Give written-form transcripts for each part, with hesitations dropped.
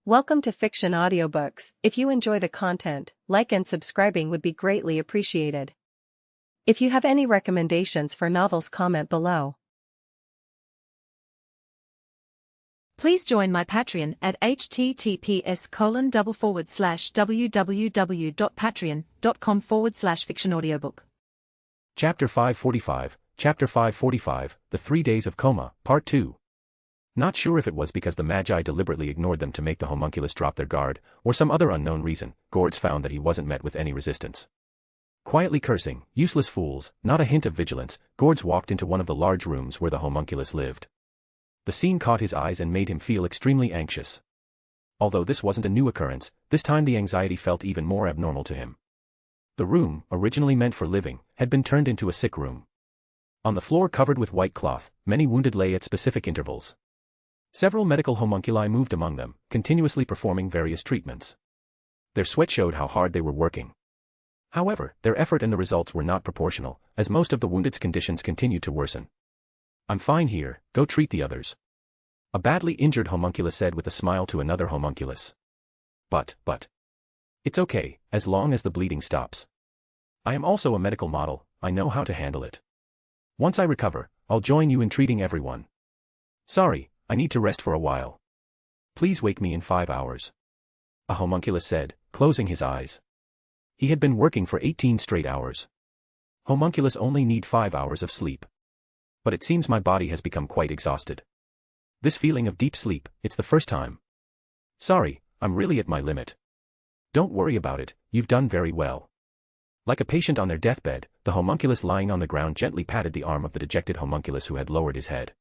Welcome to Fiction Audiobooks. If you enjoy the content, like and subscribing would be greatly appreciated. If you have any recommendations for novels, comment below. Please join my Patreon at https://www.patreon.com/fictionaudiobook. Chapter 545, The 3 Days of Coma, Part 2. Not sure if it was because the Magi deliberately ignored them to make the homunculus drop their guard, or some other unknown reason, Gords found that he wasn't met with any resistance. Quietly cursing, useless fools, not a hint of vigilance, Gords walked into one of the large rooms where the homunculus lived. The scene caught his eyes and made him feel extremely anxious. Although this wasn't a new occurrence, this time the anxiety felt even more abnormal to him. The room, originally meant for living, had been turned into a sick room. On the floor covered with white cloth, many wounded lay at specific intervals. Several medical homunculi moved among them, continuously performing various treatments. Their sweat showed how hard they were working. However, their effort and the results were not proportional, as most of the wounded's conditions continued to worsen. "I'm fine here, go treat the others," a badly injured homunculus said with a smile to another homunculus. But. It's okay, as long as the bleeding stops. I am also a medical model, I know how to handle it. Once I recover, I'll join you in treating everyone. Sorry, I need to rest for a while. Please wake me in 5 hours. A homunculus said, closing his eyes. He had been working for 18 straight hours. Homunculus only need 5 hours of sleep. But it seems my body has become quite exhausted. This feeling of deep sleep, it's the first time. Sorry, I'm really at my limit. Don't worry about it, you've done very well. Like a patient on their deathbed, the homunculus lying on the ground gently patted the arm of the dejected homunculus who had lowered his head.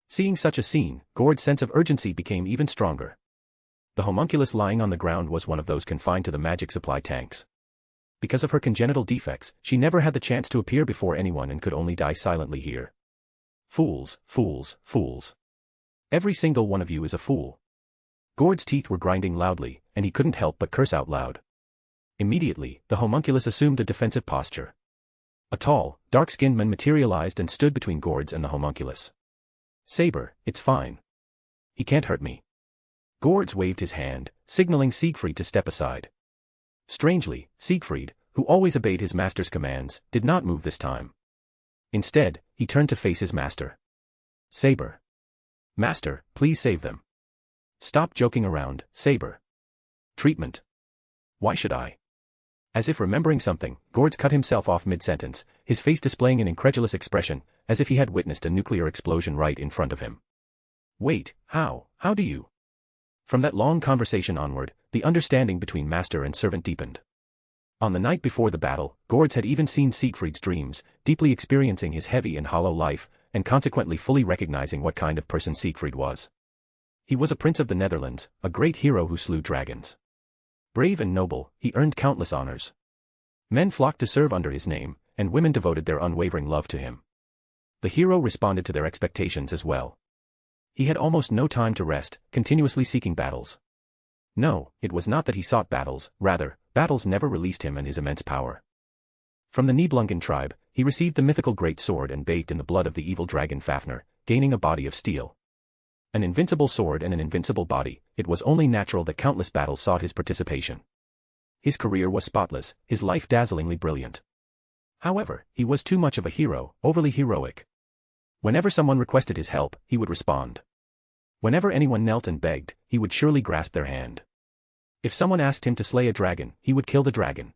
Seeing such a scene, Gord's sense of urgency became even stronger. The homunculus lying on the ground was one of those confined to the magic supply tanks. Because of her congenital defects, she never had the chance to appear before anyone and could only die silently here. Fools, fools, fools. Every single one of you is a fool. Gord's teeth were grinding loudly, and he couldn't help but curse out loud. Immediately, the homunculus assumed a defensive posture. A tall, dark-skinned man materialized and stood between Gords and the homunculus. Saber, it's fine. He can't hurt me. Gords waved his hand, signaling Siegfried to step aside. Strangely, Siegfried, who always obeyed his master's commands, did not move this time. Instead, he turned to face his master. Saber. Master, please save them. Stop joking around, Saber. Treatment. Why should I? As if remembering something, Gords cut himself off mid-sentence, his face displaying an incredulous expression, as if he had witnessed a nuclear explosion right in front of him. Wait, how do you? From that long conversation onward, the understanding between master and servant deepened. On the night before the battle, Gords had even seen Siegfried's dreams, deeply experiencing his heavy and hollow life, and consequently fully recognizing what kind of person Siegfried was. He was a prince of the Netherlands, a great hero who slew dragons. Brave and noble, he earned countless honors. Men flocked to serve under his name, and women devoted their unwavering love to him. The hero responded to their expectations as well. He had almost no time to rest, continuously seeking battles. No, it was not that he sought battles, rather, battles never released him and his immense power. From the Nibelungen tribe, he received the mythical great sword and bathed in the blood of the evil dragon Fafnir, gaining a body of steel. An invincible sword and an invincible body, it was only natural that countless battles sought his participation. His career was spotless, his life dazzlingly brilliant. However, he was too much of a hero, overly heroic. Whenever someone requested his help, he would respond. Whenever anyone knelt and begged, he would surely grasp their hand. If someone asked him to slay a dragon, he would kill the dragon.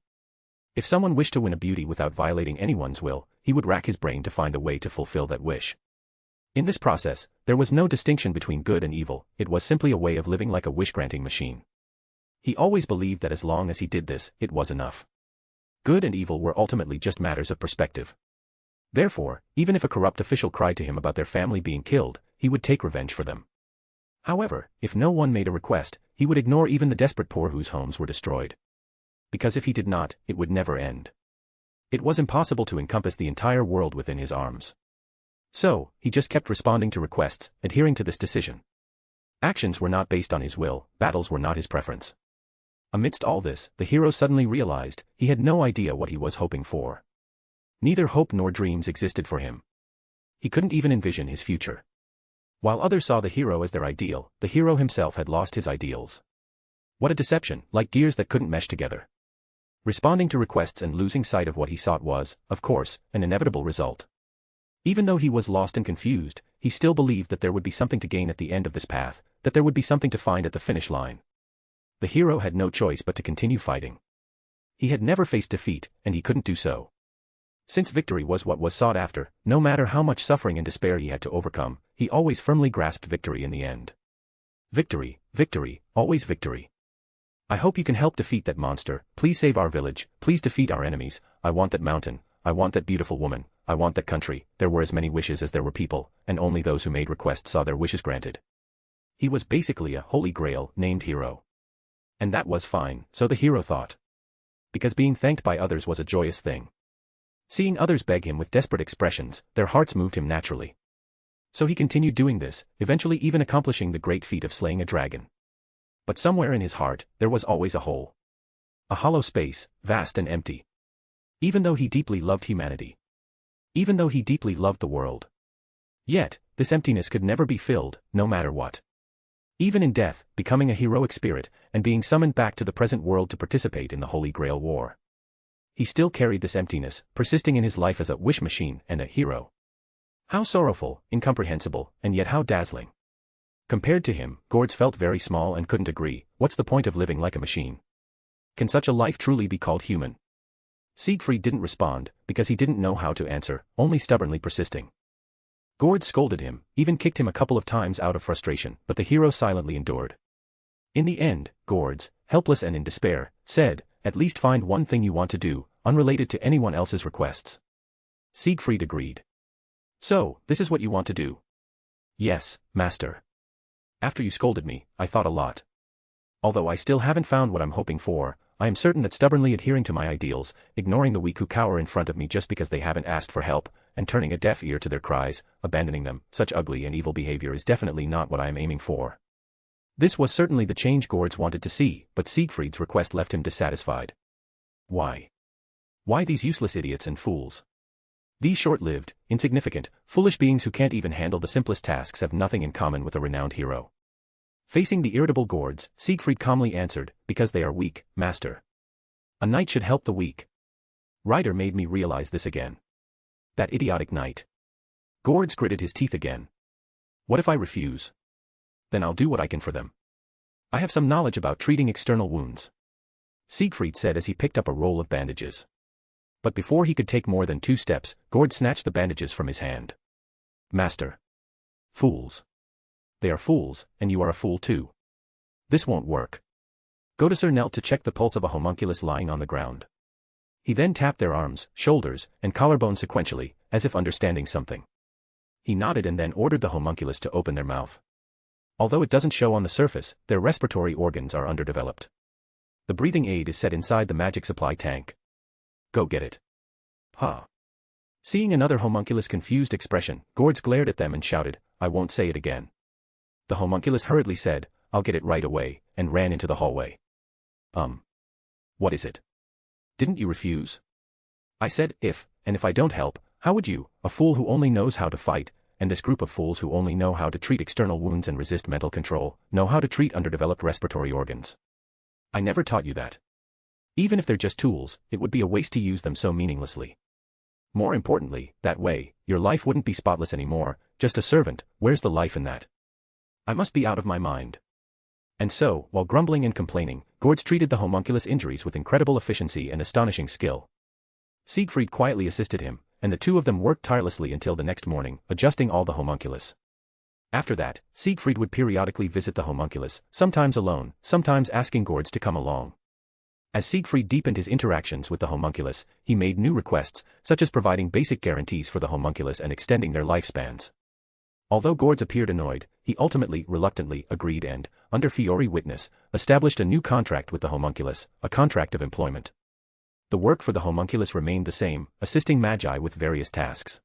If someone wished to win a beauty without violating anyone's will, he would rack his brain to find a way to fulfill that wish. In this process, there was no distinction between good and evil, it was simply a way of living like a wish-granting machine. He always believed that as long as he did this, it was enough. Good and evil were ultimately just matters of perspective. Therefore, even if a corrupt official cried to him about their family being killed, he would take revenge for them. However, if no one made a request, he would ignore even the desperate poor whose homes were destroyed. Because if he did not, it would never end. It was impossible to encompass the entire world within his arms. So, he just kept responding to requests, adhering to this decision. Actions were not based on his will, battles were not his preference. Amidst all this, the hero suddenly realized, he had no idea what he was hoping for. Neither hope nor dreams existed for him. He couldn't even envision his future. While others saw the hero as their ideal, the hero himself had lost his ideals. What a deception, like gears that couldn't mesh together. Responding to requests and losing sight of what he sought was, of course, an inevitable result. Even though he was lost and confused, he still believed that there would be something to gain at the end of this path, that there would be something to find at the finish line. The hero had no choice but to continue fighting. He had never faced defeat, and he couldn't do so. Since victory was what was sought after, no matter how much suffering and despair he had to overcome, he always firmly grasped victory in the end. Victory, victory, always victory. I hope you can help defeat that monster, please save our village, please defeat our enemies, I want that mountain, I want that beautiful woman, I want that country. There were as many wishes as there were people, and only those who made requests saw their wishes granted. He was basically a holy grail named hero. And that was fine, so the hero thought. Because being thanked by others was a joyous thing. Seeing others beg him with desperate expressions, their hearts moved him naturally. So he continued doing this, eventually even accomplishing the great feat of slaying a dragon. But somewhere in his heart, there was always a hole. A hollow space, vast and empty. Even though he deeply loved humanity. Even though he deeply loved the world. Yet, this emptiness could never be filled, no matter what. Even in death, becoming a heroic spirit, and being summoned back to the present world to participate in the Holy Grail War. He still carried this emptiness, persisting in his life as a wish machine and a hero. How sorrowful, incomprehensible, and yet how dazzling. Compared to him, Gords felt very small and couldn't agree. What's the point of living like a machine? Can such a life truly be called human? Siegfried didn't respond, because he didn't know how to answer, only stubbornly persisting. Gords scolded him, even kicked him a couple of times out of frustration, but the hero silently endured. In the end, Gords, helpless and in despair, said, "At least find one thing you want to do, unrelated to anyone else's requests." Siegfried agreed. "So, this is what you want to do?" "Yes, master. After you scolded me, I thought a lot. Although I still haven't found what I'm hoping for, I am certain that stubbornly adhering to my ideals, ignoring the weak who cower in front of me just because they haven't asked for help, and turning a deaf ear to their cries, abandoning them, such ugly and evil behavior is definitely not what I am aiming for." This was certainly the change Gords wanted to see, but Siegfried's request left him dissatisfied. Why? Why these useless idiots and fools? These short-lived, insignificant, foolish beings who can't even handle the simplest tasks have nothing in common with a renowned hero. Facing the irritable Gords, Siegfried calmly answered, "Because they are weak, master. A knight should help the weak." Ryder made me realize this again. That idiotic knight. Gords gritted his teeth again. What if I refuse? Then I'll do what I can for them. I have some knowledge about treating external wounds. Siegfried said as he picked up a roll of bandages. But before he could take more than 2 steps, Gord snatched the bandages from his hand. "Master." "Fools. They are fools, and you are a fool too. This won't work." Godesser knelt to check the pulse of a homunculus lying on the ground. He then tapped their arms, shoulders, and collarbone sequentially, as if understanding something. He nodded and then ordered the homunculus to open their mouth. Although it doesn't show on the surface, their respiratory organs are underdeveloped. The breathing aid is set inside the magic supply tank. Go get it. Huh. Seeing another homunculus' confused expression, Gords glared at them and shouted, "I won't say it again." The homunculus hurriedly said, "I'll get it right away," and ran into the hallway. What is it? Didn't you refuse? I said, and if I don't help, how would you, a fool who only knows how to fight, and this group of fools who only know how to treat external wounds and resist mental control, know how to treat underdeveloped respiratory organs? I never taught you that. Even if they're just tools, it would be a waste to use them so meaninglessly. More importantly, that way, your life wouldn't be spotless anymore, just a servant. Where's the life in that? I must be out of my mind. And so, while grumbling and complaining, Gords treated the homunculus injuries with incredible efficiency and astonishing skill. Siegfried quietly assisted him, and the two of them worked tirelessly until the next morning, adjusting all the homunculus. After that, Siegfried would periodically visit the homunculus, sometimes alone, sometimes asking Gords to come along. As Siegfried deepened his interactions with the homunculus, he made new requests, such as providing basic guarantees for the homunculus and extending their lifespans. Although Gords appeared annoyed, he ultimately, reluctantly, agreed and, under Fiori witness, established a new contract with the homunculus, a contract of employment. The work for the homunculus remained the same, assisting Magi with various tasks.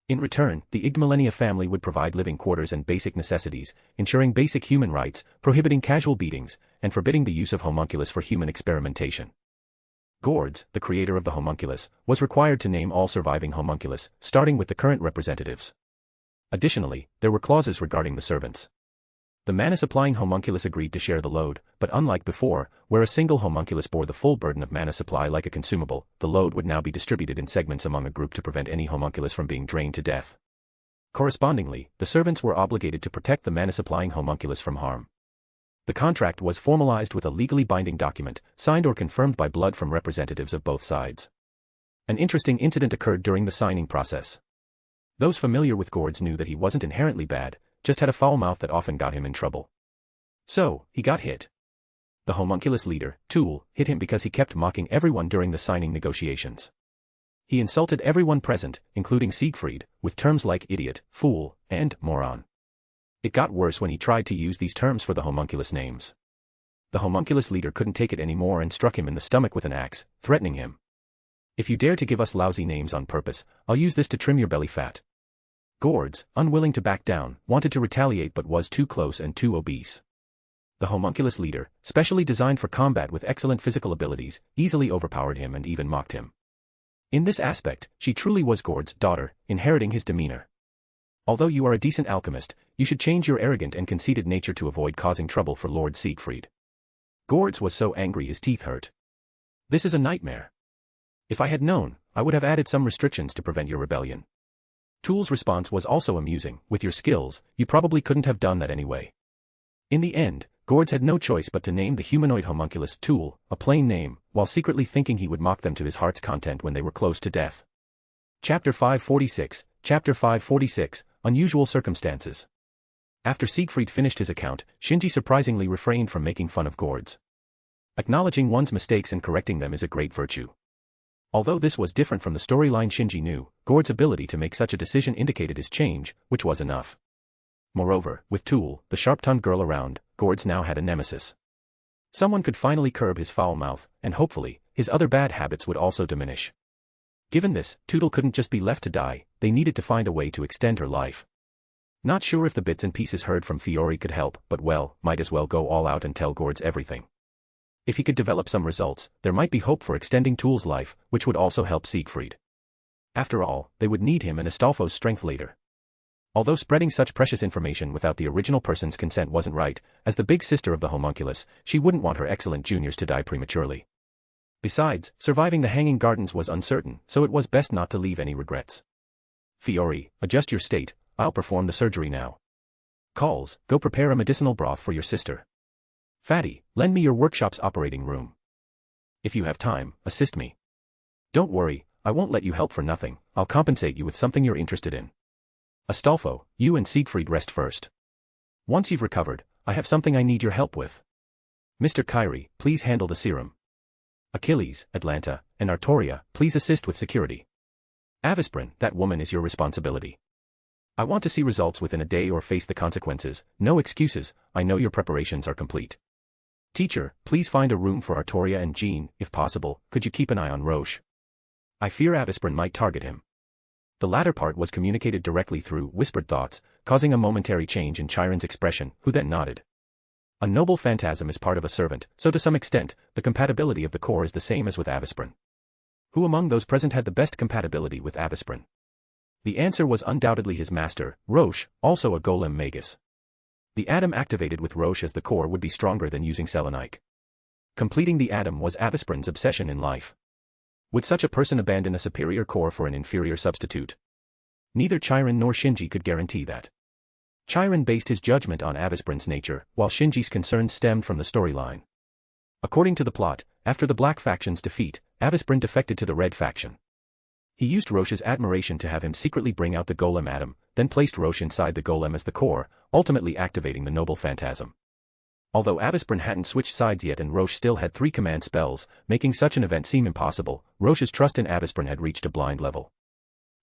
In return, the Igmalenia family would provide living quarters and basic necessities, ensuring basic human rights, prohibiting casual beatings, and forbidding the use of homunculus for human experimentation. Gords, the creator of the homunculus, was required to name all surviving homunculus, starting with the current representatives. Additionally, there were clauses regarding the servants. The mana-supplying homunculus agreed to share the load, but unlike before, where a single homunculus bore the full burden of mana supply like a consumable, the load would now be distributed in segments among a group to prevent any homunculus from being drained to death. Correspondingly, the servants were obligated to protect the mana-supplying homunculus from harm. The contract was formalized with a legally binding document, signed or confirmed by blood from representatives of both sides. An interesting incident occurred during the signing process. Those familiar with Gourds knew that he wasn't inherently bad, just had a foul mouth that often got him in trouble. So, he got hit. The homunculus leader, Tool, hit him because he kept mocking everyone during the signing negotiations. He insulted everyone present, including Siegfried, with terms like idiot, fool, and moron. It got worse when he tried to use these terms for the homunculus names. The homunculus leader couldn't take it anymore and struck him in the stomach with an axe, threatening him. If you dare to give us lousy names on purpose, I'll use this to trim your belly fat. Gourds, unwilling to back down, wanted to retaliate but was too close and too obese. The homunculus leader, specially designed for combat with excellent physical abilities, easily overpowered him and even mocked him. In this aspect, she truly was Gourd's daughter, inheriting his demeanor. Although you are a decent alchemist, you should change your arrogant and conceited nature to avoid causing trouble for Lord Siegfried. Gourds was so angry his teeth hurt. This is a nightmare. If I had known, I would have added some restrictions to prevent your rebellion. Tool's response was also amusing. With your skills, you probably couldn't have done that anyway. In the end, Gourds had no choice but to name the humanoid homunculus Tool, a plain name, while secretly thinking he would mock them to his heart's content when they were close to death. Chapter 546, Chapter 546, Unusual Circumstances. After Siegfried finished his account, Shinji surprisingly refrained from making fun of Gourds. Acknowledging one's mistakes and correcting them is a great virtue. Although this was different from the storyline Shinji knew, Gourd's ability to make such a decision indicated his change, which was enough. Moreover, with Tool, the sharp-tongued girl around, Gourds now had a nemesis. Someone could finally curb his foul mouth, and hopefully, his other bad habits would also diminish. Given this, Toodle couldn't just be left to die, they needed to find a way to extend her life. Not sure if the bits and pieces heard from Fiori could help, but well, might as well go all out and tell Gourds everything. If he could develop some results, there might be hope for extending Tool's life, which would also help Siegfried. After all, they would need him and Astolfo's strength later. Although spreading such precious information without the original person's consent wasn't right, as the big sister of the homunculus, she wouldn't want her excellent juniors to die prematurely. Besides, surviving the Hanging Gardens was uncertain, so it was best not to leave any regrets. Fiori, adjust your state, I'll perform the surgery now. Calls, go prepare a medicinal broth for your sister. Fatty, lend me your workshop's operating room. If you have time, assist me. Don't worry, I won't let you help for nothing, I'll compensate you with something you're interested in. Astolfo, you and Siegfried rest first. Once you've recovered, I have something I need your help with. Mr. Kyrie, please handle the serum. Achilles, Atlanta, and Artoria, please assist with security. Avisprin, that woman is your responsibility. I want to see results within a day or face the consequences, no excuses, I know your preparations are complete. Teacher, please find a room for Artoria and Jean, if possible, could you keep an eye on Roche? I fear Avisprin might target him. The latter part was communicated directly through whispered thoughts, causing a momentary change in Chiron's expression, who then nodded. A noble phantasm is part of a servant, so to some extent, the compatibility of the core is the same as with Avisprin. Who among those present had the best compatibility with Avisprin? The answer was undoubtedly his master, Roche, also a golem magus. The atom activated with Roche as the core would be stronger than using selenite. Completing the atom was Avisprin's obsession in life. Would such a person abandon a superior core for an inferior substitute? Neither Chiron nor Shinji could guarantee that. Chiron based his judgment on Avisprin's nature, while Shinji's concerns stemmed from the storyline. According to the plot, after the Black faction's defeat, Avisprin defected to the Red faction. He used Roche's admiration to have him secretly bring out the golem atom, then placed Roche inside the golem as the core, ultimately activating the noble phantasm. Although Avisprin hadn't switched sides yet and Roche still had 3 command spells, making such an event seem impossible, Roche's trust in Avisprin had reached a blind level.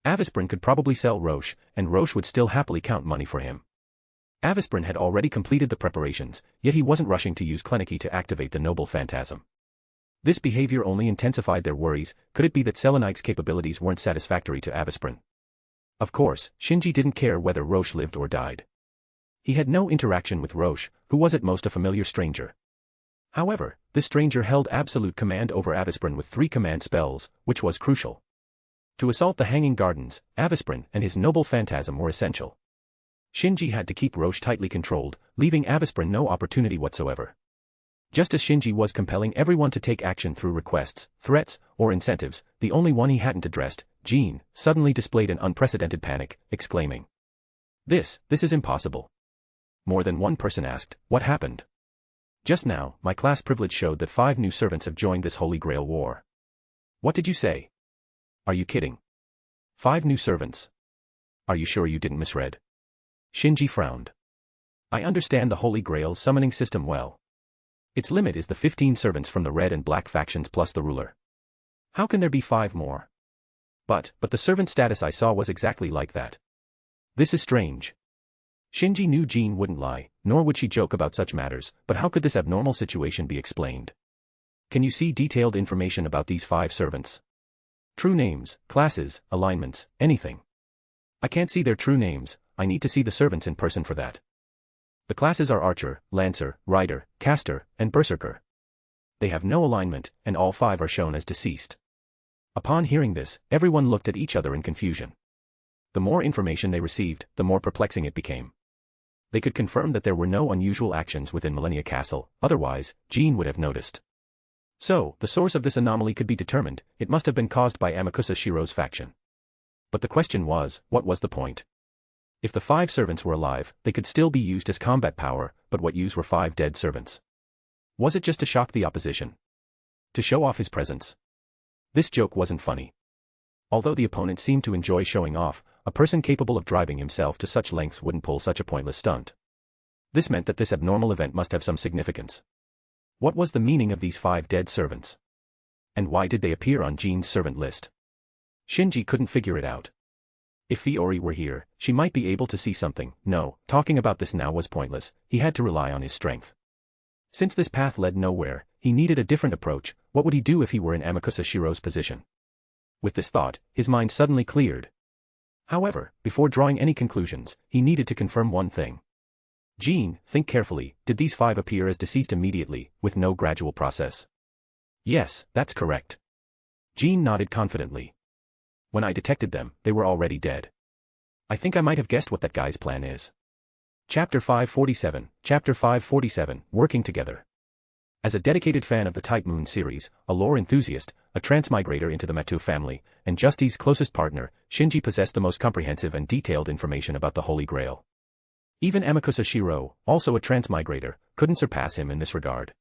Avisprin could probably sell Roche, and Roche would still happily count money for him. Avisprin had already completed the preparations, yet he wasn't rushing to use Kleinike to activate the noble phantasm. This behavior only intensified their worries. Could it be that Selenite's capabilities weren't satisfactory to Avisprin? Of course, Shinji didn't care whether Roche lived or died. He had no interaction with Roche, who was at most a familiar stranger. However, this stranger held absolute command over Avisprin with 3 command spells, which was crucial. To assault the Hanging Gardens, Avisprin and his noble phantasm were essential. Shinji had to keep Roche tightly controlled, leaving Avisprin no opportunity whatsoever. Just as Shinji was compelling everyone to take action through requests, threats, or incentives, the only one he hadn't addressed, Jean, suddenly displayed an unprecedented panic, exclaiming, This is impossible." More than one person asked, "What happened?" "Just now, my class privilege showed that 5 new servants have joined this Holy Grail war." "What did you say? Are you kidding? 5 new servants? Are you sure you didn't misread?" Shinji frowned. "I understand the Holy Grail's summoning system well. Its limit is the 15 servants from the red and black factions plus the ruler. How can there be 5 more? But the servant status I saw was exactly like that. This is strange." Shinji knew Jean wouldn't lie, nor would she joke about such matters, but how could this abnormal situation be explained? "Can you see detailed information about these 5 servants? True names, classes, alignments, anything?" "I can't see their true names, I need to see the servants in person for that. The classes are Archer, Lancer, Rider, Caster, and Berserker. They have no alignment, and all 5 are shown as deceased." Upon hearing this, everyone looked at each other in confusion. The more information they received, the more perplexing it became. They could confirm that there were no unusual actions within Millennia Castle, otherwise, Jean would have noticed. So, the source of this anomaly could be determined, it must have been caused by Amakusa Shiro's faction. But the question was, what was the point? If the 5 servants were alive, they could still be used as combat power, but what use were 5 dead servants? Was it just to shock the opposition? To show off his presence? This joke wasn't funny. Although the opponent seemed to enjoy showing off, a person capable of driving himself to such lengths wouldn't pull such a pointless stunt. This meant that this abnormal event must have some significance. What was the meaning of these 5 dead servants? And why did they appear on Jean's servant list? Shinji couldn't figure it out. If Fiori were here, she might be able to see something. No, talking about this now was pointless, he had to rely on his strength. Since this path led nowhere, he needed a different approach. What would he do if he were in Amakusa Shiro's position? With this thought, his mind suddenly cleared. However, before drawing any conclusions, he needed to confirm one thing. "Jean, think carefully, did these 5 appear as deceased immediately, with no gradual process?" "Yes, that's correct." Jean nodded confidently. "When I detected them, they were already dead. I think I might have guessed what that guy's plan is." Chapter 547, Working Together. As a dedicated fan of the Type Moon series, a lore enthusiast, a transmigrator into the Matou family, and Justy's closest partner, Shinji possessed the most comprehensive and detailed information about the Holy Grail. Even Amakusa Shiro, also a transmigrator, couldn't surpass him in this regard.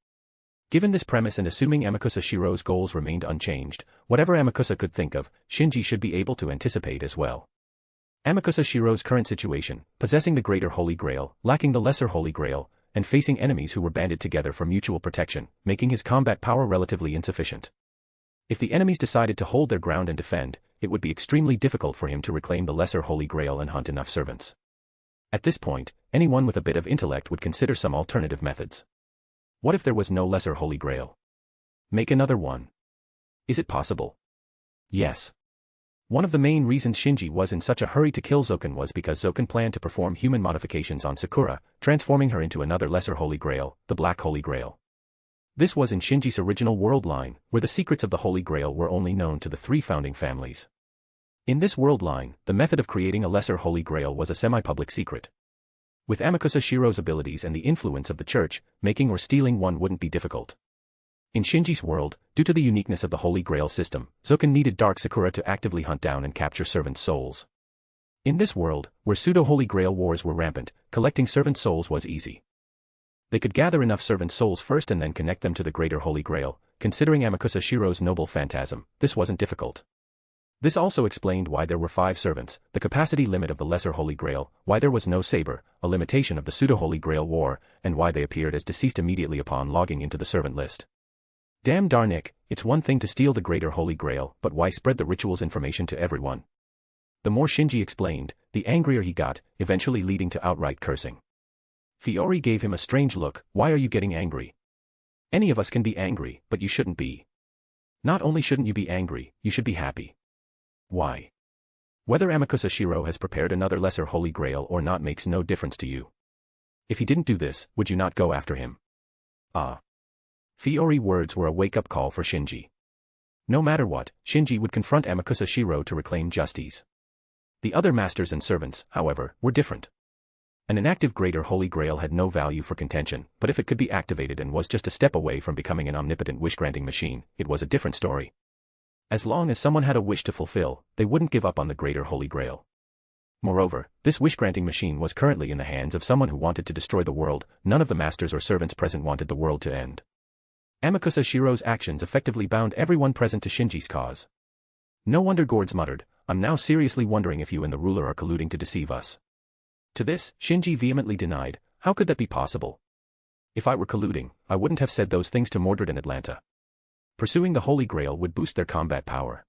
Given this premise and assuming Amakusa Shiro's goals remained unchanged, whatever Amakusa could think of, Shinji should be able to anticipate as well. Amakusa Shiro's current situation, possessing the Greater Holy Grail, lacking the Lesser Holy Grail, and facing enemies who were banded together for mutual protection, making his combat power relatively insufficient. If the enemies decided to hold their ground and defend, it would be extremely difficult for him to reclaim the Lesser Holy Grail and hunt enough servants. At this point, anyone with a bit of intellect would consider some alternative methods. What if there was no Lesser Holy Grail? Make another one. Is it possible? Yes. One of the main reasons Shinji was in such a hurry to kill Zouken was because Zouken planned to perform human modifications on Sakura, transforming her into another Lesser Holy Grail, the Black Holy Grail. This was in Shinji's original world line, where the secrets of the Holy Grail were only known to the 3 founding families. In this world line, the method of creating a Lesser Holy Grail was a semi-public secret. With Amakusa Shiro's abilities and the influence of the church, making or stealing one wouldn't be difficult. In Shinji's world, due to the uniqueness of the Holy Grail system, Zouken needed Dark Sakura to actively hunt down and capture servants' souls. In this world, where pseudo-Holy Grail wars were rampant, collecting servant souls was easy. They could gather enough servant souls first and then connect them to the Greater Holy Grail. Considering Amakusa Shiro's noble phantasm, this wasn't difficult. This also explained why there were 5 servants, the capacity limit of the Lesser Holy Grail, why there was no saber, a limitation of the pseudo-Holy Grail war, and why they appeared as deceased immediately upon logging into the servant list. Damn darnick, it's one thing to steal the Greater Holy Grail, but why spread the ritual's information to everyone? The more Shinji explained, the angrier he got, eventually leading to outright cursing. Fiori gave him a strange look. "Why are you getting angry? Any of us can be angry, but you shouldn't be. Not only shouldn't you be angry, you should be happy." "Why? Whether Amakusa Shiro has prepared another Lesser Holy Grail or not makes no difference to you. If he didn't do this, would you not go after him?" Ah. Fiori's words were a wake-up call for Shinji. No matter what, Shinji would confront Amakusa Shiro to reclaim justice. The other masters and servants, however, were different. An inactive greater holy grail had no value for contention, but if it could be activated and was just a step away from becoming an omnipotent wish-granting machine, it was a different story. As long as someone had a wish to fulfill, they wouldn't give up on the greater holy grail. Moreover, this wish-granting machine was currently in the hands of someone who wanted to destroy the world. None of the masters or servants present wanted the world to end. Amakusa Shiro's actions effectively bound everyone present to Shinji's cause. No wonder Gourds muttered, "I'm now seriously wondering if you and the ruler are colluding to deceive us." To this, Shinji vehemently denied. How could that be possible? If I were colluding, I wouldn't have said those things to Mordred and Atlanta. Pursuing the Holy Grail would boost their combat power.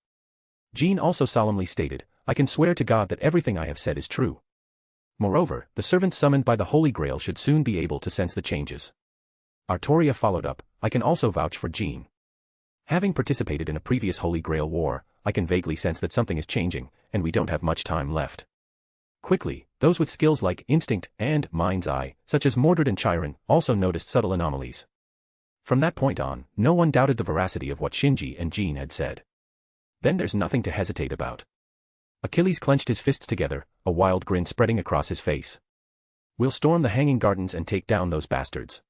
Jean also solemnly stated, "I can swear to God that everything I have said is true." Moreover, the servants summoned by the Holy Grail should soon be able to sense the changes. Artoria followed up, "I can also vouch for Jean. Having participated in a previous Holy Grail war, I can vaguely sense that something is changing, and we don't have much time left." Quickly, those with skills like instinct and mind's eye, such as Mordred and Chiron, also noticed subtle anomalies. From that point on, no one doubted the veracity of what Shinji and Jean had said. Then there's nothing to hesitate about. Achilles clenched his fists together, a wild grin spreading across his face. "We'll storm the Hanging Gardens and take down those bastards.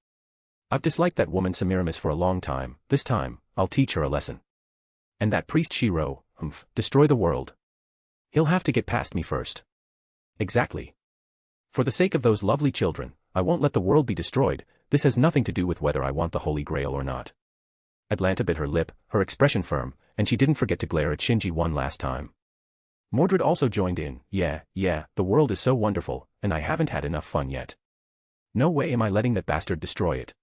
I've disliked that woman Semiramis for a long time. This time, I'll teach her a lesson. And that priest Shiro, destroy the world. He'll have to get past me first." Exactly. For the sake of those lovely children, I won't let the world be destroyed. This has nothing to do with whether I want the Holy Grail or not. Atlanta bit her lip, her expression firm, and she didn't forget to glare at Shinji one last time. Mordred also joined in, yeah, the world is so wonderful, and I haven't had enough fun yet. No way am I letting that bastard destroy it.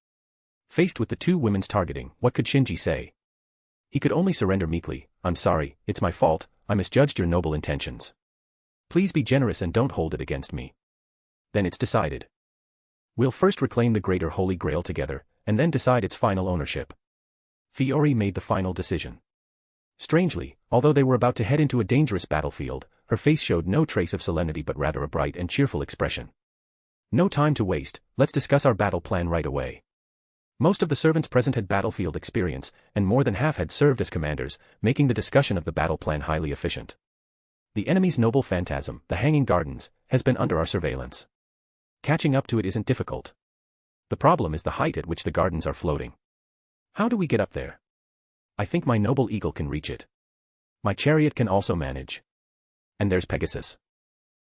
Faced with the two women's targeting, what could Shinji say? He could only surrender meekly. "I'm sorry, it's my fault, I misjudged your noble intentions. Please be generous and don't hold it against me." Then it's decided. We'll first reclaim the greater Holy Grail together, and then decide its final ownership. Fiori made the final decision. Strangely, although they were about to head into a dangerous battlefield, her face showed no trace of solemnity but rather a bright and cheerful expression. "No time to waste, let's discuss our battle plan right away." Most of the servants present had battlefield experience, and more than half had served as commanders, making the discussion of the battle plan highly efficient. The enemy's noble phantasm, the Hanging Gardens, has been under our surveillance. Catching up to it isn't difficult. The problem is the height at which the gardens are floating. How do we get up there? I think my noble eagle can reach it. My chariot can also manage. And there's Pegasus.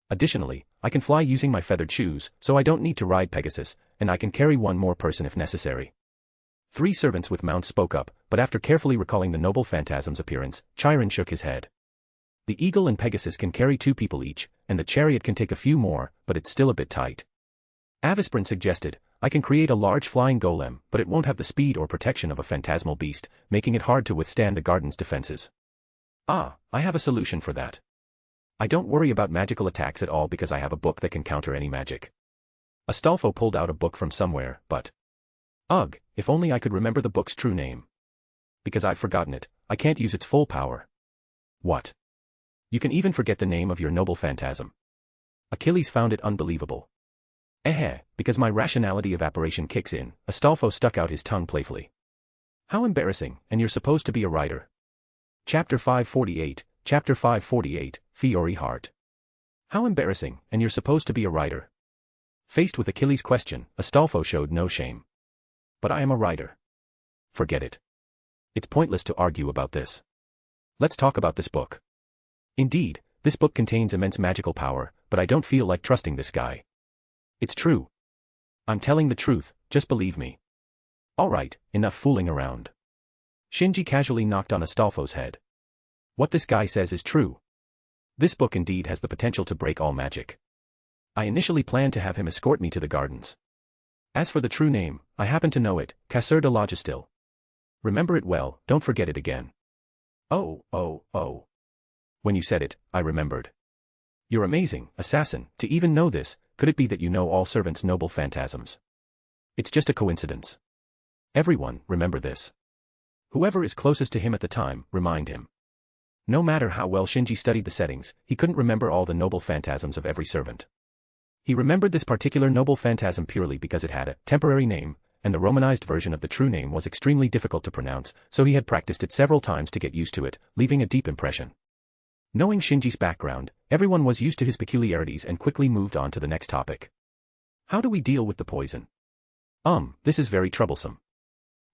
Additionally, I can fly using my feathered shoes, so I don't need to ride Pegasus, and I can carry one more person if necessary. 3 servants with mounts spoke up, but after carefully recalling the noble phantasm's appearance, Chiron shook his head. The eagle and Pegasus can carry 2 people each, and the chariot can take a few more, but it's still a bit tight. Avisprin suggested, "I can create a large flying golem, but it won't have the speed or protection of a phantasmal beast, making it hard to withstand the garden's defenses." "Ah, I have a solution for that. I don't worry about magical attacks at all because I have a book that can counter any magic." Astolfo pulled out a book from somewhere, but... Ugh, if only I could remember the book's true name. Because I've forgotten it, I can't use its full power. What? You can even forget the name of your noble phantasm. Achilles found it unbelievable. Because my rationality evaporation kicks in, Astolfo stuck out his tongue playfully. How embarrassing, and you're supposed to be a writer. Chapter 548, Fiori Heart. How embarrassing, and you're supposed to be a writer. Faced with Achilles' question, Astolfo showed no shame. But I am a writer. Forget it. It's pointless to argue about this. Let's talk about this book. Indeed, this book contains immense magical power, but I don't feel like trusting this guy. It's true. I'm telling the truth, just believe me. Alright, enough fooling around. Shinji casually knocked on Astolfo's head. What this guy says is true. This book indeed has the potential to break all magic. I initially planned to have him escort me to the gardens. As for the true name, I happen to know it, Casseur de Logistil. Remember it well, don't forget it again. Oh. When you said it, I remembered. You're amazing, assassin, to even know this. Could it be that you know all servants' noble phantasms? It's just a coincidence. Everyone, remember this. Whoever is closest to him at the time, remind him. No matter how well Shinji studied the settings, he couldn't remember all the noble phantasms of every servant. He remembered this particular noble phantasm purely because it had a temporary name, and the romanized version of the true name was extremely difficult to pronounce, so he had practiced it several times to get used to it, leaving a deep impression. Knowing Shinji's background, everyone was used to his peculiarities and quickly moved on to the next topic. How do we deal with the poison? This is very troublesome.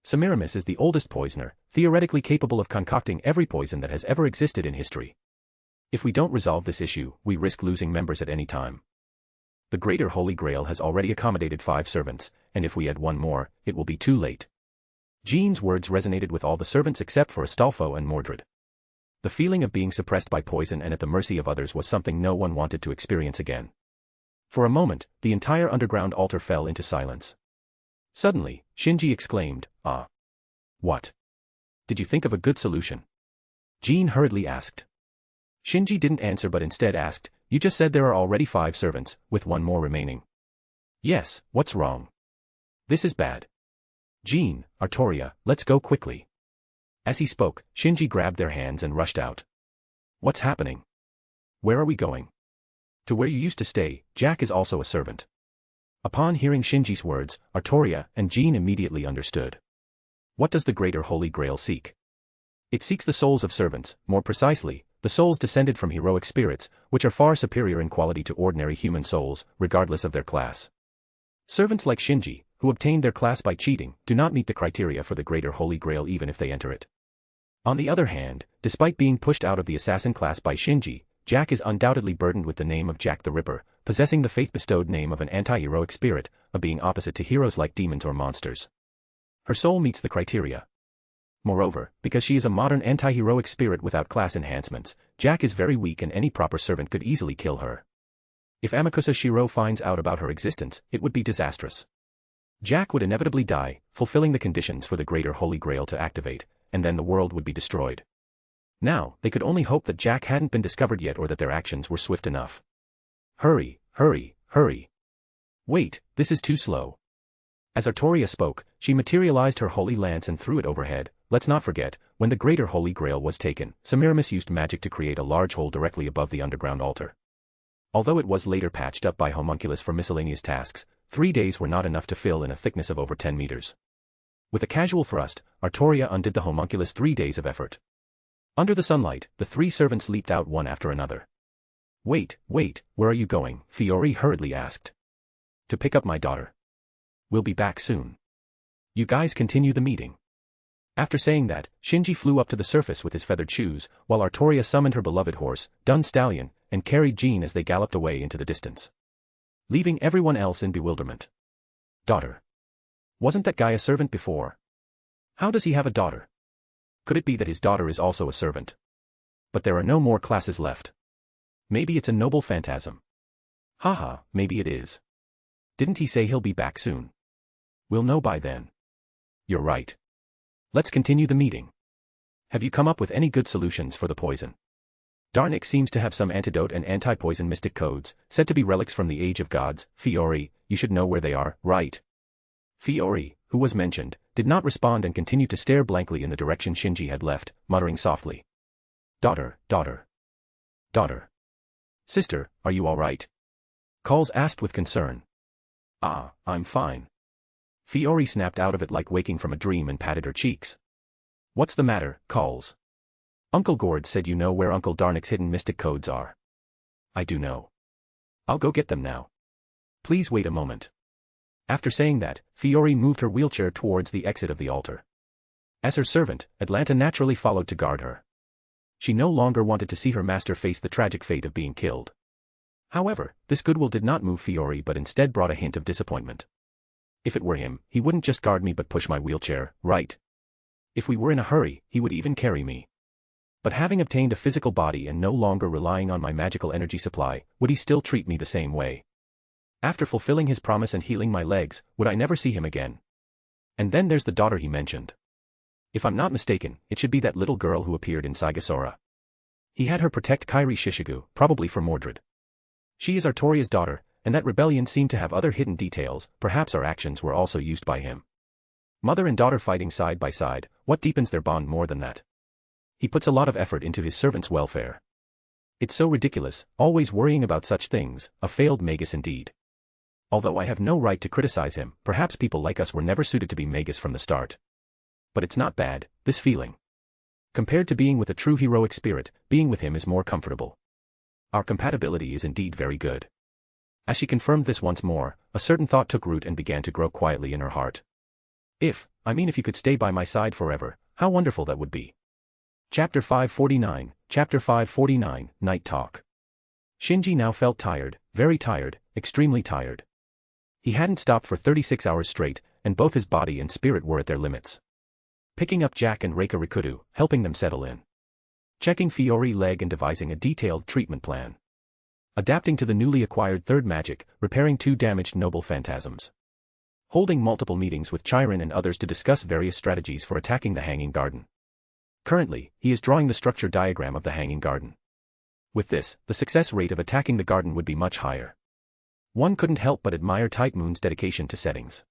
Semiramis is the oldest poisoner, theoretically capable of concocting every poison that has ever existed in history. If we don't resolve this issue, we risk losing members at any time. The Greater Holy Grail has already accommodated 5 servants, and if we add one more, it will be too late. Jean's words resonated with all the servants except for Astolfo and Mordred. The feeling of being suppressed by poison and at the mercy of others was something no one wanted to experience again. For a moment, the entire underground altar fell into silence. Suddenly, Shinji exclaimed, "Ah! What? Did you think of a good solution?" Jean hurriedly asked. Shinji didn't answer but instead asked, "You just said there are already 5 servants, with one more remaining." "Yes, what's wrong? This is bad. Jean, Artoria, let's go quickly." As he spoke, Shinji grabbed their hands and rushed out. "What's happening? Where are we going?" "To where you used to stay. Jack is also a servant." Upon hearing Shinji's words, Artoria and Jean immediately understood. What does the Greater Holy Grail seek? It seeks the souls of servants, more precisely, the souls descended from heroic spirits, which are far superior in quality to ordinary human souls, regardless of their class. Servants like Shinji, who obtained their class by cheating, do not meet the criteria for the Greater Holy Grail even if they enter it. On the other hand, despite being pushed out of the assassin class by Shinji, Jack is undoubtedly burdened with the name of Jack the Ripper, possessing the faith-bestowed name of an anti-heroic spirit, a being opposite to heroes like demons or monsters. Her soul meets the criteria. Moreover, because she is a modern anti-heroic spirit without class enhancements, Jack is very weak and any proper servant could easily kill her. If Amakusa Shiro finds out about her existence, it would be disastrous. Jack would inevitably die, fulfilling the conditions for the Greater Holy Grail to activate, and then the world would be destroyed. Now, they could only hope that Jack hadn't been discovered yet or that their actions were swift enough. Hurry, hurry, hurry. Wait, this is too slow. As Artoria spoke, she materialized her holy lance and threw it overhead. Let's not forget, when the Greater Holy Grail was taken, Semiramis used magic to create a large hole directly above the underground altar. Although it was later patched up by homunculus for miscellaneous tasks, 3 days were not enough to fill in a thickness of over 10 meters. With a casual thrust, Artoria undid the homunculus 3 days of effort. Under the sunlight, the 3 servants leaped out one after another. Wait, where are you going? Fiori hurriedly asked. To pick up my daughter. We'll be back soon. You guys continue the meeting. After saying that, Shinji flew up to the surface with his feathered shoes, while Artoria summoned her beloved horse, Dun Stallion, and carried Jean as they galloped away into the distance. Leaving everyone else in bewilderment. Daughter. Wasn't that guy a servant before? How does he have a daughter? Could it be that his daughter is also a servant? But there are no more classes left. Maybe it's a noble phantasm. Haha, maybe it is. Didn't he say he'll be back soon? We'll know by then. You're right. Let's continue the meeting. Have you come up with any good solutions for the poison? Darnik seems to have some antidote and anti-poison mystic codes, said to be relics from the Age of Gods. Fiori, you should know where they are, right? Fiori, who was mentioned, did not respond and continued to stare blankly in the direction Shinji had left, muttering softly. Daughter. Sister, are you all right? Calls asked with concern. Ah, I'm fine. Fiori snapped out of it like waking from a dream and patted her cheeks. What's the matter, Calls? Uncle Gord said you know where Uncle Darnik's hidden mystic codes are. I do know. I'll go get them now. Please wait a moment. After saying that, Fiori moved her wheelchair towards the exit of the altar. As her servant, Atlanta naturally followed to guard her. She no longer wanted to see her master face the tragic fate of being killed. However, this goodwill did not move Fiori but instead brought a hint of disappointment. If it were him, he wouldn't just guard me but push my wheelchair, right? If we were in a hurry, he would even carry me. But having obtained a physical body and no longer relying on my magical energy supply, would he still treat me the same way? After fulfilling his promise and healing my legs, would I never see him again? And then there's the daughter he mentioned. If I'm not mistaken, it should be that little girl who appeared in Saigasora. He had her protect Kairi Shishigu, probably for Mordred. She is Artoria's daughter, and that rebellion seemed to have other hidden details. Perhaps our actions were also used by him. Mother and daughter fighting side by side, what deepens their bond more than that? He puts a lot of effort into his servants' welfare. It's so ridiculous, always worrying about such things, a failed magus indeed. Although I have no right to criticize him, perhaps people like us were never suited to be magus from the start. But it's not bad, this feeling. Compared to being with a true heroic spirit, being with him is more comfortable. Our compatibility is indeed very good. As she confirmed this once more, a certain thought took root and began to grow quietly in her heart. If you could stay by my side forever, how wonderful that would be. Chapter 549, Night Talk. Shinji now felt tired, very tired, extremely tired. He hadn't stopped for 36 hours straight, and both his body and spirit were at their limits. Picking up Jack and Reika Rikudu, helping them settle in. Checking Fiori leg and devising a detailed treatment plan. Adapting to the newly acquired third magic, repairing 2 damaged noble phantasms. Holding multiple meetings with Chiron and others to discuss various strategies for attacking the Hanging Garden. Currently, he is drawing the structure diagram of the Hanging Garden. With this, the success rate of attacking the garden would be much higher. One couldn't help but admire Type Moon's dedication to settings.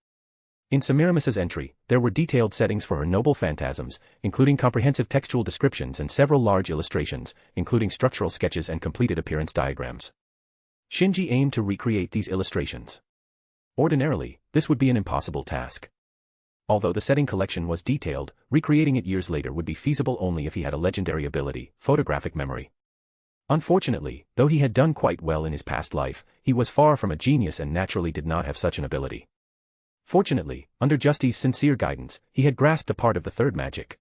In Semiramis's entry, there were detailed settings for her noble phantasms, including comprehensive textual descriptions and several large illustrations, including structural sketches and completed appearance diagrams. Shinji aimed to recreate these illustrations. Ordinarily, this would be an impossible task. Although the setting collection was detailed, recreating it years later would be feasible only if he had a legendary ability, photographic memory. Unfortunately, though he had done quite well in his past life, he was far from a genius and naturally did not have such an ability. Fortunately, under Justy's sincere guidance, he had grasped a part of the third magic.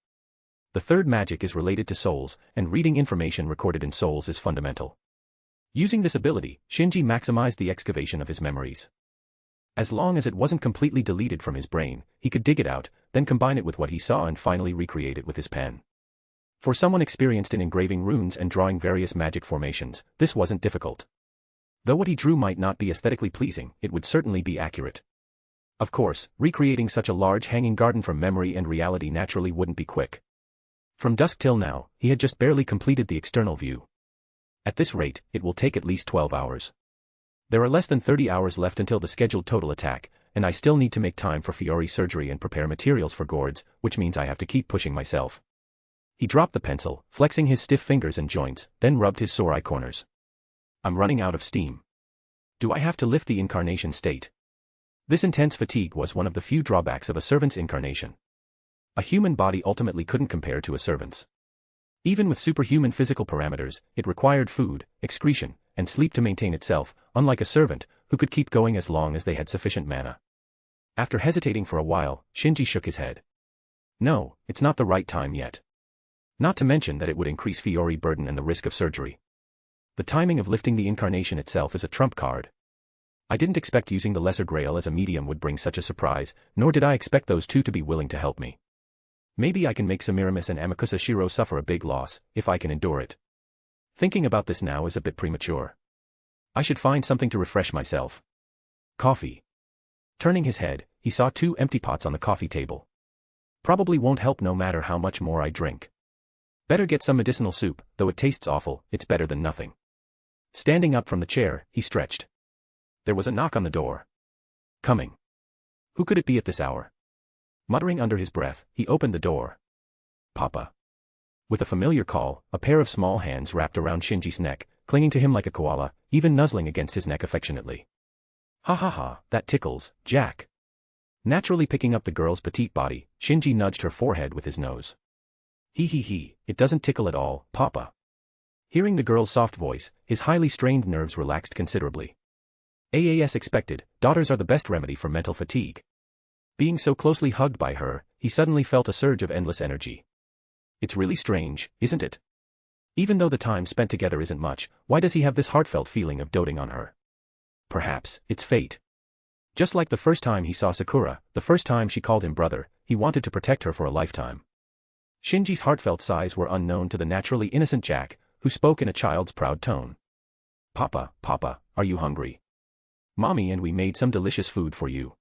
The third magic is related to souls, and reading information recorded in souls is fundamental. Using this ability, Shinji maximized the excavation of his memories. As long as it wasn't completely deleted from his brain, he could dig it out, then combine it with what he saw and finally recreate it with his pen. For someone experienced in engraving runes and drawing various magic formations, this wasn't difficult. Though what he drew might not be aesthetically pleasing, it would certainly be accurate. Of course, recreating such a large hanging garden from memory and reality naturally wouldn't be quick. From dusk till now, he had just barely completed the external view. At this rate, it will take at least 12 hours. There are less than 30 hours left until the scheduled total attack, and I still need to make time for Fiori surgery and prepare materials for gourds, which means I have to keep pushing myself. He dropped the pencil, flexing his stiff fingers and joints, then rubbed his sore eye corners. I'm running out of steam. Do I have to lift the incarnation state? This intense fatigue was one of the few drawbacks of a servant's incarnation. A human body ultimately couldn't compare to a servant's. Even with superhuman physical parameters, it required food, excretion, and sleep to maintain itself, unlike a servant, who could keep going as long as they had sufficient mana. After hesitating for a while, Shinji shook his head. No, it's not the right time yet. Not to mention that it would increase Fiori burden and the risk of surgery. The timing of lifting the incarnation itself is a trump card. I didn't expect using the Lesser Grail as a medium would bring such a surprise, nor did I expect those two to be willing to help me. Maybe I can make Semiramis and Amakusa Shiro suffer a big loss, if I can endure it. Thinking about this now is a bit premature. I should find something to refresh myself. Coffee. Turning his head, he saw 2 empty pots on the coffee table. Probably won't help no matter how much more I drink. Better get some medicinal soup, though it tastes awful, it's better than nothing. Standing up from the chair, he stretched. There was a knock on the door. Coming. Who could it be at this hour? Muttering under his breath, he opened the door. Papa. With a familiar call, a pair of small hands wrapped around Shinji's neck, clinging to him like a koala, even nuzzling against his neck affectionately. Ha ha ha, that tickles, Jack. Naturally picking up the girl's petite body, Shinji nudged her forehead with his nose. He, it doesn't tickle at all, Papa. Hearing the girl's soft voice, his highly strained nerves relaxed considerably. As expected, daughters are the best remedy for mental fatigue. Being so closely hugged by her, he suddenly felt a surge of endless energy. It's really strange, isn't it? Even though the time spent together isn't much, why does he have this heartfelt feeling of doting on her? Perhaps, it's fate. Just like the first time he saw Sakura, the first time she called him brother, he wanted to protect her for a lifetime. Shinji's heartfelt sighs were unknown to the naturally innocent Jack, who spoke in a child's proud tone. Papa, are you hungry? Mommy and we made some delicious food for you.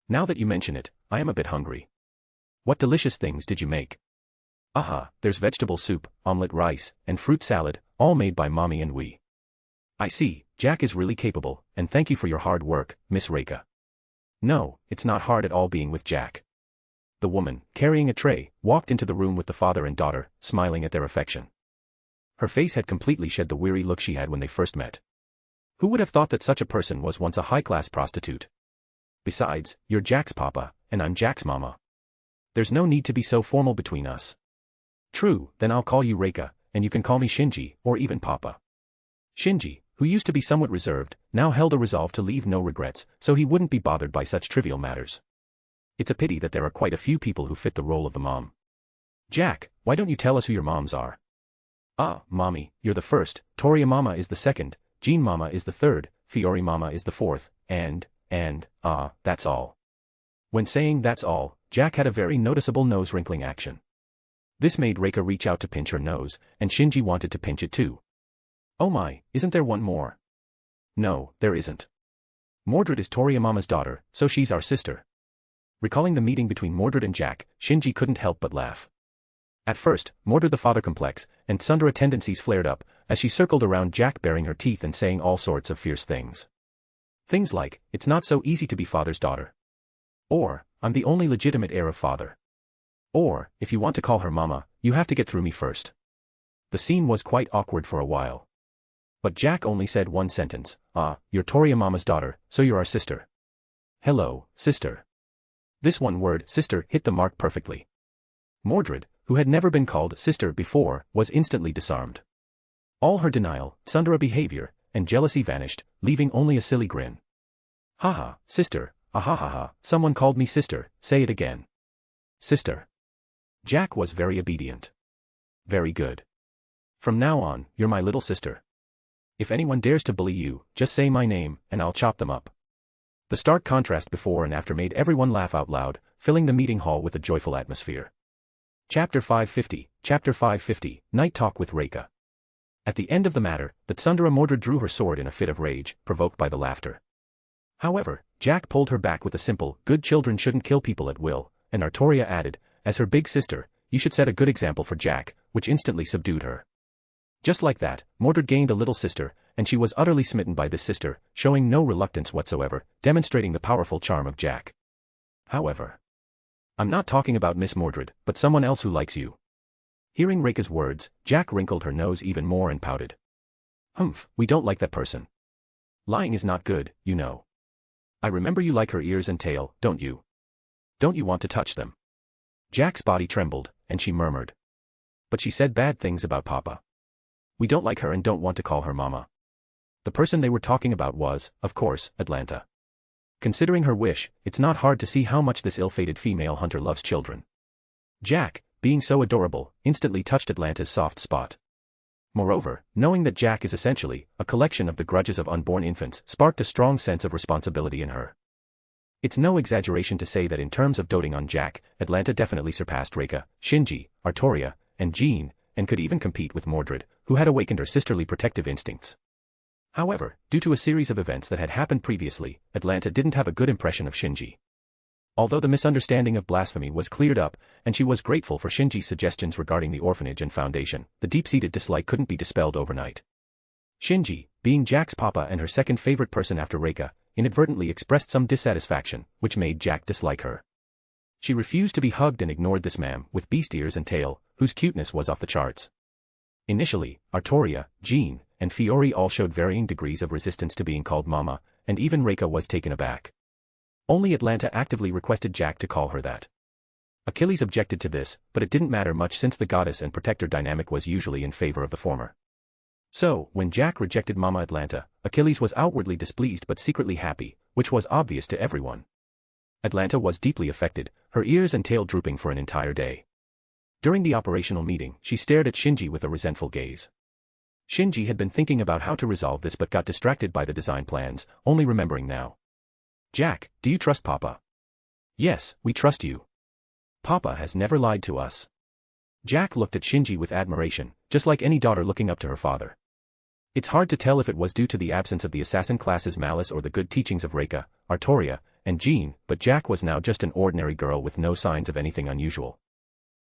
Now that you mention it, I am a bit hungry. What delicious things did you make? Aha, there's vegetable soup, omelette rice, and fruit salad, all made by Mommy and we. I see, Jack is really capable, and thank you for your hard work, Miss Reika. No, it's not hard at all being with Jack. The woman, carrying a tray, walked into the room with the father and daughter, smiling at their affection. Her face had completely shed the weary look she had when they first met. Who would have thought that such a person was once a high-class prostitute? Besides, you're Jack's papa, and I'm Jack's mama. There's no need to be so formal between us. True, then I'll call you Reika, and you can call me Shinji, or even Papa. Shinji, who used to be somewhat reserved, now held a resolve to leave no regrets, so he wouldn't be bothered by such trivial matters. It's a pity that there are quite a few people who fit the role of the mom. Jack, why don't you tell us who your moms are? Ah, Mommy, you're the first, Toria Mama is the second, Jean Mama is the third, Fiori Mama is the fourth, and, that's all. When saying that's all, Jack had a very noticeable nose-wrinkling action. This made Reika reach out to pinch her nose, and Shinji wanted to pinch it too. Oh my, isn't there one more? No, there isn't. Mordred is Toria Mama's daughter, so she's our sister. Recalling the meeting between Mordred and Jack, Shinji couldn't help but laugh. At first, Mordred the father complex and Tsundere tendencies flared up, as she circled around Jack baring her teeth and saying all sorts of fierce things. Things like, it's not so easy to be father's daughter. Or, I'm the only legitimate heir of father. Or, if you want to call her mama, you have to get through me first. The scene was quite awkward for a while. But Jack only said one sentence, you're Toria Mama's daughter, so you're our sister. Hello, sister. This one word, sister, hit the mark perfectly. Mordred, who had never been called sister before, was instantly disarmed. All her denial, tsundere behavior, and jealousy vanished, leaving only a silly grin. Haha, sister, ahahaha, someone called me sister, say it again. Sister. Jack was very obedient. Very good. From now on, you're my little sister. If anyone dares to bully you, just say my name, and I'll chop them up. The stark contrast before and after made everyone laugh out loud, filling the meeting hall with a joyful atmosphere. Chapter 550, Night Talk with Reika. At the end of the matter, the tsundere Mordred drew her sword in a fit of rage, provoked by the laughter. However, Jack pulled her back with a simple, good children shouldn't kill people at will, and Artoria added, as her big sister, you should set a good example for Jack, which instantly subdued her. Just like that, Mordred gained a little sister, and she was utterly smitten by this sister, showing no reluctance whatsoever, demonstrating the powerful charm of Jack. However, I'm not talking about Miss Mordred, but someone else who likes you. Hearing Reika's words, Jack wrinkled her nose even more and pouted. Humph, we don't like that person. Lying is not good, you know. I remember you like her ears and tail, don't you? Don't you want to touch them? Jack's body trembled, and she murmured. But she said bad things about Papa. We don't like her and don't want to call her Mama. The person they were talking about was, of course, Atlanta. Considering her wish, it's not hard to see how much this ill-fated female hunter loves children. Jack, being so adorable, instantly touched Atlanta's soft spot. Moreover, knowing that Jack is essentially a collection of the grudges of unborn infants sparked a strong sense of responsibility in her. It's no exaggeration to say that in terms of doting on Jack, Atlanta definitely surpassed Reika, Shinji, Artoria, and Jean, and could even compete with Mordred, who had awakened her sisterly protective instincts. However, due to a series of events that had happened previously, Atlanta didn't have a good impression of Shinji. Although the misunderstanding of blasphemy was cleared up, and she was grateful for Shinji's suggestions regarding the orphanage and foundation, the deep-seated dislike couldn't be dispelled overnight. Shinji, being Jack's papa and her second favorite person after Reika, inadvertently expressed some dissatisfaction, which made Jack dislike her. She refused to be hugged and ignored this ma'am with beast ears and tail, whose cuteness was off the charts. Initially, Artoria, Jean, and Fiori all showed varying degrees of resistance to being called Mama, and even Reika was taken aback. Only Atlanta actively requested Jack to call her that. Achilles objected to this, but it didn't matter much since the goddess and protector dynamic was usually in favor of the former. So, when Jack rejected Mama Atlanta, Achilles was outwardly displeased but secretly happy, which was obvious to everyone. Atlanta was deeply affected, her ears and tail drooping for an entire day. During the operational meeting, she stared at Shinji with a resentful gaze. Shinji had been thinking about how to resolve this but got distracted by the design plans, only remembering now. Jack, do you trust Papa? Yes, we trust you. Papa has never lied to us. Jack looked at Shinji with admiration, just like any daughter looking up to her father. It's hard to tell if it was due to the absence of the assassin class's malice or the good teachings of Reika, Artoria, and Jean, but Jack was now just an ordinary girl with no signs of anything unusual.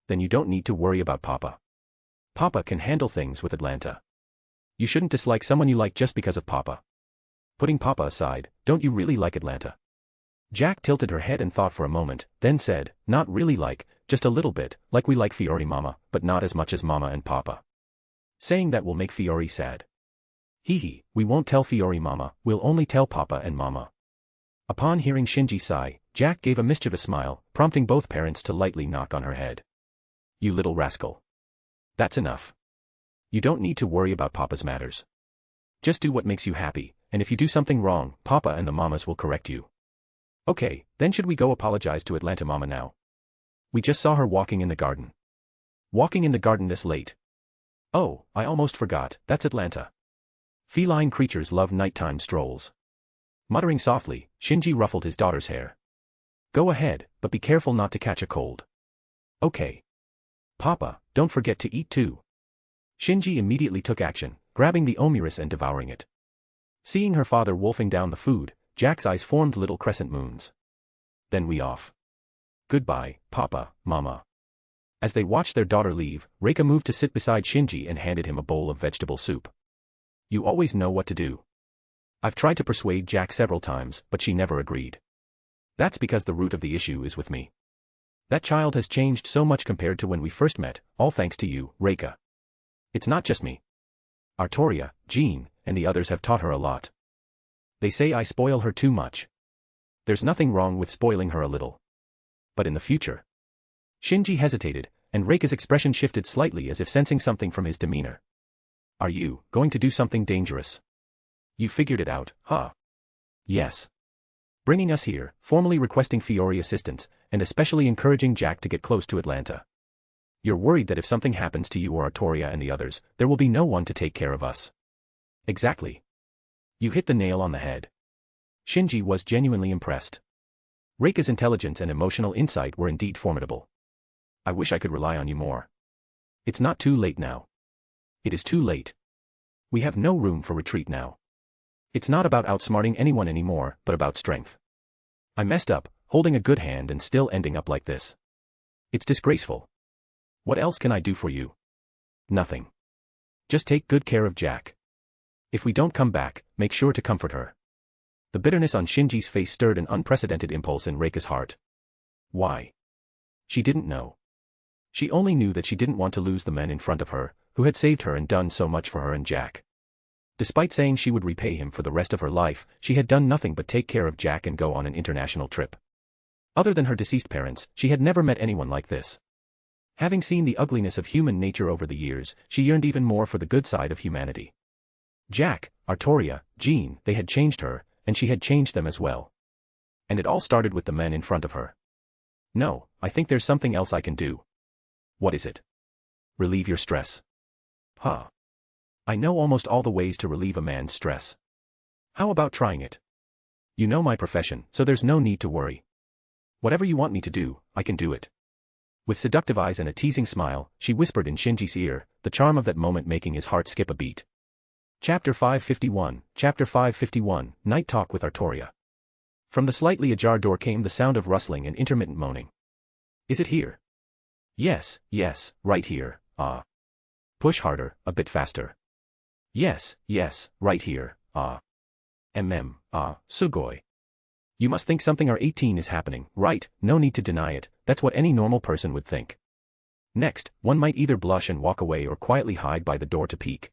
Then you don't need to worry about Papa. Papa can handle things with Atlanta. You shouldn't dislike someone you like just because of Papa. Putting Papa aside, don't you really like Atlanta? Jack tilted her head and thought for a moment, then said, not really like, just a little bit, like we like Fiori Mama, but not as much as Mama and Papa. Saying that will make Fiori sad. Hee, we won't tell Fiori Mama, we'll only tell Papa and Mama. Upon hearing Shinji sigh, Jack gave a mischievous smile, prompting both parents to lightly knock on her head. You little rascal. That's enough. You don't need to worry about Papa's matters. Just do what makes you happy, and if you do something wrong, Papa and the mamas will correct you. Okay, then should we go apologize to Atlanta Mama now? We just saw her walking in the garden. Walking in the garden this late. Oh, I almost forgot, that's Atlanta. Feline creatures love nighttime strolls. Muttering softly, Shinji ruffled his daughter's hair. Go ahead, but be careful not to catch a cold. Okay. Papa, don't forget to eat too. Shinji immediately took action, grabbing the omiris and devouring it. Seeing her father wolfing down the food, Jack's eyes formed little crescent moons. Then we off. Goodbye, Papa, Mama. As they watched their daughter leave, Reika moved to sit beside Shinji and handed him a bowl of vegetable soup. You always know what to do. I've tried to persuade Jack several times, but she never agreed. That's because the root of the issue is with me. That child has changed so much compared to when we first met, all thanks to you, Reika. It's not just me. Artoria, Jean, and the others have taught her a lot. They say I spoil her too much. There's nothing wrong with spoiling her a little. But in the future. Shinji hesitated, and Reika's expression shifted slightly as if sensing something from his demeanor. Are you going to do something dangerous? You figured it out, huh? Yes. Bringing us here, formally requesting Fiori assistance, and especially encouraging Jack to get close to Atlanta. You're worried that if something happens to you or Artoria and the others, there will be no one to take care of us. Exactly. You hit the nail on the head. Shinji was genuinely impressed. Reika's intelligence and emotional insight were indeed formidable. I wish I could rely on you more. It's not too late now. It is too late. We have no room for retreat now. It's not about outsmarting anyone anymore, but about strength. I messed up, holding a good hand and still ending up like this. It's disgraceful. What else can I do for you? Nothing. Just take good care of Jack. If we don't come back, make sure to comfort her. The bitterness on Shinji's face stirred an unprecedented impulse in Reika's heart. Why? She didn't know. She only knew that she didn't want to lose the men in front of her, who had saved her and done so much for her and Jack. Despite saying she would repay him for the rest of her life, she had done nothing but take care of Jack and go on an international trip. Other than her deceased parents, she had never met anyone like this. Having seen the ugliness of human nature over the years, she yearned even more for the good side of humanity. Jack, Artoria, Jean, they had changed her, and she had changed them as well. And it all started with the men in front of her. No, I think there's something else I can do. What is it? Relieve your stress. Huh. I know almost all the ways to relieve a man's stress. How about trying it? You know my profession, so there's no need to worry. Whatever you want me to do, I can do it. With seductive eyes and a teasing smile, she whispered in Shinji's ear, the charm of that moment making his heart skip a beat. Chapter 551, Night Talk with Artoria. From the slightly ajar door came the sound of rustling and intermittent moaning. Is it here? Yes, right here, ah. Push harder, a bit faster. Yes, right here, ah. Sugoi. You must think something R18 is happening, right? No need to deny it, that's what any normal person would think. Next, one might either blush and walk away or quietly hide by the door to peek.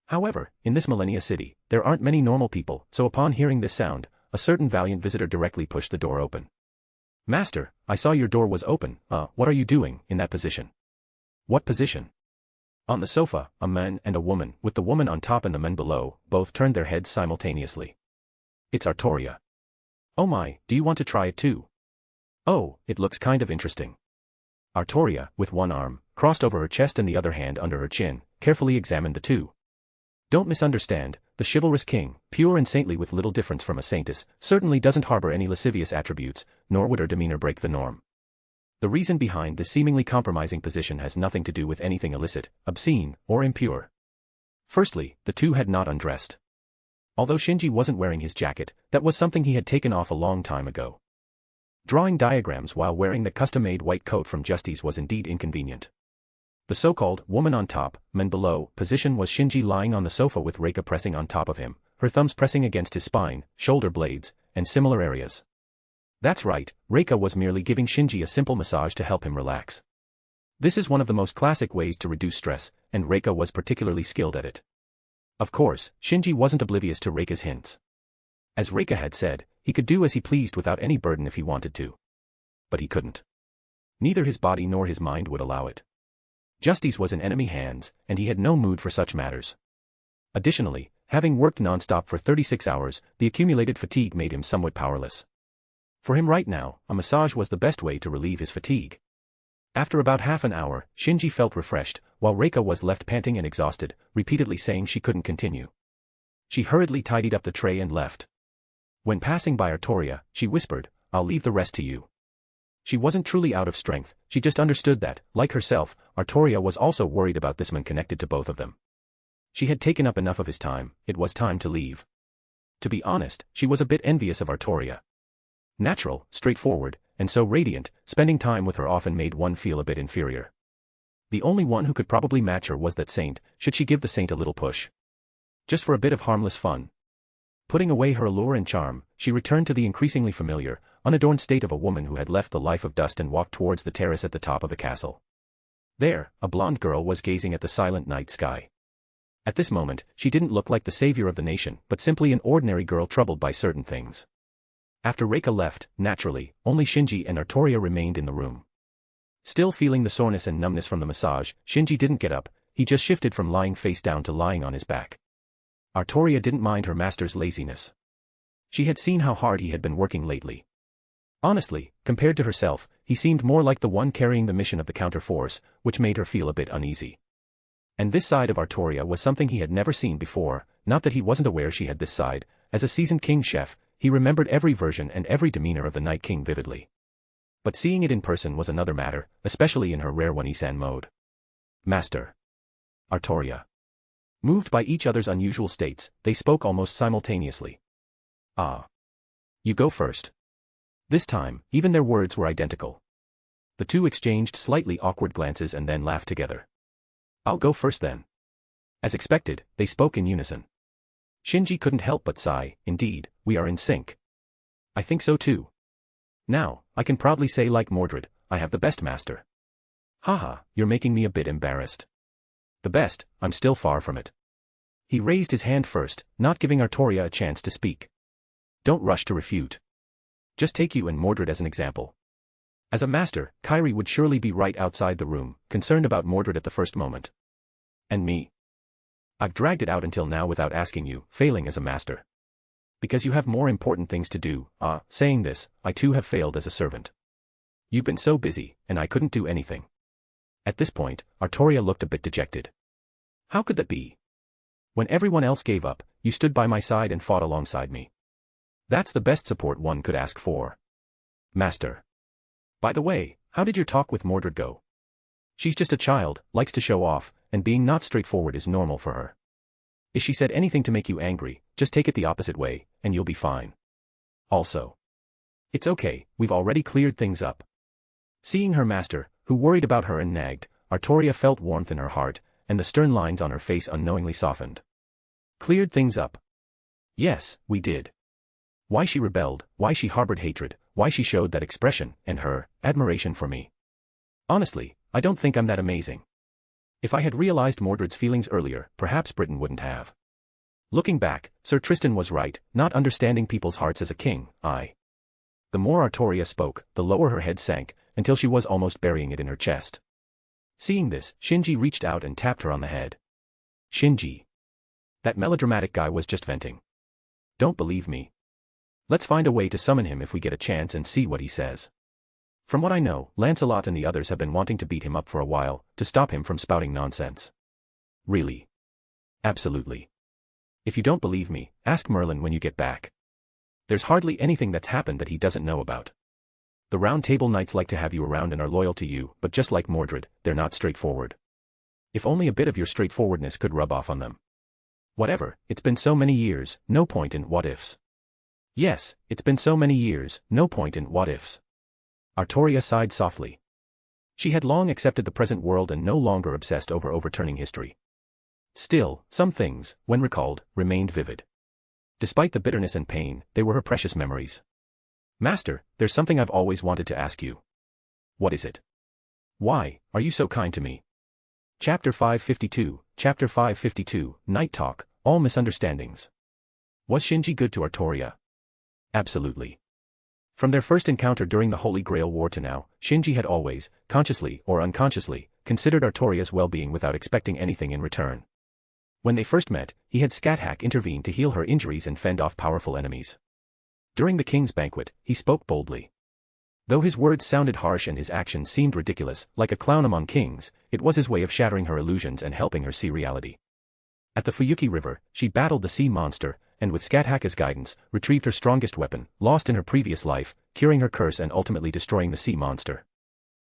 However, in this millennia city, there aren't many normal people, so upon hearing this sound, a certain valiant visitor directly pushed the door open. Master, I saw your door was open, what are you doing, in that position? What position? On the sofa, a man and a woman, with the woman on top and the men below, both turned their heads simultaneously. It's Artoria. Oh my, do you want to try it too? Oh, it looks kind of interesting. Artoria, with one arm, crossed over her chest and the other hand under her chin, carefully examined the two. Don't misunderstand, the chivalrous king, pure and saintly with little difference from a saintess, certainly doesn't harbor any lascivious attributes, nor would her demeanor break the norm. The reason behind this seemingly compromising position has nothing to do with anything illicit, obscene, or impure. Firstly, the two had not undressed. Although Shinji wasn't wearing his jacket, that was something he had taken off a long time ago. Drawing diagrams while wearing the custom-made white coat from Justice was indeed inconvenient. The so-called woman on top, men below position was Shinji lying on the sofa with Reika pressing on top of him, her thumbs pressing against his spine, shoulder blades, and similar areas. That's right, Reika was merely giving Shinji a simple massage to help him relax. This is one of the most classic ways to reduce stress, and Reika was particularly skilled at it. Of course, Shinji wasn't oblivious to Reika's hints. As Reika had said, he could do as he pleased without any burden if he wanted to. But he couldn't. Neither his body nor his mind would allow it. Justice was in enemy hands, and he had no mood for such matters. Additionally, Having worked non-stop for 36 hours, the accumulated fatigue made him somewhat powerless. For him right now, a massage was the best way to relieve his fatigue. After about half an hour, Shinji felt refreshed, while Reika was left panting and exhausted, repeatedly saying she couldn't continue. She hurriedly tidied up the tray and left. When passing by Artoria, she whispered, "I'll leave the rest to you." She wasn't truly out of strength, she just understood that, like herself, Artoria was also worried about this man connected to both of them. She had taken up enough of his time, it was time to leave. To be honest, she was a bit envious of Artoria. Natural, straightforward, and so radiant, spending time with her often made one feel a bit inferior. The only one who could probably match her was that saint, should she give the saint a little push. Just for a bit of harmless fun. Putting away her allure and charm, she returned to the increasingly familiar, unadorned state of a woman who had left the life of dust and walked towards the terrace at the top of the castle. There, a blonde girl was gazing at the silent night sky. At this moment, she didn't look like the savior of the nation, but simply an ordinary girl troubled by certain things. After Reika left, naturally, only Shinji and Artoria remained in the room. Still feeling the soreness and numbness from the massage, Shinji didn't get up, he just shifted from lying face down to lying on his back. Artoria didn't mind her master's laziness. She had seen how hard he had been working lately. Honestly, compared to herself, he seemed more like the one carrying the mission of the counter-force, which made her feel a bit uneasy. And this side of Artoria was something he had never seen before, not that he wasn't aware she had this side. As a seasoned king chef, he remembered every version and every demeanor of the Night King vividly. But seeing it in person was another matter, especially in her rare one-isan mode. Master. Artoria. Moved by each other's unusual states, they spoke almost simultaneously. Ah. You go first. This time, even their words were identical. The two exchanged slightly awkward glances and then laughed together. I'll go first then. As expected, they spoke in unison. Shinji couldn't help but sigh, indeed, we are in sync. I think so too. Now, I can proudly say like Mordred, I have the best master. Haha, you're making me a bit embarrassed. The best, I'm still far from it. He raised his hand first, not giving Artoria a chance to speak. Don't rush to refute. Just take you and Mordred as an example. As a master, Makiri would surely be right outside the room, concerned about Mordred at the first moment. And me? I've dragged it out until now without asking you, failing as a master. Because you have more important things to do. Saying this, I too have failed as a servant. You've been so busy, and I couldn't do anything. At this point, Artoria looked a bit dejected. How could that be? When everyone else gave up, you stood by my side and fought alongside me. That's the best support one could ask for. Master. By the way, how did your talk with Mordred go? She's just a child, likes to show off, and being not straightforward is normal for her. If she said anything to make you angry, just take it the opposite way, and you'll be fine. Also. It's okay, we've already cleared things up. Seeing her master, who worried about her and nagged, Artoria felt warmth in her heart, and the stern lines on her face unknowingly softened. Cleared things up. Yes, we did. Why she rebelled, why she harbored hatred, why she showed that expression, and her admiration for me. Honestly, I don't think I'm that amazing. If I had realized Mordred's feelings earlier, perhaps Britain wouldn't have. Looking back, Sir Tristan was right, not understanding people's hearts as a king, The more Artoria spoke, the lower her head sank, until she was almost burying it in her chest. Seeing this, Shinji reached out and tapped her on the head. Shinji. That melodramatic guy was just venting. Don't believe me. Let's find a way to summon him if we get a chance and see what he says. From what I know, Lancelot and the others have been wanting to beat him up for a while, to stop him from spouting nonsense. Really? Absolutely. If you don't believe me, ask Merlin when you get back. There's hardly anything that's happened that he doesn't know about. The Round Table Knights like to have you around and are loyal to you, but just like Mordred, they're not straightforward. If only a bit of your straightforwardness could rub off on them. Whatever, it's been so many years, no point in what-ifs. Yes, it's been so many years, no point in what-ifs. Artoria sighed softly. She had long accepted the present world and no longer obsessed over overturning history. Still, some things, when recalled, remained vivid. Despite the bitterness and pain, they were her precious memories. Master, there's something I've always wanted to ask you. What is it? Why are you so kind to me? Chapter 552, Night Talk, All Misunderstandings. Was Shinji good to Artoria? Absolutely. From their first encounter during the Holy Grail War to now, Shinji had always, consciously or unconsciously, considered Artoria's well-being without expecting anything in return. When they first met, he had Scathach intervene to heal her injuries and fend off powerful enemies. During the king's banquet, he spoke boldly. Though his words sounded harsh and his actions seemed ridiculous, like a clown among kings, it was his way of shattering her illusions and helping her see reality. At the Fuyuki River, she battled the sea monster, and with Scathach's guidance, retrieved her strongest weapon, lost in her previous life, curing her curse and ultimately destroying the sea monster.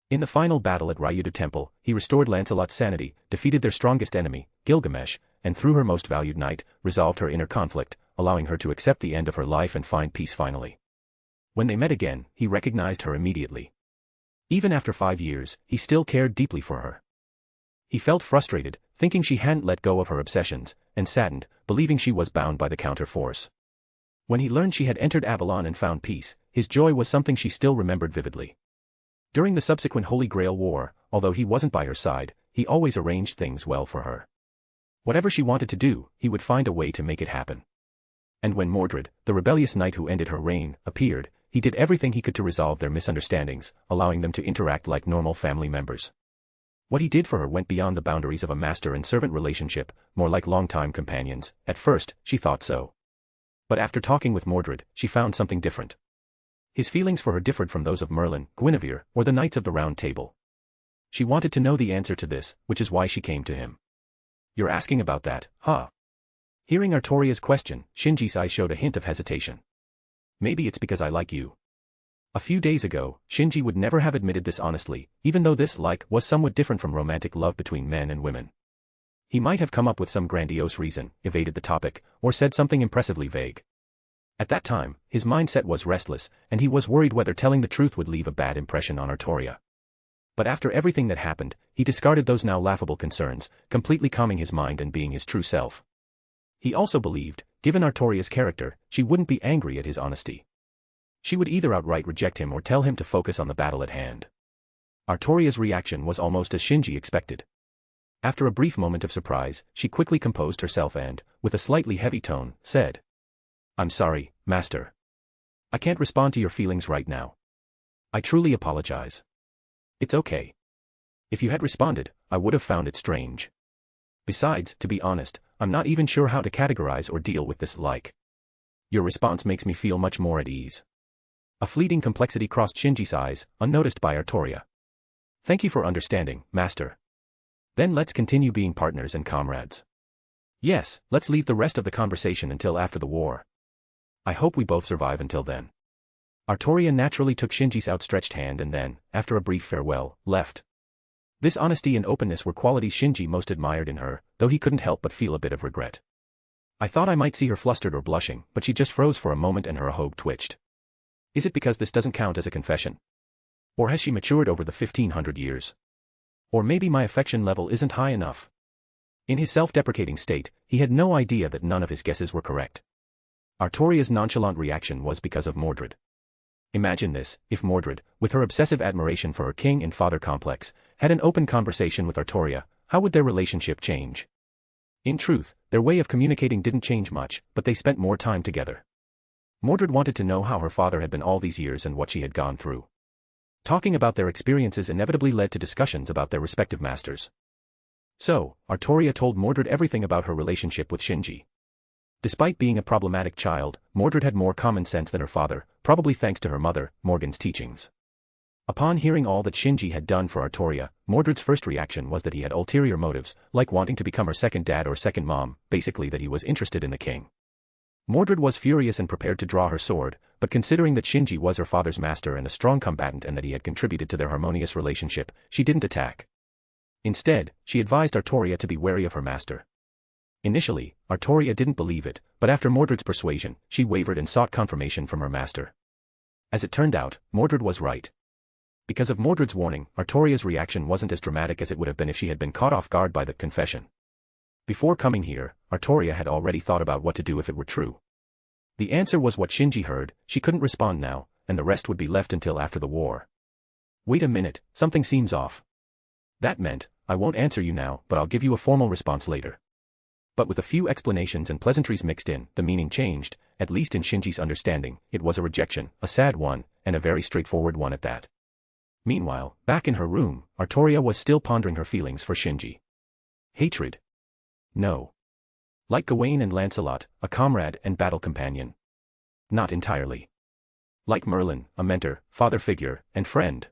In the final battle at Ryuda Temple, he restored Lancelot's sanity, defeated their strongest enemy, Gilgamesh, and through her most valued knight, resolved her inner conflict, allowing her to accept the end of her life and find peace finally. When they met again, he recognized her immediately. Even after 5 years, he still cared deeply for her. He felt frustrated, thinking she hadn't let go of her obsessions, and saddened, believing she was bound by the counter-force. When he learned she had entered Avalon and found peace, his joy was something she still remembered vividly. During the subsequent Holy Grail War, although he wasn't by her side, he always arranged things well for her. Whatever she wanted to do, he would find a way to make it happen. And when Mordred, the rebellious knight who ended her reign, appeared, he did everything he could to resolve their misunderstandings, allowing them to interact like normal family members. What he did for her went beyond the boundaries of a master and servant relationship, more like longtime companions. At first, she thought so. But after talking with Mordred, she found something different. His feelings for her differed from those of Merlin, Guinevere, or the Knights of the Round Table. She wanted to know the answer to this, which is why she came to him. "You're asking about that, huh?" Hearing Artoria's question, Shinji's eyes showed a hint of hesitation. "Maybe it's because I like you." A few days ago, Shinji would never have admitted this honestly, even though this like was somewhat different from romantic love between men and women. He might have come up with some grandiose reason, evaded the topic, or said something impressively vague. At that time, his mindset was restless, and he was worried whether telling the truth would leave a bad impression on Artoria. But after everything that happened, he discarded those now laughable concerns, completely calming his mind and being his true self. He also believed, given Artoria's character, she wouldn't be angry at his honesty. She would either outright reject him or tell him to focus on the battle at hand. Artoria's reaction was almost as Shinji expected. After a brief moment of surprise, she quickly composed herself and, with a slightly heavy tone, said, "I'm sorry, Master. I can't respond to your feelings right now. I truly apologize. It's okay. If you had responded, I would have found it strange. Besides, to be honest, I'm not even sure how to categorize or deal with this like. Your response makes me feel much more at ease." A fleeting complexity crossed Shinji's eyes, unnoticed by Artoria. "Thank you for understanding, Master. Then let's continue being partners and comrades. Yes, let's leave the rest of the conversation until after the war. I hope we both survive until then." Artoria naturally took Shinji's outstretched hand and then, after a brief farewell, left. This honesty and openness were qualities Shinji most admired in her, though he couldn't help but feel a bit of regret. "I thought I might see her flustered or blushing, but she just froze for a moment and her ahogue twitched. Is it because this doesn't count as a confession? Or has she matured over the 1500 years? Or maybe my affection level isn't high enough?" In his self-deprecating state, he had no idea that none of his guesses were correct. Artoria's nonchalant reaction was because of Mordred. Imagine this, if Mordred, with her obsessive admiration for her king and father complex, had an open conversation with Artoria, how would their relationship change? In truth, their way of communicating didn't change much, but they spent more time together. Mordred wanted to know how her father had been all these years and what she had gone through. Talking about their experiences inevitably led to discussions about their respective masters. So, Artoria told Mordred everything about her relationship with Shinji. Despite being a problematic child, Mordred had more common sense than her father, probably thanks to her mother, Morgan's teachings. Upon hearing all that Shinji had done for Artoria, Mordred's first reaction was that he had ulterior motives, like wanting to become her second dad or second mom, basically that he was interested in the king. Mordred was furious and prepared to draw her sword, but considering that Shinji was her father's master and a strong combatant and that he had contributed to their harmonious relationship, she didn't attack. Instead, she advised Artoria to be wary of her master. Initially, Artoria didn't believe it, but after Mordred's persuasion, she wavered and sought confirmation from her master. As it turned out, Mordred was right. Because of Mordred's warning, Artoria's reaction wasn't as dramatic as it would have been if she had been caught off guard by the confession. Before coming here, Artoria had already thought about what to do if it were true. The answer was what Shinji heard, she couldn't respond now, and the rest would be left until after the war. "Wait a minute, something seems off." That meant, "I won't answer you now, but I'll give you a formal response later." But with a few explanations and pleasantries mixed in, the meaning changed, at least in Shinji's understanding. It was a rejection, a sad one, and a very straightforward one at that. Meanwhile, back in her room, Artoria was still pondering her feelings for Shinji. Hatred? No. Like Gawain and Lancelot, a comrade and battle companion. Not entirely. Like Merlin, a mentor, father figure, and friend.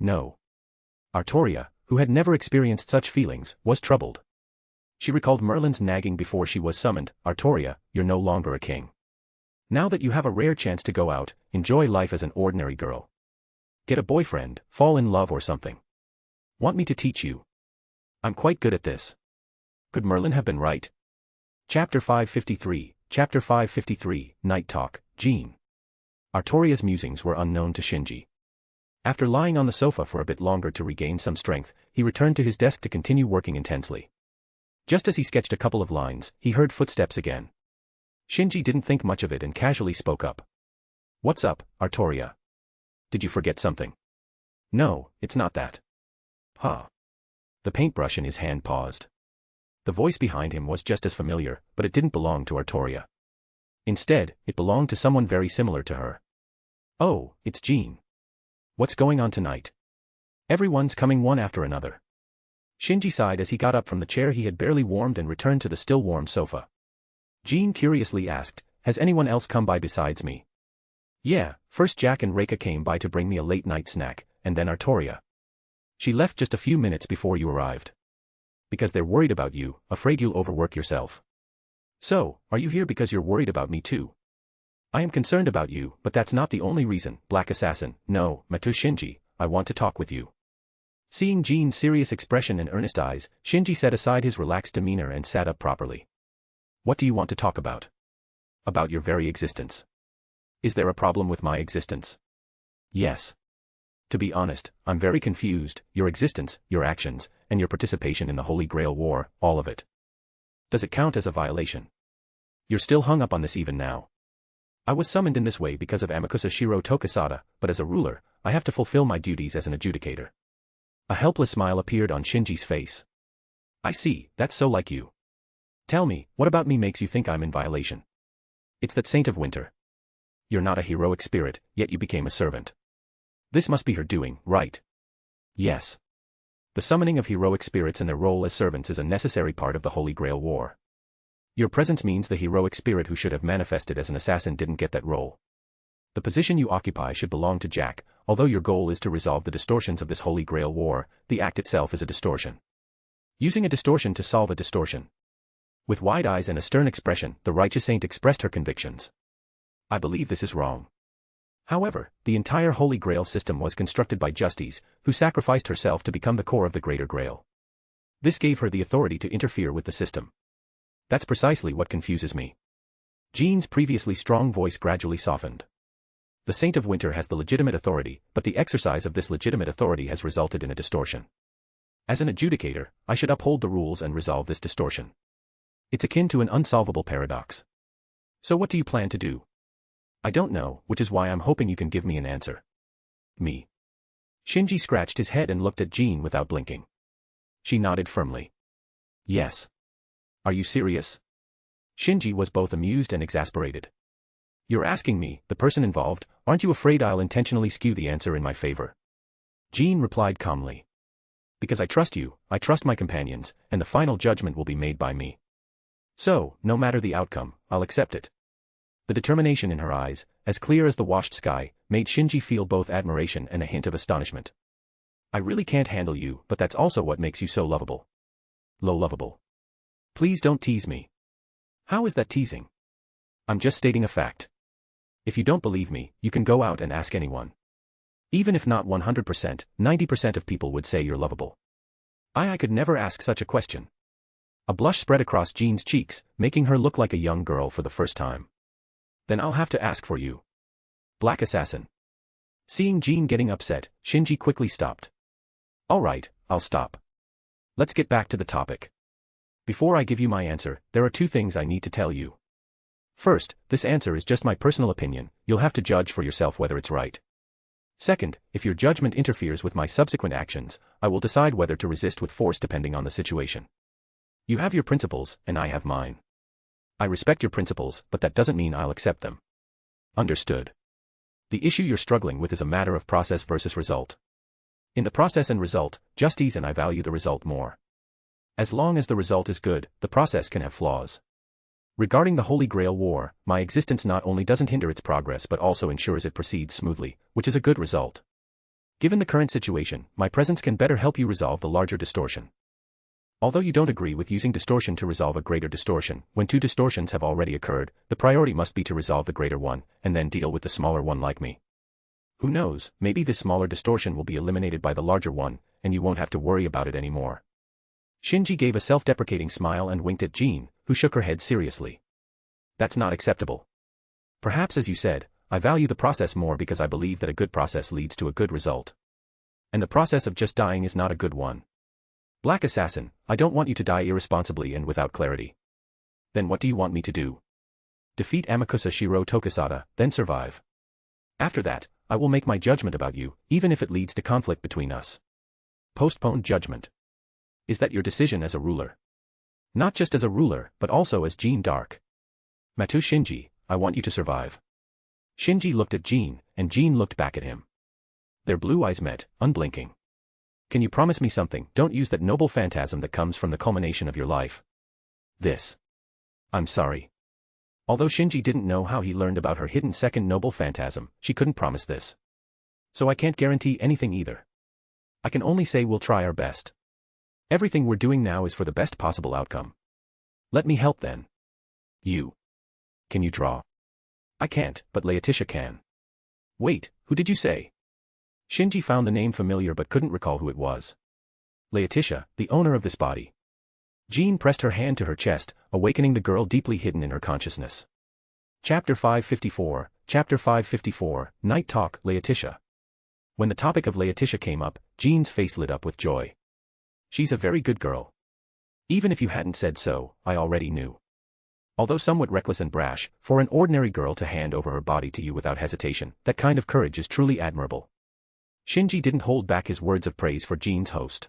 No. Artoria, who had never experienced such feelings, was troubled. She recalled Merlin's nagging before she was summoned. Artoria, you're no longer a king. Now that you have a rare chance to go out, enjoy life as an ordinary girl. Get a boyfriend, fall in love or something. Want me to teach you? I'm quite good at this. Could Merlin have been right? Chapter 553, Night Talk, Jean. Artoria's musings were unknown to Shinji. After lying on the sofa for a bit longer to regain some strength, he returned to his desk to continue working intensely. Just as he sketched a couple of lines, he heard footsteps again. Shinji didn't think much of it and casually spoke up. What's up, Artoria? Did you forget something? No, it's not that. Huh. The paintbrush in his hand paused. The voice behind him was just as familiar, but it didn't belong to Artoria. Instead, it belonged to someone very similar to her. Oh, it's Jean. What's going on tonight? Everyone's coming one after another. Shinji sighed as he got up from the chair he had barely warmed and returned to the still warm sofa. Jean curiously asked, has anyone else come by besides me? Yeah, first Jack and Reika came by to bring me a late-night snack, and then Artoria. She left just a few minutes before you arrived. Because they're worried about you, afraid you'll overwork yourself. So, are you here because you're worried about me too? I am concerned about you, but that's not the only reason, Black Assassin. No, Matou Shinji, I want to talk with you. Seeing Jean's serious expression and earnest eyes, Shinji set aside his relaxed demeanor and sat up properly. What do you want to talk about? About your very existence. Is there a problem with my existence? Yes. To be honest, I'm very confused, your existence, your actions, and your participation in the Holy Grail War, all of it. Does it count as a violation? You're still hung up on this even now. I was summoned in this way because of Amakusa Shiro Tokisada, but as a ruler, I have to fulfill my duties as an adjudicator. A helpless smile appeared on Shinji's face. I see, that's so like you. Tell me, what about me makes you think I'm in violation? It's that Saint of Winter. You're not a heroic spirit, yet you became a servant. This must be her doing, right? Yes. The summoning of heroic spirits and their role as servants is a necessary part of the Holy Grail War. Your presence means the heroic spirit who should have manifested as an assassin didn't get that role. The position you occupy should belong to Jack. Although your goal is to resolve the distortions of this Holy Grail War, the act itself is a distortion. Using a distortion to solve a distortion. With wide eyes and a stern expression, the righteous saint expressed her convictions. I believe this is wrong. However, the entire Holy Grail system was constructed by Justice, who sacrificed herself to become the core of the Greater Grail. This gave her the authority to interfere with the system. That's precisely what confuses me. Jean's previously strong voice gradually softened. The Saint of Winter has the legitimate authority, but the exercise of this legitimate authority has resulted in a distortion. As an adjudicator, I should uphold the rules and resolve this distortion. It's akin to an unsolvable paradox. So what do you plan to do? I don't know, which is why I'm hoping you can give me an answer. Me. Shinji scratched his head and looked at Jean without blinking. She nodded firmly. Yes. Are you serious? Shinji was both amused and exasperated. You're asking me, the person involved, aren't you afraid I'll intentionally skew the answer in my favor? Jean replied calmly. Because I trust you, I trust my companions, and the final judgment will be made by me. So, no matter the outcome, I'll accept it. The determination in her eyes, as clear as the washed sky, made Shinji feel both admiration and a hint of astonishment. I really can't handle you, but that's also what makes you so lovable. Lovable. Please don't tease me. How is that teasing? I'm just stating a fact. If you don't believe me, you can go out and ask anyone. Even if not 100%, 90% of people would say you're lovable. I could never ask such a question. A blush spread across Jean's cheeks, making her look like a young girl for the first time. Then I'll have to ask for you. Black Assassin. Seeing Jean getting upset, Shinji quickly stopped. All right, I'll stop. Let's get back to the topic. Before I give you my answer, there are two things I need to tell you. First, this answer is just my personal opinion, you'll have to judge for yourself whether it's right. Second, if your judgment interferes with my subsequent actions, I will decide whether to resist with force depending on the situation. You have your principles, and I have mine. I respect your principles, but that doesn't mean I'll accept them. Understood. The issue you're struggling with is a matter of process versus result. In the process and result, Justice and I value the result more. As long as the result is good, the process can have flaws. Regarding the Holy Grail War, my existence not only doesn't hinder its progress but also ensures it proceeds smoothly, which is a good result. Given the current situation, my presence can better help you resolve the larger distortion. Although you don't agree with using distortion to resolve a greater distortion, when two distortions have already occurred, the priority must be to resolve the greater one, and then deal with the smaller one like me. Who knows, maybe this smaller distortion will be eliminated by the larger one, and you won't have to worry about it anymore. Shinji gave a self-deprecating smile and winked at Jean, who shook her head seriously. That's not acceptable. Perhaps as you said, I value the process more because I believe that a good process leads to a good result. And the process of just dying is not a good one. Black Assassin, I don't want you to die irresponsibly and without clarity. Then what do you want me to do? Defeat Amakusa Shiro Tokisada, then survive. After that, I will make my judgment about you, even if it leads to conflict between us. Postponed judgment. Is that your decision as a ruler? Not just as a ruler, but also as Jean Dark. Matou Shinji, I want you to survive. Shinji looked at Jean, and Jean looked back at him. Their blue eyes met, unblinking. Can you promise me something? Don't use that noble phantasm that comes from the culmination of your life. This. I'm sorry. Although Shinji didn't know how he learned about her hidden second noble phantasm, she couldn't promise this. So I can't guarantee anything either. I can only say we'll try our best. Everything we're doing now is for the best possible outcome. Let me help then. You. Can you draw? I can't, but Laetitia can. Wait, who did you say? Shinji found the name familiar but couldn't recall who it was. Laetitia, the owner of this body. Jean pressed her hand to her chest, awakening the girl deeply hidden in her consciousness. Chapter 554, Night Talk, Laetitia. When the topic of Laetitia came up, Jean's face lit up with joy. She's a very good girl. Even if you hadn't said so, I already knew. Although somewhat reckless and brash, for an ordinary girl to hand over her body to you without hesitation, that kind of courage is truly admirable. Shinji didn't hold back his words of praise for Jean's host.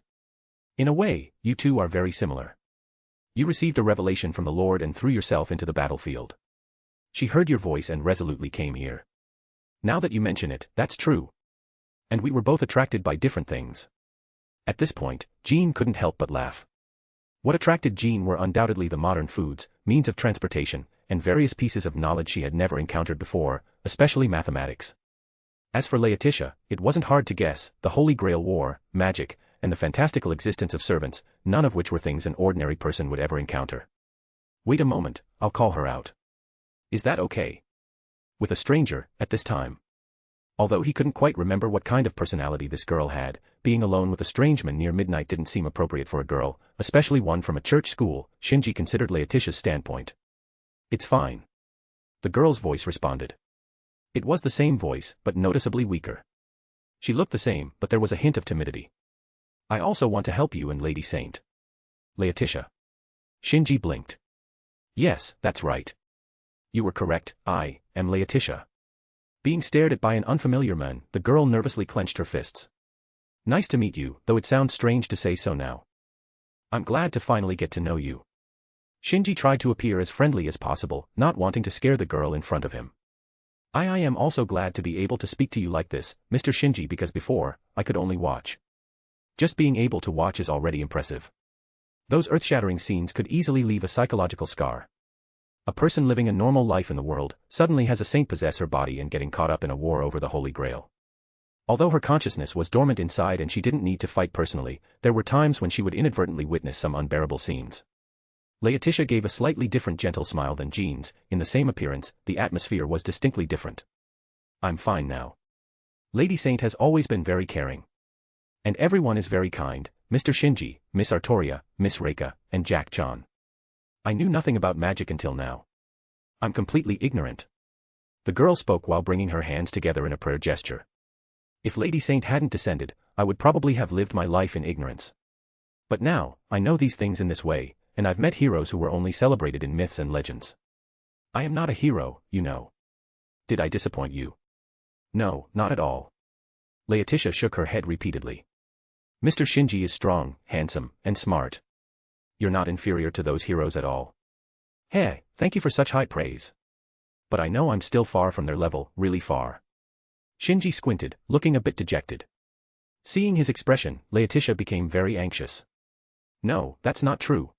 In a way, you two are very similar. You received a revelation from the Lord and threw yourself into the battlefield. She heard your voice and resolutely came here. Now that you mention it, that's true. And we were both attracted by different things. At this point, Jean couldn't help but laugh. What attracted Jean were undoubtedly the modern foods, means of transportation, and various pieces of knowledge she had never encountered before, especially mathematics. As for Laetitia, it wasn't hard to guess, the Holy Grail War, magic, and the fantastical existence of servants, none of which were things an ordinary person would ever encounter. Wait a moment, I'll call her out. Is that okay? With a stranger, at this time. Although he couldn't quite remember what kind of personality this girl had, being alone with a strange man near midnight didn't seem appropriate for a girl, especially one from a church school. Shinji considered Laetitia's standpoint. It's fine. The girl's voice responded. It was the same voice, but noticeably weaker. She looked the same, but there was a hint of timidity. I also want to help you and Lady Saint. Laetitia. Shinji blinked. Yes, that's right. You were correct, I am Laetitia. Being stared at by an unfamiliar man, the girl nervously clenched her fists. Nice to meet you, though it sounds strange to say so now. I'm glad to finally get to know you. Shinji tried to appear as friendly as possible, not wanting to scare the girl in front of him. I am also glad to be able to speak to you like this, Mr. Shinji, because before, I could only watch. Just being able to watch is already impressive. Those earth-shattering scenes could easily leave a psychological scar. A person living a normal life in the world, suddenly has a saint possess her body and getting caught up in a war over the Holy Grail. Although her consciousness was dormant inside and she didn't need to fight personally, there were times when she would inadvertently witness some unbearable scenes. Laetitia gave a slightly different gentle smile than Jean's. In the same appearance, the atmosphere was distinctly different. I'm fine now. Lady Saint has always been very caring. And everyone is very kind, Mr. Shinji, Miss Artoria, Miss Reika, and Jack-chan. I knew nothing about magic until now. I'm completely ignorant. The girl spoke while bringing her hands together in a prayer gesture. If Lady Saint hadn't descended, I would probably have lived my life in ignorance. But now, I know these things in this way, and I've met heroes who were only celebrated in myths and legends. I am not a hero, you know. Did I disappoint you? No, not at all. Laetitia shook her head repeatedly. Mr. Shinji is strong, handsome, and smart. You're not inferior to those heroes at all. Hey, thank you for such high praise. But I know I'm still far from their level, really far. Shinji squinted, looking a bit dejected. Seeing his expression, Laetitia became very anxious. No, that's not true.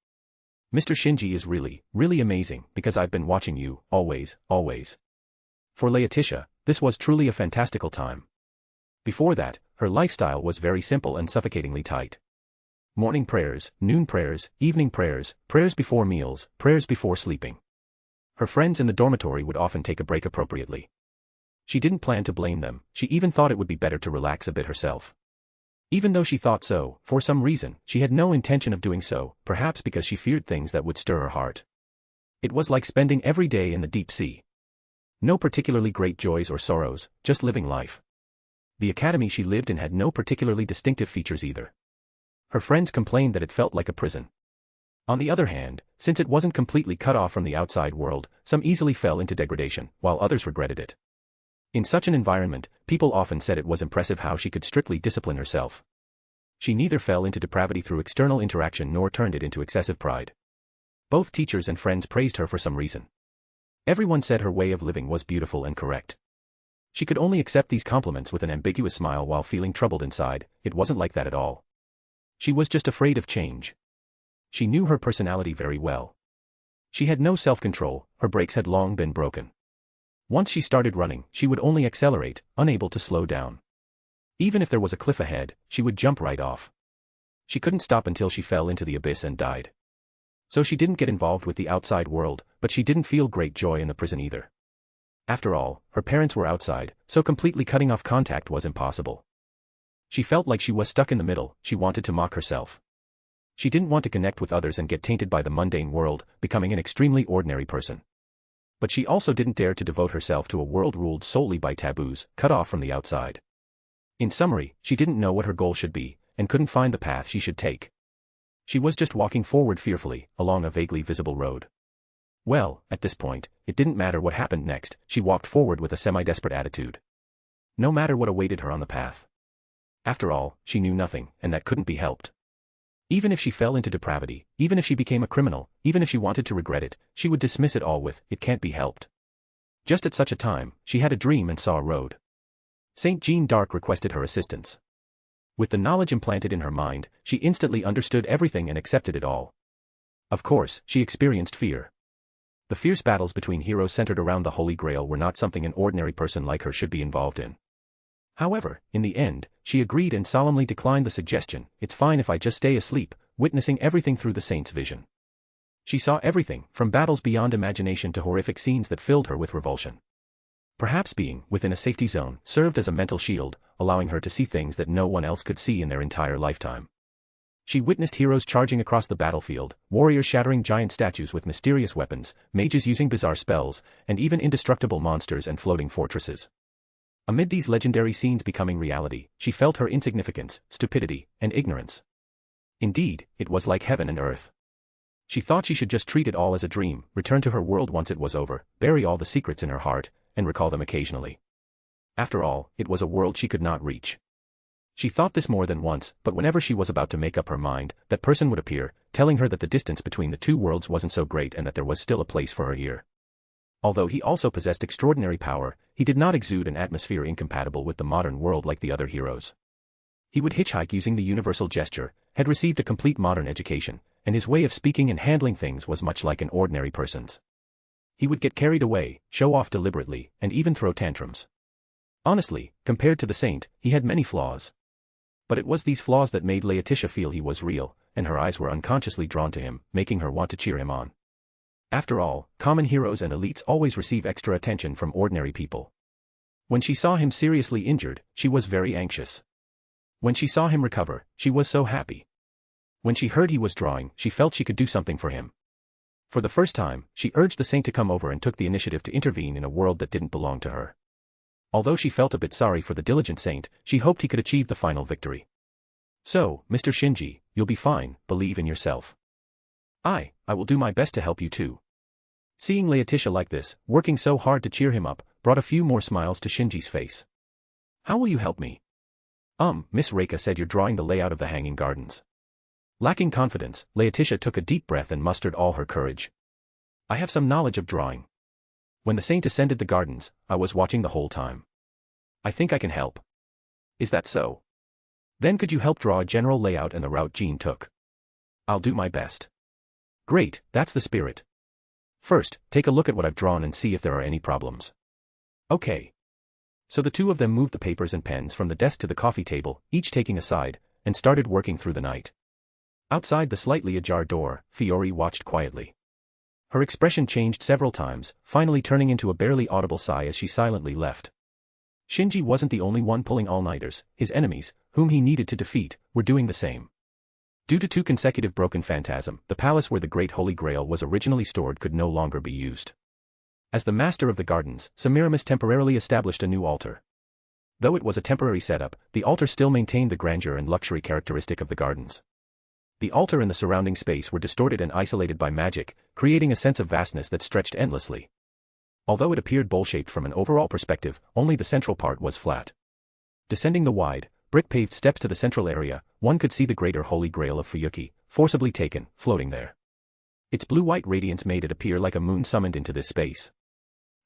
Mr. Shinji is really, really amazing because I've been watching you, always, always. For Laetitia, this was truly a fantastical time. Before that, her lifestyle was very simple and suffocatingly tight. Morning prayers, noon prayers, evening prayers, prayers before meals, prayers before sleeping. Her friends in the dormitory would often take a break appropriately. She didn't plan to blame them, she even thought it would be better to relax a bit herself. Even though she thought so, for some reason, she had no intention of doing so, perhaps because she feared things that would stir her heart. It was like spending every day in the deep sea. No particularly great joys or sorrows, just living life. The academy she lived in had no particularly distinctive features either. Her friends complained that it felt like a prison. On the other hand, since it wasn't completely cut off from the outside world, some easily fell into degradation, while others regretted it. In such an environment, people often said it was impressive how she could strictly discipline herself. She neither fell into depravity through external interaction nor turned it into excessive pride. Both teachers and friends praised her for some reason. Everyone said her way of living was beautiful and correct. She could only accept these compliments with an ambiguous smile while feeling troubled inside. It wasn't like that at all. She was just afraid of change. She knew her personality very well. She had no self-control, her brakes had long been broken. Once she started running, she would only accelerate, unable to slow down. Even if there was a cliff ahead, she would jump right off. She couldn't stop until she fell into the abyss and died. So she didn't get involved with the outside world, but she didn't feel great joy in the prison either. After all, her parents were outside, so completely cutting off contact was impossible. She felt like she was stuck in the middle, she wanted to mock herself. She didn't want to connect with others and get tainted by the mundane world, becoming an extremely ordinary person. But she also didn't dare to devote herself to a world ruled solely by taboos, cut off from the outside. In summary, she didn't know what her goal should be, and couldn't find the path she should take. She was just walking forward fearfully, along a vaguely visible road. Well, at this point, it didn't matter what happened next, she walked forward with a semi-desperate attitude. No matter what awaited her on the path. After all, she knew nothing, and that couldn't be helped. Even if she fell into depravity, even if she became a criminal, even if she wanted to regret it, she would dismiss it all with, "It can't be helped." Just at such a time, she had a dream and saw a road. Saint Jean d'Arc requested her assistance. With the knowledge implanted in her mind, she instantly understood everything and accepted it all. Of course, she experienced fear. The fierce battles between heroes centered around the Holy Grail were not something an ordinary person like her should be involved in. However, in the end, she agreed and solemnly declined the suggestion. "It's fine if I just stay asleep," witnessing everything through the saint's vision. She saw everything, from battles beyond imagination to horrific scenes that filled her with revulsion. Perhaps being within a safety zone served as a mental shield, allowing her to see things that no one else could see in their entire lifetime. She witnessed heroes charging across the battlefield, warriors shattering giant statues with mysterious weapons, mages using bizarre spells, and even indestructible monsters and floating fortresses. Amid these legendary scenes becoming reality, she felt her insignificance, stupidity, and ignorance. Indeed, it was like heaven and earth. She thought she should just treat it all as a dream, return to her world once it was over, bury all the secrets in her heart, and recall them occasionally. After all, it was a world she could not reach. She thought this more than once, but whenever she was about to make up her mind, that person would appear, telling her that the distance between the two worlds wasn't so great and that there was still a place for her here. Although he also possessed extraordinary power, he did not exude an atmosphere incompatible with the modern world like the other heroes. He would hitchhike using the universal gesture, had received a complete modern education, and his way of speaking and handling things was much like an ordinary person's. He would get carried away, show off deliberately, and even throw tantrums. Honestly, compared to the saint, he had many flaws. But it was these flaws that made Laetitia feel he was real, and her eyes were unconsciously drawn to him, making her want to cheer him on. After all, common heroes and elites always receive extra attention from ordinary people. When she saw him seriously injured, she was very anxious. When she saw him recover, she was so happy. When she heard he was drawing, she felt she could do something for him. For the first time, she urged the saint to come over and took the initiative to intervene in a world that didn't belong to her. Although she felt a bit sorry for the diligent saint, she hoped he could achieve the final victory. "So, Mr. Shinji, you'll be fine, believe in yourself. I will do my best to help you too." Seeing Laetitia like this, working so hard to cheer him up, brought a few more smiles to Shinji's face. "How will you help me?" Miss Reika said you're drawing the layout of the Hanging Gardens." Lacking confidence, Laetitia took a deep breath and mustered all her courage. "I have some knowledge of drawing. When the saint ascended the gardens, I was watching the whole time. I think I can help." "Is that so? Then could you help draw a general layout and the route Jean took?" "I'll do my best." Great, that's the spirit. First, take a look at what I've drawn and see if there are any problems. Okay. So the two of them moved the papers and pens from the desk to the coffee table, each taking a side, and started working through the night. Outside the slightly ajar door, Fiore watched quietly. Her expression changed several times, finally turning into a barely audible sigh as she silently left. Shinji wasn't the only one pulling all-nighters. His enemies, whom he needed to defeat, were doing the same. Due to 2 consecutive broken phantasm, the palace where the Great Holy Grail was originally stored could no longer be used. As the master of the gardens, Semiramis temporarily established a new altar. Though it was a temporary setup, the altar still maintained the grandeur and luxury characteristic of the gardens. The altar and the surrounding space were distorted and isolated by magic, creating a sense of vastness that stretched endlessly. Although it appeared bowl-shaped from an overall perspective, only the central part was flat. Descending the wide, brick-paved steps to the central area, one could see the greater Holy Grail of Fuyuki, forcibly taken, floating there. Its blue-white radiance made it appear like a moon summoned into this space.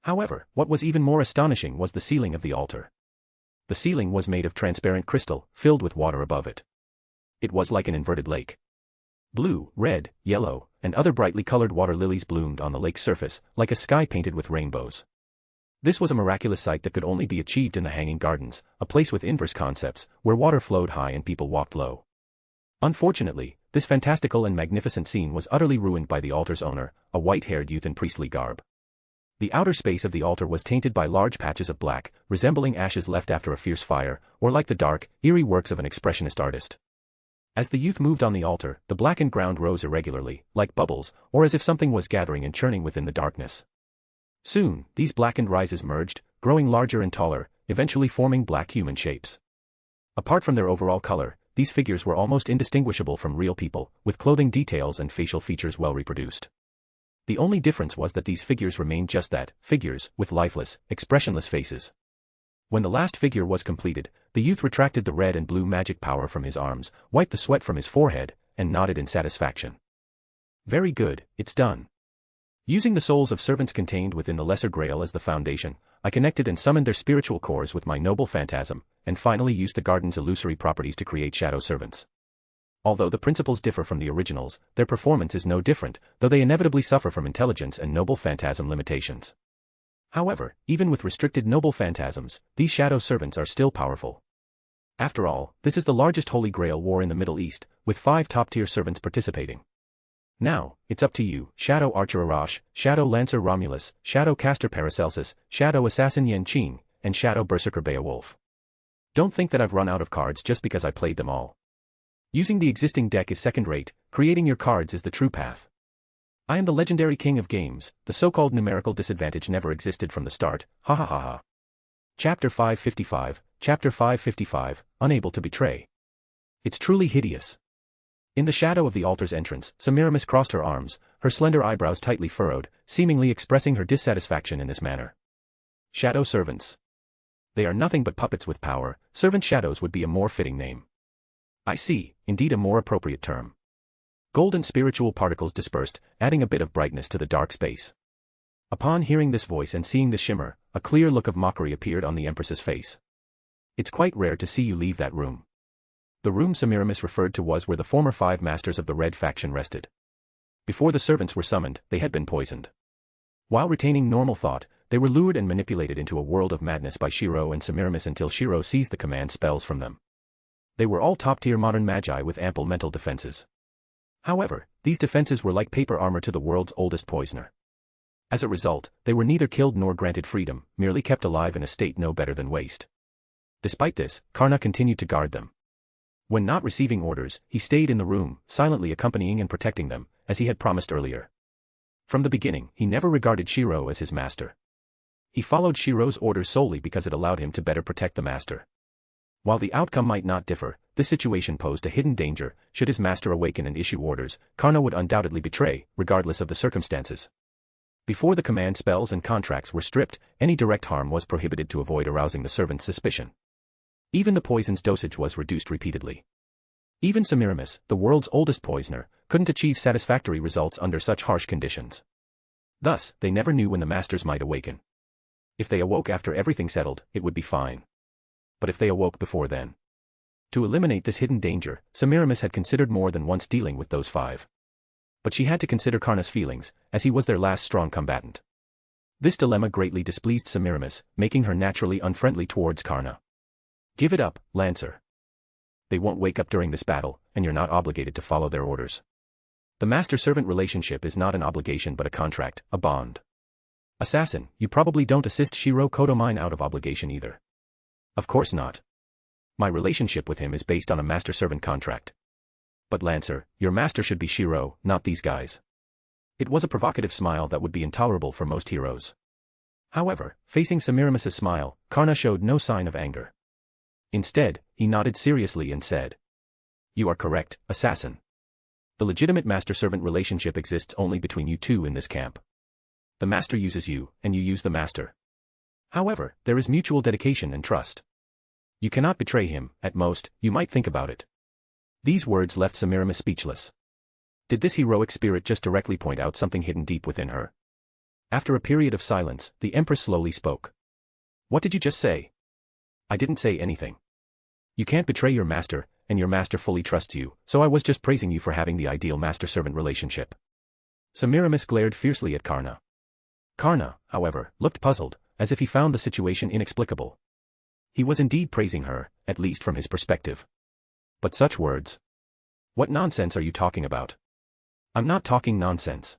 However, what was even more astonishing was the ceiling of the altar. The ceiling was made of transparent crystal, filled with water above it. It was like an inverted lake. Blue, red, yellow, and other brightly colored water lilies bloomed on the lake's surface, like a sky painted with rainbows. This was a miraculous sight that could only be achieved in the Hanging Gardens, a place with inverse concepts, where water flowed high and people walked low. Unfortunately, this fantastical and magnificent scene was utterly ruined by the altar's owner, a white-haired youth in priestly garb. The outer space of the altar was tainted by large patches of black, resembling ashes left after a fierce fire, or like the dark, eerie works of an expressionist artist. As the youth moved on the altar, the blackened ground rose irregularly, like bubbles, or as if something was gathering and churning within the darkness. Soon, these blackened rises merged, growing larger and taller, eventually forming black human shapes. Apart from their overall color, these figures were almost indistinguishable from real people, with clothing details and facial features well reproduced. The only difference was that these figures remained just that, figures, with lifeless, expressionless faces. When the last figure was completed, the youth retracted the red and blue magic power from his arms, wiped the sweat from his forehead, and nodded in satisfaction. Very good, it's done. Using the souls of servants contained within the Lesser Grail as the foundation, I connected and summoned their spiritual cores with my noble phantasm, and finally used the garden's illusory properties to create shadow servants. Although the principles differ from the originals, their performance is no different, though they inevitably suffer from intelligence and noble phantasm limitations. However, even with restricted noble phantasms, these shadow servants are still powerful. After all, this is the largest Holy Grail war in the Middle East, with 5 top-tier servants participating. Now, it's up to you, Shadow Archer Arash, Shadow Lancer Romulus, Shadow Caster Paracelsus, Shadow Assassin Yen Qing, and Shadow Berserker Beowulf. Don't think that I've run out of cards just because I played them all. Using the existing deck is second-rate, creating your cards is the true path. I am the legendary king of games, the so-called numerical disadvantage never existed from the start, ha ha ha ha. Chapter 555, Unable to Betray. It's truly hideous. In the shadow of the altar's entrance, Semiramis crossed her arms, her slender eyebrows tightly furrowed, seemingly expressing her dissatisfaction in this manner. Shadow servants. They are nothing but puppets with power, servant shadows would be a more fitting name. I see, indeed a more appropriate term. Golden spiritual particles dispersed, adding a bit of brightness to the dark space. Upon hearing this voice and seeing the shimmer, a clear look of mockery appeared on the Empress's face. It's quite rare to see you leave that room. The room Semiramis referred to was where the former 5 masters of the Red faction rested. Before the servants were summoned, they had been poisoned. While retaining normal thought, they were lured and manipulated into a world of madness by Shiro and Semiramis until Shiro seized the command spells from them. They were all top-tier modern magi with ample mental defenses. However, these defenses were like paper armor to the world's oldest poisoner. As a result, they were neither killed nor granted freedom, merely kept alive in a state no better than waste. Despite this, Karna continued to guard them. When not receiving orders, he stayed in the room, silently accompanying and protecting them, as he had promised earlier. From the beginning, he never regarded Shiro as his master. He followed Shiro's orders solely because it allowed him to better protect the master. While the outcome might not differ, this situation posed a hidden danger. Should his master awaken and issue orders, Karna would undoubtedly betray, regardless of the circumstances. Before the command spells and contracts were stripped, any direct harm was prohibited to avoid arousing the servant's suspicion. Even the poison's dosage was reduced repeatedly. Even Semiramis, the world's oldest poisoner, couldn't achieve satisfactory results under such harsh conditions. Thus, they never knew when the masters might awaken. If they awoke after everything settled, it would be fine. But if they awoke before then? To eliminate this hidden danger, Semiramis had considered more than once dealing with those 5. But she had to consider Karna's feelings, as he was their last strong combatant. This dilemma greatly displeased Semiramis, making her naturally unfriendly towards Karna. Give it up, Lancer. They won't wake up during this battle, and you're not obligated to follow their orders. The master-servant relationship is not an obligation but a contract, a bond. Assassin, you probably don't assist Shiro Kotomine out of obligation either. Of course not. My relationship with him is based on a master-servant contract. But Lancer, your master should be Shiro, not these guys. It was a provocative smile that would be intolerable for most heroes. However, facing Semiramis's smile, Karna showed no sign of anger. Instead, he nodded seriously and said, "You are correct, assassin. The legitimate master-servant relationship exists only between you two in this camp. The master uses you, and you use the master. However, there is mutual dedication and trust. You cannot betray him, at most, you might think about it." These words left Semiramis speechless. Did this heroic spirit just directly point out something hidden deep within her? After a period of silence, the Empress slowly spoke. "What did you just say?" "I didn't say anything. You can't betray your master, and your master fully trusts you, so I was just praising you for having the ideal master-servant relationship." Semiramis glared fiercely at Karna. Karna, however, looked puzzled, as if he found the situation inexplicable. He was indeed praising her, at least from his perspective. But such words. What nonsense are you talking about? I'm not talking nonsense.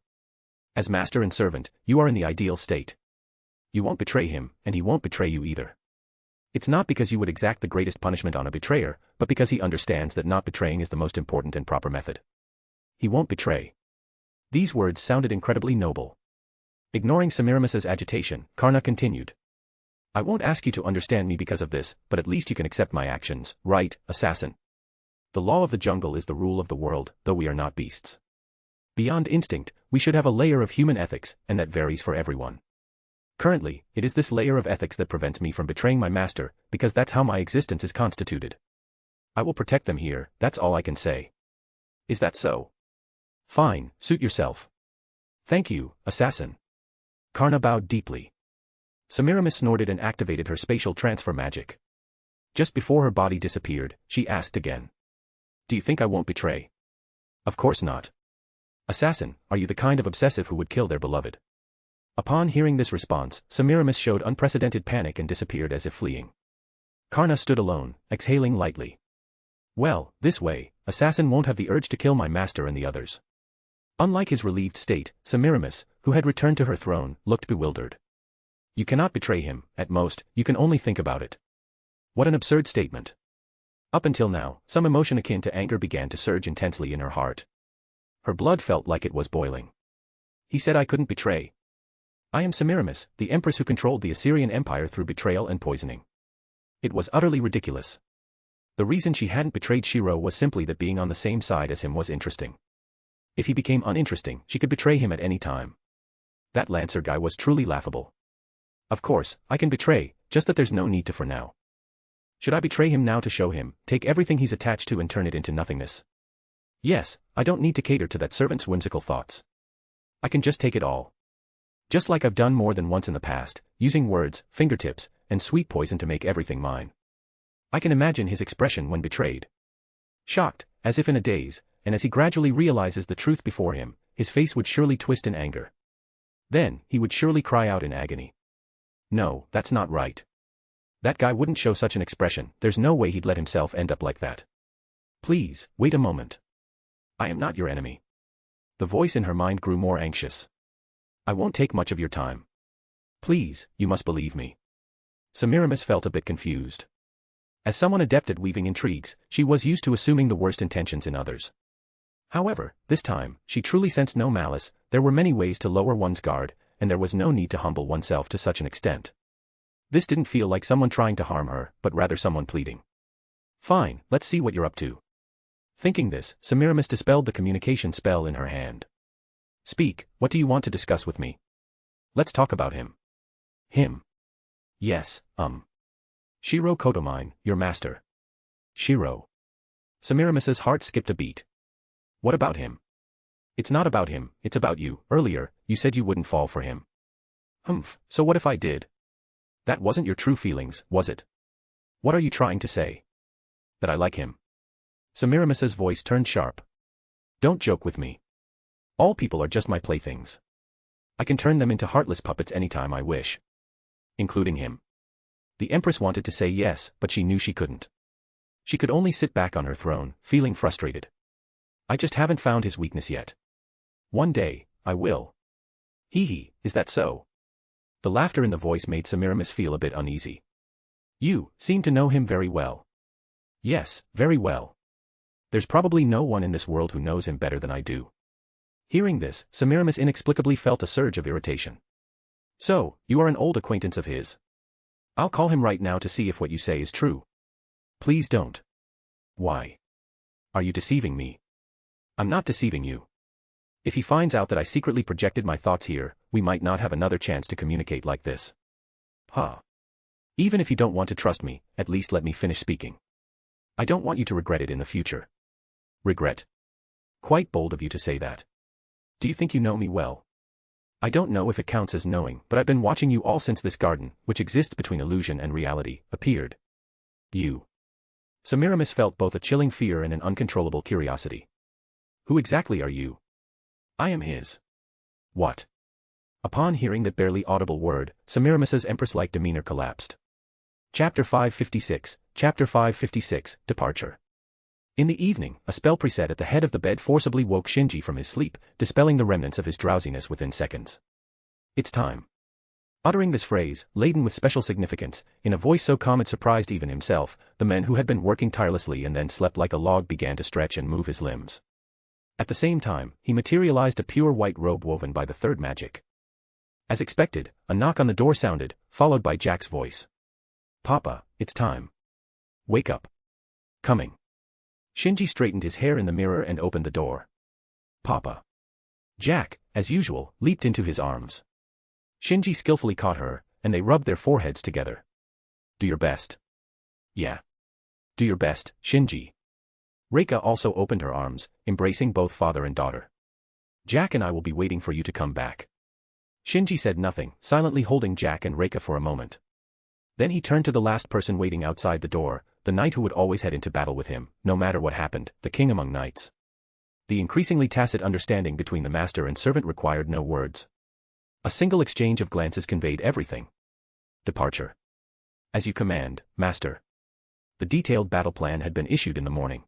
As master and servant, you are in the ideal state. You won't betray him, and he won't betray you either. It's not because you would exact the greatest punishment on a betrayer, but because he understands that not betraying is the most important and proper method. He won't betray. These words sounded incredibly noble. Ignoring Semiramis's agitation, Karna continued. I won't ask you to understand me because of this, but at least you can accept my actions, right, assassin? The law of the jungle is the rule of the world, though we are not beasts. Beyond instinct, we should have a layer of human ethics, and that varies for everyone. Currently, it is this layer of ethics that prevents me from betraying my master, because that's how my existence is constituted. I will protect them here, that's all I can say. Is that so? Fine, suit yourself. Thank you, assassin. Karna bowed deeply. Semiramis snorted and activated her spatial transfer magic. Just before her body disappeared, she asked again. Do you think I won't betray? Of course not. Assassin, are you the kind of obsessive who would kill their beloved? Upon hearing this response, Semiramis showed unprecedented panic and disappeared as if fleeing. Karna stood alone, exhaling lightly. Well, this way, assassin won't have the urge to kill my master and the others. Unlike his relieved state, Semiramis, who had returned to her throne, looked bewildered. You cannot betray him, at most, you can only think about it. What an absurd statement. Up until now, some emotion akin to anger began to surge intensely in her heart. Her blood felt like it was boiling. He said I couldn't betray. I am Semiramis, the empress who controlled the Assyrian Empire through betrayal and poisoning. It was utterly ridiculous. The reason she hadn't betrayed Shiro was simply that being on the same side as him was interesting. If he became uninteresting, she could betray him at any time. That Lancer guy was truly laughable. Of course, I can betray, just that there's no need to for now. Should I betray him now to show him, take everything he's attached to and turn it into nothingness? Yes, I don't need to cater to that servant's whimsical thoughts. I can just take it all. Just like I've done more than once in the past, using words, fingertips, and sweet poison to make everything mine. I can imagine his expression when betrayed. Shocked, as if in a daze, and as he gradually realizes the truth before him, his face would surely twist in anger. Then, he would surely cry out in agony. No, that's not right. That guy wouldn't show such an expression, there's no way he'd let himself end up like that. Please, wait a moment. I am not your enemy. The voice in her mind grew more anxious. I won't take much of your time. Please, you must believe me. Semiramis felt a bit confused. As someone adept at weaving intrigues, she was used to assuming the worst intentions in others. However, this time, she truly sensed no malice, there were many ways to lower one's guard, and there was no need to humble oneself to such an extent. This didn't feel like someone trying to harm her, but rather someone pleading. Fine, let's see what you're up to. Thinking this, Semiramis dispelled the communication spell in her hand. Speak, what do you want to discuss with me? Let's talk about him. Him? Yes, Shiro Kotomine, your master. Shiro. Semiramis's heart skipped a beat. What about him? It's not about him, it's about you. Earlier, you said you wouldn't fall for him. Humph, so what if I did? That wasn't your true feelings, was it? What are you trying to say? That I like him. Semiramis's voice turned sharp. Don't joke with me. All people are just my playthings. I can turn them into heartless puppets anytime I wish. Including him. The Empress wanted to say yes, but she knew she couldn't. She could only sit back on her throne, feeling frustrated. I just haven't found his weakness yet. One day, I will. Hee hee, is that so? The laughter in the voice made Semiramis feel a bit uneasy. You seem to know him very well. Yes, very well. There's probably no one in this world who knows him better than I do. Hearing this, Semiramis inexplicably felt a surge of irritation. So, you are an old acquaintance of his. I'll call him right now to see if what you say is true. Please don't. Why? Are you deceiving me? I'm not deceiving you. If he finds out that I secretly projected my thoughts here, we might not have another chance to communicate like this. Huh. Even if you don't want to trust me, at least let me finish speaking. I don't want you to regret it in the future. Regret? Quite bold of you to say that. Do you think you know me well? I don't know if it counts as knowing, but I've been watching you all since this garden, which exists between illusion and reality, appeared. You. Semiramis felt both a chilling fear and an uncontrollable curiosity. Who exactly are you? I am his. What? Upon hearing that barely audible word, Semiramis's empress-like demeanor collapsed. Chapter 556, Chapter 556, Departure. In the evening, a spell preset at the head of the bed forcibly woke Shinji from his sleep, dispelling the remnants of his drowsiness within seconds. It's time. Uttering this phrase, laden with special significance, in a voice so calm it surprised even himself, the man who had been working tirelessly and then slept like a log began to stretch and move his limbs. At the same time, he materialized a pure white robe woven by the third magic. As expected, a knock on the door sounded, followed by Jack's voice. Papa, it's time. Wake up. Coming. Shinji straightened his hair in the mirror and opened the door. Papa. Jack, as usual, leaped into his arms. Shinji skillfully caught her, and they rubbed their foreheads together. Do your best. Yeah. Do your best, Shinji. Reika also opened her arms, embracing both father and daughter. Jack and I will be waiting for you to come back. Shinji said nothing, silently holding Jack and Reika for a moment. Then he turned to the last person waiting outside the door, the knight who would always head into battle with him, no matter what happened, the king among knights. The increasingly tacit understanding between the master and servant required no words. A single exchange of glances conveyed everything. Departure. As you command, master. The detailed battle plan had been issued in the morning.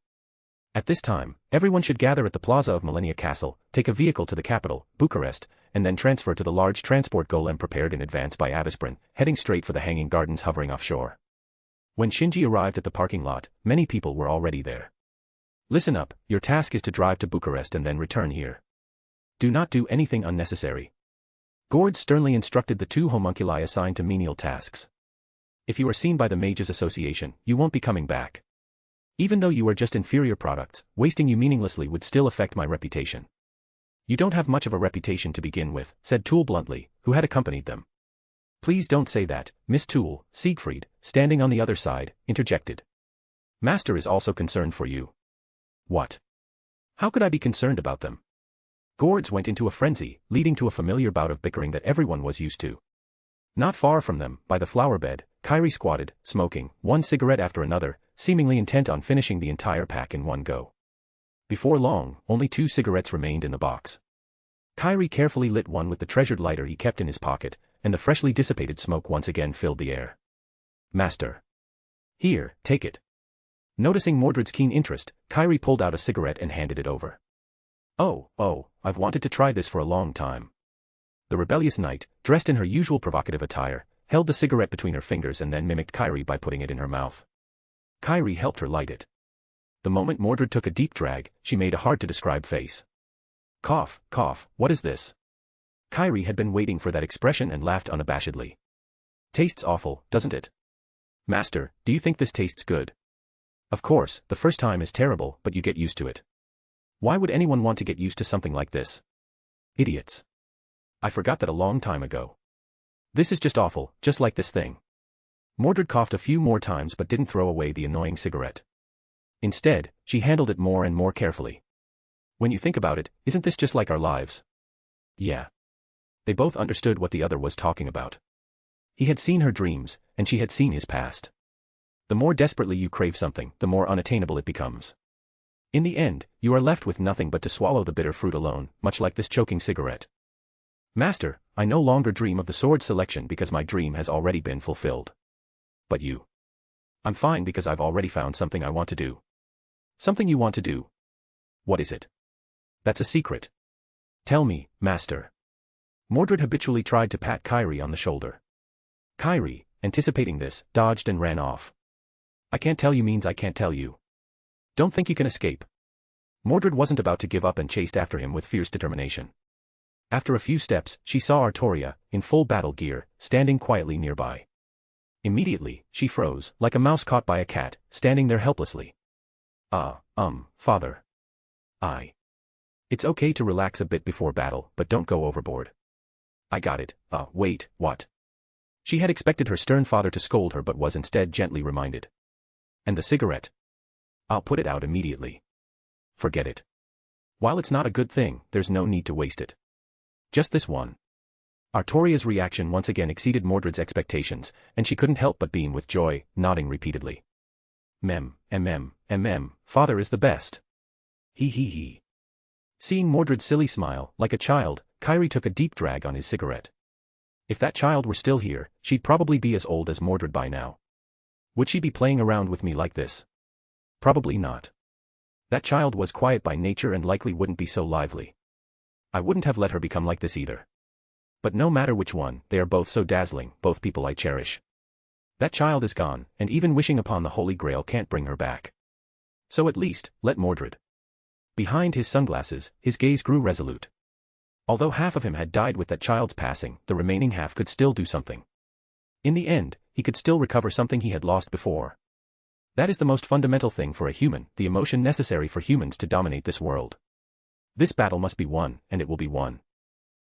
At this time, everyone should gather at the plaza of Millennia Castle, take a vehicle to the capital, Bucharest, and then transfer to the large transport golem prepared in advance by Avisprin, heading straight for the hanging gardens hovering offshore. When Shinji arrived at the parking lot, many people were already there. Listen up, your task is to drive to Bucharest and then return here. Do not do anything unnecessary. Gord sternly instructed the two homunculi assigned to menial tasks. If you are seen by the Mages Association, you won't be coming back. Even though you are just inferior products, wasting you meaninglessly would still affect my reputation. You don't have much of a reputation to begin with, said Tool bluntly, who had accompanied them. Please don't say that, Miss Tool, Siegfried, standing on the other side, interjected. Master is also concerned for you. What? How could I be concerned about them? Gords went into a frenzy, leading to a familiar bout of bickering that everyone was used to. Not far from them, by the flower bed, Kyrie squatted, smoking, one cigarette after another, seemingly intent on finishing the entire pack in one go. Before long, only 2 cigarettes remained in the box. Kyrie carefully lit one with the treasured lighter he kept in his pocket, and the freshly dissipated smoke once again filled the air. Master. Here, take it. Noticing Mordred's keen interest, Kyrie pulled out a cigarette and handed it over. Oh, I've wanted to try this for a long time. The rebellious knight, dressed in her usual provocative attire, held the cigarette between her fingers and then mimicked Kyrie by putting it in her mouth. Kyrie helped her light it. The moment Mordred took a deep drag, she made a hard-to-describe face. Cough, what is this? Kyrie had been waiting for that expression and laughed unabashedly. Tastes awful, doesn't it? Master, do you think this tastes good? Of course, the first time is terrible, but you get used to it. Why would anyone want to get used to something like this? Idiots. I forgot that a long time ago. This is just awful, just like this thing. Mordred coughed a few more times but didn't throw away the annoying cigarette. Instead, she handled it more and more carefully. When you think about it, isn't this just like our lives? Yeah. They both understood what the other was talking about. He had seen her dreams, and she had seen his past. The more desperately you crave something, the more unattainable it becomes. In the end, you are left with nothing but to swallow the bitter fruit alone, much like this choking cigarette. Master, I no longer dream of the sword selection because my dream has already been fulfilled. But you? I'm fine because I've already found something I want to do. Something you want to do? What is it? That's a secret. Tell me, Master. Mordred habitually tried to pat Makiri on the shoulder. Makiri, anticipating this, dodged and ran off. I can't tell you means I can't tell you. Don't think you can escape. Mordred wasn't about to give up and chased after him with fierce determination. After a few steps, she saw Artoria, in full battle gear, standing quietly nearby. Immediately, she froze, like a mouse caught by a cat, standing there helplessly. Father. It's okay to relax a bit before battle, but don't go overboard. I got it. Wait, what? She had expected her stern father to scold her but was instead gently reminded. And the cigarette? I'll put it out immediately. Forget it. While it's not a good thing, there's no need to waste it. Just this one. Artoria's reaction once again exceeded Mordred's expectations, and she couldn't help but beam with joy, nodding repeatedly. Father is the best. He. Seeing Mordred's silly smile, like a child, Makiri took a deep drag on his cigarette. If that child were still here, she'd probably be as old as Mordred by now. Would she be playing around with me like this? Probably not. That child was quiet by nature and likely wouldn't be so lively. I wouldn't have let her become like this either. But no matter which one, they are both so dazzling, both people I cherish. That child is gone, and even wishing upon the Holy Grail can't bring her back. So at least, let Mordred. Behind his sunglasses, his gaze grew resolute. Although half of him had died with that child's passing, the remaining half could still do something. In the end, he could still recover something he had lost before. That is the most fundamental thing for a human, the emotion necessary for humans to dominate this world. This battle must be won, and it will be won.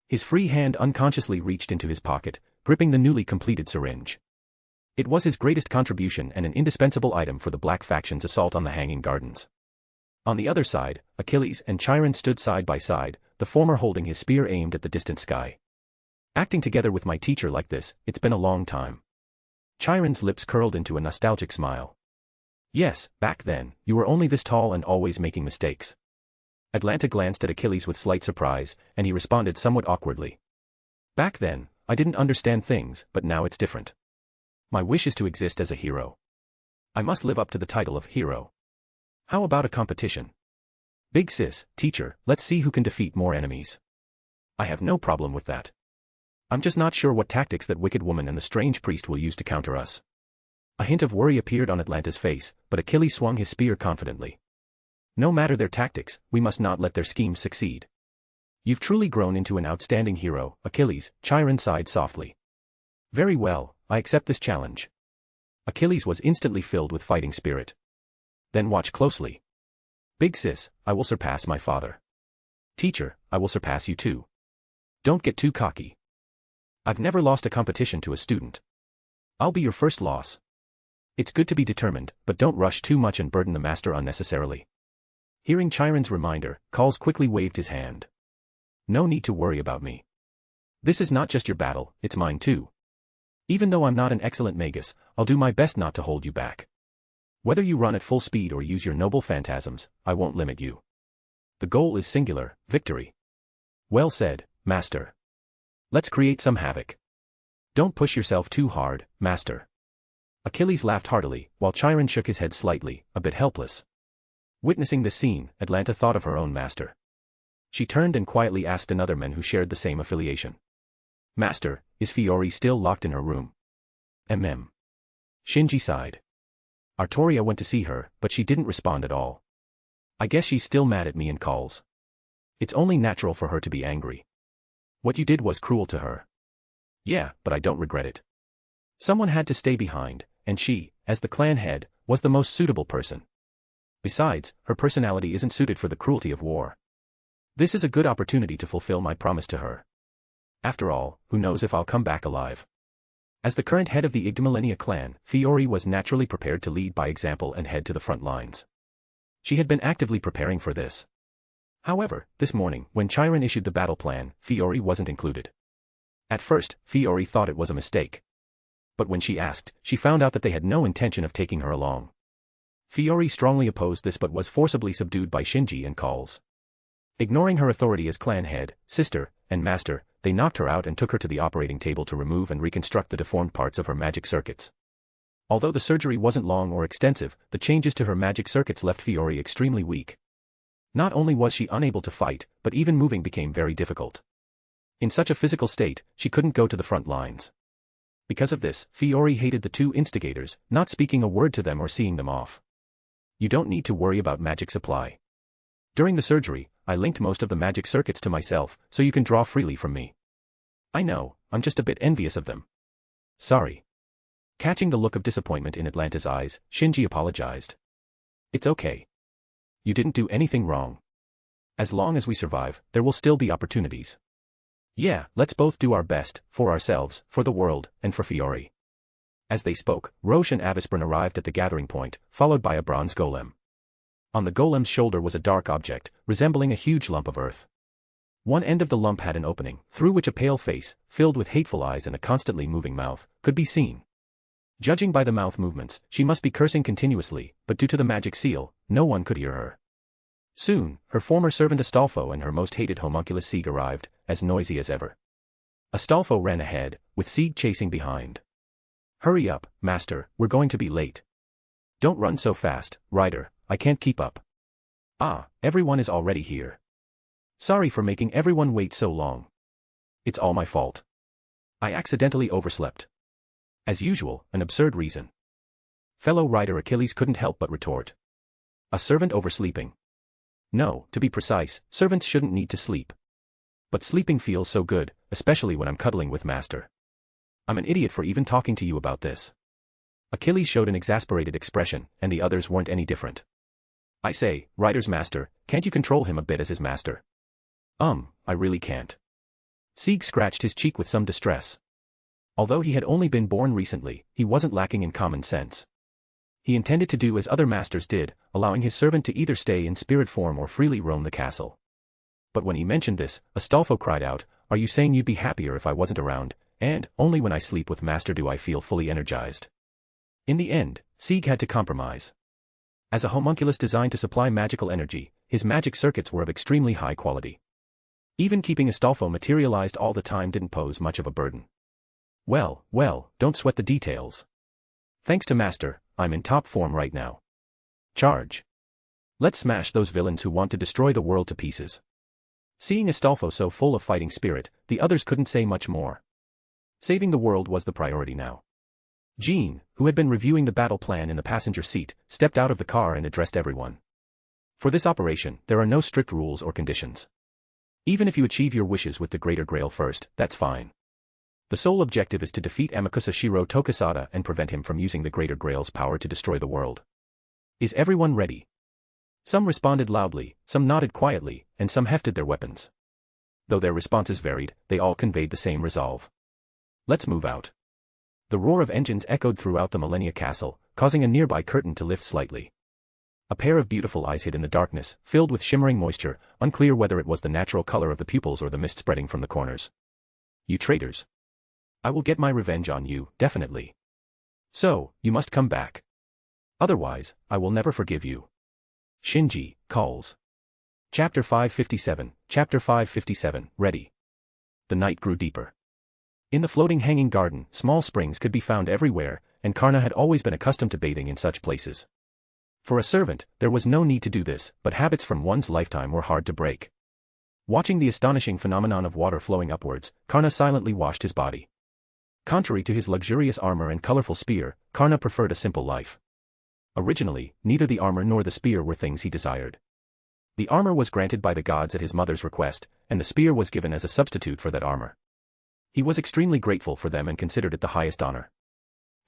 His free hand unconsciously reached into his pocket, gripping the newly completed syringe. It was his greatest contribution and an indispensable item for the Black Faction's assault on the Hanging Gardens. On the other side, Achilles and Chiron stood side by side, the former holding his spear aimed at the distant sky. Acting together with my teacher like this, it's been a long time. Chiron's lips curled into a nostalgic smile. Yes, back then, you were only this tall and always making mistakes. Atlanta glanced at Achilles with slight surprise, and he responded somewhat awkwardly. Back then, I didn't understand things, but now it's different. My wish is to exist as a hero. I must live up to the title of hero. How about a competition? Big sis, teacher, let's see who can defeat more enemies. I have no problem with that. I'm just not sure what tactics that wicked woman and the strange priest will use to counter us. A hint of worry appeared on Atlanta's face, but Achilles swung his spear confidently. No matter their tactics, we must not let their schemes succeed. You've truly grown into an outstanding hero, Achilles, Chiron sighed softly. Very well, I accept this challenge. Achilles was instantly filled with fighting spirit. Then watch closely. Big sis, I will surpass my father. Teacher, I will surpass you too. Don't get too cocky. I've never lost a competition to a student. I'll be your first loss. It's good to be determined, but don't rush too much and burden the master unnecessarily. Hearing Chiron's reminder, Calls quickly waved his hand. No need to worry about me. This is not just your battle, it's mine too. Even though I'm not an excellent magus, I'll do my best not to hold you back. Whether you run at full speed or use your noble phantasms, I won't limit you. The goal is singular, victory. Well said, master. Let's create some havoc. Don't push yourself too hard, master. Achilles laughed heartily, while Chiron shook his head slightly, a bit helpless. Witnessing this scene, Atlanta thought of her own master. She turned and quietly asked another man who shared the same affiliation. Master, is Fiore still locked in her room? Shinji sighed. Artoria went to see her, but she didn't respond at all. I guess she's still mad at me and calls. It's only natural for her to be angry. What you did was cruel to her. Yeah, but I don't regret it. Someone had to stay behind, and she, as the clan head, was the most suitable person. Besides, her personality isn't suited for the cruelty of war. This is a good opportunity to fulfill my promise to her. After all, who knows if I'll come back alive. As the current head of the Igdamillennia clan, Fiore was naturally prepared to lead by example and head to the front lines. She had been actively preparing for this. However, this morning, when Chiron issued the battle plan, Fiore wasn't included. At first, Fiore thought it was a mistake. But when she asked, she found out that they had no intention of taking her along. Fiori strongly opposed this but was forcibly subdued by Shinji and calls. Ignoring her authority as clan head, sister, and master, they knocked her out and took her to the operating table to remove and reconstruct the deformed parts of her magic circuits. Although the surgery wasn't long or extensive, the changes to her magic circuits left Fiori extremely weak. Not only was she unable to fight, but even moving became very difficult. In such a physical state, she couldn't go to the front lines. Because of this, Fiori hated the two instigators, not speaking a word to them or seeing them off. You don't need to worry about magic supply. During the surgery, I linked most of the magic circuits to myself, so you can draw freely from me. I know, I'm just a bit envious of them. Sorry. Catching the look of disappointment in Atlanta's eyes, Shinji apologized. It's okay. You didn't do anything wrong. As long as we survive, there will still be opportunities. Yeah, let's both do our best, for ourselves, for the world, and for Fiori. As they spoke, Roche and Avisbrun arrived at the gathering point, followed by a bronze golem. On the golem's shoulder was a dark object, resembling a huge lump of earth. One end of the lump had an opening, through which a pale face, filled with hateful eyes and a constantly moving mouth, could be seen. Judging by the mouth movements, she must be cursing continuously, but due to the magic seal, no one could hear her. Soon, her former servant Astolfo and her most hated homunculus Sieg arrived, as noisy as ever. Astolfo ran ahead, with Sieg chasing behind. Hurry up, master, we're going to be late. Don't run so fast, Ryder, I can't keep up. Ah, everyone is already here. Sorry for making everyone wait so long. It's all my fault. I accidentally overslept. As usual, an absurd reason. Fellow rider Achilles couldn't help but retort. A servant oversleeping. No, to be precise, servants shouldn't need to sleep. But sleeping feels so good, especially when I'm cuddling with master. I'm an idiot for even talking to you about this. Achilles showed an exasperated expression, and the others weren't any different. I say, Ryder's master, can't you control him a bit as his master? I really can't. Sieg scratched his cheek with some distress. Although he had only been born recently, he wasn't lacking in common sense. He intended to do as other masters did, allowing his servant to either stay in spirit form or freely roam the castle. But when he mentioned this, Astolfo cried out, "Are you saying you'd be happier if I wasn't around, and only when I sleep with master do I feel fully energized?" In the end, Sieg had to compromise. As a homunculus designed to supply magical energy, his magic circuits were of extremely high quality. Even keeping Astolfo materialized all the time didn't pose much of a burden. Well, don't sweat the details. Thanks to master, I'm in top form right now. Charge. Let's smash those villains who want to destroy the world to pieces. Seeing Astolfo so full of fighting spirit, the others couldn't say much more. Saving the world was the priority now. Jean, who had been reviewing the battle plan in the passenger seat, stepped out of the car and addressed everyone. For this operation, there are no strict rules or conditions. Even if you achieve your wishes with the Greater Grail first, that's fine. The sole objective is to defeat Amakusa Shiro Tokisada and prevent him from using the Greater Grail's power to destroy the world. Is everyone ready? Some responded loudly, some nodded quietly, and some hefted their weapons. Though their responses varied, they all conveyed the same resolve. Let's move out. The roar of engines echoed throughout the Millennia Castle, causing a nearby curtain to lift slightly. A pair of beautiful eyes hid in the darkness, filled with shimmering moisture, unclear whether it was the natural color of the pupils or the mist spreading from the corners. You traitors. I will get my revenge on you, definitely. So, you must come back. Otherwise, I will never forgive you. Shinji calls. Chapter 557, ready. The night grew deeper. In the floating hanging garden, small springs could be found everywhere, and Karna had always been accustomed to bathing in such places. For a servant, there was no need to do this, but habits from one's lifetime were hard to break. Watching the astonishing phenomenon of water flowing upwards, Karna silently washed his body. Contrary to his luxurious armor and colorful spear, Karna preferred a simple life. Originally, neither the armor nor the spear were things he desired. The armor was granted by the gods at his mother's request, and the spear was given as a substitute for that armor. He was extremely grateful for them and considered it the highest honor.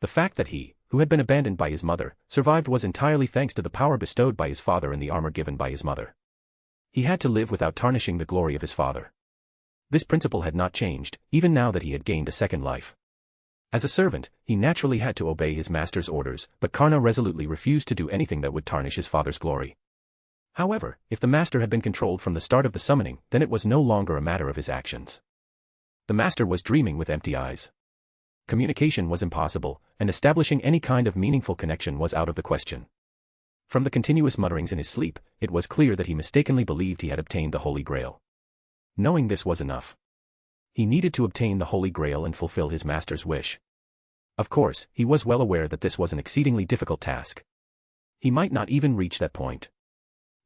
The fact that he, who had been abandoned by his mother, survived was entirely thanks to the power bestowed by his father and the armor given by his mother. He had to live without tarnishing the glory of his father. This principle had not changed, even now that he had gained a second life. As a servant, he naturally had to obey his master's orders, but Karna resolutely refused to do anything that would tarnish his father's glory. However, if the master had been controlled from the start of the summoning, then it was no longer a matter of his actions. The master was dreaming with empty eyes. Communication was impossible, and establishing any kind of meaningful connection was out of the question. From the continuous mutterings in his sleep, it was clear that he mistakenly believed he had obtained the Holy Grail. Knowing this was enough. He needed to obtain the Holy Grail and fulfill his master's wish. Of course, he was well aware that this was an exceedingly difficult task. He might not even reach that point.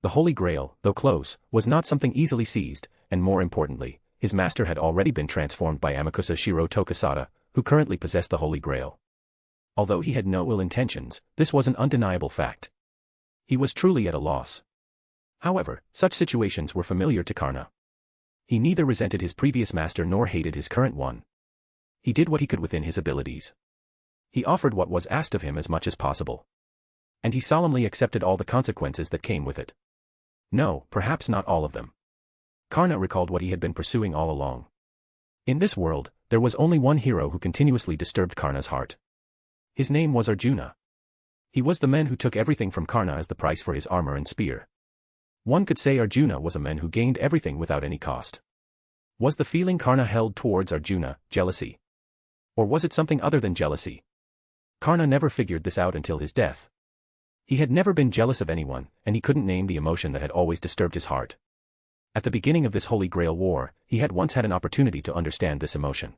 The Holy Grail, though close, was not something easily seized, and more importantly, his master had already been transformed by Amakusa Shiro Tokisada, who currently possessed the Holy Grail. Although he had no ill intentions, this was an undeniable fact. He was truly at a loss. However, such situations were familiar to Karna. He neither resented his previous master nor hated his current one. He did what he could within his abilities. He offered what was asked of him as much as possible. And he solemnly accepted all the consequences that came with it. No, perhaps not all of them. Karna recalled what he had been pursuing all along. In this world, there was only one hero who continuously disturbed Karna's heart. His name was Arjuna. He was the man who took everything from Karna as the price for his armor and spear. One could say Arjuna was a man who gained everything without any cost. Was the feeling Karna held towards Arjuna jealousy? Or was it something other than jealousy? Karna never figured this out until his death. He had never been jealous of anyone, and he couldn't name the emotion that had always disturbed his heart. At the beginning of this Holy Grail war, he had once had an opportunity to understand this emotion.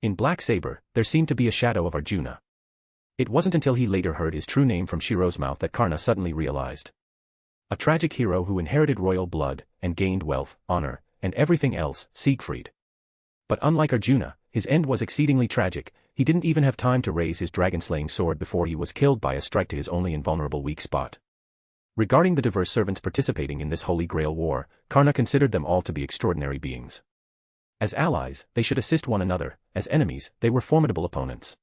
In Black Saber, there seemed to be a shadow of Arjuna. It wasn't until he later heard his true name from Shiro's mouth that Karna suddenly realized. A tragic hero who inherited royal blood, and gained wealth, honor, and everything else, Siegfried. But unlike Arjuna, his end was exceedingly tragic. He didn't even have time to raise his dragon-slaying sword before he was killed by a strike to his only invulnerable weak spot. Regarding the diverse servants participating in this Holy Grail war, Karna considered them all to be extraordinary beings. As allies, they should assist one another; as enemies, they were formidable opponents.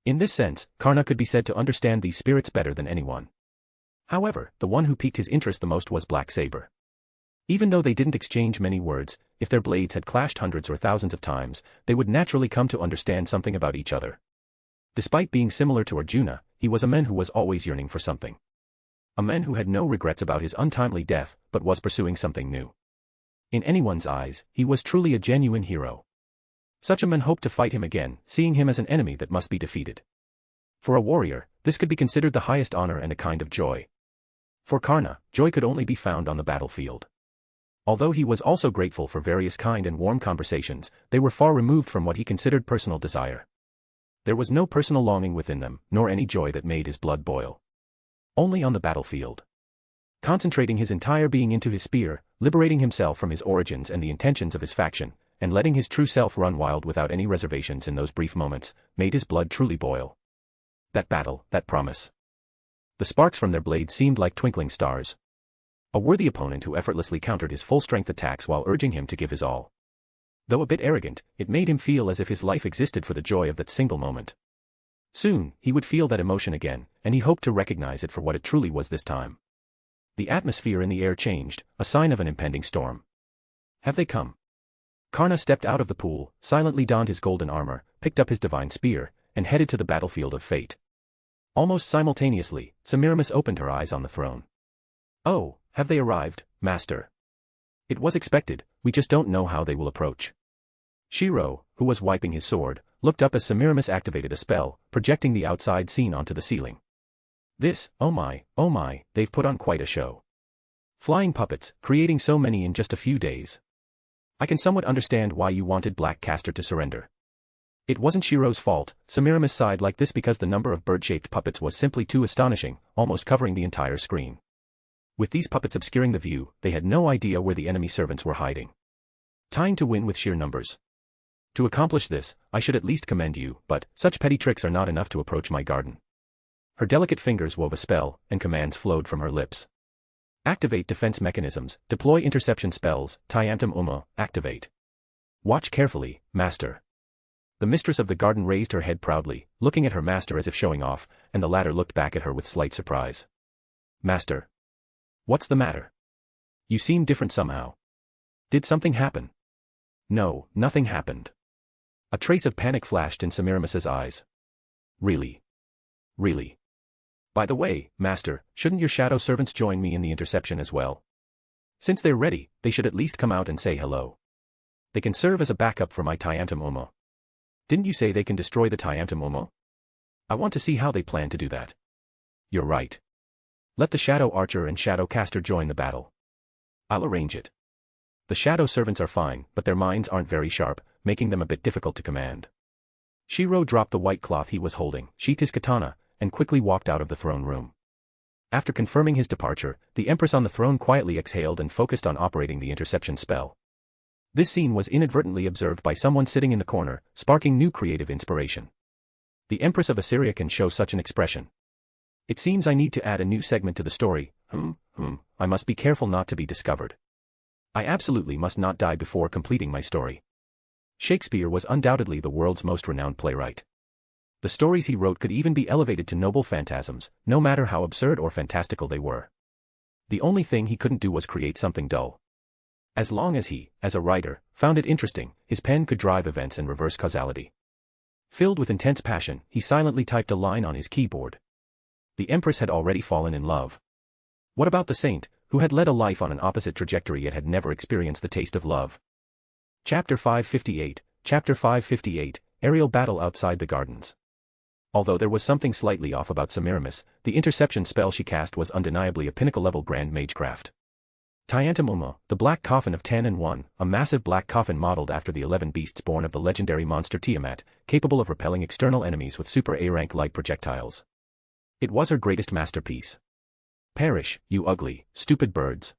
In this sense, Karna could be said to understand these spirits better than anyone. However, the one who piqued his interest the most was Black Saber. Even though they didn't exchange many words, if their blades had clashed hundreds or thousands of times, they would naturally come to understand something about each other. Despite being similar to Arjuna, he was a man who was always yearning for something. A man who had no regrets about his untimely death, but was pursuing something new. In anyone's eyes, he was truly a genuine hero. Such a man hoped to fight him again, seeing him as an enemy that must be defeated. For a warrior, this could be considered the highest honor and a kind of joy. For Karna, joy could only be found on the battlefield. Although he was also grateful for various kind and warm conversations, they were far removed from what he considered personal desire. There was no personal longing within them, nor any joy that made his blood boil. Only on the battlefield. Concentrating his entire being into his spear, liberating himself from his origins and the intentions of his faction, and letting his true self run wild without any reservations in those brief moments, made his blood truly boil. That battle, that promise. The sparks from their blades seemed like twinkling stars. A worthy opponent who effortlessly countered his full-strength attacks while urging him to give his all. Though a bit arrogant, it made him feel as if his life existed for the joy of that single moment. Soon, he would feel that emotion again, and he hoped to recognize it for what it truly was this time. The atmosphere in the air changed, a sign of an impending storm. Have they come? Karna stepped out of the pool, silently donned his golden armor, picked up his divine spear, and headed to the battlefield of fate. Almost simultaneously, Semiramis opened her eyes on the throne. Oh, have they arrived, Master? It was expected, we just don't know how they will approach. Shiro, who was wiping his sword, looked up as Semiramis activated a spell, projecting the outside scene onto the ceiling. Oh my, they've put on quite a show. Flying puppets, creating so many in just a few days. I can somewhat understand why you wanted Black Caster to surrender. It wasn't Shiro's fault. Semiramis sighed like this because the number of bird-shaped puppets was simply too astonishing, almost covering the entire screen. With these puppets obscuring the view, they had no idea where the enemy servants were hiding. Time to win with sheer numbers. To accomplish this, I should at least commend you, but such petty tricks are not enough to approach my garden. Her delicate fingers wove a spell, and commands flowed from her lips. Activate defense mechanisms, deploy interception spells, Tyamtum Uma, activate. Watch carefully, Master. The mistress of the garden raised her head proudly, looking at her master as if showing off, and the latter looked back at her with slight surprise. Master. What's the matter? You seem different somehow. Did something happen? No, nothing happened. A trace of panic flashed in Semiramis's eyes. Really? Really? By the way, Master, shouldn't your shadow servants join me in the interception as well? Since they're ready, they should at least come out and say hello. They can serve as a backup for my Tyamtum Uma. Didn't you say they can destroy the Tyamtum Uma? I want to see how they plan to do that. You're right. Let the Shadow Archer and Shadow Caster join the battle. I'll arrange it. The Shadow Servants are fine, but their minds aren't very sharp, making them a bit difficult to command. Shiro dropped the white cloth he was holding, sheathed his katana, and quickly walked out of the throne room. After confirming his departure, the Empress on the throne quietly exhaled and focused on operating the interception spell. This scene was inadvertently observed by someone sitting in the corner, sparking new creative inspiration. The Empress of Assyria can show such an expression. It seems I need to add a new segment to the story. I must be careful not to be discovered. I absolutely must not die before completing my story. Shakespeare was undoubtedly the world's most renowned playwright. The stories he wrote could even be elevated to noble phantasms, no matter how absurd or fantastical they were. The only thing he couldn't do was create something dull. As long as he, as a writer, found it interesting, his pen could drive events and reverse causality. Filled with intense passion, he silently typed a line on his keyboard. The Empress had already fallen in love. What about the saint, who had led a life on an opposite trajectory yet had never experienced the taste of love? Chapter 558, Chapter 558, Aerial Battle Outside the Gardens. Although there was something slightly off about Semiramis, the interception spell she cast was undeniably a pinnacle-level grand magecraft. Tyantum Uma, the Black Coffin of 10 and 1, a massive black coffin modeled after the 11 beasts born of the legendary monster Tiamat, capable of repelling external enemies with super A-rank light projectiles. It was her greatest masterpiece. Perish, you ugly, stupid birds.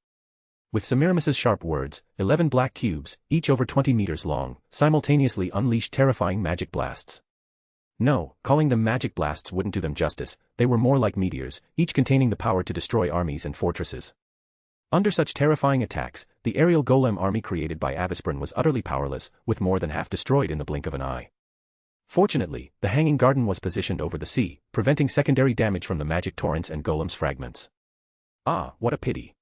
With Semiramis's sharp words, 11 black cubes, each over 20 meters long, simultaneously unleashed terrifying magic blasts. No, calling them magic blasts wouldn't do them justice, they were more like meteors, each containing the power to destroy armies and fortresses. Under such terrifying attacks, the aerial golem army created by Avisprin was utterly powerless, with more than half destroyed in the blink of an eye. Fortunately, the hanging garden was positioned over the sea, preventing secondary damage from the magic torrents and golem's fragments. Ah, what a pity.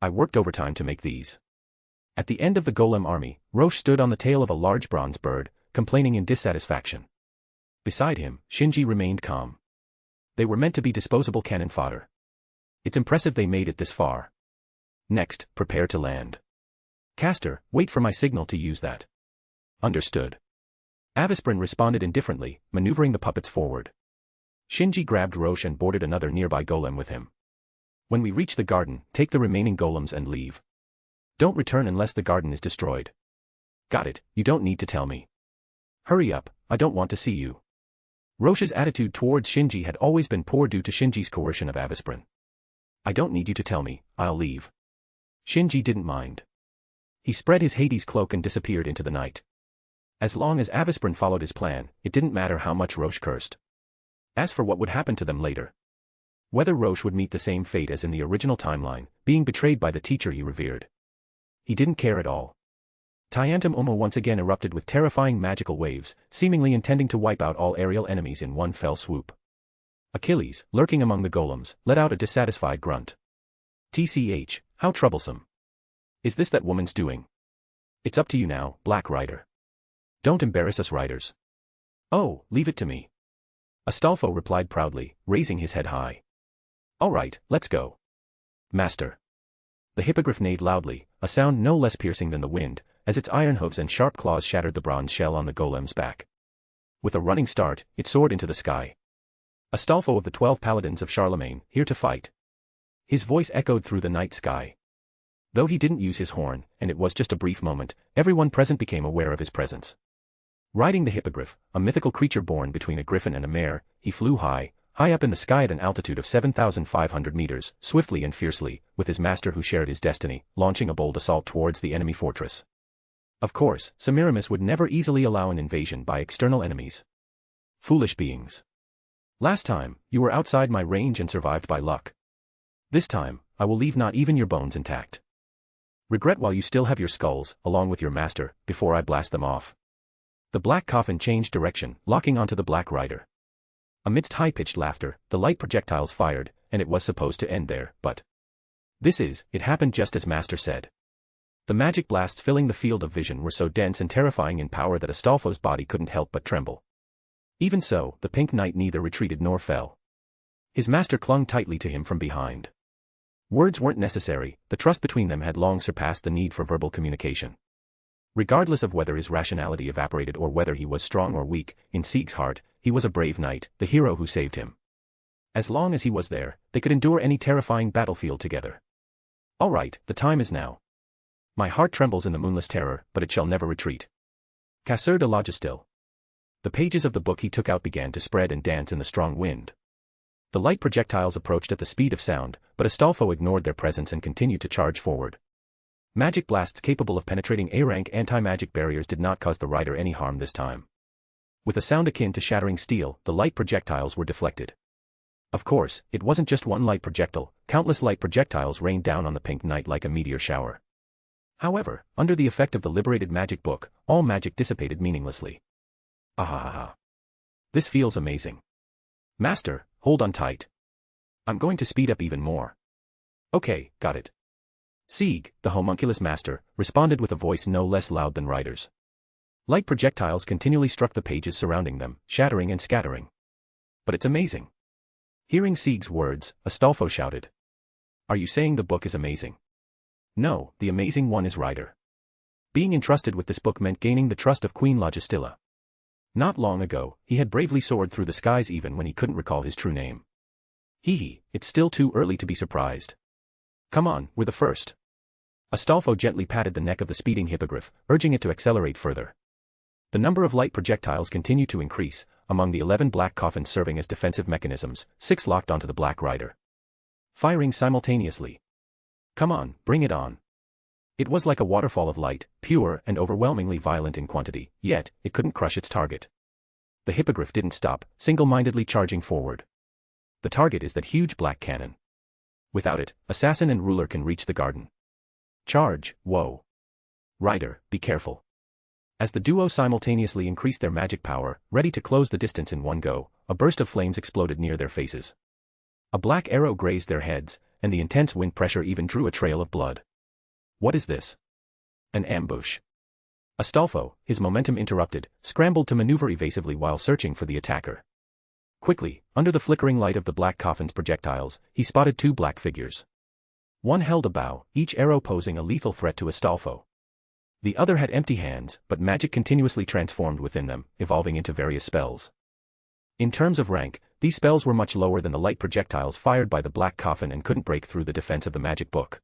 I worked overtime to make these. At the end of the golem army, Roche stood on the tail of a large bronze bird, complaining in dissatisfaction. Beside him, Shinji remained calm. They were meant to be disposable cannon fodder. It's impressive they made it this far. Next, prepare to land. Caster, wait for my signal to use that. Understood. Avisprin responded indifferently, maneuvering the puppets forward. Shinji grabbed Roche and boarded another nearby golem with him. When we reach the garden, take the remaining golems and leave. Don't return unless the garden is destroyed. Got it, you don't need to tell me. Hurry up, I don't want to see you. Roche's attitude towards Shinji had always been poor due to Shinji's coercion of Avisprin. I don't need you to tell me, I'll leave. Shinji didn't mind. He spread his Hades cloak and disappeared into the night. As long as Avisprin followed his plan, it didn't matter how much Roche cursed. As for what would happen to them later, whether Roche would meet the same fate as in the original timeline, being betrayed by the teacher he revered, he didn't care at all. Tyantum Uma once again erupted with terrifying magical waves, seemingly intending to wipe out all aerial enemies in one fell swoop. Achilles, lurking among the golems, let out a dissatisfied grunt. TCH, how troublesome. Is this that woman's doing? It's up to you now, Black Rider. Don't embarrass us riders. Oh, leave it to me. Astolfo replied proudly, raising his head high. All right, let's go. Master. The hippogriff neighed loudly, a sound no less piercing than the wind, as its iron hooves and sharp claws shattered the bronze shell on the golem's back. With a running start, it soared into the sky. Astolfo of the 12 Paladins of Charlemagne, here to fight. His voice echoed through the night sky. Though he didn't use his horn, and it was just a brief moment, everyone present became aware of his presence. Riding the hippogriff, a mythical creature born between a griffin and a mare, he flew high up in the sky at an altitude of 7,500 meters, swiftly and fiercely, with his master who shared his destiny, launching a bold assault towards the enemy fortress. Of course, Semiramis would never easily allow an invasion by external enemies. Foolish beings. Last time, you were outside my range and survived by luck. This time, I will leave not even your bones intact. Regret while you still have your skulls, along with your master, before I blast them off. The black coffin changed direction, locking onto the Black Rider. Amidst high-pitched laughter, the light projectiles fired, and it was supposed to end there, but it happened just as Master said. The magic blasts filling the field of vision were so dense and terrifying in power that Astolfo's body couldn't help but tremble. Even so, the Pink Knight neither retreated nor fell. His master clung tightly to him from behind. Words weren't necessary, the trust between them had long surpassed the need for verbal communication. Regardless of whether his rationality evaporated or whether he was strong or weak, in Sieg's heart, he was a brave knight, the hero who saved him. As long as he was there, they could endure any terrifying battlefield together. All right, the time is now. My heart trembles in the moonless terror, but it shall never retreat. Casseur de Logistil. The pages of the book he took out began to spread and dance in the strong wind. The light projectiles approached at the speed of sound, but Astolfo ignored their presence and continued to charge forward. Magic blasts capable of penetrating A-rank anti-magic barriers did not cause the rider any harm this time. With a sound akin to shattering steel, the light projectiles were deflected. Of course, it wasn't just one light projectile, countless light projectiles rained down on the pink knight like a meteor shower. However, under the effect of the liberated magic book, all magic dissipated meaninglessly. Ahahaha. This feels amazing. Master, hold on tight. I'm going to speed up even more. Okay, got it. Sieg, the homunculus master, responded with a voice no less loud than Ryder's. Light projectiles continually struck the pages surrounding them, shattering and scattering. But it's amazing. Hearing Sieg's words, Astolfo shouted. Are you saying the book is amazing? No, the amazing one is Ryder. Being entrusted with this book meant gaining the trust of Queen Logistilla. Not long ago, he had bravely soared through the skies even when he couldn't recall his true name. Hee, it's still too early to be surprised. Come on, we're the first. Astolfo gently patted the neck of the speeding hippogriff, urging it to accelerate further. The number of light projectiles continued to increase. Among the 11 black coffins serving as defensive mechanisms, 6 locked onto the black rider. Firing simultaneously. Come on, bring it on. It was like a waterfall of light, pure and overwhelmingly violent in quantity, yet, it couldn't crush its target. The hippogriff didn't stop, single-mindedly charging forward. The target is that huge black cannon. Without it, assassin and ruler can reach the garden. Charge, whoa. Rider, be careful. As the duo simultaneously increased their magic power, ready to close the distance in one go, a burst of flames exploded near their faces. A black arrow grazed their heads, and the intense wind pressure even drew a trail of blood. What is this? An ambush. Astolfo, his momentum interrupted, scrambled to maneuver evasively while searching for the attacker. Quickly, under the flickering light of the black coffin's projectiles, he spotted 2 black figures. One held a bow, each arrow posing a lethal threat to Astolfo. The other had empty hands, but magic continuously transformed within them, evolving into various spells. In terms of rank, these spells were much lower than the light projectiles fired by the black coffin and couldn't break through the defense of the magic book.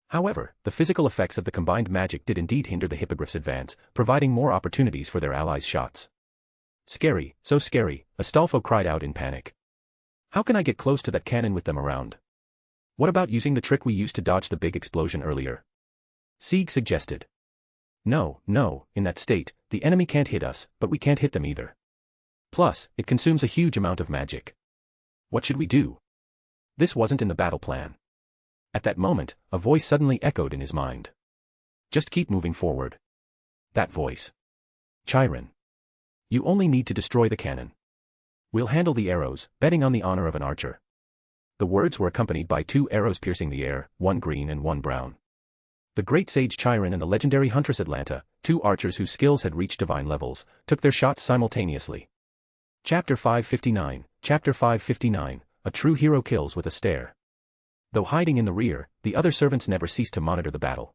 However, the physical effects of the combined magic did indeed hinder the hippogriff's advance, providing more opportunities for their allies' shots. Scary, so scary, Astolfo cried out in panic. How can I get close to that cannon with them around? What about using the trick we used to dodge the big explosion earlier? Sieg suggested. No, in that state, the enemy can't hit us, but we can't hit them either. Plus, it consumes a huge amount of magic. What should we do? This wasn't in the battle plan. At that moment, a voice suddenly echoed in his mind. Just keep moving forward. That voice. Chiron. You only need to destroy the cannon. We'll handle the arrows, betting on the honor of an archer. The words were accompanied by 2 arrows piercing the air, one green and one brown. The great sage Chiron and the legendary huntress Atlanta, 2 archers whose skills had reached divine levels, took their shots simultaneously. Chapter 559, A True Hero Kills with a Stare. Though hiding in the rear, the other servants never ceased to monitor the battle.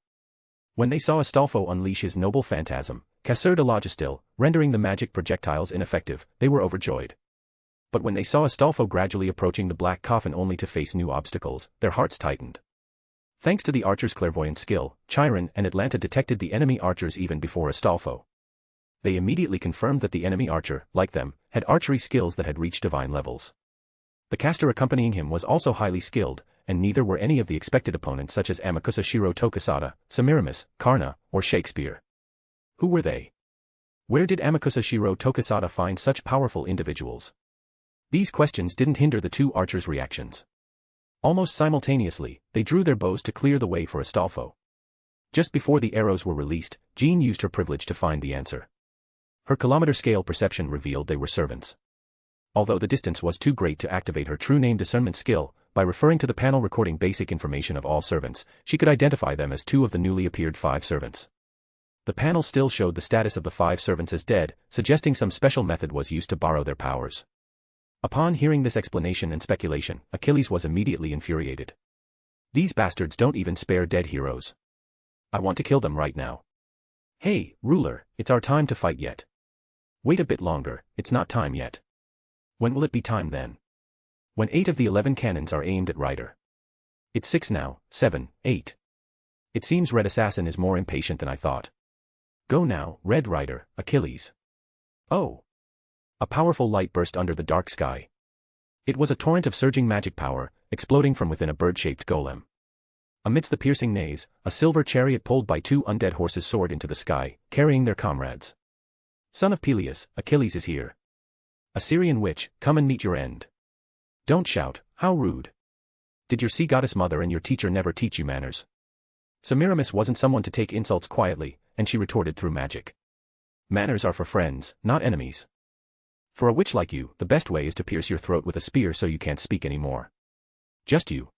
When they saw Astolfo unleash his noble phantasm, Casseur de Logistil, rendering the magic projectiles ineffective, they were overjoyed. But when they saw Astolfo gradually approaching the black coffin only to face new obstacles, their hearts tightened. Thanks to the archer's clairvoyant skill, Chiron and Atlanta detected the enemy archers even before Astolfo. They immediately confirmed that the enemy archer, like them, had archery skills that had reached divine levels. The caster accompanying him was also highly skilled, and neither were any of the expected opponents such as Amakusa Shiro Tokisada, Semiramis, Karna, or Shakespeare. Who were they? Where did Amakusa Shiro Tokisada find such powerful individuals? These questions didn't hinder the 2 archers' reactions. Almost simultaneously, they drew their bows to clear the way for Astolfo. Just before the arrows were released, Jean used her privilege to find the answer. Her kilometer-scale perception revealed they were servants. Although the distance was too great to activate her true name discernment skill, by referring to the panel recording basic information of all servants, she could identify them as 2 of the newly appeared 5 servants. The panel still showed the status of the 5 servants as dead, suggesting some special method was used to borrow their powers. Upon hearing this explanation and speculation, Achilles was immediately infuriated. These bastards don't even spare dead heroes. I want to kill them right now. Hey, ruler, it's our time to fight yet. Wait a bit longer, it's not time yet. When will it be time then? When 8 of the 11 cannons are aimed at Rider. It's 6 now, 7, 8. It seems Red Assassin is more impatient than I thought. Go now, Red Rider, Achilles. Oh! A powerful light burst under the dark sky. It was a torrent of surging magic power, exploding from within a bird-shaped golem. Amidst the piercing neighs, a silver chariot pulled by 2 undead horses soared into the sky, carrying their comrades. Son of Peleus, Achilles is here. Assyrian witch, come and meet your end. Don't shout, how rude. Did your sea goddess mother and your teacher never teach you manners? Semiramis wasn't someone to take insults quietly, and she retorted through magic. Manners are for friends, not enemies. For a witch like you, the best way is to pierce your throat with a spear so you can't speak anymore. Just you.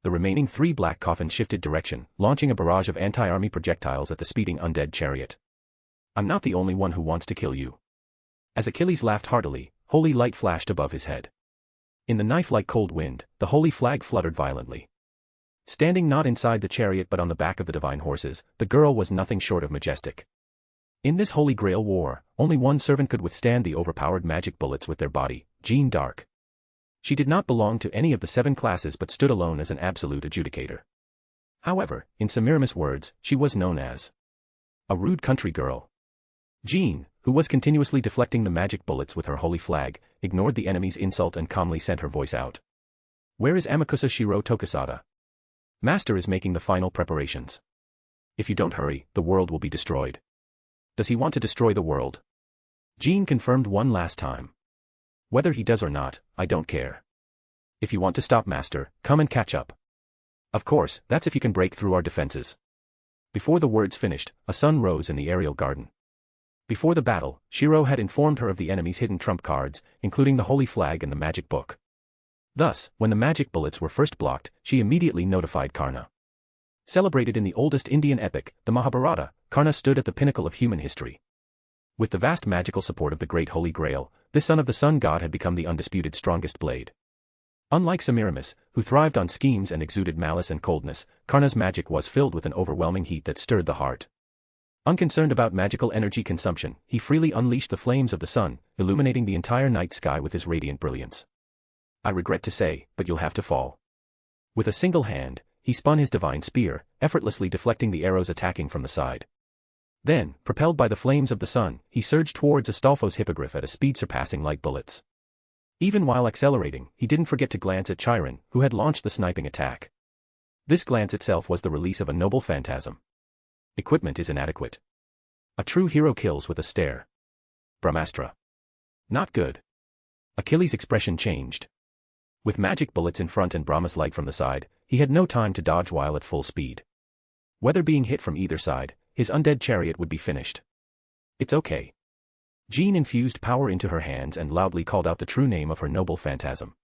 The remaining 3 black coffins shifted direction, launching a barrage of anti-army projectiles at the speeding undead chariot. I'm not the only one who wants to kill you. As Achilles laughed heartily, holy light flashed above his head. In the knife-like cold wind, the holy flag fluttered violently. Standing not inside the chariot but on the back of the divine horses, the girl was nothing short of majestic. In this Holy Grail war, only one servant could withstand the overpowered magic bullets with their body, Jeanne d'Arc. She did not belong to any of the 7 classes but stood alone as an absolute adjudicator. However, in Semiramis' words, she was known as a rude country girl. Jeanne, who was continuously deflecting the magic bullets with her holy flag, ignored the enemy's insult and calmly sent her voice out. Where is Amakusa Shiro Tokisada? Master is making the final preparations. If you don't hurry, the world will be destroyed. Does he want to destroy the world? Jeanne confirmed one last time. Whether he does or not, I don't care. If you want to stop Master, come and catch up. Of course, that's if you can break through our defenses. Before the words finished, a sun rose in the aerial garden. Before the battle, Shiro had informed her of the enemy's hidden trump cards, including the holy flag and the magic book. Thus, when the magic bullets were first blocked, she immediately notified Karna. Celebrated in the oldest Indian epic, the Mahabharata, Karna stood at the pinnacle of human history. With the vast magical support of the great Holy Grail, this son of the sun god had become the undisputed strongest blade. Unlike Semiramis, who thrived on schemes and exuded malice and coldness, Karna's magic was filled with an overwhelming heat that stirred the heart. Unconcerned about magical energy consumption, he freely unleashed the flames of the sun, illuminating the entire night sky with his radiant brilliance. I regret to say, but you'll have to fall. With a single hand, he spun his divine spear, effortlessly deflecting the arrows attacking from the side. Then, propelled by the flames of the sun, he surged towards Astolfo's hippogriff at a speed surpassing light bullets. Even while accelerating, he didn't forget to glance at Chiron, who had launched the sniping attack. This glance itself was the release of a noble phantasm. Equipment is inadequate. A true hero kills with a stare. Brahmastra. Not good. Achilles' expression changed. With magic bullets in front and Brahma's light from the side, he had no time to dodge while at full speed. Whether being hit from either side, his undead chariot would be finished. It's okay. Jeanne infused power into her hands and loudly called out the true name of her noble phantasm.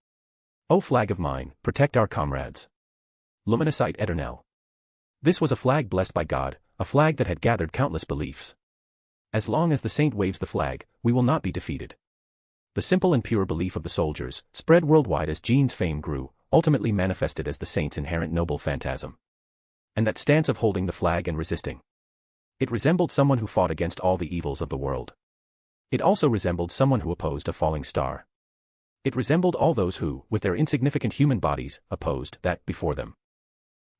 O flag of mine, protect our comrades. Luminosite Eternelle. This was a flag blessed by God, a flag that had gathered countless beliefs. As long as the saint waves the flag, we will not be defeated. The simple and pure belief of the soldiers, spread worldwide as Jeanne's fame grew, ultimately manifested as the saint's inherent noble phantasm. And that stance of holding the flag and resisting. It resembled someone who fought against all the evils of the world. It also resembled someone who opposed a falling star. It resembled all those who, with their insignificant human bodies, opposed that before them.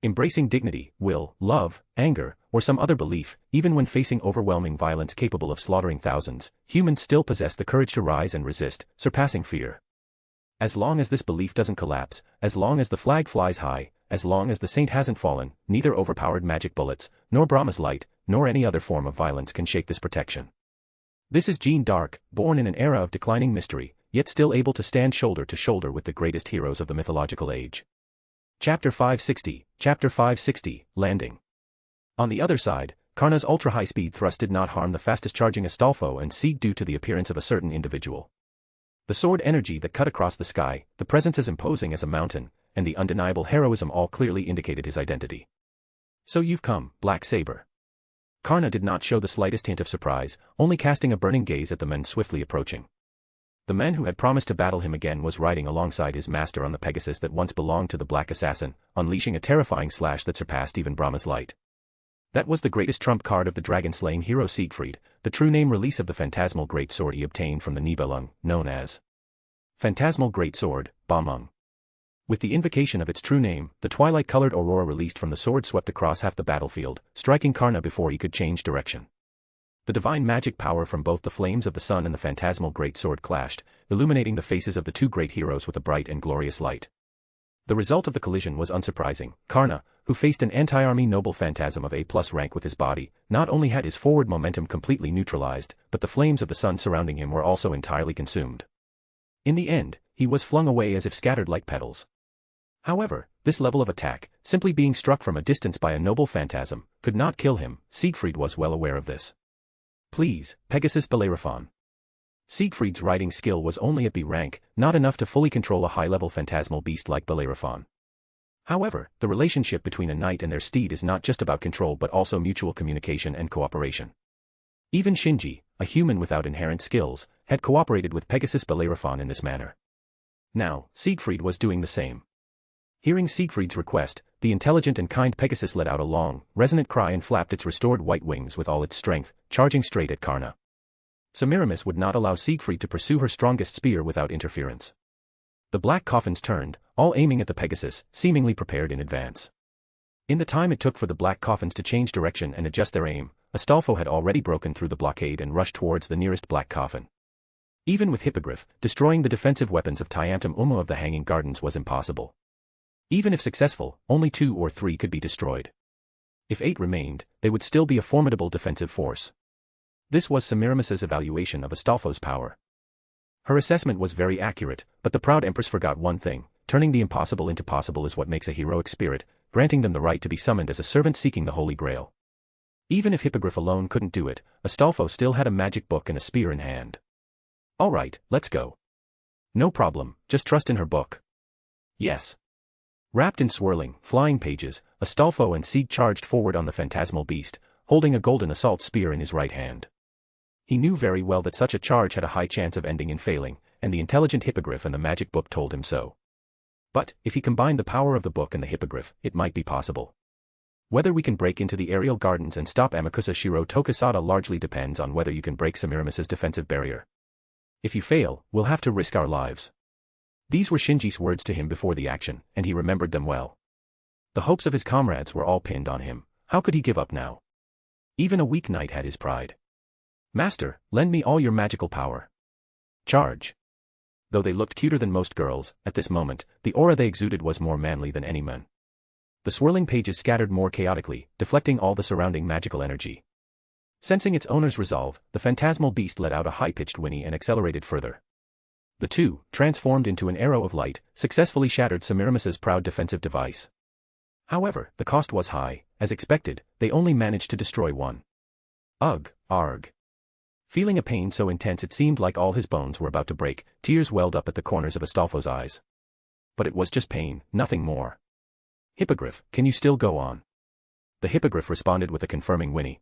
Embracing dignity, will, love, anger, or some other belief, even when facing overwhelming violence capable of slaughtering thousands, humans still possess the courage to rise and resist, surpassing fear. As long as this belief doesn't collapse, as long as the flag flies high, as long as the saint hasn't fallen, neither overpowered magic bullets, nor Brahma's light, nor any other form of violence can shake this protection. This is Jeanne d'Arc, born in an era of declining mystery, yet still able to stand shoulder to shoulder with the greatest heroes of the mythological age. Chapter 560, Landing. On the other side, Karna's ultra-high-speed thrust did not harm the fastest-charging Astolfo and Sieg due to the appearance of a certain individual. The sword energy that cut across the sky, the presence as imposing as a mountain, and the undeniable heroism all clearly indicated his identity. So you've come, Black Saber. Karna did not show the slightest hint of surprise, only casting a burning gaze at the men swiftly approaching. The man who had promised to battle him again was riding alongside his master on the Pegasus that once belonged to the Black Assassin, unleashing a terrifying slash that surpassed even Brahma's light. That was the greatest trump card of the dragon-slaying hero Siegfried, the true name release of the phantasmal great sword he obtained from the Nibelung, known as Phantasmal Greatsword, Bamung. With the invocation of its true name, the twilight-colored aurora released from the sword swept across half the battlefield, striking Karna before he could change direction. The divine magic power from both the flames of the sun and the phantasmal greatsword clashed, illuminating the faces of the two great heroes with a bright and glorious light. The result of the collision was unsurprising. Karna, who faced an anti-army noble phantasm of A+ rank with his body, not only had his forward momentum completely neutralized, but the flames of the sun surrounding him were also entirely consumed. In the end, he was flung away as if scattered like petals. However, this level of attack, simply being struck from a distance by a noble phantasm, could not kill him. Siegfried was well aware of this. Please, Pegasus Bellerophon. Siegfried's riding skill was only at B rank, not enough to fully control a high-level phantasmal beast like Bellerophon. However, the relationship between a knight and their steed is not just about control but also mutual communication and cooperation. Even Shinji, a human without inherent skills, had cooperated with Pegasus Bellerophon in this manner. Now, Siegfried was doing the same. Hearing Siegfried's request, the intelligent and kind Pegasus let out a long, resonant cry and flapped its restored white wings with all its strength, charging straight at Karna. Semiramis would not allow Siegfried to pursue her strongest spear without interference. The black coffins turned, all aiming at the Pegasus, seemingly prepared in advance. In the time it took for the black coffins to change direction and adjust their aim, Astolfo had already broken through the blockade and rushed towards the nearest black coffin. Even with Hippogriff, destroying the defensive weapons of Tiamtum Umo of the Hanging Gardens was impossible. Even if successful, only 2 or 3 could be destroyed. If 8 remained, they would still be a formidable defensive force. This was Semiramis's evaluation of Astolfo's power. Her assessment was very accurate, but the proud empress forgot one thing: turning the impossible into possible is what makes a heroic spirit, granting them the right to be summoned as a servant seeking the Holy Grail. Even if Hippogriff alone couldn't do it, Astolfo still had a magic book and a spear in hand. All right, let's go. No problem, just trust in her book. Yes. Wrapped in swirling, flying pages, Astolfo and Sieg charged forward on the phantasmal beast, holding a golden assault spear in his right hand. He knew very well that such a charge had a high chance of ending in failing, and the intelligent Hippogriff and the magic book told him so. But, if he combined the power of the book and the Hippogriff, it might be possible. Whether we can break into the aerial gardens and stop Amakusa Shiro Tokisada largely depends on whether you can break Semiramis's defensive barrier. If you fail, we'll have to risk our lives. These were Shinji's words to him before the action, and he remembered them well. The hopes of his comrades were all pinned on him. How could he give up now? Even a weak knight had his pride. Master, lend me all your magical power. Charge. Though they looked cuter than most girls, at this moment, the aura they exuded was more manly than any man. The swirling pages scattered more chaotically, deflecting all the surrounding magical energy. Sensing its owner's resolve, the phantasmal beast let out a high-pitched whinny and accelerated further. The two, transformed into an arrow of light, successfully shattered Semiramis's proud defensive device. However, the cost was high. As expected, they only managed to destroy one. Ugh, arg. Feeling a pain so intense it seemed like all his bones were about to break, tears welled up at the corners of Astolfo's eyes. But it was just pain, nothing more. Hippogriff, can you still go on? The Hippogriff responded with a confirming whinny.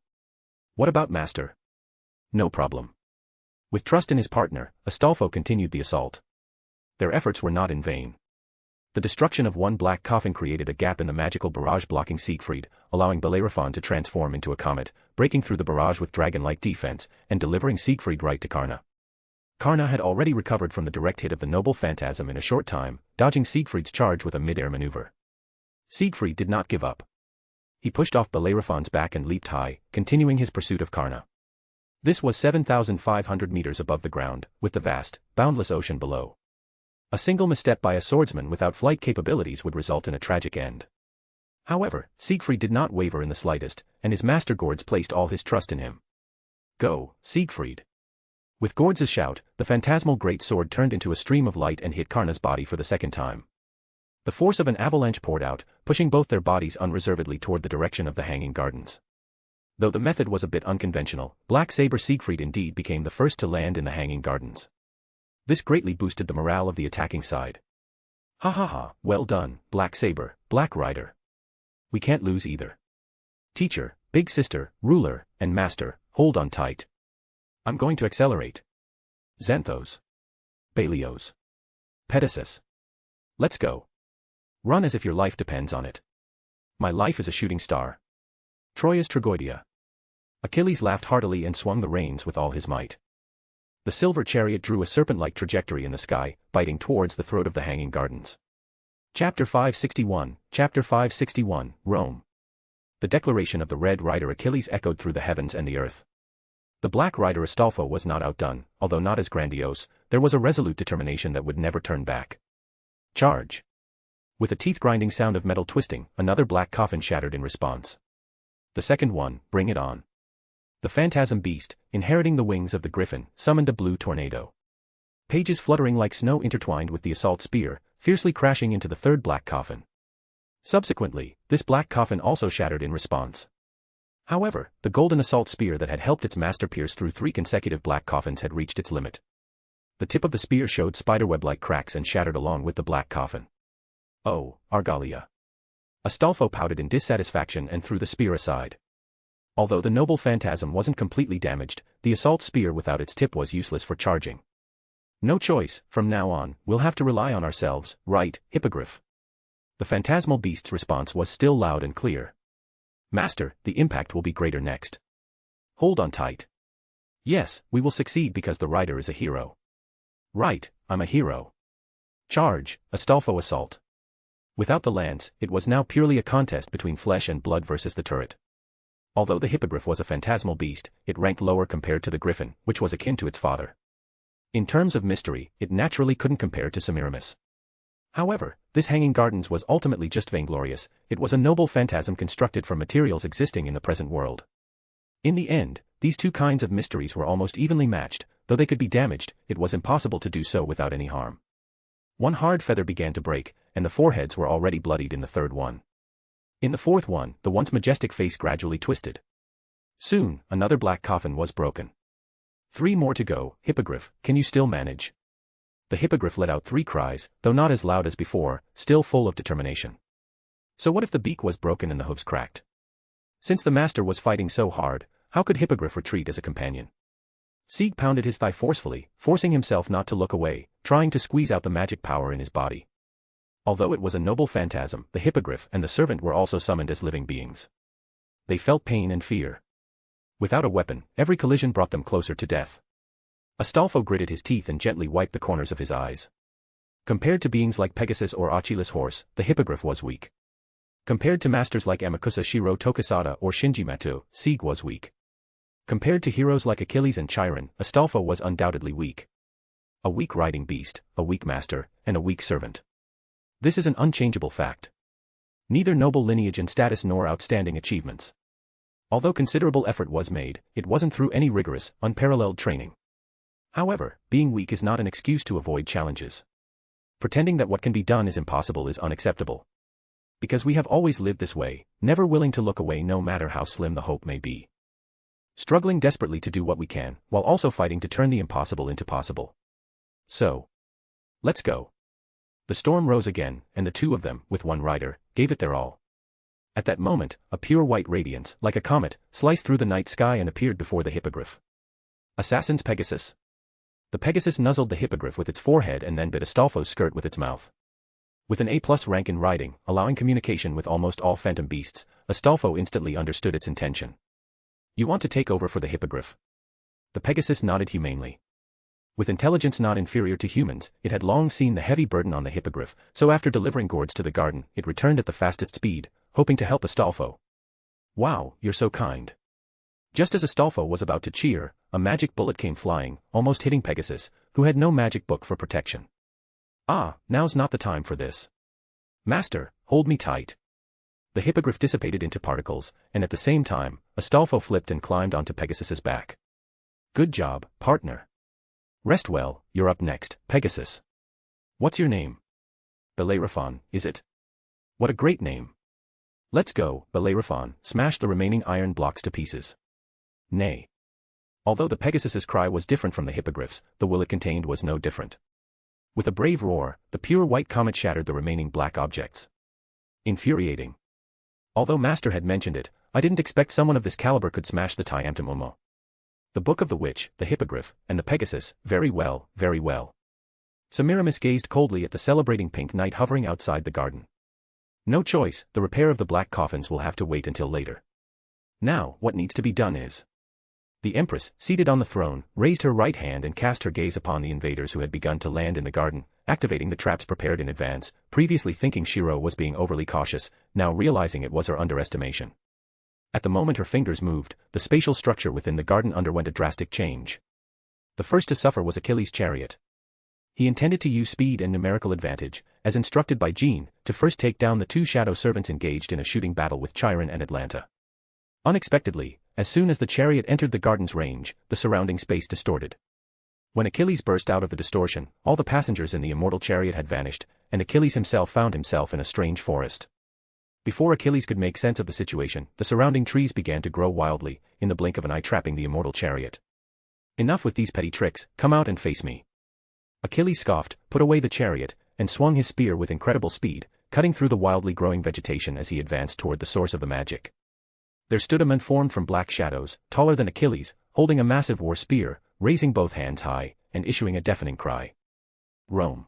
What about Master? No problem. With trust in his partner, Astolfo continued the assault. Their efforts were not in vain. The destruction of one black coffin created a gap in the magical barrage blocking Siegfried, allowing Bellerophon to transform into a comet, breaking through the barrage with dragon-like defense, and delivering Siegfried right to Karna. Karna had already recovered from the direct hit of the noble phantasm in a short time, dodging Siegfried's charge with a mid-air maneuver. Siegfried did not give up. He pushed off Bellerophon's back and leaped high, continuing his pursuit of Karna. This was 7,500 meters above the ground, with the vast, boundless ocean below. A single misstep by a swordsman without flight capabilities would result in a tragic end. However, Siegfried did not waver in the slightest, and his master Gords placed all his trust in him. Go, Siegfried. With Gords' shout, the phantasmal great sword turned into a stream of light and hit Karna's body for the second time. The force of an avalanche poured out, pushing both their bodies unreservedly toward the direction of the Hanging Gardens. Though the method was a bit unconventional, Black Saber Siegfried indeed became the first to land in the Hanging Gardens. This greatly boosted the morale of the attacking side. Ha ha ha, well done, Black Saber, Black Rider. We can't lose either. Teacher, Big Sister, Ruler, and Master, hold on tight. I'm going to accelerate. Xanthos. Balios. Pegasus. Let's go. Run as if your life depends on it. My life is a shooting star. Troia's Tragoidia. Achilles laughed heartily and swung the reins with all his might. The silver chariot drew a serpent-like trajectory in the sky, biting towards the throat of the hanging gardens. Chapter 561, Rome. The declaration of the Red Rider Achilles echoed through the heavens and the earth. The Black Rider Astolfo was not outdone, although not as grandiose. There was a resolute determination that would never turn back. Charge! With a teeth-grinding sound of metal twisting, another black coffin shattered in response. The second one, bring it on. The phantasm beast, inheriting the wings of the griffin, summoned a blue tornado. Pages fluttering like snow intertwined with the assault spear, fiercely crashing into the third black coffin. Subsequently, this black coffin also shattered in response. However, the golden assault spear that had helped its master pierce through 3 consecutive black coffins had reached its limit. The tip of the spear showed spiderweb-like cracks and shattered along with the black coffin. Oh, Argalia. Astolfo pouted in dissatisfaction and threw the spear aside. Although the noble phantasm wasn't completely damaged, the assault spear without its tip was useless for charging. No choice, from now on, we'll have to rely on ourselves, right, Hippogriff? The phantasmal beast's response was still loud and clear. Master, the impact will be greater next. Hold on tight. Yes, we will succeed because the rider is a hero. Right, I'm a hero. Charge, Astolfo assault. Without the lance, it was now purely a contest between flesh and blood versus the turret. Although the hippogriff was a phantasmal beast, it ranked lower compared to the griffin, which was akin to its father. In terms of mystery, it naturally couldn't compare to Semiramis. However, this hanging gardens was ultimately just vainglorious. It was a noble phantasm constructed from materials existing in the present world. In the end, these two kinds of mysteries were almost evenly matched. Though they could be damaged, it was impossible to do so without any harm. One hard feather began to break, and the foreheads were already bloodied in the third one. In the fourth one, the once majestic face gradually twisted. Soon, another black coffin was broken. 3 more to go. Hippogriff, can you still manage? The hippogriff let out 3 cries, though not as loud as before, still full of determination. So what if the beak was broken and the hooves cracked? Since the master was fighting so hard, how could Hippogriff retreat as a companion? Sieg pounded his thigh forcefully, forcing himself not to look away, trying to squeeze out the magic power in his body. Although it was a noble phantasm, the hippogriff and the servant were also summoned as living beings. They felt pain and fear. Without a weapon, every collision brought them closer to death. Astolfo gritted his teeth and gently wiped the corners of his eyes. Compared to beings like Pegasus or Achilles' horse, the hippogriff was weak. Compared to masters like Amakusa Shiro Tokisada or Shinji Matou, Sieg was weak. Compared to heroes like Achilles and Chiron, Astolfo was undoubtedly weak. A weak riding beast, a weak master, and a weak servant. This is an unchangeable fact. Neither noble lineage and status nor outstanding achievements. Although considerable effort was made, it wasn't through any rigorous, unparalleled training. However, being weak is not an excuse to avoid challenges. Pretending that what can be done is impossible is unacceptable. Because we have always lived this way, never willing to look away no matter how slim the hope may be. Struggling desperately to do what we can, while also fighting to turn the impossible into possible. So, let's go. The storm rose again, and the 2 of them, with 1 rider, gave it their all. At that moment, a pure white radiance, like a comet, sliced through the night sky and appeared before the hippogriff. Assassin's Pegasus. The Pegasus nuzzled the hippogriff with its forehead and then bit Astolfo's skirt with its mouth. With an A+ rank in riding, allowing communication with almost all phantom beasts, Astolfo instantly understood its intention. You want to take over for the hippogriff? The Pegasus nodded humanely. With intelligence not inferior to humans, it had long seen the heavy burden on the hippogriff, so after delivering gourds to the garden, it returned at the fastest speed, hoping to help Astolfo. Wow, you're so kind. Just as Astolfo was about to cheer, a magic bullet came flying, almost hitting Pegasus, who had no magic book for protection. Ah, now's not the time for this. Master, hold me tight. The hippogriff dissipated into particles, and at the same time, Astolfo flipped and climbed onto Pegasus's back. Good job, partner. Rest well, you're up next, Pegasus. What's your name? Bellerophon, is it? What a great name. Let's go, Bellerophon, smash the remaining iron blocks to pieces. Nay. Although the Pegasus's cry was different from the hippogriff's, the will it contained was no different. With a brave roar, the pure white comet shattered the remaining black objects. Infuriating. Although Master had mentioned it, I didn't expect someone of this caliber could smash the Tiamtum Umo. The Book of the Witch, the Hippogriff, and the Pegasus, very well, very well. Semiramis gazed coldly at the celebrating pink knight hovering outside the garden. No choice, the repair of the black coffins will have to wait until later. Now, what needs to be done is... The Empress, seated on the throne, raised her right hand and cast her gaze upon the invaders who had begun to land in the garden, activating the traps prepared in advance, previously thinking Shiro was being overly cautious, now realizing it was her underestimation. At the moment her fingers moved, the spatial structure within the garden underwent a drastic change. The first to suffer was Achilles' chariot. He intended to use speed and numerical advantage, as instructed by Jean, to first take down the two shadow servants engaged in a shooting battle with Chiron and Atlanta. Unexpectedly, as soon as the chariot entered the garden's range, the surrounding space distorted. When Achilles burst out of the distortion, all the passengers in the immortal chariot had vanished, and Achilles himself found himself in a strange forest. Before Achilles could make sense of the situation, the surrounding trees began to grow wildly, in the blink of an eye trapping the immortal chariot. Enough with these petty tricks, come out and face me. Achilles scoffed, put away the chariot, and swung his spear with incredible speed, cutting through the wildly growing vegetation as he advanced toward the source of the magic. There stood a man formed from black shadows, taller than Achilles, holding a massive war spear, raising both hands high, and issuing a deafening cry. Rome.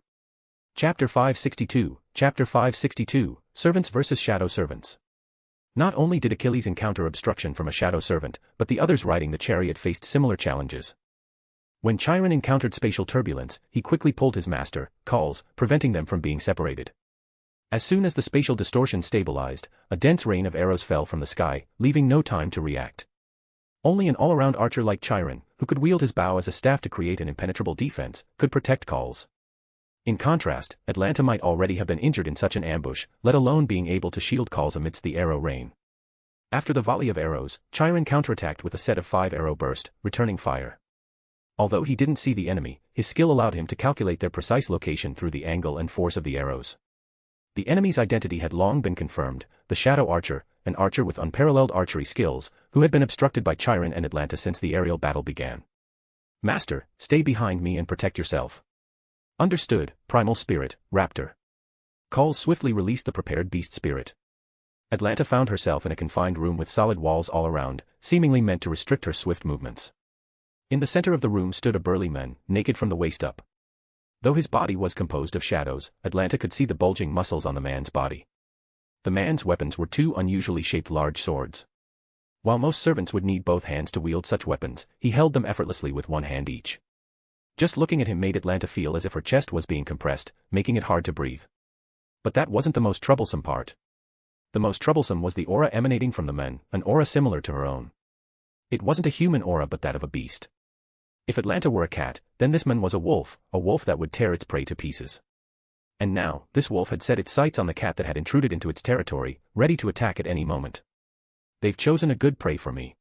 Chapter 562, Chapter 562, Servants vs. Shadow Servants. Not only did Achilles encounter obstruction from a shadow servant, but the others riding the chariot faced similar challenges. When Chiron encountered spatial turbulence, he quickly pulled his master, calls, preventing them from being separated. As soon as the spatial distortion stabilized, a dense rain of arrows fell from the sky, leaving no time to react. Only an all-around archer like Chiron, who could wield his bow as a staff to create an impenetrable defense, could protect calls. In contrast, Atlanta might already have been injured in such an ambush, let alone being able to shield calls amidst the arrow rain. After the volley of arrows, Chiron counterattacked with a set of 5 arrow burst, returning fire. Although he didn't see the enemy, his skill allowed him to calculate their precise location through the angle and force of the arrows. The enemy's identity had long been confirmed, the Shadow Archer, an archer with unparalleled archery skills, who had been obstructed by Chiron and Atlanta since the aerial battle began. Master, stay behind me and protect yourself. Understood, Primal Spirit, Raptor. Calls swiftly released the prepared beast spirit. Atlanta found herself in a confined room with solid walls all around, seemingly meant to restrict her swift movements. In the center of the room stood a burly man, naked from the waist up. Though his body was composed of shadows, Atlanta could see the bulging muscles on the man's body. The man's weapons were 2 unusually shaped large swords. While most servants would need both hands to wield such weapons, he held them effortlessly with one hand each. Just looking at him made Atlanta feel as if her chest was being compressed, making it hard to breathe. But that wasn't the most troublesome part. The most troublesome was the aura emanating from the man, an aura similar to her own. It wasn't a human aura but that of a beast. If Atlanta were a cat, then this man was a wolf that would tear its prey to pieces. And now, this wolf had set its sights on the cat that had intruded into its territory, ready to attack at any moment. They've chosen a good prey for me.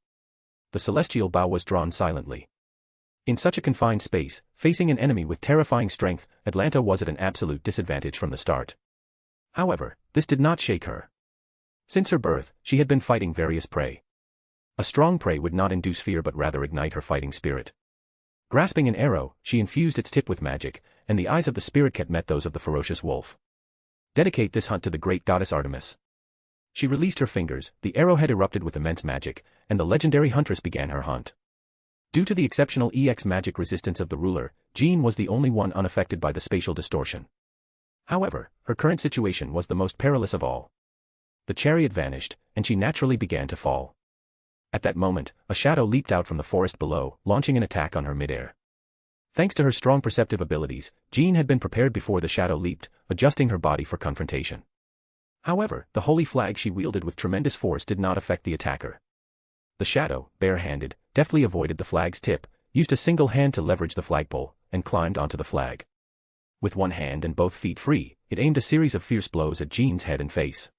The celestial bow was drawn silently. In such a confined space, facing an enemy with terrifying strength, Atlanta was at an absolute disadvantage from the start. However, this did not shake her. Since her birth, she had been fighting various prey. A strong prey would not induce fear but rather ignite her fighting spirit. Grasping an arrow, she infused its tip with magic, and the eyes of the spirit cat met those of the ferocious wolf. Dedicate this hunt to the great goddess Artemis. She released her fingers, the arrowhead erupted with immense magic, and the legendary huntress began her hunt. Due to the exceptional EX magic resistance of the ruler, Jean was the only one unaffected by the spatial distortion. However, her current situation was the most perilous of all. The chariot vanished, and she naturally began to fall. At that moment, a shadow leaped out from the forest below, launching an attack on her midair. Thanks to her strong perceptive abilities, Jean had been prepared before the shadow leaped, adjusting her body for confrontation. However, the holy flag she wielded with tremendous force did not affect the attacker. The shadow, bare-handed, deftly avoided the flag's tip, used a single hand to leverage the flagpole, and climbed onto the flag. With one hand and both feet free, it aimed a series of fierce blows at Jean's head and face.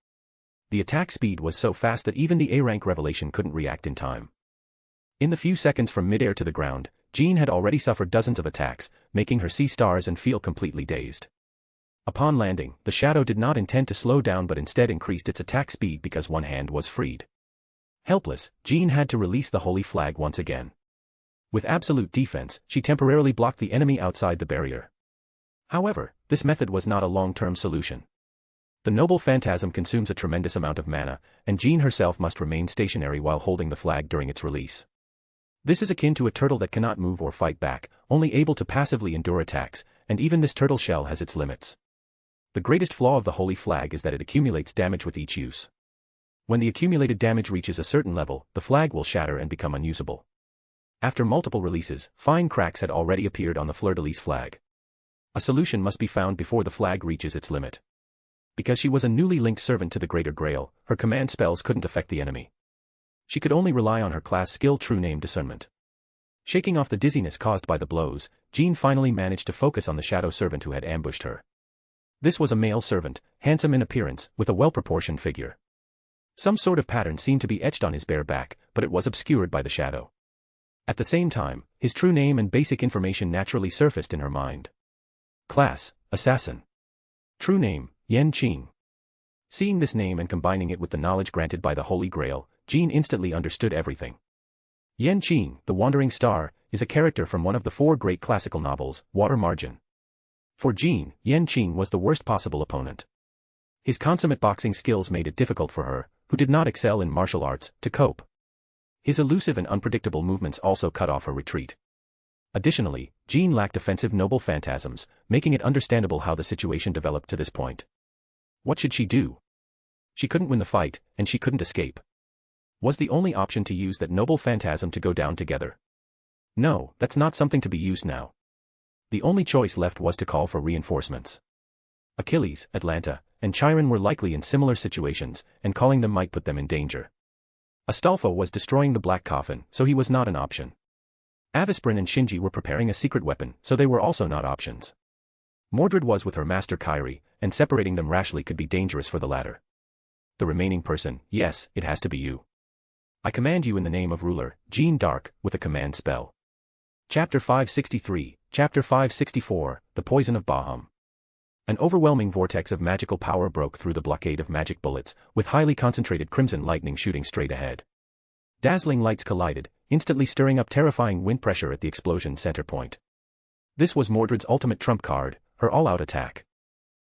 The attack speed was so fast that even the A-rank revelation couldn't react in time. In the few seconds from midair to the ground, Jean had already suffered dozens of attacks, making her see stars and feel completely dazed. Upon landing, the shadow did not intend to slow down but instead increased its attack speed because one hand was freed. Helpless, Jean had to release the holy flag once again. With absolute defense, she temporarily blocked the enemy outside the barrier. However, this method was not a long-term solution. The noble phantasm consumes a tremendous amount of mana, and Jean herself must remain stationary while holding the flag during its release. This is akin to a turtle that cannot move or fight back, only able to passively endure attacks, and even this turtle shell has its limits. The greatest flaw of the holy flag is that it accumulates damage with each use. When the accumulated damage reaches a certain level, the flag will shatter and become unusable. After multiple releases, fine cracks had already appeared on the fleur-de-lis flag. A solution must be found before the flag reaches its limit. Because she was a newly linked servant to the Greater Grail, her command spells couldn't affect the enemy. She could only rely on her class skill true name discernment. Shaking off the dizziness caused by the blows, Jean finally managed to focus on the shadow servant who had ambushed her. This was a male servant, handsome in appearance, with a well-proportioned figure. Some sort of pattern seemed to be etched on his bare back, but it was obscured by the shadow. At the same time, his true name and basic information naturally surfaced in her mind. Class, Assassin. True name, Yan Qing. Seeing this name and combining it with the knowledge granted by the Holy Grail, Jean instantly understood everything. Yan Qing, the Wandering Star, is a character from one of the 4 great classical novels, Water Margin. For Jean, Yan Qing was the worst possible opponent. His consummate boxing skills made it difficult for her, who did not excel in martial arts, to cope. His elusive and unpredictable movements also cut off her retreat. Additionally, Jean lacked offensive noble phantasms, making it understandable how the situation developed to this point. What should she do? She couldn't win the fight, and she couldn't escape. Was the only option to use that noble phantasm to go down together? No, that's not something to be used now. The only choice left was to call for reinforcements. Achilles, Atlanta, and Chiron were likely in similar situations, and calling them might put them in danger. Astolfo was destroying the Black Coffin, so he was not an option. Avisprin and Shinji were preparing a secret weapon, so they were also not options. Mordred was with her master Makiri, and separating them rashly could be dangerous for the latter. The remaining person, yes, it has to be you. I command you in the name of Ruler, Jean d'Arc, with a command spell. Chapter 563, Chapter 564, The Poison of Baham. An overwhelming vortex of magical power broke through the blockade of magic bullets, with highly concentrated crimson lightning shooting straight ahead. Dazzling lights collided, instantly stirring up terrifying wind pressure at the explosion's center point. This was Mordred's ultimate trump card, her all-out attack.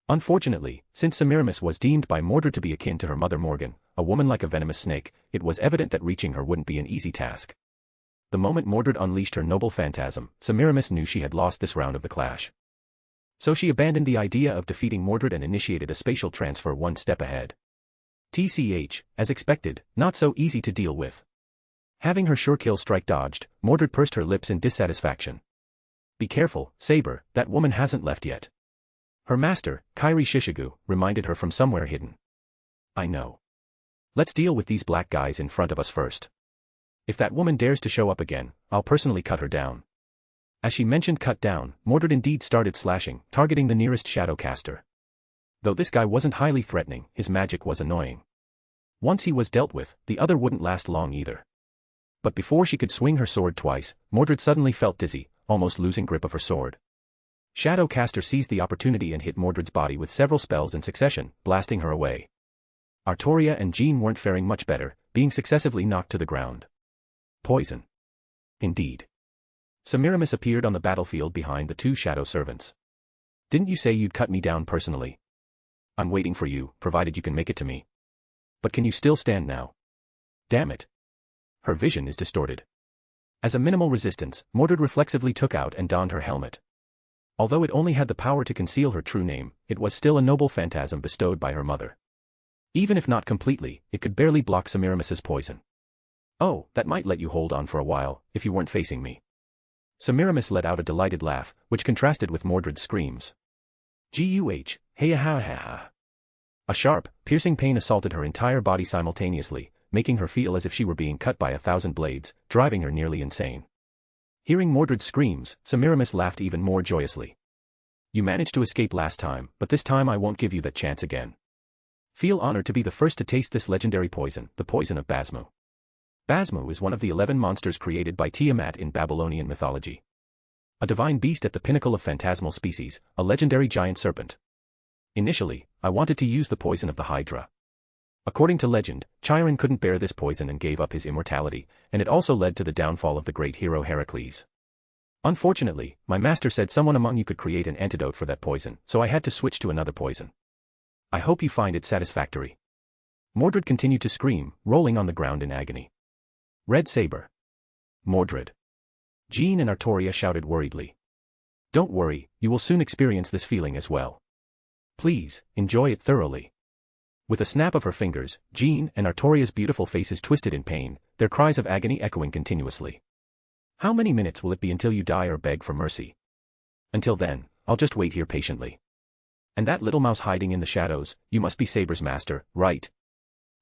Unfortunately, since Semiramis was deemed by Mordred to be akin to her mother Morgan, a woman like a venomous snake, it was evident that reaching her wouldn't be an easy task. The moment Mordred unleashed her noble phantasm, Semiramis knew she had lost this round of the clash. So she abandoned the idea of defeating Mordred and initiated a spatial transfer one step ahead. TCH, as expected, not so easy to deal with. Having her sure kill strike dodged, Mordred pursed her lips in dissatisfaction. Be careful, Saber, that woman hasn't left yet. Her master, Kairi Shishigu, reminded her from somewhere hidden. I know. Let's deal with these black guys in front of us first. If that woman dares to show up again, I'll personally cut her down. As she mentioned cut down, Mordred indeed started slashing, targeting the nearest shadow caster. Though this guy wasn't highly threatening, his magic was annoying. Once he was dealt with, the other wouldn't last long either. But before she could swing her sword twice, Mordred suddenly felt dizzy, almost losing grip of her sword. Shadow caster seized the opportunity and hit Mordred's body with several spells in succession, blasting her away. Artoria and Jean weren't faring much better, being successively knocked to the ground. Poison. Indeed. Semiramis appeared on the battlefield behind the 2 shadow servants. Didn't you say you'd cut me down personally? I'm waiting for you, provided you can make it to me. But can you still stand now? Damn it. Her vision is distorted. As a minimal resistance, Mordred reflexively took out and donned her helmet. Although it only had the power to conceal her true name, it was still a noble phantasm bestowed by her mother. Even if not completely, it could barely block Semiramis's poison. Oh, that might let you hold on for a while, if you weren't facing me. Semiramis let out a delighted laugh, which contrasted with Mordred's screams. Guh, hey ha ha ha. A sharp, piercing pain assaulted her entire body simultaneously, making her feel as if she were being cut by 1,000 blades, driving her nearly insane. Hearing Mordred's screams, Semiramis laughed even more joyously. You managed to escape last time, but this time I won't give you that chance again. Feel honored to be the first to taste this legendary poison, the poison of Basmu. Basmu is one of the 11 monsters created by Tiamat in Babylonian mythology. A divine beast at the pinnacle of phantasmal species, a legendary giant serpent. Initially, I wanted to use the poison of the Hydra. According to legend, Chiron couldn't bear this poison and gave up his immortality, and it also led to the downfall of the great hero Heracles. Unfortunately, my master said someone among you could create an antidote for that poison, so I had to switch to another poison. I hope you find it satisfactory. Mordred continued to scream, rolling on the ground in agony. Red Saber. Mordred. Jean and Artoria shouted worriedly. Don't worry, you will soon experience this feeling as well. Please, enjoy it thoroughly. With a snap of her fingers, Jean and Artoria's beautiful faces twisted in pain, their cries of agony echoing continuously. How many minutes will it be until you die or beg for mercy? Until then, I'll just wait here patiently. And that little mouse hiding in the shadows, you must be Saber's master, right?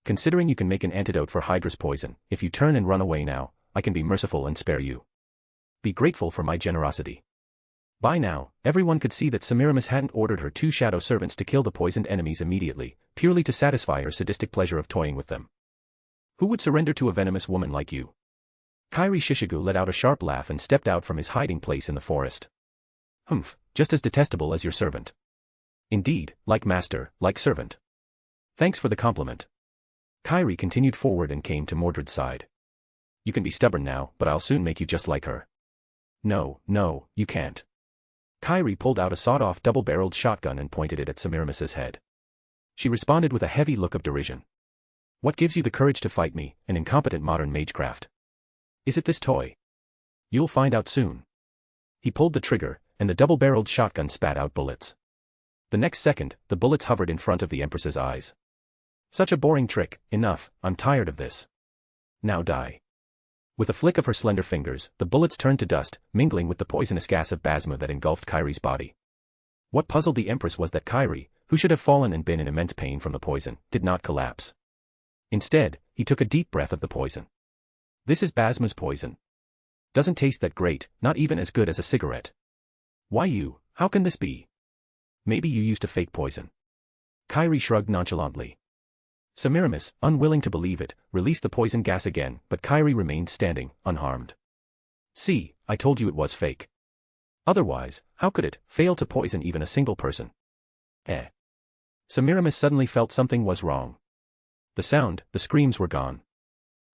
Considering you can make an antidote for Hydra's poison, if you turn and run away now, I can be merciful and spare you. Be grateful for my generosity. By now, everyone could see that Semiramis hadn't ordered her 2 shadow servants to kill the poisoned enemies immediately, purely to satisfy her sadistic pleasure of toying with them. Who would surrender to a venomous woman like you? Kairi Shishigu let out a sharp laugh and stepped out from his hiding place in the forest. Humph, just as detestable as your servant. Indeed, like master, like servant. Thanks for the compliment. Kairi continued forward and came to Mordred's side. You can be stubborn now, but I'll soon make you just like her. No, you can't. Kairi pulled out a sawed-off double-barreled shotgun and pointed it at Semiramis's head. She responded with a heavy look of derision. What gives you the courage to fight me, an incompetent modern magecraft? Is it this toy? You'll find out soon. He pulled the trigger, and the double-barreled shotgun spat out bullets. The next second, the bullets hovered in front of the Empress's eyes. Such a boring trick, enough, I'm tired of this. Now die. With a flick of her slender fingers, the bullets turned to dust, mingling with the poisonous gas of basma that engulfed Kairi's body. What puzzled the Empress was that Kairi, who should have fallen and been in immense pain from the poison, did not collapse. Instead, he took a deep breath of the poison. This is basma's poison. Doesn't taste that great, not even as good as a cigarette. Why you, how can this be? Maybe you used a fake poison. Kairi shrugged nonchalantly. Semiramis, unwilling to believe it, released the poison gas again, but Kairi remained standing, unharmed. See, I told you it was fake. Otherwise, how could it fail to poison even a single person? Semiramis suddenly felt something was wrong. The sound, the screams were gone.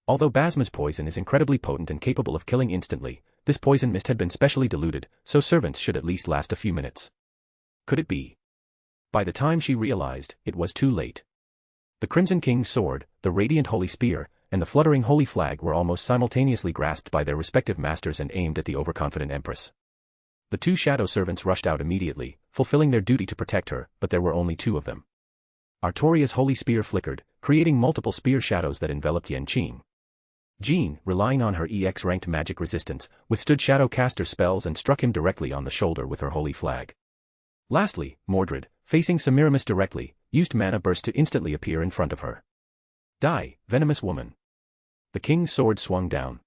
Although basma's poison is incredibly potent and capable of killing instantly, this poison mist had been specially diluted, so servants should at least last a few minutes. Could it be? By the time she realized, it was too late. The Crimson King's sword, the radiant holy spear, and the fluttering holy flag were almost simultaneously grasped by their respective masters and aimed at the overconfident Empress. The 2 shadow servants rushed out immediately, fulfilling their duty to protect her, but there were only 2 of them. Artoria's holy spear flickered, creating multiple spear shadows that enveloped Yanqing. Jean, relying on her EX-ranked magic resistance, withstood shadow caster spells and struck him directly on the shoulder with her holy flag. Lastly, Mordred, facing Semiramis directly, used mana burst to instantly appear in front of her. Die, venomous woman. The king's sword swung down.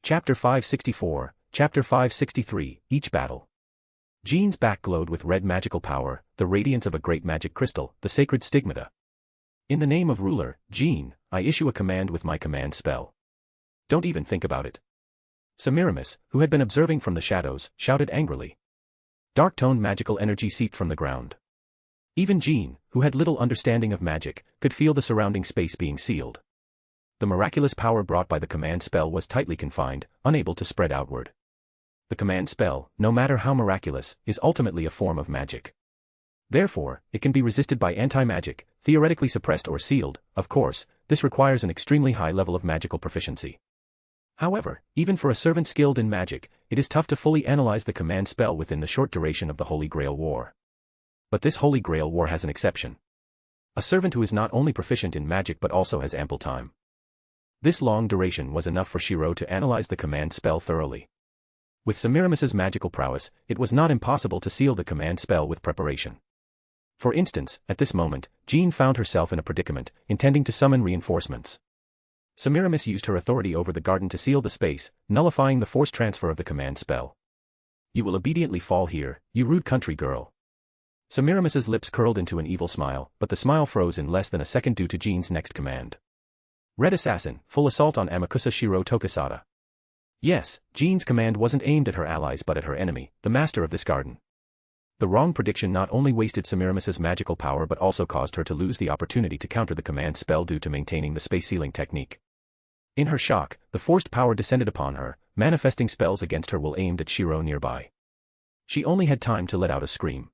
Chapter 564, Chapter 563, Each Battle. Jean's back glowed with red magical power, the radiance of a great magic crystal, the sacred stigmata. In the name of ruler, Jean, I issue a command with my command spell. Don't even think about it. Semiramis, who had been observing from the shadows, shouted angrily. Dark-toned magical energy seeped from the ground. Even Jean, who had little understanding of magic, could feel the surrounding space being sealed. The miraculous power brought by the command spell was tightly confined, unable to spread outward. The command spell, no matter how miraculous, is ultimately a form of magic. Therefore, it can be resisted by anti-magic, theoretically suppressed or sealed. Of course, this requires an extremely high level of magical proficiency. However, even for a servant skilled in magic, it is tough to fully analyze the command spell within the short duration of the Holy Grail War. But this Holy Grail War has an exception. A servant who is not only proficient in magic but also has ample time. This long duration was enough for Shiro to analyze the command spell thoroughly. With Semiramis's magical prowess, it was not impossible to seal the command spell with preparation. For instance, at this moment, Jean found herself in a predicament, intending to summon reinforcements. Semiramis used her authority over the garden to seal the space, nullifying the force transfer of the command spell. You will obediently fall here, you rude country girl. Semiramis's lips curled into an evil smile, but the smile froze in less than a second due to Jean's next command. Red Assassin, full assault on Amakusa Shiro Tokisada. Yes, Jean's command wasn't aimed at her allies but at her enemy, the master of this garden. The wrong prediction not only wasted Semiramis's magical power but also caused her to lose the opportunity to counter the command spell due to maintaining the space sealing technique. In her shock, the forced power descended upon her, manifesting spells against her will aimed at Shiro nearby. She only had time to let out a scream.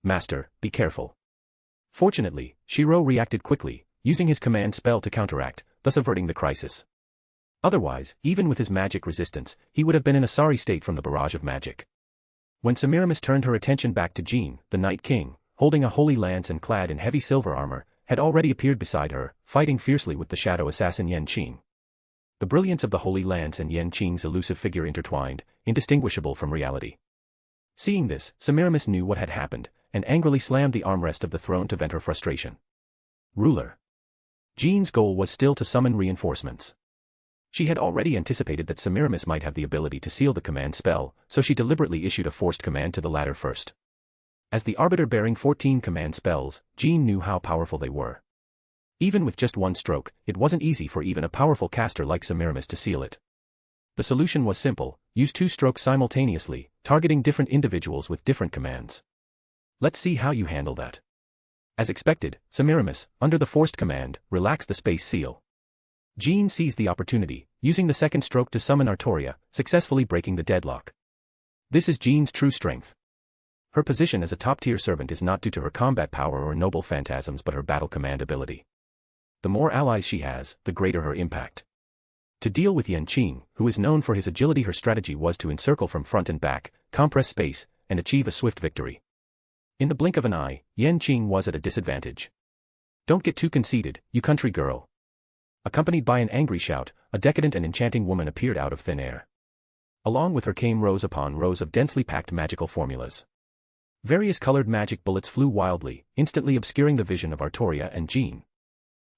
Master, be careful. Fortunately, Shiro reacted quickly, using his command spell to counteract, thus averting the crisis. Otherwise, even with his magic resistance, he would have been in a sorry state from the barrage of magic. When Semiramis turned her attention back to Jean, the Night King, holding a holy lance and clad in heavy silver armor, had already appeared beside her, fighting fiercely with the shadow assassin Yanqing. The brilliance of the Holy Lance and Yan Qing's elusive figure intertwined, indistinguishable from reality. Seeing this, Semiramis knew what had happened, and angrily slammed the armrest of the throne to vent her frustration. Ruler. Jean's goal was still to summon reinforcements. She had already anticipated that Semiramis might have the ability to seal the command spell, so she deliberately issued a forced command to the latter first. As the arbiter bearing 14 command spells, Jean knew how powerful they were. Even with just one stroke, it wasn't easy for even a powerful caster like Semiramis to seal it. The solution was simple: use 2 strokes simultaneously, targeting different individuals with different commands. Let's see how you handle that. As expected, Semiramis, under the forced command, relaxed the space seal. Jean seized the opportunity, using the second stroke to summon Artoria, successfully breaking the deadlock. This is Jean's true strength. Her position as a top-tier servant is not due to her combat power or noble phantasms but her battle command ability. The more allies she has, the greater her impact. To deal with Yan Qing, who is known for his agility, her strategy was to encircle from front and back, compress space, and achieve a swift victory. In the blink of an eye, Yan Qing was at a disadvantage. "Don't get too conceited, you country girl." Accompanied by an angry shout, a decadent and enchanting woman appeared out of thin air. Along with her came rows upon rows of densely packed magical formulas. Various colored magic bullets flew wildly, instantly obscuring the vision of Artoria and Jean.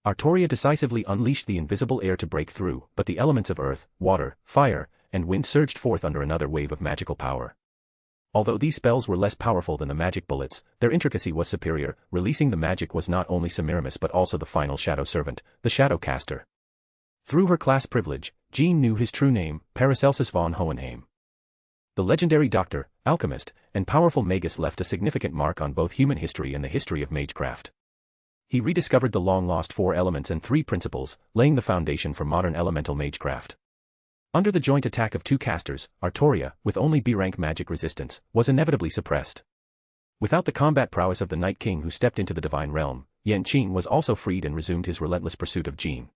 Artoria decisively unleashed the invisible air to break through, but the elements of earth, water, fire, and wind surged forth under another wave of magical power. Although these spells were less powerful than the magic bullets, their intricacy was superior. Releasing the magic was not only Semiramis but also the final shadow servant, the shadow caster. Through her class privilege, Jean knew his true name, Paracelsus von Hohenheim. The legendary doctor, alchemist, and powerful magus left a significant mark on both human history and the history of magecraft. He rediscovered the long-lost 4 elements and 3 principles, laying the foundation for modern elemental magecraft. Under the joint attack of 2 casters, Artoria, with only B-rank magic resistance, was inevitably suppressed. Without the combat prowess of the Night King who stepped into the divine realm, Yan Qing was also freed and resumed his relentless pursuit of Jean.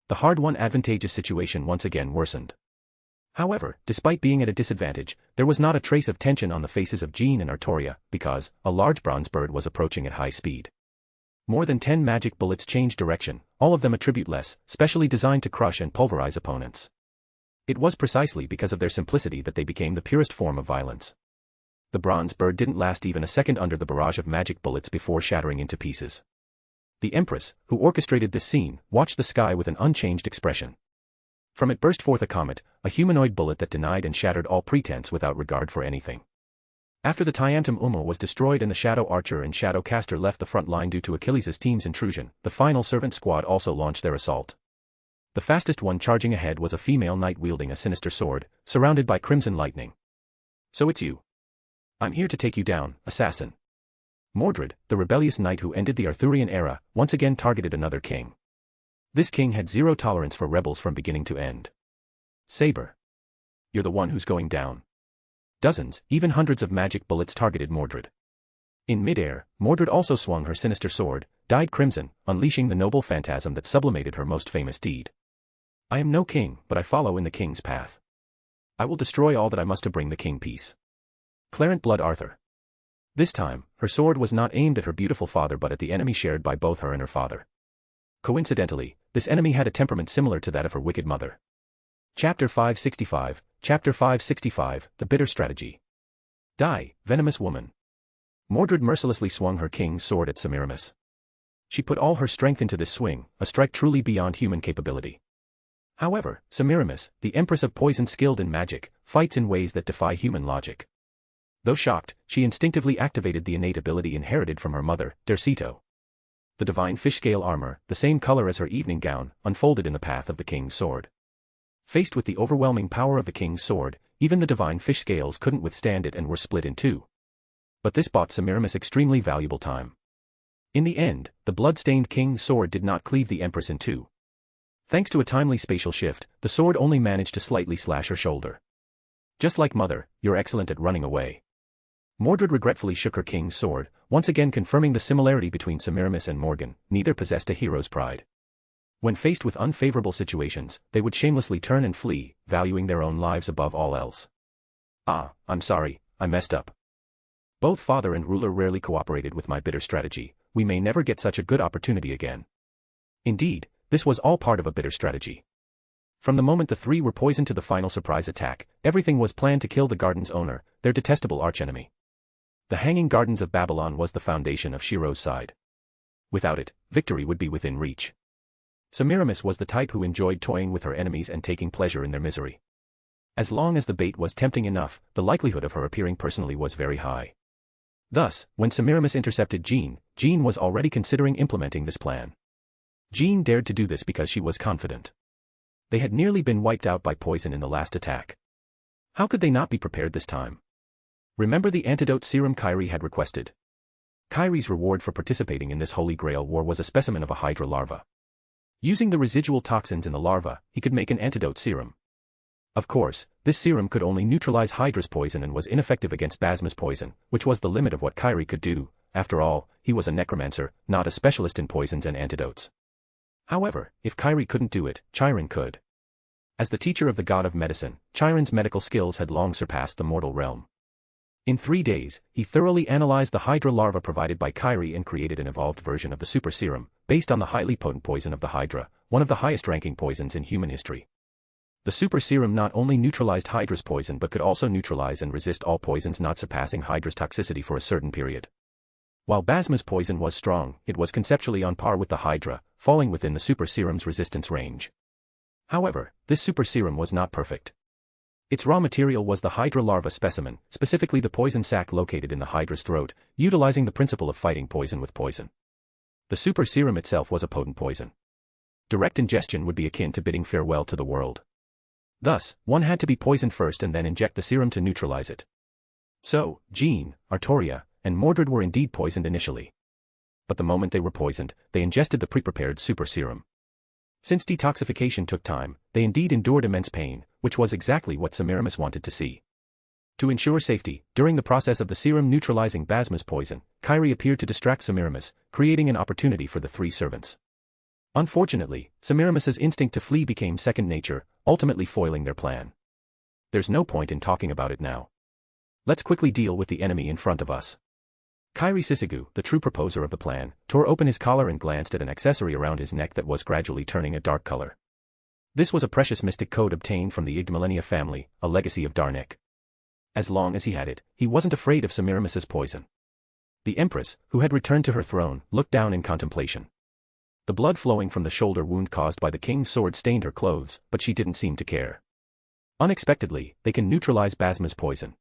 The hard-won advantageous situation once again worsened. However, despite being at a disadvantage, there was not a trace of tension on the faces of Jean and Artoria, because a large bronze bird was approaching at high speed. More than 10 magic bullets changed direction, all of them attributeless, specially designed to crush and pulverize opponents. It was precisely because of their simplicity that they became the purest form of violence. The bronze bird didn't last even a second under the barrage of magic bullets before shattering into pieces. The Empress, who orchestrated this scene, watched the sky with an unchanged expression. From it burst forth a comet, a humanoid bullet that denied and shattered all pretense without regard for anything. After the Tiantum Umo was destroyed and the Shadow Archer and Shadow Caster left the front line due to Achilles' team's intrusion, the final servant squad also launched their assault. The fastest one charging ahead was a female knight wielding a sinister sword, surrounded by crimson lightning. "So it's you. I'm here to take you down, assassin." Mordred, the rebellious knight who ended the Arthurian era, once again targeted another king. This king had zero tolerance for rebels from beginning to end. "Saber. You're the one who's going down." Dozens, even hundreds of magic bullets targeted Mordred. In midair, Mordred also swung her sinister sword, dyed crimson, unleashing the noble phantasm that sublimated her most famous deed. "I am no king, but I follow in the king's path. I will destroy all that I must to bring the king peace." Clarent Blood Arthur. This time, her sword was not aimed at her beautiful father but at the enemy shared by both her and her father. Coincidentally, this enemy had a temperament similar to that of her wicked mother. Chapter 565, Chapter 565, The Bitter Strategy. Die, venomous woman. Mordred mercilessly swung her king's sword at Semiramis. She put all her strength into this swing, a strike truly beyond human capability. However, Semiramis, the Empress of Poison skilled in magic, fights in ways that defy human logic. Though shocked, she instinctively activated the innate ability inherited from her mother, Dercito. The divine fish-scale armor, the same color as her evening gown, unfolded in the path of the king's sword. Faced with the overwhelming power of the king's sword, even the divine fish scales couldn't withstand it and were split in 2. But this bought Semiramis extremely valuable time. In the end, the blood-stained king's sword did not cleave the Empress in 2. Thanks to a timely spatial shift, the sword only managed to slightly slash her shoulder. "Just like mother, you're excellent at running away." Mordred regretfully shook her king's sword, once again confirming the similarity between Semiramis and Morgan. Neither possessed a hero's pride. When faced with unfavorable situations, they would shamelessly turn and flee, valuing their own lives above all else. "Ah, I'm sorry, I messed up. Both father and ruler rarely cooperated with my bitter strategy. We may never get such a good opportunity again." Indeed, this was all part of a bitter strategy. From the moment the three were poisoned to the final surprise attack, everything was planned to kill the garden's owner, their detestable archenemy. The Hanging Gardens of Babylon was the foundation of Shiro's side. Without it, victory would be within reach. Semiramis was the type who enjoyed toying with her enemies and taking pleasure in their misery. As long as the bait was tempting enough, the likelihood of her appearing personally was very high. Thus, when Semiramis intercepted Jean was already considering implementing this plan. Jean dared to do this because she was confident. They had nearly been wiped out by poison in the last attack. How could they not be prepared this time? Remember the antidote serum Makiri had requested. Makiri's reward for participating in this Holy Grail war was a specimen of a hydra larva. Using the residual toxins in the larva, he could make an antidote serum. Of course, this serum could only neutralize Hydra's poison and was ineffective against Basma's poison, which was the limit of what Makiri could do. After all, he was a necromancer, not a specialist in poisons and antidotes. However, if Makiri couldn't do it, Chiron could. As the teacher of the god of medicine, Chiron's medical skills had long surpassed the mortal realm. In 3 days, he thoroughly analyzed the Hydra larva provided by Makiri and created an evolved version of the super serum, based on the highly potent poison of the Hydra, one of the highest-ranking poisons in human history. The super serum not only neutralized Hydra's poison but could also neutralize and resist all poisons not surpassing Hydra's toxicity for a certain period. While Basma's poison was strong, it was conceptually on par with the Hydra, falling within the super serum's resistance range. However, this super serum was not perfect. Its raw material was the Hydra larva specimen, specifically the poison sac located in the Hydra's throat, utilizing the principle of fighting poison with poison. The super serum itself was a potent poison. Direct ingestion would be akin to bidding farewell to the world. Thus, one had to be poisoned first and then inject the serum to neutralize it. So, Jean, Artoria, and Mordred were indeed poisoned initially. But the moment they were poisoned, they ingested the pre-prepared super serum. Since detoxification took time, they indeed endured immense pain, which was exactly what Semiramis wanted to see. To ensure safety, during the process of the serum neutralizing Basma's poison, Makiri appeared to distract Semiramis, creating an opportunity for the three servants. Unfortunately, Semiramis's instinct to flee became second nature, ultimately foiling their plan. There's no point in talking about it now. Let's quickly deal with the enemy in front of us. Makiri Sisigu, the true proposer of the plan, tore open his collar and glanced at an accessory around his neck that was gradually turning a dark color. This was a precious mystic code obtained from the Igdamilenia family, a legacy of Darnik. As long as he had it, he wasn't afraid of Semiramis's poison. The Empress, who had returned to her throne, looked down in contemplation. The blood flowing from the shoulder wound caused by the king's sword stained her clothes, but she didn't seem to care. Unexpectedly, they can neutralize Basma's poison.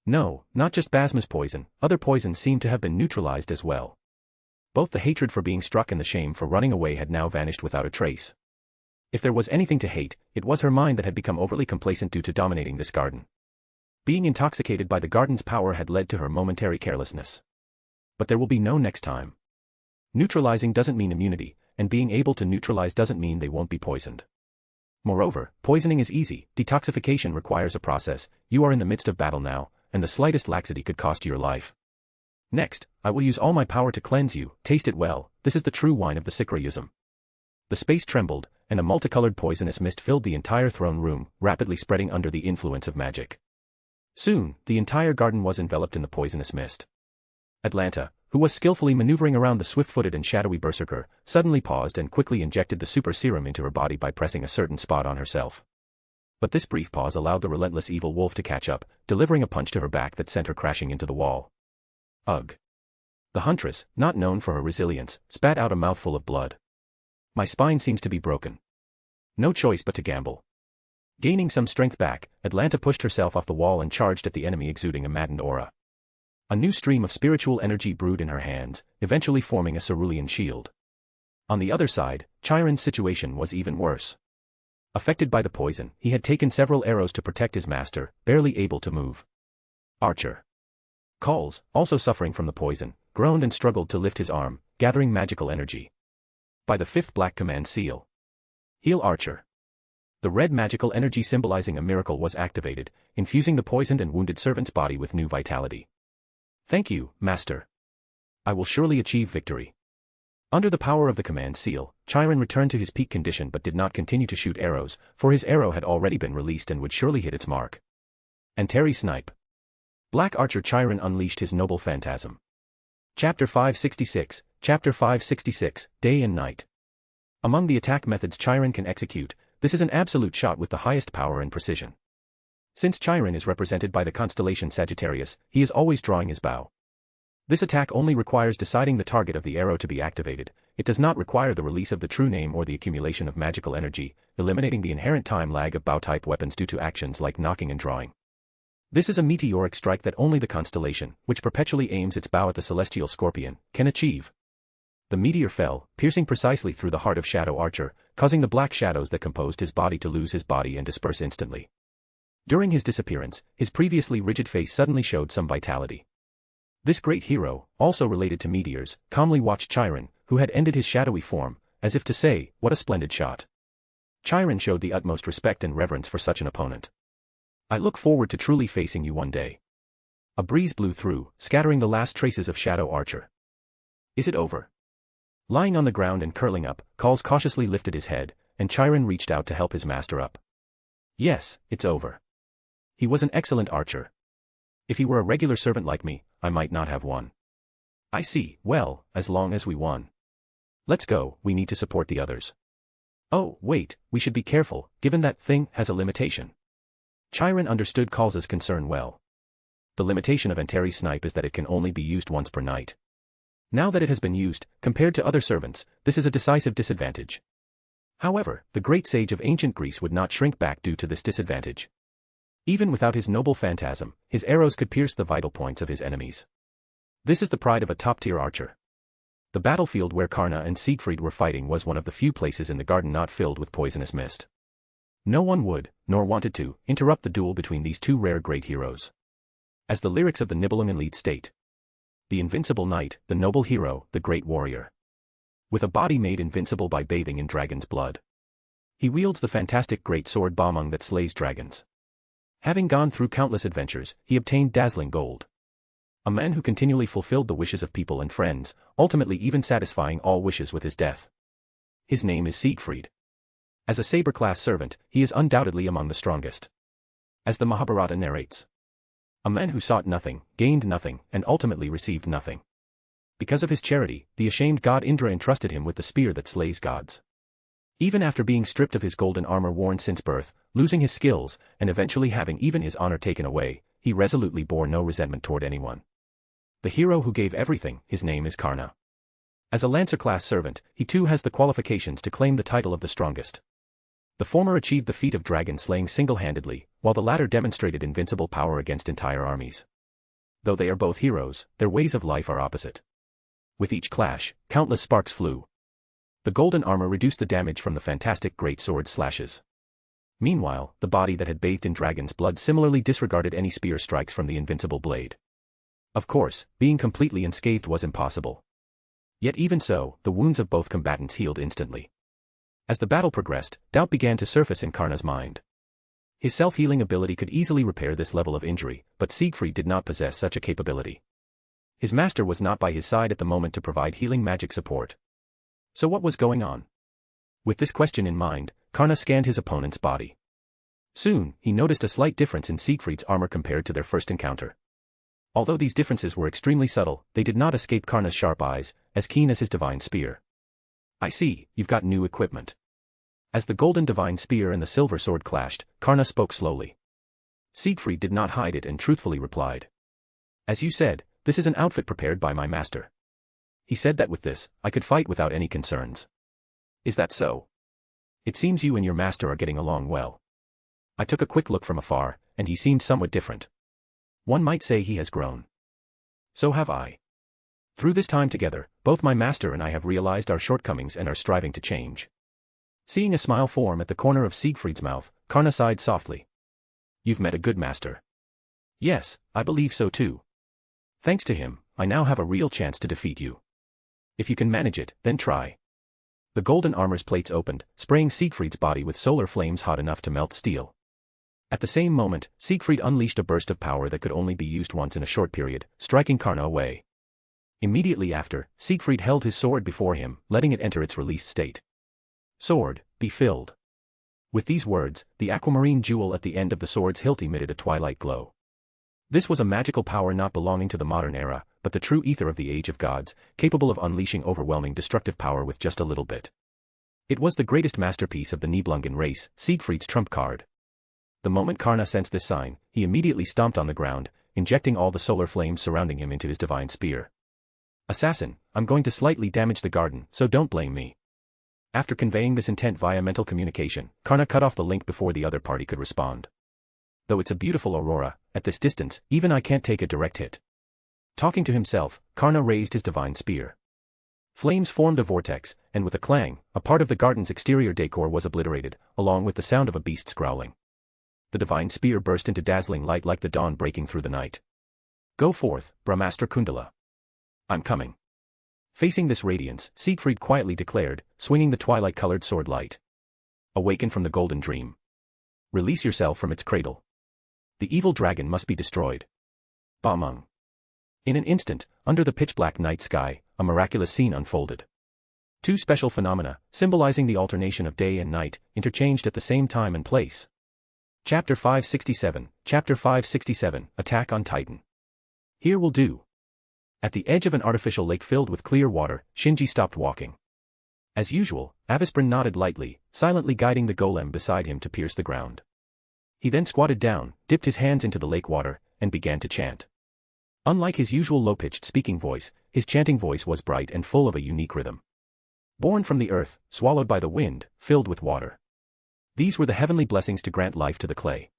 No, not just Basma's poison, other poisons seemed to have been neutralized as well. Both the hatred for being struck and the shame for running away had now vanished without a trace. If there was anything to hate, it was her mind that had become overly complacent due to dominating this garden. Being intoxicated by the garden's power had led to her momentary carelessness. But there will be no next time. Neutralizing doesn't mean immunity, and being able to neutralize doesn't mean they won't be poisoned. Moreover, poisoning is easy, detoxification requires a process, you are in the midst of battle now, and the slightest laxity could cost you your life. Next, I will use all my power to cleanse you, taste it well, this is the true wine of the Sikrayusm. The space trembled, and a multicolored poisonous mist filled the entire throne room, rapidly spreading under the influence of magic. Soon, the entire garden was enveloped in the poisonous mist. Atlanta, who was skillfully maneuvering around the swift-footed and shadowy berserker, suddenly paused and quickly injected the super serum into her body by pressing a certain spot on herself. But this brief pause allowed the relentless evil wolf to catch up, delivering a punch to her back that sent her crashing into the wall. Ugh. The huntress, not known for her resilience, spat out a mouthful of blood. My spine seems to be broken. No choice but to gamble. Gaining some strength back, Atlanta pushed herself off the wall and charged at the enemy, exuding a maddened aura. A new stream of spiritual energy brewed in her hands, eventually forming a cerulean shield. On the other side, Chiron's situation was even worse. Affected by the poison, he had taken several arrows to protect his master, barely able to move. Archer Calls, also suffering from the poison, groaned and struggled to lift his arm, gathering magical energy. By the fifth black command seal. Heal Archer. The red magical energy symbolizing a miracle was activated, infusing the poisoned and wounded servant's body with new vitality. Thank you, Master. I will surely achieve victory. Under the power of the command seal, Chiron returned to his peak condition but did not continue to shoot arrows, for his arrow had already been released and would surely hit its mark. Anteri Snipe. Black Archer Chiron unleashed his noble phantasm. Chapter 566, Day and Night. Among the attack methods Chiron can execute, this is an absolute shot with the highest power and precision. Since Chiron is represented by the constellation Sagittarius, he is always drawing his bow. This attack only requires deciding the target of the arrow to be activated. It does not require the release of the true name or the accumulation of magical energy, eliminating the inherent time lag of bow-type weapons due to actions like knocking and drawing. This is a meteoric strike that only the constellation, which perpetually aims its bow at the celestial scorpion, can achieve. The meteor fell, piercing precisely through the heart of Shadow Archer, causing the black shadows that composed his body to lose his body and disperse instantly. During his disappearance, his previously rigid face suddenly showed some vitality. This great hero, also related to meteors, calmly watched Chiron, who had ended his shadowy form, as if to say, "What a splendid shot." Chiron showed the utmost respect and reverence for such an opponent. "I look forward to truly facing you one day." A breeze blew through, scattering the last traces of Shadow Archer. "Is it over?" Lying on the ground and curling up, Calls cautiously lifted his head, and Chiron reached out to help his master up. "Yes, it's over. He was an excellent archer. If he were a regular servant like me, I might not have won." "I see, well, as long as we won. Let's go, we need to support the others." "Oh, wait, we should be careful, given that thing has a limitation." Chiron understood Calls' concern well. The limitation of Antares snipe is that it can only be used once per night. Now that it has been used, compared to other servants, this is a decisive disadvantage. However, the great sage of ancient Greece would not shrink back due to this disadvantage. Even without his noble phantasm, his arrows could pierce the vital points of his enemies. This is the pride of a top-tier archer. The battlefield where Karna and Siegfried were fighting was one of the few places in the garden not filled with poisonous mist. No one would, nor wanted to, interrupt the duel between these two rare great heroes. As the lyrics of the Nibelungen state, "The invincible knight, the noble hero, the great warrior. With a body made invincible by bathing in dragon's blood. He wields the fantastic great sword Balmung that slays dragons. Having gone through countless adventures, he obtained dazzling gold. A man who continually fulfilled the wishes of people and friends, ultimately even satisfying all wishes with his death. His name is Siegfried. As a saber-class servant, he is undoubtedly among the strongest. As the Mahabharata narrates, a man who sought nothing, gained nothing, and ultimately received nothing. Because of his charity, the ashamed god Indra entrusted him with the spear that slays gods. Even after being stripped of his golden armor worn since birth, losing his skills, and eventually having even his honor taken away, he resolutely bore no resentment toward anyone. The hero who gave everything, his name is Karna. As a Lancer-class servant, he too has the qualifications to claim the title of the strongest. The former achieved the feat of dragon slaying single-handedly, while the latter demonstrated invincible power against entire armies. Though they are both heroes, their ways of life are opposite. With each clash, countless sparks flew. The golden armor reduced the damage from the fantastic great sword slashes. Meanwhile, the body that had bathed in dragon's blood similarly disregarded any spear strikes from the invincible blade. Of course, being completely unscathed was impossible. Yet even so, the wounds of both combatants healed instantly. As the battle progressed, doubt began to surface in Karna's mind. His self-healing ability could easily repair this level of injury, but Siegfried did not possess such a capability. His master was not by his side at the moment to provide healing magic support. So what was going on? With this question in mind, Karna scanned his opponent's body. Soon, he noticed a slight difference in Siegfried's armor compared to their first encounter. Although these differences were extremely subtle, they did not escape Karna's sharp eyes, as keen as his divine spear. "I see, you've got new equipment." As the golden divine spear and the silver sword clashed, Karna spoke slowly. Siegfried did not hide it and truthfully replied. "As you said, this is an outfit prepared by my master. He said that with this, I could fight without any concerns. Is that so? It seems you and your master are getting along well." I took a quick look from afar, and he seemed somewhat different. One might say he has grown. So have I. Through this time together, both my master and I have realized our shortcomings and are striving to change. Seeing a smile form at the corner of Siegfried's mouth, Karna sighed softly. "You've met a good master." "Yes, I believe so too. Thanks to him, I now have a real chance to defeat you. If you can manage it, then try." The golden armor's plates opened, spraying Siegfried's body with solar flames hot enough to melt steel. At the same moment, Siegfried unleashed a burst of power that could only be used once in a short period, striking Karna away. Immediately after, Siegfried held his sword before him, letting it enter its released state. "Sword, be filled." With these words, the aquamarine jewel at the end of the sword's hilt emitted a twilight glow. This was a magical power not belonging to the modern era, but the true ether of the age of gods, capable of unleashing overwhelming destructive power with just a little bit. It was the greatest masterpiece of the Nibelungen race, Siegfried's trump card. The moment Karna sensed this sign, he immediately stomped on the ground, injecting all the solar flames surrounding him into his divine spear. Assassin, I'm going to slightly damage the garden, so don't blame me. After conveying this intent via mental communication, Karna cut off the link before the other party could respond. Though it's a beautiful aurora, at this distance, even I can't take a direct hit. Talking to himself, Karna raised his divine spear. Flames formed a vortex, and with a clang, a part of the garden's exterior decor was obliterated, along with the sound of a beast's growling. The divine spear burst into dazzling light like the dawn breaking through the night. Go forth, Brahmastra Kundala. I'm coming. Facing this radiance, Siegfried quietly declared, swinging the twilight-colored sword light. Awaken from the golden dream. Release yourself from its cradle. The evil dragon must be destroyed. Ba-mung. In an instant, under the pitch-black night sky, a miraculous scene unfolded. Two special phenomena, symbolizing the alternation of day and night, interchanged at the same time and place. Chapter 567, Chapter 567, Attack on Titan. Here will do. At the edge of an artificial lake filled with clear water, Shinji stopped walking. As usual, Avisprin nodded lightly, silently guiding the golem beside him to pierce the ground. He then squatted down, dipped his hands into the lake water, and began to chant. Unlike his usual low-pitched speaking voice, his chanting voice was bright and full of a unique rhythm. Born from the earth, swallowed by the wind, filled with water. These were the heavenly blessings to grant life to the clay.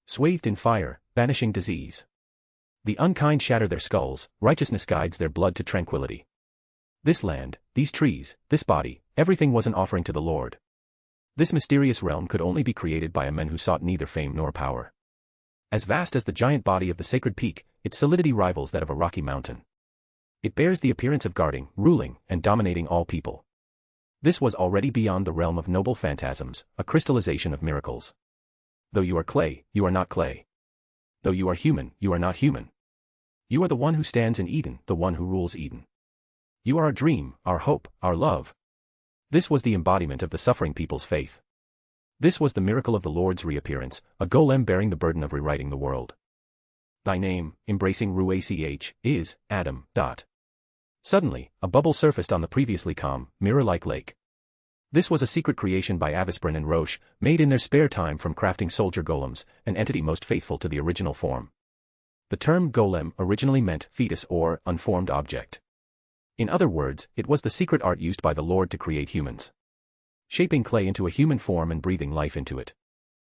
Swathed in fire, banishing disease. The unkind shatter their skulls, righteousness guides their blood to tranquility. This land, these trees, this body, everything was an offering to the Lord. This mysterious realm could only be created by a man who sought neither fame nor power. As vast as the giant body of the sacred peak, its solidity rivals that of a rocky mountain. It bears the appearance of guarding, ruling, and dominating all people. This was already beyond the realm of noble phantasms, a crystallization of miracles. Though you are clay, you are not clay. Though you are human, you are not human. You are the one who stands in Eden, the one who rules Eden. You are our dream, our hope, our love. This was the embodiment of the suffering people's faith. This was the miracle of the Lord's reappearance, a golem bearing the burden of rewriting the world. Thy name, embracing Ruach, is Adam. Suddenly, a bubble surfaced on the previously calm, mirror-like lake. This was a secret creation by Avisprin and Roche, made in their spare time from crafting soldier golems, an entity most faithful to the original form. The term golem originally meant fetus or unformed object. In other words, it was the secret art used by the Lord to create humans. Shaping clay into a human form and breathing life into it.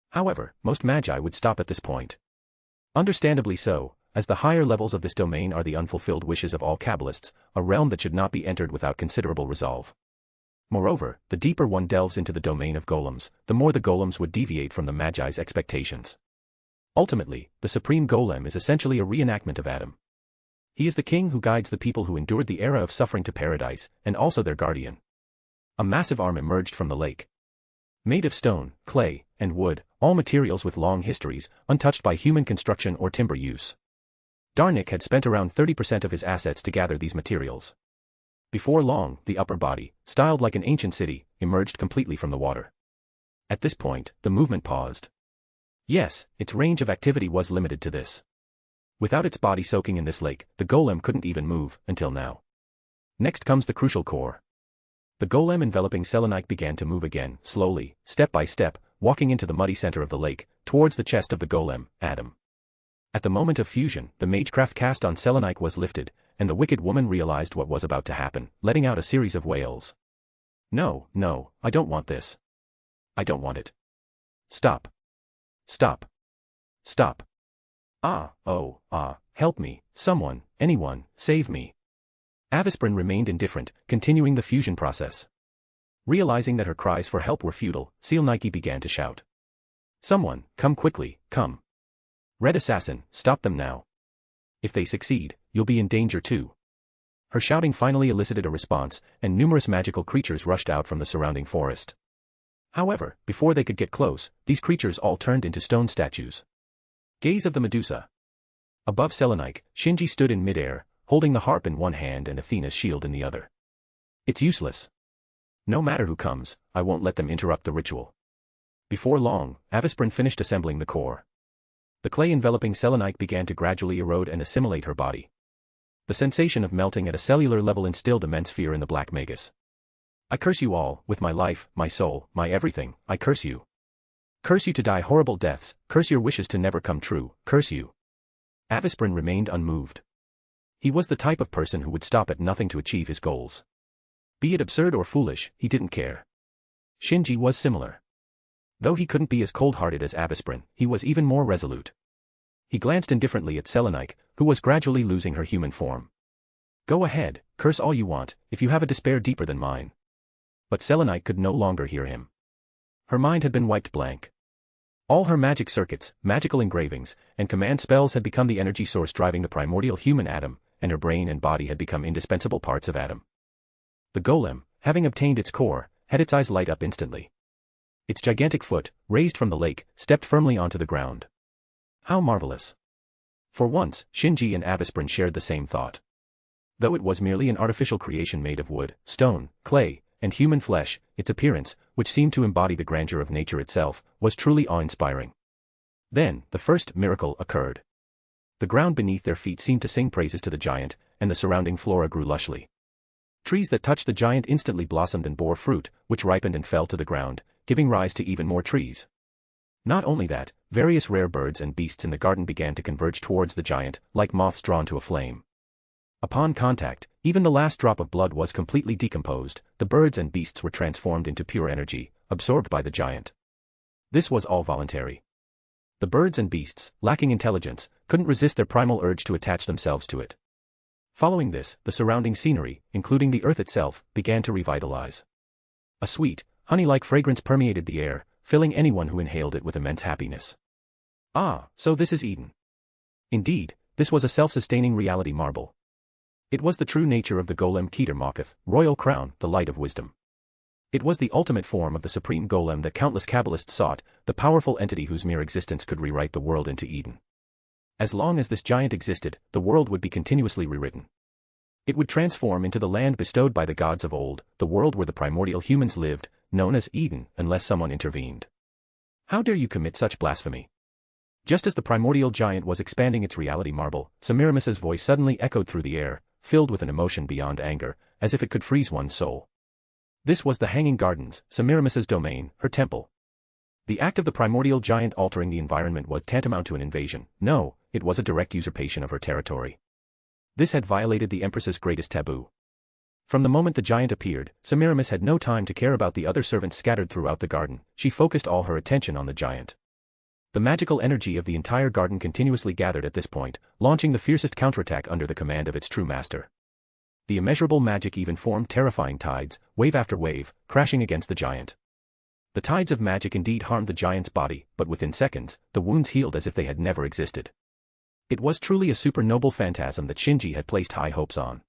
However, most magi would stop at this point. Understandably so, as the higher levels of this domain are the unfulfilled wishes of all Kabbalists, a realm that should not be entered without considerable resolve. Moreover, the deeper one delves into the domain of golems, the more the golems would deviate from the Magi's expectations. Ultimately, the supreme golem is essentially a reenactment of Adam. He is the king who guides the people who endured the era of suffering to paradise, and also their guardian. A massive arm emerged from the lake. Made of stone, clay, and wood, all materials with long histories, untouched by human construction or timber use. Darnik had spent around 30% of his assets to gather these materials. Before long, the upper body, styled like an ancient city, emerged completely from the water. At this point, the movement paused. Yes, its range of activity was limited to this. Without its body soaking in this lake, the golem couldn't even move, until now. Next comes the crucial core. The golem enveloping selenite began to move again, slowly, step by step, walking into the muddy center of the lake, towards the chest of the golem, Adam. At the moment of fusion, the magecraft cast on selenite was lifted, and the wicked woman realized what was about to happen, letting out a series of wails. No, no, I don't want this. I don't want it. Stop. Stop. Stop. Help me, someone, anyone, save me. Avisprin remained indifferent, continuing the fusion process. Realizing that her cries for help were futile, Seelnike began to shout. Someone, come quickly, come. Red Assassin, stop them now. If they succeed, you'll be in danger too. Her shouting finally elicited a response, and numerous magical creatures rushed out from the surrounding forest. However, before they could get close, these creatures all turned into stone statues. Gaze of the Medusa. Above Selenike, Shinji stood in midair, holding the harp in one hand and Athena's shield in the other. It's useless. No matter who comes, I won't let them interrupt the ritual. Before long, Avisprin finished assembling the core. The clay enveloping Selenike began to gradually erode and assimilate her body. The sensation of melting at a cellular level instilled immense fear in the Black Magus. I curse you all, with my life, my soul, my everything, I curse you. Curse you to die horrible deaths, curse your wishes to never come true, curse you. Avisprin remained unmoved. He was the type of person who would stop at nothing to achieve his goals. Be it absurd or foolish, he didn't care. Shinji was similar. Though he couldn't be as cold-hearted as Avisprin, he was even more resolute. He glanced indifferently at Selenik, who was gradually losing her human form. Go ahead, curse all you want, if you have a despair deeper than mine. But Selenik could no longer hear him. Her mind had been wiped blank. All her magic circuits, magical engravings, and command spells had become the energy source driving the primordial human atom, and her brain and body had become indispensable parts of Atom. The golem, having obtained its core, had its eyes light up instantly. Its gigantic foot, raised from the lake, stepped firmly onto the ground. How marvelous! For once, Shinji and Avisprin shared the same thought. Though it was merely an artificial creation made of wood, stone, clay, and human flesh, its appearance, which seemed to embody the grandeur of nature itself, was truly awe-inspiring. Then, the first miracle occurred. The ground beneath their feet seemed to sing praises to the giant, and the surrounding flora grew lushly. Trees that touched the giant instantly blossomed and bore fruit, which ripened and fell to the ground, giving rise to even more trees. Not only that, various rare birds and beasts in the garden began to converge towards the giant, like moths drawn to a flame. Upon contact, even the last drop of blood was completely decomposed, the birds and beasts were transformed into pure energy, absorbed by the giant. This was all voluntary. The birds and beasts, lacking intelligence, couldn't resist their primal urge to attach themselves to it. Following this, the surrounding scenery, including the earth itself, began to revitalize. A sweet, honey-like fragrance permeated the air, filling anyone who inhaled it with immense happiness. Ah, so this is Eden. Indeed, this was a self-sustaining reality marble. It was the true nature of the golem Keter Mokath, royal crown, the light of wisdom. It was the ultimate form of the supreme golem that countless Kabbalists sought, the powerful entity whose mere existence could rewrite the world into Eden. As long as this giant existed, the world would be continuously rewritten. It would transform into the land bestowed by the gods of old, the world where the primordial humans lived, known as Eden, unless someone intervened. How dare you commit such blasphemy? Just as the primordial giant was expanding its reality marble, Semiramis's voice suddenly echoed through the air, filled with an emotion beyond anger, as if it could freeze one's soul. This was the Hanging Gardens, Semiramis's domain, her temple. The act of the primordial giant altering the environment was tantamount to an invasion. No, it was a direct usurpation of her territory. This had violated the Empress's greatest taboo. From the moment the giant appeared, Semiramis had no time to care about the other servants scattered throughout the garden. She focused all her attention on the giant. The magical energy of the entire garden continuously gathered at this point, launching the fiercest counterattack under the command of its true master. The immeasurable magic even formed terrifying tides, wave after wave, crashing against the giant. The tides of magic indeed harmed the giant's body, but within seconds, the wounds healed as if they had never existed. It was truly a super noble phantasm that Shinji had placed high hopes on.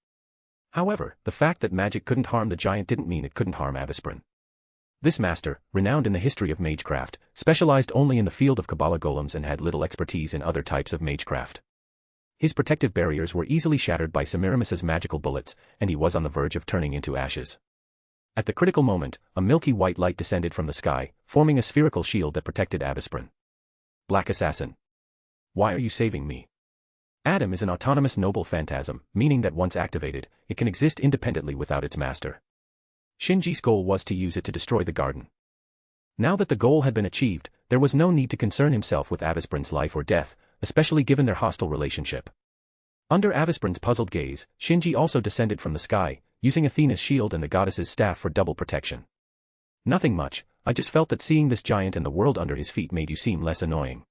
However, the fact that magic couldn't harm the giant didn't mean it couldn't harm Avisprin. This master, renowned in the history of magecraft, specialized only in the field of Kabbalah golems and had little expertise in other types of magecraft. His protective barriers were easily shattered by Semiramis's magical bullets, and he was on the verge of turning into ashes. At the critical moment, a milky white light descended from the sky, forming a spherical shield that protected Avisprin. Black Assassin. Why are you saving me? Adam is an autonomous noble phantasm, meaning that once activated, it can exist independently without its master. Shinji's goal was to use it to destroy the garden. Now that the goal had been achieved, there was no need to concern himself with Avisprin's life or death, especially given their hostile relationship. Under Avisprin's puzzled gaze, Shinji also descended from the sky, using Athena's shield and the goddess's staff for double protection. Nothing much, I just felt that seeing this giant and the world under his feet made you seem less annoying.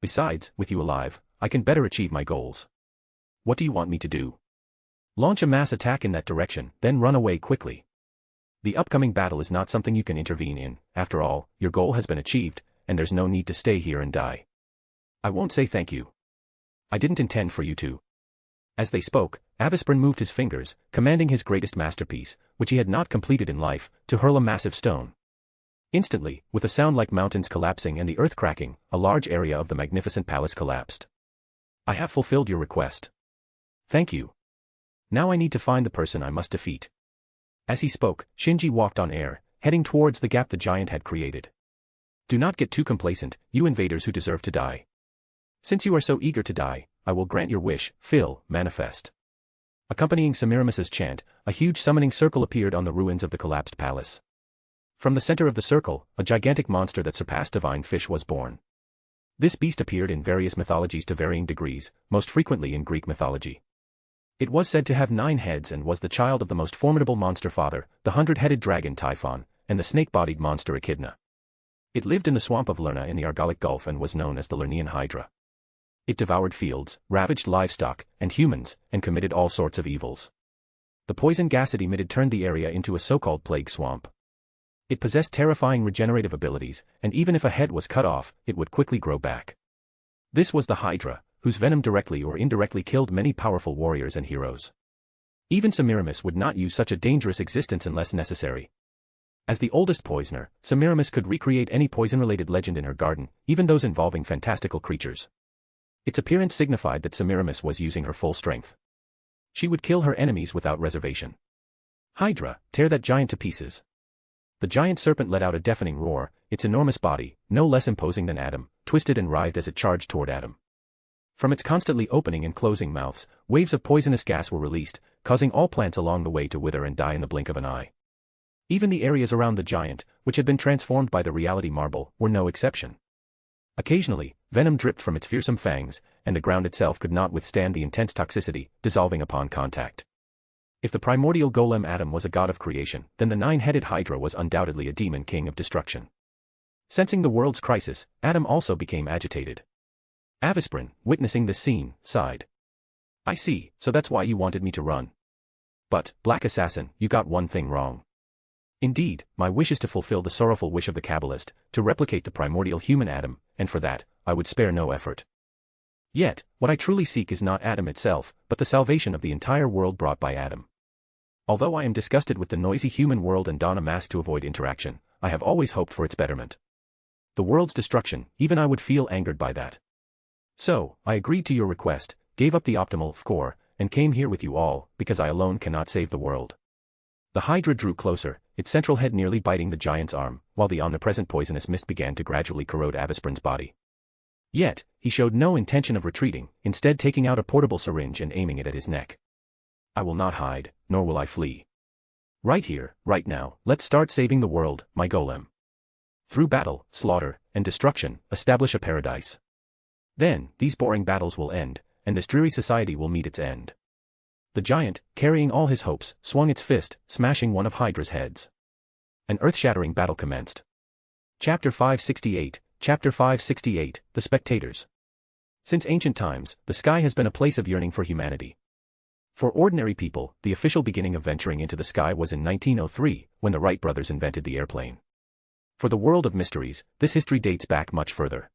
Besides, with you alive, I can better achieve my goals. What do you want me to do? Launch a mass attack in that direction, then run away quickly. The upcoming battle is not something you can intervene in. After all, your goal has been achieved, and there's no need to stay here and die. I won't say thank you. I didn't intend for you to. As they spoke, Avisprin moved his fingers, commanding his greatest masterpiece, which he had not completed in life, to hurl a massive stone. Instantly, with a sound like mountains collapsing and the earth cracking, a large area of the magnificent palace collapsed. I have fulfilled your request. Thank you. Now I need to find the person I must defeat. As he spoke, Shinji walked on air, heading towards the gap the giant had created. Do not get too complacent, you invaders who deserve to die. Since you are so eager to die, I will grant your wish, manifest. Accompanying Semiramis's chant, a huge summoning circle appeared on the ruins of the collapsed palace. From the center of the circle, a gigantic monster that surpassed divine fish was born. This beast appeared in various mythologies to varying degrees, most frequently in Greek mythology. It was said to have 9 heads and was the child of the most formidable monster father, the 100-headed dragon Typhon, and the snake-bodied monster Echidna. It lived in the swamp of Lerna in the Argolic Gulf and was known as the Lernaean Hydra. It devoured fields, ravaged livestock, and humans, and committed all sorts of evils. The poison gas it emitted turned the area into a so-called plague swamp. It possessed terrifying regenerative abilities, and even if a head was cut off, it would quickly grow back. This was the Hydra, whose venom directly or indirectly killed many powerful warriors and heroes. Even Semiramis would not use such a dangerous existence unless necessary. As the oldest poisoner, Semiramis could recreate any poison-related legend in her garden, even those involving fantastical creatures. Its appearance signified that Semiramis was using her full strength. She would kill her enemies without reservation. Hydra, tear that giant to pieces. The giant serpent let out a deafening roar, its enormous body, no less imposing than Adam, twisted and writhed as it charged toward Adam. From its constantly opening and closing mouths, waves of poisonous gas were released, causing all plants along the way to wither and die in the blink of an eye. Even the areas around the giant, which had been transformed by the reality marble, were no exception. Occasionally, venom dripped from its fearsome fangs, and the ground itself could not withstand the intense toxicity, dissolving upon contact. If the primordial golem Adam was a god of creation, then the 9-headed Hydra was undoubtedly a demon king of destruction. Sensing the world's crisis, Adam also became agitated. Avisprin, witnessing this scene, sighed. "I see, so that's why you wanted me to run. But, Black Assassin, you got one thing wrong. Indeed, my wish is to fulfill the sorrowful wish of the Kabbalist, to replicate the primordial human Adam, and for that, I would spare no effort. Yet, what I truly seek is not Adam itself, but the salvation of the entire world brought by Adam. Although I am disgusted with the noisy human world and don a mask to avoid interaction, I have always hoped for its betterment. The world's destruction, even I would feel angered by that. So, I agreed to your request, gave up the optimal core, and came here with you all, because I alone cannot save the world." The Hydra drew closer, its central head nearly biting the giant's arm, while the omnipresent poisonous mist began to gradually corrode Avisprin's body. Yet, he showed no intention of retreating, instead taking out a portable syringe and aiming it at his neck. "I will not hide, nor will I flee. Right here, right now, let's start saving the world, my golem. Through battle, slaughter, and destruction, establish a paradise. Then, these boring battles will end, and this dreary society will meet its end." The giant, carrying all his hopes, swung its fist, smashing one of Hydra's heads. An earth-shattering battle commenced. Chapter 568, Chapter 568, The Spectators. Since ancient times, the sky has been a place of yearning for humanity. For ordinary people, the official beginning of venturing into the sky was in 1903, when the Wright brothers invented the airplane. For the world of mysteries, this history dates back much further.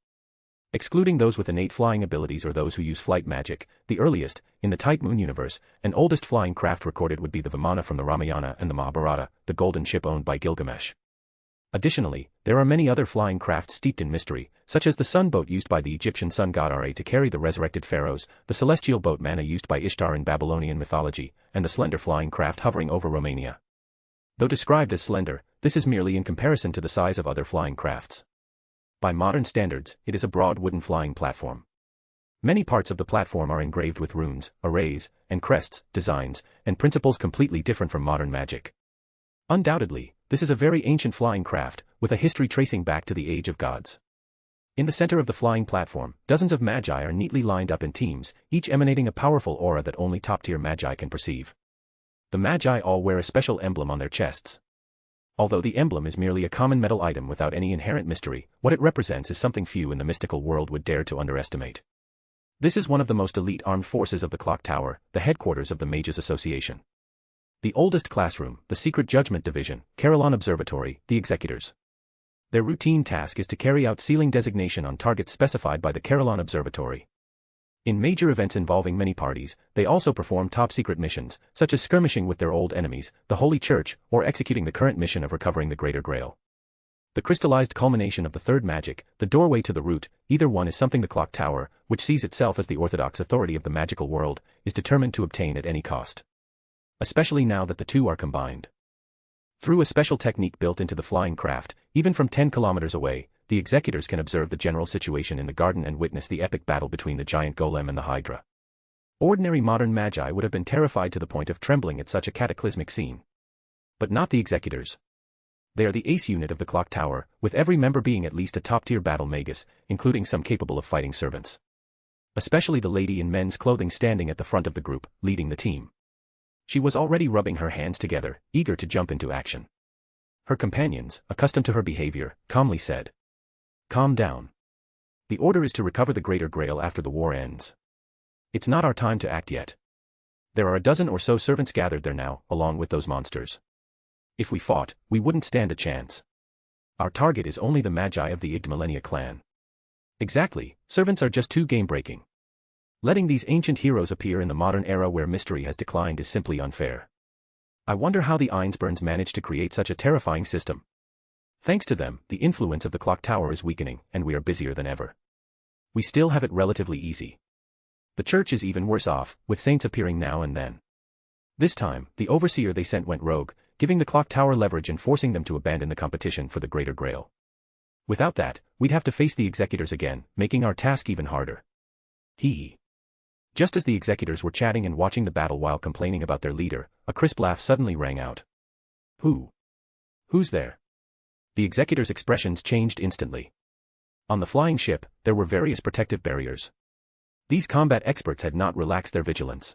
Excluding those with innate flying abilities or those who use flight magic, the earliest, in the Type Moon universe, and oldest flying craft recorded would be the Vimana from the Ramayana and the Mahabharata, the golden ship owned by Gilgamesh. Additionally, there are many other flying crafts steeped in mystery, such as the sun boat used by the Egyptian sun god Ra to carry the resurrected pharaohs, the celestial boat Manna used by Ishtar in Babylonian mythology, and the slender flying craft hovering over Romania. Though described as slender, this is merely in comparison to the size of other flying crafts. By modern standards, it is a broad wooden flying platform. Many parts of the platform are engraved with runes, arrays, and crests, designs, and principles completely different from modern magic. Undoubtedly, this is a very ancient flying craft, with a history tracing back to the Age of Gods. In the center of the flying platform, dozens of magi are neatly lined up in teams, each emanating a powerful aura that only top-tier magi can perceive. The magi all wear a special emblem on their chests. Although the emblem is merely a common metal item without any inherent mystery, what it represents is something few in the mystical world would dare to underestimate. This is one of the most elite armed forces of the Clock Tower, the headquarters of the Mages Association. The oldest classroom, the Secret Judgment Division, Carillon Observatory, the Executors. Their routine task is to carry out sealing designation on targets specified by the Carillon Observatory. In major events involving many parties, they also perform top-secret missions, such as skirmishing with their old enemies, the Holy Church, or executing the current mission of recovering the Greater Grail. The crystallized culmination of the third magic, the doorway to the root, either one is something the Clock Tower, which sees itself as the orthodox authority of the magical world, is determined to obtain at any cost. Especially now that the two are combined. Through a special technique built into the flying craft, even from 10 kilometers away, the Executors can observe the general situation in the garden and witness the epic battle between the giant golem and the Hydra. Ordinary modern magi would have been terrified to the point of trembling at such a cataclysmic scene. But not the executors. They are the ace unit of the clock tower, with every member being at least a top-tier battle magus, including some capable of fighting servants. Especially the lady in men's clothing standing at the front of the group, leading the team. She was already rubbing her hands together, eager to jump into action. Her companions, accustomed to her behavior, calmly said, "Calm down. The order is to recover the Greater Grail after the war ends. It's not our time to act yet. There are a dozen or so servants gathered there now, along with those monsters. If we fought, we wouldn't stand a chance. Our target is only the magi of the Igdmalenia clan." Exactly, servants are just too game-breaking. Letting these ancient heroes appear in the modern era where mystery has declined is simply unfair. I wonder how the Einsburns managed to create such a terrifying system. Thanks to them, the influence of the clock tower is weakening, and we are busier than ever. We still have it relatively easy. The church is even worse off, with saints appearing now and then. This time, the overseer they sent went rogue, giving the clock tower leverage and forcing them to abandon the competition for the Greater Grail. Without that, we'd have to face the executors again, making our task even harder. Hee. Just as the executors were chatting and watching the battle while complaining about their leader, a crisp laugh suddenly rang out. Who's there? The executors' expressions changed instantly. On the flying ship, there were various protective barriers. These combat experts had not relaxed their vigilance.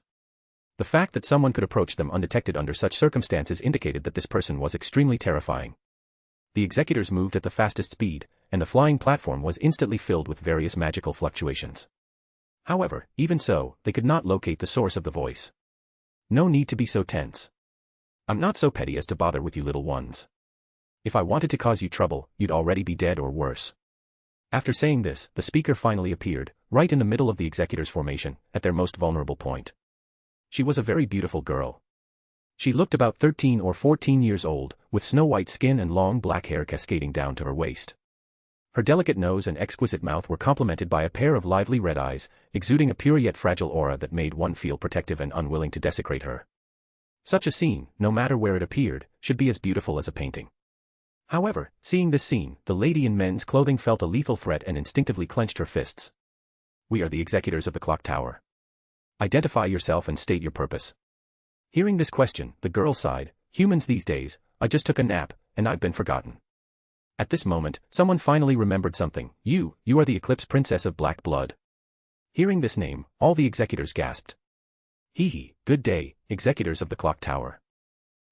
The fact that someone could approach them undetected under such circumstances indicated that this person was extremely terrifying. The executors moved at the fastest speed, and the flying platform was instantly filled with various magical fluctuations. However, even so, they could not locate the source of the voice. No need to be so tense. I'm not so petty as to bother with you little ones. If I wanted to cause you trouble, you'd already be dead or worse. After saying this, the speaker finally appeared, right in the middle of the executors' formation, at their most vulnerable point. She was a very beautiful girl. She looked about 13 or 14 years old, with snow-white skin and long black hair cascading down to her waist. Her delicate nose and exquisite mouth were complemented by a pair of lively red eyes, exuding a pure yet fragile aura that made one feel protective and unwilling to desecrate her. Such a scene, no matter where it appeared, should be as beautiful as a painting. However, seeing this scene, the lady in men's clothing felt a lethal threat and instinctively clenched her fists. "We are the executors of the clock tower. Identify yourself and state your purpose." Hearing this question, the girl sighed, "Humans these days, I just took a nap, and I've been forgotten." At this moment, someone finally remembered something. You are the Eclipse Princess of Black Blood." Hearing this name, all the executors gasped. "Hee, good day, executors of the clock tower."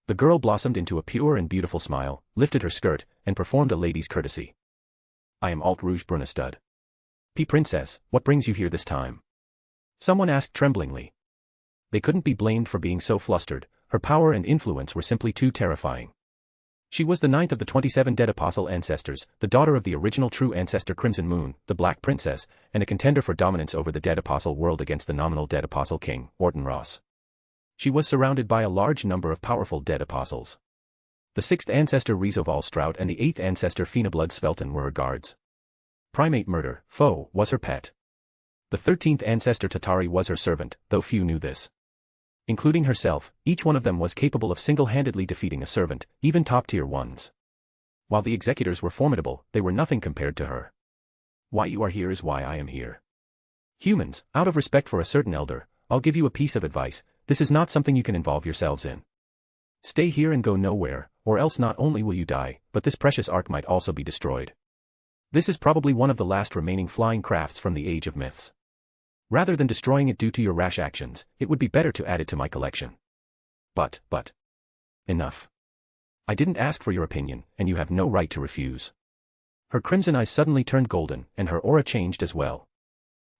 The girl blossomed into a pure and beautiful smile, lifted her skirt, and performed a lady's courtesy. "I am Alt Rouge Brunestad." Princess, what brings you here this time?" someone asked tremblingly. They couldn't be blamed for being so flustered, her power and influence were simply too terrifying. She was the ninth of the 27 dead apostle ancestors, the daughter of the original true ancestor Crimson Moon, the Black Princess, and a contender for dominance over the dead apostle world against the nominal dead apostle king, Orton Ross. She was surrounded by a large number of powerful dead apostles. The 6th ancestor Rizoval Strout and the 8th ancestor Phenoblood Svelton were her guards. Primate Murder, Foe, was her pet. The 13th ancestor Tatari was her servant, though few knew this. Including herself, each one of them was capable of single-handedly defeating a servant, even top-tier ones. While the executors were formidable, they were nothing compared to her. Why you are here is why I am here. Humans, out of respect for a certain elder, I'll give you a piece of advice: this is not something you can involve yourselves in. Stay here and go nowhere, or else not only will you die, but this precious ark might also be destroyed. This is probably one of the last remaining flying crafts from the Age of Myths. Rather than destroying it due to your rash actions, it would be better to add it to my collection. But. Enough. I didn't ask for your opinion, and you have no right to refuse. Her crimson eyes suddenly turned golden, and her aura changed as well.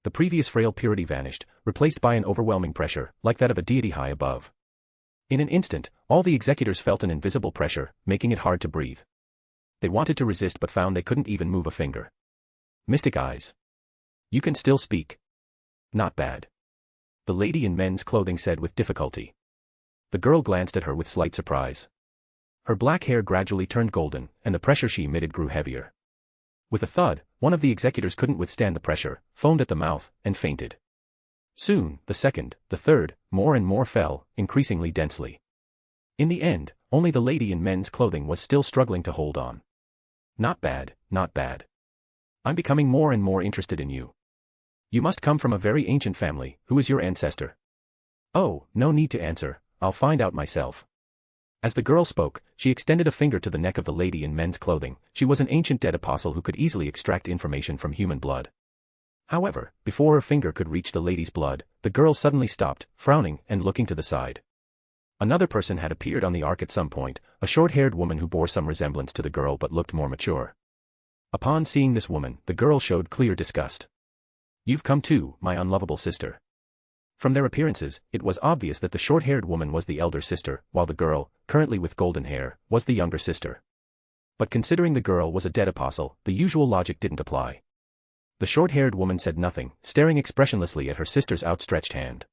The previous frail purity vanished, replaced by an overwhelming pressure, like that of a deity high above. In an instant, all the executors felt an invisible pressure, making it hard to breathe. They wanted to resist but found they couldn't even move a finger. Mystic eyes. You can still speak. Not bad. The lady in men's clothing said with difficulty. The girl glanced at her with slight surprise. Her black hair gradually turned golden, and the pressure she emitted grew heavier. With a thud, one of the executors couldn't withstand the pressure, foamed at the mouth, and fainted. Soon, the second, the third, more and more fell, increasingly densely. In the end, only the lady in men's clothing was still struggling to hold on. Not bad, not bad. I'm becoming more and more interested in you. You must come from a very ancient family. Who is your ancestor? Oh, no need to answer, I'll find out myself. As the girl spoke, she extended a finger to the neck of the lady in men's clothing. She was an ancient dead apostle who could easily extract information from human blood. However, before her finger could reach the lady's blood, the girl suddenly stopped, frowning and looking to the side. Another person had appeared on the ark at some point, a short-haired woman who bore some resemblance to the girl but looked more mature. Upon seeing this woman, the girl showed clear disgust. You've come too, my unlovable sister. From their appearances, it was obvious that the short-haired woman was the elder sister, while the girl, currently with golden hair, was the younger sister. But considering the girl was a dead apostle, the usual logic didn't apply. The short-haired woman said nothing, staring expressionlessly at her sister's outstretched hand.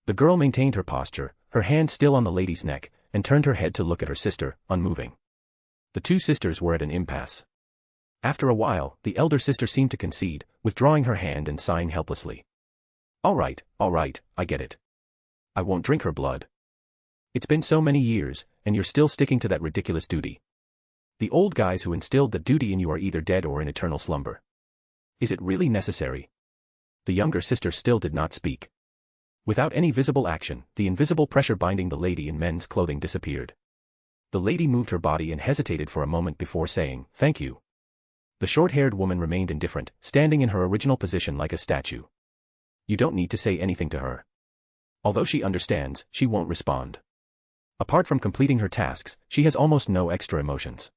The girl maintained her posture, her hand still on the lady's neck, and turned her head to look at her sister, unmoving. The two sisters were at an impasse. After a while, the elder sister seemed to concede, withdrawing her hand and sighing helplessly. All right, I get it. I won't drink her blood. It's been so many years, and you're still sticking to that ridiculous duty. The old guys who instilled that duty in you are either dead or in eternal slumber. Is it really necessary? The younger sister still did not speak. Without any visible action, the invisible pressure binding the lady in men's clothing disappeared. The lady moved her body and hesitated for a moment before saying, "Thank you." The short-haired woman remained indifferent, standing in her original position like a statue. You don't need to say anything to her. Although she understands, she won't respond. Apart from completing her tasks, she has almost no extra emotions.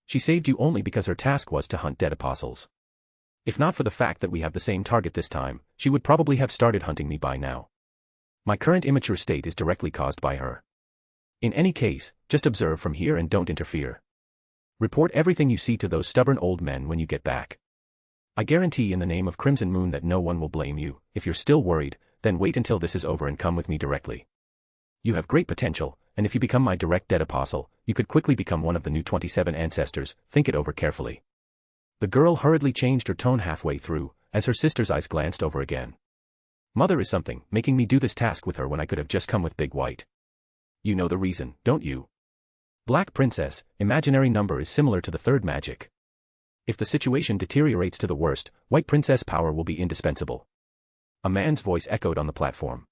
She saved you only because her task was to hunt dead apostles. If not for the fact that we have the same target this time, she would probably have started hunting me by now. My current immature state is directly caused by her. In any case, just observe from here and don't interfere. Report everything you see to those stubborn old men when you get back. I guarantee in the name of Crimson Moon that no one will blame you. If you're still worried, then wait until this is over and come with me directly. You have great potential, and if you become my direct dead apostle, you could quickly become one of the new 27 ancestors. Think it over carefully. The girl hurriedly changed her tone halfway through, as her sister's eyes glanced over again. Mother is something, making me do this task with her when I could have just come with Big White. You know the reason, don't you? Black Princess, imaginary number is similar to the third magic. If the situation deteriorates to the worst, White Princess power will be indispensable. A man's voice echoed on the platform.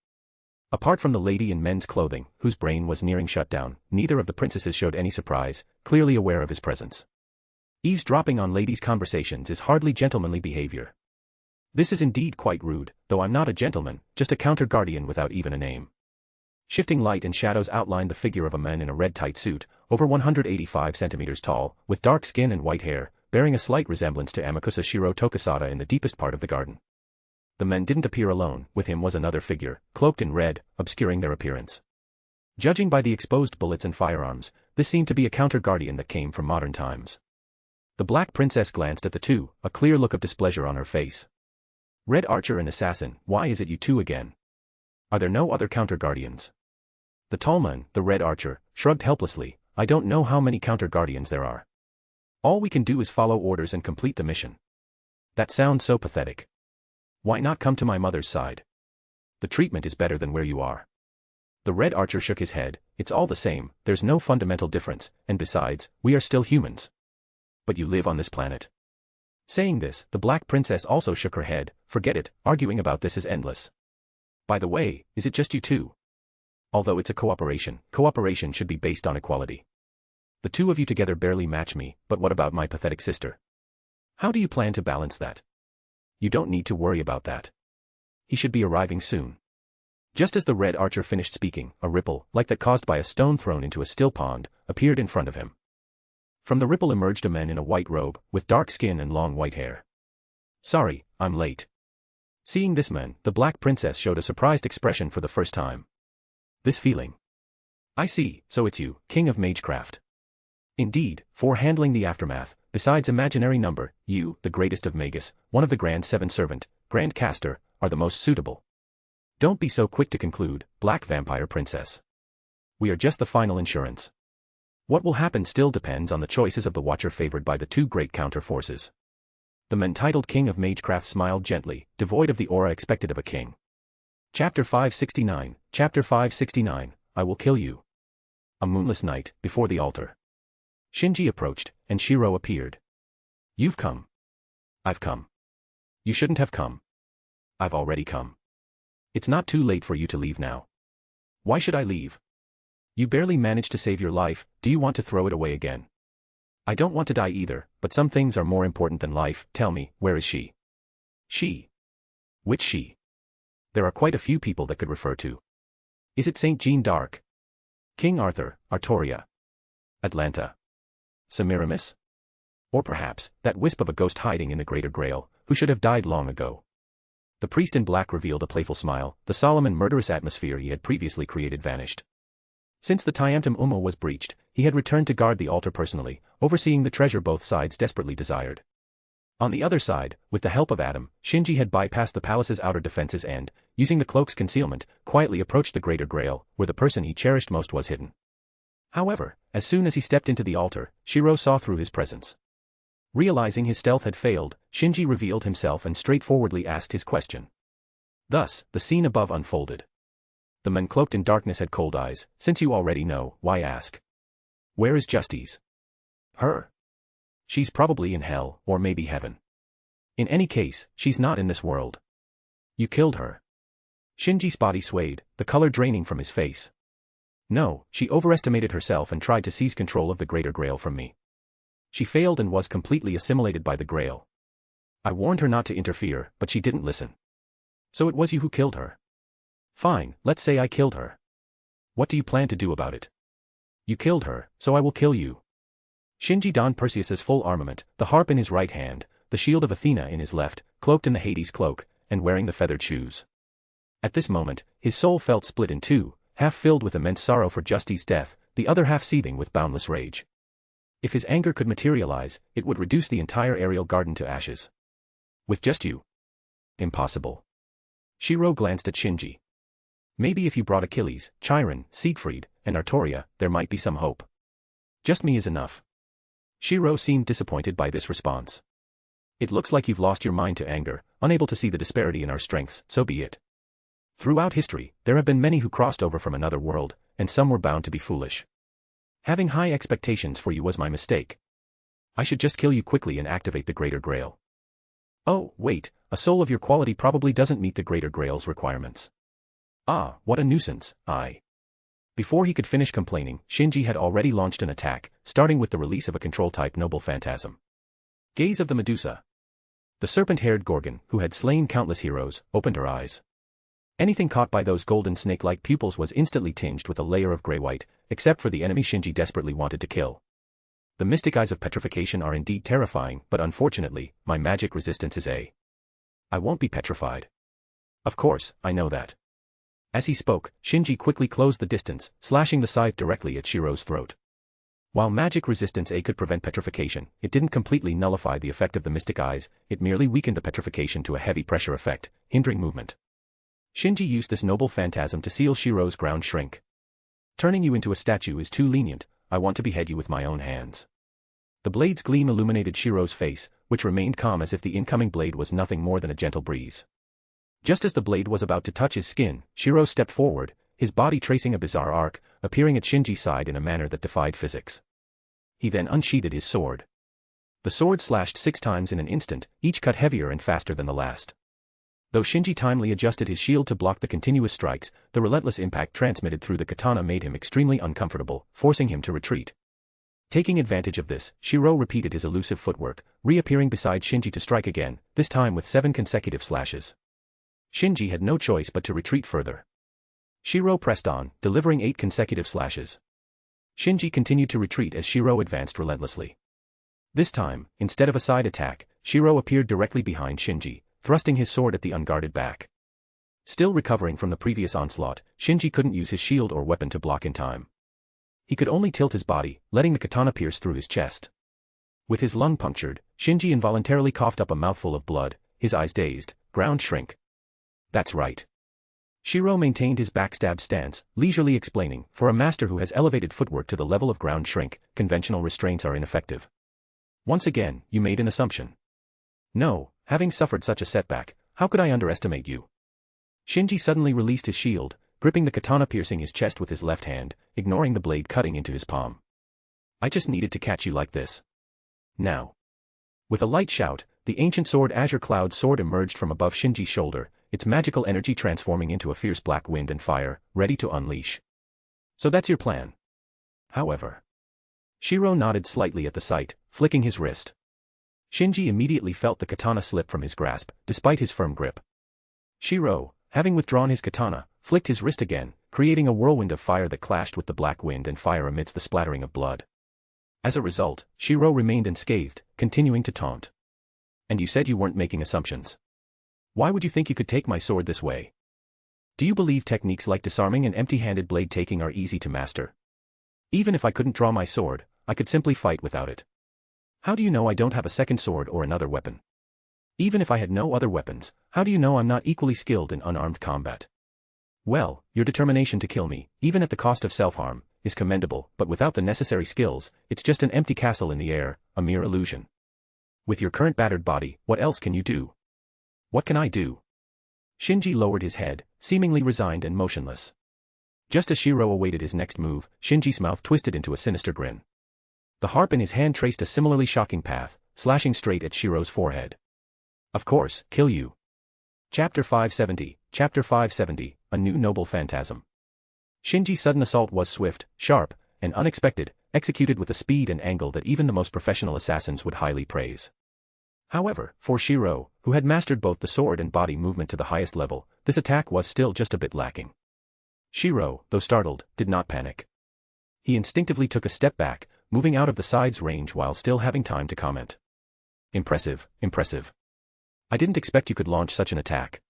Apart from the lady in men's clothing, whose brain was nearing shutdown, neither of the princesses showed any surprise, clearly aware of his presence. Eavesdropping on ladies' conversations is hardly gentlemanly behavior. This is indeed quite rude, though I'm not a gentleman, just a counter-guardian without even a name. Shifting light and shadows outlined the figure of a man in a red tight suit, over 185 centimeters tall, with dark skin and white hair, bearing a slight resemblance to Amakusa Shiro Tokasada in the deepest part of the garden. The man didn't appear alone, with him was another figure, cloaked in red, obscuring their appearance. Judging by the exposed bullets and firearms, this seemed to be a counter-guardian that came from modern times. The Black Princess glanced at the two, a clear look of displeasure on her face. Red Archer and Assassin, why is it you two again? Are there no other counter-guardians? The tall man, the Red Archer, shrugged helplessly. I don't know how many counter-guardians there are. All we can do is follow orders and complete the mission. That sounds so pathetic. Why not come to my mother's side? The treatment is better than where you are. The Red Archer shook his head. It's all the same, there's no fundamental difference, and besides, we are still humans. But you live on this planet. Saying this, the Black Princess also shook her head. Forget it, arguing about this is endless. By the way, is it just you two? Although it's a cooperation should be based on equality. The two of you together barely match me, but what about my pathetic sister? How do you plan to balance that? You don't need to worry about that. He should be arriving soon. Just as the Red Archer finished speaking, a ripple, like that caused by a stone thrown into a still pond, appeared in front of him. From the ripple emerged a man in a white robe, with dark skin and long white hair. Sorry, I'm late. Seeing this man, the Black Princess showed a surprised expression for the first time. This feeling. I see, so it's you, King of Magecraft. Indeed, for handling the aftermath, besides imaginary number, you, the greatest of Magus, one of the Grand Seven Servant, Grand Caster, are the most suitable. Don't be so quick to conclude, Black Vampire Princess. We are just the final insurance. What will happen still depends on the choices of the Watcher favored by the two great counter forces. The man titled King of Magecraft smiled gently, devoid of the aura expected of a king. Chapter 569, Chapter 569, I will kill you. A moonless night, before the altar. Shinji approached, and Shiro appeared. You've come. I've come. You shouldn't have come. I've already come. It's not too late for you to leave now. Why should I leave? You barely managed to save your life, do you want to throw it away again? I don't want to die either, but some things are more important than life. Tell me, where is she? She? Which she? There are quite a few people that could refer to. Is it Saint Jean d'Arc? King Arthur, Artoria? Atlanta? Semiramis? Or perhaps, that wisp of a ghost hiding in the Greater Grail, who should have died long ago? The priest in black revealed a playful smile. The solemn and murderous atmosphere he had previously created vanished. Since the Tiamtum Umo was breached, he had returned to guard the altar personally, overseeing the treasure both sides desperately desired. On the other side, with the help of Adam, Shinji had bypassed the palace's outer defenses and, using the cloak's concealment, quietly approached the Greater Grail, where the person he cherished most was hidden. However, as soon as he stepped into the altar, Shiro saw through his presence. Realizing his stealth had failed, Shinji revealed himself and straightforwardly asked his question. Thus, the scene above unfolded. The men cloaked in darkness had cold eyes. Since you already know, why ask? Where is Justice? Her? She's probably in hell, or maybe heaven. In any case, she's not in this world. You killed her. Shinji's body swayed, the color draining from his face. No, she overestimated herself and tried to seize control of the Greater Grail from me. She failed and was completely assimilated by the Grail. I warned her not to interfere, but she didn't listen. So it was you who killed her. Fine, let's say I killed her. What do you plan to do about it? You killed her, so I will kill you. Shinji donned Perseus's full armament, the harp in his right hand, the shield of Athena in his left, cloaked in the Hades cloak, and wearing the feathered shoes. At this moment, his soul felt split in two, half filled with immense sorrow for Justice's death, the other half seething with boundless rage. If his anger could materialize, it would reduce the entire aerial garden to ashes. With just you? Impossible. Shiro glanced at Shinji. Maybe if you brought Achilles, Chiron, Siegfried, and Artoria, there might be some hope. Just me is enough. Shiro seemed disappointed by this response. It looks like you've lost your mind to anger, unable to see the disparity in our strengths, so be it. Throughout history, there have been many who crossed over from another world, and some were bound to be foolish. Having high expectations for you was my mistake. I should just kill you quickly and activate the Greater Grail. Oh, wait, a soul of your quality probably doesn't meet the Greater Grail's requirements. Ah, what a nuisance, Before he could finish complaining, Shinji had already launched an attack, starting with the release of a control-type noble phantasm. Gaze of the Medusa. The serpent-haired Gorgon, who had slain countless heroes, opened her eyes. Anything caught by those golden snake-like pupils was instantly tinged with a layer of gray-white, except for the enemy Shinji desperately wanted to kill. The mystic eyes of petrification are indeed terrifying, but unfortunately, my magic resistance is I won't be petrified. Of course, I know that. As he spoke, Shinji quickly closed the distance, slashing the scythe directly at Shiro's throat. While magic resistance A could prevent petrification, it didn't completely nullify the effect of the mystic eyes, it merely weakened the petrification to a heavy pressure effect, hindering movement. Shinji used this noble phantasm to seal Shiro's ground shrink. Turning you into a statue is too lenient, I want to behead you with my own hands. The blade's gleam illuminated Shiro's face, which remained calm as if the incoming blade was nothing more than a gentle breeze. Just as the blade was about to touch his skin, Shiro stepped forward, his body tracing a bizarre arc, appearing at Shinji's side in a manner that defied physics. He then unsheathed his sword. The sword slashed 6 times in an instant, each cut heavier and faster than the last. Though Shinji timely adjusted his shield to block the continuous strikes, the relentless impact transmitted through the katana made him extremely uncomfortable, forcing him to retreat. Taking advantage of this, Shiro repeated his elusive footwork, reappearing beside Shinji to strike again, this time with 7 consecutive slashes. Shinji had no choice but to retreat further. Shiro pressed on, delivering 8 consecutive slashes. Shinji continued to retreat as Shiro advanced relentlessly. This time, instead of a side attack, Shiro appeared directly behind Shinji, thrusting his sword at the unguarded back. Still recovering from the previous onslaught, Shinji couldn't use his shield or weapon to block in time. He could only tilt his body, letting the katana pierce through his chest. With his lung punctured, Shinji involuntarily coughed up a mouthful of blood, his eyes dazed, ground shrink. That's right. Shiro maintained his backstab stance, leisurely explaining, for a master who has elevated footwork to the level of ground shrink, conventional restraints are ineffective. Once again, you made an assumption. No, having suffered such a setback, how could I underestimate you? Shinji suddenly released his shield, gripping the katana piercing his chest with his left hand, ignoring the blade cutting into his palm. I just needed to catch you like this. Now. With a light shout, the ancient sword Azure Cloud sword emerged from above Shinji's shoulder, its magical energy transforming into a fierce black wind and fire, ready to unleash. So that's your plan. However. Shiro nodded slightly at the sight, flicking his wrist. Shinji immediately felt the katana slip from his grasp, despite his firm grip. Shiro, having withdrawn his katana, flicked his wrist again, creating a whirlwind of fire that clashed with the black wind and fire amidst the splattering of blood. As a result, Shiro remained unscathed, continuing to taunt. And you said you weren't making assumptions. Why would you think you could take my sword this way? Do you believe techniques like disarming and empty-handed blade taking are easy to master? Even if I couldn't draw my sword, I could simply fight without it. How do you know I don't have a second sword or another weapon? Even if I had no other weapons, how do you know I'm not equally skilled in unarmed combat? Well, your determination to kill me, even at the cost of self-harm, is commendable, but without the necessary skills, it's just an empty castle in the air, a mere illusion. With your current battered body, what else can you do? What can I do? Shinji lowered his head, seemingly resigned and motionless. Just as Shiro awaited his next move, Shinji's mouth twisted into a sinister grin. The harp in his hand traced a similarly shocking path, slashing straight at Shiro's forehead. Of course, kill you. Chapter 570, A New Noble Phantasm. Shinji's sudden assault was swift, sharp, and unexpected, executed with a speed and angle that even the most professional assassins would highly praise. However, for Shiro, who had mastered both the sword and body movement to the highest level, this attack was still just a bit lacking. Shiro, though startled, did not panic. He instinctively took a step back, moving out of the scythe's range while still having time to comment. Impressive, impressive. I didn't expect you could launch such an attack.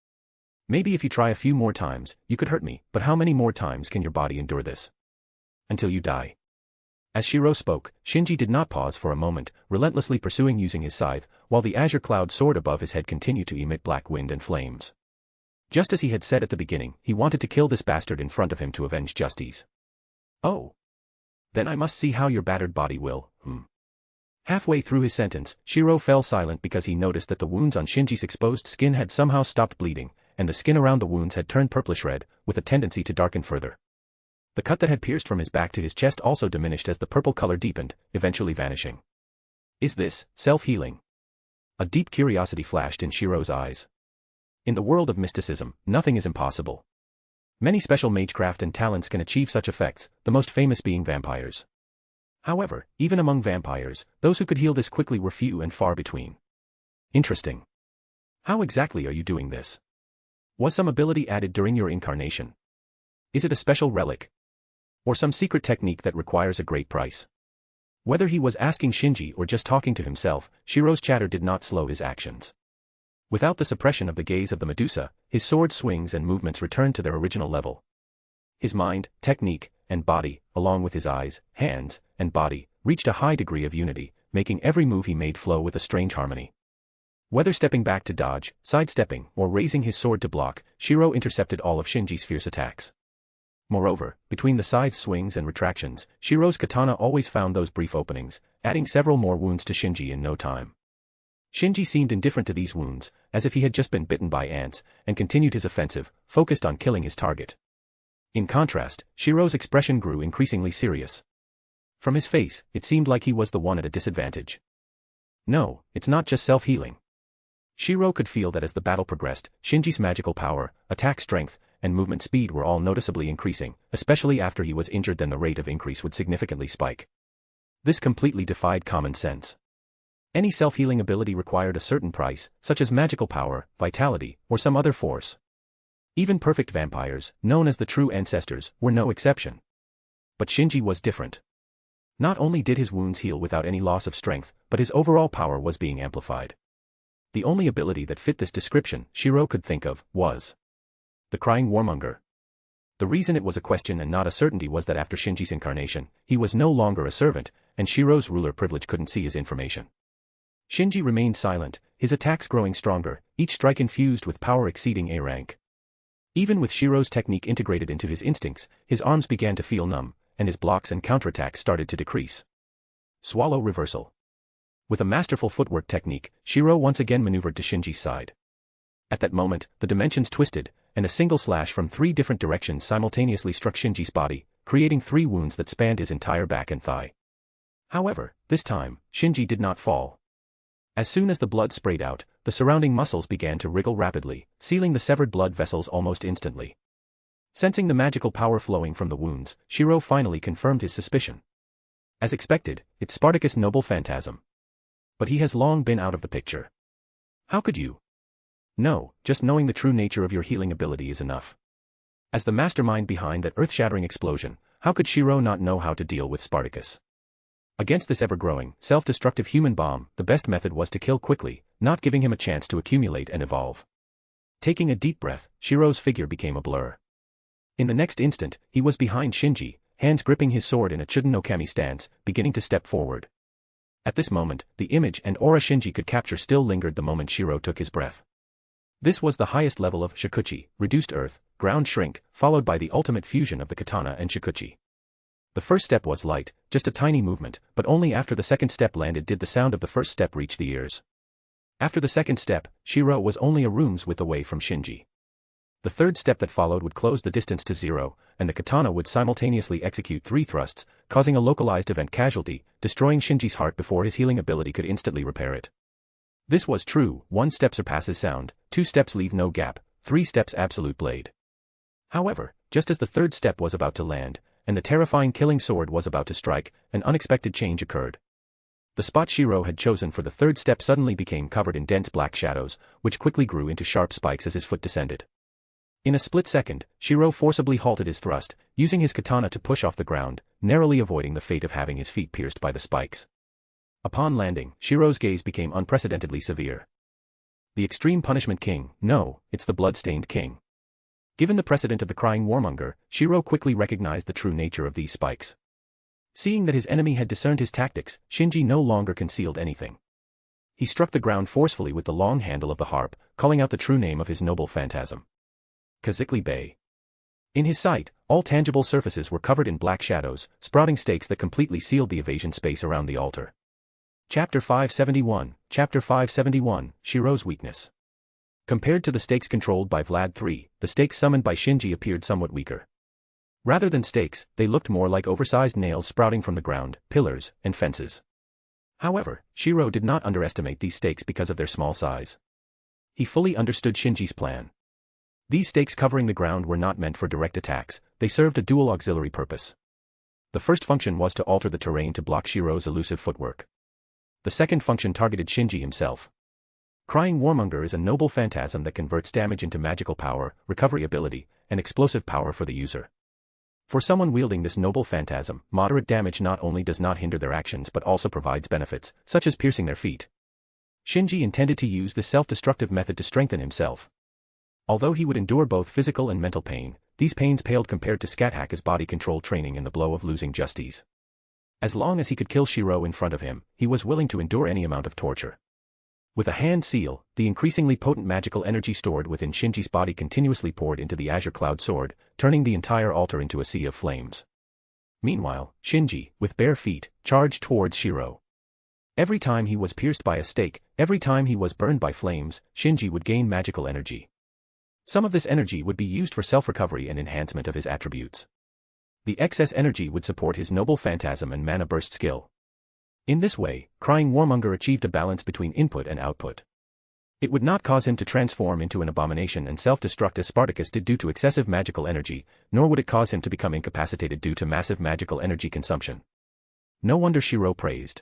Maybe if you try a few more times, you could hurt me, but how many more times can your body endure this? Until you die. As Shiro spoke, Shinji did not pause for a moment, relentlessly pursuing using his scythe, while the azure cloud soared above his head continued to emit black wind and flames. Just as he had said at the beginning, he wanted to kill this bastard in front of him to avenge justice. Oh. Then I must see how your battered body will, Halfway through his sentence, Shiro fell silent because he noticed that the wounds on Shinji's exposed skin had somehow stopped bleeding, and the skin around the wounds had turned purplish red, with a tendency to darken further. The cut that had pierced from his back to his chest also diminished as the purple color deepened, eventually vanishing. Is this self-healing? A deep curiosity flashed in Shiro's eyes. In the world of mysticism, nothing is impossible. Many special magecraft and talents can achieve such effects, the most famous being vampires. However, even among vampires, those who could heal this quickly were few and far between. Interesting. How exactly are you doing this? Was some ability added during your incarnation? Is it a special relic? Or some secret technique that requires a great price? Whether he was asking Shinji or just talking to himself, Shiro's chatter did not slow his actions. Without the suppression of the gaze of the Medusa, his sword swings and movements returned to their original level. His mind, technique, and body, along with his eyes, hands, and body, reached a high degree of unity, making every move he made flow with a strange harmony. Whether stepping back to dodge, sidestepping, or raising his sword to block, Shiro intercepted all of Shinji's fierce attacks. Moreover, between the scythe swings and retractions, Shiro's katana always found those brief openings, adding several more wounds to Shinji in no time. Shinji seemed indifferent to these wounds, as if he had just been bitten by ants, and continued his offensive, focused on killing his target. In contrast, Shiro's expression grew increasingly serious. From his face, it seemed like he was the one at a disadvantage. No, it's not just self-healing. Shiro could feel that as the battle progressed, Shinji's magical power, attack strength, and movement speed were all noticeably increasing, especially after he was injured. Then the rate of increase would significantly spike. This completely defied common sense. Any self-healing ability required a certain price, such as magical power, vitality, or some other force. Even perfect vampires, known as the true ancestors, were no exception. But Shinji was different. Not only did his wounds heal without any loss of strength, but his overall power was being amplified. The only ability that fit this description Shiro could think of was the Crying Warmonger. The reason it was a question and not a certainty was that after Shinji's incarnation, he was no longer a servant, and Shiro's ruler privilege couldn't see his information. Shinji remained silent, his attacks growing stronger, each strike infused with power exceeding A rank. Even with Shiro's technique integrated into his instincts, his arms began to feel numb, and his blocks and counterattacks started to decrease. Swallow reversal. With a masterful footwork technique, Shiro once again maneuvered to Shinji's side. At that moment, the dimensions twisted, and a single slash from 3 different directions simultaneously struck Shinji's body, creating 3 wounds that spanned his entire back and thigh. However, this time, Shinji did not fall. As soon as the blood sprayed out, the surrounding muscles began to wriggle rapidly, sealing the severed blood vessels almost instantly. Sensing the magical power flowing from the wounds, Shiro finally confirmed his suspicion. As expected, it's Spartacus' noble phantasm. But he has long been out of the picture. How could you? No, just knowing the true nature of your healing ability is enough. As the mastermind behind that earth-shattering explosion, how could Shiro not know how to deal with Spartacus? Against this ever-growing, self-destructive human bomb, the best method was to kill quickly, not giving him a chance to accumulate and evolve. Taking a deep breath, Shiro's figure became a blur. In the next instant, he was behind Shinji, hands gripping his sword in a Chuden no Kami stance, beginning to step forward. At this moment, the image and aura Shinji could capture still lingered the moment Shiro took his breath. This was the highest level of Shikuchi, reduced earth, ground shrink, followed by the ultimate fusion of the katana and Shikuchi. The first step was light, just a tiny movement, but only after the second step landed did the sound of the first step reach the ears. After the second step, Shiro was only a room's width away from Shinji. The third step that followed would close the distance to 0, and the katana would simultaneously execute 3 thrusts, causing a localized event casualty, destroying Shinji's heart before his healing ability could instantly repair it. This was true: 1 step surpasses sound, 2 steps leave no gap, 3 steps absolute blade. However, just as the third step was about to land, and the terrifying killing sword was about to strike, an unexpected change occurred. The spot Shiro had chosen for the third step suddenly became covered in dense black shadows, which quickly grew into sharp spikes as his foot descended. In a split second, Shiro forcibly halted his thrust, using his katana to push off the ground, narrowly avoiding the fate of having his feet pierced by the spikes. Upon landing, Shiro's gaze became unprecedentedly severe. The Extreme Punishment King, no, it's the Blood-Stained King. Given the precedent of the Crying Warmonger, Shiro quickly recognized the true nature of these spikes. Seeing that his enemy had discerned his tactics, Shinji no longer concealed anything. He struck the ground forcefully with the long handle of the harp, calling out the true name of his noble phantasm. Kazikli Bay. In his sight, all tangible surfaces were covered in black shadows, sprouting stakes that completely sealed the evasion space around the altar. Chapter 571, Shiro's Weakness. Compared to the stakes controlled by Vlad III, the stakes summoned by Shinji appeared somewhat weaker. Rather than stakes, they looked more like oversized nails sprouting from the ground, pillars, and fences. However, Shiro did not underestimate these stakes because of their small size. He fully understood Shinji's plan. These stakes covering the ground were not meant for direct attacks, they served a dual auxiliary purpose. The first function was to alter the terrain to block Shiro's elusive footwork. The second function targeted Shinji himself. Crying Warmonger is a noble phantasm that converts damage into magical power, recovery ability, and explosive power for the user. For someone wielding this noble phantasm, moderate damage not only does not hinder their actions but also provides benefits, such as piercing their feet. Shinji intended to use this self-destructive method to strengthen himself. Although he would endure both physical and mental pain, these pains paled compared to Scathacker's body control training and the blow of losing Justice. As long as he could kill Shiro in front of him, he was willing to endure any amount of torture. With a hand seal, the increasingly potent magical energy stored within Shinji's body continuously poured into the Azure Cloud Sword, turning the entire altar into a sea of flames. Meanwhile, Shinji, with bare feet, charged towards Shiro. Every time he was pierced by a stake, every time he was burned by flames, Shinji would gain magical energy. Some of this energy would be used for self-recovery and enhancement of his attributes. The excess energy would support his noble phantasm and mana burst skill. In this way, Crying Warmonger achieved a balance between input and output. It would not cause him to transform into an abomination and self-destruct as Spartacus did due to excessive magical energy, nor would it cause him to become incapacitated due to massive magical energy consumption. No wonder Shiro praised.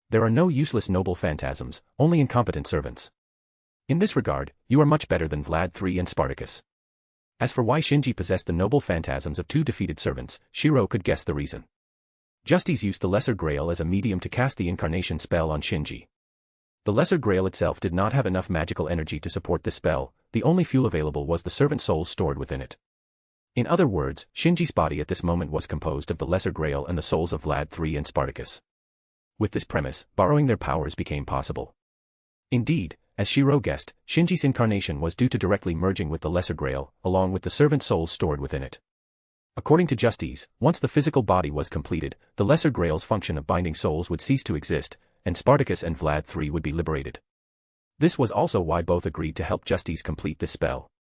There are no useless noble phantasms, only incompetent servants. In this regard, you are much better than Vlad III and Spartacus. As for why Shinji possessed the noble phantasms of 2 defeated servants, Shiro could guess the reason. Justice used the Lesser Grail as a medium to cast the incarnation spell on Shinji. The Lesser Grail itself did not have enough magical energy to support this spell, the only fuel available was the servant souls stored within it. In other words, Shinji's body at this moment was composed of the Lesser Grail and the souls of Vlad III and Spartacus. With this premise, borrowing their powers became possible. Indeed, as Shiro guessed, Shinji's incarnation was due to directly merging with the Lesser Grail, along with the servant souls stored within it. According to Justice, once the physical body was completed, the Lesser Grail's function of binding souls would cease to exist, and Spartacus and Vlad III would be liberated. This was also why both agreed to help Justice complete this spell.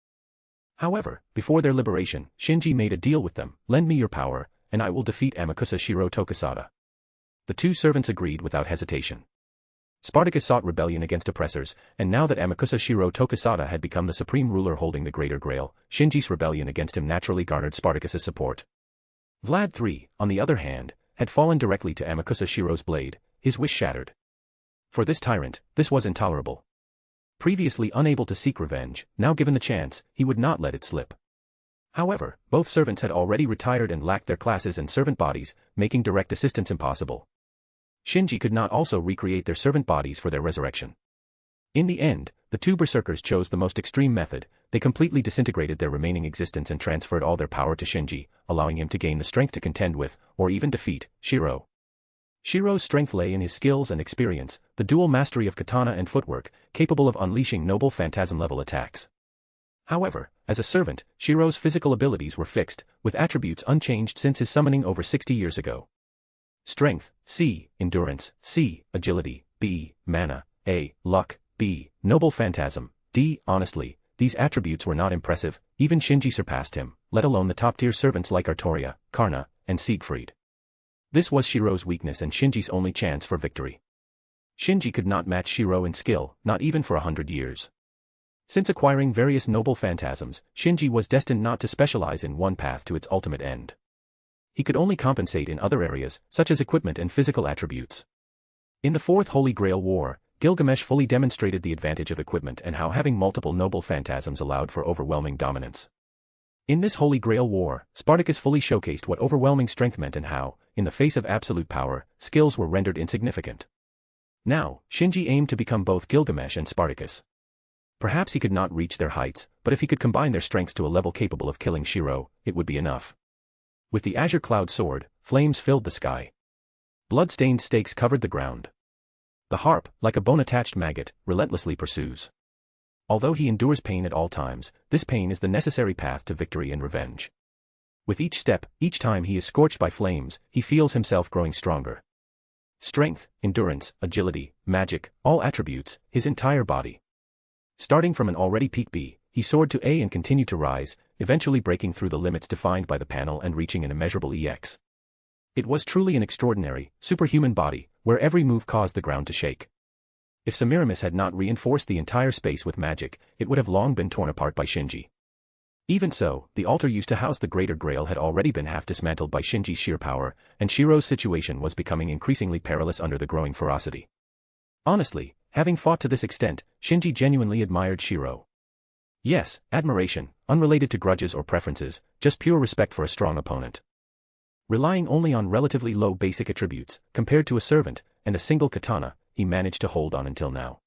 However, before their liberation, Shinji made a deal with them: lend me your power, and I will defeat Amakusa Shiro Tokusada. The 2 servants agreed without hesitation. Spartacus sought rebellion against oppressors, and now that Amakusa Shiro Tokusada had become the supreme ruler holding the Greater Grail, Shinji's rebellion against him naturally garnered Spartacus's support. Vlad III, on the other hand, had fallen directly to Amakusa Shiro's blade, his wish shattered. For this tyrant, this was intolerable. Previously unable to seek revenge, now given the chance, he would not let it slip. However, both servants had already retired and lacked their classes and servant bodies, making direct assistance impossible. Shinji could not also recreate their servant bodies for their resurrection. In the end, the two berserkers chose the most extreme method. They completely disintegrated their remaining existence and transferred all their power to Shinji, allowing him to gain the strength to contend with, or even defeat, Shiro. Shiro's strength lay in his skills and experience, the dual mastery of katana and footwork, capable of unleashing noble phantasm-level attacks. However, as a servant, Shiro's physical abilities were fixed, with attributes unchanged since his summoning over 60 years ago. Strength, C. Endurance, C. Agility, B. Mana, A. Luck, B. Noble Phantasm, D. Honestly, these attributes were not impressive, even Shinji surpassed him, let alone the top-tier servants like Artoria, Karna, and Siegfried. This was Shiro's weakness and Shinji's only chance for victory. Shinji could not match Shiro in skill, not even for 100 years. Since acquiring various noble phantasms, Shinji was destined not to specialize in one path to its ultimate end. He could only compensate in other areas, such as equipment and physical attributes. In the Fourth Holy Grail War, Gilgamesh fully demonstrated the advantage of equipment and how having multiple noble phantasms allowed for overwhelming dominance. In this Holy Grail War, Spartacus fully showcased what overwhelming strength meant and how, in the face of absolute power, skills were rendered insignificant. Now, Shinji aimed to become both Gilgamesh and Spartacus. Perhaps he could not reach their heights, but if he could combine their strengths to a level capable of killing Shiro, it would be enough. With the azure cloud sword, flames filled the sky. Blood-stained stakes covered the ground. The harp, like a bone-attached maggot, relentlessly pursues. Although he endures pain at all times, this pain is the necessary path to victory and revenge. With each step, each time he is scorched by flames, he feels himself growing stronger. Strength, endurance, agility, magic, all attributes, his entire body. Starting from an already peak B, he soared to A and continued to rise, eventually breaking through the limits defined by the panel and reaching an immeasurable EX. It was truly an extraordinary, superhuman body, where every move caused the ground to shake. If Semiramis had not reinforced the entire space with magic, it would have long been torn apart by Shinji. Even so, the altar used to house the Greater Grail had already been half dismantled by Shinji's sheer power, and Shiro's situation was becoming increasingly perilous under the growing ferocity. Honestly, having fought to this extent, Shinji genuinely admired Shiro. Yes, admiration, unrelated to grudges or preferences, just pure respect for a strong opponent. Relying only on relatively low basic attributes, compared to a servant, and a single katana, he managed to hold on until now.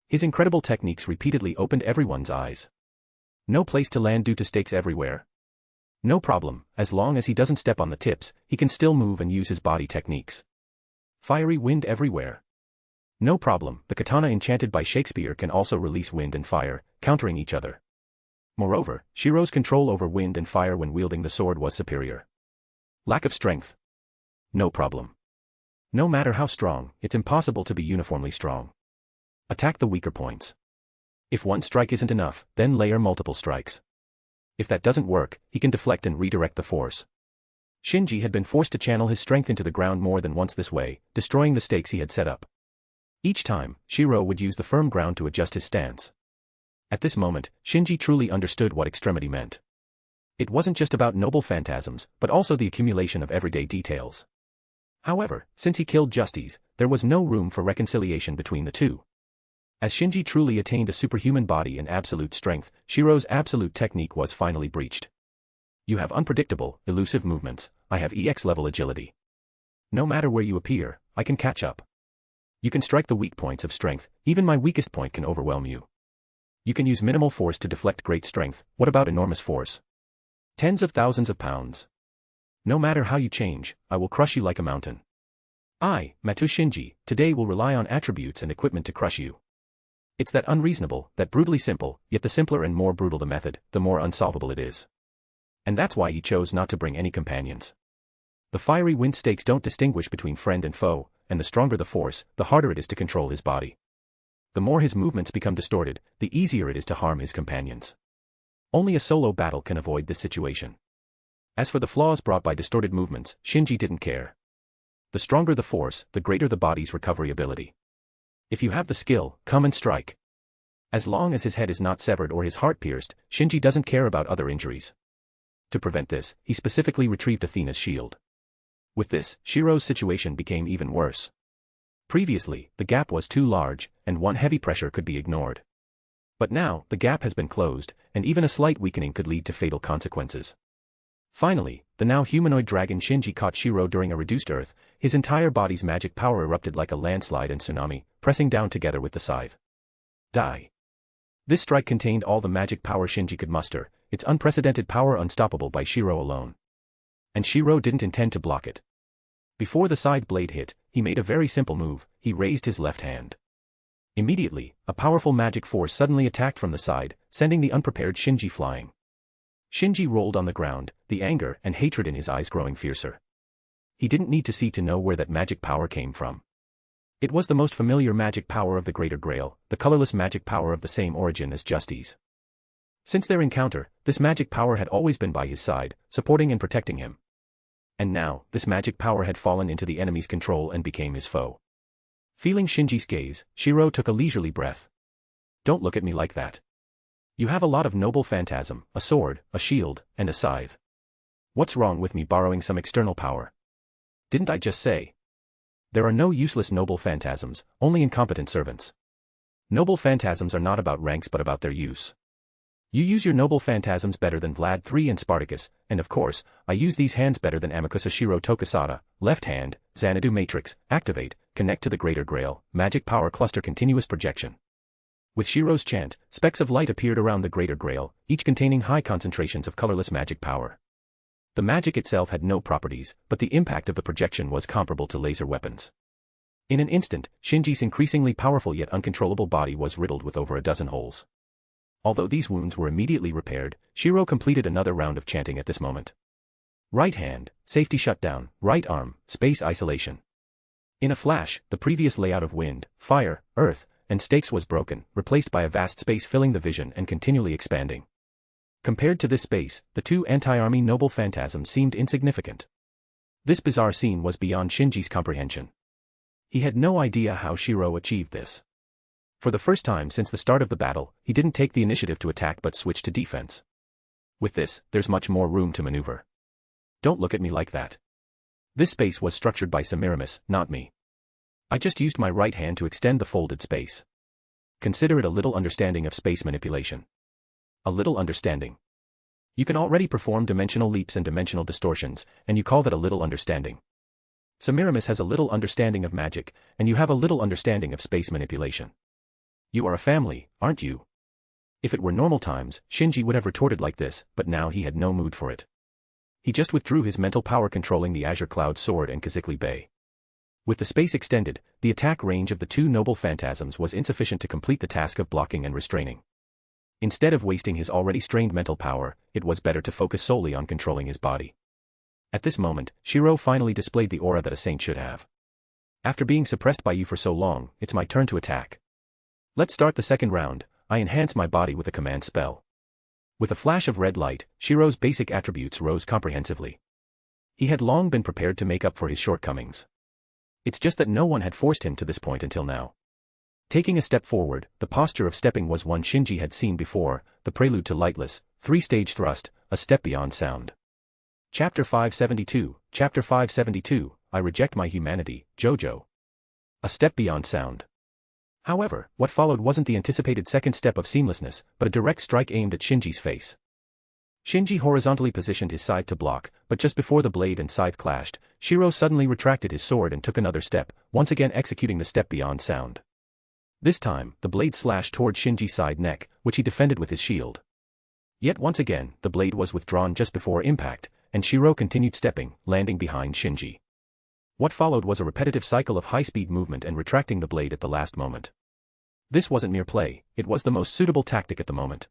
His incredible techniques repeatedly opened everyone's eyes. No place to land due to stakes everywhere. No problem, as long as he doesn't step on the tips, he can still move and use his body techniques. Fiery wind everywhere. No problem, the katana enchanted by Shakespeare can also release wind and fire, countering each other. Moreover, Shiro's control over wind and fire when wielding the sword was superior. Lack of strength. No problem. No matter how strong, it's impossible to be uniformly strong. Attack the weaker points. If one strike isn't enough, then layer multiple strikes. If that doesn't work, he can deflect and redirect the force. Shinji had been forced to channel his strength into the ground more than once this way, destroying the stakes he had set up. Each time, Shiro would use the firm ground to adjust his stance. At this moment, Shinji truly understood what extremity meant. It wasn't just about noble phantasms, but also the accumulation of everyday details. However, since he killed Justies, there was no room for reconciliation between the two. As Shinji truly attained a superhuman body and absolute strength, Shiro's absolute technique was finally breached. You have unpredictable, elusive movements, I have EX-level agility. No matter where you appear, I can catch up. You can strike the weak points of strength, even my weakest point can overwhelm you. You can use minimal force to deflect great strength, what about enormous force? Tens of thousands of pounds. No matter how you change, I will crush you like a mountain. I, Matou Shinji, today will rely on attributes and equipment to crush you. It's that unreasonable, that brutally simple, yet the simpler and more brutal the method, the more unsolvable it is. And that's why he chose not to bring any companions. The fiery wind stakes don't distinguish between friend and foe, and the stronger the force, the harder it is to control his body. The more his movements become distorted, the easier it is to harm his companions. Only a solo battle can avoid this situation. As for the flaws brought by distorted movements, Shinji didn't care. The stronger the force, the greater the body's recovery ability. If you have the skill, come and strike. As long as his head is not severed or his heart pierced, Shinji doesn't care about other injuries. To prevent this, he specifically retrieved Athena's shield. With this, Shiro's situation became even worse. Previously, the gap was too large, and one heavy pressure could be ignored. But now, the gap has been closed, and even a slight weakening could lead to fatal consequences. Finally, the now humanoid dragon Shinji caught Shiro during a reduced earth. His entire body's magic power erupted like a landslide and tsunami, pressing down together with the scythe. Die. This strike contained all the magic power Shinji could muster, its unprecedented power unstoppable by Shiro alone. And Shiro didn't intend to block it. Before the scythe blade hit, he made a very simple move. He raised his left hand. Immediately, a powerful magic force suddenly attacked from the side, sending the unprepared Shinji flying. Shinji rolled on the ground, the anger and hatred in his eyes growing fiercer. He didn't need to see to know where that magic power came from. It was the most familiar magic power of the Greater Grail, the colorless magic power of the same origin as Justice. Since their encounter, this magic power had always been by his side, supporting and protecting him. And now, this magic power had fallen into the enemy's control and became his foe. Feeling Shinji's gaze, Shiro took a leisurely breath. Don't look at me like that. You have a lot of noble phantasm, a sword, a shield, and a scythe. What's wrong with me borrowing some external power? Didn't I just say? There are no useless noble phantasms, only incompetent servants. Noble phantasms are not about ranks but about their use. You use your noble phantasms better than Vlad III and Spartacus, and of course, I use these hands better than Amakusa Shiro Tokasada, left hand, Xanadu Matrix, activate, connect to the Greater Grail, magic power cluster continuous projection. With Shiro's chant, specks of light appeared around the Greater Grail, each containing high concentrations of colorless magic power. The magic itself had no properties, but the impact of the projection was comparable to laser weapons. In an instant, Shinji's increasingly powerful yet uncontrollable body was riddled with over a dozen holes. Although these wounds were immediately repaired, Shiro completed another round of chanting at this moment. Right hand, safety shutdown, right arm, space isolation. In a flash, the previous layout of wind, fire, earth, and stakes was broken, replaced by a vast space filling the vision and continually expanding. Compared to this space, the two anti-army noble phantasms seemed insignificant. This bizarre scene was beyond Shinji's comprehension. He had no idea how Shiro achieved this. For the first time since the start of the battle, he didn't take the initiative to attack but switched to defense. With this, there's much more room to maneuver. Don't look at me like that. This space was structured by Semiramis, not me. I just used my right hand to extend the folded space. Consider it a little understanding of space manipulation. A little understanding. You can already perform dimensional leaps and dimensional distortions, and you call that a little understanding. Semiramis has a little understanding of magic, and you have a little understanding of space manipulation. You are a family, aren't you? If it were normal times, Shinji would have retorted like this, but now he had no mood for it. He just withdrew his mental power controlling the Azure Cloud Sword and Kazikli Bay. With the space extended, the attack range of the two noble phantasms was insufficient to complete the task of blocking and restraining. Instead of wasting his already strained mental power, it was better to focus solely on controlling his body. At this moment, Shiro finally displayed the aura that a saint should have. After being suppressed by you for so long, it's my turn to attack. Let's start the second round. I enhance my body with a command spell. With a flash of red light, Shiro's basic attributes rose comprehensively. He had long been prepared to make up for his shortcomings. It's just that no one had forced him to this point until now. Taking a step forward, the posture of stepping was one Shinji had seen before, the prelude to Lightless, 3-stage thrust, a step beyond sound. Chapter 572, Chapter 572, I reject my humanity, Jojo. A step beyond sound. However, what followed wasn't the anticipated second step of seamlessness, but a direct strike aimed at Shinji's face. Shinji horizontally positioned his scythe to block, but just before the blade and scythe clashed, Shiro suddenly retracted his sword and took another step, once again executing the step beyond sound. This time, the blade slashed toward Shinji's side neck, which he defended with his shield. Yet once again, the blade was withdrawn just before impact, and Shiro continued stepping, landing behind Shinji. What followed was a repetitive cycle of high-speed movement and retracting the blade at the last moment. This wasn't mere play, it was the most suitable tactic at the moment.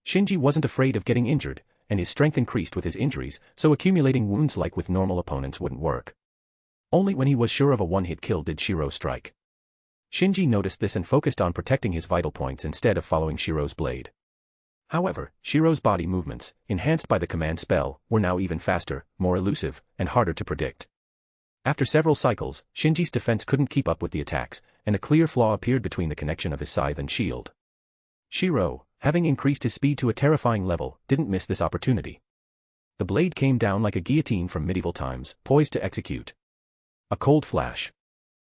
Shinji wasn't afraid of getting injured, and his strength increased with his injuries, so accumulating wounds like with normal opponents wouldn't work. Only when he was sure of a one-hit kill did Shiro strike. Shinji noticed this and focused on protecting his vital points instead of following Shiro's blade. However, Shiro's body movements, enhanced by the command spell, were now even faster, more elusive, and harder to predict. After several cycles, Shinji's defense couldn't keep up with the attacks, and a clear flaw appeared between the connection of his scythe and shield. Shiro, having increased his speed to a terrifying level, didn't miss this opportunity. The blade came down like a guillotine from medieval times, poised to execute. A cold flash.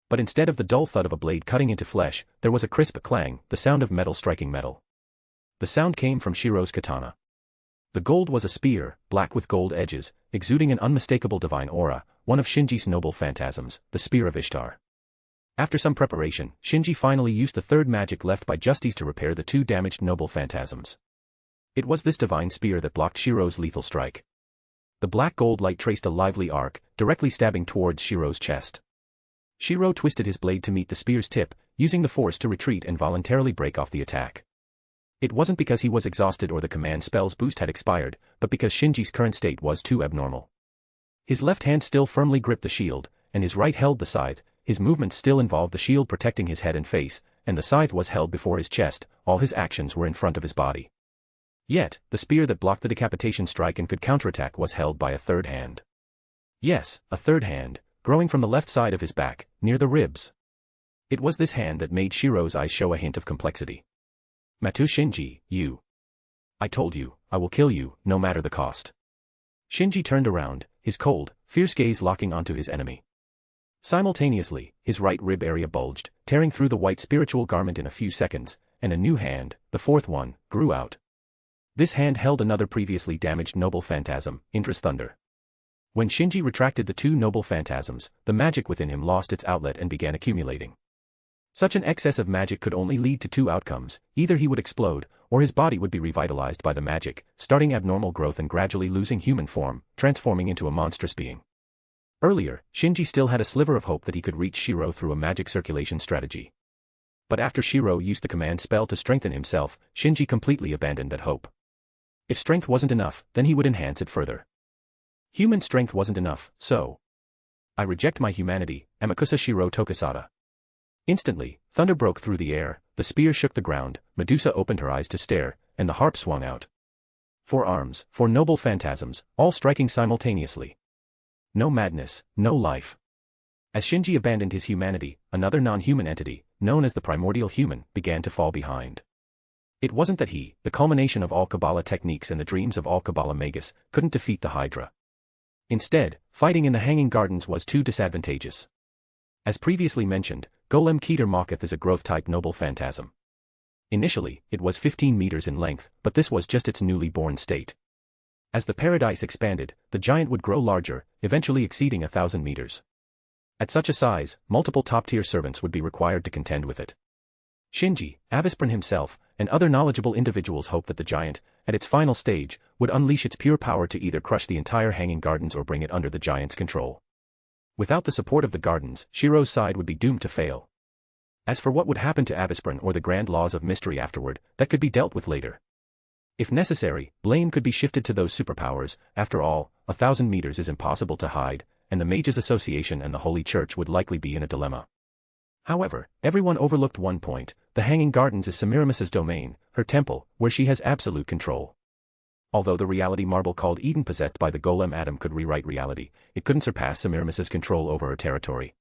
But instead of the dull thud of a blade cutting into flesh, there was a crisp clang, the sound of metal striking metal. The sound came from Shiro's katana. The gold was a spear, black with gold edges, exuding an unmistakable divine aura, one of Shinji's noble phantasms, the Spear of Ishtar. After some preparation, Shinji finally used the third magic left by Justice to repair the two damaged noble phantasms. It was this divine spear that blocked Shiro's lethal strike. The black gold light traced a lively arc, directly stabbing towards Shiro's chest. Shiro twisted his blade to meet the spear's tip, using the force to retreat and voluntarily break off the attack. It wasn't because he was exhausted or the command spell's boost had expired, but because Shinji's current state was too abnormal. His left hand still firmly gripped the shield, and his right held the scythe. His movements still involved the shield protecting his head and face, and the scythe was held before his chest. All his actions were in front of his body. Yet, the spear that blocked the decapitation strike and could counterattack was held by a third hand. Yes, a third hand, growing from the left side of his back, near the ribs. It was this hand that made Shiro's eyes show a hint of complexity. Matou Shinji, you. I told you, I will kill you, no matter the cost. Shinji turned around, his cold, fierce gaze locking onto his enemy. Simultaneously, his right rib area bulged, tearing through the white spiritual garment in a few seconds, and a new hand, the fourth one, grew out. This hand held another previously damaged noble phantasm, Indra's thunder. When Shinji retracted the two noble phantasms, the magic within him lost its outlet and began accumulating. Such an excess of magic could only lead to two outcomes: either he would explode, or his body would be revitalized by the magic, starting abnormal growth and gradually losing human form, transforming into a monstrous being. Earlier, Shinji still had a sliver of hope that he could reach Shiro through a magic circulation strategy. But after Shiro used the command spell to strengthen himself, Shinji completely abandoned that hope. If strength wasn't enough, then he would enhance it further. Human strength wasn't enough, so I reject my humanity, Amakusa Shiro Tokisada. Instantly, thunder broke through the air, the spear shook the ground, Medusa opened her eyes to stare, and the harp swung out. 4 arms, 4 noble phantasms, all striking simultaneously. No madness, no life. As Shinji abandoned his humanity, another non-human entity, known as the primordial human, began to fall behind. It wasn't that he, the culmination of all Kabbalah techniques and the dreams of all Kabbalah magus, couldn't defeat the Hydra. Instead, fighting in the Hanging Gardens was too disadvantageous. As previously mentioned, Golem Keter Moketh is a growth-type noble phantasm. Initially, it was 15 meters in length, but this was just its newly born state. As the paradise expanded, the giant would grow larger, eventually exceeding 1,000 meters. At such a size, multiple top-tier servants would be required to contend with it. Shinji, Avispren himself, and other knowledgeable individuals hoped that the giant, at its final stage, would unleash its pure power to either crush the entire Hanging Gardens or bring it under the giant's control. Without the support of the gardens, Shiro's side would be doomed to fail. As for what would happen to Avispren or the grand laws of mystery afterward, that could be dealt with later. If necessary, blame could be shifted to those superpowers. After all, 1,000 meters is impossible to hide, and the Mages Association and the Holy Church would likely be in a dilemma. However, everyone overlooked one point: the Hanging Gardens is Semiramis's domain, her temple, where she has absolute control. Although the reality marble called Eden possessed by the golem Adam could rewrite reality, it couldn't surpass Semiramis's control over her territory.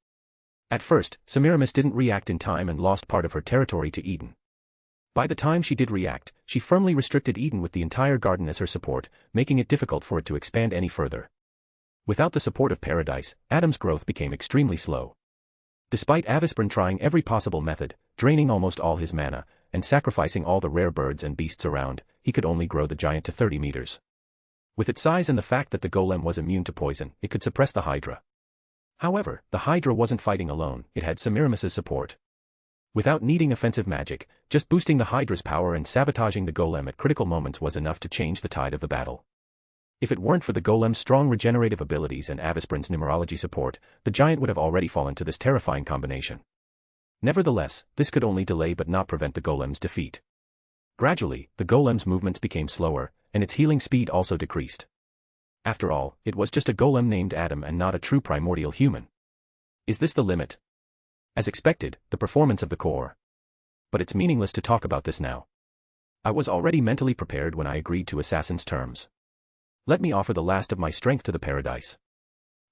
At first, Semiramis didn't react in time and lost part of her territory to Eden. By the time she did react, she firmly restricted Eden with the entire garden as her support, making it difficult for it to expand any further. Without the support of Paradise, Adam's growth became extremely slow. Despite Avispren trying every possible method, draining almost all his mana, and sacrificing all the rare birds and beasts around, he could only grow the giant to 30 meters. With its size and the fact that the golem was immune to poison, it could suppress the Hydra. However, the Hydra wasn't fighting alone, it had Semiramis's support. Without needing offensive magic, just boosting the Hydra's power and sabotaging the golem at critical moments was enough to change the tide of the battle. If it weren't for the golem's strong regenerative abilities and Avispren's numerology support, the giant would have already fallen to this terrifying combination. Nevertheless, this could only delay but not prevent the golem's defeat. Gradually, the golem's movements became slower, and its healing speed also decreased. After all, it was just a golem named Adam and not a true primordial human. Is this the limit? As expected, the performance of the core. But it's meaningless to talk about this now. I was already mentally prepared when I agreed to Assassin's terms. Let me offer the last of my strength to the Paradise.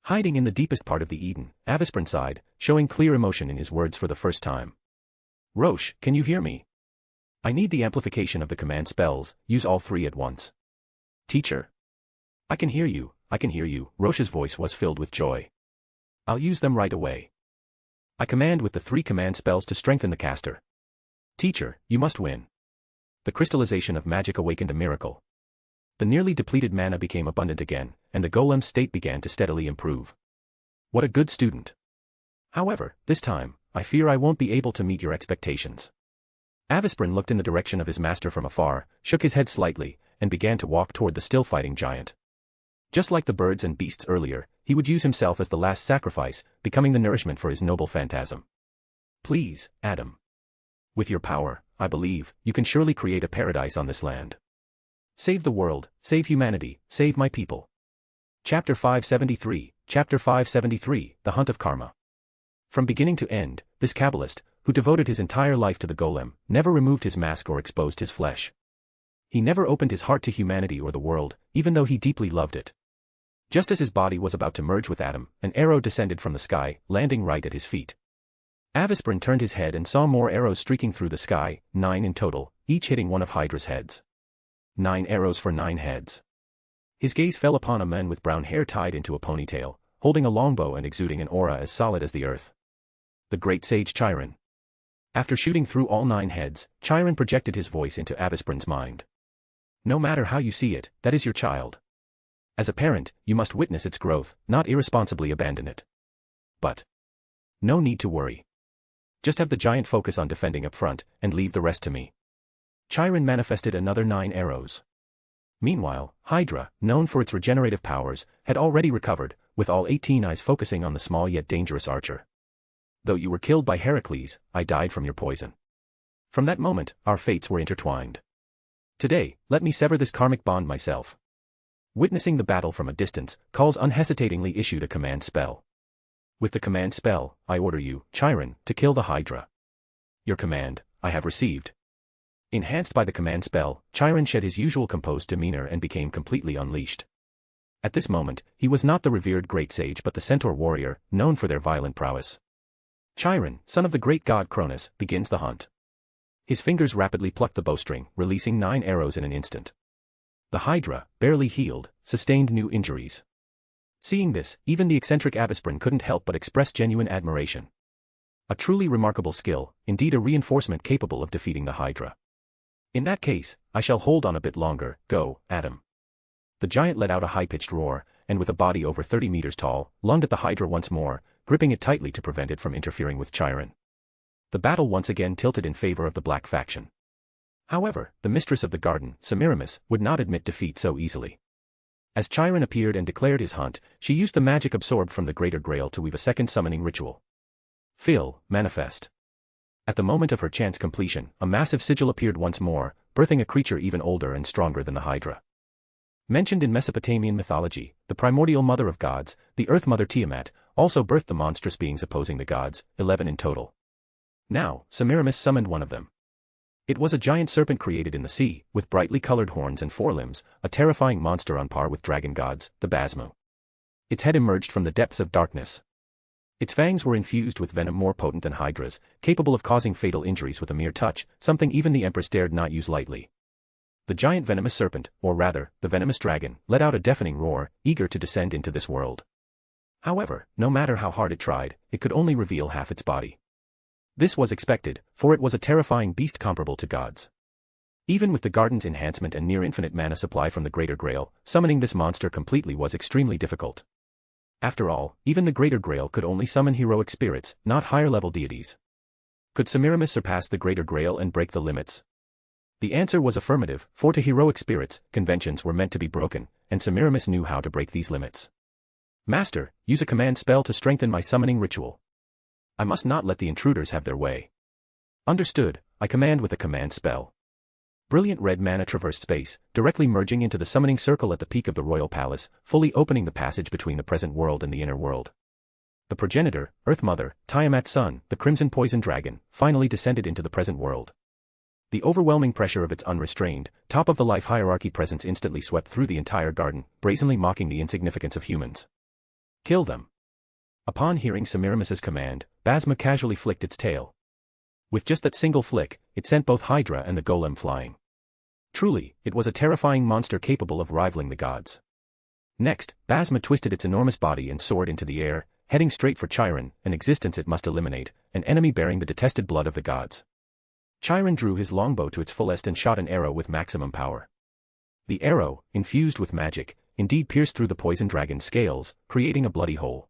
Hiding in the deepest part of the Eden, Avisprin sighed, showing clear emotion in his words for the first time. Roche, can you hear me? I need the amplification of the command spells, use all three at once. Teacher. I can hear you, Roche's voice was filled with joy. I'll use them right away. I command with the 3 command spells to strengthen the caster. Teacher, you must win. The crystallization of magic awakened a miracle. The nearly depleted mana became abundant again, and the golem's state began to steadily improve. What a good student. However, this time, I fear I won't be able to meet your expectations. Avisprin looked in the direction of his master from afar, shook his head slightly, and began to walk toward the still fighting giant. Just like the birds and beasts earlier, he would use himself as the last sacrifice, becoming the nourishment for his noble phantasm. Please, Adam. With your power, I believe, you can surely create a paradise on this land. Save the world, save humanity, save my people. Chapter 573, The Hunt of Karma. From beginning to end, this Kabbalist, who devoted his entire life to the golem, never removed his mask or exposed his flesh. He never opened his heart to humanity or the world, even though he deeply loved it. Just as his body was about to merge with Adam, an arrow descended from the sky, landing right at his feet. Avisprin turned his head and saw more arrows streaking through the sky, 9 in total, each hitting one of Hydra's heads. 9 arrows for 9 heads. His gaze fell upon a man with brown hair tied into a ponytail, holding a longbow and exuding an aura as solid as the earth. The great sage Chiron. After shooting through all 9 heads, Chiron projected his voice into Avisprin's mind. No matter how you see it, that is your child. As a parent, you must witness its growth, not irresponsibly abandon it. But no need to worry. Just have the giant focus on defending up front, and leave the rest to me. Chiron manifested another 9 arrows. Meanwhile, Hydra, known for its regenerative powers, had already recovered, with all 18 eyes focusing on the small yet dangerous archer. Though you were killed by Heracles, I died from your poison. From that moment, our fates were intertwined. Today, let me sever this karmic bond myself. Witnessing the battle from a distance, Calls unhesitatingly issued a command spell. With the command spell, I order you, Chiron, to kill the Hydra. Your command, I have received. Enhanced by the command spell, Chiron shed his usual composed demeanor and became completely unleashed. At this moment, he was not the revered great sage but the centaur warrior, known for their violent prowess. Chiron, son of the great god Cronus, begins the hunt. His fingers rapidly plucked the bowstring, releasing 9 arrows in an instant. The Hydra, barely healed, sustained new injuries. Seeing this, even the eccentric Avisprin couldn't help but express genuine admiration. A truly remarkable skill, indeed a reinforcement capable of defeating the Hydra. In that case, I shall hold on a bit longer, go, Adam. The giant let out a high-pitched roar, and with a body over 30 meters tall, lunged at the Hydra once more, gripping it tightly to prevent it from interfering with Chiron. The battle once again tilted in favor of the black faction. However, the mistress of the garden, Semiramis, would not admit defeat so easily. As Chiron appeared and declared his hunt, she used the magic absorbed from the Greater Grail to weave a second summoning ritual. Fill, manifest. At the moment of her chance completion, a massive sigil appeared once more, birthing a creature even older and stronger than the Hydra. Mentioned in Mesopotamian mythology, the primordial mother of gods, the Earth Mother Tiamat, also birthed the monstrous beings opposing the gods, 11 in total. Now, Semiramis summoned one of them. It was a giant serpent created in the sea, with brightly colored horns and forelimbs, a terrifying monster on par with dragon gods, the Basmu. Its head emerged from the depths of darkness. Its fangs were infused with venom more potent than Hydra's, capable of causing fatal injuries with a mere touch, something even the Empress dared not use lightly. The giant venomous serpent, or rather, the venomous dragon, let out a deafening roar, eager to descend into this world. However, no matter how hard it tried, it could only reveal half its body. This was expected, for it was a terrifying beast comparable to gods. Even with the garden's enhancement and near-infinite mana supply from the Greater Grail, summoning this monster completely was extremely difficult. After all, even the Greater Grail could only summon heroic spirits, not higher-level deities. Could Semiramis surpass the Greater Grail and break the limits? The answer was affirmative, for to heroic spirits, conventions were meant to be broken, and Semiramis knew how to break these limits. Master, use a command spell to strengthen my summoning ritual. I must not let the intruders have their way. Understood, I command with a command spell. Brilliant red mana traversed space, directly merging into the summoning circle at the peak of the royal palace, fully opening the passage between the present world and the inner world. The progenitor, Earth Mother, Tiamat's son, the crimson poison dragon, finally descended into the present world. The overwhelming pressure of its unrestrained, top-of-the-life hierarchy presence instantly swept through the entire garden, brazenly mocking the insignificance of humans. Kill them. Upon hearing Semiramis's command, Basma casually flicked its tail. With just that single flick, it sent both Hydra and the golem flying. Truly, it was a terrifying monster capable of rivaling the gods. Next, Basma twisted its enormous body and soared into the air, heading straight for Chiron, an existence it must eliminate, an enemy bearing the detested blood of the gods. Chiron drew his longbow to its fullest and shot an arrow with maximum power. The arrow, infused with magic, indeed pierced through the poison dragon's scales, creating a bloody hole.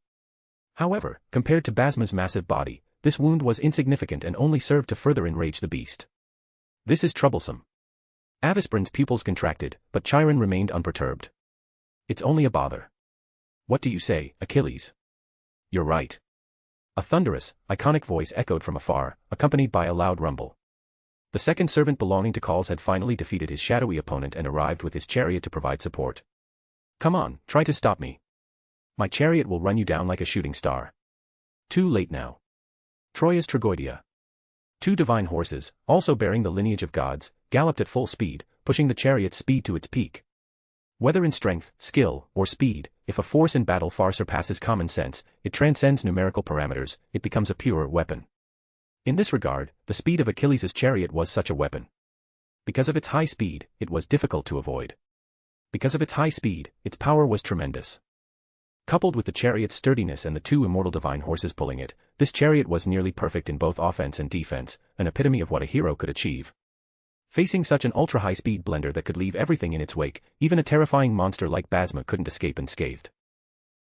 However, compared to Basma's massive body, this wound was insignificant and only served to further enrage the beast. This is troublesome. Avisprin's pupils contracted, but Chiron remained unperturbed. It's only a bother. What do you say, Achilles? You're right. A thunderous, iconic voice echoed from afar, accompanied by a loud rumble. The second servant belonging to Calls had finally defeated his shadowy opponent and arrived with his chariot to provide support. Come on, try to stop me. My chariot will run you down like a shooting star. Too late now. Troia's Tragoidia. 2 divine horses, also bearing the lineage of gods, galloped at full speed, pushing the chariot's speed to its peak. Whether in strength, skill, or speed, if a force in battle far surpasses common sense, it transcends numerical parameters, it becomes a pure weapon. In this regard, the speed of Achilles' chariot was such a weapon. Because of its high speed, it was difficult to avoid. Because of its high speed, its power was tremendous. Coupled with the chariot's sturdiness and the 2 immortal divine horses pulling it, this chariot was nearly perfect in both offense and defense, an epitome of what a hero could achieve. Facing such an ultra-high-speed blender that could leave everything in its wake, even a terrifying monster like Basma couldn't escape unscathed.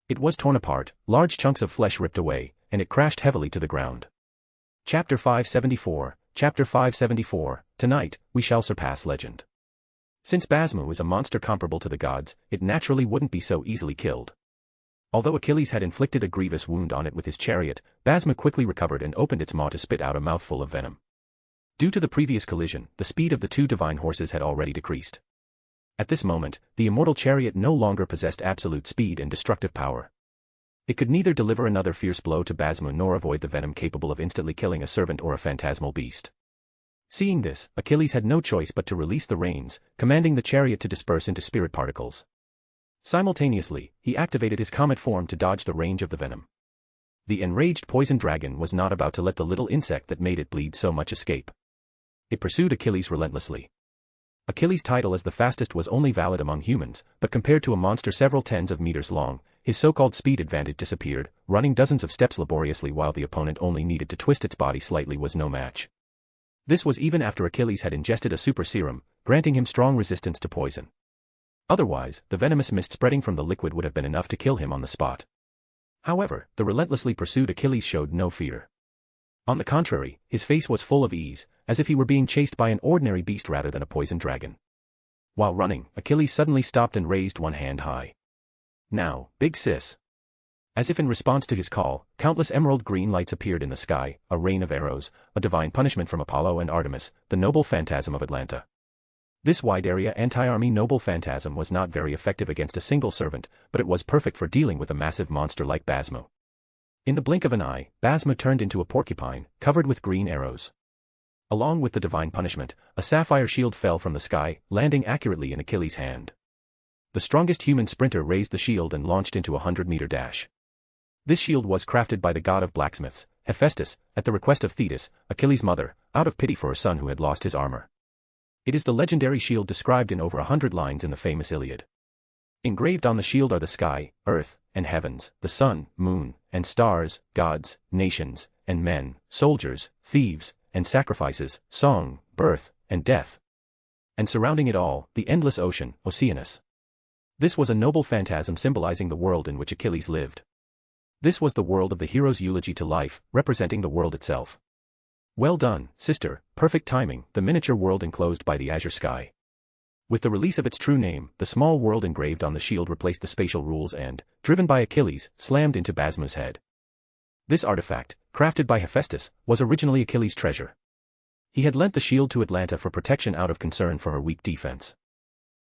It was torn apart, large chunks of flesh ripped away, and it crashed heavily to the ground. Chapter 574, Chapter 574, Tonight, we shall surpass legend. Since Basma was a monster comparable to the gods, it naturally wouldn't be so easily killed. Although Achilles had inflicted a grievous wound on it with his chariot, Basma quickly recovered and opened its maw to spit out a mouthful of venom. Due to the previous collision, the speed of the 2 divine horses had already decreased. At this moment, the immortal chariot no longer possessed absolute speed and destructive power. It could neither deliver another fierce blow to Basma nor avoid the venom capable of instantly killing a servant or a phantasmal beast. Seeing this, Achilles had no choice but to release the reins, commanding the chariot to disperse into spirit particles. Simultaneously, he activated his comet form to dodge the range of the venom. The enraged poison dragon was not about to let the little insect that made it bleed so much escape. It pursued Achilles relentlessly. Achilles' title as the fastest was only valid among humans, but compared to a monster several tens of meters long, his so-called speed advantage disappeared. Running dozens of steps laboriously while the opponent only needed to twist its body slightly was no match. This was even after Achilles had ingested a super serum, granting him strong resistance to poison. Otherwise, the venomous mist spreading from the liquid would have been enough to kill him on the spot. However, the relentlessly pursued Achilles showed no fear. On the contrary, his face was full of ease, as if he were being chased by an ordinary beast rather than a poison dragon. While running, Achilles suddenly stopped and raised one hand high. Now, big sis. As if in response to his call, countless emerald green lights appeared in the sky, a rain of arrows, a divine punishment from Apollo and Artemis, the noble phantasm of Atlanta. This wide-area anti-army noble phantasm was not very effective against a single servant, but it was perfect for dealing with a massive monster like Basma. In the blink of an eye, Basma turned into a porcupine, covered with green arrows. Along with the divine punishment, a sapphire shield fell from the sky, landing accurately in Achilles' hand. The strongest human sprinter raised the shield and launched into a 100-meter dash. This shield was crafted by the god of blacksmiths, Hephaestus, at the request of Thetis, Achilles' mother, out of pity for her son who had lost his armor. It is the legendary shield described in over 100 lines in the famous Iliad. Engraved on the shield are the sky, earth, and heavens, the sun, moon, and stars, gods, nations, and men, soldiers, thieves, and sacrifices, song, birth, and death. And surrounding it all, the endless ocean, Oceanus. This was a noble phantasm symbolizing the world in which Achilles lived. This was the world of the hero's eulogy to life, representing the world itself. Well done, sister, perfect timing, the miniature world enclosed by the azure sky. With the release of its true name, the small world engraved on the shield replaced the spatial rules and, driven by Achilles, slammed into Basma's head. This artifact, crafted by Hephaestus, was originally Achilles' treasure. He had lent the shield to Atlanta for protection out of concern for her weak defense.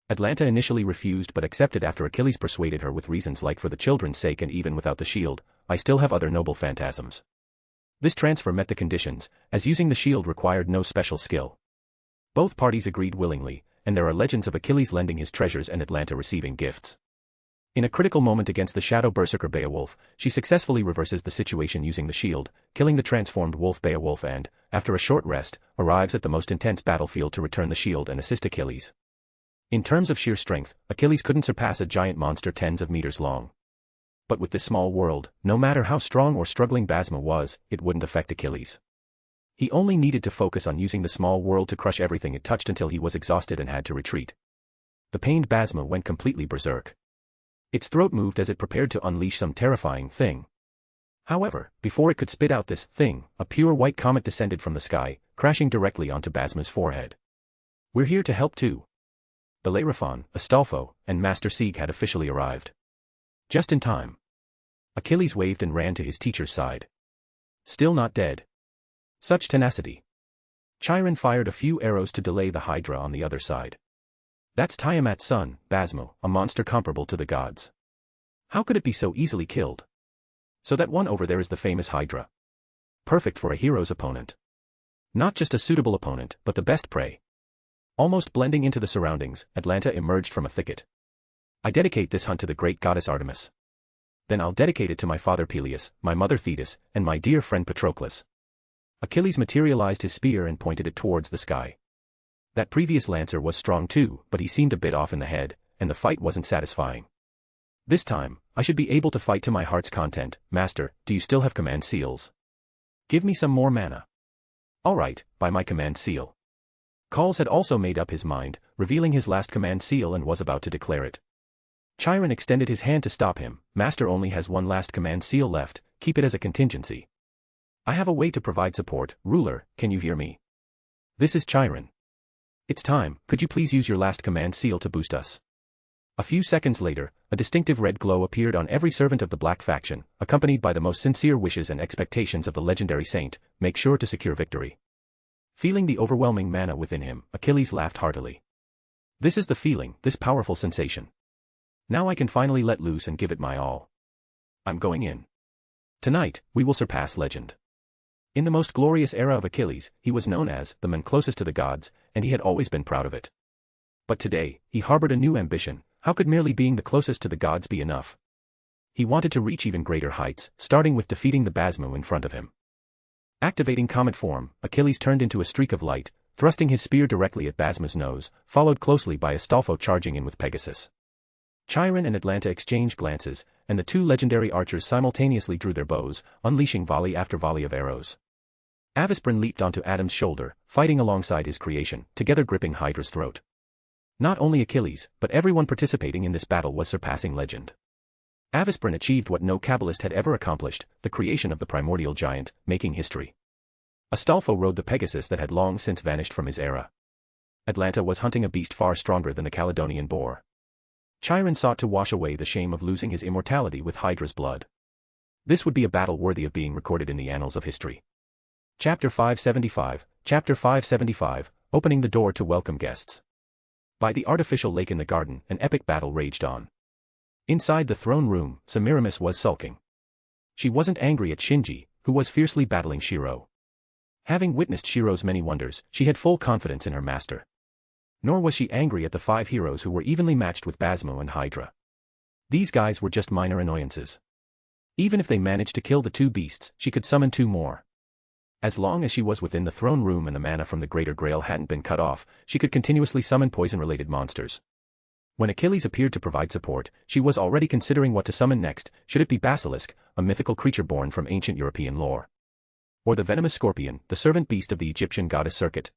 Atlanta initially refused but accepted after Achilles persuaded her with reasons like for the children's sake and even without the shield, I still have other noble phantasms. This transfer met the conditions, as using the shield required no special skill. Both parties agreed willingly, and there are legends of Achilles lending his treasures and Atlanta receiving gifts. In a critical moment against the Shadow Berserker Beowulf, she successfully reverses the situation using the shield, killing the transformed wolf Beowulf and, after a short rest, arrives at the most intense battlefield to return the shield and assist Achilles. In terms of sheer strength, Achilles couldn't surpass a giant monster tens of meters long. But with this small world, no matter how strong or struggling Basma was, it wouldn't affect Achilles. He only needed to focus on using the small world to crush everything it touched until he was exhausted and had to retreat. The pained Basma went completely berserk. Its throat moved as it prepared to unleash some terrifying thing. However, before it could spit out this thing, a pure white comet descended from the sky, crashing directly onto Basma's forehead. "We're here to help too." Bellerophon, Astolfo, and Master Sieg had officially arrived. Just in time. Achilles waved and ran to his teacher's side. Still not dead. Such tenacity. Chiron fired a few arrows to delay the Hydra on the other side. That's Tiamat's son, Basmo, a monster comparable to the gods. How could it be so easily killed? So that one over there is the famous Hydra. Perfect for a hero's opponent. Not just a suitable opponent, but the best prey. Almost blending into the surroundings, Atalanta emerged from a thicket. I dedicate this hunt to the great goddess Artemis. Then I'll dedicate it to my father Peleus, my mother Thetis, and my dear friend Patroclus. Achilles materialized his spear and pointed it towards the sky. That previous lancer was strong too, but he seemed a bit off in the head, and the fight wasn't satisfying. This time, I should be able to fight to my heart's content. Master, do you still have command seals? Give me some more mana. All right, by my command seal. Calls had also made up his mind, revealing his last command seal and was about to declare it. Chiron extended his hand to stop him. Master only has one last command seal left, keep it as a contingency. I have a way to provide support. Ruler, can you hear me? This is Chiron. It's time, could you please use your last command seal to boost us? A few seconds later, a distinctive red glow appeared on every servant of the Black faction, accompanied by the most sincere wishes and expectations of the legendary saint, make sure to secure victory. Feeling the overwhelming mana within him, Achilles laughed heartily. This is the feeling, this powerful sensation. Now I can finally let loose and give it my all. I'm going in. Tonight, we will surpass legend. In the most glorious era of Achilles, he was known as the man closest to the gods, and he had always been proud of it. But today, he harbored a new ambition. How could merely being the closest to the gods be enough? He wanted to reach even greater heights, starting with defeating the Basmo in front of him. Activating comet form, Achilles turned into a streak of light, thrusting his spear directly at Basma's nose, followed closely by Astolfo charging in with Pegasus. Chiron and Atalanta exchanged glances, and the two legendary archers simultaneously drew their bows, unleashing volley after volley of arrows. Avisprin leaped onto Adam's shoulder, fighting alongside his creation, together gripping Hydra's throat. Not only Achilles, but everyone participating in this battle was surpassing legend. Avisprin achieved what no Kabbalist had ever accomplished, the creation of the primordial giant, making history. Astolfo rode the Pegasus that had long since vanished from his era. Atalanta was hunting a beast far stronger than the Caledonian boar. Chiron sought to wash away the shame of losing his immortality with Hydra's blood. This would be a battle worthy of being recorded in the annals of history. Chapter 575, opening the door to welcome guests. By the artificial lake in the garden, an epic battle raged on. Inside the throne room, Semiramis was sulking. She wasn't angry at Shinji, who was fiercely battling Shiro. Having witnessed Shiro's many wonders, she had full confidence in her master. Nor was she angry at the 5 heroes who were evenly matched with Basmo and Hydra. These guys were just minor annoyances. Even if they managed to kill the 2 beasts, she could summon 2 more. As long as she was within the throne room and the mana from the Greater Grail hadn't been cut off, she could continuously summon poison-related monsters. When Achilles appeared to provide support, she was already considering what to summon next. Should it be Basilisk, a mythical creature born from ancient European lore? Or the venomous scorpion, the servant beast of the Egyptian goddess Serket?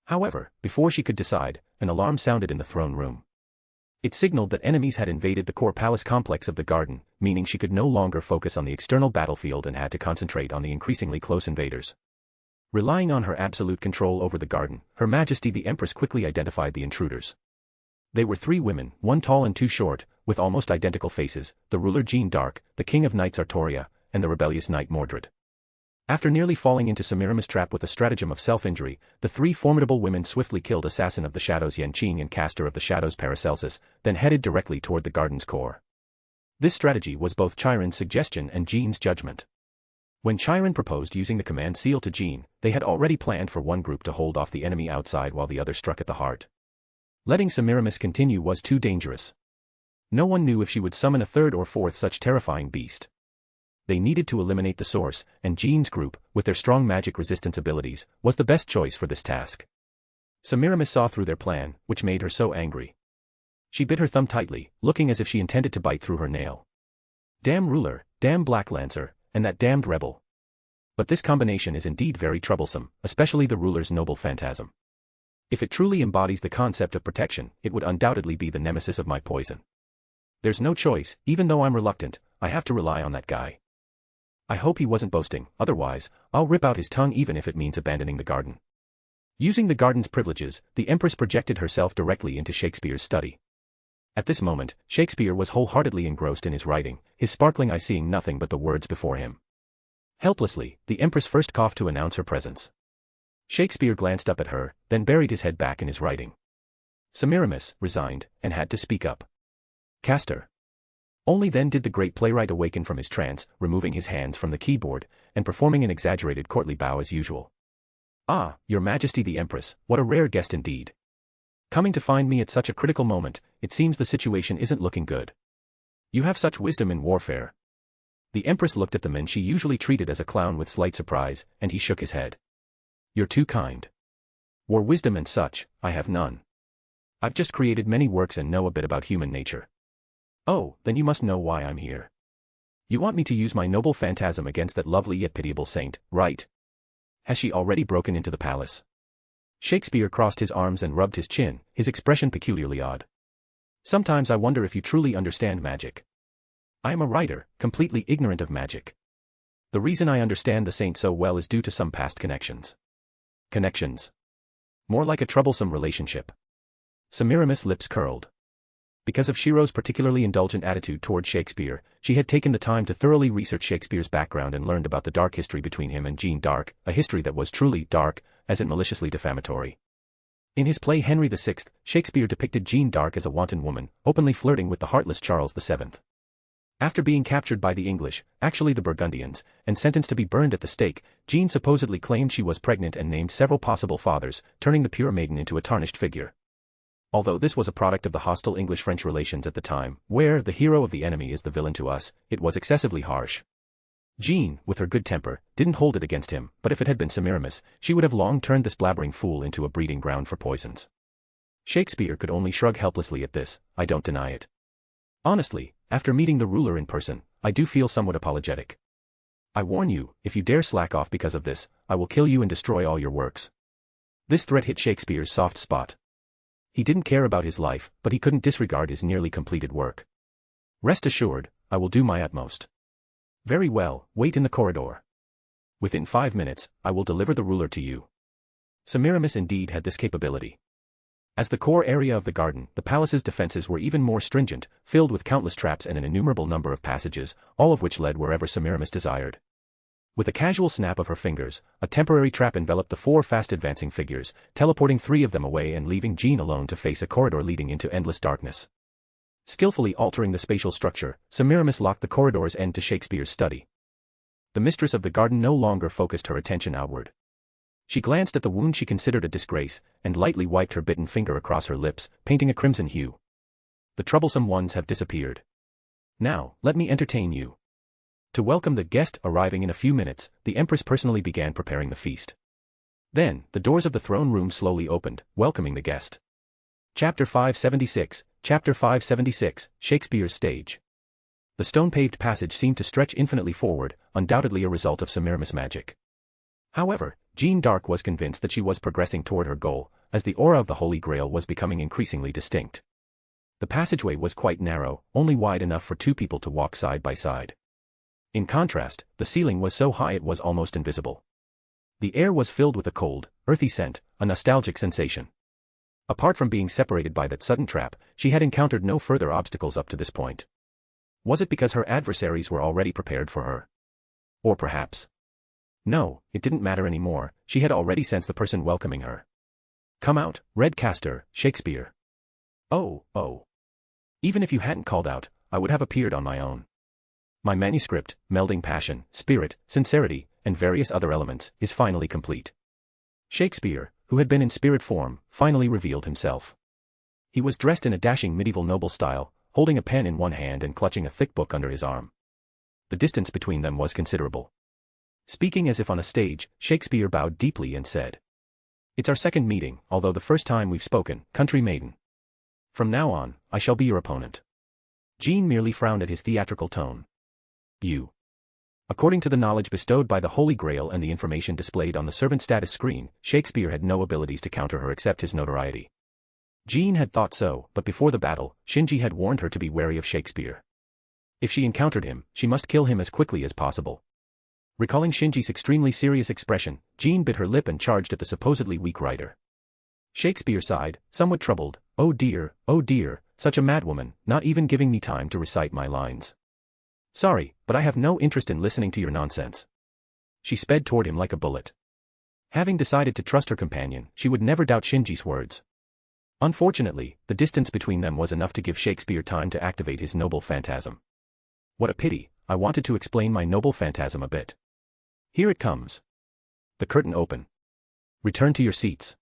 However, before she could decide, an alarm sounded in the throne room. It signaled that enemies had invaded the core palace complex of the garden, meaning she could no longer focus on the external battlefield and had to concentrate on the increasingly close invaders. Relying on her absolute control over the garden, Her Majesty the Empress quickly identified the intruders. They were 3 women, 1 tall and 2 short, with almost identical faces, the ruler Jeanne d'Arc, the king of knights Artoria, and the rebellious knight Mordred. After nearly falling into Semiramis' trap with a stratagem of self-injury, the 3 formidable women swiftly killed Assassin of the Shadows Yanqing and Caster of the Shadows Paracelsus, then headed directly toward the garden's core. This strategy was both Chiron's suggestion and Jeanne's judgment. When Chiron proposed using the command seal to Jeanne, they had already planned for one group to hold off the enemy outside while the other struck at the heart. Letting Semiramis continue was too dangerous. No one knew if she would summon a third or fourth such terrifying beast. They needed to eliminate the source, and Jean's group, with their strong magic resistance abilities, was the best choice for this task. Semiramis saw through their plan, which made her so angry. She bit her thumb tightly, looking as if she intended to bite through her nail. Damn ruler, damn Black Lancer, and that damned rebel. But this combination is indeed very troublesome, especially the ruler's noble phantasm. If it truly embodies the concept of protection, it would undoubtedly be the nemesis of my poison. There's no choice, even though I'm reluctant, I have to rely on that guy. I hope he wasn't boasting, otherwise, I'll rip out his tongue even if it means abandoning the garden. Using the garden's privileges, the Empress projected herself directly into Shakespeare's study. At this moment, Shakespeare was wholeheartedly engrossed in his writing, his sparkling eye seeing nothing but the words before him. Helplessly, the Empress first coughed to announce her presence. Shakespeare glanced up at her, then buried his head back in his writing. Semiramis resigned, and had to speak up. Castor. Only then did the great playwright awaken from his trance, removing his hands from the keyboard, and performing an exaggerated courtly bow as usual. Ah, Your Majesty the Empress, what a rare guest indeed. Coming to find me at such a critical moment, it seems the situation isn't looking good. You have such wisdom in warfare. The Empress looked at the man she usually treated as a clown with slight surprise, and he shook his head. You're too kind. War wisdom and such, I have none. I've just created many works and know a bit about human nature. Oh, then you must know why I'm here. You want me to use my noble phantasm against that lovely yet pitiable saint, right? Has she already broken into the palace? Shakespeare crossed his arms and rubbed his chin, his expression peculiarly odd. Sometimes I wonder if you truly understand magic. I am a writer, completely ignorant of magic. The reason I understand the saint so well is due to some past connections. Connections? More like a troublesome relationship. Semiramis' lips curled. Because of Shiro's particularly indulgent attitude toward Shakespeare, she had taken the time to thoroughly research Shakespeare's background and learned about the dark history between him and Jeanne d'Arc, a history that was truly dark, as in maliciously defamatory. In his play Henry VI, Shakespeare depicted Jeanne d'Arc as a wanton woman, openly flirting with the heartless Charles VII. After being captured by the English, actually the Burgundians, and sentenced to be burned at the stake, Jeanne supposedly claimed she was pregnant and named several possible fathers, turning the pure maiden into a tarnished figure. Although this was a product of the hostile English-French relations at the time, where the hero of the enemy is the villain to us, it was excessively harsh. Jeanne, with her good temper, didn't hold it against him, but if it had been Semiramis, she would have long turned this blabbering fool into a breeding ground for poisons. Shakespeare could only shrug helplessly at this, I don't deny it. Honestly, after meeting the ruler in person, I do feel somewhat apologetic. I warn you, if you dare slack off because of this, I will kill you and destroy all your works. This threat hit Shakespeare's soft spot. He didn't care about his life, but he couldn't disregard his nearly completed work. Rest assured, I will do my utmost. Very well, wait in the corridor. Within 5 minutes, I will deliver the ruler to you. Semiramis indeed had this capability. As the core area of the garden, the palace's defenses were even more stringent, filled with countless traps and an innumerable number of passages, all of which led wherever Semiramis desired. With a casual snap of her fingers, a temporary trap enveloped the 4 fast-advancing figures, teleporting 3 of them away and leaving Jeanne alone to face a corridor leading into endless darkness. Skillfully altering the spatial structure, Semiramis locked the corridor's end to Shakespeare's study. The mistress of the garden no longer focused her attention outward. She glanced at the wound she considered a disgrace, and lightly wiped her bitten finger across her lips, painting a crimson hue. The troublesome ones have disappeared. Now, let me entertain you. To welcome the guest arriving in a few minutes, the Empress personally began preparing the feast. Then, the doors of the throne room slowly opened, welcoming the guest. Chapter 576, Chapter 576, Shakespeare's Stage. The stone-paved passage seemed to stretch infinitely forward, undoubtedly a result of Semiramis' magic. However, Jeanne d'Arc was convinced that she was progressing toward her goal, as the aura of the Holy Grail was becoming increasingly distinct. The passageway was quite narrow, only wide enough for 2 people to walk side by side. In contrast, the ceiling was so high it was almost invisible. The air was filled with a cold, earthy scent, a nostalgic sensation. Apart from being separated by that sudden trap, she had encountered no further obstacles up to this point. Was it because her adversaries were already prepared for her? Or perhaps... No, it didn't matter anymore, she had already sensed the person welcoming her. Come out, Red Castor, Shakespeare. Oh. Even if you hadn't called out, I would have appeared on my own. My manuscript, melding passion, spirit, sincerity, and various other elements, is finally complete. Shakespeare, who had been in spirit form, finally revealed himself. He was dressed in a dashing medieval noble style, holding a pen in one hand and clutching a thick book under his arm. The distance between them was considerable. Speaking as if on a stage, Shakespeare bowed deeply and said, "It's our second meeting, although the first time we've spoken, country maiden. From now on, I shall be your opponent." Jean merely frowned at his theatrical tone. "You." According to the knowledge bestowed by the Holy Grail and the information displayed on the servant status screen, Shakespeare had no abilities to counter her except his notoriety. Jean had thought so, but before the battle, Shinji had warned her to be wary of Shakespeare. If she encountered him, she must kill him as quickly as possible. Recalling Shinji's extremely serious expression, Jean bit her lip and charged at the supposedly weak writer. Shakespeare sighed, somewhat troubled, oh dear, such a madwoman, not even giving me time to recite my lines. Sorry, but I have no interest in listening to your nonsense." She sped toward him like a bullet. Having decided to trust her companion, she would never doubt Shinji's words. Unfortunately, the distance between them was enough to give Shakespeare time to activate his noble phantasm. What a pity, I wanted to explain my noble phantasm a bit. Here it comes. The curtain open. Return to your seats.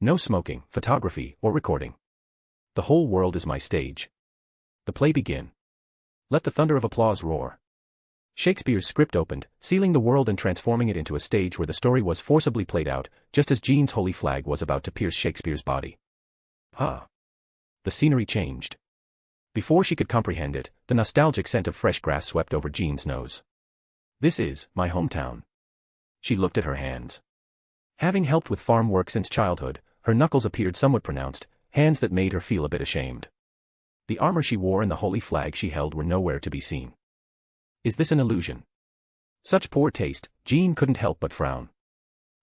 No smoking, photography, or recording. The whole world is my stage. The play begin. Let the thunder of applause roar. Shakespeare's script opened, sealing the world and transforming it into a stage where the story was forcibly played out, just as Jean's holy flag was about to pierce Shakespeare's body. The scenery changed. Before she could comprehend it, the nostalgic scent of fresh grass swept over Jean's nose. This is my hometown. She looked at her hands. Having helped with farm work since childhood, her knuckles appeared somewhat pronounced, hands that made her feel a bit ashamed. The armor she wore and the holy flag she held were nowhere to be seen. Is this an illusion? Such poor taste, Jean couldn't help but frown.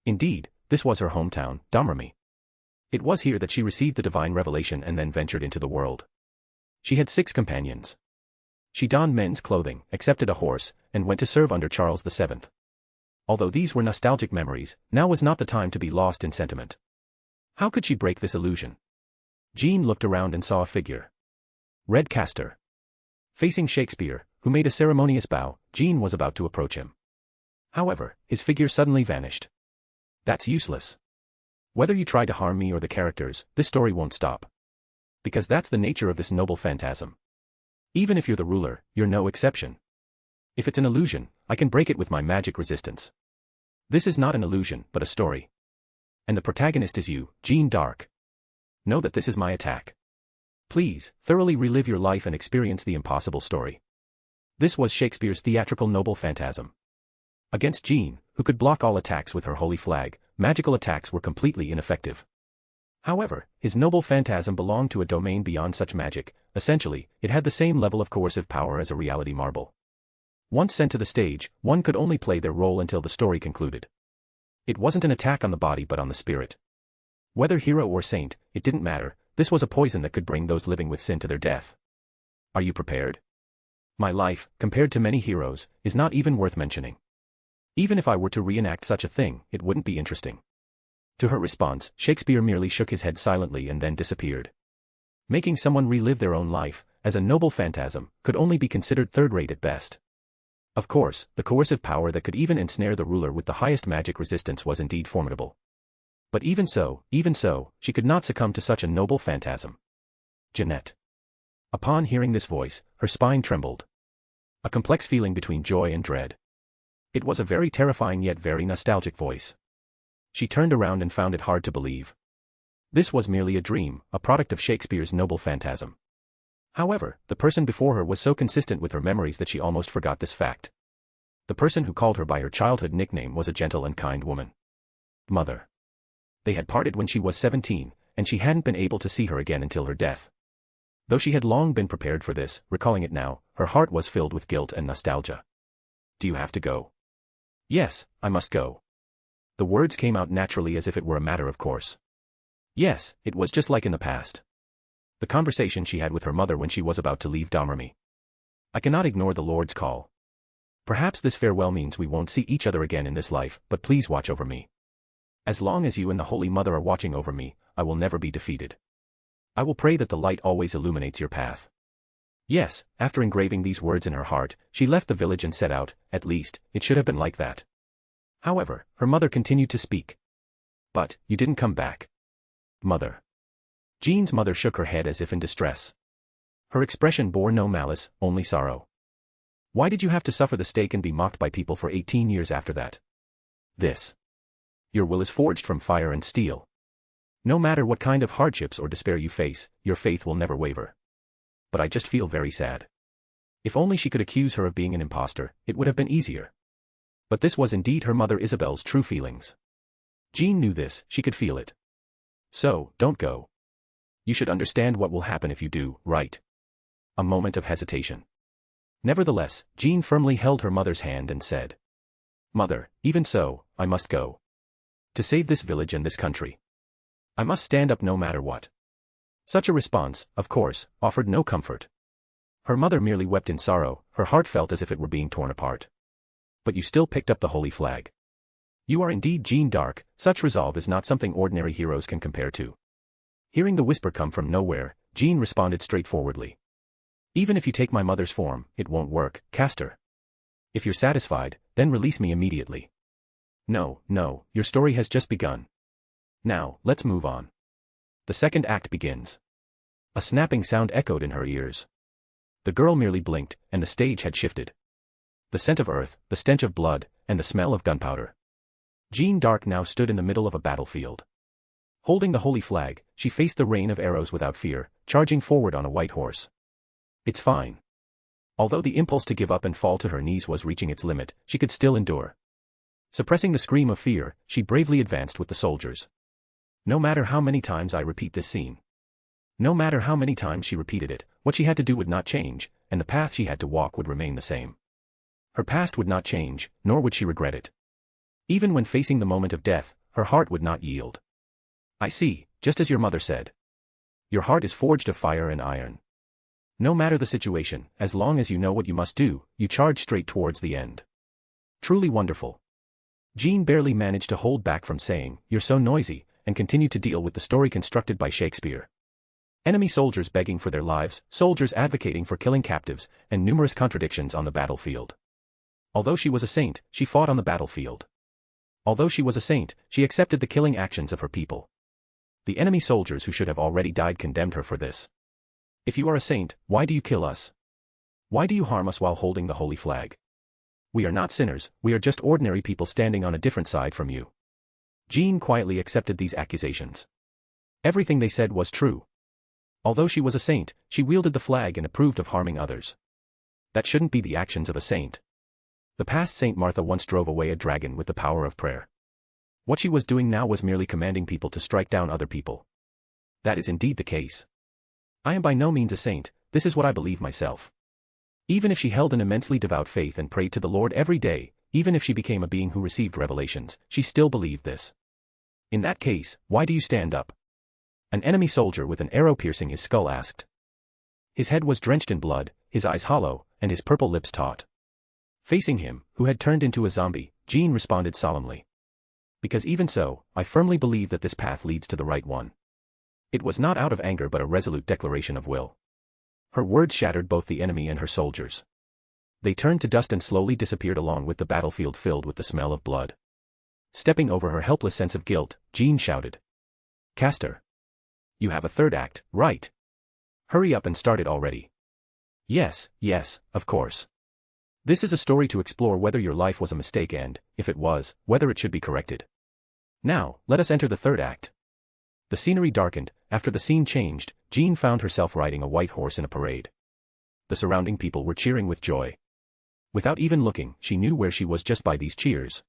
Indeed, this was her hometown, Domremy. It was here that she received the divine revelation and then ventured into the world. She had 6 companions. She donned men's clothing, accepted a horse, and went to serve under Charles VII. Although these were nostalgic memories, now was not the time to be lost in sentiment. How could she break this illusion? Jean looked around and saw a figure. Red Castor. Facing Shakespeare, who made a ceremonious bow, Jean was about to approach him. However, his figure suddenly vanished. That's useless. Whether you try to harm me or the characters, this story won't stop. Because that's the nature of this noble phantasm. Even if you're the ruler, you're no exception. If it's an illusion, I can break it with my magic resistance. This is not an illusion, but a story. And the protagonist is you, Jean d'Arc. Know that this is my attack. Please, thoroughly relive your life and experience the impossible story. This was Shakespeare's theatrical noble phantasm. Against Jean, who could block all attacks with her holy flag, magical attacks were completely ineffective. However, his noble phantasm belonged to a domain beyond such magic. Essentially, it had the same level of coercive power as a reality marble. Once sent to the stage, one could only play their role until the story concluded. It wasn't an attack on the body but on the spirit. Whether hero or saint, it didn't matter, this was a poison that could bring those living with sin to their death. Are you prepared? My life, compared to many heroes, is not even worth mentioning. Even if I were to reenact such a thing, it wouldn't be interesting. To her response, Shakespeare merely shook his head silently and then disappeared. Making someone relive their own life, as a noble phantasm, could only be considered third-rate at best. Of course, the coercive power that could even ensnare the ruler with the highest magic resistance was indeed formidable. But even so, she could not succumb to such a noble phantasm. Jeanette. Upon hearing this voice, her spine trembled. A complex feeling between joy and dread. It was a very terrifying yet very nostalgic voice. She turned around and found it hard to believe. This was merely a dream, a product of Shakespeare's noble phantasm. However, the person before her was so consistent with her memories that she almost forgot this fact. The person who called her by her childhood nickname was a gentle and kind woman. Mother. They had parted when she was 17, and she hadn't been able to see her again until her death. Though she had long been prepared for this, recalling it now, her heart was filled with guilt and nostalgia. Do you have to go? Yes, I must go. The words came out naturally as if it were a matter of course. Yes, it was just like in the past. The conversation she had with her mother when she was about to leave Domremy. I cannot ignore the Lord's call. Perhaps this farewell means we won't see each other again in this life, but please watch over me. As long as you and the Holy Mother are watching over me, I will never be defeated. I will pray that the light always illuminates your path. Yes, after engraving these words in her heart, she left the village and set out. At least, it should have been like that. However, her mother continued to speak. But, you didn't come back. Mother. Jean's mother shook her head as if in distress. Her expression bore no malice, only sorrow. Why did you have to suffer the stake and be mocked by people for 18 years after that? This. Your will is forged from fire and steel. No matter what kind of hardships or despair you face, your faith will never waver. But I just feel very sad. If only she could accuse her of being an imposter, it would have been easier. But this was indeed her mother Isabel's true feelings. Jean knew this, she could feel it. So, don't go. You should understand what will happen if you do, right? A moment of hesitation. Nevertheless, Jean firmly held her mother's hand and said, Mother, even so, I must go. To save this village and this country. I must stand up no matter what. Such a response, of course, offered no comfort. Her mother merely wept in sorrow, her heart felt as if it were being torn apart. But you still picked up the holy flag. You are indeed Jean d'Arc, such resolve is not something ordinary heroes can compare to. Hearing the whisper come from nowhere, Jean responded straightforwardly. Even if you take my mother's form, it won't work, Castor. If you're satisfied, then release me immediately. No, your story has just begun. Now, let's move on. The second act begins. A snapping sound echoed in her ears. The girl merely blinked, and the stage had shifted. The scent of earth, the stench of blood, and the smell of gunpowder. Jean d'Arc now stood in the middle of a battlefield. Holding the holy flag, she faced the rain of arrows without fear, charging forward on a white horse. It's fine. Although the impulse to give up and fall to her knees was reaching its limit, she could still endure. Suppressing the scream of fear, she bravely advanced with the soldiers. No matter how many times I repeat this scene. No matter how many times she repeated it, what she had to do would not change, and the path she had to walk would remain the same. Her past would not change, nor would she regret it. Even when facing the moment of death, her heart would not yield. I see, just as your mother said. Your heart is forged of fire and iron. No matter the situation, as long as you know what you must do, you charge straight towards the end. Truly wonderful. Jean barely managed to hold back from saying, "You're so noisy," and continued to deal with the story constructed by Shakespeare. Enemy soldiers begging for their lives, soldiers advocating for killing captives, and numerous contradictions on the battlefield. Although she was a saint, she fought on the battlefield. Although she was a saint, she accepted the killing actions of her people. The enemy soldiers who should have already died condemned her for this. If you are a saint, why do you kill us? Why do you harm us while holding the holy flag? We are not sinners, we are just ordinary people standing on a different side from you. Jean quietly accepted these accusations. Everything they said was true. Although she was a saint, she wielded the flag and approved of harming others. That shouldn't be the actions of a saint. The past Saint Martha once drove away a dragon with the power of prayer. What she was doing now was merely commanding people to strike down other people. That is indeed the case. I am by no means a saint, this is what I believe myself. Even if she held an immensely devout faith and prayed to the Lord every day, even if she became a being who received revelations, she still believed this. In that case, why do you stand up? An enemy soldier with an arrow piercing his skull asked. His head was drenched in blood, his eyes hollow, and his purple lips taut. Facing him, who had turned into a zombie, Jean responded solemnly. Because even so, I firmly believe that this path leads to the right one. It was not out of anger but a resolute declaration of will. Her words shattered both the enemy and her soldiers. They turned to dust and slowly disappeared along with the battlefield filled with the smell of blood. Stepping over her helpless sense of guilt, Jean shouted. Castor. You have a third act, right? Hurry up and start it already. Yes, of course. This is a story to explore whether your life was a mistake and, if it was, whether it should be corrected. Now, let us enter the third act. The scenery darkened. After the scene changed, Jean found herself riding a white horse in a parade. The surrounding people were cheering with joy. Without even looking, she knew where she was just by these cheers.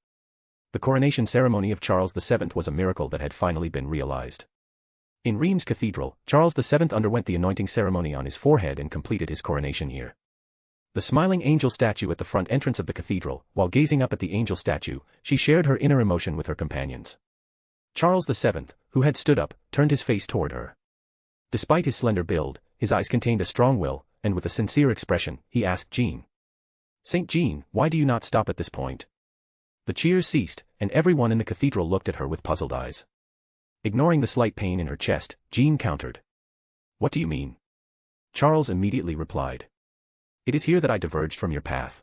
The coronation ceremony of Charles VII was a miracle that had finally been realized. In Reims Cathedral, Charles VII underwent the anointing ceremony on his forehead and completed his coronation here. The smiling angel statue at the front entrance of the cathedral, while gazing up at the angel statue, she shared her inner emotion with her companions. Charles VII, who had stood up, turned his face toward her. Despite his slender build, his eyes contained a strong will, and with a sincere expression, he asked Jean. Saint Jean, why do you not stop at this point? The cheers ceased, and everyone in the cathedral looked at her with puzzled eyes. Ignoring the slight pain in her chest, Jean countered. What do you mean? Charles immediately replied. It is here that I diverged from your path.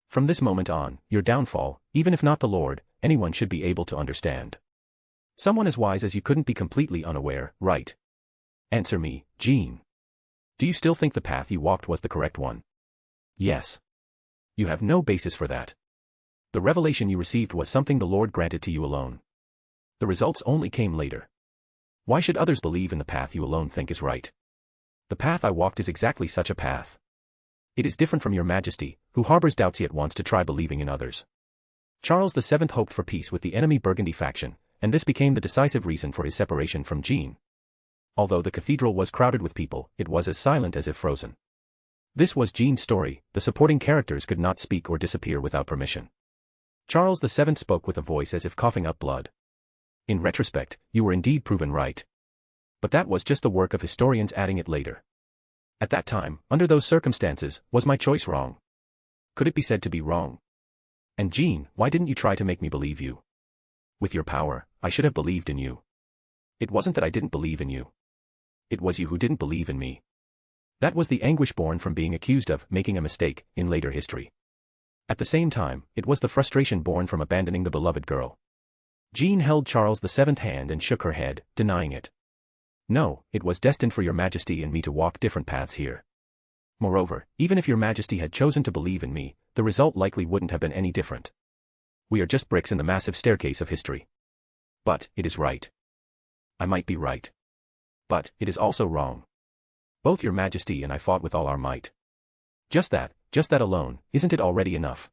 From this moment on, your downfall, even if not the Lord, anyone should be able to understand. Someone as wise as you couldn't be completely unaware, right? Answer me, Jean. Do you still think the path you walked was the correct one? Yes. You have no basis for that. The revelation you received was something the Lord granted to you alone. The results only came later. Why should others believe in the path you alone think is right? The path I walked is exactly such a path. It is different from your Majesty, who harbors doubts yet wants to try believing in others. Charles VII hoped for peace with the enemy Burgundy faction, and this became the decisive reason for his separation from Jean. Although the cathedral was crowded with people, it was as silent as if frozen. This was Jean's story, the supporting characters could not speak or disappear without permission. Charles VII spoke with a voice as if coughing up blood. In retrospect, you were indeed proven right. But that was just the work of historians adding it later. At that time, under those circumstances, was my choice wrong? Could it be said to be wrong? And Jean, why didn't you try to make me believe you? With your power, I should have believed in you. It wasn't that I didn't believe in you. It was you who didn't believe in me. That was the anguish born from being accused of making a mistake in later history. At the same time, it was the frustration born from abandoning the beloved girl. Jean held Charles VII's hand and shook her head, denying it. No, it was destined for your Majesty and me to walk different paths here. Moreover, even if your Majesty had chosen to believe in me, the result likely wouldn't have been any different. We are just bricks in the massive staircase of history. But, it is right. I might be right. But, it is also wrong. Both your Majesty and I fought with all our might. Just that alone, isn't it already enough?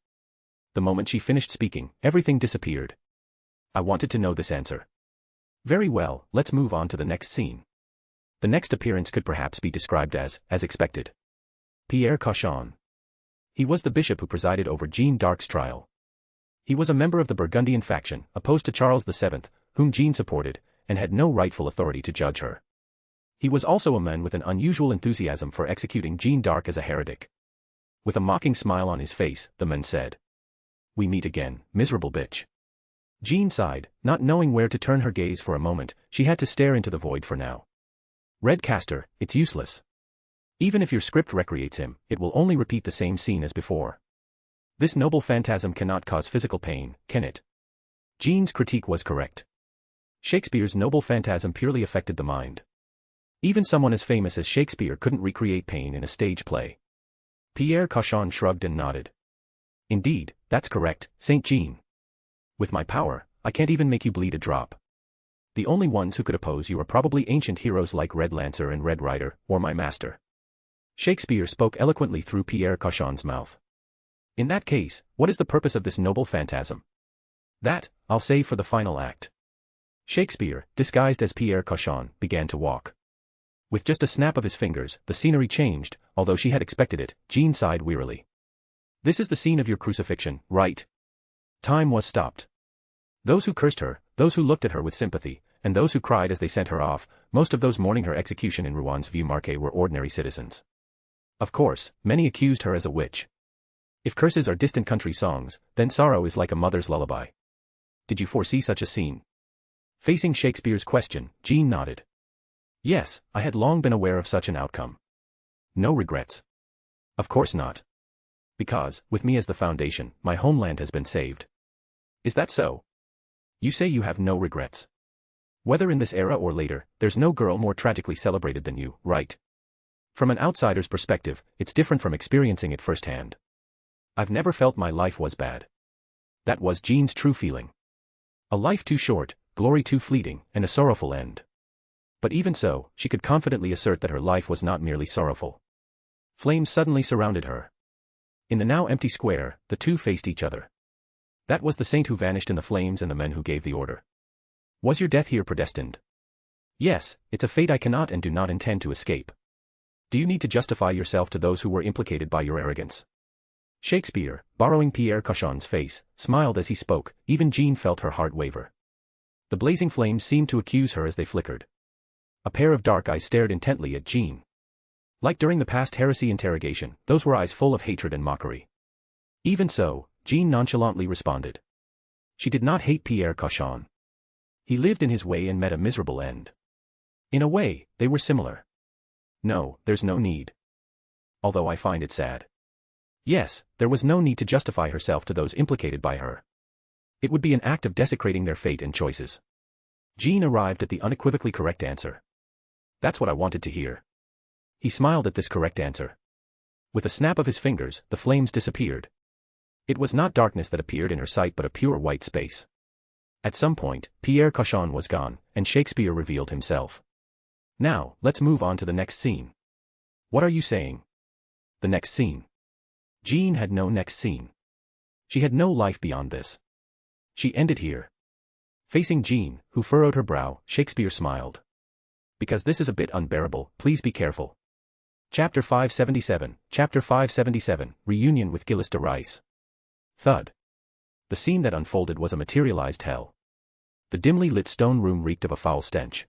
The moment she finished speaking, everything disappeared. I wanted to know this answer. Very well, let's move on to the next scene. The next appearance could perhaps be described as expected. Pierre Cauchon. He was the bishop who presided over Jeanne d'Arc's trial. He was a member of the Burgundian faction, opposed to Charles VII, whom Jeanne supported, and had no rightful authority to judge her. He was also a man with an unusual enthusiasm for executing Jeanne d'Arc as a heretic. With a mocking smile on his face, the man said, "We meet again, miserable bitch." Jeanne sighed, not knowing where to turn her gaze for a moment. She had to stare into the void for now. Red Caster, it's useless. Even if your script recreates him, it will only repeat the same scene as before. This noble phantasm cannot cause physical pain, can it? Jeanne's critique was correct. Shakespeare's noble phantasm purely affected the mind. Even someone as famous as Shakespeare couldn't recreate pain in a stage play. Pierre Cauchon shrugged and nodded. Indeed, that's correct, Saint Jean. With my power, I can't even make you bleed a drop. The only ones who could oppose you are probably ancient heroes like Red Lancer and Red Rider, or my master. Shakespeare spoke eloquently through Pierre Cauchon's mouth. In that case, what is the purpose of this noble phantasm? That, I'll save for the final act. Shakespeare, disguised as Pierre Cauchon, began to walk. With just a snap of his fingers, the scenery changed. Although she had expected it, Jeanne sighed wearily. This is the scene of your crucifixion, right? Time was stopped. Those who cursed her, those who looked at her with sympathy, and those who cried as they sent her off, most of those mourning her execution in Rouen Vieux Marquet were ordinary citizens. Of course, many accused her as a witch. If curses are distant country songs, then sorrow is like a mother's lullaby. Did you foresee such a scene? Facing Shakespeare's question, Jeanne nodded. Yes, I had long been aware of such an outcome. No regrets. Of course not. Because, with me as the foundation, my homeland has been saved. Is that so? You say you have no regrets. Whether in this era or later, there's no girl more tragically celebrated than you, right? From an outsider's perspective, it's different from experiencing it firsthand. I've never felt my life was bad. That was Jeanne's true feeling. A life too short, glory too fleeting, and a sorrowful end. But even so, she could confidently assert that her life was not merely sorrowful. Flames suddenly surrounded her. In the now empty square, the two faced each other. That was the saint who vanished in the flames and the men who gave the order. Was your death here predestined? Yes, it's a fate I cannot and do not intend to escape. Do you need to justify yourself to those who were implicated by your arrogance? Shakespeare, borrowing Pierre Cauchon's face, smiled as he spoke. Even Jeanne felt her heart waver. The blazing flames seemed to accuse her as they flickered. A pair of dark eyes stared intently at Jeanne. Like during the past heresy interrogation, those were eyes full of hatred and mockery. Even so, Jeanne nonchalantly responded. She did not hate Pierre Cauchon. He lived in his way and met a miserable end. In a way, they were similar. No, there's no need. Although I find it sad. Yes, there was no need to justify herself to those implicated by her. It would be an act of desecrating their fate and choices. Jeanne arrived at the unequivocally correct answer. That's what I wanted to hear. He smiled at this correct answer. With a snap of his fingers, the flames disappeared. It was not darkness that appeared in her sight but a pure white space. At some point, Pierre Cauchon was gone, and Shakespeare revealed himself. Now, let's move on to the next scene. What are you saying? The next scene. Jean had no next scene. She had no life beyond this. She ended here. Facing Jean, who furrowed her brow, Shakespeare smiled. Because this is a bit unbearable, please be careful. Chapter 577, Reunion with Gilles de Rice. Thud. The scene that unfolded was a materialized hell. The dimly lit stone room reeked of a foul stench.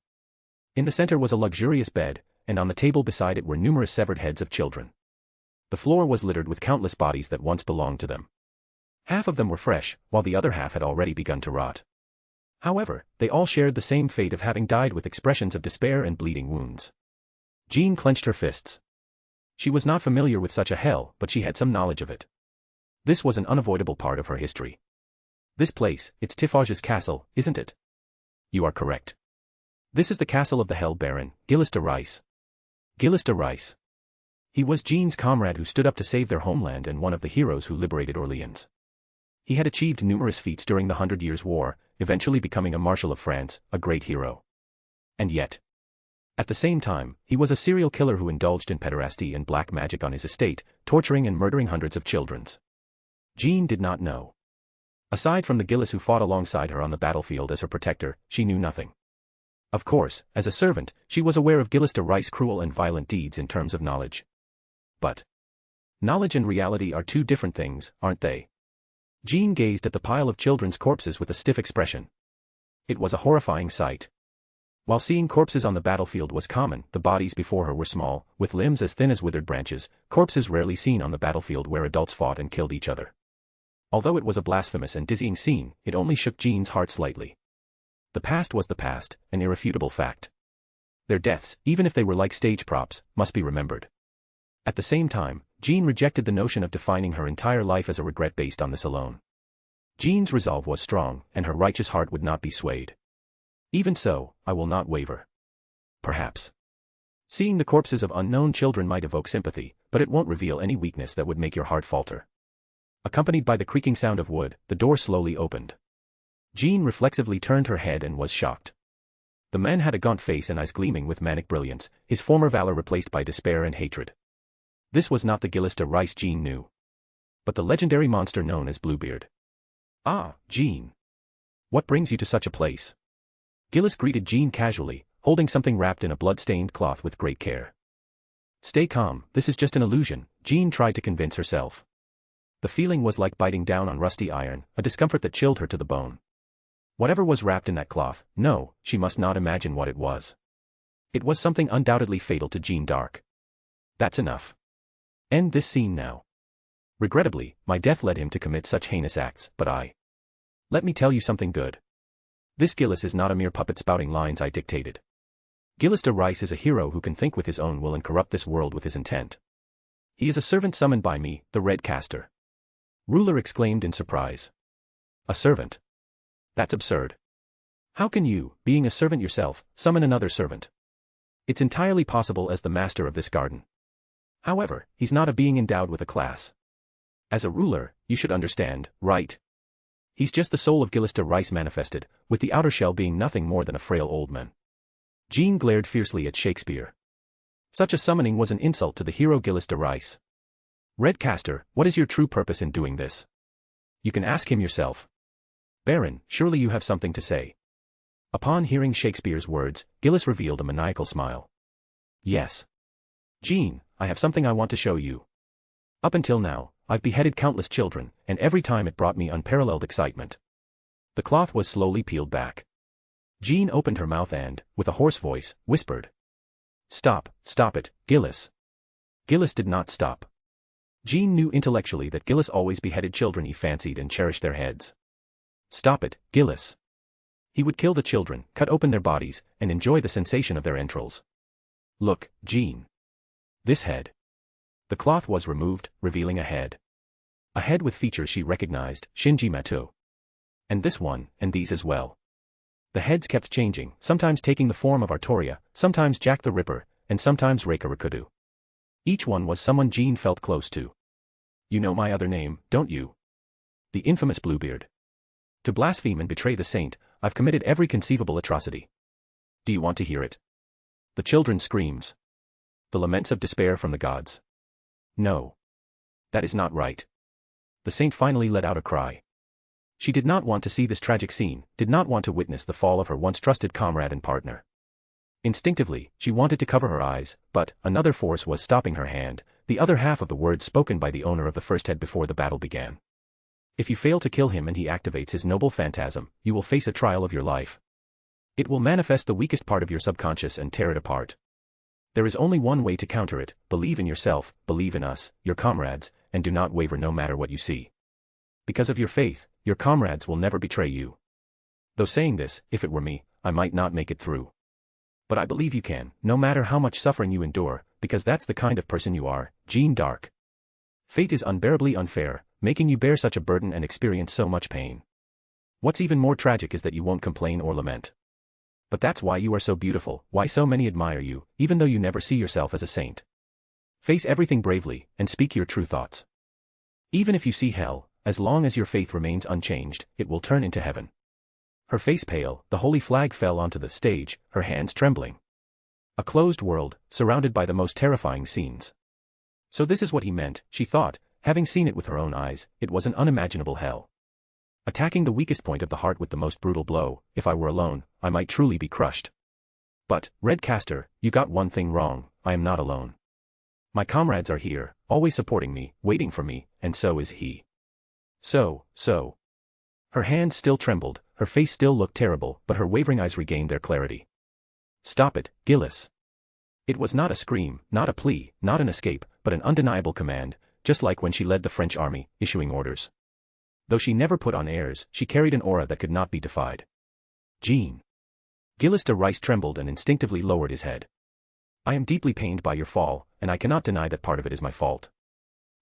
In the center was a luxurious bed, and on the table beside it were numerous severed heads of children. The floor was littered with countless bodies that once belonged to them. Half of them were fresh, while the other half had already begun to rot. However, they all shared the same fate of having died with expressions of despair and bleeding wounds. Jean clenched her fists. She was not familiar with such a hell, but she had some knowledge of it. This was an unavoidable part of her history. This place, it's Tifage's castle, isn't it? You are correct. This is the castle of the Hell Baron, Gilles de Rice. Gilles de Rice. He was Jean's comrade who stood up to save their homeland and one of the heroes who liberated Orleans. He had achieved numerous feats during the 100 Years' War, eventually becoming a Marshal of France, a great hero. And yet, at the same time, he was a serial killer who indulged in pederasty and black magic on his estate, torturing and murdering hundreds of children. Jean did not know. Aside from the Gilles who fought alongside her on the battlefield as her protector, she knew nothing. Of course, as a servant, she was aware of Gilles de Rice's cruel and violent deeds in terms of knowledge. But knowledge and reality are two different things, aren't they? Jean gazed at the pile of children's corpses with a stiff expression. It was a horrifying sight. While seeing corpses on the battlefield was common, the bodies before her were small, with limbs as thin as withered branches, corpses rarely seen on the battlefield where adults fought and killed each other. Although it was a blasphemous and dizzying scene, it only shook Jean's heart slightly. The past was the past, an irrefutable fact. Their deaths, even if they were like stage props, must be remembered. At the same time, Jean rejected the notion of defining her entire life as a regret based on this alone. Jean's resolve was strong, and her righteous heart would not be swayed. Even so, I will not waver. Perhaps seeing the corpses of unknown children might evoke sympathy, but it won't reveal any weakness that would make your heart falter. Accompanied by the creaking sound of wood, the door slowly opened. Jean reflexively turned her head and was shocked. The man had a gaunt face and eyes gleaming with manic brilliance, his former valor replaced by despair and hatred. This was not the Gilles de Rice Jean knew, but the legendary monster known as Bluebeard. Ah, Jean. What brings you to such a place? Gilles greeted Jean casually, holding something wrapped in a blood-stained cloth with great care. Stay calm, this is just an illusion, Jean tried to convince herself. The feeling was like biting down on rusty iron, a discomfort that chilled her to the bone. Whatever was wrapped in that cloth, no, she must not imagine what it was. It was something undoubtedly fatal to Jean d'Arc. That's enough. End this scene now. Regrettably, my death led him to commit such heinous acts, but let me tell you something good. This Gilles is not a mere puppet spouting lines I dictated. Gilles de Rice is a hero who can think with his own will and corrupt this world with his intent. He is a servant summoned by me, the Red Caster. Ruler exclaimed in surprise. A servant? That's absurd. How can you, being a servant yourself, summon another servant? It's entirely possible as the master of this garden. However, he's not a being endowed with a class. As a ruler, you should understand, right? He's just the soul of Gilles de Rice manifested, with the outer shell being nothing more than a frail old man. Jean glared fiercely at Shakespeare. Such a summoning was an insult to the hero Gilles de Rice. Red Caster, what is your true purpose in doing this? You can ask him yourself. Baron, surely you have something to say. Upon hearing Shakespeare's words, Gilles revealed a maniacal smile. Yes. Jean, I have something I want to show you. Up until now, I've beheaded countless children, and every time it brought me unparalleled excitement. The cloth was slowly peeled back. Jean opened her mouth and, with a hoarse voice, whispered. Stop it, Gilles. Gilles did not stop. Jean knew intellectually that Gilles always beheaded children he fancied and cherished their heads. Stop it, Gilles. He would kill the children, cut open their bodies, and enjoy the sensation of their entrails. Look, Jean. This head. The cloth was removed, revealing a head. A head with features she recognized, Shinji Matou. And this one, and these as well. The heads kept changing, sometimes taking the form of Artoria, sometimes Jack the Ripper, and sometimes Reika Rakudu. Each one was someone Jean felt close to. You know my other name, don't you? The infamous Bluebeard. To blaspheme and betray the saint, I've committed every conceivable atrocity. Do you want to hear it? The children's screams. The laments of despair from the gods. No. That is not right. The saint finally let out a cry. She did not want to see this tragic scene, did not want to witness the fall of her once trusted comrade and partner. Instinctively, she wanted to cover her eyes, but another force was stopping her hand, the other half of the words spoken by the owner of the first head before the battle began. If you fail to kill him and he activates his noble phantasm, you will face a trial of your life. It will manifest the weakest part of your subconscious and tear it apart. There is only one way to counter it: believe in yourself, believe in us, your comrades, and do not waver no matter what you see. Because of your faith, your comrades will never betray you. Though saying this, if it were me, I might not make it through. But I believe you can, no matter how much suffering you endure, because that's the kind of person you are, Jean d'Arc. Fate is unbearably unfair, making you bear such a burden and experience so much pain. What's even more tragic is that you won't complain or lament. But that's why you are so beautiful, why so many admire you, even though you never see yourself as a saint. Face everything bravely, and speak your true thoughts. Even if you see hell, as long as your faith remains unchanged, it will turn into heaven. Her face pale, the holy flag fell onto the stage, her hands trembling. A closed world, surrounded by the most terrifying scenes. So this is what he meant, she thought, having seen it with her own eyes. It was an unimaginable hell. Attacking the weakest point of the heart with the most brutal blow. If I were alone, I might truly be crushed. But, Red Caster, you got one thing wrong: I am not alone. My comrades are here, always supporting me, waiting for me, and so is he. So. Her hands still trembled, her face still looked terrible, but her wavering eyes regained their clarity. Stop it, Gillis. It was not a scream, not a plea, not an escape, but an undeniable command, just like when she led the French army, issuing orders. Though she never put on airs, she carried an aura that could not be defied. Jean. Gillis de Rice trembled and instinctively lowered his head. I am deeply pained by your fall, and I cannot deny that part of it is my fault.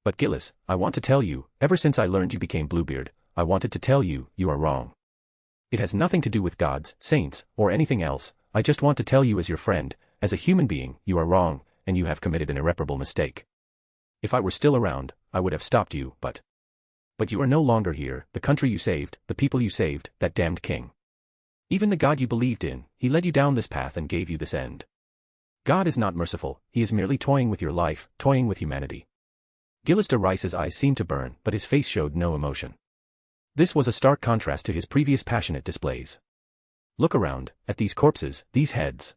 But Gillis, I want to tell you, ever since I learned you became Bluebeard, I wanted to tell you, you are wrong. It has nothing to do with gods, saints, or anything else. I just want to tell you as your friend, as a human being, you are wrong, and you have committed an irreparable mistake. If I were still around, I would have stopped you, but you are no longer here, the country you saved, the people you saved, that damned king. Even the God you believed in, he led you down this path and gave you this end. God is not merciful, he is merely toying with your life, toying with humanity. Gillis de Rice's eyes seemed to burn, but his face showed no emotion. This was a stark contrast to his previous passionate displays. Look around, at these corpses, these heads.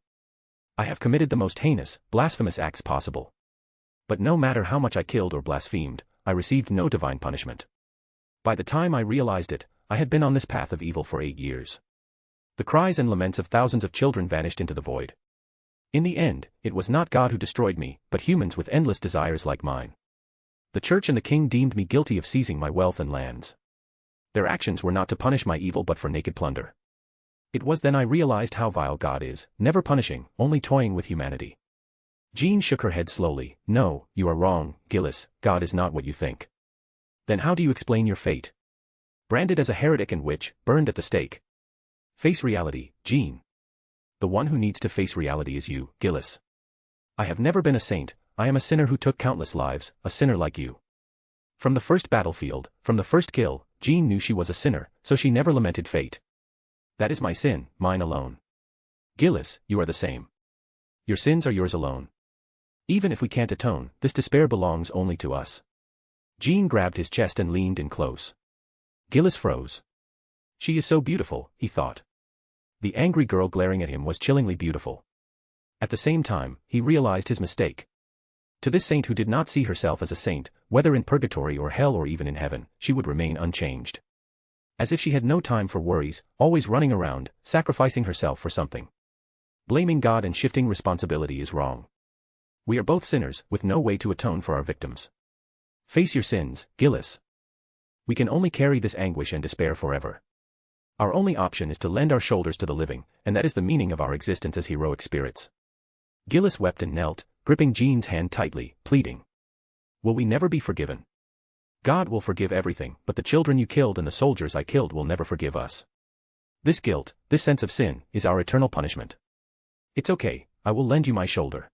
I have committed the most heinous, blasphemous acts possible. But no matter how much I killed or blasphemed, I received no divine punishment. By the time I realized it, I had been on this path of evil for 8 years. The cries and laments of thousands of children vanished into the void. In the end, it was not God who destroyed me, but humans with endless desires like mine. The church and the king deemed me guilty of seizing my wealth and lands. Their actions were not to punish my evil but for naked plunder. It was then I realized how vile God is, never punishing, only toying with humanity. Jean shook her head slowly. No, you are wrong, Gillis, God is not what you think. Then how do you explain your fate? Branded as a heretic and witch, burned at the stake. Face reality, Jean. The one who needs to face reality is you, Gillis. I have never been a saint, I am a sinner who took countless lives, a sinner like you. From the first battlefield, from the first kill, Jean knew she was a sinner, so she never lamented fate. That is my sin, mine alone. Gillis, you are the same. Your sins are yours alone. Even if we can't atone, this despair belongs only to us. Jean grabbed his chest and leaned in close. Gillis froze. She is so beautiful, he thought. The angry girl glaring at him was chillingly beautiful. At the same time, he realized his mistake. To this saint who did not see herself as a saint, whether in purgatory or hell or even in heaven, she would remain unchanged. As if she had no time for worries, always running around, sacrificing herself for something. Blaming God and shifting responsibility is wrong. We are both sinners, with no way to atone for our victims. Face your sins, Gillis. We can only carry this anguish and despair forever. Our only option is to lend our shoulders to the living, and that is the meaning of our existence as heroic spirits. Gillis wept and knelt, gripping Jean's hand tightly, pleading. Will we never be forgiven? God will forgive everything, but the children you killed and the soldiers I killed will never forgive us. This guilt, this sense of sin, is our eternal punishment. It's okay, I will lend you my shoulder.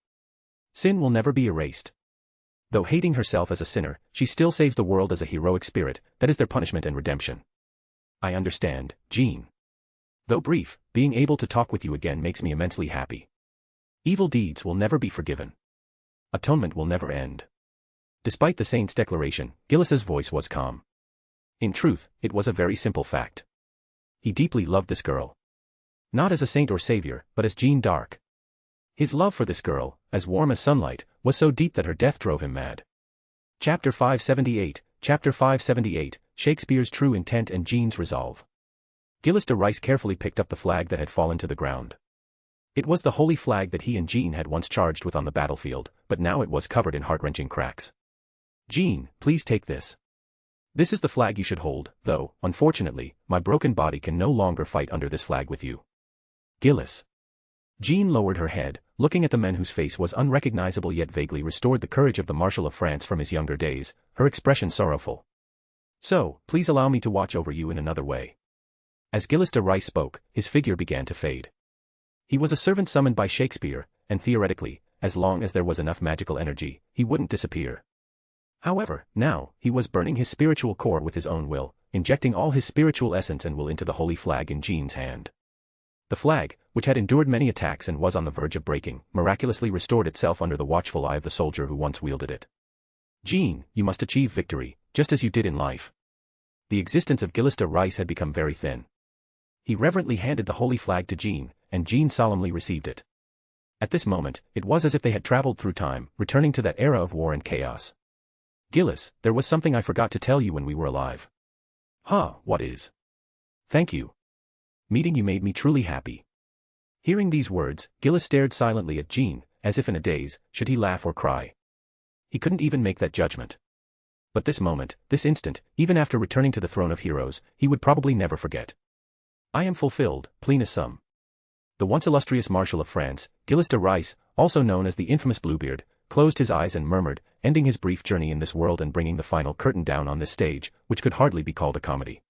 Sin will never be erased. Though hating herself as a sinner, she still saves the world as a heroic spirit, that is their punishment and redemption. I understand, Jean. Though brief, being able to talk with you again makes me immensely happy. Evil deeds will never be forgiven. Atonement will never end. Despite the saint's declaration, Gillis's voice was calm. In truth, it was a very simple fact. He deeply loved this girl. Not as a saint or savior, but as Jeanne d'Arc. His love for this girl, as warm as sunlight, was so deep that her death drove him mad. Chapter 578, Chapter 578, Shakespeare's True Intent and Jean's Resolve. Gillis de Rice carefully picked up the flag that had fallen to the ground. It was the holy flag that he and Jeanne had once charged with on the battlefield, but now it was covered in heart-wrenching cracks. Jeanne, please take this. This is the flag you should hold, though, unfortunately, my broken body can no longer fight under this flag with you. Gillis. Jeanne lowered her head, looking at the man whose face was unrecognizable yet vaguely restored the courage of the Marshal of France from his younger days, her expression sorrowful. So, please allow me to watch over you in another way. As Gillis de Rice spoke, his figure began to fade. He was a servant summoned by Shakespeare, and theoretically, as long as there was enough magical energy, he wouldn't disappear. However, now, he was burning his spiritual core with his own will, injecting all his spiritual essence and will into the holy flag in Jeanne's hand. The flag, which had endured many attacks and was on the verge of breaking, miraculously restored itself under the watchful eye of the soldier who once wielded it. Jeanne, you must achieve victory, just as you did in life. The existence of Gillis de Rice had become very thin. He reverently handed the holy flag to Jeanne, and Jeanne solemnly received it. At this moment, it was as if they had traveled through time, returning to that era of war and chaos. Gillis, there was something I forgot to tell you when we were alive. What is? Thank you. Meeting you made me truly happy. Hearing these words, Gillis stared silently at Jeanne, as if in a daze, should he laugh or cry. He couldn't even make that judgment. But this moment, this instant, even after returning to the throne of heroes, he would probably never forget. I am fulfilled, plenus sum. The once illustrious Marshal of France, Gillis de Rice, also known as the infamous Bluebeard, closed his eyes and murmured, ending his brief journey in this world and bringing the final curtain down on this stage, which could hardly be called a comedy.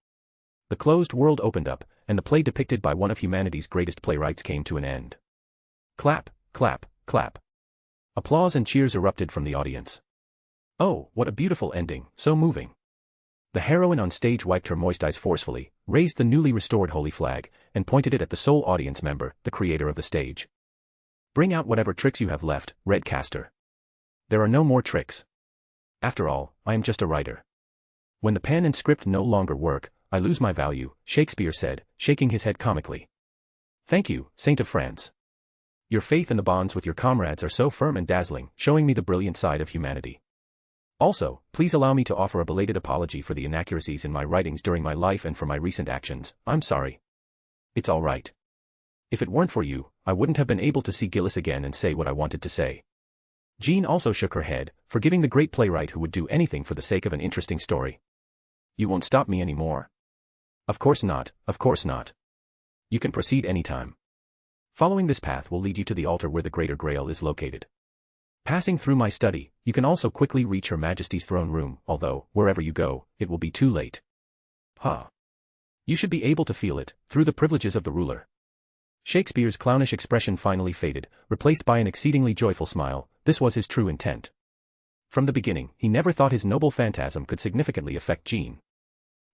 The closed world opened up, and the play depicted by one of humanity's greatest playwrights came to an end. Clap, clap, clap. Applause and cheers erupted from the audience. Oh, what a beautiful ending, so moving. The heroine on stage wiped her moist eyes forcefully, raised the newly restored holy flag, and pointed it at the sole audience member, the creator of the stage. Bring out whatever tricks you have left, Red Caster. There are no more tricks. After all, I am just a writer. When the pen and script no longer work, I lose my value, Shakespeare said, shaking his head comically. Thank you, Saint of France. Your faith and the bonds with your comrades are so firm and dazzling, showing me the brilliant side of humanity. Also, please allow me to offer a belated apology for the inaccuracies in my writings during my life and for my recent actions. I'm sorry. It's all right. If it weren't for you, I wouldn't have been able to see Gillis again and say what I wanted to say. Jeanne also shook her head, forgiving the great playwright who would do anything for the sake of an interesting story. You won't stop me anymore. Of course not, of course not. You can proceed anytime. Following this path will lead you to the altar where the Greater Grail is located. Passing through my study, you can also quickly reach Her Majesty's throne room, although, wherever you go, it will be too late. You should be able to feel it, through the privileges of the ruler. Shakespeare's clownish expression finally faded, replaced by an exceedingly joyful smile. This was his true intent. From the beginning, he never thought his noble phantasm could significantly affect Jeanne.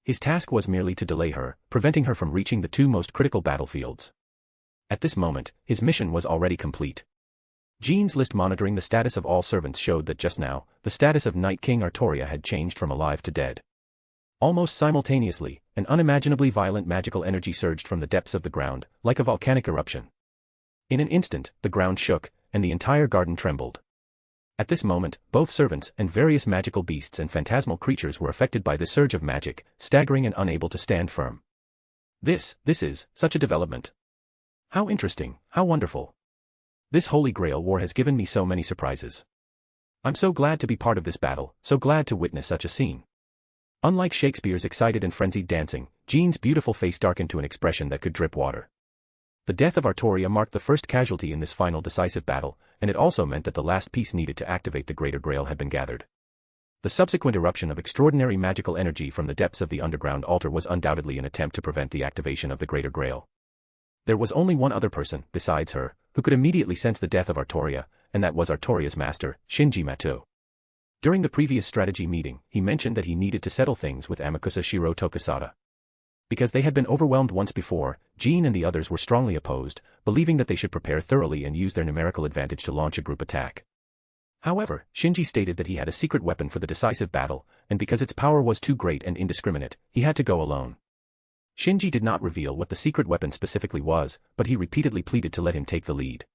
His task was merely to delay her, preventing her from reaching the two most critical battlefields. At this moment, his mission was already complete. Jeanne's list monitoring the status of all servants showed that just now, the status of Night King Artoria had changed from alive to dead. Almost simultaneously, an unimaginably violent magical energy surged from the depths of the ground, like a volcanic eruption. In an instant, the ground shook, and the entire garden trembled. At this moment, both servants and various magical beasts and phantasmal creatures were affected by this surge of magic, staggering and unable to stand firm. This is such a development. How interesting, how wonderful. This Holy Grail war has given me so many surprises. I'm so glad to be part of this battle, so glad to witness such a scene. Unlike Shakespeare's excited and frenzied dancing, Jeanne's beautiful face darkened to an expression that could drip water. The death of Artoria marked the first casualty in this final decisive battle, and it also meant that the last piece needed to activate the Greater Grail had been gathered. The subsequent eruption of extraordinary magical energy from the depths of the underground altar was undoubtedly an attempt to prevent the activation of the Greater Grail. There was only one other person, besides her, who could immediately sense the death of Artoria, and that was Artoria's master, Shinji Matou. During the previous strategy meeting, he mentioned that he needed to settle things with Amakusa Shiro Tokisada. Because they had been overwhelmed once before, Jean and the others were strongly opposed, believing that they should prepare thoroughly and use their numerical advantage to launch a group attack. However, Shinji stated that he had a secret weapon for the decisive battle, and because its power was too great and indiscriminate, he had to go alone. Shinji did not reveal what the secret weapon specifically was, but he repeatedly pleaded to let him take the lead.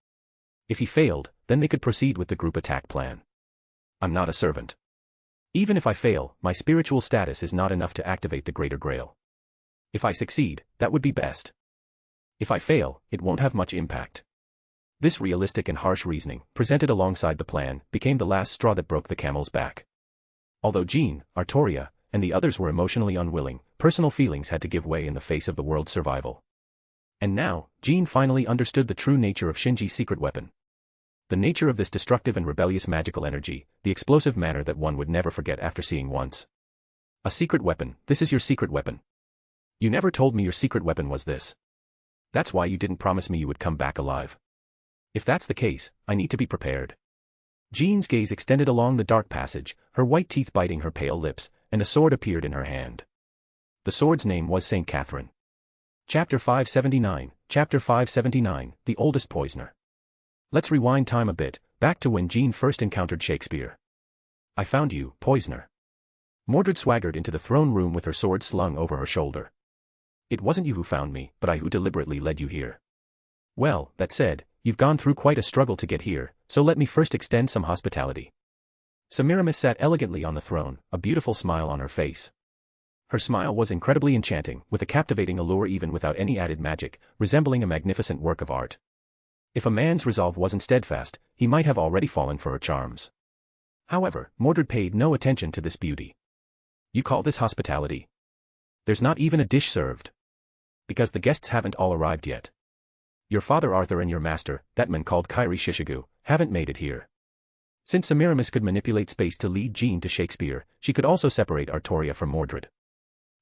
If he failed, then they could proceed with the group attack plan. I'm not a servant. Even if I fail, my spiritual status is not enough to activate the Greater Grail. If I succeed, that would be best. If I fail, it won't have much impact. This realistic and harsh reasoning, presented alongside the plan, became the last straw that broke the camel's back. Although Jean, Artoria, and the others were emotionally unwilling, personal feelings had to give way in the face of the world's survival. And now, Jean finally understood the true nature of Shinji's secret weapon. The nature of this destructive and rebellious magical energy, the explosive manner that one would never forget after seeing once. A secret weapon, this is your secret weapon. You never told me your secret weapon was this. That's why you didn't promise me you would come back alive. If that's the case, I need to be prepared. Jean's gaze extended along the dark passage, her white teeth biting her pale lips, and a sword appeared in her hand. The sword's name was St. Catherine. Chapter 579, Chapter 579, The Oldest Poisoner. Let's rewind time a bit, back to when Jean first encountered Shakespeare. I found you, poisoner. Mordred swaggered into the throne room with her sword slung over her shoulder. It wasn't you who found me, but I who deliberately led you here. Well, that said, you've gone through quite a struggle to get here, so let me first extend some hospitality. Semiramis sat elegantly on the throne, a beautiful smile on her face. Her smile was incredibly enchanting, with a captivating allure even without any added magic, resembling a magnificent work of art. If a man's resolve wasn't steadfast, he might have already fallen for her charms. However, Mordred paid no attention to this beauty. You call this hospitality? There's not even a dish served. Because the guests haven't all arrived yet. Your father Arthur and your master, that man called Kairi Shishigu, haven't made it here. Since Semiramis could manipulate space to lead Jean to Shakespeare, she could also separate Artoria from Mordred.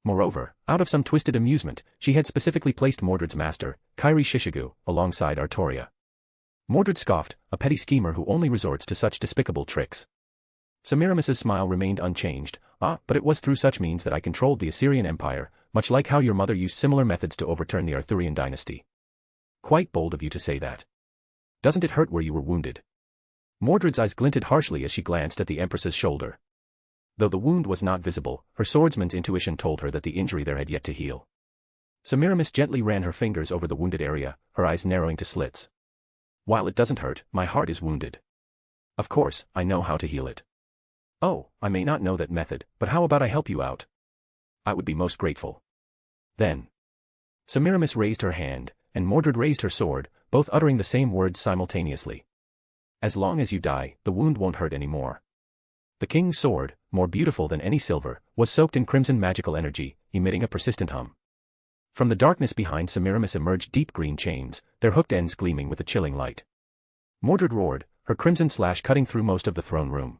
Moreover, out of some twisted amusement, she had specifically placed Mordred's master, Kairi Shishigu, alongside Artoria. Mordred scoffed, a petty schemer who only resorts to such despicable tricks. Semiramis's smile remained unchanged. But it was through such means that I controlled the Assyrian Empire, much like how your mother used similar methods to overturn the Arthurian dynasty. Quite bold of you to say that. Doesn't it hurt where you were wounded? Mordred's eyes glinted harshly as she glanced at the Empress's shoulder. Though the wound was not visible, her swordsman's intuition told her that the injury there had yet to heal. Semiramis gently ran her fingers over the wounded area, her eyes narrowing to slits. While it doesn't hurt, my heart is wounded. Of course, I know how to heal it. Oh, I may not know that method, but how about I help you out? I would be most grateful. Then. Semiramis raised her hand, and Mordred raised her sword, both uttering the same words simultaneously. As long as you die, the wound won't hurt anymore. The king's sword, more beautiful than any silver, was soaked in crimson magical energy, emitting a persistent hum. From the darkness behind Semiramis emerged deep green chains, their hooked ends gleaming with a chilling light. Mordred roared, her crimson slash cutting through most of the throne room.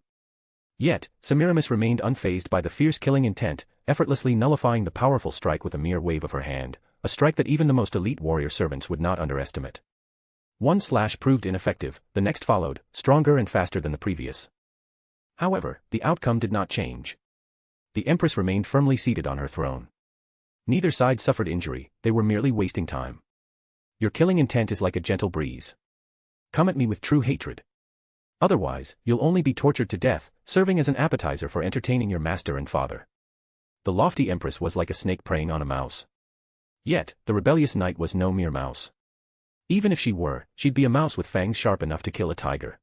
Yet, Semiramis remained unfazed by the fierce killing intent, effortlessly nullifying the powerful strike with a mere wave of her hand, a strike that even the most elite warrior servants would not underestimate. One slash proved ineffective, the next followed, stronger and faster than the previous. However, the outcome did not change. The Empress remained firmly seated on her throne. Neither side suffered injury, they were merely wasting time. Your killing intent is like a gentle breeze. Come at me with true hatred. Otherwise, you'll only be tortured to death, serving as an appetizer for entertaining your master and father. The lofty Empress was like a snake preying on a mouse. Yet, the rebellious knight was no mere mouse. Even if she were, she'd be a mouse with fangs sharp enough to kill a tiger.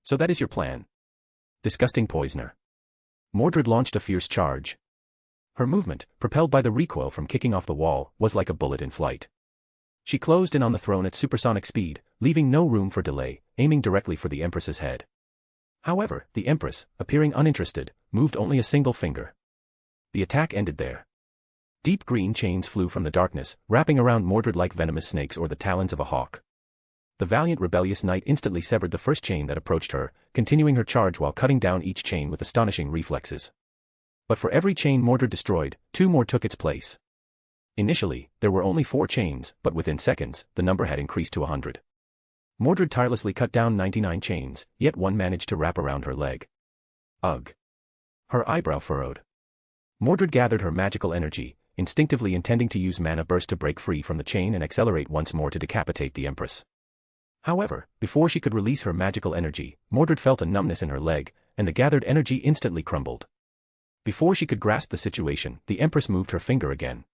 So that is your plan. Disgusting poisoner. Mordred launched a fierce charge. Her movement, propelled by the recoil from kicking off the wall, was like a bullet in flight. She closed in on the throne at supersonic speed, leaving no room for delay, aiming directly for the Empress's head. However, the Empress, appearing uninterested, moved only a single finger. The attack ended there. Deep green chains flew from the darkness, wrapping around Mordred like venomous snakes or the talons of a hawk. The valiant rebellious knight instantly severed the first chain that approached her, continuing her charge while cutting down each chain with astonishing reflexes. But for every chain Mordred destroyed, 2 more took its place. Initially, there were only 4 chains, but within seconds, the number had increased to 100. Mordred tirelessly cut down 99 chains, yet one managed to wrap around her leg. Ugh. Her eyebrow furrowed. Mordred gathered her magical energy, instinctively intending to use mana burst to break free from the chain and accelerate once more to decapitate the Empress. However, before she could release her magical energy, Mordred felt a numbness in her leg, and the gathered energy instantly crumbled. Before she could grasp the situation, the Empress moved her finger again.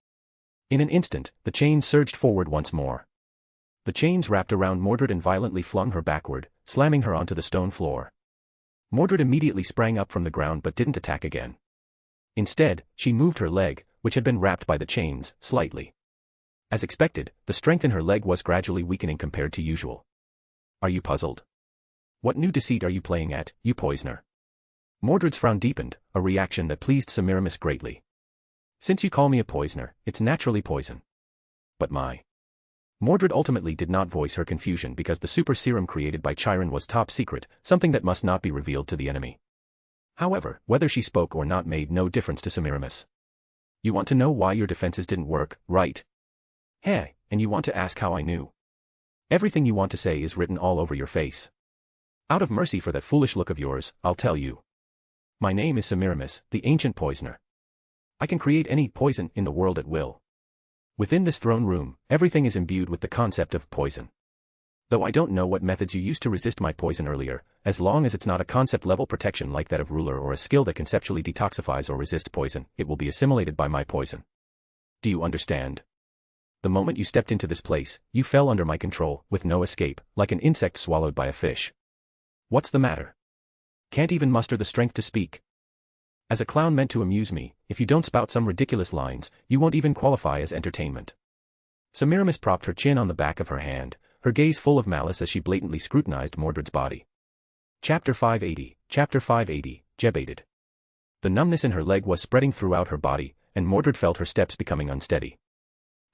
In an instant, the chains surged forward once more. The chains wrapped around Mordred and violently flung her backward, slamming her onto the stone floor. Mordred immediately sprang up from the ground but didn't attack again. Instead, she moved her leg, which had been wrapped by the chains, slightly. As expected, the strength in her leg was gradually weakening compared to usual. Are you puzzled? What new deceit are you playing at, you poisoner? Mordred's frown deepened, a reaction that pleased Semiramis greatly. Since you call me a poisoner, it's naturally poison. But my... Mordred ultimately did not voice her confusion because the super serum created by Chiron was top secret, something that must not be revealed to the enemy. However, whether she spoke or not made no difference to Semiramis. You want to know why your defenses didn't work, right? Hey, and you want to ask how I knew. Everything you want to say is written all over your face. Out of mercy for that foolish look of yours, I'll tell you. My name is Semiramis, the ancient poisoner. I can create any poison in the world at will. Within this throne room, everything is imbued with the concept of poison. Though I don't know what methods you used to resist my poison earlier, as long as it's not a concept-level protection like that of ruler or a skill that conceptually detoxifies or resists poison, it will be assimilated by my poison. Do you understand? The moment you stepped into this place, you fell under my control, with no escape, like an insect swallowed by a fish. What's the matter? Can't even muster the strength to speak. As a clown meant to amuse me, if you don't spout some ridiculous lines, you won't even qualify as entertainment. Semiramis propped her chin on the back of her hand, her gaze full of malice as she blatantly scrutinized Mordred's body. Chapter 580, Jebated. The numbness in her leg was spreading throughout her body, and Mordred felt her steps becoming unsteady.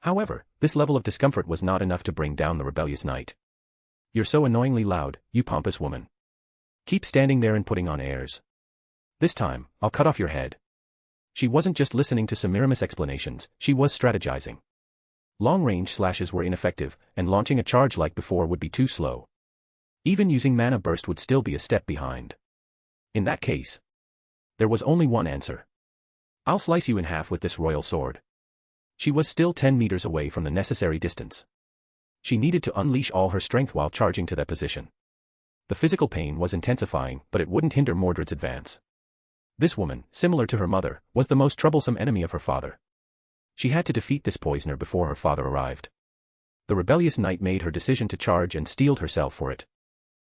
However, this level of discomfort was not enough to bring down the rebellious knight. You're so annoyingly loud, you pompous woman. Keep standing there and putting on airs. This time, I'll cut off your head. She wasn't just listening to Semiramis' explanations, she was strategizing. Long-range slashes were ineffective, and launching a charge like before would be too slow. Even using mana burst would still be a step behind. In that case, there was only one answer. I'll slice you in half with this royal sword. She was still 10 meters away from the necessary distance. She needed to unleash all her strength while charging to that position. The physical pain was intensifying, but it wouldn't hinder Mordred's advance. This woman, similar to her mother, was the most troublesome enemy of her father. She had to defeat this poisoner before her father arrived. The rebellious knight made her decision to charge and steeled herself for it.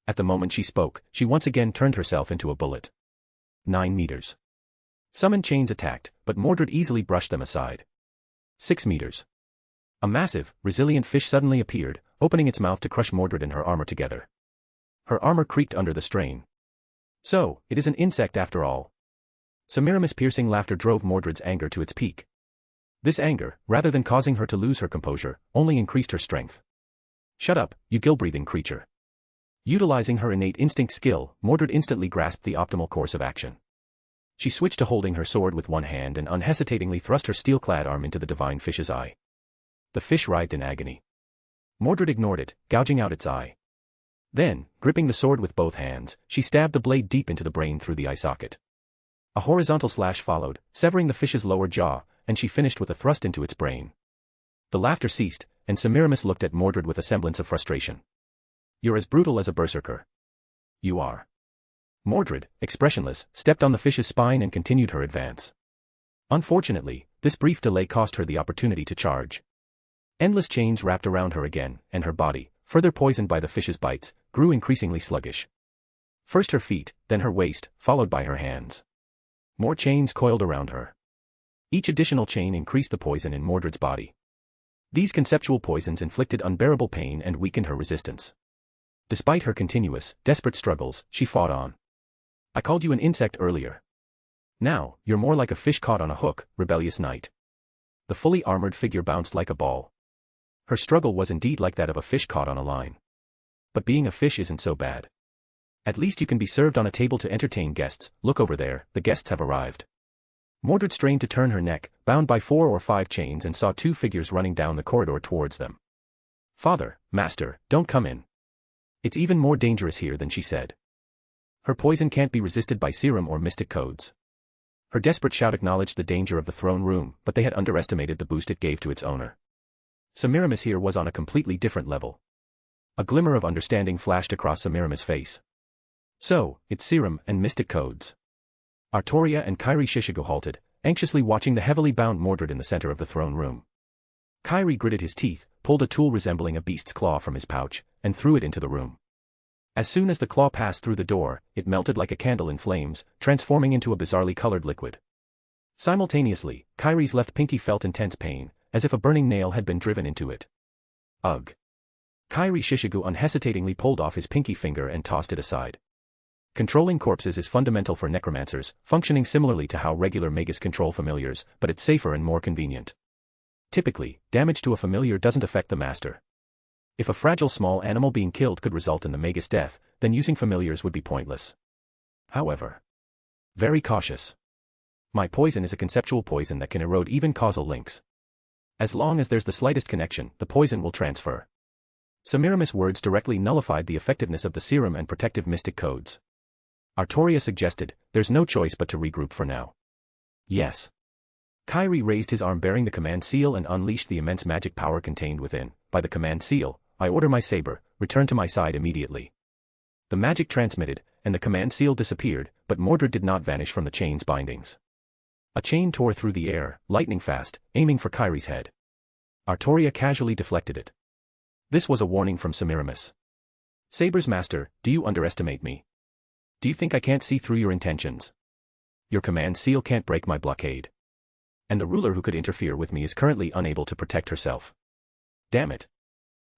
At the moment she spoke, she once again turned herself into a bullet. 9 meters. Summoned chains attacked, but Mordred easily brushed them aside. 6 meters. A massive, resilient fish suddenly appeared, opening its mouth to crush Mordred and her armor together. Her armor creaked under the strain. So, it is an insect after all. Semiramis' piercing laughter drove Mordred's anger to its peak. This anger, rather than causing her to lose her composure, only increased her strength. Shut up, you gill-breathing creature. Utilizing her innate instinct skill, Mordred instantly grasped the optimal course of action. She switched to holding her sword with one hand and unhesitatingly thrust her steel-clad arm into the divine fish's eye. The fish writhed in agony. Mordred ignored it, gouging out its eye. Then, gripping the sword with both hands, she stabbed the blade deep into the brain through the eye socket. A horizontal slash followed, severing the fish's lower jaw, and she finished with a thrust into its brain. The laughter ceased, and Semiramis looked at Mordred with a semblance of frustration. You're as brutal as a berserker. You are. Mordred, expressionless, stepped on the fish's spine and continued her advance. Unfortunately, this brief delay cost her the opportunity to charge. Endless chains wrapped around her again, and her body, further poisoned by the fish's bites, grew increasingly sluggish. First her feet, then her waist, followed by her hands. More chains coiled around her. Each additional chain increased the poison in Mordred's body. These conceptual poisons inflicted unbearable pain and weakened her resistance. Despite her continuous, desperate struggles, she fought on. I called you an insect earlier. Now, you're more like a fish caught on a hook, rebellious knight. The fully armored figure bounced like a ball. Her struggle was indeed like that of a fish caught on a line. But being a fish isn't so bad. At least you can be served on a table to entertain guests. Look over there, the guests have arrived. Mordred strained to turn her neck, bound by 4 or 5 chains, and saw 2 figures running down the corridor towards them. Father, Master, don't come in. It's even more dangerous here than she said. Her poison can't be resisted by serum or mystic codes. Her desperate shout acknowledged the danger of the throne room, but they had underestimated the boost it gave to its owner. Semiramis here was on a completely different level. A glimmer of understanding flashed across Semiramis' face. So, it's serum and mystic codes. Artoria and Kairi Shishigo halted, anxiously watching the heavily bound Mordred in the center of the throne room. Kairi gritted his teeth, pulled a tool resembling a beast's claw from his pouch, and threw it into the room. As soon as the claw passed through the door, it melted like a candle in flames, transforming into a bizarrely colored liquid. Simultaneously, Kairi's left pinky felt intense pain, as if a burning nail had been driven into it. Ugh. Kairi Shishigo unhesitatingly pulled off his pinky finger and tossed it aside. Controlling corpses is fundamental for necromancers, functioning similarly to how regular magus control familiars, but it's safer and more convenient. Typically, damage to a familiar doesn't affect the master. If a fragile small animal being killed could result in the magus death, then using familiars would be pointless. However, very cautious. My poison is a conceptual poison that can erode even causal links. As long as there's the slightest connection, the poison will transfer. Semiramis' words directly nullified the effectiveness of the serum and protective mystic codes. Artoria suggested, there's no choice but to regroup for now. Yes. Kairi raised his arm bearing the command seal and unleashed the immense magic power contained within. By the command seal, I order my saber, return to my side immediately. The magic transmitted, and the command seal disappeared, but Mordred did not vanish from the chain's bindings. A chain tore through the air, lightning fast, aiming for Kairi's head. Artoria casually deflected it. This was a warning from Semiramis. Saber's master, do you underestimate me? Do you think I can't see through your intentions? Your command seal can't break my blockade. And the ruler who could interfere with me is currently unable to protect herself. Damn it.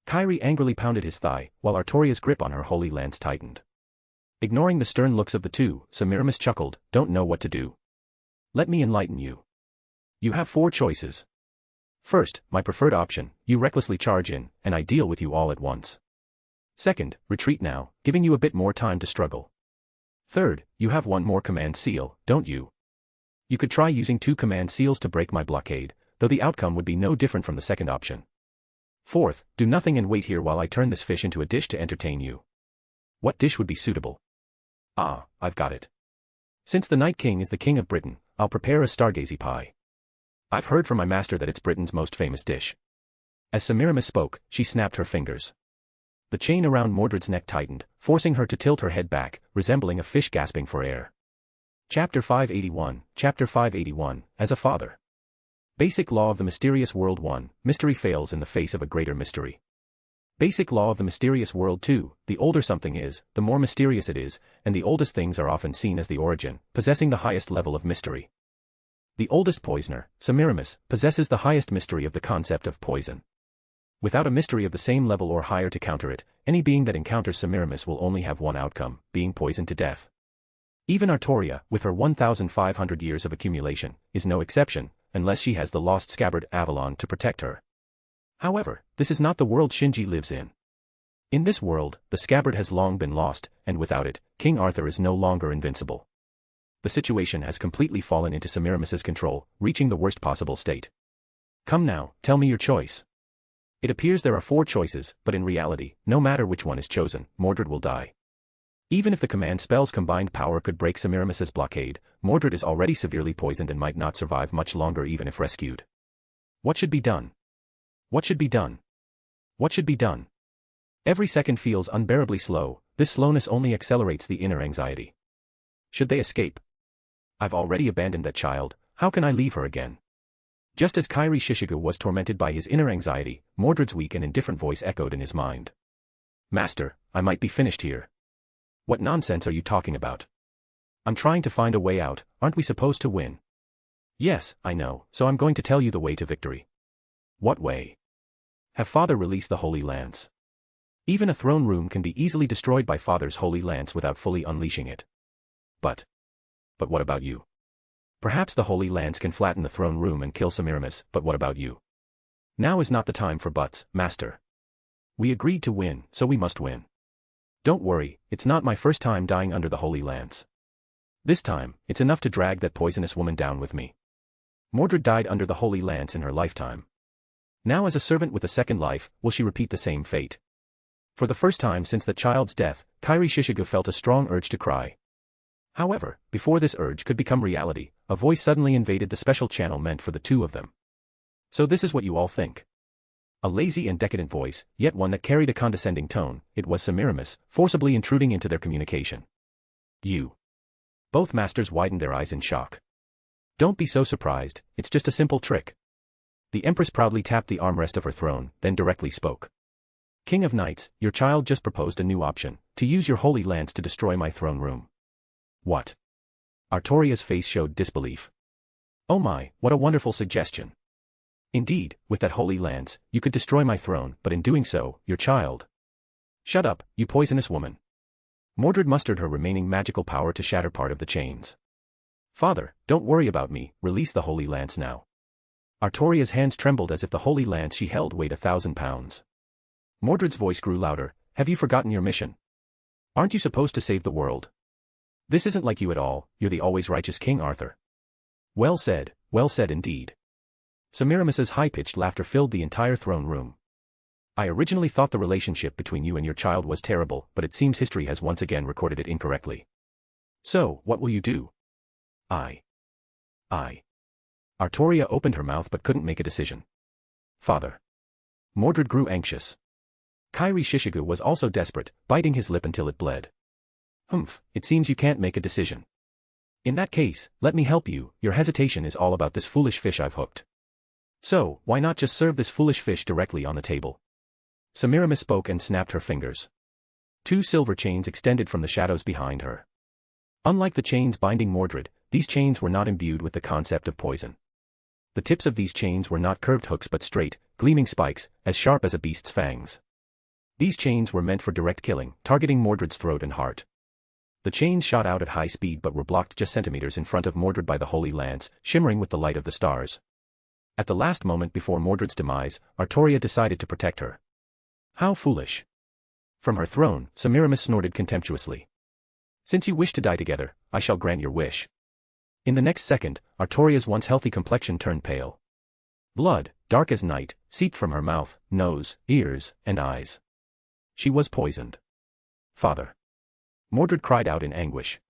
Kairi angrily pounded his thigh, while Artoria's grip on her holy lance tightened. Ignoring the stern looks of the two, Semiramis chuckled, don't know what to do. Let me enlighten you. You have 4 choices. First, my preferred option, you recklessly charge in, and I deal with you all at once. Second, retreat now, giving you a bit more time to struggle. Third, you have 1 more command seal, don't you? You could try using 2 command seals to break my blockade, though the outcome would be no different from the second option. Fourth, do nothing and wait here while I turn this fish into a dish to entertain you. What dish would be suitable? Ah, I've got it. Since the Night King is the King of Britain, I'll prepare a stargazy pie. I've heard from my master that it's Britain's most famous dish. As Semiramis spoke, she snapped her fingers. The chain around Mordred's neck tightened, forcing her to tilt her head back, resembling a fish gasping for air. Chapter 581, As a Father. Basic Law of the Mysterious World 1, Mystery fails in the face of a greater mystery. Basic Law of the Mysterious World 2, the older something is, the more mysterious it is, and the oldest things are often seen as the origin, possessing the highest level of mystery. The oldest poisoner, Semiramis, possesses the highest mystery of the concept of poison. Without a mystery of the same level or higher to counter it, any being that encounters Semiramis will only have one outcome, being poisoned to death. Even Artoria, with her 1,500 years of accumulation, is no exception, unless she has the lost scabbard Avalon to protect her. However, this is not the world Shinji lives in. In this world, the scabbard has long been lost, and without it, King Arthur is no longer invincible. The situation has completely fallen into Semiramis' control, reaching the worst possible state. Come now, tell me your choice. It appears there are 4 choices, but in reality, no matter which one is chosen, Mordred will die. Even if the command spell's combined power could break Semiramis' blockade, Mordred is already severely poisoned and might not survive much longer even if rescued. What should be done? What should be done? What should be done? Every second feels unbearably slow, this slowness only accelerates the inner anxiety. Should they escape? I've already abandoned that child, how can I leave her again? Just as Kairi Shishigo was tormented by his inner anxiety, Mordred's weak and indifferent voice echoed in his mind. Master, I might be finished here. What nonsense are you talking about? I'm trying to find a way out, aren't we supposed to win? Yes, I know, so I'm going to tell you the way to victory. What way? Have Father release the Holy Lance. Even a throne room can be easily destroyed by Father's Holy Lance without fully unleashing it. But what about you? Perhaps the Holy Lance can flatten the throne room and kill Semiramis, but what about you? Now is not the time for buts, Master. We agreed to win, so we must win. Don't worry, it's not my first time dying under the Holy Lance. This time, it's enough to drag that poisonous woman down with me. Mordred died under the Holy Lance in her lifetime. Now as a servant with a second life, will she repeat the same fate? For the first time since the child's death, Kairi Shishigo felt a strong urge to cry, However, before this urge could become reality, a voice suddenly invaded the special channel meant for the two of them. So this is what you all think. A lazy and decadent voice, yet one that carried a condescending tone. It was Semiramis, forcibly intruding into their communication. You. Both masters widened their eyes in shock. Don't be so surprised, it's just a simple trick. The Empress proudly tapped the armrest of her throne, then directly spoke. King of Knights, your child just proposed a new option, to use your holy lance to destroy my throne room. What? Artoria's face showed disbelief. Oh my, what a wonderful suggestion. Indeed, with that holy lance, you could destroy my throne, but in doing so, your child. Shut up, you poisonous woman. Mordred mustered her remaining magical power to shatter part of the chains. Father, don't worry about me, release the holy lance now. Artoria's hands trembled as if the holy lance she held weighed 1,000 pounds. Mordred's voice grew louder. Have you forgotten your mission? Aren't you supposed to save the world? This isn't like you at all, you're the always righteous King Arthur. Well said indeed. Semiramis's high-pitched laughter filled the entire throne room. I originally thought the relationship between you and your child was terrible, but it seems history has once again recorded it incorrectly. So, what will you do? I. Artoria opened her mouth but couldn't make a decision. Father. Mordred grew anxious. Kairi Shishigu was also desperate, biting his lip until it bled. Humph, it seems you can't make a decision. In that case, let me help you. Your hesitation is all about this foolish fish I've hooked. So, why not just serve this foolish fish directly on the table? Semiramis spoke and snapped her fingers. 2 silver chains extended from the shadows behind her. Unlike the chains binding Mordred, these chains were not imbued with the concept of poison. The tips of these chains were not curved hooks but straight, gleaming spikes, as sharp as a beast's fangs. These chains were meant for direct killing, targeting Mordred's throat and heart. The chains shot out at high speed but were blocked just centimeters in front of Mordred by the holy lance, shimmering with the light of the stars. At the last moment before Mordred's demise, Artoria decided to protect her. How foolish. From her throne, Semiramis snorted contemptuously. Since you wish to die together, I shall grant your wish. In the next second, Artoria's once healthy complexion turned pale. Blood, dark as night, seeped from her mouth, nose, ears, and eyes. She was poisoned. Father. Mordred cried out in anguish.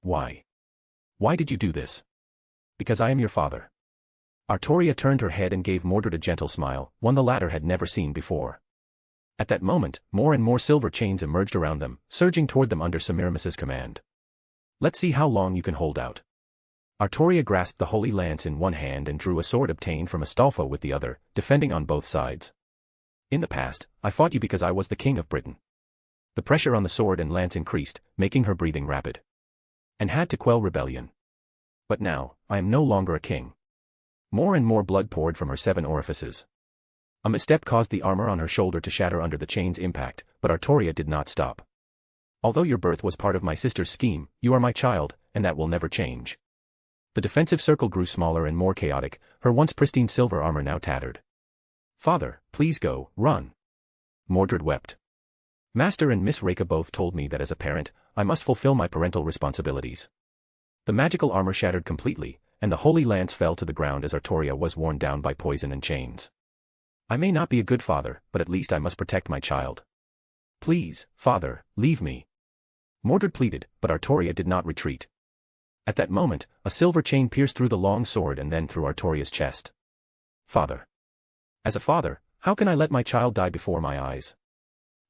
Why? Why did you do this? Because I am your father. Artoria turned her head and gave Mordred a gentle smile, one the latter had never seen before. At that moment, more and more silver chains emerged around them, surging toward them under Semiramis's command. Let's see how long you can hold out. Artoria grasped the holy lance in one hand and drew a sword obtained from Astolfo with the other, defending on both sides. In the past, I fought you because I was the king of Britain. The pressure on the sword and lance increased, making her breathing rapid. And had to quell rebellion. But now, I am no longer a king. More and more blood poured from her 7 orifices. A misstep caused the armor on her shoulder to shatter under the chain's impact, but Artoria did not stop. Although your birth was part of my sister's scheme, you are my child, and that will never change. The defensive circle grew smaller and more chaotic, her once pristine silver armor now tattered. Father, please go, run. Mordred wept. Master and Miss Reka both told me that as a parent, I must fulfill my parental responsibilities. The magical armor shattered completely, and the holy lance fell to the ground as Artoria was worn down by poison and chains. I may not be a good father, but at least I must protect my child. Please, father, leave me. Mordred pleaded, but Artoria did not retreat. At that moment, a silver chain pierced through the long sword and then through Artoria's chest. Father. As a father, how can I let my child die before my eyes?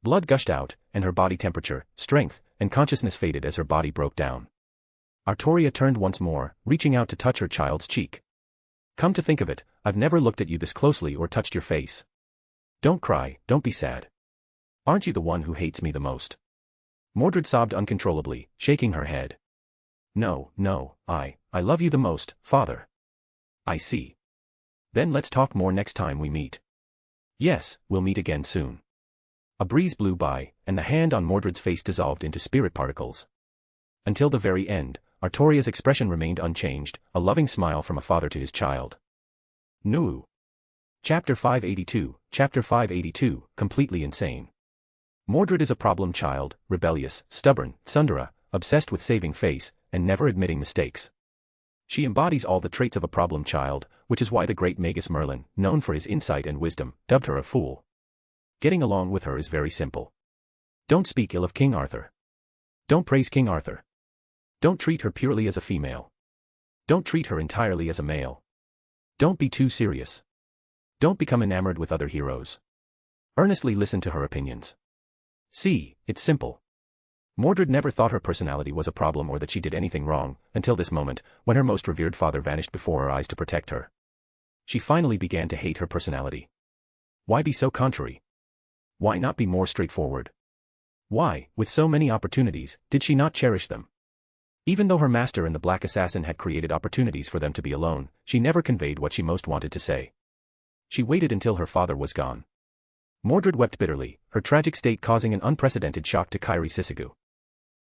Blood gushed out, and her body temperature, strength, and consciousness faded as her body broke down. Artoria turned once more, reaching out to touch her child's cheek. Come to think of it, I've never looked at you this closely or touched your face. Don't cry, don't be sad. Aren't you the one who hates me the most? Mordred sobbed uncontrollably, shaking her head. No, I love you the most, father. I see. Then let's talk more next time we meet. Yes, we'll meet again soon. A breeze blew by, and the hand on Mordred's face dissolved into spirit particles. Until the very end, Artoria's expression remained unchanged, a loving smile from a father to his child. Nuu. Chapter 582, completely insane. Mordred is a problem child, rebellious, stubborn, tsundere, obsessed with saving face, and never admitting mistakes. She embodies all the traits of a problem child, which is why the great Magus Merlin, known for his insight and wisdom, dubbed her a fool. Getting along with her is very simple. Don't speak ill of King Arthur. Don't praise King Arthur. Don't treat her purely as a female. Don't treat her entirely as a male. Don't be too serious. Don't become enamored with other heroes. Earnestly listen to her opinions. See, it's simple. Mordred never thought her personality was a problem or that she did anything wrong, until this moment, when her most revered father vanished before her eyes to protect her. She finally began to hate her personality. Why be so contrary? Why not be more straightforward? Why, with so many opportunities, did she not cherish them? Even though her master and the Black Assassin had created opportunities for them to be alone, she never conveyed what she most wanted to say. She waited until her father was gone. Mordred wept bitterly, her tragic state causing an unprecedented shock to Makiri.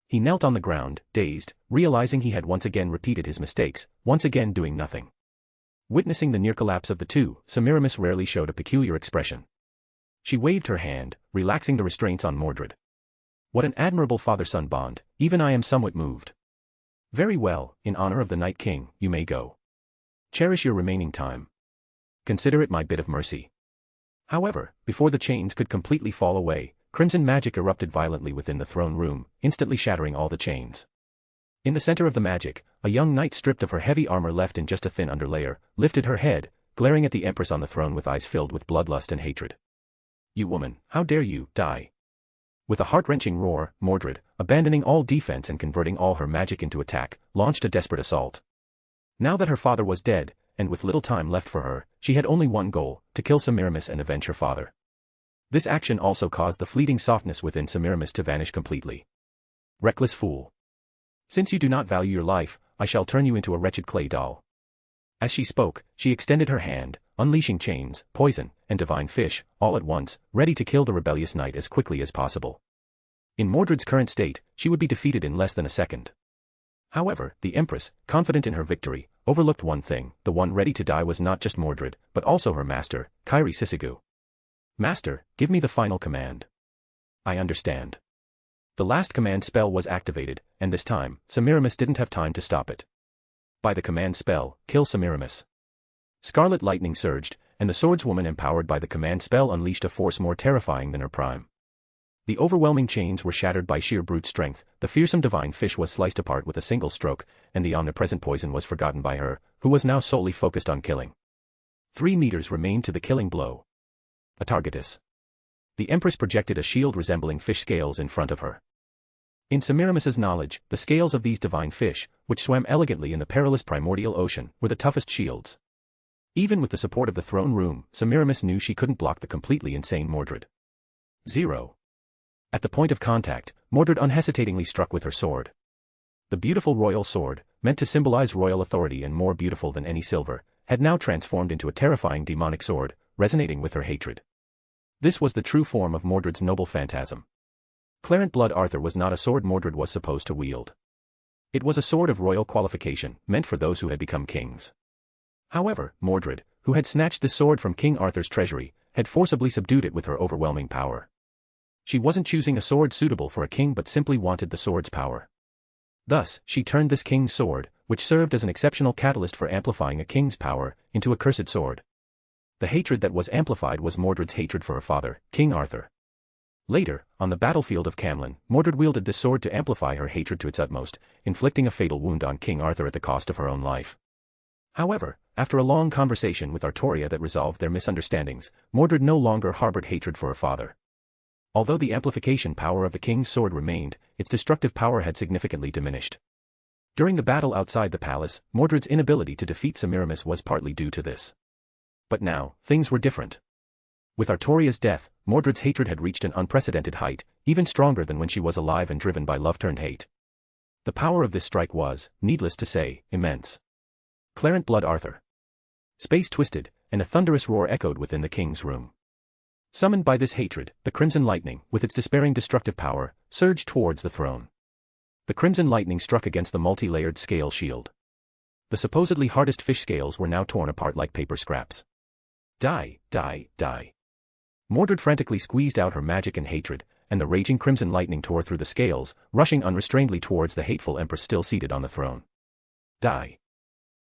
He knelt on the ground, dazed, realizing he had once again repeated his mistakes, once again doing nothing. Witnessing the near collapse of the two, Semiramis rarely showed a peculiar expression. She waved her hand, relaxing the restraints on Mordred. What an admirable father-son bond, even I am somewhat moved. Very well, in honor of the Night King, you may go. Cherish your remaining time. Consider it my bit of mercy. However, before the chains could completely fall away, crimson magic erupted violently within the throne room, instantly shattering all the chains. In the center of the magic, a young knight stripped of her heavy armor left in just a thin underlayer, lifted her head, glaring at the empress on the throne with eyes filled with bloodlust and hatred. You woman, how dare you, die? With a heart-wrenching roar, Mordred, abandoning all defense and converting all her magic into attack, launched a desperate assault. Now that her father was dead, and with little time left for her, she had only one goal, to kill Semiramis and avenge her father. This action also caused the fleeting softness within Semiramis to vanish completely. Reckless fool. Since you do not value your life, I shall turn you into a wretched clay doll. As she spoke, she extended her hand, unleashing chains, poison, and divine fish, all at once, ready to kill the rebellious knight as quickly as possible. In Mordred's current state, she would be defeated in less than a second. However, the Empress, confident in her victory, overlooked one thing: the one ready to die was not just Mordred, but also her master, Makiri. Master, give me the final command. I understand. The last command spell was activated, and this time, Semiramis didn't have time to stop it. By the command spell, kill Semiramis. Scarlet lightning surged, and the swordswoman empowered by the command spell unleashed a force more terrifying than her prime. The overwhelming chains were shattered by sheer brute strength, the fearsome divine fish was sliced apart with a single stroke, and the omnipresent poison was forgotten by her, who was now solely focused on killing. 3 meters remained to the killing blow. A targetus. The Empress projected a shield resembling fish scales in front of her. In Semiramis's knowledge, the scales of these divine fish, which swam elegantly in the perilous primordial ocean, were the toughest shields. Even with the support of the throne room, Semiramis knew she couldn't block the completely insane Mordred. 0. At the point of contact, Mordred unhesitatingly struck with her sword. The beautiful royal sword, meant to symbolize royal authority and more beautiful than any silver, had now transformed into a terrifying demonic sword, resonating with her hatred. This was the true form of Mordred's noble phantasm. Clarent Blood Arthur was not a sword Mordred was supposed to wield. It was a sword of royal qualification, meant for those who had become kings. However, Mordred, who had snatched the sword from King Arthur's treasury, had forcibly subdued it with her overwhelming power. She wasn't choosing a sword suitable for a king but simply wanted the sword's power. Thus, she turned this king's sword, which served as an exceptional catalyst for amplifying a king's power, into a cursed sword. The hatred that was amplified was Mordred's hatred for her father, King Arthur. Later, on the battlefield of Camlan, Mordred wielded this sword to amplify her hatred to its utmost, inflicting a fatal wound on King Arthur at the cost of her own life. However, after a long conversation with Artoria that resolved their misunderstandings, Mordred no longer harbored hatred for her father. Although the amplification power of the king's sword remained, its destructive power had significantly diminished. During the battle outside the palace, Mordred's inability to defeat Semiramis was partly due to this. But now, things were different. With Artoria's death, Mordred's hatred had reached an unprecedented height, even stronger than when she was alive and driven by love turned hate. The power of this strike was, needless to say, immense. Clarent Blood Arthur. Space twisted, and a thunderous roar echoed within the king's room. Summoned by this hatred, the Crimson Lightning, with its despairing destructive power, surged towards the throne. The Crimson Lightning struck against the multi-layered scale shield. The supposedly hardest fish scales were now torn apart like paper scraps. Die, die, die. Mordred frantically squeezed out her magic and hatred, and the raging Crimson Lightning tore through the scales, rushing unrestrainedly towards the hateful Empress still seated on the throne. Die.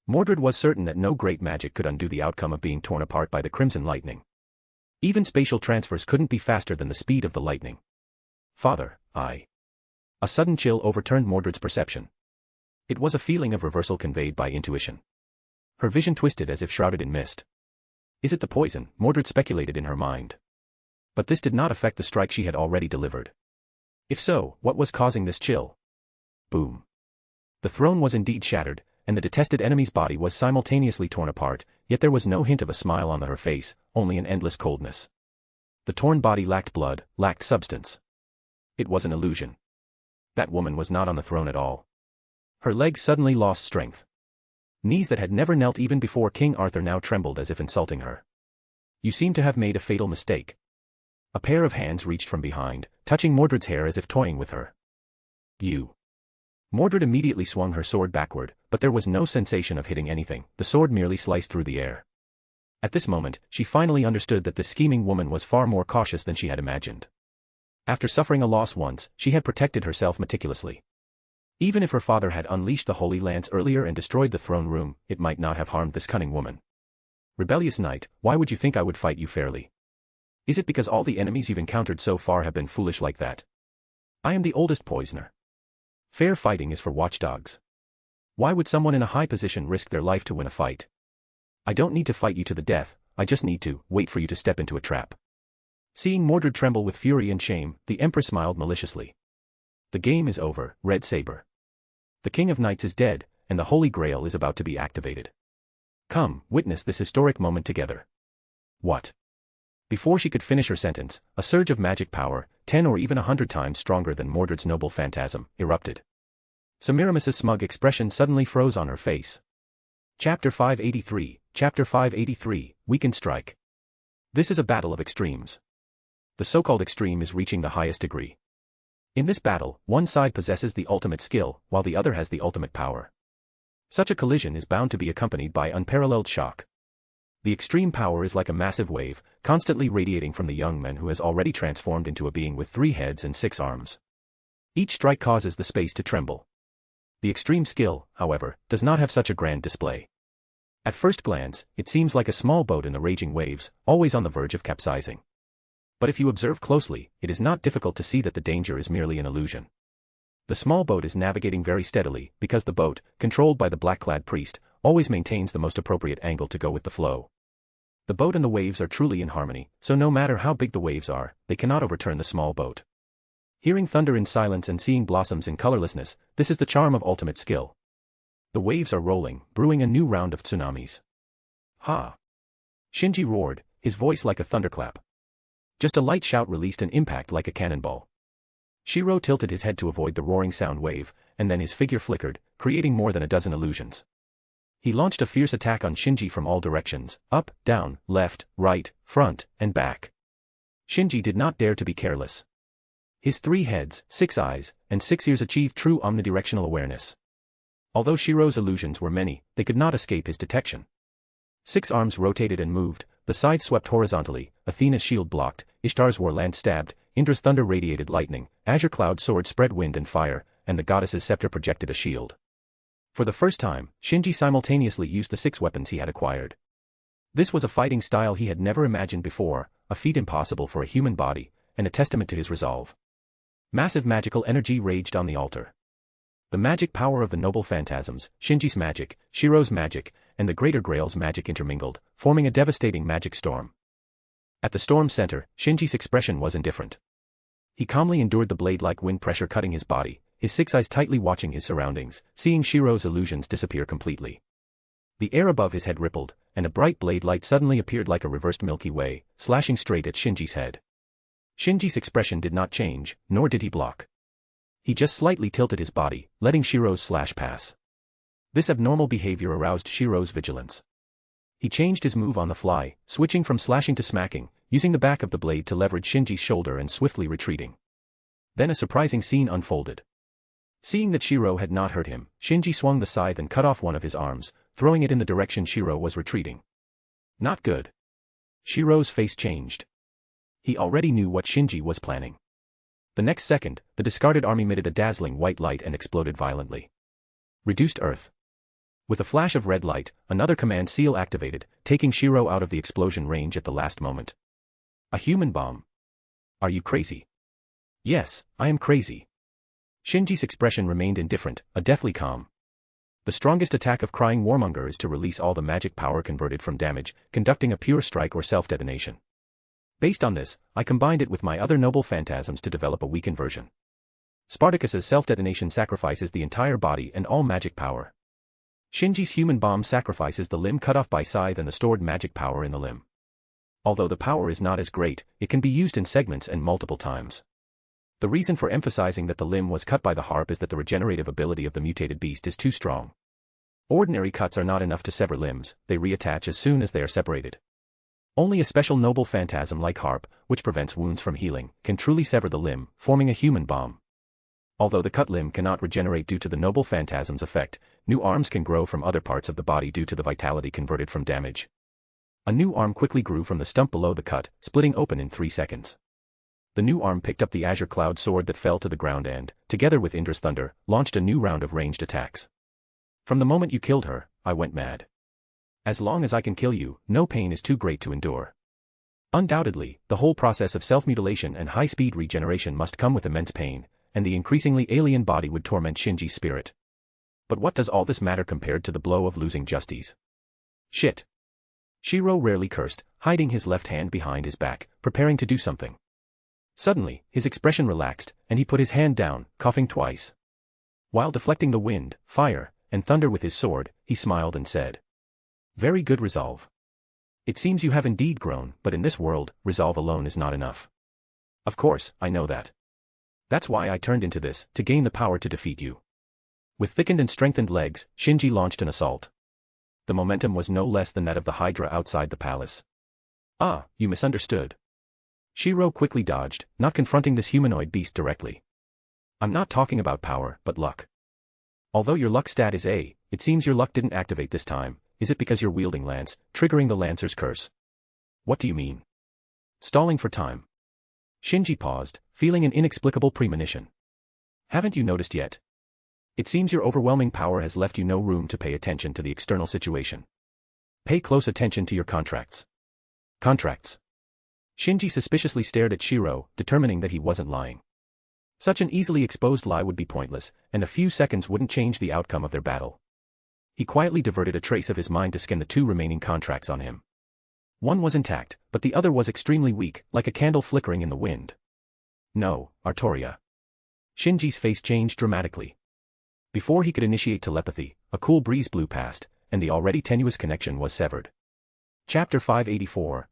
Mordred was certain that no great magic could undo the outcome of being torn apart by the Crimson Lightning. Even spatial transfers couldn't be faster than the speed of the lightning. Father, I. A sudden chill overturned Mordred's perception. It was a feeling of reversal conveyed by intuition. Her vision twisted as if shrouded in mist. Is it the poison? Mordred speculated in her mind. But this did not affect the strike she had already delivered. If so, what was causing this chill? Boom. The throne was indeed shattered, and the detested enemy's body was simultaneously torn apart, yet there was no hint of a smile on her face, only an endless coldness. The torn body lacked blood, lacked substance. It was an illusion. That woman was not on the throne at all. Her legs suddenly lost strength. Knees that had never knelt even before King Arthur now trembled as if insulting her. You seem to have made a fatal mistake. A pair of hands reached from behind, touching Mordred's hair as if toying with her. You. Mordred immediately swung her sword backward, but there was no sensation of hitting anything, the sword merely sliced through the air. At this moment, she finally understood that this scheming woman was far more cautious than she had imagined. After suffering a loss once, she had protected herself meticulously. Even if her father had unleashed the Holy Lance earlier and destroyed the throne room, it might not have harmed this cunning woman. Rebellious knight, why would you think I would fight you fairly? Is it because all the enemies you've encountered so far have been foolish like that? I am the oldest poisoner. Fair fighting is for watchdogs. Why would someone in a high position risk their life to win a fight? I don't need to fight you to the death, I just need to wait for you to step into a trap. Seeing Mordred tremble with fury and shame, the Empress smiled maliciously. The game is over, Red Saber. The King of Knights is dead, and the Holy Grail is about to be activated. Come, witness this historic moment together. What? Before she could finish her sentence, a surge of magic power, 10 or even 100 times stronger than Mordred's noble phantasm, erupted. Semiramis's smug expression suddenly froze on her face. Chapter 583, Weakened Strike. This is a battle of extremes. The so-called extreme is reaching the highest degree. In this battle, one side possesses the ultimate skill, while the other has the ultimate power. Such a collision is bound to be accompanied by unparalleled shock. The extreme power is like a massive wave, constantly radiating from the young man who has already transformed into a being with 3 heads and 6 arms. Each strike causes the space to tremble. The extreme skill, however, does not have such a grand display. At first glance, it seems like a small boat in the raging waves, always on the verge of capsizing. But if you observe closely, it is not difficult to see that the danger is merely an illusion. The small boat is navigating very steadily, because the boat, controlled by the black-clad priest, always maintains the most appropriate angle to go with the flow. The boat and the waves are truly in harmony, so no matter how big the waves are, they cannot overturn the small boat. Hearing thunder in silence and seeing blossoms in colorlessness, this is the charm of ultimate skill. The waves are rolling, brewing a new round of tsunamis. Ha! Shinji roared, his voice like a thunderclap. Just a light shout released an impact like a cannonball. Shiro tilted his head to avoid the roaring sound wave, and then his figure flickered, creating more than a dozen illusions. He launched a fierce attack on Shinji from all directions, up, down, left, right, front, and back. Shinji did not dare to be careless. His 3 heads, 6 eyes, and 6 ears achieved true omnidirectional awareness. Although Shiro's illusions were many, they could not escape his detection. 6 arms rotated and moved, the scythe swept horizontally, Athena's shield blocked, Ishtar's war lance stabbed, Indra's thunder radiated lightning, Azure Cloud's sword spread wind and fire, and the goddess's scepter projected a shield. For the first time, Shinji simultaneously used the 6 weapons he had acquired. This was a fighting style he had never imagined before, a feat impossible for a human body, and a testament to his resolve. Massive magical energy raged on the altar. The magic power of the noble phantasms, Shinji's magic, Shiro's magic, and the Greater Grail's magic intermingled, forming a devastating magic storm. At the storm's center, Shinji's expression was indifferent. He calmly endured the blade-like wind pressure cutting his body, his 6 eyes tightly watching his surroundings, seeing Shiro's illusions disappear completely. The air above his head rippled, and a bright blade light suddenly appeared like a reversed Milky Way, slashing straight at Shinji's head. Shinji's expression did not change, nor did he block. He just slightly tilted his body, letting Shiro's slash pass. This abnormal behavior aroused Shiro's vigilance. He changed his move on the fly, switching from slashing to smacking, using the back of the blade to leverage Shinji's shoulder and swiftly retreating. Then a surprising scene unfolded. Seeing that Shiro had not hurt him, Shinji swung the scythe and cut off one of his arms, throwing it in the direction Shiro was retreating. Not good. Shiro's face changed. He already knew what Shinji was planning. The next second, the discarded arm emitted a dazzling white light and exploded violently. Reduced Earth. With a flash of red light, another command seal activated, taking Shiro out of the explosion range at the last moment. A human bomb. Are you crazy? Yes, I am crazy. Shinji's expression remained indifferent, a deathly calm. The strongest attack of Crying Warmonger is to release all the magic power converted from damage, conducting a pure strike or self-detonation. Based on this, I combined it with my other noble phantasms to develop a weakened version. Spartacus's self-detonation sacrifices the entire body and all magic power. Shinji's human bomb sacrifices the limb cut off by Scythe and the stored magic power in the limb. Although the power is not as great, it can be used in segments and multiple times. The reason for emphasizing that the limb was cut by the harp is that the regenerative ability of the mutated beast is too strong. Ordinary cuts are not enough to sever limbs, they reattach as soon as they are separated. Only a special noble phantasm like harp, which prevents wounds from healing, can truly sever the limb, forming a human bomb. Although the cut limb cannot regenerate due to the noble phantasm's effect, new arms can grow from other parts of the body due to the vitality converted from damage. A new arm quickly grew from the stump below the cut, splitting open in 3 seconds. The new arm picked up the Azure Cloud sword that fell to the ground and, together with Indra's thunder, launched a new round of ranged attacks. From the moment you killed her, I went mad. As long as I can kill you, no pain is too great to endure. Undoubtedly, the whole process of self-mutilation and high-speed regeneration must come with immense pain, and the increasingly alien body would torment Shinji's spirit. But what does all this matter compared to the blow of losing Justice? Shit. Shiro rarely cursed, hiding his left hand behind his back, preparing to do something. Suddenly, his expression relaxed, and he put his hand down, coughing twice. While deflecting the wind, fire, and thunder with his sword, he smiled and said, "Very good resolve. It seems you have indeed grown, but in this world, resolve alone is not enough. Of course, I know that. That's why I turned into this, to gain the power to defeat you." With thickened and strengthened legs, Shinji launched an assault. The momentum was no less than that of the Hydra outside the palace. "Ah, you misunderstood." Shiro quickly dodged, not confronting this humanoid beast directly. "I'm not talking about power, but luck. Although your luck stat is A, it seems your luck didn't activate this time. Is it because you're wielding lance, triggering the Lancer's curse?" "What do you mean?" Stalling for time. Shinji paused, feeling an inexplicable premonition. "Haven't you noticed yet? It seems your overwhelming power has left you no room to pay attention to the external situation. Pay close attention to your contracts." "Contracts?" Shinji suspiciously stared at Shiro, determining that he wasn't lying. Such an easily exposed lie would be pointless, and a few seconds wouldn't change the outcome of their battle. He quietly diverted a trace of his mind to scan the 2 remaining contracts on him. One was intact, but the other was extremely weak, like a candle flickering in the wind. "No, Artoria." Shinji's face changed dramatically. Before he could initiate telepathy, a cool breeze blew past, and the already tenuous connection was severed. Chapter 584,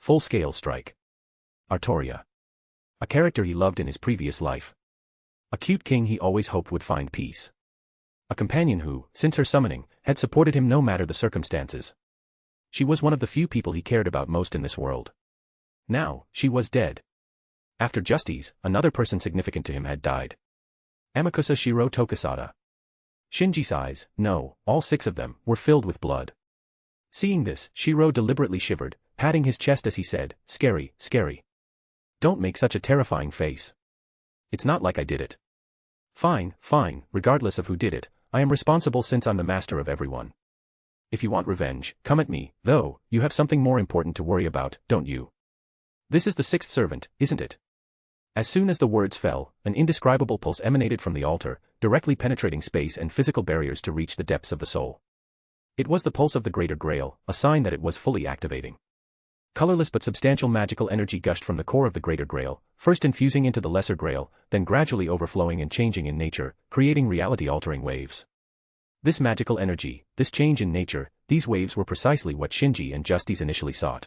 Full-Scale Strike. Artoria. A character he loved in his previous life. A cute king he always hoped would find peace. A companion who, since her summoning, had supported him no matter the circumstances. She was one of the few people he cared about most in this world. Now, she was dead. After Justice, another person significant to him had died. Amakusa Shiro Tokisada. Shinji's eyes, no, all 6 of them, were filled with blood. Seeing this, Shiro deliberately shivered, patting his chest as he said, "Scary, scary. Don't make such a terrifying face. It's not like I did it." "Fine, fine, regardless of who did it, I am responsible since I'm the master of everyone. If you want revenge, come at me, though, you have something more important to worry about, don't you? This is the 6th servant, isn't it?" As soon as the words fell, an indescribable pulse emanated from the altar, directly penetrating space and physical barriers to reach the depths of the soul. It was the pulse of the Greater Grail, a sign that it was fully activating. Colorless but substantial magical energy gushed from the core of the Greater Grail, first infusing into the Lesser Grail, then gradually overflowing and changing in nature, creating reality-altering waves. This magical energy, this change in nature, these waves were precisely what Shinji and Justice initially sought.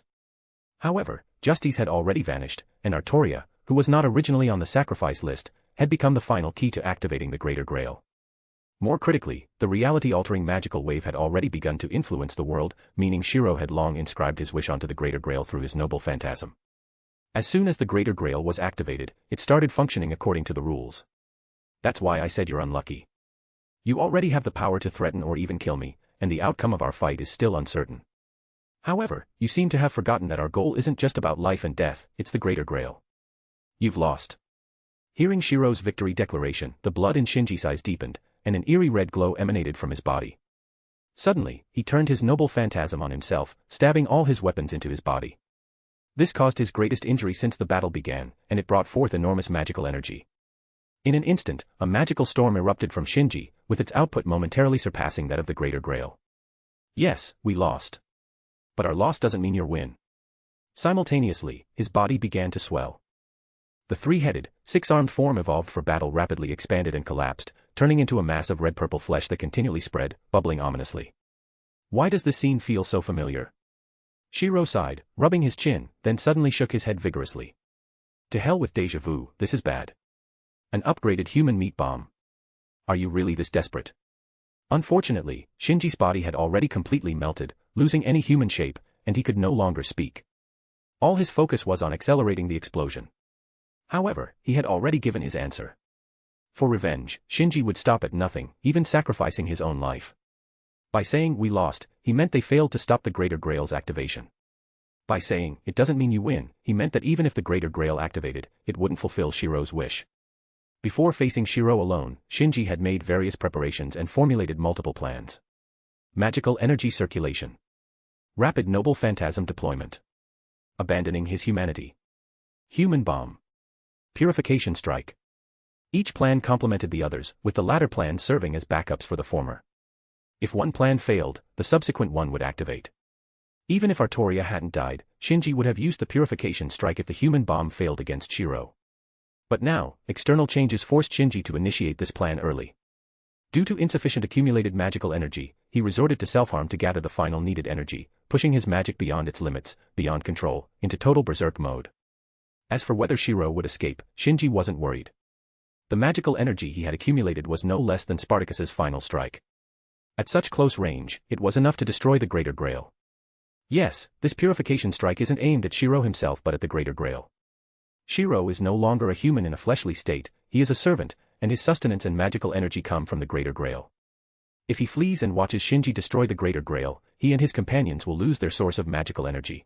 However, Justice had already vanished, and Artoria, who was not originally on the sacrifice list, had become the final key to activating the Greater Grail. More critically, the reality-altering magical wave had already begun to influence the world, meaning Shiro had long inscribed his wish onto the Greater Grail through his noble phantasm. As soon as the Greater Grail was activated, it started functioning according to the rules. "That's why I said you're unlucky. You already have the power to threaten or even kill me, and the outcome of our fight is still uncertain. However, you seem to have forgotten that our goal isn't just about life and death, it's the Greater Grail. You've lost." Hearing Shiro's victory declaration, the blood in Shinji's eyes deepened, and an eerie red glow emanated from his body. Suddenly, he turned his noble phantasm on himself, stabbing all his weapons into his body. This caused his greatest injury since the battle began, and it brought forth enormous magical energy. In an instant, a magical storm erupted from Shinji, with its output momentarily surpassing that of the Greater Grail. Yes, we lost. But our loss doesn't mean your win. Simultaneously, his body began to swell. The three-headed, six-armed form evolved for battle rapidly expanded and collapsed, turning into a mass of red-purple flesh that continually spread, bubbling ominously. Why does this scene feel so familiar? Shiro sighed, rubbing his chin, then suddenly shook his head vigorously. To hell with déjà vu, this is bad. An upgraded human meat bomb. Are you really this desperate? Unfortunately, Shinji's body had already completely melted, losing any human shape, and he could no longer speak. All his focus was on accelerating the explosion. However, he had already given his answer. For revenge, Shinji would stop at nothing, even sacrificing his own life. By saying we lost, he meant they failed to stop the Greater Grail's activation. By saying, it doesn't mean you win, he meant that even if the Greater Grail activated, it wouldn't fulfill Shiro's wish. Before facing Shiro alone, Shinji had made various preparations and formulated multiple plans. Magical energy circulation. Rapid noble phantasm deployment. Abandoning his humanity. Human bomb. Purification strike. Each plan complemented the others, with the latter plan serving as backups for the former. If one plan failed, the subsequent one would activate. Even if Artoria hadn't died, Shinji would have used the purification strike if the human bomb failed against Shiro. But now, external changes forced Shinji to initiate this plan early. Due to insufficient accumulated magical energy, he resorted to self-harm to gather the final needed energy, pushing his magic beyond its limits, beyond control, into total berserk mode. As for whether Shiro would escape, Shinji wasn't worried. The magical energy he had accumulated was no less than Spartacus's final strike. At such close range, it was enough to destroy the Greater Grail. Yes, this purification strike isn't aimed at Shiro himself but at the Greater Grail. Shiro is no longer a human in a fleshly state, he is a servant, and his sustenance and magical energy come from the Greater Grail. If he flees and watches Shinji destroy the Greater Grail, he and his companions will lose their source of magical energy.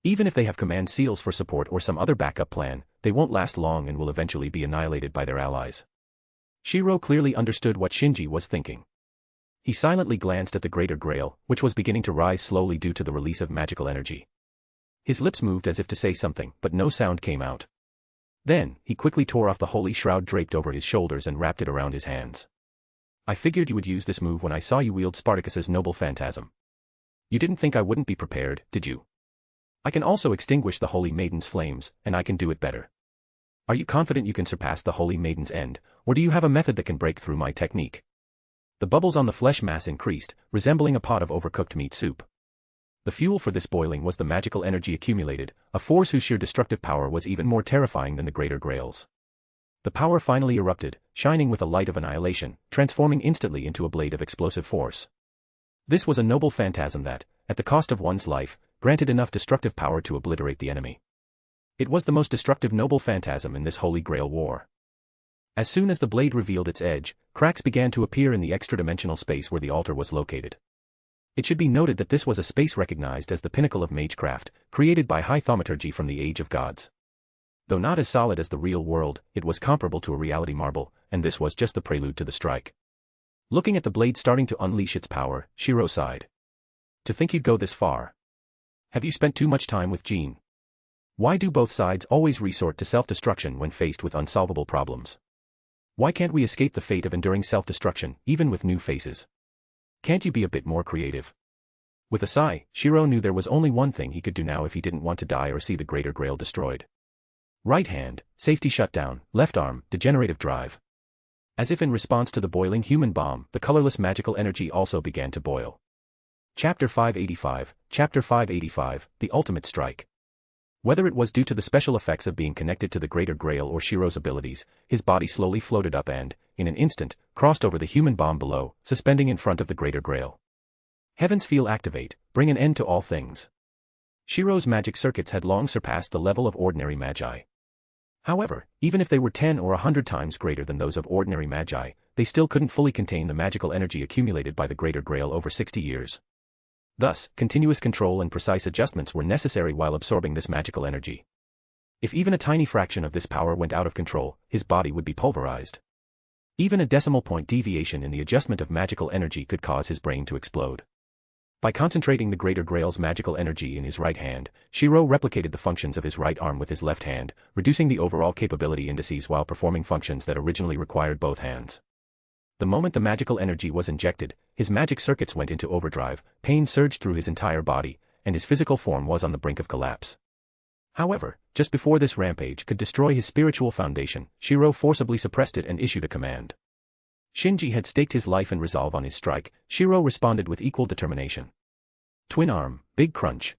Even if they have command seals for support or some other backup plan, they won't last long and will eventually be annihilated by their allies. Shiro clearly understood what Shinji was thinking. He silently glanced at the Greater Grail, which was beginning to rise slowly due to the release of magical energy. His lips moved as if to say something, but no sound came out. Then, he quickly tore off the holy shroud draped over his shoulders and wrapped it around his hands. I figured you would use this move when I saw you wield Spartacus's noble phantasm. You didn't think I wouldn't be prepared, did you? I can also extinguish the Holy Maiden's flames, and I can do it better. Are you confident you can surpass the Holy Maiden's end, or do you have a method that can break through my technique? The bubbles on the flesh mass increased, resembling a pot of overcooked meat soup. The fuel for this boiling was the magical energy accumulated, a force whose sheer destructive power was even more terrifying than the Greater Grail's. The power finally erupted, shining with a light of annihilation, transforming instantly into a blade of explosive force. This was a noble phantasm that, at the cost of one's life, granted enough destructive power to obliterate the enemy. It was the most destructive noble phantasm in this Holy Grail war. As soon as the blade revealed its edge, cracks began to appear in the extra-dimensional space where the altar was located. It should be noted that this was a space recognized as the pinnacle of magecraft, created by high thaumaturgy from the Age of Gods. Though not as solid as the real world, it was comparable to a reality marble, and this was just the prelude to the strike. Looking at the blade starting to unleash its power, Shiro sighed. To think you'd go this far. Have you spent too much time with Jean? Why do both sides always resort to self-destruction when faced with unsolvable problems? Why can't we escape the fate of enduring self-destruction, even with new faces? Can't you be a bit more creative? With a sigh, Shiro knew there was only one thing he could do now if he didn't want to die or see the Greater Grail destroyed. Right hand, safety shutdown, left arm, degenerative drive. As if in response to the boiling human bomb, the colorless magical energy also began to boil. Chapter 585, The Ultimate Strike. Whether it was due to the special effects of being connected to the Greater Grail or Shiro's abilities, his body slowly floated up and, in an instant, crossed over the human bomb below, suspending in front of the Greater Grail. Heaven's Feel activate, bring an end to all things. Shiro's magic circuits had long surpassed the level of ordinary magi. However, even if they were 10 or 100 times greater than those of ordinary magi, they still couldn't fully contain the magical energy accumulated by the Greater Grail over 60 years. Thus, continuous control and precise adjustments were necessary while absorbing this magical energy. If even a tiny fraction of this power went out of control, his body would be pulverized. Even a decimal point deviation in the adjustment of magical energy could cause his brain to explode. By concentrating the Greater Grail's magical energy in his right hand, Shiro replicated the functions of his right arm with his left hand, reducing the overall capability indices while performing functions that originally required both hands. The moment the magical energy was injected, his magic circuits went into overdrive, pain surged through his entire body, and his physical form was on the brink of collapse. However, just before this rampage could destroy his spiritual foundation, Shiro forcibly suppressed it and issued a command. Shinji had staked his life and resolve on his strike. Shiro responded with equal determination. Twin arm, big crunch.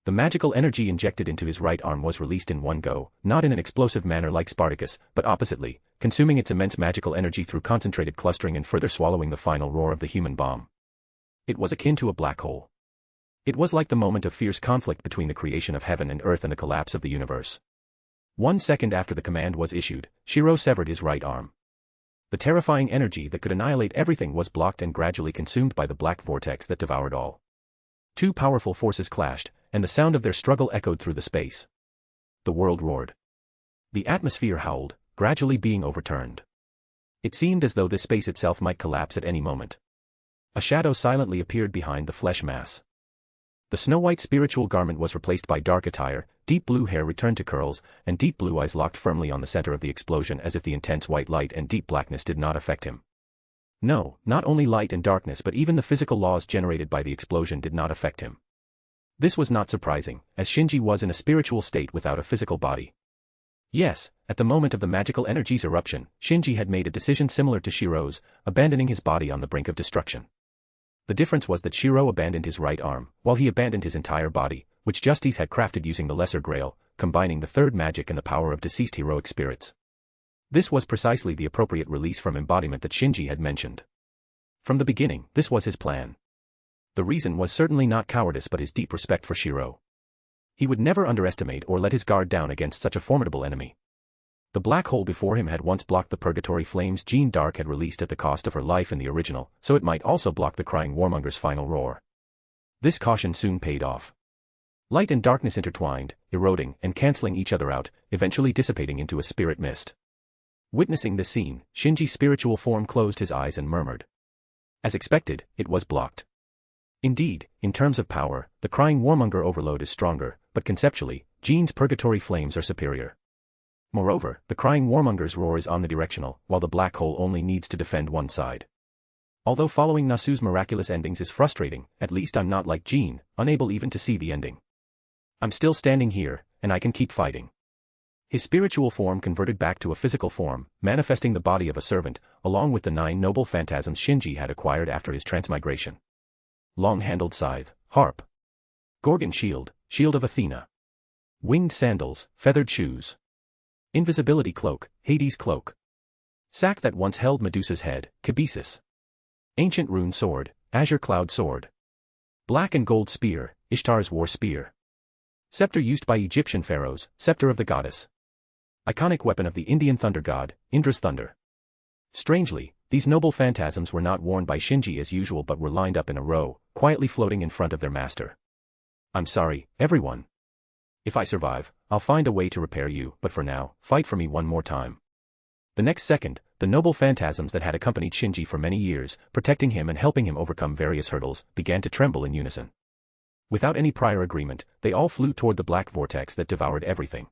The magical energy injected into his right arm was released in one go, not in an explosive manner like Spartacus, but oppositely, consuming its immense magical energy through concentrated clustering and further swallowing the final roar of the human bomb. It was akin to a black hole. It was like the moment of fierce conflict between the creation of heaven and earth and the collapse of the universe. 1 second after the command was issued, Shiro severed his right arm. The terrifying energy that could annihilate everything was blocked and gradually consumed by the black vortex that devoured all. Two powerful forces clashed, and the sound of their struggle echoed through the space. The world roared. The atmosphere howled, gradually being overturned. It seemed as though this space itself might collapse at any moment. A shadow silently appeared behind the flesh mass. The snow-white spiritual garment was replaced by dark attire, deep blue hair returned to curls, and deep blue eyes locked firmly on the center of the explosion as if the intense white light and deep blackness did not affect him. No, not only light and darkness but even the physical laws generated by the explosion did not affect him. This was not surprising, as Shinji was in a spiritual state without a physical body. Yes, at the moment of the magical energy's eruption, Shinji had made a decision similar to Shiro's, abandoning his body on the brink of destruction. The difference was that Shiro abandoned his right arm, while he abandoned his entire body, which Justice had crafted using the Lesser Grail, combining the third magic and the power of deceased heroic spirits. This was precisely the appropriate release from embodiment that Shinji had mentioned. From the beginning, this was his plan. The reason was certainly not cowardice but his deep respect for Shiro. He would never underestimate or let his guard down against such a formidable enemy. The black hole before him had once blocked the purgatory flames Jeanne d'Arc had released at the cost of her life in the original, so it might also block the crying warmonger's final roar. This caution soon paid off. Light and darkness intertwined, eroding and cancelling each other out, eventually dissipating into a spirit mist. Witnessing this scene, Shinji's spiritual form closed his eyes and murmured. As expected, it was blocked. Indeed, in terms of power, the crying warmonger overload is stronger, but conceptually, Jeanne's purgatory flames are superior. Moreover, the crying warmonger's roar is omnidirectional, while the black hole only needs to defend one side. Although following Nasu's miraculous endings is frustrating, at least I'm not like Jeanne, unable even to see the ending. I'm still standing here, and I can keep fighting. His spiritual form converted back to a physical form, manifesting the body of a servant, along with the 9 noble phantasms Shinji had acquired after his transmigration. Long-handled scythe, harp. Gorgon shield, shield of Athena. Winged sandals, feathered shoes. Invisibility cloak, Hades cloak. Sack that once held Medusa's head, Kibesis. Ancient rune sword, azure cloud sword. Black and gold spear, Ishtar's war spear. Scepter used by Egyptian pharaohs, scepter of the goddess. Iconic weapon of the Indian thunder god, Indra's thunder. Strangely, these noble phantasms were not worn by Shinji as usual but were lined up in a row, quietly floating in front of their master. I'm sorry, everyone. If I survive, I'll find a way to repair you, but for now, fight for me one more time. The next second, the noble phantasms that had accompanied Shinji for many years, protecting him and helping him overcome various hurdles, began to tremble in unison. Without any prior agreement, they all flew toward the black vortex that devoured everything.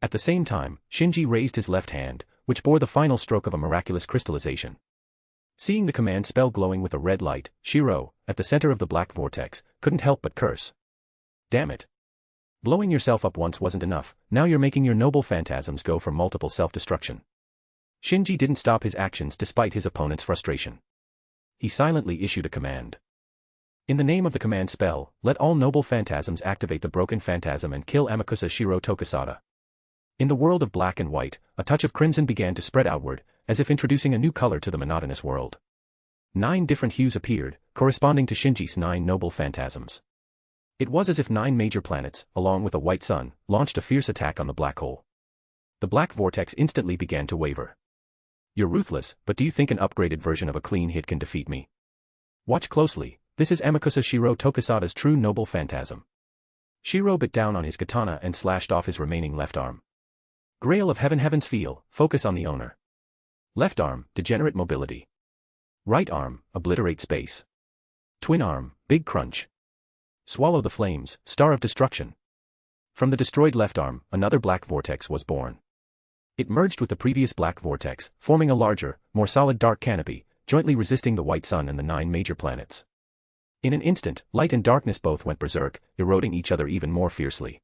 At the same time, Shinji raised his left hand, which bore the final stroke of a miraculous crystallization. Seeing the command spell glowing with a red light, Shiro, at the center of the black vortex, couldn't help but curse. Damn it. Blowing yourself up once wasn't enough, now you're making your noble phantasms go for multiple self-destruction. Shinji didn't stop his actions despite his opponent's frustration. He silently issued a command. In the name of the command spell, let all noble phantasms activate the broken phantasm and kill Amakusa Shiro Tokusada. In the world of black and white, a touch of crimson began to spread outward, as if introducing a new color to the monotonous world. 9 different hues appeared, corresponding to Shinji's 9 noble phantasms. It was as if 9 major planets, along with a white sun, launched a fierce attack on the black hole. The black vortex instantly began to waver. You're ruthless, but do you think an upgraded version of a clean hit can defeat me? Watch closely, this is Amakusa Shiro Tokusada's true noble phantasm. Shiro bit down on his katana and slashed off his remaining left arm. Grail of Heaven's feel, focus on the owner. Left arm, degenerate mobility. Right arm, obliterate space. Twin arm, big crunch. Swallow the flames, star of destruction. From the destroyed left arm, another black vortex was born. It merged with the previous black vortex, forming a larger, more solid dark canopy, jointly resisting the white sun and the 9 major planets. In an instant, light and darkness both went berserk, eroding each other even more fiercely.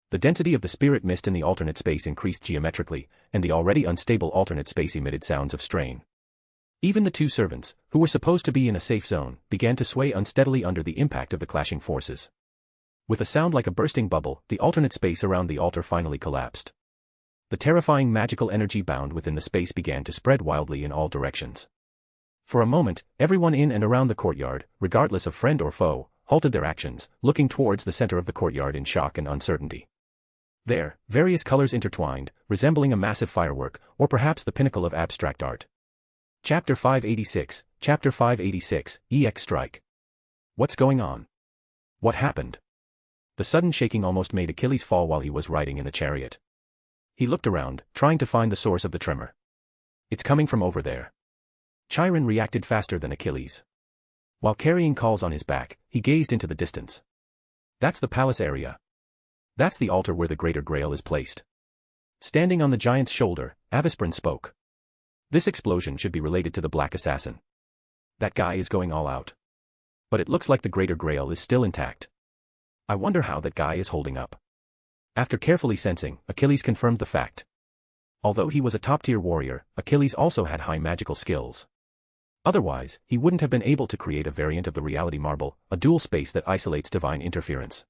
The density of the spirit mist in the alternate space increased geometrically, and the already unstable alternate space emitted sounds of strain. Even the 2 servants, who were supposed to be in a safe zone, began to sway unsteadily under the impact of the clashing forces. With a sound like a bursting bubble, the alternate space around the altar finally collapsed. The terrifying magical energy bound within the space began to spread wildly in all directions. For a moment, everyone in and around the courtyard, regardless of friend or foe, halted their actions, looking towards the center of the courtyard in shock and uncertainty. There, various colors intertwined, resembling a massive firework, or perhaps the pinnacle of abstract art. Chapter 586, Chapter 586, EX Strike. What's going on? What happened? The sudden shaking almost made Achilles fall while he was riding in the chariot. He looked around, trying to find the source of the tremor. It's coming from over there. Chiron reacted faster than Achilles. While carrying Calls on his back, he gazed into the distance. That's the palace area. That's the altar where the Greater Grail is placed. Standing on the giant's shoulder, Avisprin spoke. This explosion should be related to the Black Assassin. That guy is going all out. But it looks like the Greater Grail is still intact. I wonder how that guy is holding up. After carefully sensing, Achilles confirmed the fact. Although he was a top-tier warrior, Achilles also had high magical skills. Otherwise, he wouldn't have been able to create a variant of the reality marble, a dual space that isolates divine interference.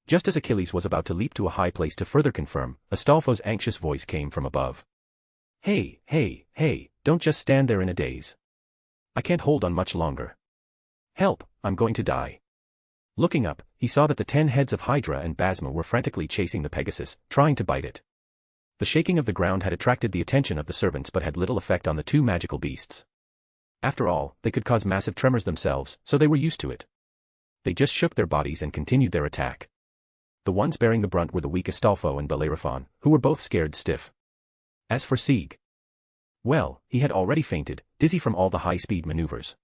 Just as Achilles was about to leap to a high place to further confirm, Astolfo's anxious voice came from above. Hey, don't just stand there in a daze. I can't hold on much longer. Help, I'm going to die. Looking up, he saw that the 10 heads of Hydra and Basma were frantically chasing the Pegasus, trying to bite it. The shaking of the ground had attracted the attention of the servants but had little effect on the 2 magical beasts. After all, they could cause massive tremors themselves, so they were used to it. They just shook their bodies and continued their attack. The ones bearing the brunt were the weak Astolfo and Bellerophon, who were both scared stiff. As for Sieg, well, he had already fainted, dizzy from all the high-speed maneuvers.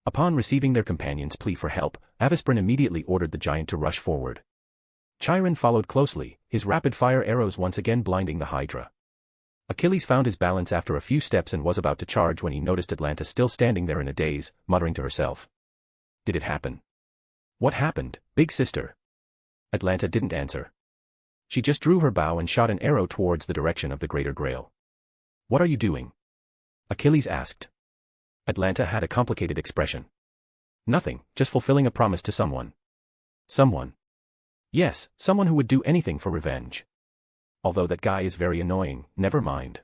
Upon receiving their companion's plea for help, Avisprin immediately ordered the giant to rush forward. Chiron followed closely, his rapid-fire arrows once again blinding the Hydra. Achilles found his balance after a few steps and was about to charge when he noticed Atlanta still standing there in a daze, muttering to herself. Did it happen? What happened, big sister? Atlanta didn't answer. She just drew her bow and shot an arrow towards the direction of the Greater Grail. What are you doing? Achilles asked. Atlanta had a complicated expression. Nothing, just fulfilling a promise to someone. Someone. Yes, someone who would do anything for revenge. Although that guy is very annoying, never mind.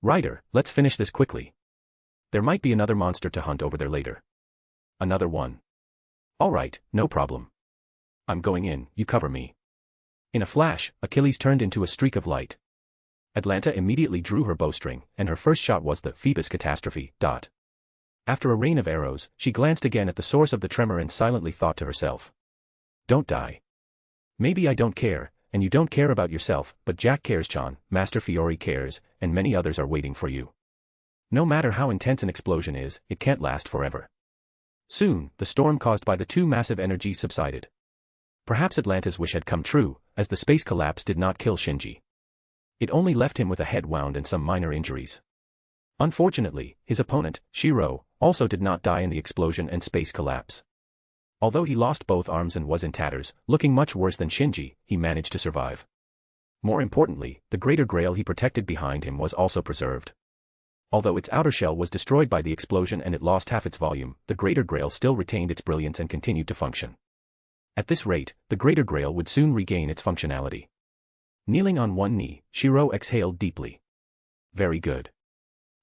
Ryder, let's finish this quickly. There might be another monster to hunt over there later. Another one. All right, no problem. I'm going in, you cover me. In a flash, Achilles turned into a streak of light. Atlanta immediately drew her bowstring, and her first shot was the Phoebus catastrophe. After a rain of arrows, she glanced again at the source of the tremor and silently thought to herself. Don't die. Maybe I don't care, and you don't care about yourself, but Jack cares, Chan, Master Fiore cares, and many others are waiting for you. No matter how intense an explosion is, it can't last forever. Soon, the storm caused by the 2 massive energies subsided. Perhaps Atlanta's wish had come true, as the space collapse did not kill Shinji. It only left him with a head wound and some minor injuries. Unfortunately, his opponent, Shiro, also did not die in the explosion and space collapse. Although he lost both arms and was in tatters, looking much worse than Shinji, he managed to survive. More importantly, the Greater Grail he protected behind him was also preserved. Although its outer shell was destroyed by the explosion and it lost half its volume, the Greater Grail still retained its brilliance and continued to function. At this rate, the Greater Grail would soon regain its functionality. Kneeling on one knee, Shiro exhaled deeply. Very good.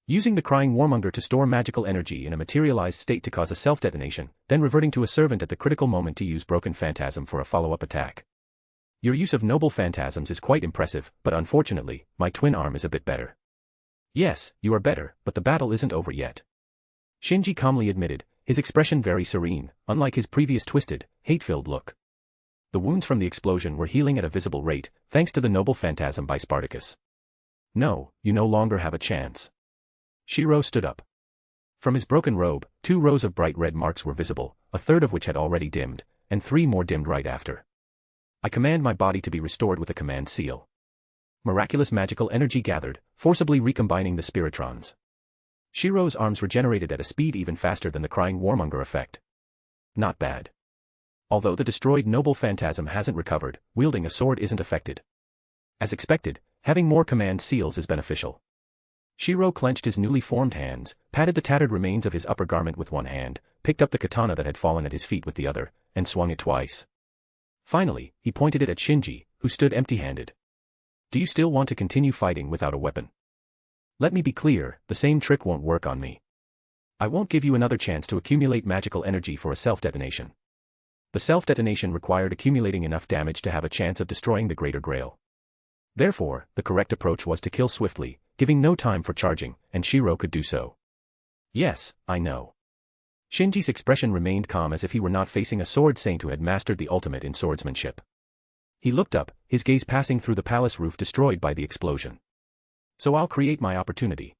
Using the crying warmonger to store magical energy in a materialized state to cause a self-detonation, then reverting to a servant at the critical moment to use Broken Phantasm for a follow-up attack. Your use of Noble Phantasms is quite impressive, but unfortunately, my twin arm is a bit better. Yes, you are better, but the battle isn't over yet. Shinji calmly admitted, his expression very serene, unlike his previous twisted, hate-filled look. The wounds from the explosion were healing at a visible rate, thanks to the Noble Phantasm by Spartacus. No, you no longer have a chance. Shiro stood up. From his broken robe, 2 rows of bright red marks were visible, a third of which had already dimmed, and 3 more dimmed right after. I command my body to be restored with a command seal. Miraculous magical energy gathered, forcibly recombining the spiritrons. Shiro's arms regenerated at a speed even faster than the crying warmonger effect. Not bad. Although the destroyed noble phantasm hasn't recovered, wielding a sword isn't affected. As expected, having more command seals is beneficial. Shiro clenched his newly formed hands, patted the tattered remains of his upper garment with one hand, picked up the katana that had fallen at his feet with the other, and swung it twice. Finally, he pointed it at Shinji, who stood empty-handed. Do you still want to continue fighting without a weapon? Let me be clear, the same trick won't work on me. I won't give you another chance to accumulate magical energy for a self-detonation. The self-detonation required accumulating enough damage to have a chance of destroying the Greater Grail. Therefore, the correct approach was to kill swiftly, giving no time for charging, and Shiro could do so. Yes, I know. Shinji's expression remained calm as if he were not facing a sword saint who had mastered the ultimate in swordsmanship. He looked up, his gaze passing through the palace roof destroyed by the explosion. So I'll create my opportunity.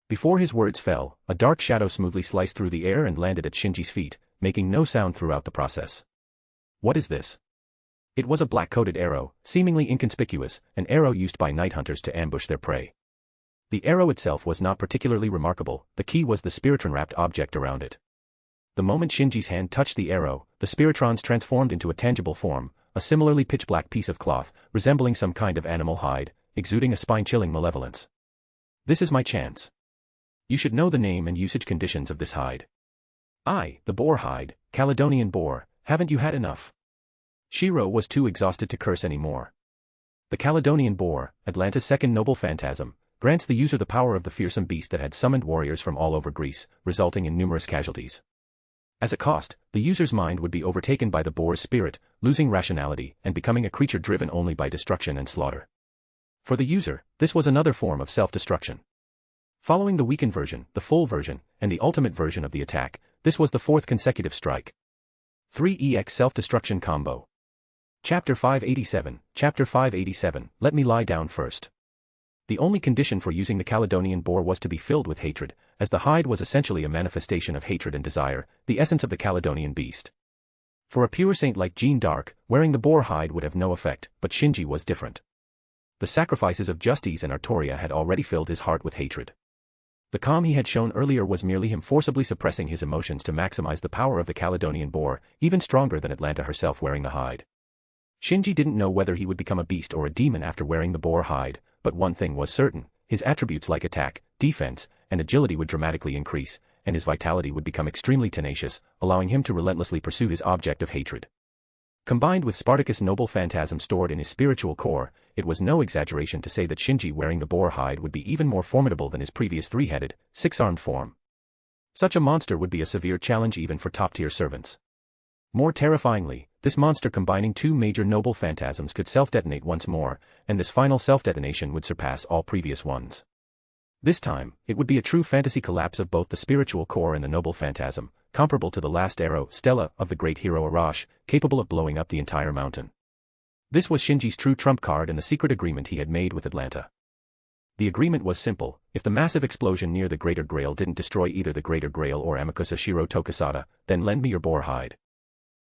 Before his words fell, a dark shadow smoothly sliced through the air and landed at Shinji's feet, making no sound throughout the process. What is this? It was a black-coated arrow, seemingly inconspicuous, an arrow used by night hunters to ambush their prey. The arrow itself was not particularly remarkable, the key was the spiritron-wrapped object around it. The moment Shinji's hand touched the arrow, the spiritrons transformed into a tangible form, a similarly pitch-black piece of cloth, resembling some kind of animal hide, exuding a spine-chilling malevolence. This is my chance. You should know the name and usage conditions of this hide. The boar hide, Caledonian boar, haven't you had enough? Shiro was too exhausted to curse anymore. The Caledonian boar, Atlanta's second noble phantasm, grants the user the power of the fearsome beast that had summoned warriors from all over Greece, resulting in numerous casualties. As a cost, the user's mind would be overtaken by the boar's spirit, losing rationality and becoming a creature driven only by destruction and slaughter. For the user, this was another form of self-destruction. Following the weakened version, the full version, and the ultimate version of the attack, this was the fourth consecutive strike. 3EX Self-Destruction Combo. Chapter 587, Chapter 587, Let me lie down first. The only condition for using the Caledonian boar was to be filled with hatred, as the hide was essentially a manifestation of hatred and desire, the essence of the Caledonian beast. For a pure saint like Jeanne d'Arc, wearing the boar hide would have no effect, but Shinji was different. The sacrifices of Justice and Artoria had already filled his heart with hatred. The calm he had shown earlier was merely him forcibly suppressing his emotions to maximize the power of the Caledonian boar, even stronger than Atlanta herself wearing the hide. Shinji didn't know whether he would become a beast or a demon after wearing the boar hide, but one thing was certain, his attributes like attack, defense, and agility would dramatically increase, and his vitality would become extremely tenacious, allowing him to relentlessly pursue his object of hatred. Combined with Spartacus' noble phantasm stored in his spiritual core, it was no exaggeration to say that Shinji wearing the boar hide would be even more formidable than his previous three-headed, six-armed form. Such a monster would be a severe challenge even for top-tier servants. More terrifyingly, this monster combining two major noble phantasms could self-detonate once more, and this final self-detonation would surpass all previous ones. This time, it would be a true fantasy collapse of both the spiritual core and the noble phantasm, comparable to the last arrow, Stella, of the great hero Arash, capable of blowing up the entire mountain. This was Shinji's true trump card and the secret agreement he had made with Atlanta. The agreement was simple: if the massive explosion near the Greater Grail didn't destroy either the Greater Grail or Amakusa Shiro Tokisada, then lend me your boar hide.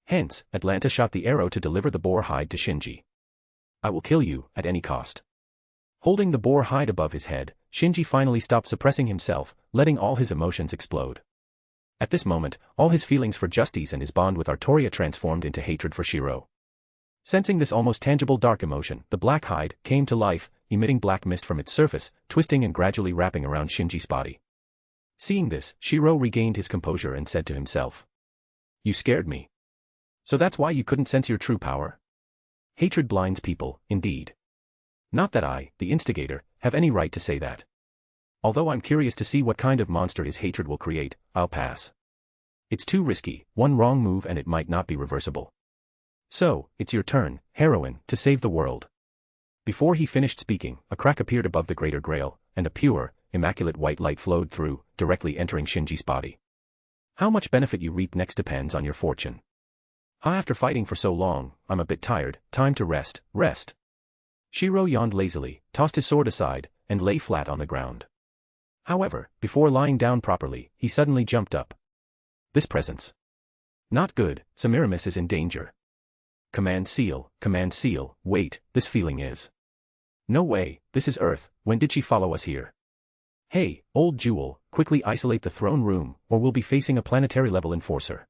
Hence, Atlanta shot the arrow to deliver the boar hide to Shinji. I will kill you, at any cost. Holding the boar hide above his head, Shinji finally stopped suppressing himself, letting all his emotions explode. At this moment, all his feelings for Justice and his bond with Artoria transformed into hatred for Shiro. Sensing this almost tangible dark emotion, the black hide came to life, emitting black mist from its surface, twisting and gradually wrapping around Shinji's body. Seeing this, Shiro regained his composure and said to himself, "You scared me. So that's why you couldn't sense your true power? Hatred blinds people, indeed. Not that I, the instigator, have any right to say that. Although I'm curious to see what kind of monster his hatred will create, I'll pass. It's too risky, one wrong move and it might not be reversible. So, it's your turn, heroine, to save the world." Before he finished speaking, a crack appeared above the Greater Grail, and a pure, immaculate white light flowed through, directly entering Shinji's body. How much benefit you reap next depends on your fortune. After fighting for so long, I'm a bit tired, time to rest. Shiro yawned lazily, tossed his sword aside, and lay flat on the ground. However, before lying down properly, he suddenly jumped up. This presence. Not good, Semiramis is in danger. Command seal, wait, this feeling is. No way, this is Earth, when did she follow us here? Hey, old jewel, quickly isolate the throne room, or we'll be facing a planetary-level enforcer.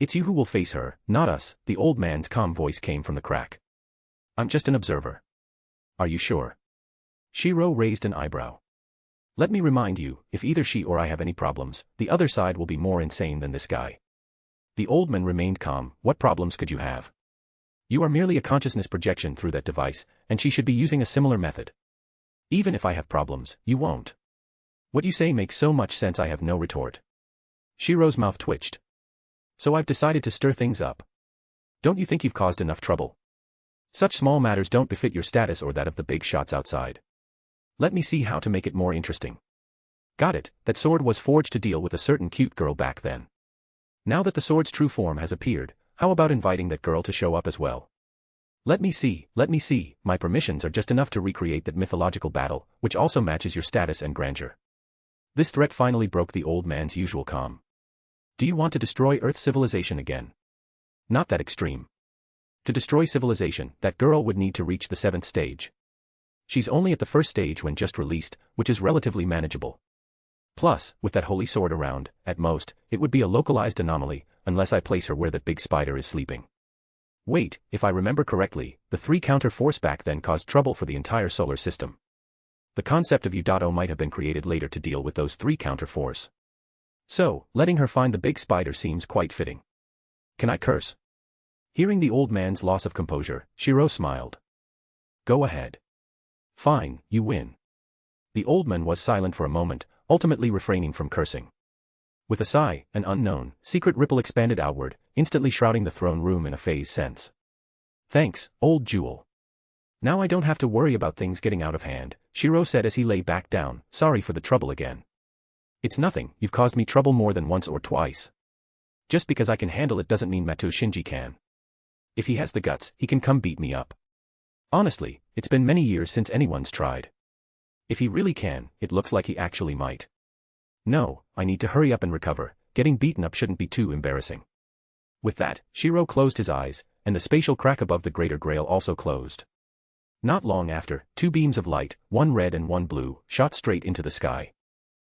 It's you who will face her, not us, the old man's calm voice came from the crack. I'm just an observer. Are you sure? Shiro raised an eyebrow. Let me remind you, if either she or I have any problems, the other side will be more insane than this guy. The old man remained calm. What problems could you have? You are merely a consciousness projection through that device, and she should be using a similar method. Even if I have problems, you won't. What you say makes so much sense I have no retort. Shiro's mouth twitched. So I've decided to stir things up. Don't you think you've caused enough trouble? Such small matters don't befit your status or that of the big shots outside. Let me see how to make it more interesting. Got it, that sword was forged to deal with a certain cute girl back then. Now that the sword's true form has appeared, how about inviting that girl to show up as well? Let me see, my permissions are just enough to recreate that mythological battle, which also matches your status and grandeur. This threat finally broke the old man's usual calm. Do you want to destroy Earth civilization again? Not that extreme. To destroy civilization, that girl would need to reach the 7th stage. She's only at the 1st stage when just released, which is relatively manageable. Plus, with that holy sword around, at most, it would be a localized anomaly, unless I place her where that big spider is sleeping. Wait, if I remember correctly, the 3 counter force back then caused trouble for the entire solar system. The concept of U.O might have been created later to deal with those 3 counter force. So, letting her find the big spider seems quite fitting. Can I curse? Hearing the old man's loss of composure, Shiro smiled. Go ahead. Fine, you win. The old man was silent for a moment, ultimately refraining from cursing. With a sigh, an unknown, secret ripple expanded outward, instantly shrouding the throne room in a phase sense. Thanks, old jewel. Now I don't have to worry about things getting out of hand, Shiro said as he lay back down. Sorry for the trouble again. It's nothing, you've caused me trouble more than once or twice. Just because I can handle it doesn't mean Matou Shinji can. If he has the guts, he can come beat me up. Honestly, it's been many years since anyone's tried. If he really can, it looks like he actually might. No, I need to hurry up and recover, getting beaten up shouldn't be too embarrassing. With that, Shiro closed his eyes, and the spatial crack above the greater grail also closed. Not long after, 2 beams of light, one red and one blue, shot straight into the sky.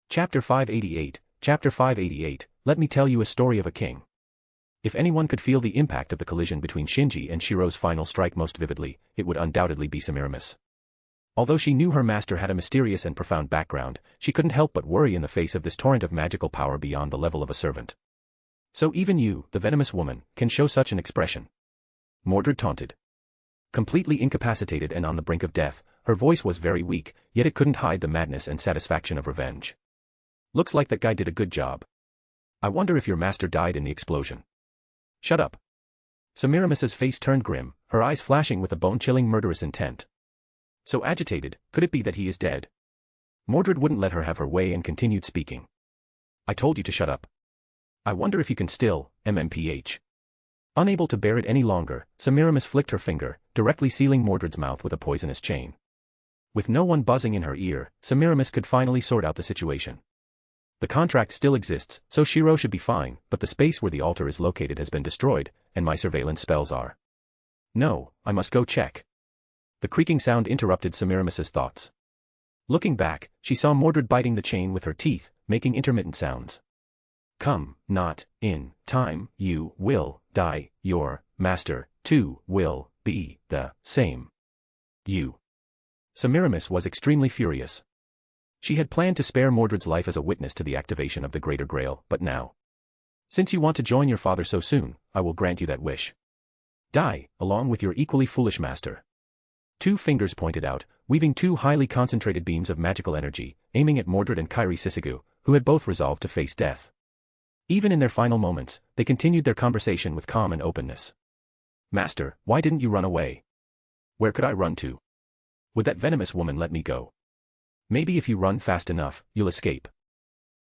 Chapter 588, let me tell you a story of a king. If anyone could feel the impact of the collision between Shinji and Shiro's final strike most vividly, it would undoubtedly be Semiramis. Although she knew her master had a mysterious and profound background, she couldn't help but worry in the face of this torrent of magical power beyond the level of a servant. So even you, the venomous woman, can show such an expression. Mordred taunted. Completely incapacitated and on the brink of death, her voice was very weak, yet it couldn't hide the madness and satisfaction of revenge. Looks like that guy did a good job. I wonder if your master died in the explosion. Shut up. Semiramis's face turned grim, her eyes flashing with a bone-chilling murderous intent. So agitated, could it be that he is dead? Mordred wouldn't let her have her way and continued speaking. I told you to shut up. I wonder if you can still, MMPH. Unable to bear it any longer, Semiramis flicked her finger, directly sealing Mordred's mouth with a poisonous chain. With no one buzzing in her ear, Semiramis could finally sort out the situation. The contract still exists, so Shiro should be fine, but the space where the altar is located has been destroyed, and my surveillance spells are. No, I must go check. The creaking sound interrupted Semiramis's thoughts. Looking back, she saw Mordred biting the chain with her teeth, making intermittent sounds. Come, not in time, you will die, your master, too, will be the same. You. Semiramis was extremely furious. She had planned to spare Mordred's life as a witness to the activation of the Greater Grail, but now. Since you want to join your father so soon, I will grant you that wish. Die, along with your equally foolish master. 2 fingers pointed out, weaving 2 highly concentrated beams of magical energy, aiming at Mordred and Kairi Sisegu, who had both resolved to face death. Even in their final moments, they continued their conversation with calm and openness. Master, why didn't you run away? Where could I run to? Would that venomous woman let me go? Maybe if you run fast enough, you'll escape.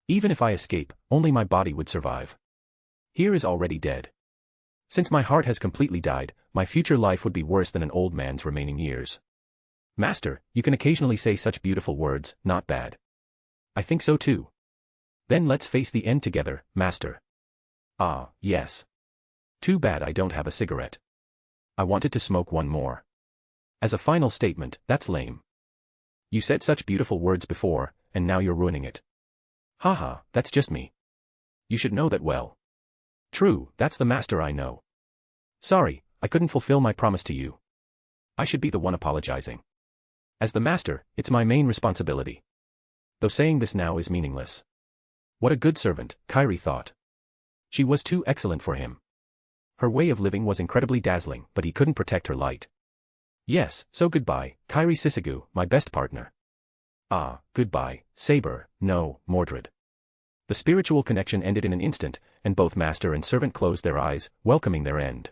Even if I escape, only my body would survive. Here is already dead. Since my heart has completely died, my future life would be worse than an old man's remaining years. Master, you can occasionally say such beautiful words, not bad. I think so too. Then let's face the end together, master. Ah, yes. Too bad I don't have a cigarette. I wanted to smoke one more. As a final statement, that's lame. You said such beautiful words before, and now you're ruining it. Haha, that's just me. You should know that well. True, that's the master I know. Sorry, I couldn't fulfill my promise to you. I should be the one apologizing. As the master, it's my main responsibility. Though saying this now is meaningless. What a good servant, Makiri thought. She was too excellent for him. Her way of living was incredibly dazzling, but he couldn't protect her light. Yes, so goodbye, Makiri Sisegu, my best partner. Ah, goodbye, Saber, no, Mordred. The spiritual connection ended in an instant, and both master and servant closed their eyes, welcoming their end.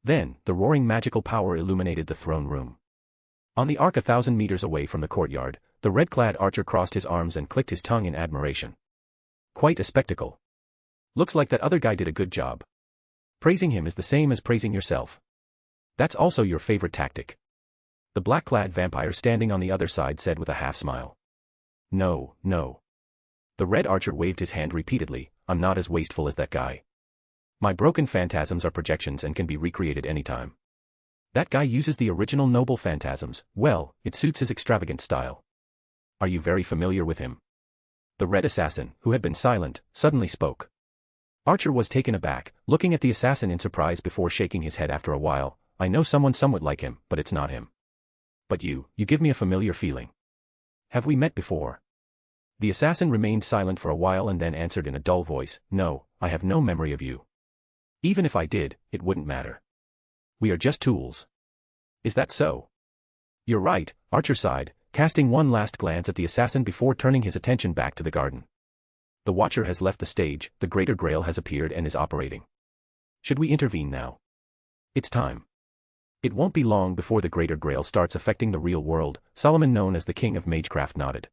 Then, the roaring magical power illuminated the throne room. On the arc 1,000 meters away from the courtyard, the red-clad archer crossed his arms and clicked his tongue in admiration. Quite a spectacle. Looks like that other guy did a good job. Praising him is the same as praising yourself. That's also your favorite tactic. The black-clad vampire standing on the other side said with a half-smile. No, no. The red archer waved his hand repeatedly, I'm not as wasteful as that guy. My broken phantasms are projections and can be recreated anytime. That guy uses the original noble phantasms, well, it suits his extravagant style. Are you very familiar with him? The red assassin, who had been silent, suddenly spoke. Archer was taken aback, looking at the assassin in surprise before shaking his head after a while. I know someone somewhat like him, but it's not him. But you give me a familiar feeling. Have we met before? The assassin remained silent for a while and then answered in a dull voice, no, I have no memory of you. Even if I did, it wouldn't matter. We are just tools. Is that so? You're right, Archer sighed, casting one last glance at the assassin before turning his attention back to the garden. The Watcher has left the stage, the Greater Grail has appeared and is operating. Should we intervene now? It's time. It won't be long before the Greater Grail starts affecting the real world, Solomon, known as the King of Magecraft, nodded.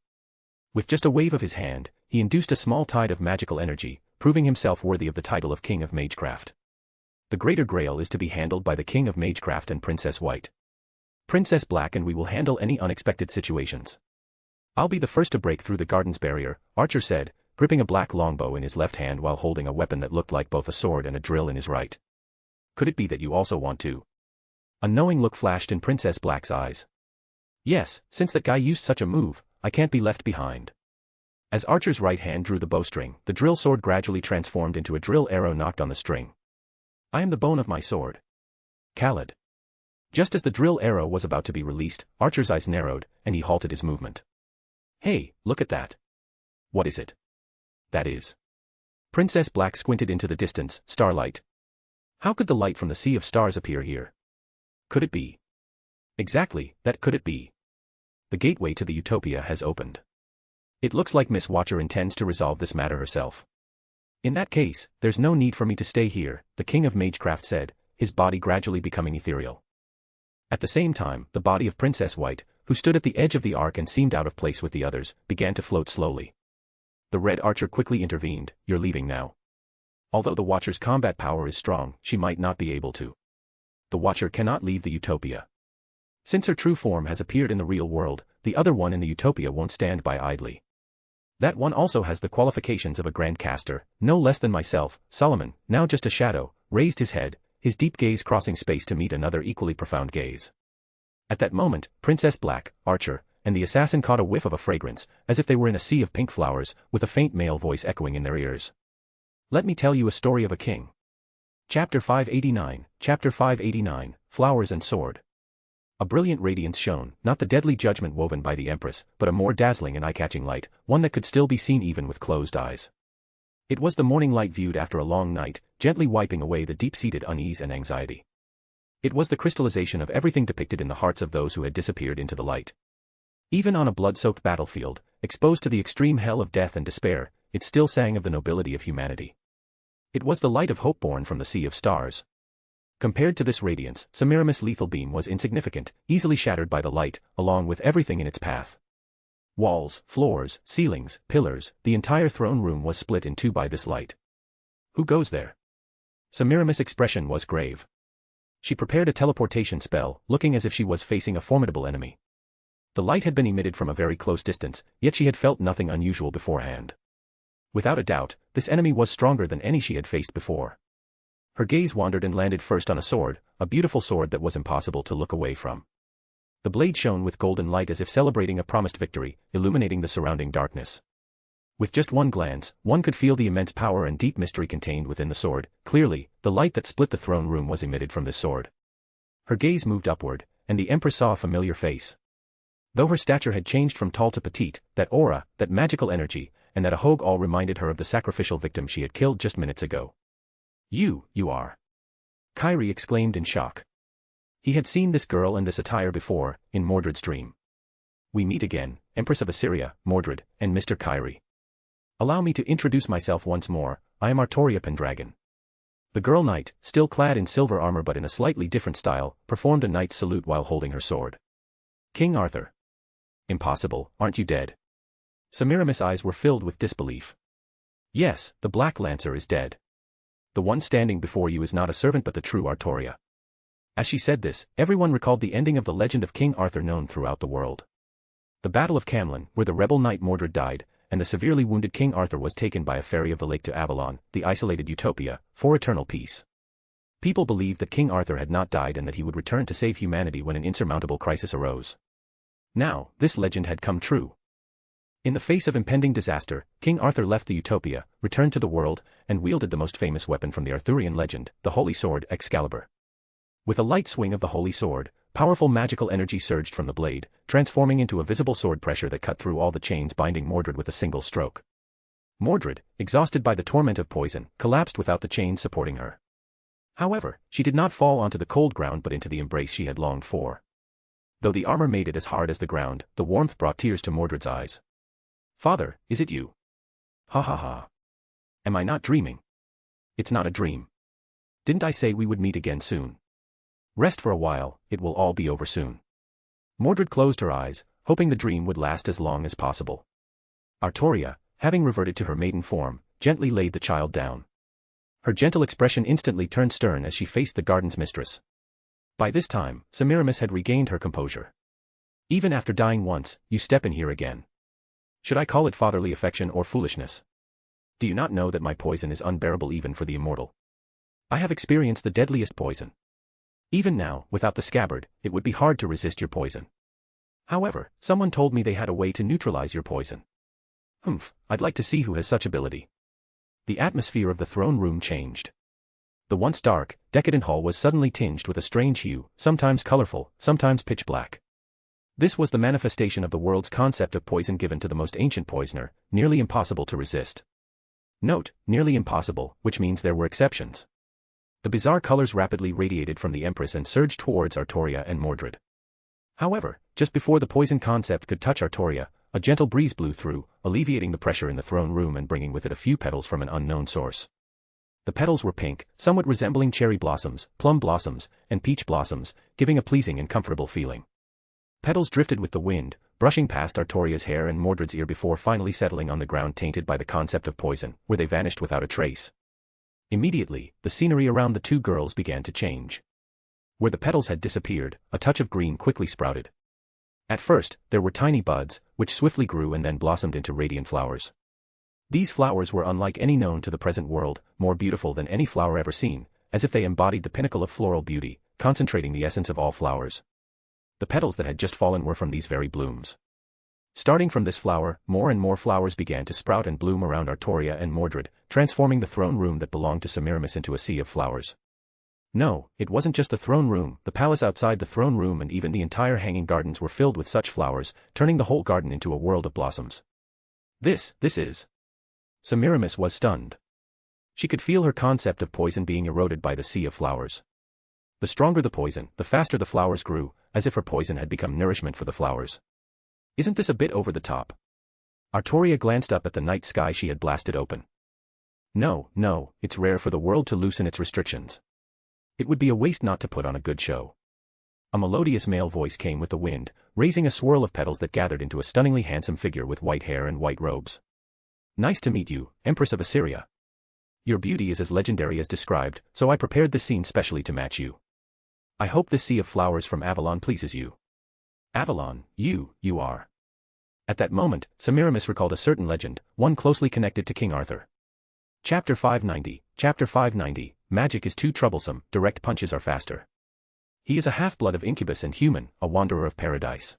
With just a wave of his hand, he induced a small tide of magical energy, proving himself worthy of the title of King of Magecraft. The Greater Grail is to be handled by the King of Magecraft and Princess White. Princess Black and we will handle any unexpected situations. I'll be the first to break through the garden's barrier, Archer said, gripping a black longbow in his left hand while holding a weapon that looked like both a sword and a drill in his right. Could it be that you also want to? A knowing look flashed in Princess Black's eyes. Yes, since that guy used such a move, I can't be left behind. As Archer's right hand drew the bowstring, the drill sword gradually transformed into a drill arrow knocked on the string. I am the bone of my sword. Khaled. Just as the drill arrow was about to be released, Archer's eyes narrowed, and he halted his movement. Hey, look at that. What is it? That is. Princess Black squinted into the distance, starlight. How could the light from the sea of stars appear here? Could it be? Exactly, that could it be. The gateway to the utopia has opened. It looks like Miss Watcher intends to resolve this matter herself. In that case, there's no need for me to stay here, the King of Magecraft said, his body gradually becoming ethereal. At the same time, the body of Princess White, who stood at the edge of the arc and seemed out of place with the others, began to float slowly. The Red Archer quickly intervened, you're leaving now. Although the Watcher's combat power is strong, she might not be able to. The Watcher cannot leave the utopia. Since her true form has appeared in the real world, the other one in the utopia won't stand by idly. That one also has the qualifications of a Grand Caster, no less than myself. Solomon, now just a shadow, raised his head, his deep gaze crossing space to meet another equally profound gaze. At that moment, Princess Black, Archer, and the assassin caught a whiff of a fragrance, as if they were in a sea of pink flowers, with a faint male voice echoing in their ears. Let me tell you a story of a king. Chapter 589, Flowers and Sword. A brilliant radiance shone, not the deadly judgment woven by the Empress, but a more dazzling and eye-catching light, one that could still be seen even with closed eyes. It was the morning light viewed after a long night, gently wiping away the deep-seated unease and anxiety. It was the crystallization of everything depicted in the hearts of those who had disappeared into the light. Even on a blood-soaked battlefield, exposed to the extreme hell of death and despair, it still sang of the nobility of humanity. It was the light of hope born from the sea of stars. Compared to this radiance, Semiramis' lethal beam was insignificant, easily shattered by the light, along with everything in its path. Walls, floors, ceilings, pillars, the entire throne room was split in two by this light. Who goes there? Semiramis' expression was grave. She prepared a teleportation spell, looking as if she was facing a formidable enemy. The light had been emitted from a very close distance, yet she had felt nothing unusual beforehand. Without a doubt, this enemy was stronger than any she had faced before. Her gaze wandered and landed first on a sword, a beautiful sword that was impossible to look away from. The blade shone with golden light as if celebrating a promised victory, illuminating the surrounding darkness. With just one glance, one could feel the immense power and deep mystery contained within the sword. Clearly, the light that split the throne room was emitted from this sword. Her gaze moved upward, and the Empress saw a familiar face. Though her stature had changed from tall to petite, that aura, that magical energy, and that hogue all reminded her of the sacrificial victim she had killed just minutes ago. You are. Makiri exclaimed in shock. He had seen this girl and this attire before, in Mordred's dream. We meet again, Empress of Assyria, Mordred, and Mr. Makiri. Allow me to introduce myself once more, I am Artoria Pendragon. The girl knight, still clad in silver armor but in a slightly different style, performed a knight's salute while holding her sword. King Arthur. Impossible, aren't you dead? Semiramis' eyes were filled with disbelief. Yes, the Black Lancer is dead. The one standing before you is not a servant but the true Artoria. As she said this, everyone recalled the ending of the legend of King Arthur known throughout the world. The Battle of Camlan, where the rebel knight Mordred died, and the severely wounded King Arthur was taken by a ferry of the lake to Avalon, the isolated utopia, for eternal peace. People believed that King Arthur had not died and that he would return to save humanity when an insurmountable crisis arose. Now, this legend had come true. In the face of impending disaster, King Arthur left the utopia, returned to the world, and wielded the most famous weapon from the Arthurian legend, the holy sword Excalibur. With a light swing of the holy sword, powerful magical energy surged from the blade, transforming into a visible sword pressure that cut through all the chains binding Mordred with a single stroke. Mordred, exhausted by the torment of poison, collapsed without the chains supporting her. However, she did not fall onto the cold ground but into the embrace she had longed for. Though the armor made it as hard as the ground, the warmth brought tears to Mordred's eyes. Father, is it you? Ha ha ha. Am I not dreaming? It's not a dream. Didn't I say we would meet again soon? Rest for a while, it will all be over soon. Mordred closed her eyes, hoping the dream would last as long as possible. Artoria, having reverted to her maiden form, gently laid the child down. Her gentle expression instantly turned stern as she faced the garden's mistress. By this time, Semiramis had regained her composure. Even after dying once, you step in here again. Should I call it fatherly affection or foolishness? Do you not know that my poison is unbearable even for the immortal? I have experienced the deadliest poison. Even now, without the scabbard, it would be hard to resist your poison. However, someone told me they had a way to neutralize your poison. I'd like to see who has such ability. The atmosphere of the throne room changed. The once dark, decadent hall was suddenly tinged with a strange hue, sometimes colorful, sometimes pitch black. This was the manifestation of the world's concept of poison given to the most ancient poisoner, nearly impossible to resist. Note, nearly impossible, which means there were exceptions. The bizarre colors rapidly radiated from the Empress and surged towards Artoria and Mordred. However, just before the poison concept could touch Artoria, a gentle breeze blew through, alleviating the pressure in the throne room and bringing with it a few petals from an unknown source. The petals were pink, somewhat resembling cherry blossoms, plum blossoms, and peach blossoms, giving a pleasing and comfortable feeling. Petals drifted with the wind, brushing past Artoria's hair and Mordred's ear before finally settling on the ground tainted by the concept of poison, where they vanished without a trace. Immediately, the scenery around the two girls began to change. Where the petals had disappeared, a touch of green quickly sprouted. At first, there were tiny buds, which swiftly grew and then blossomed into radiant flowers. These flowers were unlike any known to the present world, more beautiful than any flower ever seen, as if they embodied the pinnacle of floral beauty, concentrating the essence of all flowers. The petals that had just fallen were from these very blooms. Starting from this flower, more and more flowers began to sprout and bloom around Artoria and Mordred, transforming the throne room that belonged to Semiramis into a sea of flowers. No, it wasn't just the throne room, the palace outside the throne room and even the entire hanging gardens were filled with such flowers, turning the whole garden into a world of blossoms. This is... Semiramis was stunned. She could feel her concept of poison being eroded by the sea of flowers. The stronger the poison, the faster the flowers grew, as if her poison had become nourishment for the flowers. Isn't this a bit over the top? Artoria glanced up at the night sky she had blasted open. No, it's rare for the world to loosen its restrictions. It would be a waste not to put on a good show. A melodious male voice came with the wind, raising a swirl of petals that gathered into a stunningly handsome figure with white hair and white robes. Nice to meet you, Empress of Assyria. Your beauty is as legendary as described, so I prepared this scene specially to match you. I hope this sea of flowers from Avalon pleases you. Avalon, you are. At that moment, Semiramis recalled a certain legend, one closely connected to King Arthur. Chapter 590, Magic is too troublesome, direct punches are faster. He is a half-blood of incubus and human, a wanderer of paradise.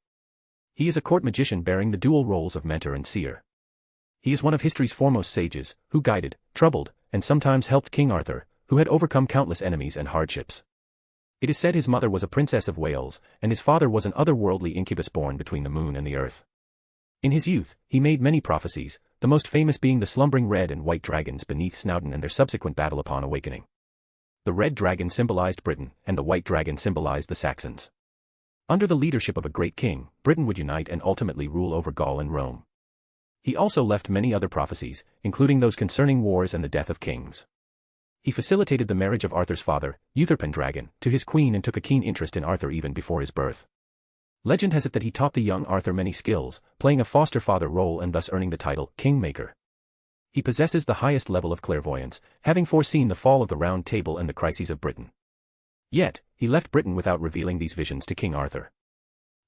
He is a court magician bearing the dual roles of mentor and seer. He is one of history's foremost sages, who guided, troubled, and sometimes helped King Arthur, who had overcome countless enemies and hardships. It is said his mother was a princess of Wales, and his father was an otherworldly incubus born between the moon and the earth. In his youth, he made many prophecies, the most famous being the slumbering red and white dragons beneath Snowdon and their subsequent battle upon awakening. The red dragon symbolized Britain, and the white dragon symbolized the Saxons. Under the leadership of a great king, Britain would unite and ultimately rule over Gaul and Rome. He also left many other prophecies, including those concerning wars and the death of kings. He facilitated the marriage of Arthur's father, Uther Pendragon, to his queen and took a keen interest in Arthur even before his birth. Legend has it that he taught the young Arthur many skills, playing a foster father role and thus earning the title Kingmaker. He possesses the highest level of clairvoyance, having foreseen the fall of the Round Table and the crises of Britain. Yet, he left Britain without revealing these visions to King Arthur.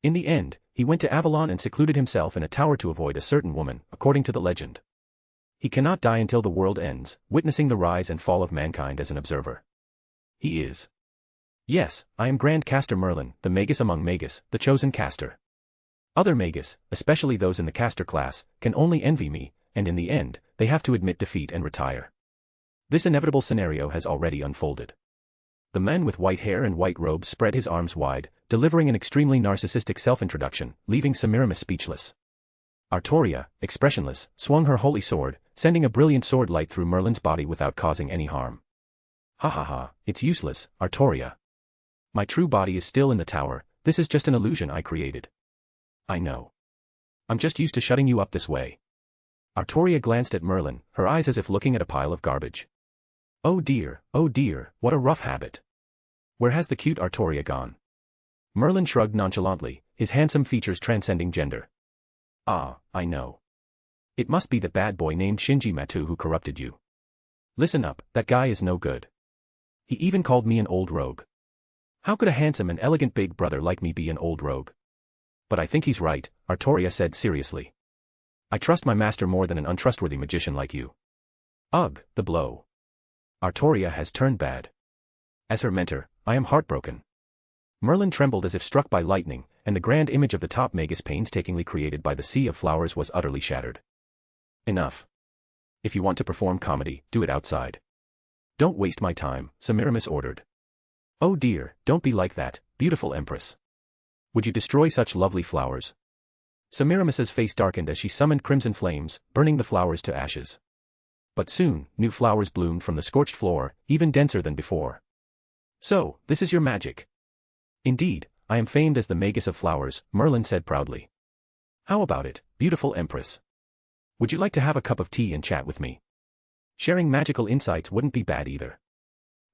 In the end, he went to Avalon and secluded himself in a tower to avoid a certain woman, according to the legend. He cannot die until the world ends, witnessing the rise and fall of mankind as an observer. He is. Yes, I am Grand Caster Merlin, the Magus among Magus, the chosen caster. Other Magus, especially those in the caster class, can only envy me, and in the end, they have to admit defeat and retire. This inevitable scenario has already unfolded. The man with white hair and white robes spread his arms wide, delivering an extremely narcissistic self-introduction, leaving Semiramis speechless. Artoria, expressionless, swung her holy sword, sending a brilliant sword light through Merlin's body without causing any harm. Ha ha ha, it's useless, Artoria. My true body is still in the tower, this is just an illusion I created. I know. I'm just used to shutting you up this way. Artoria glanced at Merlin, her eyes as if looking at a pile of garbage. Oh dear, what a rough habit. Where has the cute Artoria gone? Merlin shrugged nonchalantly, his handsome features transcending gender. Ah, I know. It must be that bad boy named Shinji Matou who corrupted you. Listen up, that guy is no good. He even called me an old rogue. How could a handsome and elegant big brother like me be an old rogue? But I think he's right, Artoria said seriously. I trust my master more than an untrustworthy magician like you. Ugh, the blow. Artoria has turned bad. As her mentor, I am heartbroken. Merlin trembled as if struck by lightning, and the grand image of the top Magus painstakingly created by the Sea of Flowers was utterly shattered. Enough. If you want to perform comedy, do it outside. Don't waste my time, Semiramis ordered. Oh dear, don't be like that, beautiful Empress. Would you destroy such lovely flowers? Semiramis's face darkened as she summoned crimson flames, burning the flowers to ashes. But soon, new flowers bloomed from the scorched floor, even denser than before. So, this is your magic. Indeed, I am famed as the Magus of Flowers, Merlin said proudly. How about it, beautiful Empress? Would you like to have a cup of tea and chat with me? Sharing magical insights wouldn't be bad either.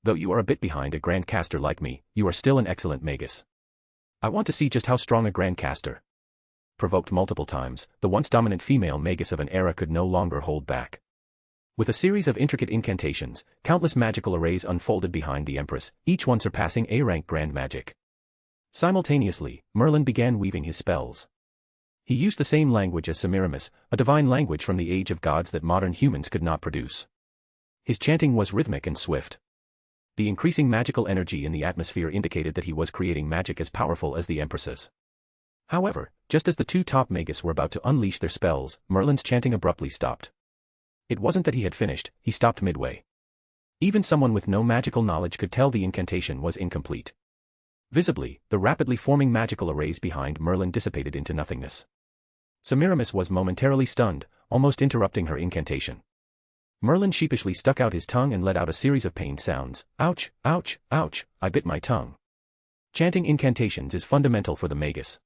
Though you are a bit behind a Grand Caster like me, you are still an excellent Magus. I want to see just how strong a Grand Caster. Provoked multiple times, the once dominant female Magus of an era could no longer hold back. With a series of intricate incantations, countless magical arrays unfolded behind the Empress, each one surpassing A-rank grand magic. Simultaneously, Merlin began weaving his spells. He used the same language as Semiramis, a divine language from the age of gods that modern humans could not produce. His chanting was rhythmic and swift. The increasing magical energy in the atmosphere indicated that he was creating magic as powerful as the Empress's. However, just as the two top Magus were about to unleash their spells, Merlin's chanting abruptly stopped. It wasn't that he had finished, he stopped midway. Even someone with no magical knowledge could tell the incantation was incomplete. Visibly, the rapidly forming magical arrays behind Merlin dissipated into nothingness. Semiramis was momentarily stunned, almost interrupting her incantation. Merlin sheepishly stuck out his tongue and let out a series of pained sounds. Ouch, ouch, ouch, I bit my tongue. Chanting incantations is fundamental for the Magus.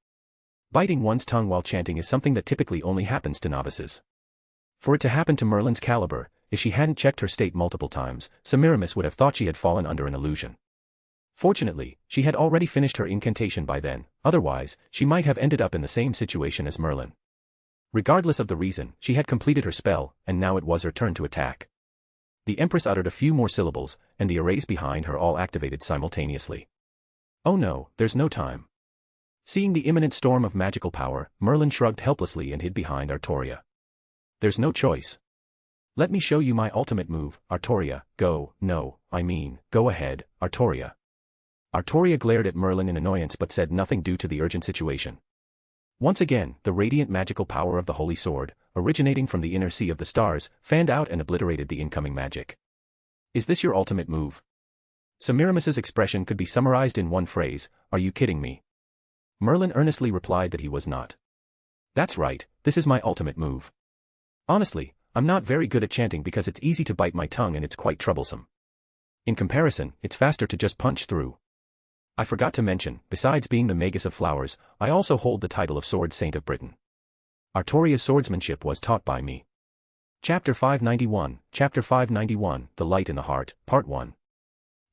Biting one's tongue while chanting is something that typically only happens to novices. For it to happen to Merlin's caliber, if she hadn't checked her state multiple times, Semiramis would have thought she had fallen under an illusion. Fortunately, she had already finished her incantation by then, otherwise, she might have ended up in the same situation as Merlin. Regardless of the reason, she had completed her spell, and now it was her turn to attack. The Empress uttered a few more syllables, and the arrays behind her all activated simultaneously. Oh no, there's no time. Seeing the imminent storm of magical power, Merlin shrugged helplessly and hid behind Artoria. There's no choice. Let me show you my ultimate move, Artoria, go ahead, Artoria. Artoria glared at Merlin in annoyance but said nothing due to the urgent situation. Once again, the radiant magical power of the holy sword, originating from the inner sea of the stars, fanned out and obliterated the incoming magic. Is this your ultimate move? Semiramis's expression could be summarized in one phrase, "Are you kidding me?" Merlin earnestly replied that he was not. That's right, this is my ultimate move. Honestly, I'm not very good at chanting because it's easy to bite my tongue and it's quite troublesome. In comparison, it's faster to just punch through. I forgot to mention, besides being the Magus of Flowers, I also hold the title of Sword Saint of Britain. Artoria's swordsmanship was taught by me. Chapter 591, The Light in the Heart, Part 1.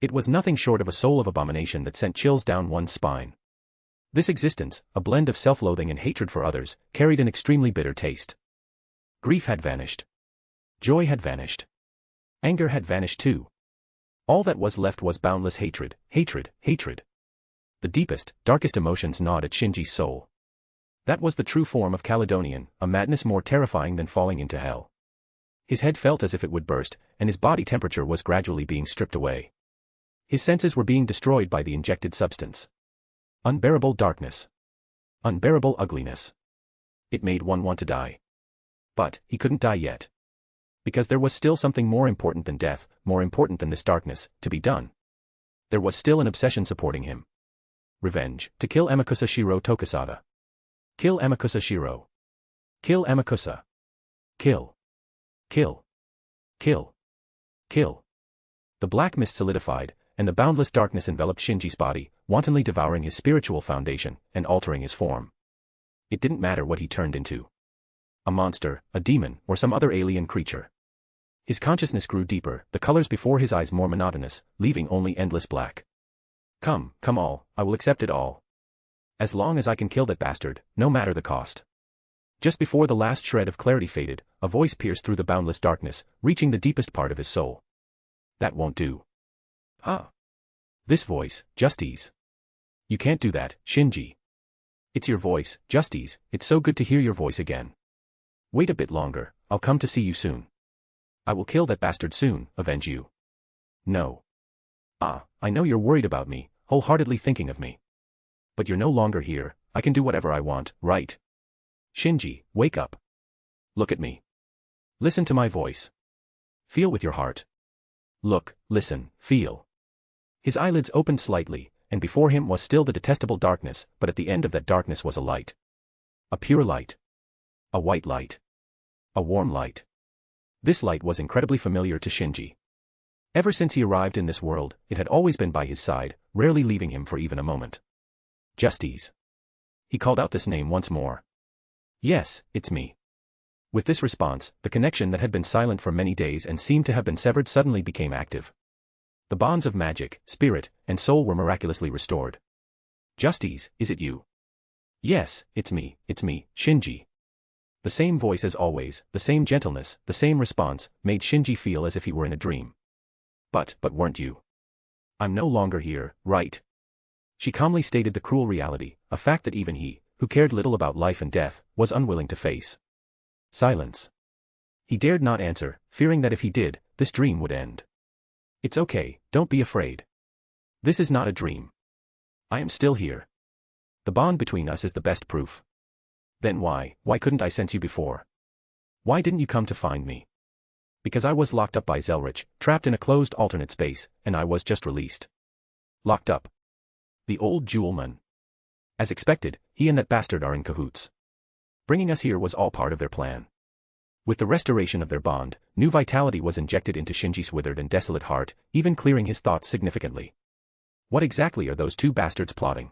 It was nothing short of a soul of abomination that sent chills down one's spine. This existence, a blend of self-loathing and hatred for others, carried an extremely bitter taste. Grief had vanished. Joy had vanished. Anger had vanished too. All that was left was boundless hatred, hatred. The deepest, darkest emotions gnawed at Shinji's soul. That was the true form of Caledonian, a madness more terrifying than falling into hell. His head felt as if it would burst, and his body temperature was gradually being stripped away. His senses were being destroyed by the injected substance. Unbearable darkness. Unbearable ugliness. It made one want to die. But he couldn't die yet. Because there was still something more important than death, more important than this darkness, to be done. There was still an obsession supporting him. Revenge, to kill Amakusa Shiro Tokisada. Kill Amakusa Shiro. Kill Amakusa. Kill. Kill. Kill. Kill. The black mist solidified, and the boundless darkness enveloped Shinji's body, wantonly devouring his spiritual foundation, and altering his form. It didn't matter what he turned into. A monster, a demon, or some other alien creature. His consciousness grew deeper, the colors before his eyes more monotonous, leaving only endless black. Come all, I will accept it all. As long as I can kill that bastard, no matter the cost. Just before the last shred of clarity faded, a voice pierced through the boundless darkness, reaching the deepest part of his soul. That won't do. Ah. This voice, Justice. You can't do that, Shinji. It's your voice, Justice, it's so good to hear your voice again. Wait a bit longer, I'll come to see you soon. I will kill that bastard soon, avenge you. No. Ah, I know you're worried about me, wholeheartedly thinking of me. But you're no longer here, I can do whatever I want, right? Shinji, wake up. Look at me. Listen to my voice. Feel with your heart. Look, listen, feel. His eyelids opened slightly, and before him was still the detestable darkness, but at the end of that darkness was a light. A pure light. A white light. A warm light. This light was incredibly familiar to Shinji. Ever since he arrived in this world, it had always been by his side, rarely leaving him for even a moment. Justice. He called out this name once more. Yes, it's me. With this response, the connection that had been silent for many days and seemed to have been severed suddenly became active. The bonds of magic, spirit, and soul were miraculously restored. Justice, is it you? Yes, it's me, Shinji. The same voice as always, the same gentleness, the same response, made Shinji feel as if he were in a dream. But weren't you? I'm no longer here, right? She calmly stated the cruel reality, a fact that even he, who cared little about life and death, was unwilling to face. Silence. He dared not answer, fearing that if he did, this dream would end. It's okay, don't be afraid. This is not a dream. I am still here. The bond between us is the best proof. Then why couldn't I sense you before? Why didn't you come to find me? Because I was locked up by Zelrich, trapped in a closed alternate space, and I was just released. Locked up. The old jewelman. As expected, he and that bastard are in cahoots. Bringing us here was all part of their plan. With the restoration of their bond, new vitality was injected into Shinji's withered and desolate heart, even clearing his thoughts significantly. What exactly are those two bastards plotting?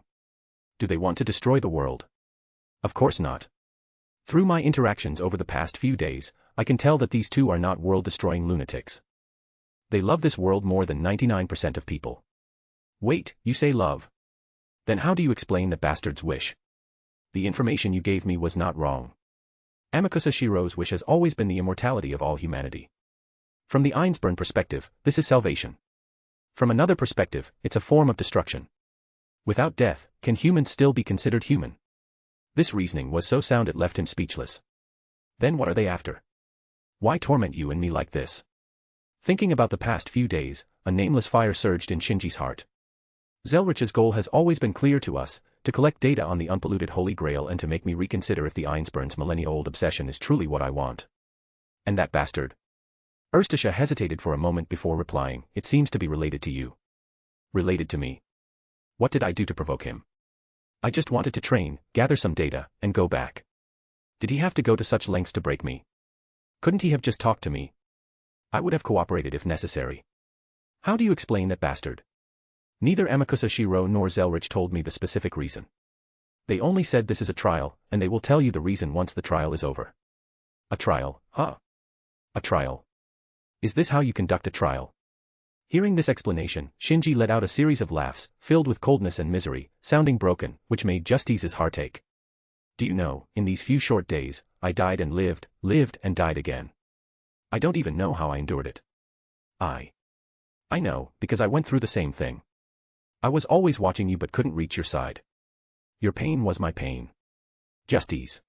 Do they want to destroy the world? Of course not. Through my interactions over the past few days, I can tell that these two are not world-destroying lunatics. They love this world more than 99% of people. Wait, you say love? Then how do you explain the bastard's wish? The information you gave me was not wrong. Amakusa Shiro's wish has always been the immortality of all humanity. From the Einsburn perspective, this is salvation. From another perspective, it's a form of destruction. Without death, can humans still be considered human? This reasoning was so sound it left him speechless. Then what are they after? Why torment you and me like this? Thinking about the past few days, a nameless fire surged in Shinji's heart. Zelrich's goal has always been clear to us, to collect data on the unpolluted Holy Grail and to make me reconsider if the Einsburn's millennia-old obsession is truly what I want. And that bastard? Erstasha hesitated for a moment before replying. It seems to be related to you. Related to me? What did I do to provoke him? I just wanted to train, gather some data, and go back. Did he have to go to such lengths to break me? Couldn't he have just talked to me? I would have cooperated if necessary. How do you explain that bastard? Neither Amakusa Shiro nor Zelrich told me the specific reason. They only said this is a trial, and they will tell you the reason once the trial is over. A trial, huh? A trial? Is this how you conduct a trial? Hearing this explanation, Shinji let out a series of laughs, filled with coldness and misery, sounding broken, which made Justice's heart ache. Do you know, in these few short days, I died and lived and died again. I don't even know how I endured it. I know, because I went through the same thing. I was always watching you but couldn't reach your side. Your pain was my pain. Justice.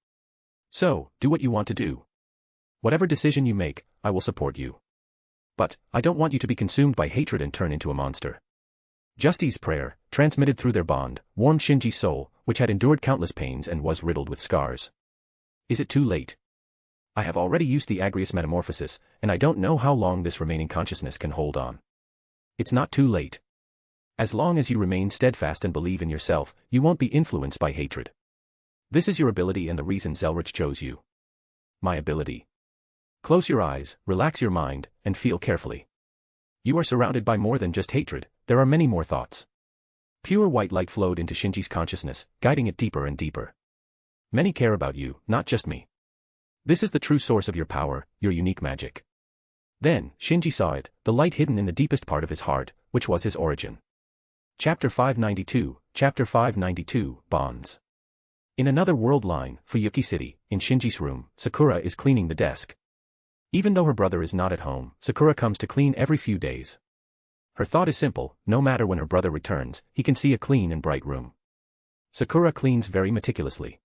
So, do what you want to do. Whatever decision you make, I will support you. But, I don't want you to be consumed by hatred and turn into a monster. Justice's prayer, transmitted through their bond, warmed Shinji's soul, which had endured countless pains and was riddled with scars. Is it too late? I have already used the Agrius metamorphosis, and I don't know how long this remaining consciousness can hold on. It's not too late. As long as you remain steadfast and believe in yourself, you won't be influenced by hatred. This is your ability and the reason Zelrich chose you. My ability. Close your eyes, relax your mind, and feel carefully. You are surrounded by more than just hatred, there are many more thoughts. Pure white light flowed into Shinji's consciousness, guiding it deeper and deeper. Many care about you, not just me. This is the true source of your power, your unique magic. Then, Shinji saw it, the light hidden in the deepest part of his heart, which was his origin. Chapter 592, Bonds. In another world line, Fuyuki City, in Shinji's room, Sakura is cleaning the desk. Even though her brother is not at home, Sakura comes to clean every few days. Her thought is simple, no matter when her brother returns, he can see a clean and bright room. Sakura cleans very meticulously.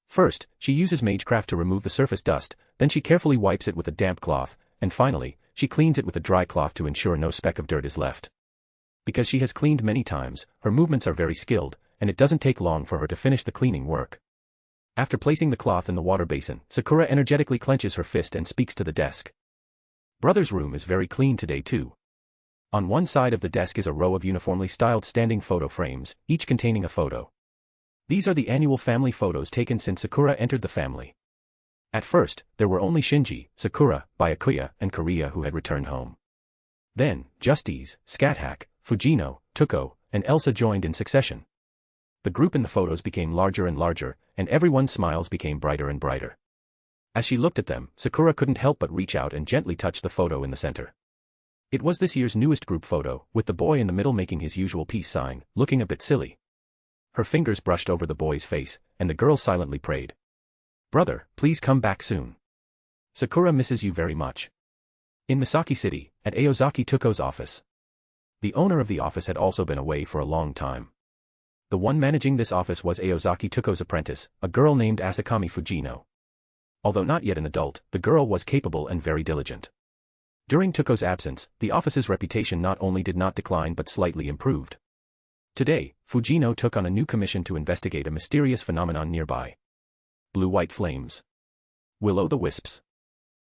First, she uses magecraft to remove the surface dust, then she carefully wipes it with a damp cloth, and finally, she cleans it with a dry cloth to ensure no speck of dirt is left. Because she has cleaned many times, her movements are very skilled, and it doesn't take long for her to finish the cleaning work. After placing the cloth in the water basin, Sakura energetically clenches her fist and speaks to the desk. Brother's room is very clean today too. On one side of the desk is a row of uniformly styled standing photo frames, each containing a photo. These are the annual family photos taken since Sakura entered the family. At first, there were only Shinji, Sakura, Byakuya, and Kariya who had returned home. Then, Justice, Scathach, Fujino, Tuko, and Elsa joined in succession. The group in the photos became larger and larger, and everyone's smiles became brighter and brighter. As she looked at them, Sakura couldn't help but reach out and gently touch the photo in the center. It was this year's newest group photo, with the boy in the middle making his usual peace sign, looking a bit silly. Her fingers brushed over the boy's face, and the girl silently prayed. Brother, please come back soon. Sakura misses you very much. In Misaki City, at Aozaki Tuko's office. The owner of the office had also been away for a long time. The one managing this office was Aozaki Tuko's apprentice, a girl named Asakami Fujino. Although not yet an adult, the girl was capable and very diligent. During Tuko's absence, the office's reputation not only did not decline but slightly improved. Today, Fujino took on a new commission to investigate a mysterious phenomenon nearby. Blue-white flames. Will-o'-the-wisps.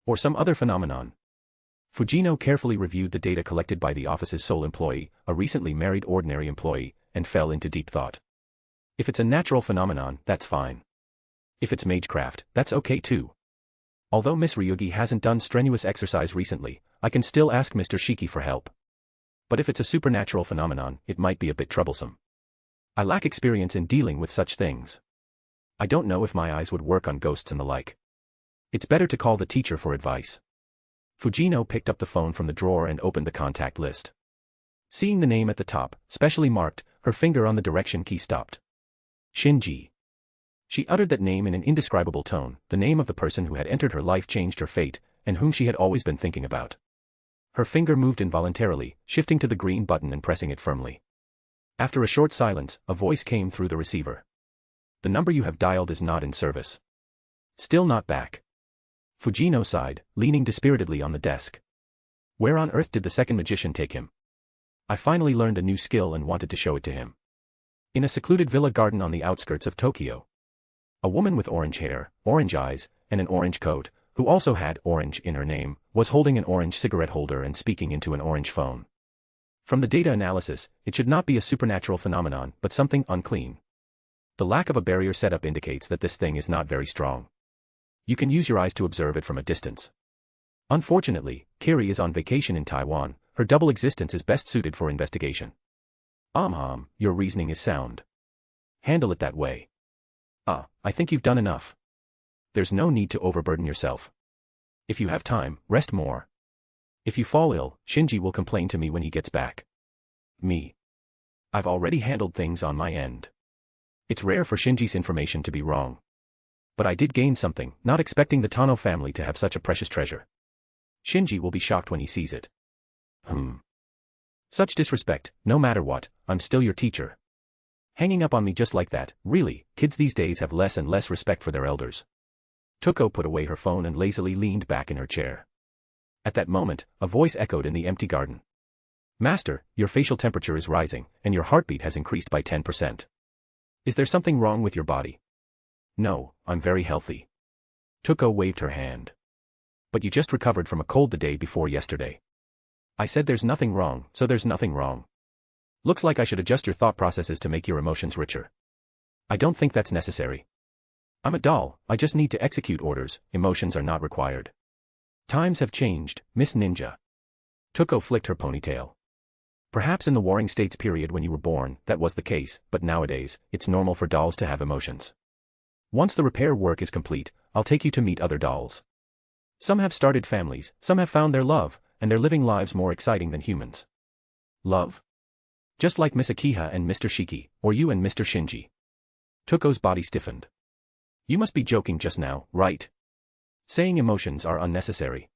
Or some other phenomenon. Fujino carefully reviewed the data collected by the office's sole employee, a recently married ordinary employee, and fell into deep thought. If it's a natural phenomenon, that's fine. If it's magecraft, that's okay too. Although Miss Ryugi hasn't done strenuous exercise recently, I can still ask Mr. Shiki for help. But if it's a supernatural phenomenon, it might be a bit troublesome. I lack experience in dealing with such things. I don't know if my eyes would work on ghosts and the like. It's better to call the teacher for advice. Fujino picked up the phone from the drawer and opened the contact list. Seeing the name at the top, specially marked, her finger on the direction key stopped. Shinji. She uttered that name in an indescribable tone, the name of the person who had entered her life, changed her fate, and whom she had always been thinking about. Her finger moved involuntarily, shifting to the green button and pressing it firmly. After a short silence, a voice came through the receiver. The number you have dialed is not in service. Still not back. Fujino sighed, leaning dispiritedly on the desk. Where on earth did the second magician take him? I finally learned a new skill and wanted to show it to him. In a secluded villa garden on the outskirts of Tokyo. A woman with orange hair, orange eyes, and an orange coat, who also had orange in her name, was holding an orange cigarette holder and speaking into an orange phone. From the data analysis, it should not be a supernatural phenomenon, but something unclean. The lack of a barrier setup indicates that this thing is not very strong. You can use your eyes to observe it from a distance. Unfortunately, Makiri is on vacation in Taiwan. Her double existence is best suited for investigation. Your reasoning is sound. Handle it that way. I think you've done enough. There's no need to overburden yourself. If you have time, rest more. If you fall ill, Shinji will complain to me when he gets back. Me. I've already handled things on my end. It's rare for Shinji's information to be wrong. But I did gain something, not expecting the Tano family to have such a precious treasure. Shinji will be shocked when he sees it. Such disrespect, no matter what, I'm still your teacher. Hanging up on me just like that, really, kids these days have less and less respect for their elders. Tuko put away her phone and lazily leaned back in her chair. At that moment, a voice echoed in the empty garden. Master, your facial temperature is rising, and your heartbeat has increased by 10%. Is there something wrong with your body? No, I'm very healthy. Tuko waved her hand. But you just recovered from a cold the day before yesterday. I said there's nothing wrong, so there's nothing wrong. Looks like I should adjust your thought processes to make your emotions richer. I don't think that's necessary. I'm a doll, I just need to execute orders, emotions are not required. Times have changed, Miss Ninja. Tuko flicked her ponytail. Perhaps in the Warring States period when you were born, that was the case, but nowadays, it's normal for dolls to have emotions. Once the repair work is complete, I'll take you to meet other dolls. Some have started families, some have found their love, and they're living lives more exciting than humans. Love? Just like Miss Akiha and Mr. Shiki, or you and Mr. Shinji. Tuko's body stiffened. You must be joking just now, right? Saying emotions are unnecessary.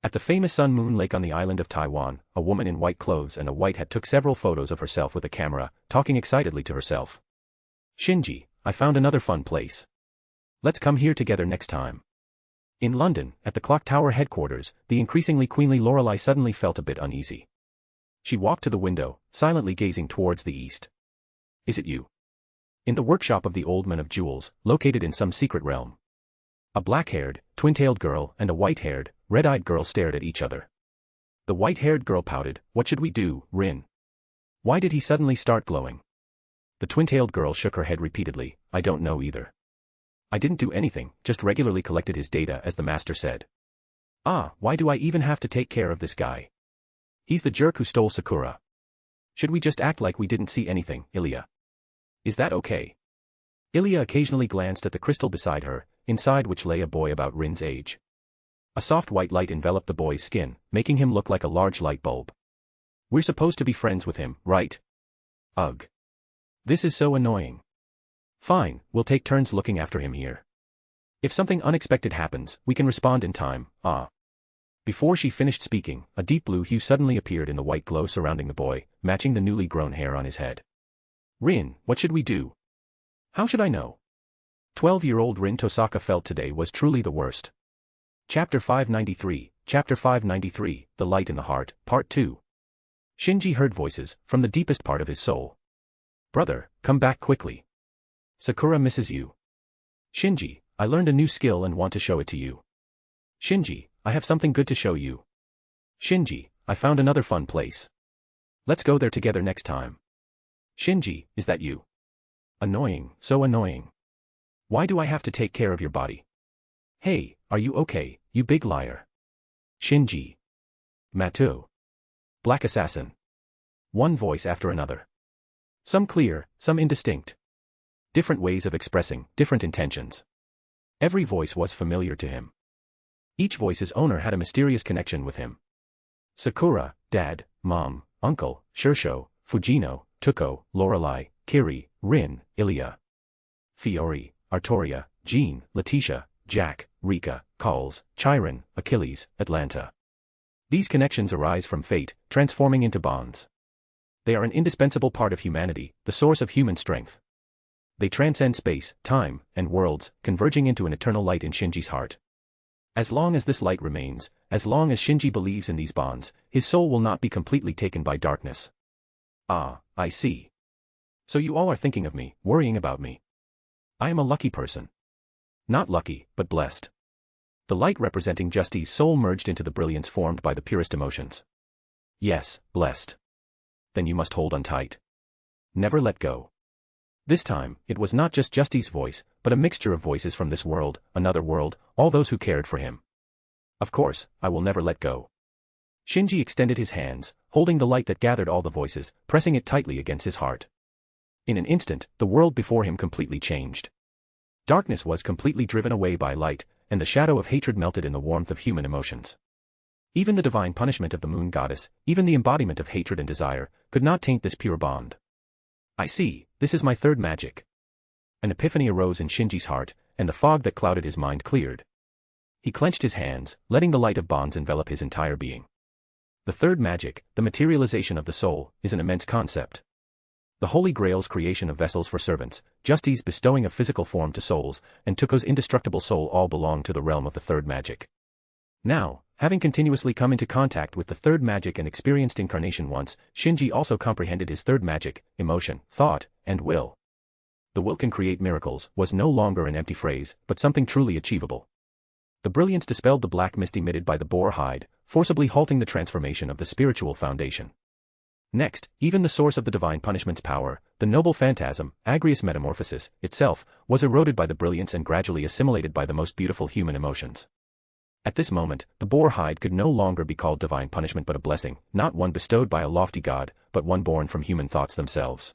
At the famous Sun Moon Lake on the island of Taiwan, a woman in white clothes and a white hat took several photos of herself with a camera, talking excitedly to herself. Shinji, I found another fun place. Let's come here together next time. In London, at the clock tower headquarters, the increasingly queenly Lorelei suddenly felt a bit uneasy. She walked to the window, silently gazing towards the east. Is it you? In the workshop of the Old Man of Jewels, located in some secret realm. A black-haired, twin-tailed girl and a white-haired, red-eyed girl stared at each other. The white-haired girl pouted, "What should we do, Rin?" Why did he suddenly start glowing? The twin-tailed girl shook her head repeatedly, "I don't know either. I didn't do anything, just regularly collected his data as the master said." Why do I even have to take care of this guy? He's the jerk who stole Sakura. Should we just act like we didn't see anything, Ilya? Is that okay? Ilya occasionally glanced at the crystal beside her, inside which lay a boy about Rin's age. A soft white light enveloped the boy's skin, making him look like a large light bulb. We're supposed to be friends with him, right? Ugh. This is so annoying. Fine, we'll take turns looking after him here. If something unexpected happens, we can respond in time. Before she finished speaking, a deep blue hue suddenly appeared in the white glow surrounding the boy, matching the newly grown hair on his head. Rin, what should we do? How should I know? 12-year-old Rin Tosaka felt today was truly the worst. Chapter 593, The Light in the Heart, Part 2. Shinji heard voices, from the deepest part of his soul. Brother, come back quickly. Sakura misses you. Shinji, I learned a new skill and want to show it to you. Shinji, I have something good to show you. Shinji, I found another fun place. Let's go there together next time. Shinji, is that you? Annoying, so annoying. Why do I have to take care of your body? Hey, are you okay, you big liar? Shinji. Matou. Black Assassin. One voice after another. Some clear, some indistinct. Different ways of expressing, different intentions. Every voice was familiar to him. Each voice's owner had a mysterious connection with him. Sakura, Dad, Mom, Uncle, Shirsho, Fujino, Tuko, Lorelei, Kiri, Rin, Ilya. Fiori, Artoria, Jean, Letitia, Jack, Rika, Calls, Chiron, Achilles, Atlanta. These connections arise from fate, transforming into bonds. They are an indispensable part of humanity, the source of human strength. They transcend space, time, and worlds, converging into an eternal light in Shinji's heart. As long as this light remains, as long as Shinji believes in these bonds, his soul will not be completely taken by darkness. Ah, I see. So you all are thinking of me, worrying about me. I am a lucky person. Not lucky, but blessed. The light representing Justy's soul merged into the brilliance formed by the purest emotions. Yes, blessed. Then you must hold on tight. Never let go. This time, it was not just Justy's voice, but a mixture of voices from this world, another world, all those who cared for him. Of course, I will never let go. Shinji extended his hands, holding the light that gathered all the voices, pressing it tightly against his heart. In an instant, the world before him completely changed. Darkness was completely driven away by light, and the shadow of hatred melted in the warmth of human emotions. Even the divine punishment of the moon goddess, even the embodiment of hatred and desire, could not taint this pure bond. I see, this is my third magic. An epiphany arose in Shinji's heart, and the fog that clouded his mind cleared. He clenched his hands, letting the light of bonds envelop his entire being. The third magic, the materialization of the soul, is an immense concept. The Holy Grail's creation of vessels for servants, Justy's bestowing of physical form to souls, and Tuko's indestructible soul all belong to the realm of the third magic. Now, having continuously come into contact with the third magic and experienced incarnation once, Shinji also comprehended his third magic, emotion, thought, and will. The will can create miracles was no longer an empty phrase, but something truly achievable. The brilliance dispelled the black mist emitted by the boar hide, forcibly halting the transformation of the spiritual foundation. Next, even the source of the divine punishment's power, the noble phantasm, Agrius metamorphosis, itself, was eroded by the brilliance and gradually assimilated by the most beautiful human emotions. At this moment, the boar hide could no longer be called divine punishment but a blessing, not one bestowed by a lofty god, but one born from human thoughts themselves.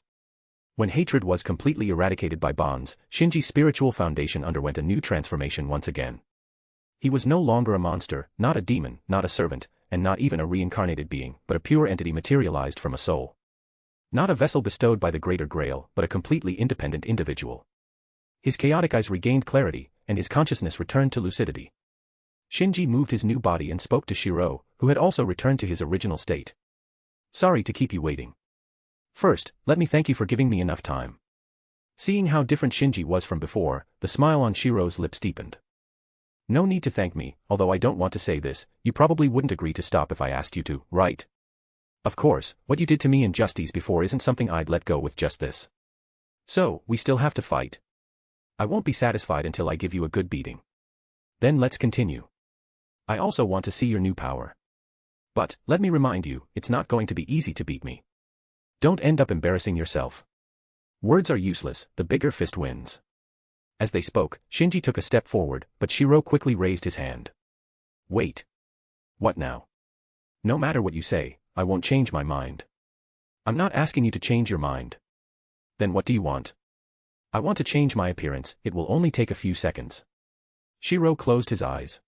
When hatred was completely eradicated by bonds, Shinji's spiritual foundation underwent a new transformation once again. He was no longer a monster, not a demon, not a servant, and not even a reincarnated being, but a pure entity materialized from a soul. Not a vessel bestowed by the Greater Grail, but a completely independent individual. His chaotic eyes regained clarity, and his consciousness returned to lucidity. Shinji moved his new body and spoke to Shiro, who had also returned to his original state. Sorry to keep you waiting. First, let me thank you for giving me enough time. Seeing how different Shinji was from before, the smile on Shiro's lips deepened. No need to thank me, although I don't want to say this, you probably wouldn't agree to stop if I asked you to, right? Of course, what you did to me and Justy's before isn't something I'd let go with just this. So, we still have to fight. I won't be satisfied until I give you a good beating. Then let's continue. I also want to see your new power. But, let me remind you, it's not going to be easy to beat me. Don't end up embarrassing yourself. Words are useless, the bigger fist wins. As they spoke, Shinji took a step forward, but Shiro quickly raised his hand. Wait. What now? No matter what you say, I won't change my mind. I'm not asking you to change your mind. Then what do you want? I want to change my appearance, it will only take a few seconds. Shiro closed his eyes.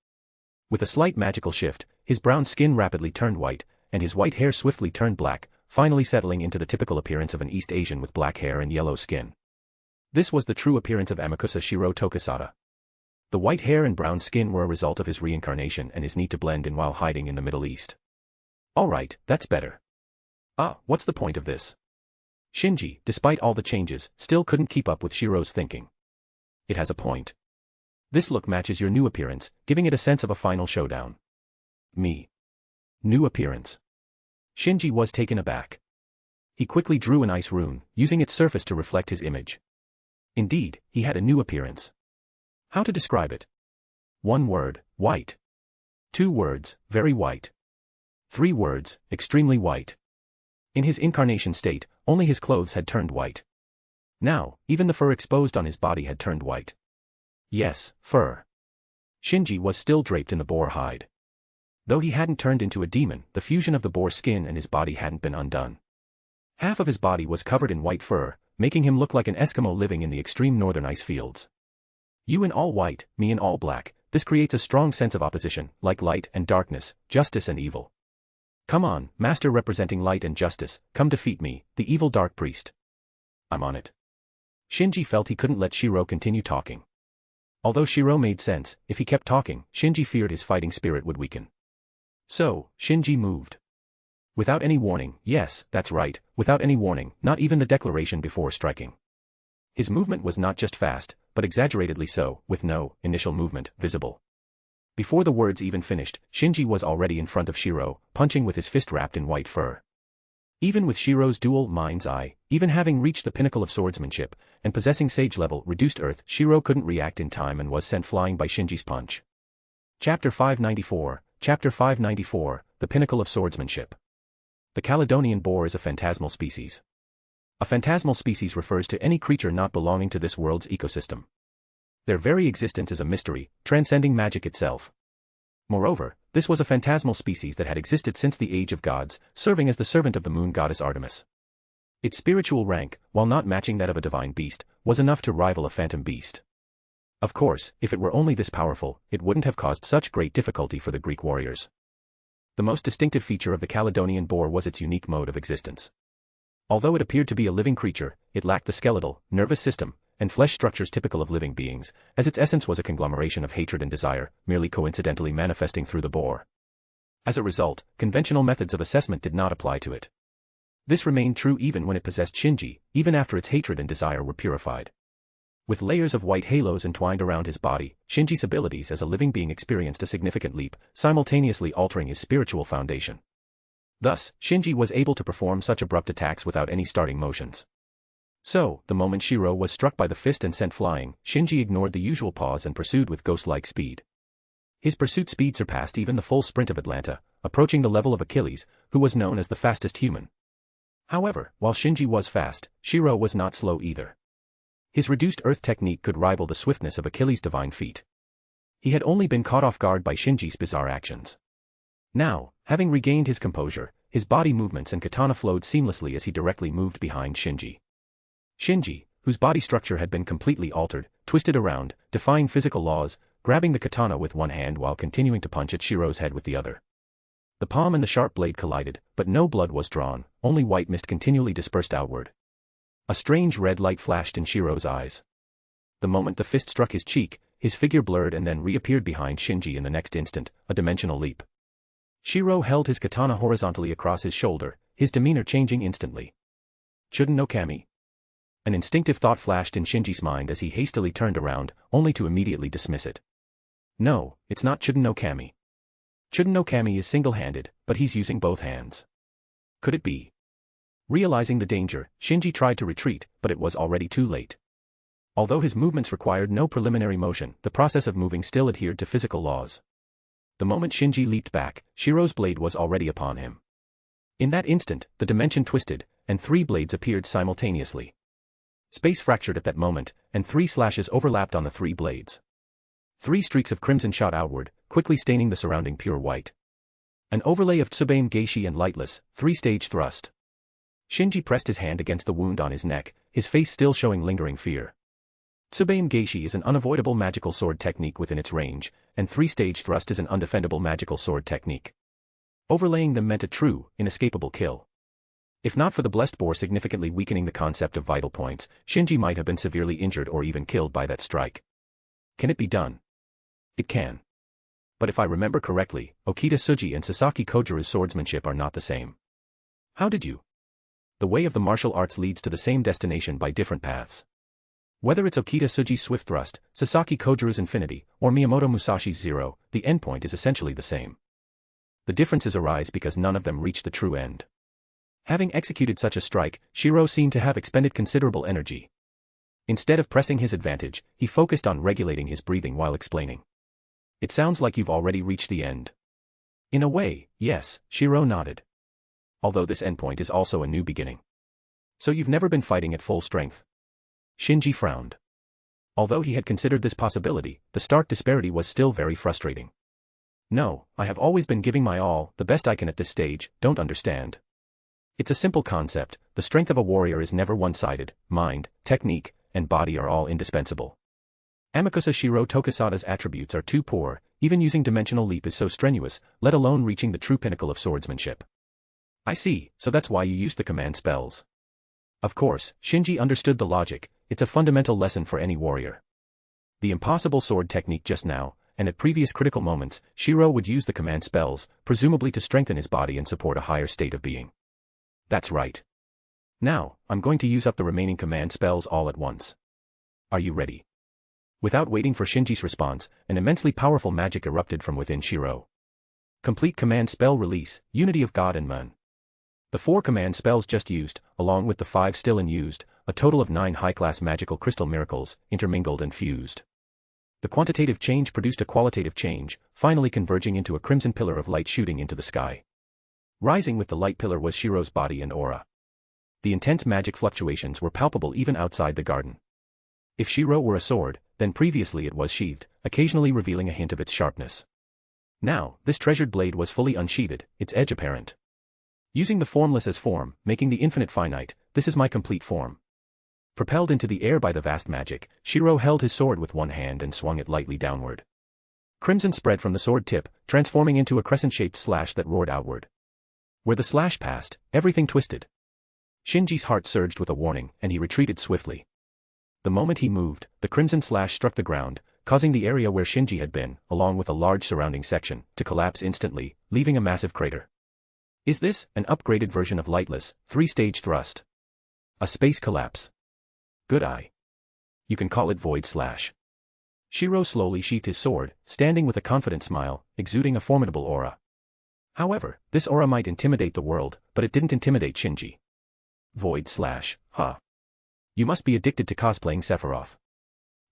With a slight magical shift, his brown skin rapidly turned white, and his white hair swiftly turned black, finally settling into the typical appearance of an East Asian with black hair and yellow skin. This was the true appearance of Amakusa Shiro Tokisada. The white hair and brown skin were a result of his reincarnation and his need to blend in while hiding in the Middle East. Alright, that's better. What's the point of this? Shinji, despite all the changes, still couldn't keep up with Shiro's thinking. It has a point. This look matches your new appearance, giving it a sense of a final showdown. Me. New appearance. Shinji was taken aback. He quickly drew an ice rune, using its surface to reflect his image. Indeed, he had a new appearance. How to describe it? 1 word, white. 2 words, very white. 3 words, extremely white. In his incarnation state, only his clothes had turned white. Now, even the fur exposed on his body had turned white. Yes, fur. Shinji was still draped in the boar hide. Though he hadn't turned into a demon, the fusion of the boar skin and his body hadn't been undone. Half of his body was covered in white fur, making him look like an Eskimo living in the extreme northern ice fields. You in all white, me in all black, this creates a strong sense of opposition, like light and darkness, justice and evil. Come on, master representing light and justice, come defeat me, the evil dark priest. I'm on it. Shinji felt he couldn't let Shiro continue talking. Although Shiro made sense, if he kept talking, Shinji feared his fighting spirit would weaken. So, Shinji moved. Without any warning, yes, that's right, without any warning, not even the declaration before striking. His movement was not just fast, but exaggeratedly so, with no initial movement visible. Before the words even finished, Shinji was already in front of Shiro, punching with his fist wrapped in white fur. Even with Shiro's dual mind's eye, even having reached the pinnacle of swordsmanship, and possessing sage-level reduced earth, Shiro couldn't react in time and was sent flying by Shinji's punch. Chapter 594, The Pinnacle of Swordsmanship. The Caledonian boar is a phantasmal species. A phantasmal species refers to any creature not belonging to this world's ecosystem. Their very existence is a mystery, transcending magic itself. Moreover, this was a phantasmal species that had existed since the age of gods, serving as the servant of the moon goddess Artemis. Its spiritual rank, while not matching that of a divine beast, was enough to rival a phantom beast. Of course, if it were only this powerful, it wouldn't have caused such great difficulty for the Greek warriors. The most distinctive feature of the Caledonian boar was its unique mode of existence. Although it appeared to be a living creature, it lacked the skeletal, nervous system, and flesh structures typical of living beings, as its essence was a conglomeration of hatred and desire, merely coincidentally manifesting through the boar. As a result, conventional methods of assessment did not apply to it. This remained true even when it possessed Shinji, even after its hatred and desire were purified. With layers of white halos entwined around his body, Shinji's abilities as a living being experienced a significant leap, simultaneously altering his spiritual foundation. Thus, Shinji was able to perform such abrupt attacks without any starting motions. So, the moment Shiro was struck by the fist and sent flying, Shinji ignored the usual pause and pursued with ghost-like speed. His pursuit speed surpassed even the full sprint of Atlanta, approaching the level of Achilles, who was known as the fastest human. However, while Shinji was fast, Shiro was not slow either. His reduced earth technique could rival the swiftness of Achilles' divine feat. He had only been caught off guard by Shinji's bizarre actions. Now, having regained his composure, his body movements and katana flowed seamlessly as he directly moved behind Shinji. Shinji, whose body structure had been completely altered, twisted around, defying physical laws, grabbing the katana with one hand while continuing to punch at Shiro's head with the other. The palm and the sharp blade collided, but no blood was drawn, only white mist continually dispersed outward. A strange red light flashed in Shiro's eyes. The moment the fist struck his cheek, his figure blurred and then reappeared behind Shinji in the next instant, a dimensional leap. Shiro held his katana horizontally across his shoulder, his demeanor changing instantly. Shouldn't no kami? An instinctive thought flashed in Shinji's mind as he hastily turned around, only to immediately dismiss it. No, it's not Shouldn't no kami. Shouldn't no kami is single-handed, but he's using both hands. Could it be? Realizing the danger, Shinji tried to retreat, but it was already too late. Although his movements required no preliminary motion, the process of moving still adhered to physical laws. The moment Shinji leaped back, Shiro's blade was already upon him. In that instant, the dimension twisted, and 3 blades appeared simultaneously. Space fractured at that moment, and 3 slashes overlapped on the 3 blades. 3 streaks of crimson shot outward, quickly staining the surrounding pure white. An overlay of Tsubame Geishi and lightless, 3-stage thrust. Shinji pressed his hand against the wound on his neck, his face still showing lingering fear. Tsubame Geishi is an unavoidable magical sword technique within its range, and 3-stage thrust is an undefendable magical sword technique. Overlaying them meant a true, inescapable kill. If not for the blessed boar significantly weakening the concept of vital points, Shinji might have been severely injured or even killed by that strike. Can it be done? It can. But if I remember correctly, Okita Tsuji and Sasaki Kojiru's swordsmanship are not the same. How did you? The way of the martial arts leads to the same destination by different paths. Whether it's Okita Tsuji's swift thrust, Sasaki Kojiru's infinity, or Miyamoto Musashi's zero, the endpoint is essentially the same. The differences arise because none of them reach the true end. Having executed such a strike, Shiro seemed to have expended considerable energy. Instead of pressing his advantage, he focused on regulating his breathing while explaining. It sounds like you've already reached the end. In a way, yes, Shiro nodded. Although this endpoint is also a new beginning. So you've never been fighting at full strength? Shinji frowned. Although he had considered this possibility, the stark disparity was still very frustrating. No, I have always been giving my all, the best I can at this stage, don't understand. It's a simple concept, the strength of a warrior is never one-sided, mind, technique, and body are all indispensable. Amakusa Shiro Tokisada's attributes are too poor, even using dimensional leap is so strenuous, let alone reaching the true pinnacle of swordsmanship. I see, so that's why you used the command spells. Of course, Shinji understood the logic, it's a fundamental lesson for any warrior. The impossible sword technique just now, and at previous critical moments, Shiro would use the command spells, presumably to strengthen his body and support a higher state of being. That's right. Now, I'm going to use up the remaining command spells all at once. Are you ready? Without waiting for Shinji's response, an immensely powerful magic erupted from within Shiro. Complete command spell release, Unity of God and Man. The 4 command spells just used, along with the 5 still unused, a total of 9 high-class magical crystal miracles, intermingled and fused. The quantitative change produced a qualitative change, finally converging into a crimson pillar of light shooting into the sky. Rising with the light pillar was Shiro's body and aura. The intense magic fluctuations were palpable even outside the garden. If Shiro were a sword, then previously it was sheathed, occasionally revealing a hint of its sharpness. Now, this treasured blade was fully unsheathed, its edge apparent. Using the formless as form, making the infinite finite, this is my complete form. Propelled into the air by the vast magic, Shiro held his sword with one hand and swung it lightly downward. Crimson spread from the sword tip, transforming into a crescent-shaped slash that roared outward. Where the slash passed, everything twisted. Shinji's heart surged with a warning, and he retreated swiftly. The moment he moved, the crimson slash struck the ground, causing the area where Shinji had been, along with a large surrounding section, to collapse instantly, leaving a massive crater. Is this an upgraded version of Lightless, 3-stage thrust? A space collapse? Good eye. You can call it Void Slash. Shiro slowly sheathed his sword, standing with a confident smile, exuding a formidable aura. However, this aura might intimidate the world, but it didn't intimidate Shinji. Void Slash, huh? You must be addicted to cosplaying Sephiroth.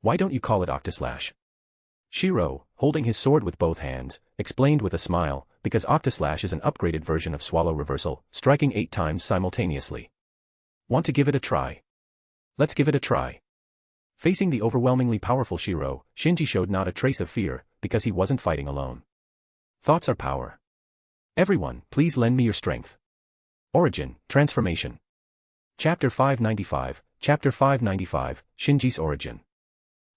Why don't you call it Octaslash? Shiro, holding his sword with both hands, explained with a smile, because Octaslash is an upgraded version of Swallow Reversal, striking 8 times simultaneously. Want to give it a try? Let's give it a try. Facing the overwhelmingly powerful Shiro, Shinji showed not a trace of fear, because he wasn't fighting alone. Thoughts are power. Everyone, please lend me your strength. Origin, Transformation. Chapter 595, Chapter 595, Shinji's Origin.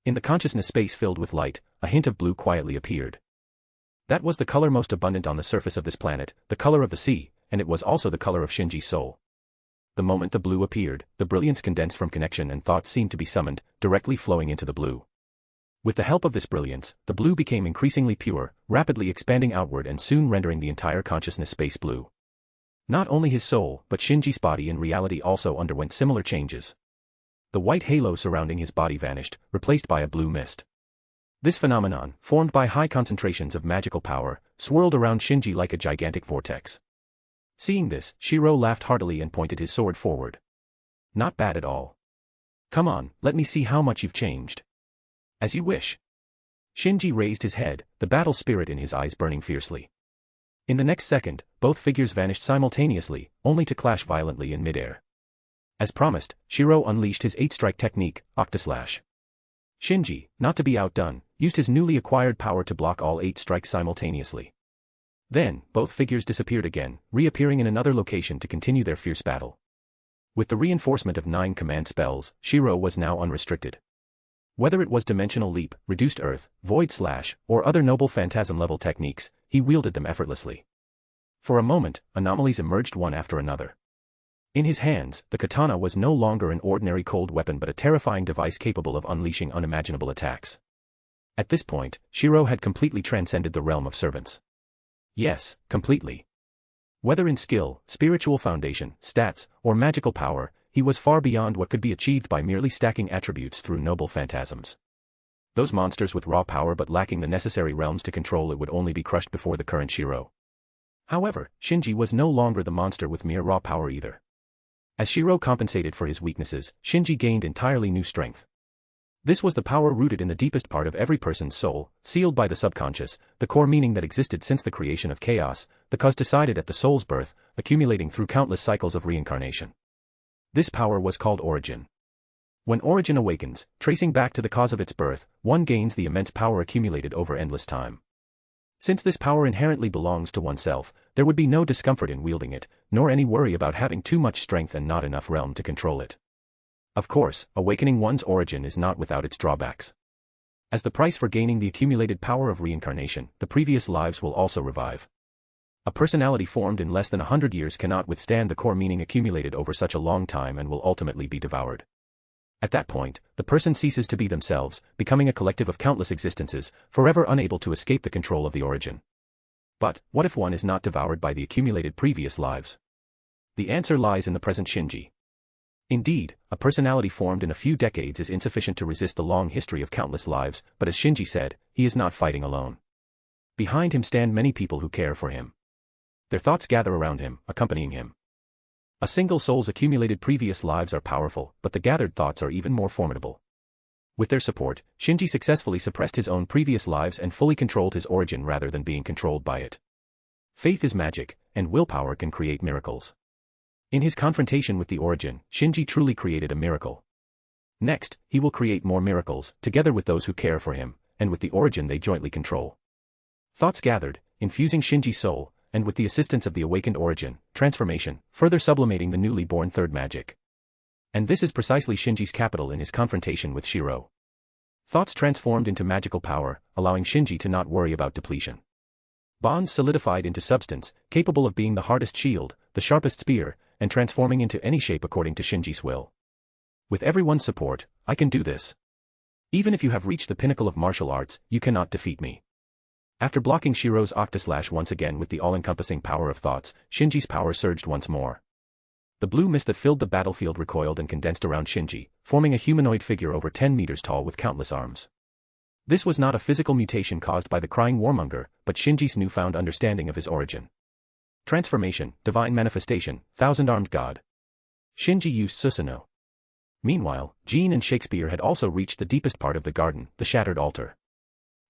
In the consciousness space filled with light, a hint of blue quietly appeared. That was the color most abundant on the surface of this planet, the color of the sea, and it was also the color of Shinji's soul. The moment the blue appeared, the brilliance condensed from connection and thought seemed to be summoned, directly flowing into the blue. With the help of this brilliance, the blue became increasingly pure, rapidly expanding outward and soon rendering the entire consciousness space blue. Not only his soul, but Shinji's body in reality also underwent similar changes. The white halo surrounding his body vanished, replaced by a blue mist. This phenomenon, formed by high concentrations of magical power, swirled around Shinji like a gigantic vortex. Seeing this, Shiro laughed heartily and pointed his sword forward. Not bad at all. Come on, let me see how much you've changed. As you wish. Shinji raised his head, the battle spirit in his eyes burning fiercely. In the next second, both figures vanished simultaneously, only to clash violently in midair. As promised, Shiro unleashed his 8-strike technique, Octaslash. Shinji, not to be outdone, used his newly acquired power to block all 8 strikes simultaneously. Then, both figures disappeared again, reappearing in another location to continue their fierce battle. With the reinforcement of 9 command spells, Shiro was now unrestricted. Whether it was Dimensional Leap, Reduced Earth, Void Slash, or other noble phantasm-level techniques, he wielded them effortlessly. For a moment, anomalies emerged one after another. In his hands, the katana was no longer an ordinary cold weapon but a terrifying device capable of unleashing unimaginable attacks. At this point, Shiro had completely transcended the realm of servants. Yes, completely. Whether in skill, spiritual foundation, stats, or magical power, he was far beyond what could be achieved by merely stacking attributes through noble phantasms. Those monsters with raw power but lacking the necessary realms to control it would only be crushed before the current Shiro. However, Shinji was no longer the monster with mere raw power either. As Shiro compensated for his weaknesses, Shinji gained entirely new strength. This was the power rooted in the deepest part of every person's soul, sealed by the subconscious, the core meaning that existed since the creation of chaos, the cause decided at the soul's birth, accumulating through countless cycles of reincarnation. This power was called Origin. When Origin awakens, tracing back to the cause of its birth, one gains the immense power accumulated over endless time. Since this power inherently belongs to oneself, there would be no discomfort in wielding it, nor any worry about having too much strength and not enough realm to control it. Of course, awakening one's origin is not without its drawbacks. As the price for gaining the accumulated power of reincarnation, the previous lives will also revive. A personality formed in less than 100 years cannot withstand the core meaning accumulated over such a long time and will ultimately be devoured. At that point, the person ceases to be themselves, becoming a collective of countless existences, forever unable to escape the control of the origin. But, what if one is not devoured by the accumulated previous lives? The answer lies in the present Shinji. Indeed, a personality formed in a few decades is insufficient to resist the long history of countless lives, but as Shinji said, he is not fighting alone. Behind him stand many people who care for him. Their thoughts gather around him, accompanying him. A single soul's accumulated previous lives are powerful, but the gathered thoughts are even more formidable. With their support, Shinji successfully suppressed his own previous lives and fully controlled his origin rather than being controlled by it. Faith is magic, and willpower can create miracles. In his confrontation with the origin, Shinji truly created a miracle. Next, he will create more miracles, together with those who care for him, and with the origin they jointly control. Thoughts gathered, infusing Shinji's soul, and with the assistance of the awakened origin, transformation, further sublimating the newly born third magic. And this is precisely Shinji's capital in his confrontation with Shiro. Thoughts transformed into magical power, allowing Shinji to not worry about depletion. Bonds solidified into substance, capable of being the hardest shield, the sharpest spear, and transforming into any shape according to Shinji's will. With everyone's support, I can do this. Even if you have reached the pinnacle of martial arts, you cannot defeat me. After blocking Shiro's octaslash once again with the all-encompassing power of thoughts, Shinji's power surged once more. The blue mist that filled the battlefield recoiled and condensed around Shinji, forming a humanoid figure over 10 meters tall with countless arms. This was not a physical mutation caused by the crying warmonger, but Shinji's newfound understanding of his origin. Transformation, divine manifestation, thousand-armed god. Shinji used Susanoo. Meanwhile, Jean and Shakespeare had also reached the deepest part of the garden, the shattered altar.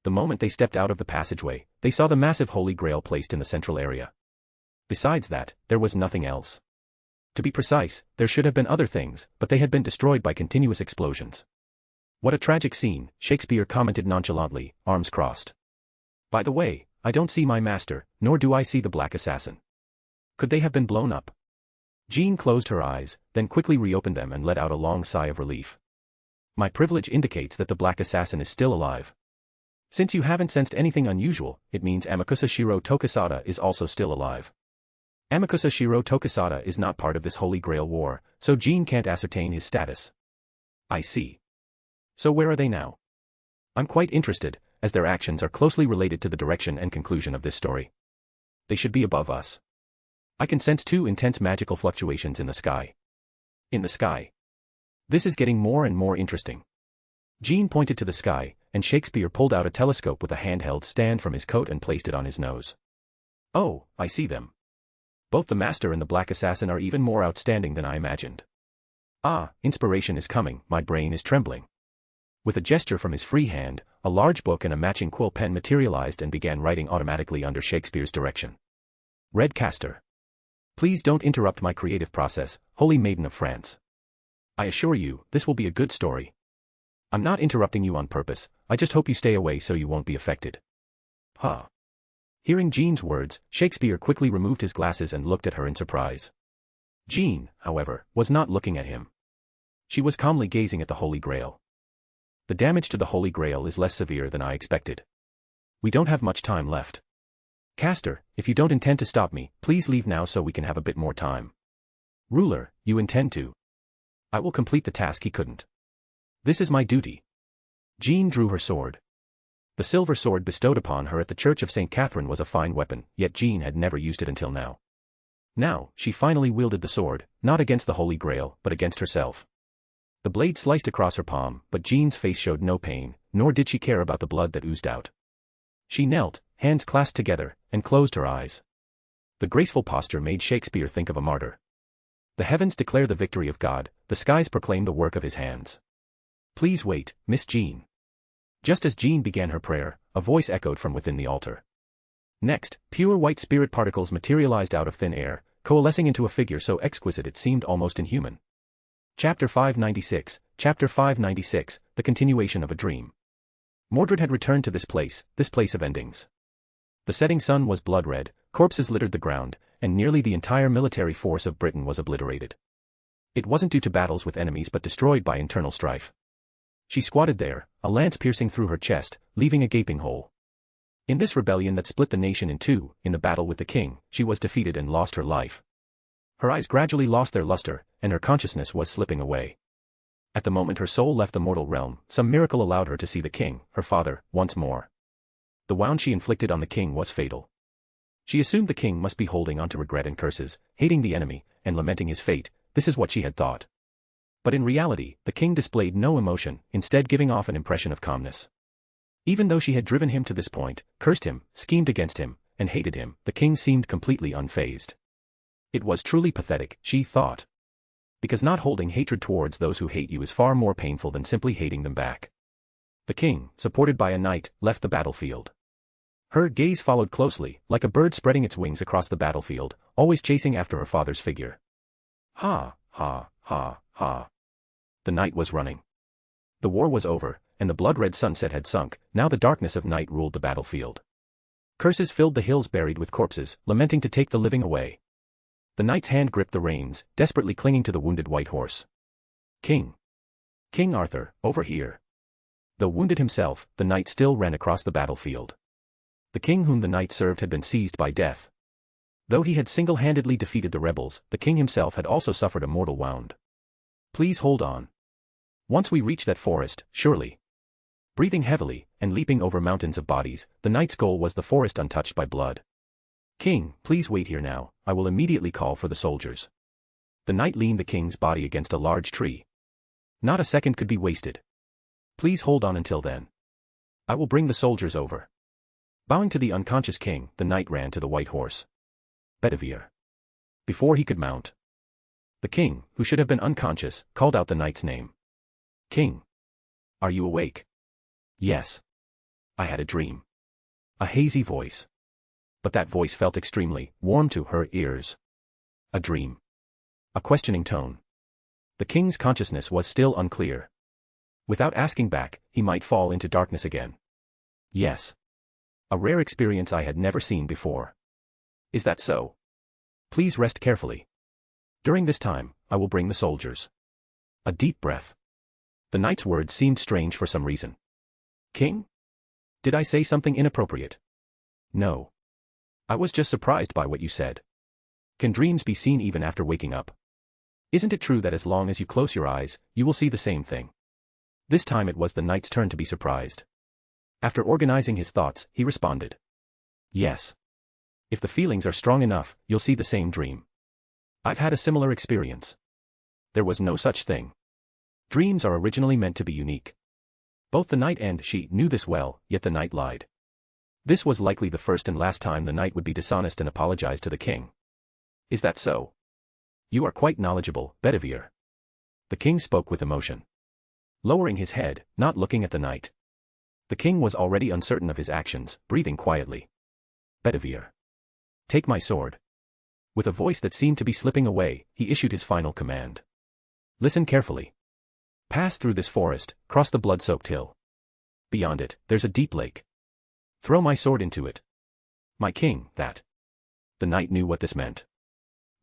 The moment they stepped out of the passageway, they saw the massive Holy Grail placed in the central area. Besides that, there was nothing else. To be precise, there should have been other things, but they had been destroyed by continuous explosions. What a tragic scene, Shakespeare commented nonchalantly, arms crossed. By the way, I don't see my master, nor do I see the Black Assassin. Could they have been blown up? Jean closed her eyes, then quickly reopened them and let out a long sigh of relief. My privilege indicates that the Black Assassin is still alive. Since you haven't sensed anything unusual, it means Amakusa Shiro Tokisada is also still alive. Amakusa Shiro Tokisada is not part of this Holy Grail war, so Jean can't ascertain his status. I see. So where are they now? I'm quite interested, as their actions are closely related to the direction and conclusion of this story. They should be above us. I can sense two intense magical fluctuations in the sky. In the sky. This is getting more and more interesting. Jean pointed to the sky, and Shakespeare pulled out a telescope with a handheld stand from his coat and placed it on his nose. Oh, I see them. Both the Master and the Black Assassin are even more outstanding than I imagined. Ah, inspiration is coming, my brain is trembling. With a gesture from his free hand, a large book and a matching quill pen materialized and began writing automatically under Shakespeare's direction. Red Castor. Please don't interrupt my creative process, Holy Maiden of France. I assure you, this will be a good story. I'm not interrupting you on purpose, I just hope you stay away so you won't be affected. Huh. Hearing Jean's words, Shakespeare quickly removed his glasses and looked at her in surprise. Jean, however, was not looking at him. She was calmly gazing at the Holy Grail. The damage to the Holy Grail is less severe than I expected. We don't have much time left. Castor, if you don't intend to stop me, please leave now so we can have a bit more time. Ruler, you intend to. I will complete the task he couldn't. This is my duty. Jean drew her sword. The silver sword bestowed upon her at the Church of St. Catherine was a fine weapon, yet Jean had never used it until now. Now, she finally wielded the sword, not against the Holy Grail, but against herself. The blade sliced across her palm, but Jean's face showed no pain, nor did she care about the blood that oozed out. She knelt, hands clasped together, and closed her eyes. The graceful posture made Shakespeare think of a martyr. The heavens declare the victory of God, the skies proclaim the work of his hands. Please wait, Miss Jean. Just as Jean began her prayer, a voice echoed from within the altar. Next, pure white spirit particles materialized out of thin air, coalescing into a figure so exquisite it seemed almost inhuman. Chapter 596, the continuation of a dream. Mordred had returned to this place of endings. The setting sun was blood red, corpses littered the ground, and nearly the entire military force of Britain was obliterated. It wasn't due to battles with enemies but destroyed by internal strife. She squatted there, a lance piercing through her chest, leaving a gaping hole. In this rebellion that split the nation in two, in the battle with the king, she was defeated and lost her life. Her eyes gradually lost their luster, and her consciousness was slipping away. At the moment her soul left the mortal realm, some miracle allowed her to see the king, her father, once more. The wound she inflicted on the king was fatal. She assumed the king must be holding on to regret and curses, hating the enemy, and lamenting his fate. This is what she had thought. But in reality, the king displayed no emotion, instead giving off an impression of calmness. Even though she had driven him to this point, cursed him, schemed against him, and hated him, the king seemed completely unfazed. It was truly pathetic, she thought. Because not holding hatred towards those who hate you is far more painful than simply hating them back. The king, supported by a knight, left the battlefield. Her gaze followed closely, like a bird spreading its wings across the battlefield, always chasing after her father's figure. Ha, ha, ha, ha. The night was running. The war was over, and the blood-red sunset had sunk. Now the darkness of night ruled the battlefield. Curses filled the hills buried with corpses, lamenting to take the living away. The knight's hand gripped the reins, desperately clinging to the wounded white horse. King! King Arthur, over here! Though wounded himself, the knight still ran across the battlefield. The king whom the knight served had been seized by death. Though he had single-handedly defeated the rebels, the king himself had also suffered a mortal wound. Please hold on. Once we reach that forest, surely. Breathing heavily, and leaping over mountains of bodies, the knight's goal was the forest untouched by blood. King, please wait here now, I will immediately call for the soldiers. The knight leaned the king's body against a large tree. Not a second could be wasted. Please hold on until then. I will bring the soldiers over. Bowing to the unconscious king, the knight ran to the white horse. Bedivere. Before he could mount, the king, who should have been unconscious, called out the knight's name. King. Are you awake? Yes. I had a dream. A hazy voice. But that voice felt extremely warm to her ears. A dream. A questioning tone. The king's consciousness was still unclear. Without asking back, he might fall into darkness again. Yes. A rare experience I had never seen before. Is that so? Please rest carefully. During this time, I will bring the soldiers. A deep breath. The knight's words seemed strange for some reason. King? Did I say something inappropriate? No. I was just surprised by what you said. Can dreams be seen even after waking up? Isn't it true that as long as you close your eyes, you will see the same thing? This time it was the knight's turn to be surprised. After organizing his thoughts, he responded. Yes. If the feelings are strong enough, you'll see the same dream. I've had a similar experience. There was no such thing. Dreams are originally meant to be unique. Both the knight and she knew this well, yet the knight lied. This was likely the first and last time the knight would be dishonest and apologize to the king. Is that so? You are quite knowledgeable, Bedivere. The king spoke with emotion. Lowering his head, not looking at the knight. The king was already uncertain of his actions, breathing quietly. Bedivere. Take my sword. With a voice that seemed to be slipping away, he issued his final command. Listen carefully. Pass through this forest, cross the blood-soaked hill. Beyond it, there's a deep lake. Throw my sword into it. My king, that. The knight knew what this meant.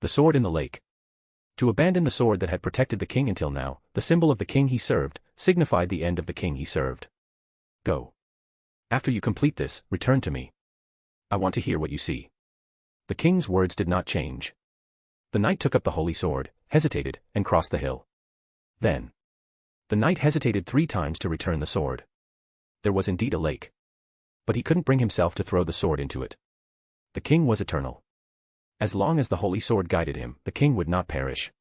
The sword in the lake. To abandon the sword that had protected the king until now, the symbol of the king he served, signified the end of the king he served. Go. After you complete this, return to me. I want to hear what you see. The king's words did not change. The knight took up the holy sword, hesitated, and crossed the hill. Then. The knight hesitated 3 times to return the sword. There was indeed a lake. But he couldn't bring himself to throw the sword into it. The king was eternal. As long as the holy sword guided him, the king would not perish.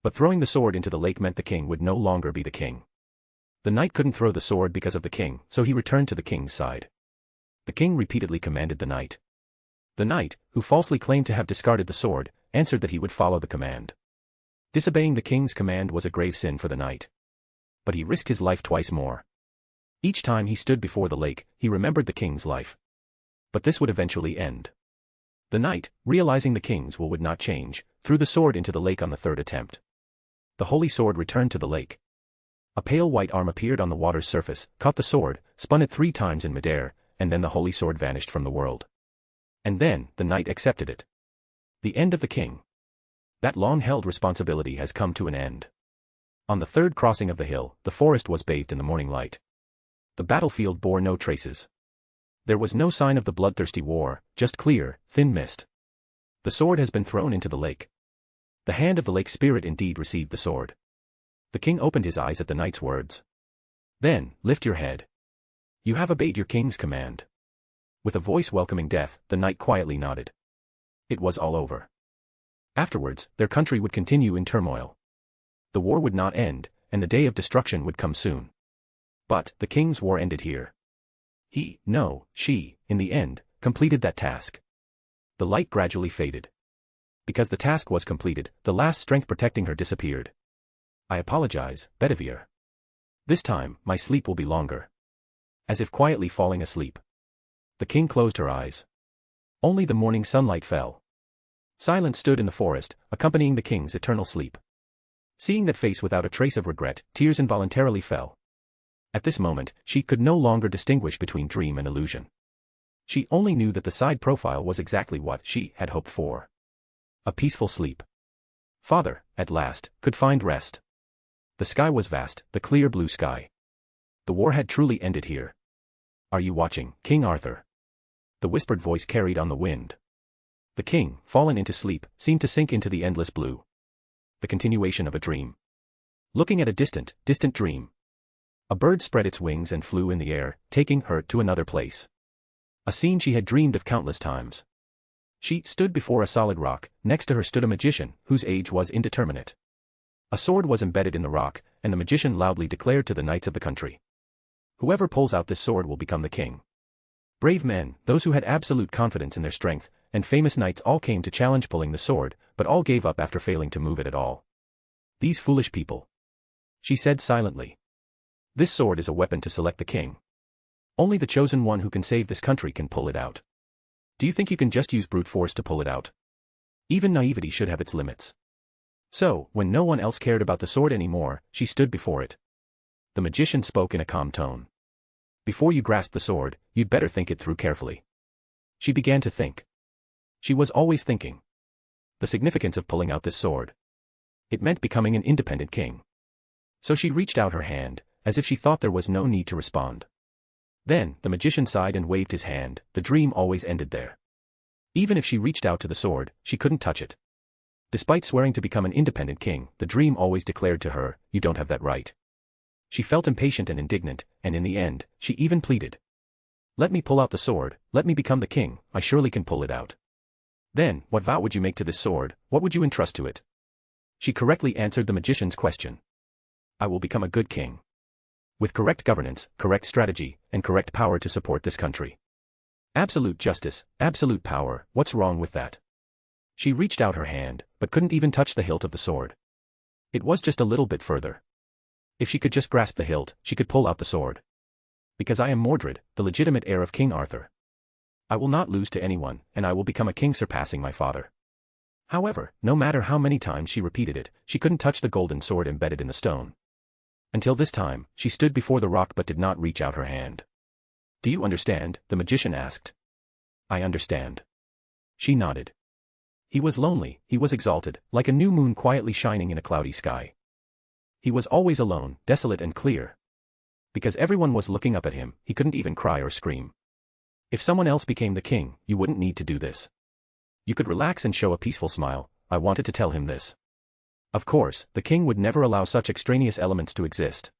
But throwing the sword into the lake meant the king would no longer be the king. The knight couldn't throw the sword because of the king, so he returned to the king's side. The king repeatedly commanded the knight. The knight, who falsely claimed to have discarded the sword, answered that he would follow the command. Disobeying the king's command was a grave sin for the knight. But he risked his life twice more. Each time he stood before the lake, he remembered the king's life. But this would eventually end. The knight, realizing the king's will would not change, threw the sword into the lake on the 3rd attempt. The holy sword returned to the lake. A pale white arm appeared on the water's surface, caught the sword, spun it 3 times in midair, and then the holy sword vanished from the world. And then, the knight accepted it. The end of the king. That long-held responsibility has come to an end. On the 3rd crossing of the hill, the forest was bathed in the morning light. The battlefield bore no traces. There was no sign of the bloodthirsty war, just clear, thin mist. The sword has been thrown into the lake. The hand of the lake spirit indeed received the sword. The king opened his eyes at the knight's words. Then, lift your head. You have obeyed your king's command. With a voice welcoming death, the knight quietly nodded. It was all over. Afterwards, their country would continue in turmoil. The war would not end, and the day of destruction would come soon. But, the king's war ended here. She, in the end, completed that task. The light gradually faded. Because the task was completed, the last strength protecting her disappeared. I apologize, Bedivere. This time, my sleep will be longer. As if quietly falling asleep. The king closed her eyes. Only the morning sunlight fell. Silence stood in the forest, accompanying the king's eternal sleep. Seeing that face without a trace of regret, tears involuntarily fell. At this moment, she could no longer distinguish between dream and illusion. She only knew that the side profile was exactly what she had hoped for. A peaceful sleep. Father, at last, could find rest. The sky was vast, the clear blue sky. The war had truly ended here. Are you watching, King Arthur? The whispered voice carried on the wind. The king, fallen into sleep, seemed to sink into the endless blue. The continuation of a dream. Looking at a distant dream. A bird spread its wings and flew in the air, taking her to another place. A scene she had dreamed of countless times. She stood before a solid rock, next to her stood a magician, whose age was indeterminate. A sword was embedded in the rock, and the magician loudly declared to the knights of the country. Whoever pulls out this sword will become the king. Brave men, those who had absolute confidence in their strength, and famous knights all came to challenge pulling the sword, but all gave up after failing to move it at all. These foolish people. She said silently. This sword is a weapon to select the king. Only the chosen one who can save this country can pull it out. Do you think you can just use brute force to pull it out? Even naivety should have its limits. So, when no one else cared about the sword anymore, she stood before it. The magician spoke in a calm tone. Before you grasp the sword, you'd better think it through carefully. She began to think. She was always thinking. The significance of pulling out this sword. It meant becoming an independent king. So she reached out her hand, as if she thought there was no need to respond. Then, the magician sighed and waved his hand, the dream always ended there. Even if she reached out to the sword, she couldn't touch it. Despite swearing to become an independent king, the dream always declared to her, you don't have that right. She felt impatient and indignant, and in the end, she even pleaded. Let me pull out the sword, let me become the king, I surely can pull it out. Then, what vow would you make to this sword, what would you entrust to it? She correctly answered the magician's question. I will become a good king. With correct governance, correct strategy, and correct power to support this country. Absolute justice, absolute power, what's wrong with that? She reached out her hand, but couldn't even touch the hilt of the sword. It was just a little bit further. If she could just grasp the hilt, she could pull out the sword. Because I am Mordred, the legitimate heir of King Arthur. I will not lose to anyone, and I will become a king surpassing my father. However, no matter how many times she repeated it, she couldn't touch the golden sword embedded in the stone. Until this time, she stood before the rock but did not reach out her hand. Do you understand? The magician asked. I understand. She nodded. He was lonely, he was exalted, like a new moon quietly shining in a cloudy sky. He was always alone, desolate and clear. Because everyone was looking up at him, he couldn't even cry or scream. If someone else became the king, you wouldn't need to do this. You could relax and show a peaceful smile. I wanted to tell him this. Of course, the king would never allow such extraneous elements to exist.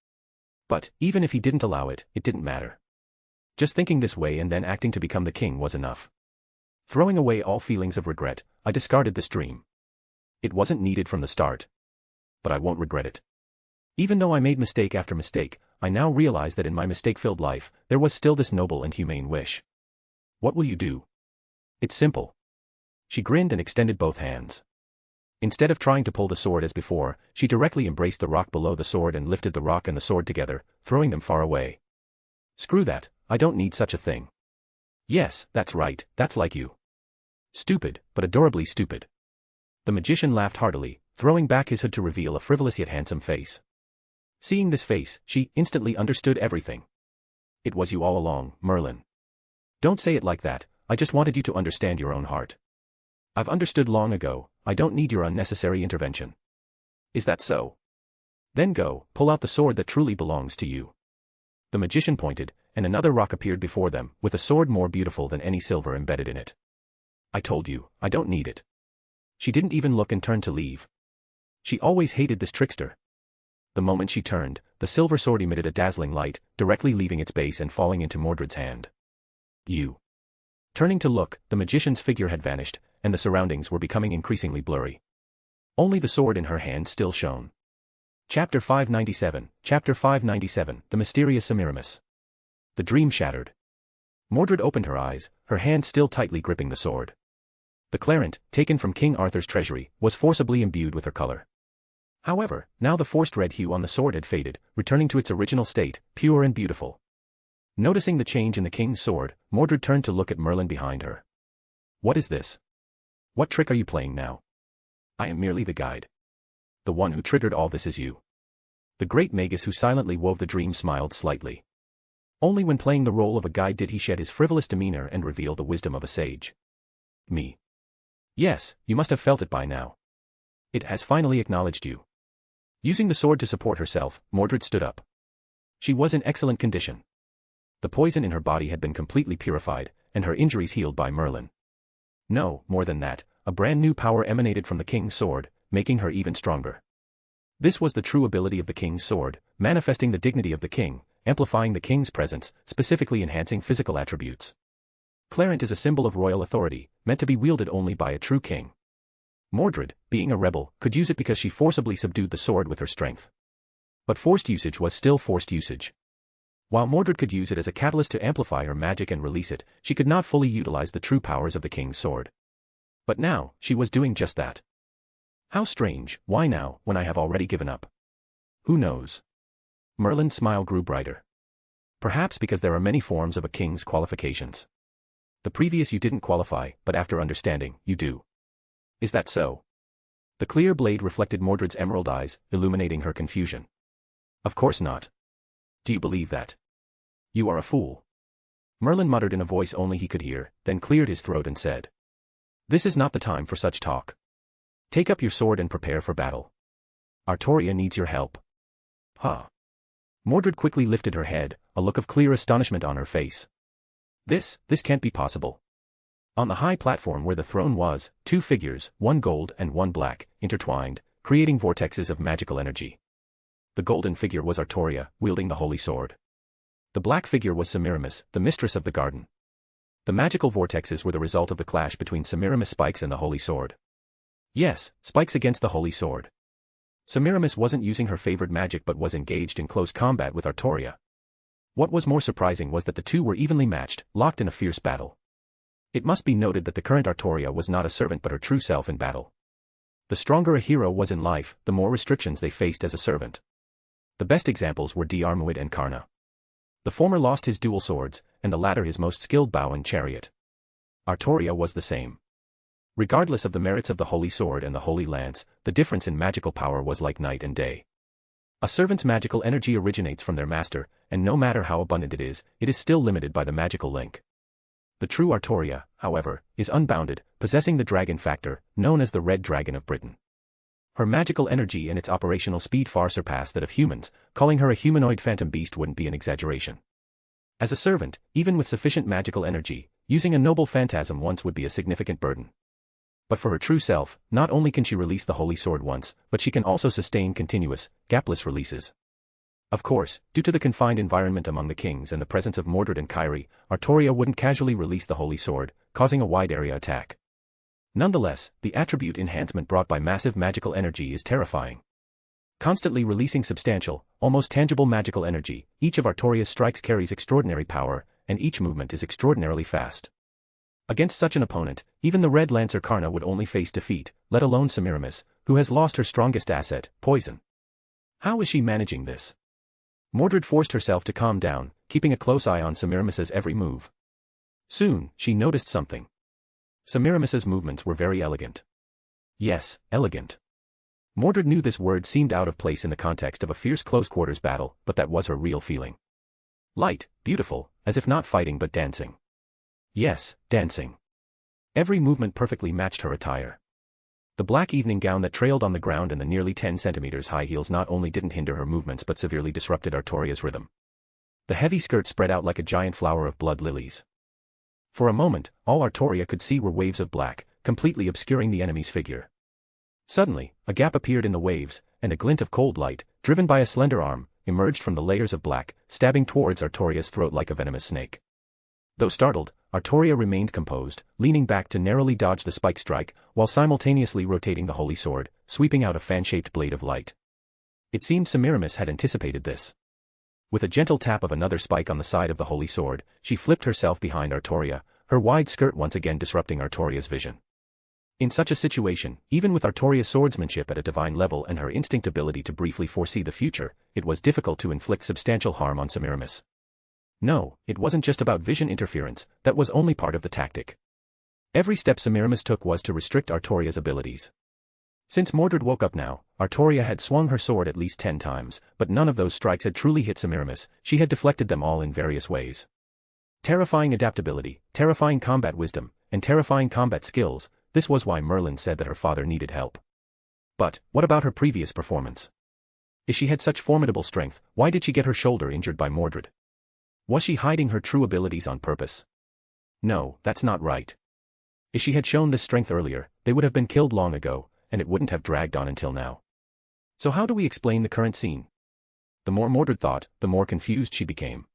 But, even if he didn't allow it, it didn't matter. Just thinking this way and then acting to become the king was enough. Throwing away all feelings of regret, I discarded this dream. It wasn't needed from the start. But I won't regret it. Even though I made mistake after mistake, I now realize that in my mistake-filled life, there was still this noble and humane wish. What will you do? It's simple. She grinned and extended both hands. Instead of trying to pull the sword as before, she directly embraced the rock below the sword and lifted the rock and the sword together, throwing them far away. Screw that, I don't need such a thing. Yes, that's right, that's like you. Stupid, but adorably stupid. The magician laughed heartily, throwing back his hood to reveal a frivolous yet handsome face. Seeing this face, she instantly understood everything. It was you all along, Merlin. Don't say it like that, I just wanted you to understand your own heart. I've understood long ago, I don't need your unnecessary intervention. Is that so? Then go, pull out the sword that truly belongs to you. The magician pointed, and another rock appeared before them, with a sword more beautiful than any silver embedded in it. I told you, I don't need it. She didn't even look and turned to leave. She always hated this trickster. The moment she turned, the silver sword emitted a dazzling light, directly leaving its base and falling into Mordred's hand. You. Turning to look, the magician's figure had vanished, and the surroundings were becoming increasingly blurry. Only the sword in her hand still shone. Chapter 597, The Mysterious Semiramis. The dream shattered. Mordred opened her eyes, her hand still tightly gripping the sword. The clarent, taken from King Arthur's treasury, was forcibly imbued with her color. However, now the forced red hue on the sword had faded, returning to its original state, pure and beautiful. Noticing the change in the king's sword, Mordred turned to look at Merlin behind her. What is this? What trick are you playing now? I am merely the guide. The one who triggered all this is you. The great magus who silently wove the dream smiled slightly. Only when playing the role of a guide did he shed his frivolous demeanor and reveal the wisdom of a sage. Me. Yes, you must have felt it by now. It has finally acknowledged you. Using the sword to support herself, Mordred stood up. She was in excellent condition. The poison in her body had been completely purified, and her injuries healed by Merlin. No, more than that, a brand new power emanated from the king's sword, making her even stronger. This was the true ability of the king's sword, manifesting the dignity of the king, amplifying the king's presence, specifically enhancing physical attributes. Clarent is a symbol of royal authority, meant to be wielded only by a true king. Mordred, being a rebel, could use it because she forcibly subdued the sword with her strength. But forced usage was still forced usage. While Mordred could use it as a catalyst to amplify her magic and release it, she could not fully utilize the true powers of the king's sword. But now, she was doing just that. How strange, why now, when I have already given up? Who knows? Merlin's smile grew brighter. Perhaps because there are many forms of a king's qualifications. The previous you didn't qualify, but after understanding, you do. Is that so? The clear blade reflected Mordred's emerald eyes, illuminating her confusion. Of course not. Do you believe that? You are a fool. Merlin muttered in a voice only he could hear, then cleared his throat and said. This is not the time for such talk. Take up your sword and prepare for battle. Artoria needs your help. Huh. Mordred quickly lifted her head, a look of clear astonishment on her face. This can't be possible. On the high platform where the throne was, two figures, one gold and one black, intertwined, creating vortexes of magical energy. The golden figure was Artoria, wielding the holy sword. The black figure was Semiramis, the mistress of the garden. The magical vortexes were the result of the clash between Semiramis' spikes and the holy sword. Yes, spikes against the holy sword. Semiramis wasn't using her favored magic but was engaged in close combat with Artoria. What was more surprising was that the two were evenly matched, locked in a fierce battle. It must be noted that the current Artoria was not a servant but her true self in battle. The stronger a hero was in life, the more restrictions they faced as a servant. The best examples were Diarmuid and Karna. The former lost his dual swords, and the latter his most skilled bow and chariot. Artoria was the same. Regardless of the merits of the holy sword and the holy lance, the difference in magical power was like night and day. A servant's magical energy originates from their master, and no matter how abundant it is still limited by the magical link. The true Artoria, however, is unbounded, possessing the dragon factor, known as the Red Dragon of Britain. Her magical energy and its operational speed far surpass that of humans, calling her a humanoid phantom beast wouldn't be an exaggeration. As a servant, even with sufficient magical energy, using a noble phantasm once would be a significant burden. But for her true self, not only can she release the holy sword once, but she can also sustain continuous, gapless releases. Of course, due to the confined environment among the kings and the presence of Mordred and Makiri, Artoria wouldn't casually release the holy sword, causing a wide area attack. Nonetheless, the attribute enhancement brought by massive magical energy is terrifying. Constantly releasing substantial, almost tangible magical energy, each of Artoria's strikes carries extraordinary power, and each movement is extraordinarily fast. Against such an opponent, even the Red Lancer Karna would only face defeat, let alone Semiramis, who has lost her strongest asset, poison. How is she managing this? Mordred forced herself to calm down, keeping a close eye on Semiramis's every move. Soon, she noticed something. Semiramis's movements were very elegant. Yes, elegant. Mordred knew this word seemed out of place in the context of a fierce close-quarters battle, but that was her real feeling. Light, beautiful, as if not fighting but dancing. Yes, dancing. Every movement perfectly matched her attire. The black evening gown that trailed on the ground and the nearly 10 centimeters high heels not only didn't hinder her movements but severely disrupted Artoria's rhythm. The heavy skirt spread out like a giant flower of blood lilies. For a moment, all Artoria could see were waves of black, completely obscuring the enemy's figure. Suddenly, a gap appeared in the waves, and a glint of cold light, driven by a slender arm, emerged from the layers of black, stabbing towards Artoria's throat like a venomous snake. Though startled, Artoria remained composed, leaning back to narrowly dodge the spike strike, while simultaneously rotating the holy sword, sweeping out a fan-shaped blade of light. It seemed Semiramis had anticipated this. With a gentle tap of another spike on the side of the holy sword, she flipped herself behind Artoria, her wide skirt once again disrupting Artoria's vision. In such a situation, even with Artoria's swordsmanship at a divine level and her instinct ability to briefly foresee the future, it was difficult to inflict substantial harm on Semiramis. No, it wasn't just about vision interference, that was only part of the tactic. Every step Semiramis took was to restrict Artoria's abilities. Since Mordred woke up now, Artoria had swung her sword at least 10 times, but none of those strikes had truly hit Semiramis. She had deflected them all in various ways. Terrifying adaptability, terrifying combat wisdom, and terrifying combat skills, this was why Merlin said that her father needed help. But, what about her previous performance? If she had such formidable strength, why did she get her shoulder injured by Mordred? Was she hiding her true abilities on purpose? No, that's not right. If she had shown this strength earlier, they would have been killed long ago, and it wouldn't have dragged on until now. So how do we explain the current scene? The more Mordred thought, the more confused she became.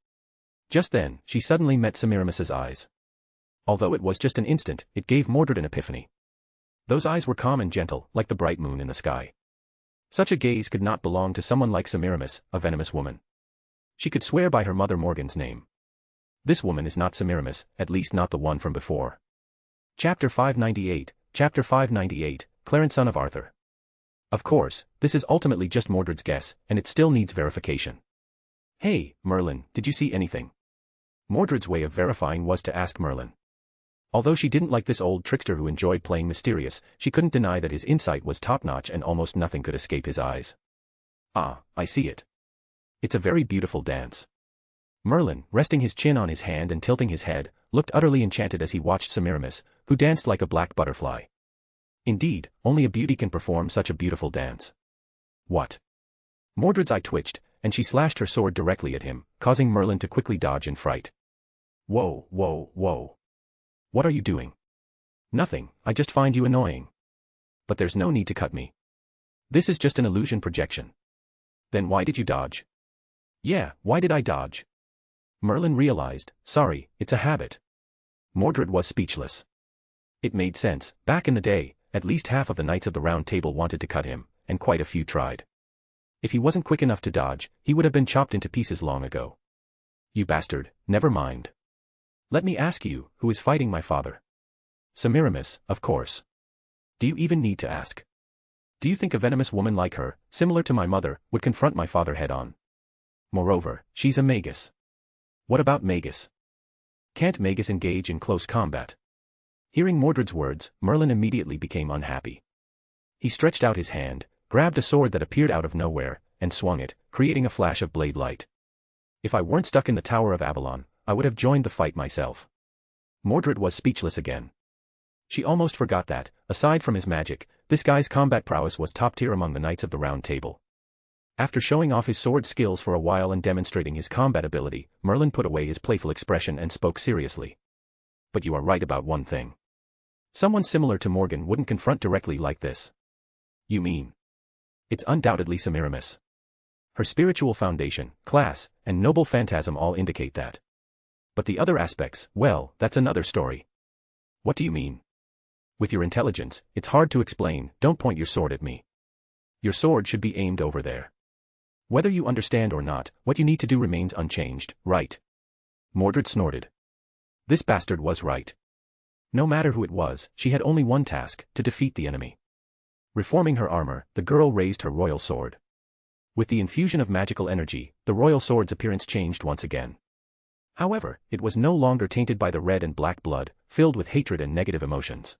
Just then, she suddenly met Semiramis's eyes. Although it was just an instant, it gave Mordred an epiphany. Those eyes were calm and gentle, like the bright moon in the sky. Such a gaze could not belong to someone like Semiramis, a venomous woman. She could swear by her mother Morgan's name. This woman is not Semiramis, at least not the one from before. Chapter 598, Clarence son of Arthur. Of course, this is ultimately just Mordred's guess, and it still needs verification. Hey, Merlin, did you see anything? Mordred's way of verifying was to ask Merlin. Although she didn't like this old trickster who enjoyed playing mysterious, she couldn't deny that his insight was top-notch and almost nothing could escape his eyes. Ah, I see it. It's a very beautiful dance. Merlin, resting his chin on his hand and tilting his head, looked utterly enchanted as he watched Semiramis, who danced like a black butterfly. Indeed, only a beauty can perform such a beautiful dance. What? Mordred's eye twitched, and she slashed her sword directly at him, causing Merlin to quickly dodge in fright. Whoa, whoa, whoa. What are you doing? Nothing, I just find you annoying. But there's no need to cut me. This is just an illusion projection. Then why did you dodge? Yeah, why did I dodge? Merlin realized, sorry, it's a habit. Mordred was speechless. It made sense, back in the day, at least half of the Knights of the Round Table wanted to cut him, and quite a few tried. If he wasn't quick enough to dodge, he would have been chopped into pieces long ago. You bastard, never mind. Let me ask you, who is fighting my father? Semiramis, of course. Do you even need to ask? Do you think a venomous woman like her, similar to my mother, would confront my father head-on? Moreover, she's a magus. What about magus? Can't magus engage in close combat? Hearing Mordred's words, Merlin immediately became unhappy. He stretched out his hand, grabbed a sword that appeared out of nowhere, and swung it, creating a flash of blade light. If I weren't stuck in the Tower of Avalon, I would have joined the fight myself. Mordred was speechless again. She almost forgot that, aside from his magic, this guy's combat prowess was top tier among the Knights of the Round Table. After showing off his sword skills for a while and demonstrating his combat ability, Merlin put away his playful expression and spoke seriously. But you are right about one thing. Someone similar to Morgan wouldn't confront directly like this. You mean? It's undoubtedly Semiramis. Her spiritual foundation, class, and noble phantasm all indicate that. But the other aspects, well, that's another story. What do you mean? With your intelligence, it's hard to explain, don't point your sword at me. Your sword should be aimed over there. Whether you understand or not, what you need to do remains unchanged, right? Mordred snorted. This bastard was right. No matter who it was, she had only one task, to defeat the enemy. Reforming her armor, the girl raised her royal sword. With the infusion of magical energy, the royal sword's appearance changed once again. However, it was no longer tainted by the red and black blood, filled with hatred and negative emotions.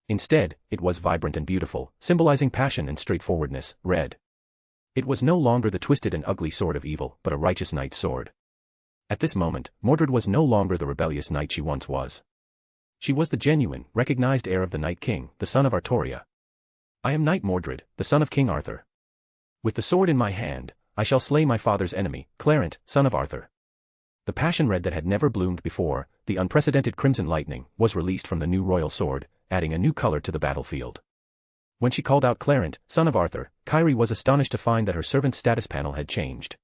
Instead, it was vibrant and beautiful, symbolizing passion and straightforwardness, red. It was no longer the twisted and ugly sword of evil, but a righteous knight's sword. At this moment, Mordred was no longer the rebellious knight she once was. She was the genuine, recognized heir of the Night King, the son of Artoria. I am Knight Mordred, the son of King Arthur. With the sword in my hand, I shall slay my father's enemy, Clarence, son of Arthur. The passion red that had never bloomed before, the unprecedented crimson lightning, was released from the new royal sword, adding a new color to the battlefield. When she called out Clarence, son of Arthur, Makiri was astonished to find that her servant's status panel had changed.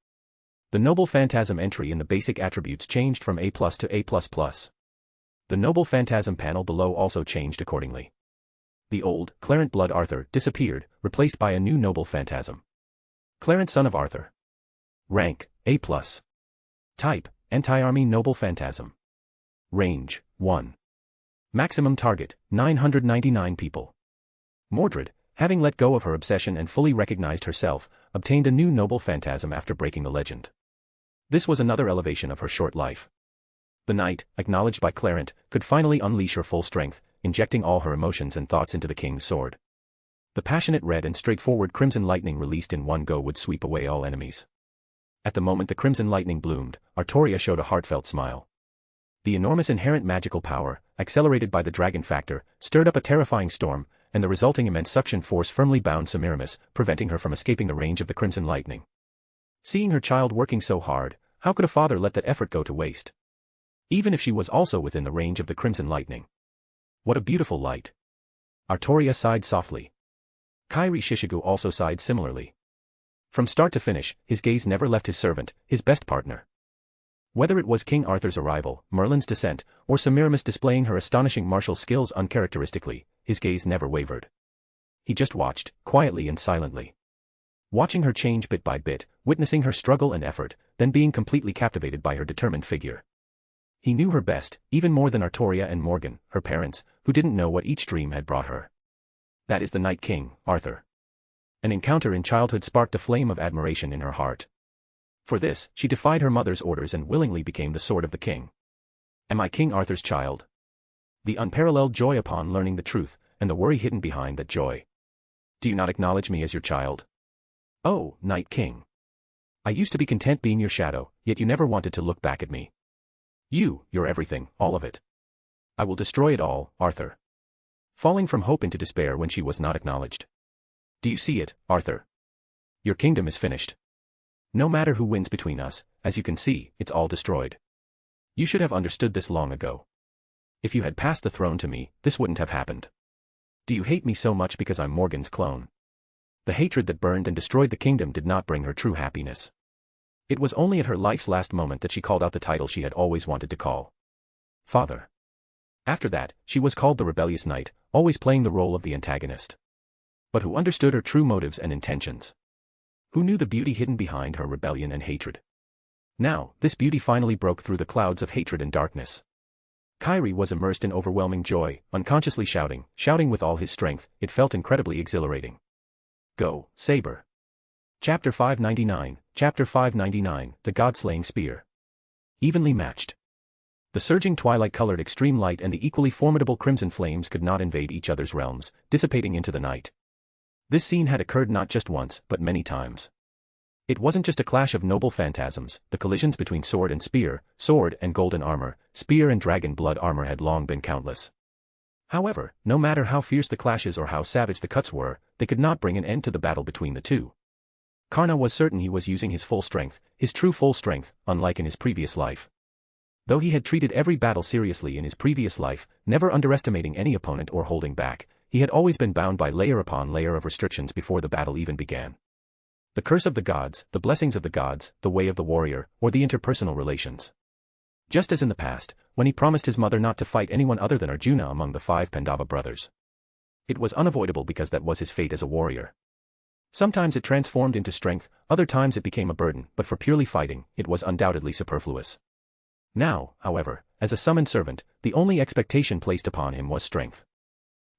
The noble phantasm entry in the basic attributes changed from A+ to A++. The noble phantasm panel below also changed accordingly. The old, Clarence Blood Arthur, disappeared, replaced by a new noble phantasm. Clarence son of Arthur. Rank, A+. Type, Anti-Army Noble Phantasm. Range, 1. Maximum target, 999 people. Mordred, having let go of her obsession and fully recognized herself, obtained a new noble phantasm after breaking the legend. This was another elevation of her short life. The knight, acknowledged by Clarent, could finally unleash her full strength, injecting all her emotions and thoughts into the king's sword. The passionate red and straightforward crimson lightning released in one go would sweep away all enemies. At the moment the crimson lightning bloomed, Artoria showed a heartfelt smile. The enormous inherent magical power, accelerated by the dragon factor, stirred up a terrifying storm, and the resulting immense suction force firmly bound Semiramis, preventing her from escaping the range of the crimson lightning. Seeing her child working so hard, how could a father let that effort go to waste? Even if she was also within the range of the crimson lightning. What a beautiful light. Artoria sighed softly. Kairi Shishigu also sighed similarly. From start to finish, his gaze never left his servant, his best partner. Whether it was King Arthur's arrival, Merlin's descent, or Semiramis displaying her astonishing martial skills uncharacteristically, his gaze never wavered. He just watched, quietly and silently. Watching her change bit by bit, witnessing her struggle and effort, then being completely captivated by her determined figure. He knew her best, even more than Artoria and Morgan, her parents, who didn't know what each dream had brought her. That is the Night King, Arthur. An encounter in childhood sparked a flame of admiration in her heart. For this, she defied her mother's orders and willingly became the sword of the king. Am I King Arthur's child? The unparalleled joy upon learning the truth, and the worry hidden behind that joy. Do you not acknowledge me as your child? Oh, Night King. I used to be content being your shadow, yet you never wanted to look back at me. You're everything, all of it. I will destroy it all, Arthur. Falling from hope into despair when she was not acknowledged. Do you see it, Arthur? Your kingdom is finished. No matter who wins between us, as you can see, it's all destroyed. You should have understood this long ago. If you had passed the throne to me, this wouldn't have happened. Do you hate me so much because I'm Morgan's clone? The hatred that burned and destroyed the kingdom did not bring her true happiness. It was only at her life's last moment that she called out the title she had always wanted to call. Father. After that, she was called the rebellious knight, always playing the role of the antagonist. But who understood her true motives and intentions? Who knew the beauty hidden behind her rebellion and hatred? Now, this beauty finally broke through the clouds of hatred and darkness. Kairi was immersed in overwhelming joy, unconsciously shouting with all his strength. It felt incredibly exhilarating. Go, Saber. Chapter 599, The God-Slaying Spear. Evenly matched. The surging twilight-colored extreme light and the equally formidable crimson flames could not invade each other's realms, dissipating into the night. This scene had occurred not just once, but many times. It wasn't just a clash of noble phantasms, the collisions between sword and spear, sword and golden armor, spear and dragon blood armor had long been countless. However, no matter how fierce the clashes or how savage the cuts were, they could not bring an end to the battle between the two. Karna was certain he was using his full strength, his true full strength, unlike in his previous life. Though he had treated every battle seriously in his previous life, never underestimating any opponent or holding back, he had always been bound by layer upon layer of restrictions before the battle even began. The curse of the gods, the blessings of the gods, the way of the warrior, or the interpersonal relations. Just as in the past, when he promised his mother not to fight anyone other than Arjuna among the 5 Pandava brothers. It was unavoidable because that was his fate as a warrior. Sometimes it transformed into strength, other times it became a burden, but for purely fighting, it was undoubtedly superfluous. Now, however, as a summoned servant, the only expectation placed upon him was strength.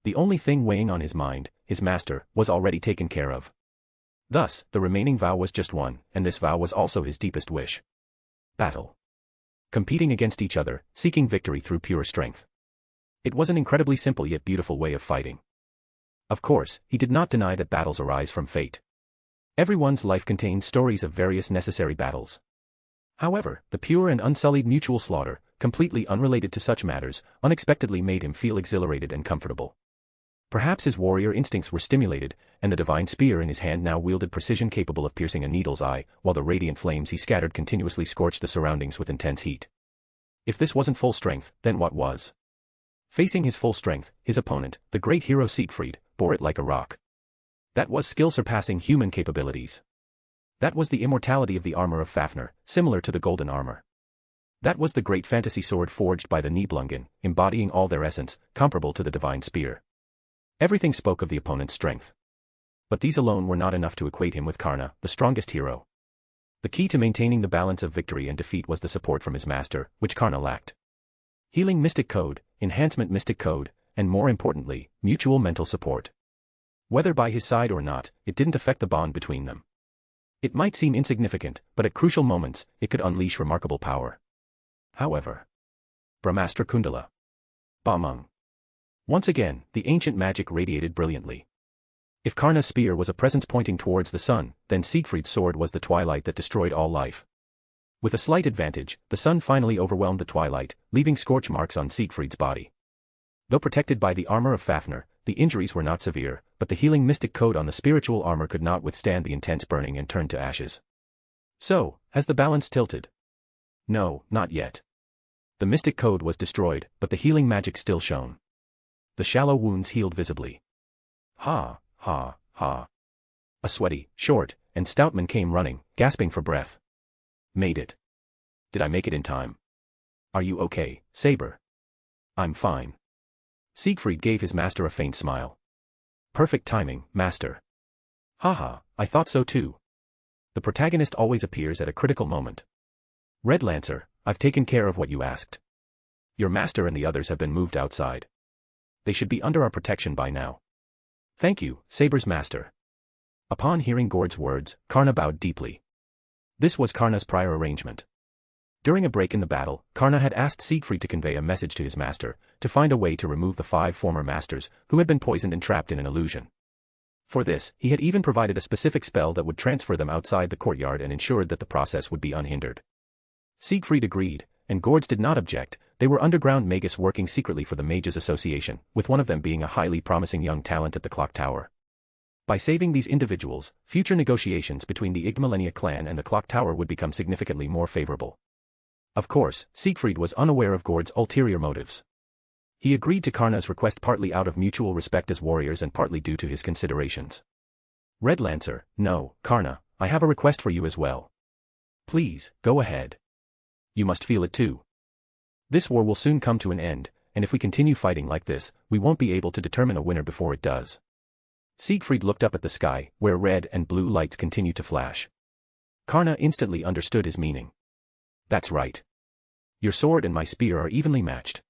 The only thing weighing on his mind, his master, was already taken care of. Thus, the remaining vow was just one, and this vow was also his deepest wish. Battle. Competing against each other, seeking victory through pure strength. It was an incredibly simple yet beautiful way of fighting. Of course, he did not deny that battles arise from fate. Everyone's life contains stories of various necessary battles. However, the pure and unsullied mutual slaughter, completely unrelated to such matters, unexpectedly made him feel exhilarated and comfortable. Perhaps his warrior instincts were stimulated, and the divine spear in his hand now wielded precision capable of piercing a needle's eye, while the radiant flames he scattered continuously scorched the surroundings with intense heat. If this wasn't full strength, then what was? Facing his full strength, his opponent, the great hero Siegfried, bore it like a rock. That was skill surpassing human capabilities. That was the immortality of the armor of Fafnir, similar to the golden armor. That was the great fantasy sword forged by the Nibelungen, embodying all their essence, comparable to the divine spear. Everything spoke of the opponent's strength. But these alone were not enough to equate him with Karna, the strongest hero. The key to maintaining the balance of victory and defeat was the support from his master, which Karna lacked. Healing mystic code, enhancement mystic code, and more importantly, mutual mental support. Whether by his side or not, it didn't affect the bond between them. It might seem insignificant, but at crucial moments, it could unleash remarkable power. However. Brahmastra Kundala. Bamung. Once again, the ancient magic radiated brilliantly. If Karna's spear was a presence pointing towards the sun, then Siegfried's sword was the twilight that destroyed all life. With a slight advantage, the sun finally overwhelmed the twilight, leaving scorch marks on Siegfried's body. Though protected by the armor of Fafnir, the injuries were not severe, but the healing mystic code on the spiritual armor could not withstand the intense burning and turned to ashes. So, has the balance tilted? No, not yet. The mystic code was destroyed, but the healing magic still shone. The shallow wounds healed visibly. Ha, ha, ha. A sweaty, short, and stout man came running, gasping for breath. Made it. Did I make it in time? Are you okay, Saber? I'm fine. Siegfried gave his master a faint smile. Perfect timing, master. Haha, I thought so too. The protagonist always appears at a critical moment. Red Lancer, I've taken care of what you asked. Your master and the others have been moved outside. They should be under our protection by now. Thank you, Saber's master. Upon hearing Gord's words, Karna bowed deeply. This was Karna's prior arrangement. During a break in the battle, Karna had asked Siegfried to convey a message to his master, to find a way to remove the 5 former masters, who had been poisoned and trapped in an illusion. For this, he had even provided a specific spell that would transfer them outside the courtyard and ensured that the process would be unhindered. Siegfried agreed, and Gords did not object. They were underground magus working secretly for the Mages Association, with one of them being a highly promising young talent at the clock tower. By saving these individuals, future negotiations between the Igmalenia clan and the clock tower would become significantly more favorable. Of course, Siegfried was unaware of Gord's ulterior motives. He agreed to Karna's request partly out of mutual respect as warriors and partly due to his considerations. Red Lancer, no, Karna, I have a request for you as well. Please, go ahead. You must feel it too. This war will soon come to an end, and if we continue fighting like this, we won't be able to determine a winner before it does. Siegfried looked up at the sky, where red and blue lights continued to flash. Karna instantly understood his meaning. That's right. Your sword and my spear are evenly matched.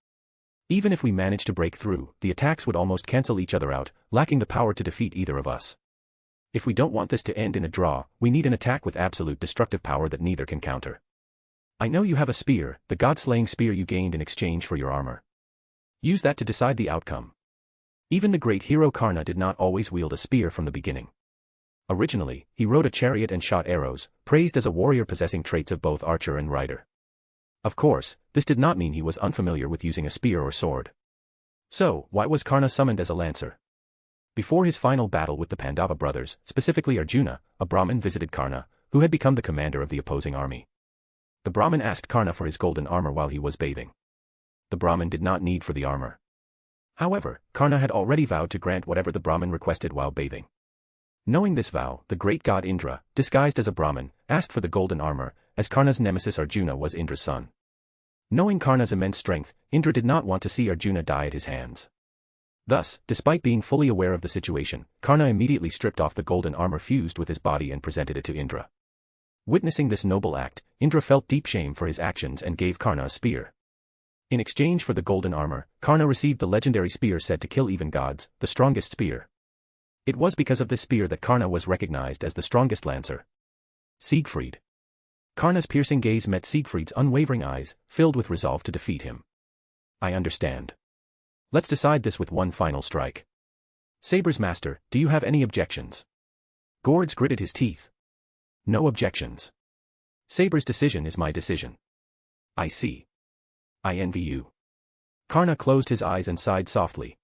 Even if we manage to break through, the attacks would almost cancel each other out, lacking the power to defeat either of us. If we don't want this to end in a draw, we need an attack with absolute destructive power that neither can counter. I know you have a spear, the god-slaying spear you gained in exchange for your armor. Use that to decide the outcome. Even the great hero Karna did not always wield a spear from the beginning. Originally, he rode a chariot and shot arrows, praised as a warrior possessing traits of both archer and rider. Of course, this did not mean he was unfamiliar with using a spear or sword. So, why was Karna summoned as a lancer? Before his final battle with the Pandava brothers, specifically Arjuna, a Brahmin visited Karna, who had become the commander of the opposing army. The Brahmin asked Karna for his golden armor while he was bathing. The Brahmin did not need for the armor. However, Karna had already vowed to grant whatever the Brahmin requested while bathing. Knowing this vow, the great god Indra, disguised as a Brahmin, asked for the golden armor, as Karna's nemesis Arjuna was Indra's son. Knowing Karna's immense strength, Indra did not want to see Arjuna die at his hands. Thus, despite being fully aware of the situation, Karna immediately stripped off the golden armor fused with his body and presented it to Indra. Witnessing this noble act, Indra felt deep shame for his actions and gave Karna a spear. In exchange for the golden armor, Karna received the legendary spear said to kill even gods, the strongest spear. It was because of this spear that Karna was recognized as the strongest lancer. Siegfried. Karna's piercing gaze met Siegfried's unwavering eyes, filled with resolve to defeat him. I understand. Let's decide this with one final strike. Saber's master, do you have any objections? Gords gritted his teeth. No objections. Saber's decision is my decision. I see. I envy you. Karna closed his eyes and sighed softly.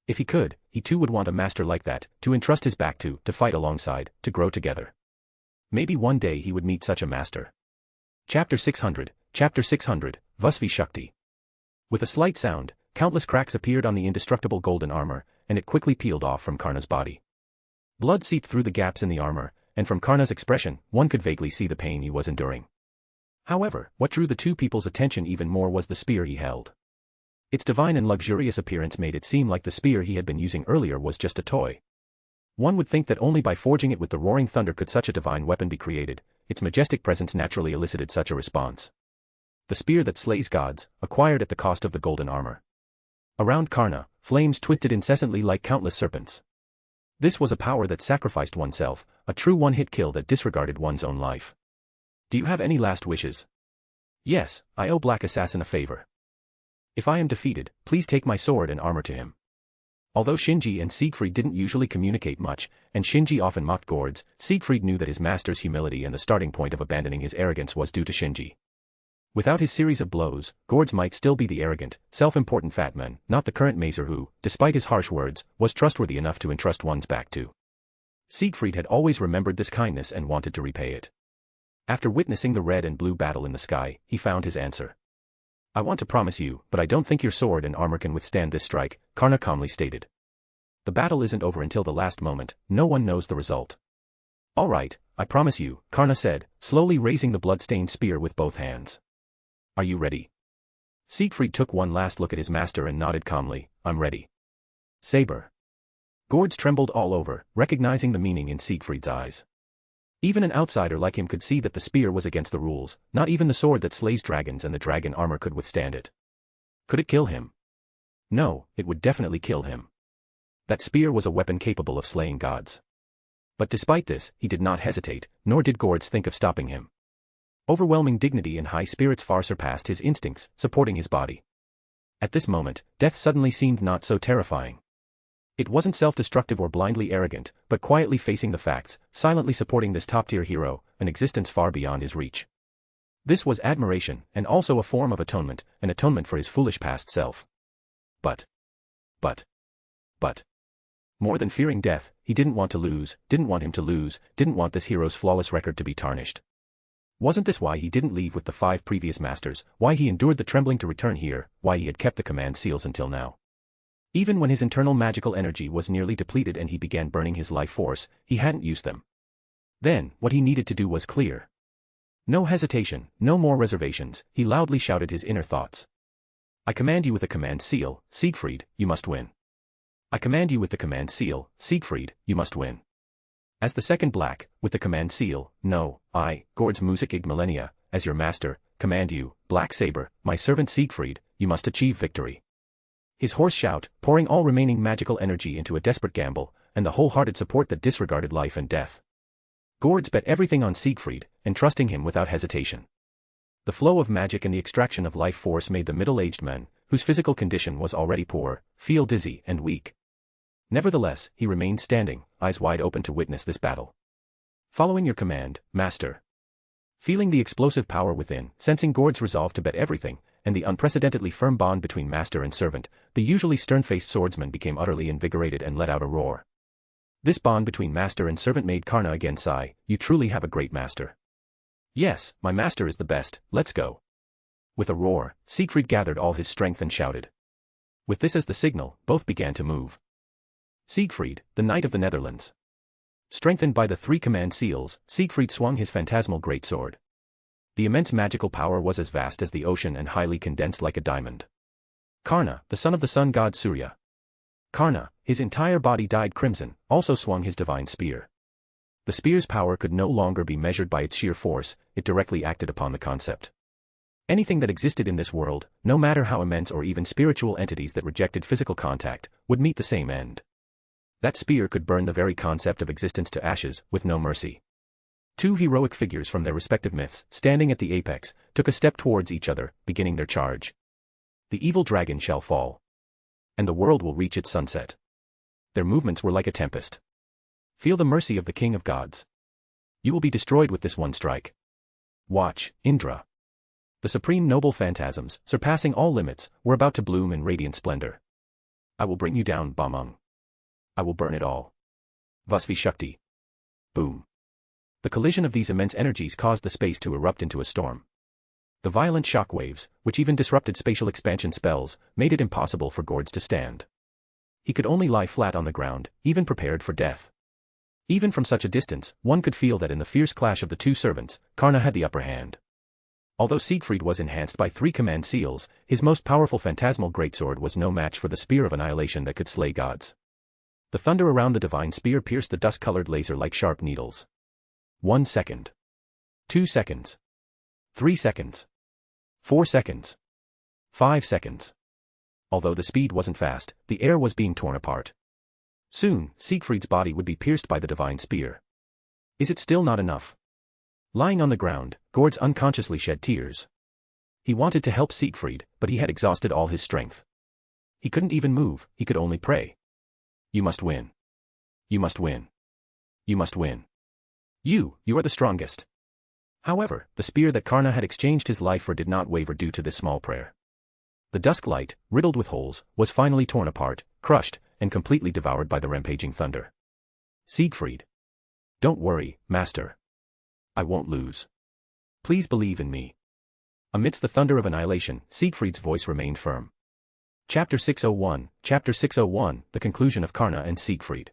If he could, he too would want a master like that, to entrust his back to fight alongside, to grow together. Maybe one day he would meet such a master. Chapter 600, Vasvi Shakti. With a slight sound, countless cracks appeared on the indestructible golden armor, and it quickly peeled off from Karna's body. Blood seeped through the gaps in the armor, and from Karna's expression, one could vaguely see the pain he was enduring. However, what drew the two people's attention even more was the spear he held. Its divine and luxurious appearance made it seem like the spear he had been using earlier was just a toy. One would think that only by forging it with the roaring thunder could such a divine weapon be created. Its majestic presence naturally elicited such a response. The spear that slays gods, acquired at the cost of the golden armor. Around Karna, flames twisted incessantly like countless serpents. This was a power that sacrificed oneself, a true one-hit kill that disregarded one's own life. Do you have any last wishes? Yes, I owe Black Assassin a favor. If I am defeated, please take my sword and armor to him. Although Shinji and Siegfried didn't usually communicate much, and Shinji often mocked Gord's, Siegfried knew that his master's humility and the starting point of abandoning his arrogance was due to Shinji. Without his series of blows, Gord's might still be the arrogant, self-important fat man, not the current mazer who, despite his harsh words, was trustworthy enough to entrust one's back to. Siegfried had always remembered this kindness and wanted to repay it. After witnessing the red and blue battle in the sky, he found his answer. I want to promise you, but I don't think your sword and armor can withstand this strike, Karna calmly stated. The battle isn't over until the last moment, no one knows the result. All right, I promise you, Karna said, slowly raising the blood-stained spear with both hands. Are you ready? Siegfried took one last look at his master and nodded calmly, I'm ready. Saber. Gord's trembled all over, recognizing the meaning in Siegfried's eyes. Even an outsider like him could see that the spear was against the rules, not even the sword that slays dragons and the dragon armor could withstand it. Could it kill him? No, it would definitely kill him. That spear was a weapon capable of slaying gods. But despite this, he did not hesitate, nor did Gords think of stopping him. Overwhelming dignity and high spirits far surpassed his instincts, supporting his body. At this moment, death suddenly seemed not so terrifying. It wasn't self-destructive or blindly arrogant, but quietly facing the facts, silently supporting this top-tier hero, an existence far beyond his reach. This was admiration, and also a form of atonement, an atonement for his foolish past self. But. More than fearing death, he didn't want to lose, didn't want him to lose, didn't want this hero's flawless record to be tarnished. Wasn't this why he didn't leave with the 5 previous masters, why he endured the trembling to return here, why he had kept the command seals until now? Even when his internal magical energy was nearly depleted and he began burning his life force, he hadn't used them. Then, what he needed to do was clear. No hesitation, no more reservations, he loudly shouted his inner thoughts. I command you with the command seal, Siegfried, you must win. I command you with the command seal, Siegfried, you must win. As the second black, with the command seal, no, I, Gord's Music Millennia, as your master, command you, Black Saber, my servant Siegfried, you must achieve victory. His hoarse shout, pouring all remaining magical energy into a desperate gamble, and the wholehearted support that disregarded life and death. Gords bet everything on Siegfried, entrusting him without hesitation. The flow of magic and the extraction of life force made the middle-aged man, whose physical condition was already poor, feel dizzy and weak. Nevertheless, he remained standing, eyes wide open to witness this battle. Following your command, Master. Feeling the explosive power within, sensing Gord's resolve to bet everything, and the unprecedentedly firm bond between master and servant, the usually stern-faced swordsman became utterly invigorated and let out a roar. This bond between master and servant made Karna again sigh, you truly have a great master. Yes, my master is the best, let's go. With a roar, Siegfried gathered all his strength and shouted. With this as the signal, both began to move. Siegfried, the Knight of the Netherlands. Strengthened by the 3 command seals, Siegfried swung his phantasmal greatsword. The immense magical power was as vast as the ocean and highly condensed like a diamond. Karna, the son of the sun god Surya. Karna, his entire body dyed crimson, also swung his divine spear. The spear's power could no longer be measured by its sheer force, it directly acted upon the concept. Anything that existed in this world, no matter how immense or even spiritual entities that rejected physical contact, would meet the same end. That spear could burn the very concept of existence to ashes, with no mercy. 2 heroic figures from their respective myths, standing at the apex, took a step towards each other, beginning their charge. The evil dragon shall fall. And the world will reach its sunset. Their movements were like a tempest. Feel the mercy of the King of Gods. You will be destroyed with this one strike. Watch, Indra. The supreme noble phantasms, surpassing all limits, were about to bloom in radiant splendor. I will bring you down, Bamung. I will burn it all. Vasvi Shakti. Boom. The collision of these immense energies caused the space to erupt into a storm. The violent shock waves, which even disrupted spatial expansion spells, made it impossible for Gords to stand. He could only lie flat on the ground, even prepared for death. Even from such a distance, one could feel that in the fierce clash of the 2 servants, Karna had the upper hand. Although Siegfried was enhanced by 3 command seals, his most powerful phantasmal greatsword was no match for the spear of annihilation that could slay gods. The thunder around the divine spear pierced the dust-colored laser like sharp needles. 1 second. 2 seconds. 3 seconds. 4 seconds. 5 seconds. Although the speed wasn't fast, the air was being torn apart. Soon, Siegfried's body would be pierced by the divine spear. Is it still not enough? Lying on the ground, Gordz unconsciously shed tears. He wanted to help Siegfried, but he had exhausted all his strength. He couldn't even move, he could only pray. You must win. You must win. You must win. You are the strongest. However, the spear that Karna had exchanged his life for did not waver due to this small prayer. The dusk light, riddled with holes, was finally torn apart, crushed, and completely devoured by the rampaging thunder. Siegfried. Don't worry, master. I won't lose. Please believe in me. Amidst the thunder of annihilation, Siegfried's voice remained firm. Chapter 601, The Conclusion of Karna and Siegfried.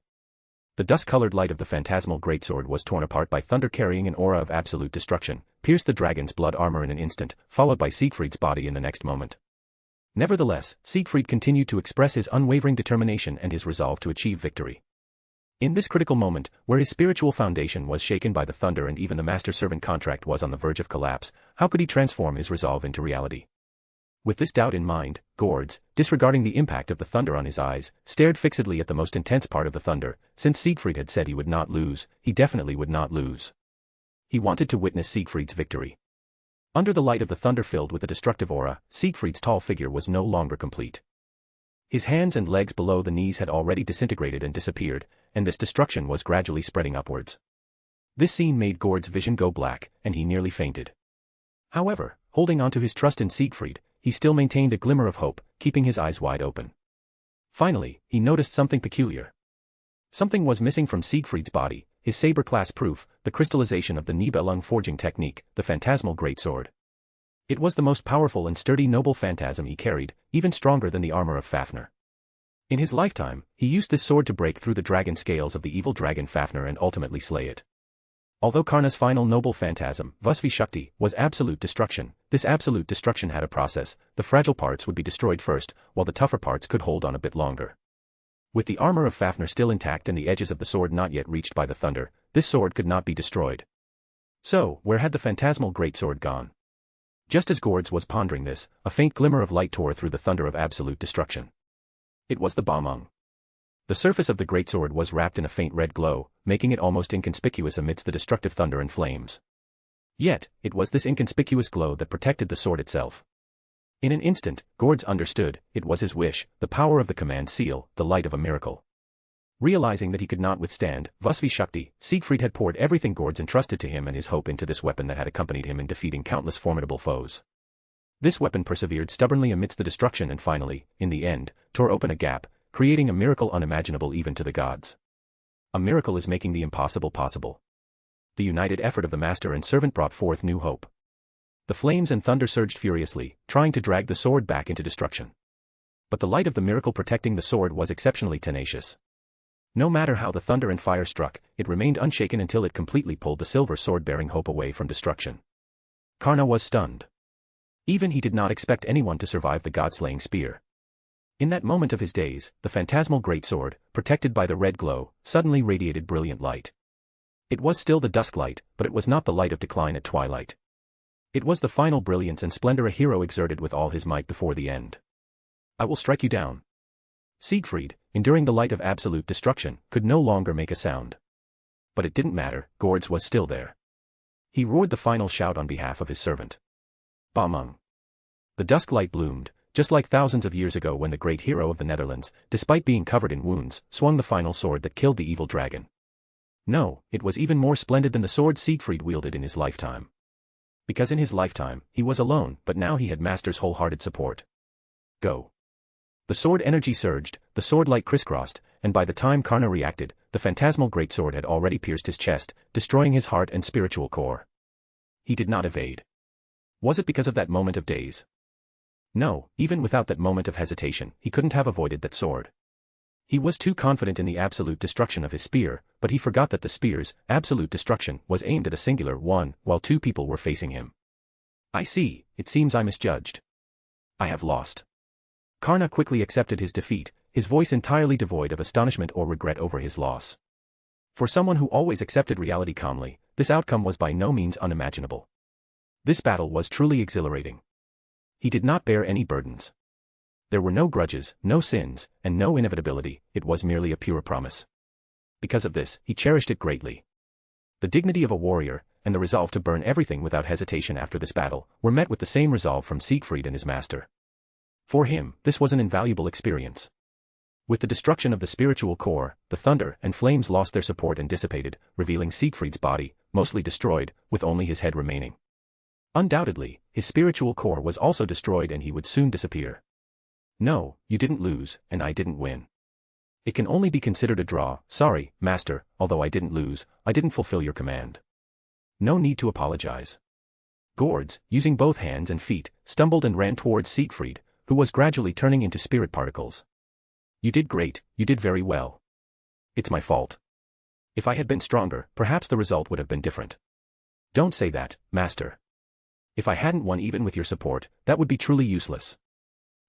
The dust-colored light of the phantasmal greatsword was torn apart by thunder carrying an aura of absolute destruction, pierced the dragon's blood armor in an instant, followed by Siegfried's body in the next moment. Nevertheless, Siegfried continued to express his unwavering determination and his resolve to achieve victory. In this critical moment, where his spiritual foundation was shaken by the thunder and even the master-servant contract was on the verge of collapse, how could he transform his resolve into reality? With this doubt in mind, Gordz, disregarding the impact of the thunder on his eyes, stared fixedly at the most intense part of the thunder. Since Siegfried had said he would not lose, he definitely would not lose. He wanted to witness Siegfried's victory. Under the light of the thunder filled with a destructive aura, Siegfried's tall figure was no longer complete. His hands and legs below the knees had already disintegrated and disappeared, and this destruction was gradually spreading upwards. This scene made Gord's vision go black, and he nearly fainted. However, holding on to his trust in Siegfried, he still maintained a glimmer of hope, keeping his eyes wide open. Finally, he noticed something peculiar. Something was missing from Siegfried's body, his saber-class proof, the crystallization of the Nibelung forging technique, the phantasmal greatsword. It was the most powerful and sturdy noble phantasm he carried, even stronger than the armor of Fafnir. In his lifetime, he used this sword to break through the dragon scales of the evil dragon Fafnir and ultimately slay it. Although Karna's final noble phantasm, Vasvi Shakti, was absolute destruction, this absolute destruction had a process. The fragile parts would be destroyed first, while the tougher parts could hold on a bit longer. With the armor of Fafnir still intact and the edges of the sword not yet reached by the thunder, this sword could not be destroyed. So, where had the phantasmal greatsword gone? Just as Gordz was pondering this, a faint glimmer of light tore through the thunder of absolute destruction. It was the Bamung. The surface of the greatsword was wrapped in a faint red glow, making it almost inconspicuous amidst the destructive thunder and flames. Yet, it was this inconspicuous glow that protected the sword itself. In an instant, Gordz understood, it was his wish, the power of the command seal, the light of a miracle. Realizing that he could not withstand Vasvi Shakti, Siegfried had poured everything Gordz entrusted to him and his hope into this weapon that had accompanied him in defeating countless formidable foes. This weapon persevered stubbornly amidst the destruction and finally, in the end, tore open a gap, creating a miracle unimaginable even to the gods. A miracle is making the impossible possible. The united effort of the master and servant brought forth new hope. The flames and thunder surged furiously, trying to drag the sword back into destruction. But the light of the miracle protecting the sword was exceptionally tenacious. No matter how the thunder and fire struck, it remained unshaken until it completely pulled the silver sword-bearing hope away from destruction. Karna was stunned. Even he did not expect anyone to survive the god-slaying spear. In that moment of his days, the phantasmal greatsword, protected by the red glow, suddenly radiated brilliant light. It was still the dusk light, but it was not the light of decline at twilight. It was the final brilliance and splendor a hero exerted with all his might before the end. I will strike you down. Siegfried, enduring the light of absolute destruction, could no longer make a sound. But it didn't matter, Gordz was still there. He roared the final shout on behalf of his servant. Bamung. The dusk light bloomed, just like thousands of years ago when the great hero of the Netherlands, despite being covered in wounds, swung the final sword that killed the evil dragon. No, it was even more splendid than the sword Siegfried wielded in his lifetime. Because in his lifetime, he was alone, but now he had Master's wholehearted support. Go. The sword energy surged, the sword light crisscrossed, and by the time Karna reacted, the phantasmal greatsword had already pierced his chest, destroying his heart and spiritual core. He did not evade. Was it because of that moment of daze? No, even without that moment of hesitation, he couldn't have avoided that sword. He was too confident in the absolute destruction of his spear, but he forgot that the spear's absolute destruction was aimed at a singular one, while two people were facing him. I see, it seems I misjudged. I have lost. Karna quickly accepted his defeat, his voice entirely devoid of astonishment or regret over his loss. For someone who always accepted reality calmly, this outcome was by no means unimaginable. This battle was truly exhilarating. He did not bear any burdens. There were no grudges, no sins, and no inevitability, it was merely a pure promise. Because of this, he cherished it greatly. The dignity of a warrior, and the resolve to burn everything without hesitation after this battle, were met with the same resolve from Siegfried and his master. For him, this was an invaluable experience. With the destruction of the spiritual core, the thunder and flames lost their support and dissipated, revealing Siegfried's body, mostly destroyed, with only his head remaining. Undoubtedly, his spiritual core was also destroyed and he would soon disappear. No, you didn't lose, and I didn't win. It can only be considered a draw. Sorry, master, although I didn't lose, I didn't fulfill your command. No need to apologize. Gords, using both hands and feet, stumbled and ran towards Siegfried, who was gradually turning into spirit particles. You did great, you did very well. It's my fault. If I had been stronger, perhaps the result would have been different. Don't say that, master. If I hadn't won even with your support, that would be truly useless.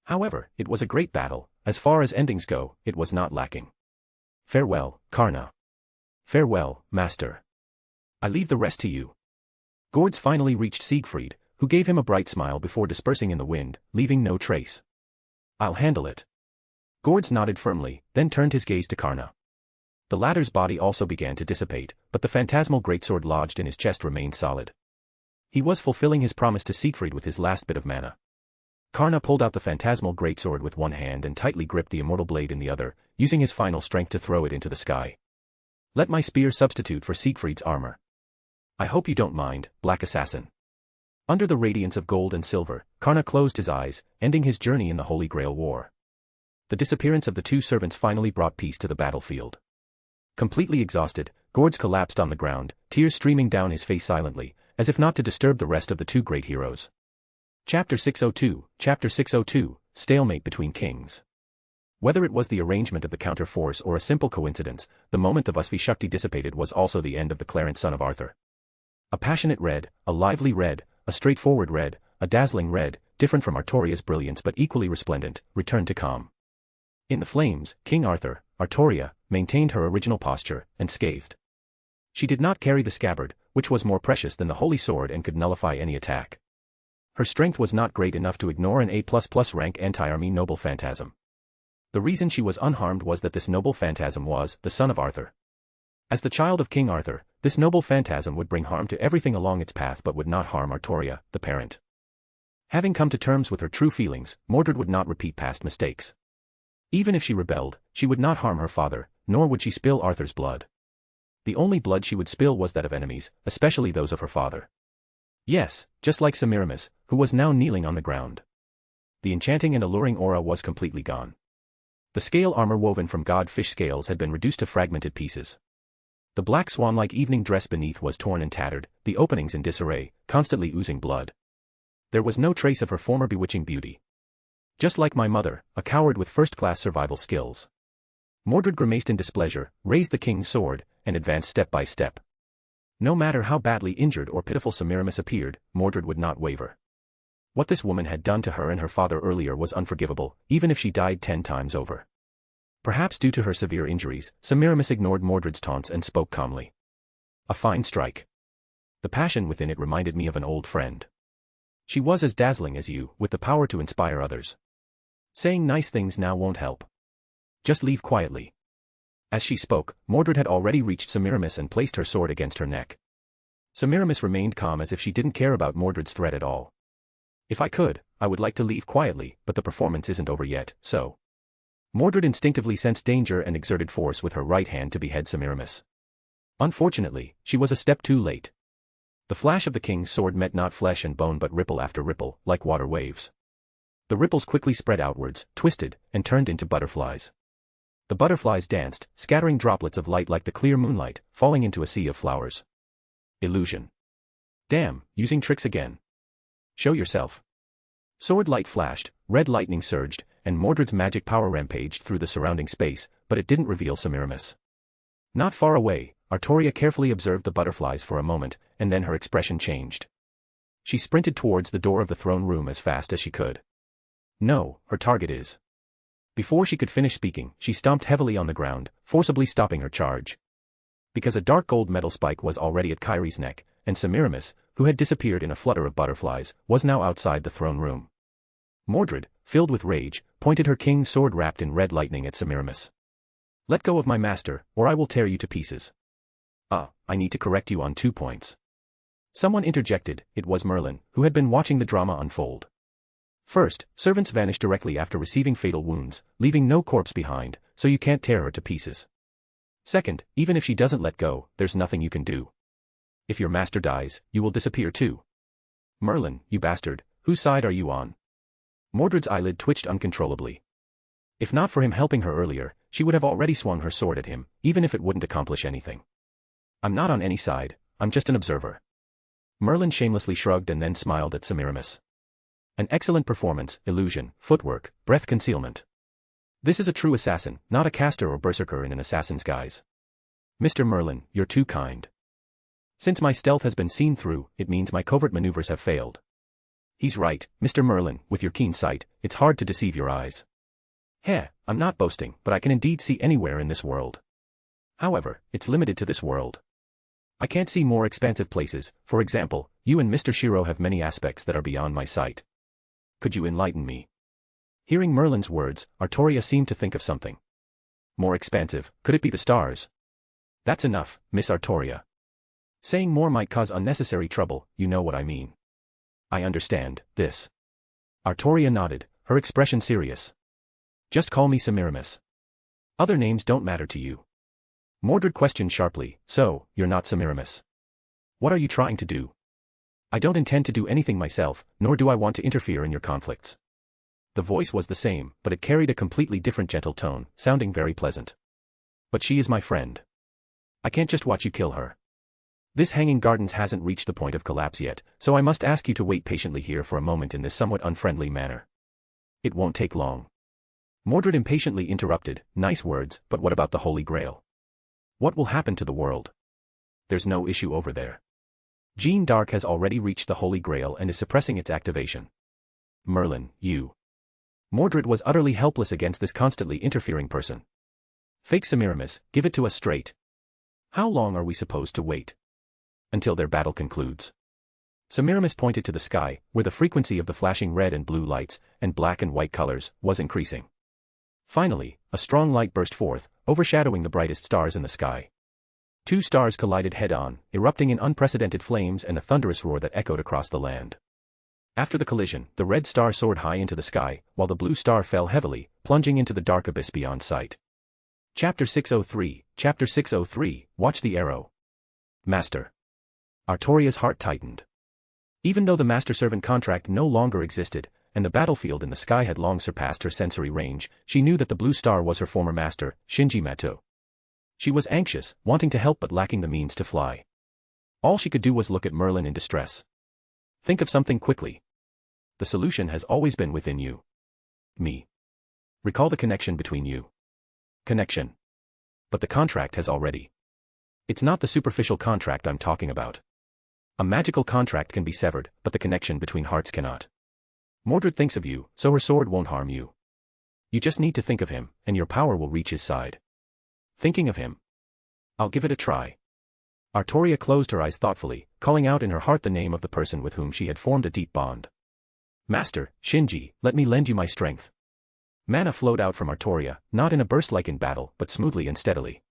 However, it was a great battle. As far as endings go, it was not lacking. Farewell, Karna. Farewell, master. I leave the rest to you. Gords finally reached Siegfried, who gave him a bright smile before dispersing in the wind, leaving no trace. I'll handle it. Gords nodded firmly, then turned his gaze to Karna. The latter's body also began to dissipate, but the phantasmal greatsword lodged in his chest remained solid. He was fulfilling his promise to Siegfried with his last bit of mana. Karna pulled out the phantasmal greatsword with one hand and tightly gripped the immortal blade in the other, using his final strength to throw it into the sky. Let my spear substitute for Siegfried's armor. I hope you don't mind, Black Assassin. Under the radiance of gold and silver, Karna closed his eyes, ending his journey in the Holy Grail War. The disappearance of the two servants finally brought peace to the battlefield. Completely exhausted, Gords collapsed on the ground, tears streaming down his face silently, as if not to disturb the rest of the two great heroes. Chapter 602, Stalemate Between Kings. Whether it was the arrangement of the counter-force or a simple coincidence, the moment the Vasvi Shakti dissipated was also the end of the Clarent son of Arthur. A passionate red, a lively red, a straightforward red, a dazzling red, different from Artoria's brilliance but equally resplendent, returned to calm. In the flames, King Arthur, Artoria, maintained her original posture, unscathed. She did not carry the scabbard, which was more precious than the holy sword and could nullify any attack. Her strength was not great enough to ignore an A++ rank anti-army noble phantasm. The reason she was unharmed was that this noble phantasm was the son of Arthur. As the child of King Arthur, this noble phantasm would bring harm to everything along its path but would not harm Artoria, the parent. Having come to terms with her true feelings, Mordred would not repeat past mistakes. Even if she rebelled, she would not harm her father, nor would she spill Arthur's blood. The only blood she would spill was that of enemies, especially those of her father. Yes, just like Semiramis, who was now kneeling on the ground. The enchanting and alluring aura was completely gone. The scale armor woven from god-fish scales had been reduced to fragmented pieces. The black swan-like evening dress beneath was torn and tattered, the openings in disarray, constantly oozing blood. There was no trace of her former bewitching beauty. Just like my mother, a coward with first-class survival skills. Mordred grimaced in displeasure, raised the king's sword, and advanced step by step. No matter how badly injured or pitiful Semiramis appeared, Mordred would not waver. What this woman had done to her and her father earlier was unforgivable, even if she died 10 times over. Perhaps due to her severe injuries, Semiramis ignored Mordred's taunts and spoke calmly. A fine strike. The passion within it reminded me of an old friend. She was as dazzling as you, with the power to inspire others. Saying nice things now won't help. Just leave quietly. As she spoke, Mordred had already reached Semiramis and placed her sword against her neck. Semiramis remained calm as if she didn't care about Mordred's threat at all. If I could, I would like to leave quietly, but the performance isn't over yet, so. Mordred instinctively sensed danger and exerted force with her right hand to behead Semiramis. Unfortunately, she was a step too late. The flash of the king's sword met not flesh and bone but ripple after ripple, like water waves. The ripples quickly spread outwards, twisted, and turned into butterflies. The butterflies danced, scattering droplets of light like the clear moonlight, falling into a sea of flowers. Illusion. Damn, using tricks again. Show yourself. Sword light flashed, red lightning surged, and Mordred's magic power rampaged through the surrounding space, but it didn't reveal Semiramis. Not far away, Artoria carefully observed the butterflies for a moment, and then her expression changed. She sprinted towards the door of the throne room as fast as she could. No, her target is. Before she could finish speaking, she stomped heavily on the ground, forcibly stopping her charge. Because a dark gold metal spike was already at Kyrie's neck, and Semiramis, who had disappeared in a flutter of butterflies, was now outside the throne room. Mordred, filled with rage, pointed her king's sword wrapped in red lightning at Semiramis. Let go of my master, or I will tear you to pieces. I need to correct you on 2 points. Someone interjected. It was Merlin, who had been watching the drama unfold. First, servants vanish directly after receiving fatal wounds, leaving no corpse behind, so you can't tear her to pieces. Second, even if she doesn't let go, there's nothing you can do. If your master dies, you will disappear too. Merlin, you bastard, whose side are you on? Mordred's eyelid twitched uncontrollably. If not for him helping her earlier, she would have already swung her sword at him, even if it wouldn't accomplish anything. I'm not on any side, I'm just an observer. Merlin shamelessly shrugged and then smiled at Semiramis. An excellent performance, illusion, footwork, breath concealment. This is a true assassin, not a caster or berserker in an assassin's guise. Mr. Merlin, you're too kind. Since my stealth has been seen through, it means my covert maneuvers have failed. He's right, Mr. Merlin, with your keen sight, it's hard to deceive your eyes. Heh, I'm not boasting, but I can indeed see anywhere in this world. However, it's limited to this world. I can't see more expansive places. For example, you and Mr. Shiro have many aspects that are beyond my sight. Could you enlighten me? Hearing Merlin's words, Artoria seemed to think of something. More expansive, could it be the stars? That's enough, Miss Artoria. Saying more might cause unnecessary trouble, you know what I mean. I understand, this. Artoria nodded, her expression serious. Just call me Semiramis. Other names don't matter to you. Mordred questioned sharply, so, you're not Semiramis. What are you trying to do? I don't intend to do anything myself, nor do I want to interfere in your conflicts. The voice was the same, but it carried a completely different gentle tone, sounding very pleasant. But she is my friend. I can't just watch you kill her. This Hanging Gardens hasn't reached the point of collapse yet, so I must ask you to wait patiently here for a moment in this somewhat unfriendly manner. It won't take long. Mordred impatiently interrupted, nice words, but what about the Holy Grail? What will happen to the world? There's no issue over there. Jeanne d'Arc has already reached the Holy Grail and is suppressing its activation. Merlin, you. Mordred was utterly helpless against this constantly interfering person. Fake Semiramis, give it to us straight. How long are we supposed to wait? Until their battle concludes. Semiramis pointed to the sky, where the frequency of the flashing red and blue lights, and black and white colors, was increasing. Finally, a strong light burst forth, overshadowing the brightest stars in the sky. 2 stars collided head-on, erupting in unprecedented flames and a thunderous roar that echoed across the land. After the collision, the red star soared high into the sky, while the blue star fell heavily, plunging into the dark abyss beyond sight. Chapter 603, Chapter 603, Watch the Arrow. Master. Artoria's heart tightened. Even though the master-servant contract no longer existed, and the battlefield in the sky had long surpassed her sensory range, she knew that the blue star was her former master, Shinji Matou. She was anxious, wanting to help but lacking the means to fly. All she could do was look at Merlin in distress. Think of something quickly. The solution has always been within you. Me. Recall the connection between you. Connection. But the contract has already. It's not the superficial contract I'm talking about. A magical contract can be severed, but the connection between hearts cannot. Mordred thinks of you, so her sword won't harm you. You just need to think of him, and your power will reach his side. Thinking of him. I'll give it a try. Artoria closed her eyes thoughtfully, calling out in her heart the name of the person with whom she had formed a deep bond. Master, Shinji, let me lend you my strength. Mana flowed out from Artoria, not in a burst like in battle, but smoothly and steadily.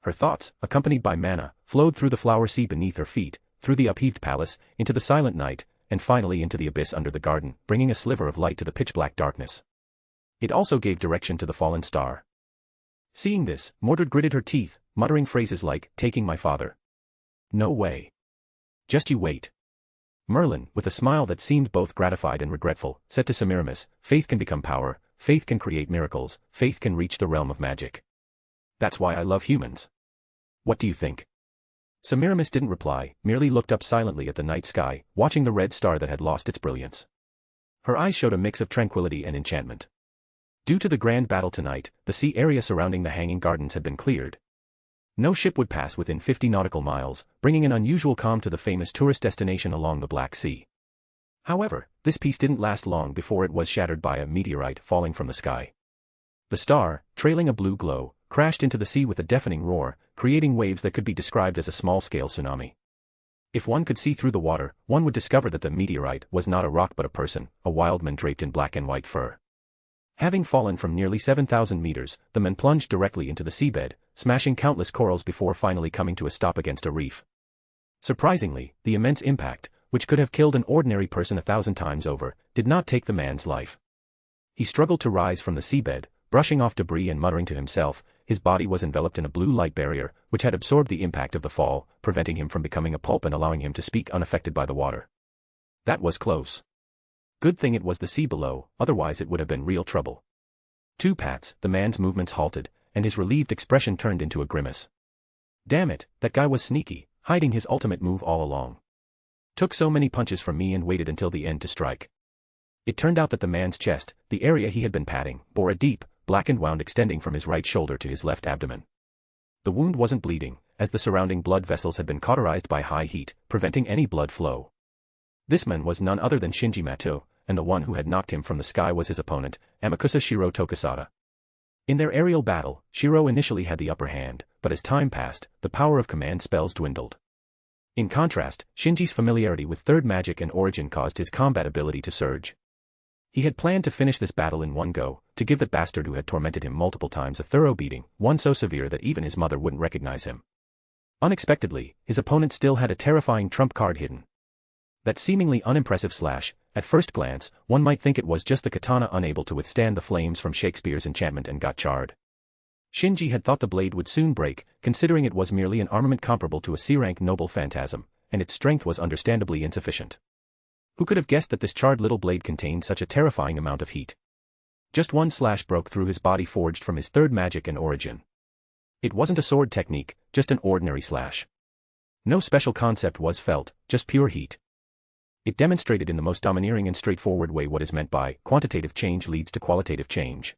Her thoughts, accompanied by mana, flowed through the flower sea beneath her feet, through the upheaved palace, into the silent night, and finally into the abyss under the garden, bringing a sliver of light to the pitch-black darkness. It also gave direction to the fallen star. Seeing this, Mordred gritted her teeth, muttering phrases like, taking my father. No way. Just you wait. Merlin, with a smile that seemed both gratified and regretful, said to Semiramis, faith can become power, faith can create miracles, faith can reach the realm of magic. That's why I love humans. What do you think? Semiramis didn't reply, merely looked up silently at the night sky, watching the red star that had lost its brilliance. Her eyes showed a mix of tranquility and enchantment. Due to the grand battle tonight, the sea area surrounding the Hanging Gardens had been cleared. No ship would pass within 50 nautical miles, bringing an unusual calm to the famous tourist destination along the Black Sea. However, this peace didn't last long before it was shattered by a meteorite falling from the sky. The star, trailing a blue glow, crashed into the sea with a deafening roar, creating waves that could be described as a small-scale tsunami. If one could see through the water, one would discover that the meteorite was not a rock but a person, a wild man draped in black and white fur. Having fallen from nearly 7,000 meters, the man plunged directly into the seabed, smashing countless corals before finally coming to a stop against a reef. Surprisingly, the immense impact, which could have killed an ordinary person 1,000 times over, did not take the man's life. He struggled to rise from the seabed, brushing off debris and muttering to himself. His body was enveloped in a blue light barrier, which had absorbed the impact of the fall, preventing him from becoming a pulp and allowing him to speak unaffected by the water. That was close. Good thing it was the sea below, otherwise it would have been real trouble. 2 pats, the man's movements halted, and his relieved expression turned into a grimace. Damn it, that guy was sneaky, hiding his ultimate move all along. Took so many punches from me and waited until the end to strike. It turned out that the man's chest, the area he had been patting, bore a deep, blackened wound extending from his right shoulder to his left abdomen. The wound wasn't bleeding, as the surrounding blood vessels had been cauterized by high heat, preventing any blood flow. This man was none other than Shinji Matou, and the one who had knocked him from the sky was his opponent, Amakusa Shiro Tokisada. In their aerial battle, Shiro initially had the upper hand, but as time passed, the power of command spells dwindled. In contrast, Shinji's familiarity with third magic and origin caused his combat ability to surge. He had planned to finish this battle in one go, to give that bastard who had tormented him multiple times a thorough beating, one so severe that even his mother wouldn't recognize him. Unexpectedly, his opponent still had a terrifying trump card hidden. That seemingly unimpressive slash, at first glance, one might think it was just the katana unable to withstand the flames from Shakespeare's enchantment and got charred. Shinji had thought the blade would soon break, considering it was merely an armament comparable to a C-rank noble phantasm, and its strength was understandably insufficient. Who could have guessed that this charred little blade contained such a terrifying amount of heat? Just one slash broke through his body forged from his third magic and origin. It wasn't a sword technique, just an ordinary slash. No special concept was felt, just pure heat. It demonstrated in the most domineering and straightforward way what is meant by quantitative change leads to qualitative change.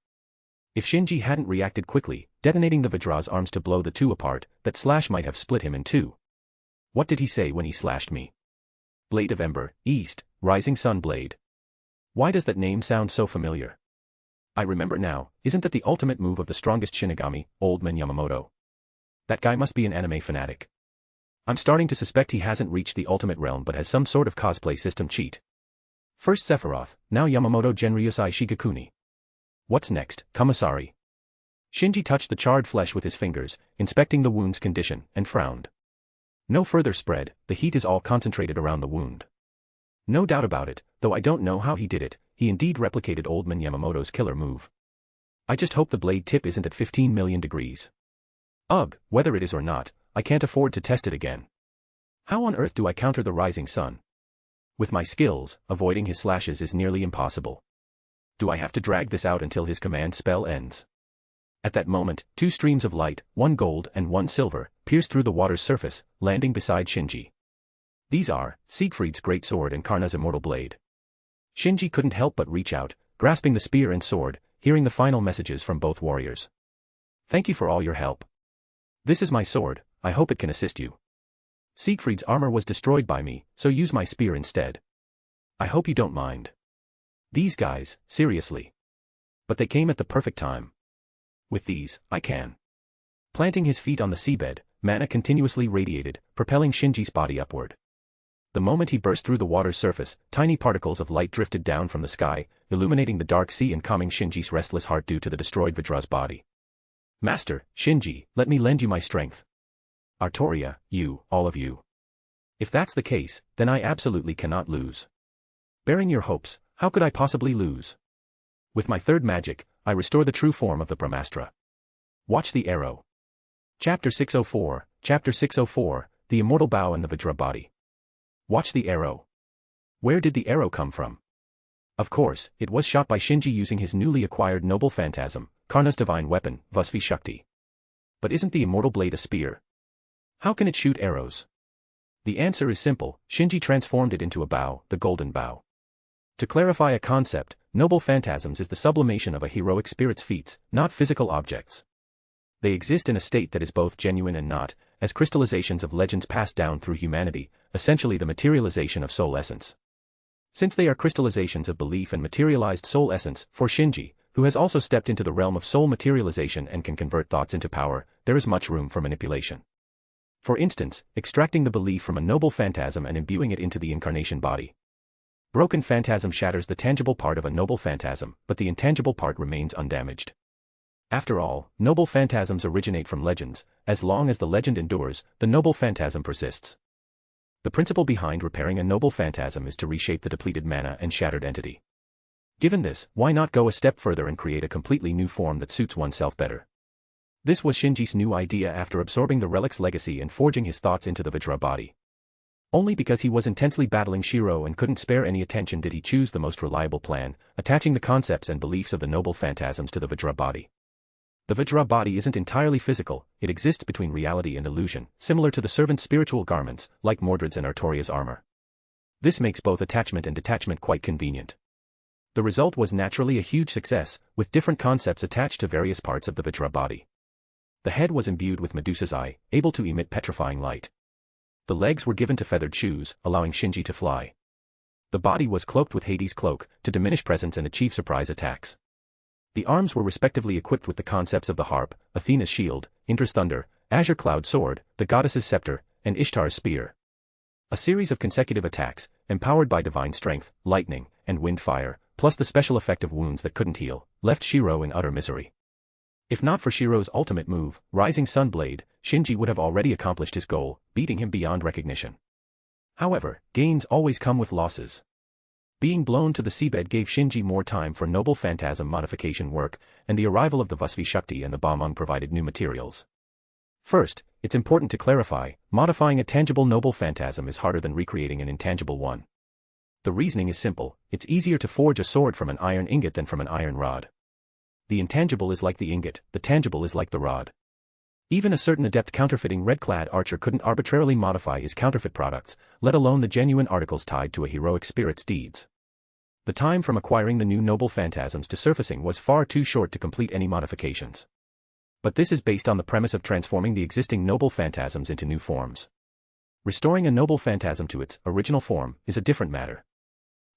If Shinji hadn't reacted quickly, detonating the Vajra's arms to blow the two apart, that slash might have split him in two. What did he say when he slashed me? Blade of Ember, East, Rising Sun Blade. Why does that name sound so familiar? I remember now, isn't that the ultimate move of the strongest Shinigami, Old Man Yamamoto? That guy must be an anime fanatic. I'm starting to suspect he hasn't reached the ultimate realm but has some sort of cosplay system cheat. First Sephiroth, now Yamamoto Genryusai Shigekuni. What's next, Kumasari? Shinji touched the charred flesh with his fingers, inspecting the wound's condition, and frowned. No further spread, the heat is all concentrated around the wound. No doubt about it, though I don't know how he did it, he indeed replicated Old Man Yamamoto's killer move. I just hope the blade tip isn't at 15 million degrees. Ugh, whether it is or not, I can't afford to test it again. How on earth do I counter the rising sun? With my skills, avoiding his slashes is nearly impossible. Do I have to drag this out until his command spell ends? At that moment, two streams of light, one gold and one silver, pierced through the water's surface, landing beside Shinji. These are Siegfried's great sword and Karna's immortal blade. Shinji couldn't help but reach out, grasping the spear and sword, hearing the final messages from both warriors. Thank you for all your help. This is my sword, I hope it can assist you. Siegfried's armor was destroyed by me, so use my spear instead. I hope you don't mind. These guys, seriously. But they came at the perfect time. With these, I can. Planting his feet on the seabed, mana continuously radiated, propelling Shinji's body upward. The moment he burst through the water's surface, tiny particles of light drifted down from the sky, illuminating the dark sea and calming Shinji's restless heart due to the destroyed Vajra's body. Master, Shinji, let me lend you my strength. Artoria, you, all of you. If that's the case, then I absolutely cannot lose. Bearing your hopes, how could I possibly lose? With my third magic, I restore the true form of the Brahmastra. Watch the arrow. Chapter 604, Chapter 604, The Immortal Bow and the Vajra Body. Watch the arrow. Where did the arrow come from? Of course, it was shot by Shinji using his newly acquired noble phantasm, Karna's divine weapon, Vasvi Shakti. But isn't the immortal blade a spear? How can it shoot arrows? The answer is simple, Shinji transformed it into a bow, the golden bow. To clarify a concept, noble phantasms is the sublimation of a heroic spirit's feats, not physical objects. They exist in a state that is both genuine and not, as crystallizations of legends passed down through humanity, essentially the materialization of soul essence. Since they are crystallizations of belief and materialized soul essence, for Shinji, who has also stepped into the realm of soul materialization and can convert thoughts into power, there is much room for manipulation. For instance, extracting the belief from a noble phantasm and imbuing it into the incarnation body. Broken phantasm shatters the tangible part of a noble phantasm, but the intangible part remains undamaged. After all, noble phantasms originate from legends. As long as the legend endures, the noble phantasm persists. The principle behind repairing a noble phantasm is to reshape the depleted mana and shattered entity. Given this, why not go a step further and create a completely new form that suits oneself better? This was Shinji's new idea after absorbing the relic's legacy and forging his thoughts into the Vajra body. Only because he was intensely battling Shiro and couldn't spare any attention did he choose the most reliable plan, attaching the concepts and beliefs of the noble phantasms to the Vajra body. The Vajra body isn't entirely physical, it exists between reality and illusion, similar to the servant's spiritual garments, like Mordred's and Artoria's armor. This makes both attachment and detachment quite convenient. The result was naturally a huge success, with different concepts attached to various parts of the Vajra body. The head was imbued with Medusa's eye, able to emit petrifying light. The legs were given to feathered shoes, allowing Shinji to fly. The body was cloaked with Hades' cloak, to diminish presence and achieve surprise attacks. The arms were respectively equipped with the concepts of the harp, Athena's shield, Indra's thunder, Azure Cloud sword, the goddess's scepter, and Ishtar's spear. A series of consecutive attacks, empowered by divine strength, lightning, and wind fire, plus the special effect of wounds that couldn't heal, left Shiro in utter misery. If not for Shiro's ultimate move, Rising Sun Blade, Shinji would have already accomplished his goal, beating him beyond recognition. However, gains always come with losses. Being blown to the seabed gave Shinji more time for noble phantasm modification work, and the arrival of the Vasvi Shakti and the Bamung provided new materials. First, it's important to clarify, modifying a tangible noble phantasm is harder than recreating an intangible one. The reasoning is simple, it's easier to forge a sword from an iron ingot than from an iron rod. The intangible is like the ingot, the tangible is like the rod. Even a certain adept counterfeiting red-clad archer couldn't arbitrarily modify his counterfeit products, let alone the genuine articles tied to a heroic spirit's deeds. The time from acquiring the new noble phantasms to surfacing was far too short to complete any modifications. But this is based on the premise of transforming the existing noble phantasms into new forms. Restoring a noble phantasm to its original form is a different matter.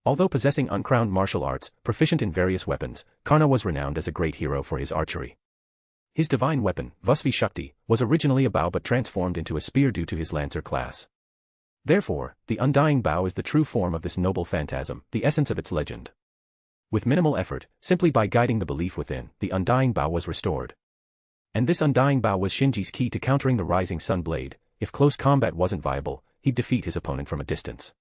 Although possessing uncrowned martial arts, proficient in various weapons, Karna was renowned as a great hero for his archery. His divine weapon, Vasvi Shakti, was originally a bow but transformed into a spear due to his lancer class. Therefore, the undying bow is the true form of this noble phantasm, the essence of its legend. With minimal effort, simply by guiding the belief within, the undying bow was restored. And this undying bow was Shinji's key to countering the Rising Sun Blade. If close combat wasn't viable, he'd defeat his opponent from a distance.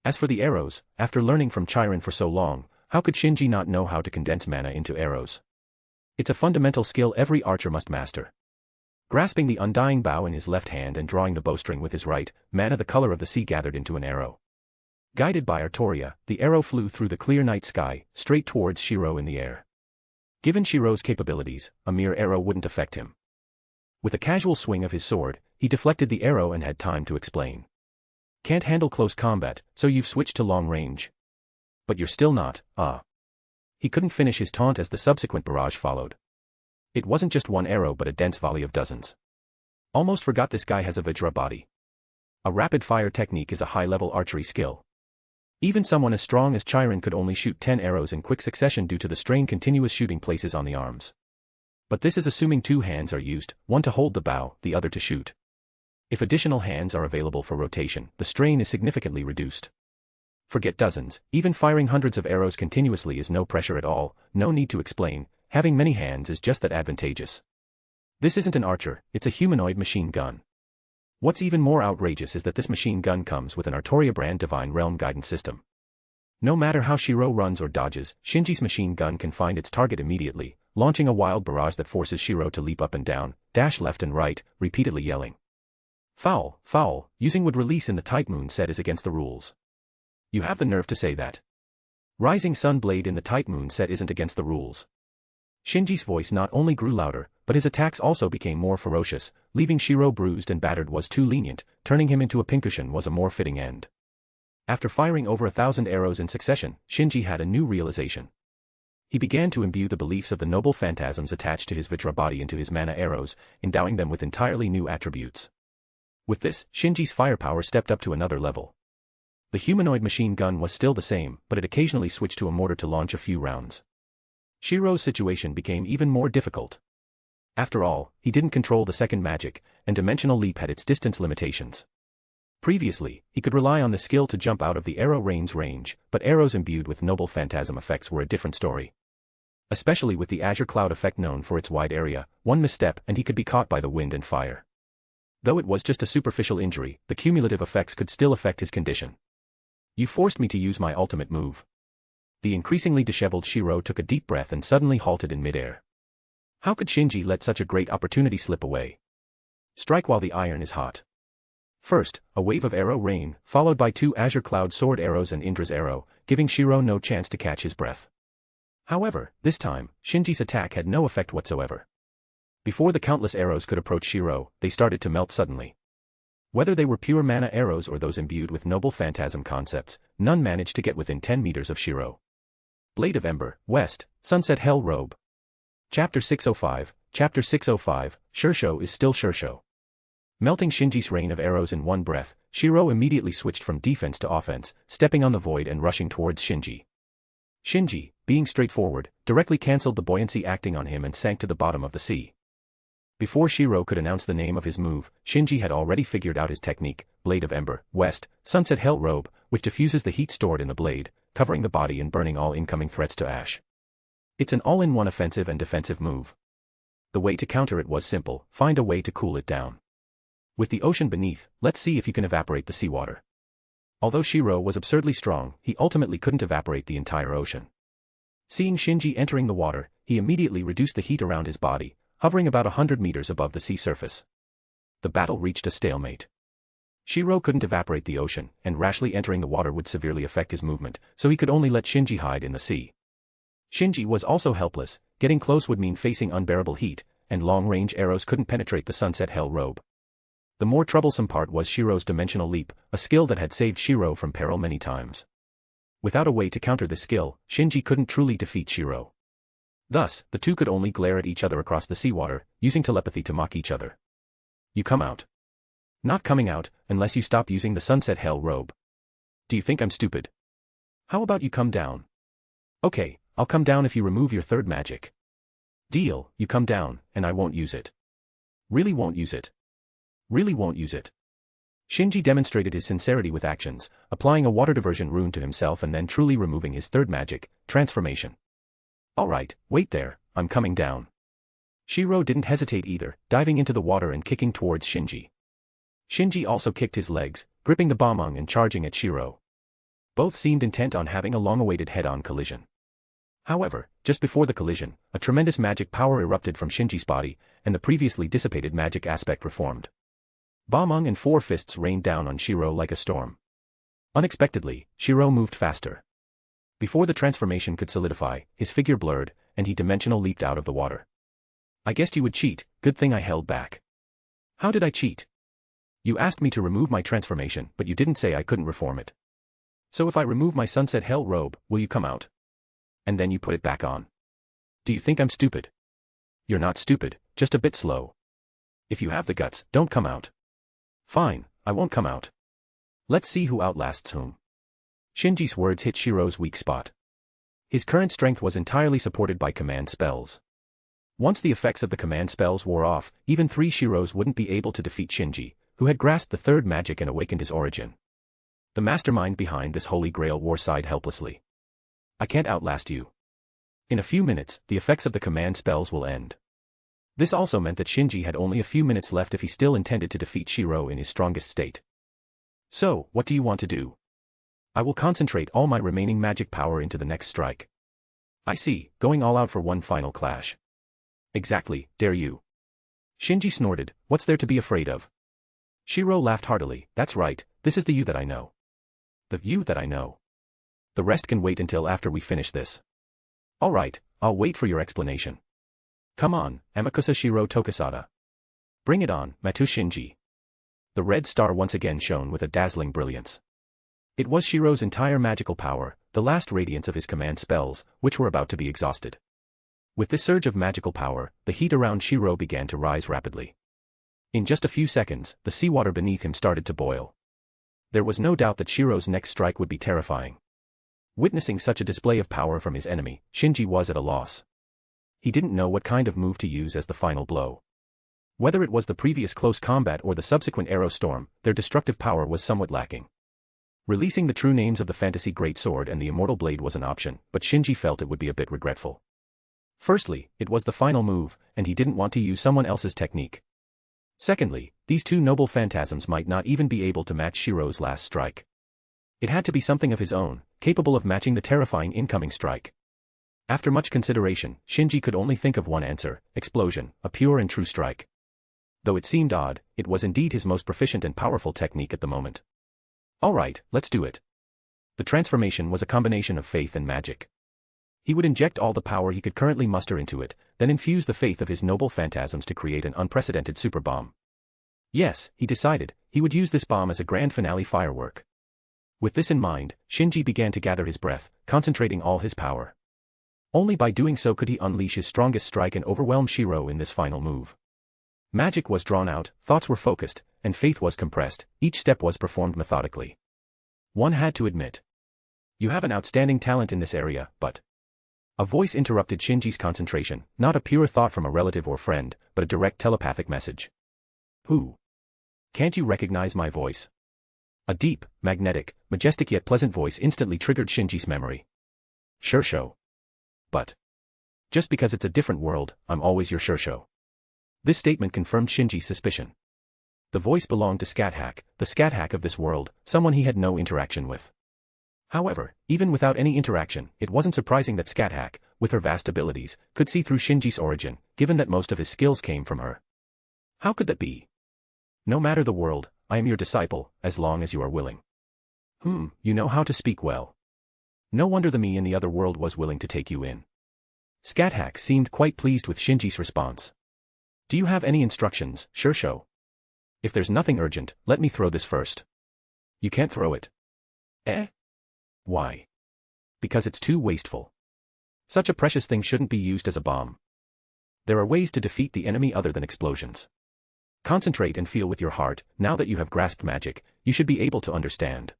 As for the arrows, after learning from Chiron for so long, how could Shinji not know how to condense mana into arrows? It's a fundamental skill every archer must master. Grasping the undying bow in his left hand and drawing the bowstring with his right, mana the color of the sea gathered into an arrow. Guided by Artoria, the arrow flew through the clear night sky, straight towards Shiro in the air. Given Shiro's capabilities, a mere arrow wouldn't affect him. With a casual swing of his sword, he deflected the arrow and had time to explain. Can't handle close combat, so you've switched to long range. But you're still not, He couldn't finish his taunt as the subsequent barrage followed. It wasn't just one arrow but a dense volley of dozens. Almost forgot this guy has a Vajra body. A rapid-fire technique is a high-level archery skill. Even someone as strong as Chiron could only shoot 10 arrows in quick succession due to the strain continuous shooting places on the arms. But this is assuming 2 hands are used, one to hold the bow, the other to shoot. If additional hands are available for rotation, the strain is significantly reduced. Forget dozens, even firing hundreds of arrows continuously is no pressure at all, no need to explain, having many hands is just that advantageous. This isn't an archer, it's a humanoid machine gun. What's even more outrageous is that this machine gun comes with an Artoria brand Divine Realm guidance system. No matter how Shiro runs or dodges, Shinji's machine gun can find its target immediately, launching a wild barrage that forces Shiro to leap up and down, dash left and right, repeatedly yelling. Foul, foul, using would release in the Type Moon set is against the rules. You have the nerve to say that. Rising Sun Blade in the Type Moon set isn't against the rules. Shinji's voice not only grew louder, but his attacks also became more ferocious. Leaving Shiro bruised and battered was too lenient, turning him into a pincushion was a more fitting end. After firing over 1,000 arrows in succession, Shinji had a new realization. He began to imbue the beliefs of the noble phantasms attached to his Vajra body into his mana arrows, endowing them with entirely new attributes. With this, Shinji's firepower stepped up to another level. The humanoid machine gun was still the same, but it occasionally switched to a mortar to launch a few rounds. Shiro's situation became even more difficult. After all, he didn't control the second magic, and dimensional leap had its distance limitations. Previously, he could rely on the skill to jump out of the arrow rain's range, but arrows imbued with noble phantasm effects were a different story. Especially with the azure cloud effect known for its wide area, one misstep and he could be caught by the wind and fire. Though it was just a superficial injury, the cumulative effects could still affect his condition. You forced me to use my ultimate move. The increasingly disheveled Shiro took a deep breath and suddenly halted in midair. How could Shinji let such a great opportunity slip away? Strike while the iron is hot. First, a wave of arrow rain, followed by 2 azure cloud sword arrows and Indra's arrow, giving Shiro no chance to catch his breath. However, this time, Shinji's attack had no effect whatsoever. Before the countless arrows could approach Shiro, they started to melt suddenly. Whether they were pure mana arrows or those imbued with noble phantasm concepts, none managed to get within 10 meters of Shiro. Blade of Ember, West, Sunset Hell Robe. Chapter 605, Chapter 605, Shursho is still Shursho. Melting Shinji's rain of arrows in one breath, Shiro immediately switched from defense to offense, stepping on the void and rushing towards Shinji. Shinji, being straightforward, directly cancelled the buoyancy acting on him and sank to the bottom of the sea. Before Shiro could announce the name of his move, Shinji had already figured out his technique, Blade of Ember, West, Sunset Hell Robe, which diffuses the heat stored in the blade, covering the body and burning all incoming threats to ash. It's an all-in-one offensive and defensive move. The way to counter it was simple: find a way to cool it down. With the ocean beneath, let's see if you can evaporate the seawater. Although Shiro was absurdly strong, he ultimately couldn't evaporate the entire ocean. Seeing Shinji entering the water, he immediately reduced the heat around his body, hovering about 100 meters above the sea surface. The battle reached a stalemate. Shiro couldn't evaporate the ocean, and rashly entering the water would severely affect his movement, so he could only let Shinji hide in the sea. Shinji was also helpless. Getting close would mean facing unbearable heat, and long-range arrows couldn't penetrate the Sunset Hell Robe. The more troublesome part was Shiro's dimensional leap, a skill that had saved Shiro from peril many times. Without a way to counter this skill, Shinji couldn't truly defeat Shiro. Thus, the two could only glare at each other across the seawater, using telepathy to mock each other. You come out. Not coming out, unless you stop using the Sunset Hell Robe. Do you think I'm stupid? How about you come down? Okay, I'll come down if you remove your third magic. Deal, you come down, and I won't use it. Really won't use it. Really won't use it. Shinji demonstrated his sincerity with actions, applying a water diversion rune to himself and then truly removing his third magic, transformation. Alright, wait there, I'm coming down. Shiro didn't hesitate either, diving into the water and kicking towards Shinji. Shinji also kicked his legs, gripping the bombong and charging at Shiro. Both seemed intent on having a long-awaited head-on collision. However, just before the collision, a tremendous magic power erupted from Shinji's body, and the previously dissipated magic aspect reformed. Bombong and four fists rained down on Shiro like a storm. Unexpectedly, Shiro moved faster. Before the transformation could solidify, his figure blurred, and he dimensional leaped out of the water. I guessed you would cheat, good thing I held back. How did I cheat? You asked me to remove my transformation, but you didn't say I couldn't reform it. So if I remove my Sunset Hell Robe, will you come out? And then you put it back on. Do you think I'm stupid? You're not stupid, just a bit slow. If you have the guts, don't come out. Fine, I won't come out. Let's see who outlasts whom. Shinji's words hit Shiro's weak spot. His current strength was entirely supported by command spells. Once the effects of the command spells wore off, even 3 Shiros wouldn't be able to defeat Shinji, who had grasped the third magic and awakened his origin. The mastermind behind this holy grail sighed helplessly. I can't outlast you. In a few minutes, the effects of the command spells will end. This also meant that Shinji had only a few minutes left if he still intended to defeat Shiro in his strongest state. So, what do you want to do? I will concentrate all my remaining magic power into the next strike. I see, going all out for one final clash. Exactly, dare you. Shinji snorted, what's there to be afraid of? Shiro laughed heartily, that's right, this is the you that I know. The you that I know. The rest can wait until after we finish this. Alright, I'll wait for your explanation. Come on, Amakusa Shiro Tokasada. Bring it on, Matou Shinji. The red star once again shone with a dazzling brilliance. It was Shiro's entire magical power, the last radiance of his command spells, which were about to be exhausted. With this surge of magical power, the heat around Shiro began to rise rapidly. In just a few seconds, the seawater beneath him started to boil. There was no doubt that Shiro's next strike would be terrifying. Witnessing such a display of power from his enemy, Shinji was at a loss. He didn't know what kind of move to use as the final blow. Whether it was the previous close combat or the subsequent arrow storm, their destructive power was somewhat lacking. Releasing the true names of the fantasy great sword and the immortal blade was an option, but Shinji felt it would be a bit regretful. Firstly, it was the final move, and he didn't want to use someone else's technique. Secondly, these two noble phantasms might not even be able to match Shiro's last strike. It had to be something of his own, capable of matching the terrifying incoming strike. After much consideration, Shinji could only think of one answer: explosion, a pure and true strike. Though it seemed odd, it was indeed his most proficient and powerful technique at the moment. Alright, let's do it. The transformation was a combination of faith and magic. He would inject all the power he could currently muster into it, then infuse the faith of his noble phantasms to create an unprecedented super bomb. Yes, he decided, he would use this bomb as a grand finale firework. With this in mind, Shinji began to gather his breath, concentrating all his power. Only by doing so could he unleash his strongest strike and overwhelm Shiro in this final move. Magic was drawn out, thoughts were focused, and faith was compressed. Each step was performed methodically. One had to admit, "You have an outstanding talent in this area, but..." A voice interrupted Shinji's concentration, not a pure thought from a relative or friend, but a direct telepathic message. "Who? Can't you recognize my voice?" A deep, magnetic, majestic yet pleasant voice instantly triggered Shinji's memory. "Shursho. But just because it's a different world, I'm always your Shursho." This statement confirmed Shinji's suspicion. The voice belonged to Scathach, the Scathach of this world, someone he had no interaction with. However, even without any interaction, it wasn't surprising that Scathach, with her vast abilities, could see through Shinji's origin, given that most of his skills came from her. How could that be? "No matter the world, I am your disciple, as long as you are willing." You know how to speak well. No wonder the me in the other world was willing to take you in. Scathach seemed quite pleased with Shinji's response. "Do you have any instructions, Shursho? If there's nothing urgent, let me throw this first." "You can't throw it." "Eh? Why?" "Because it's too wasteful. Such a precious thing shouldn't be used as a bomb. There are ways to defeat the enemy other than explosions. Concentrate and feel with your heart. Now that you have grasped magic, you should be able to understand."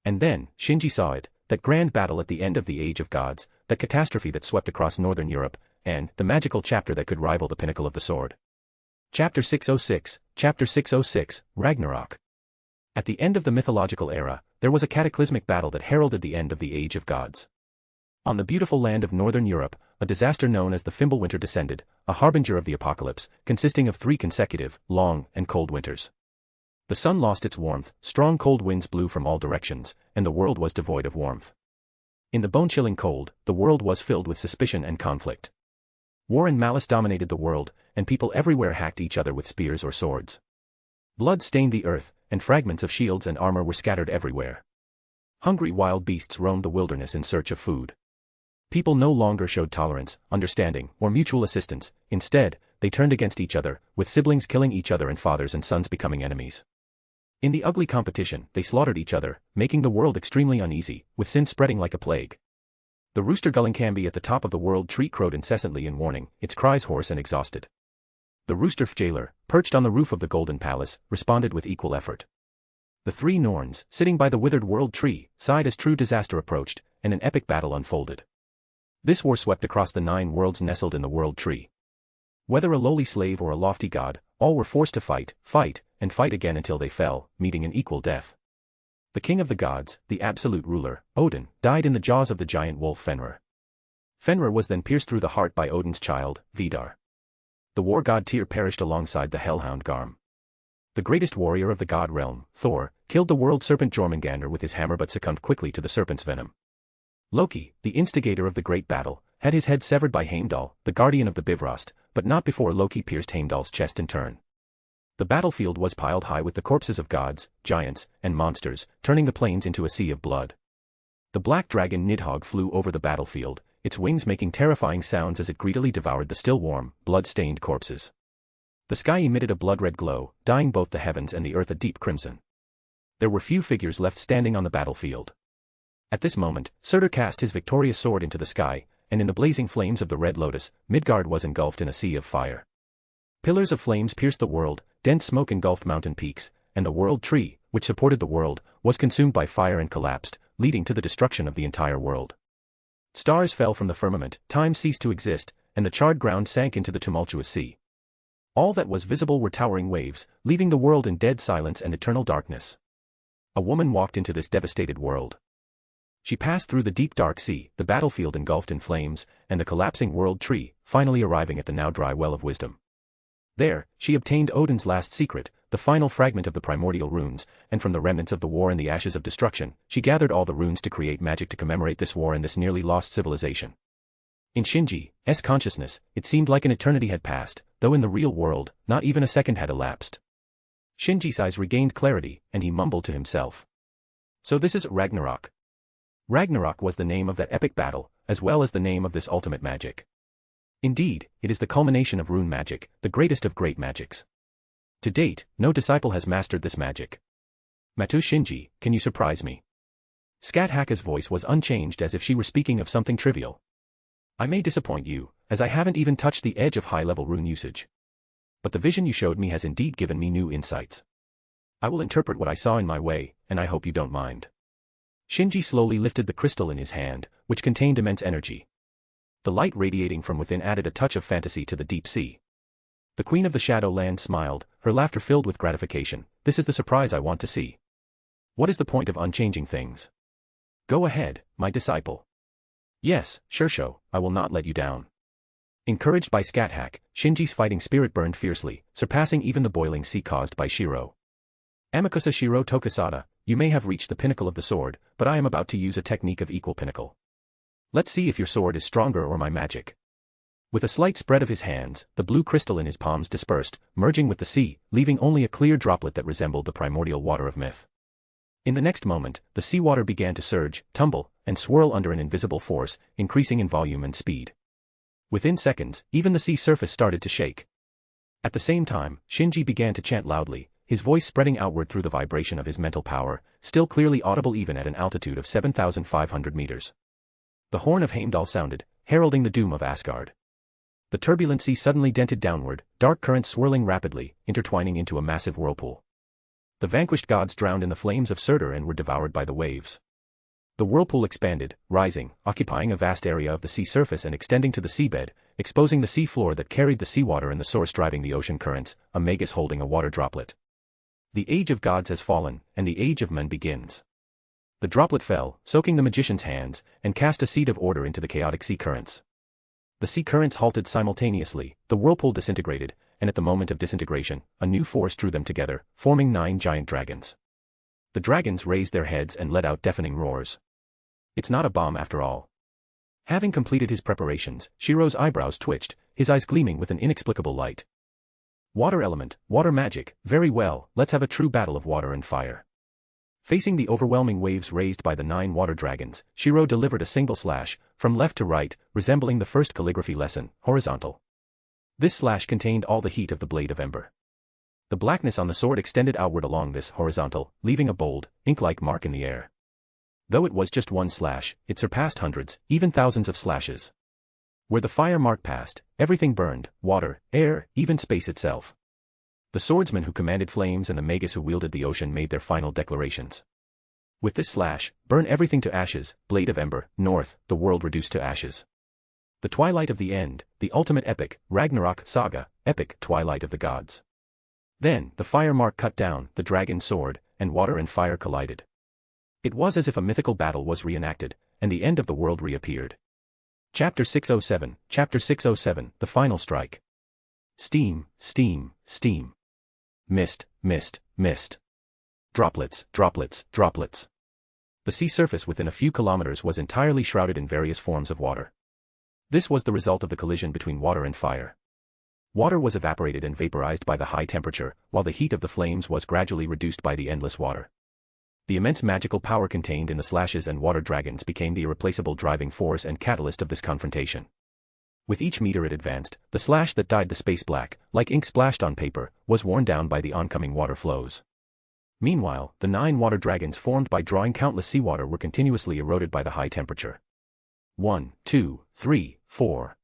And then, Shinji saw it, that grand battle at the end of the Age of Gods, that catastrophe that swept across northern Europe, and the magical chapter that could rival the pinnacle of the sword. Chapter 606, Ragnarok. At the end of the mythological era, there was a cataclysmic battle that heralded the end of the Age of Gods. On the beautiful land of northern Europe, a disaster known as the Fimbulwinter descended, a harbinger of the apocalypse, consisting of 3 consecutive, long, and cold winters. The sun lost its warmth, strong cold winds blew from all directions, and the world was devoid of warmth. In the bone-chilling cold, the world was filled with suspicion and conflict. War and malice dominated the world, and people everywhere hacked each other with spears or swords. Blood stained the earth, and fragments of shields and armor were scattered everywhere. Hungry wild beasts roamed the wilderness in search of food. People no longer showed tolerance, understanding, or mutual assistance. Instead, they turned against each other, with siblings killing each other and fathers and sons becoming enemies. In the ugly competition, they slaughtered each other, making the world extremely uneasy, with sin spreading like a plague. The rooster Gullinkambie at the top of the world tree crowed incessantly in warning, its cries hoarse and exhausted. The rooster jailer, perched on the roof of the Golden Palace, responded with equal effort. The 3 Norns, sitting by the withered world tree, sighed as true disaster approached, and an epic battle unfolded. This war swept across the 9 worlds nestled in the world tree. Whether a lowly slave or a lofty god, all were forced to fight, and fight again until they fell, meeting an equal death. The king of the gods, the absolute ruler, Odin, died in the jaws of the giant wolf Fenrir. Fenrir was then pierced through the heart by Odin's child, Vidar. The war god Tyr perished alongside the hellhound Garm. The greatest warrior of the god realm, Thor, killed the world serpent Jormungandr with his hammer but succumbed quickly to the serpent's venom. Loki, the instigator of the great battle, had his head severed by Heimdall, the guardian of the Bifrost, but not before Loki pierced Heimdall's chest in turn. The battlefield was piled high with the corpses of gods, giants, and monsters, turning the plains into a sea of blood. The black dragon Nidhogg flew over the battlefield, its wings making terrifying sounds as it greedily devoured the still warm, blood-stained corpses. The sky emitted a blood-red glow, dyeing both the heavens and the earth a deep crimson. There were few figures left standing on the battlefield. At this moment, Surtur cast his victorious sword into the sky, and in the blazing flames of the Red Lotus, Midgard was engulfed in a sea of fire. Pillars of flames pierced the world, dense smoke engulfed mountain peaks, and the world tree, which supported the world, was consumed by fire and collapsed, leading to the destruction of the entire world. Stars fell from the firmament, time ceased to exist, and the charred ground sank into the tumultuous sea. All that was visible were towering waves, leaving the world in dead silence and eternal darkness. A woman walked into this devastated world. She passed through the deep dark sea, the battlefield engulfed in flames, and the collapsing world tree, finally arriving at the now dry well of wisdom. There, she obtained Odin's last secret, the final fragment of the primordial runes, and from the remnants of the war and the ashes of destruction, she gathered all the runes to create magic to commemorate this war and this nearly lost civilization. In Shinji's consciousness, it seemed like an eternity had passed, though in the real world, not even a second had elapsed. Shinji's eyes regained clarity, and he mumbled to himself. So this is Ragnarok. Ragnarok was the name of that epic battle, as well as the name of this ultimate magic. Indeed, it is the culmination of rune magic, the greatest of great magics. To date, no disciple has mastered this magic. Matou Shinji, can you surprise me? Scat Hakka's voice was unchanged as if she were speaking of something trivial. I may disappoint you, as I haven't even touched the edge of high-level rune usage. But the vision you showed me has indeed given me new insights. I will interpret what I saw in my way, and I hope you don't mind. Shinji slowly lifted the crystal in his hand, which contained immense energy. The light radiating from within added a touch of fantasy to the deep sea. The Queen of the Shadowland smiled, her laughter filled with gratification. This is the surprise I want to see. What is the point of unchanging things? Go ahead, my disciple. Yes, Shursho, I will not let you down. Encouraged by Scat Hack, Shinji's fighting spirit burned fiercely, surpassing even the boiling sea caused by Shiro. Amakusa Shiro Tokasada, you may have reached the pinnacle of the sword, but I am about to use a technique of equal pinnacle. Let's see if your sword is stronger or my magic. With a slight spread of his hands, the blue crystal in his palms dispersed, merging with the sea, leaving only a clear droplet that resembled the primordial water of myth. In the next moment, the seawater began to surge, tumble, and swirl under an invisible force, increasing in volume and speed. Within seconds, even the sea surface started to shake. At the same time, Shinji began to chant loudly, his voice spreading outward through the vibration of his mental power, still clearly audible even at an altitude of 7,500 meters. The horn of Heimdall sounded, heralding the doom of Asgard. The turbulent sea suddenly dented downward, dark currents swirling rapidly, intertwining into a massive whirlpool. The vanquished gods drowned in the flames of Surtur and were devoured by the waves. The whirlpool expanded, rising, occupying a vast area of the sea surface and extending to the seabed, exposing the sea floor that carried the seawater and the source driving the ocean currents, a magus holding a water droplet. The age of gods has fallen, and the age of men begins. The droplet fell, soaking the magician's hands, and cast a seed of order into the chaotic sea currents. The sea currents halted simultaneously, the whirlpool disintegrated, and at the moment of disintegration, a new force drew them together, forming 9 giant dragons. The dragons raised their heads and let out deafening roars. It's not a bomb after all. Having completed his preparations, Shiro's eyebrows twitched, his eyes gleaming with an inexplicable light. Water element, water magic, very well, let's have a true battle of water and fire. Facing the overwhelming waves raised by the 9 water dragons, Shiro delivered a single slash, from left to right, resembling the first calligraphy lesson, horizontal. This slash contained all the heat of the blade of ember. The blackness on the sword extended outward along this horizontal, leaving a bold, ink-like mark in the air. Though it was just one slash, it surpassed hundreds, even thousands of slashes. Where the fire mark passed, everything burned, water, air, even space itself. The swordsman who commanded flames and the magus who wielded the ocean made their final declarations. With this slash, burn everything to ashes, blade of ember, north, the world reduced to ashes. The twilight of the end, the ultimate epic, Ragnarok saga, epic twilight of the gods. Then, the fire mark cut down, the dragon's sword, and water and fire collided. It was as if a mythical battle was reenacted, and the end of the world reappeared. Chapter 607, Chapter 607, The Final Strike. Steam, steam, steam. Mist, mist, mist. Droplets, droplets, droplets. The sea surface within a few kilometers was entirely shrouded in various forms of water. This was the result of the collision between water and fire. Water was evaporated and vaporized by the high temperature, while the heat of the flames was gradually reduced by the endless water. The immense magical power contained in the slashes and water dragons became the irreplaceable driving force and catalyst of this confrontation. With each meter it advanced, the slash that dyed the space black, like ink splashed on paper, was worn down by the oncoming water flows. Meanwhile, the 9 water dragons formed by drawing countless seawater were continuously eroded by the high temperature. 1, 2, 3, 4.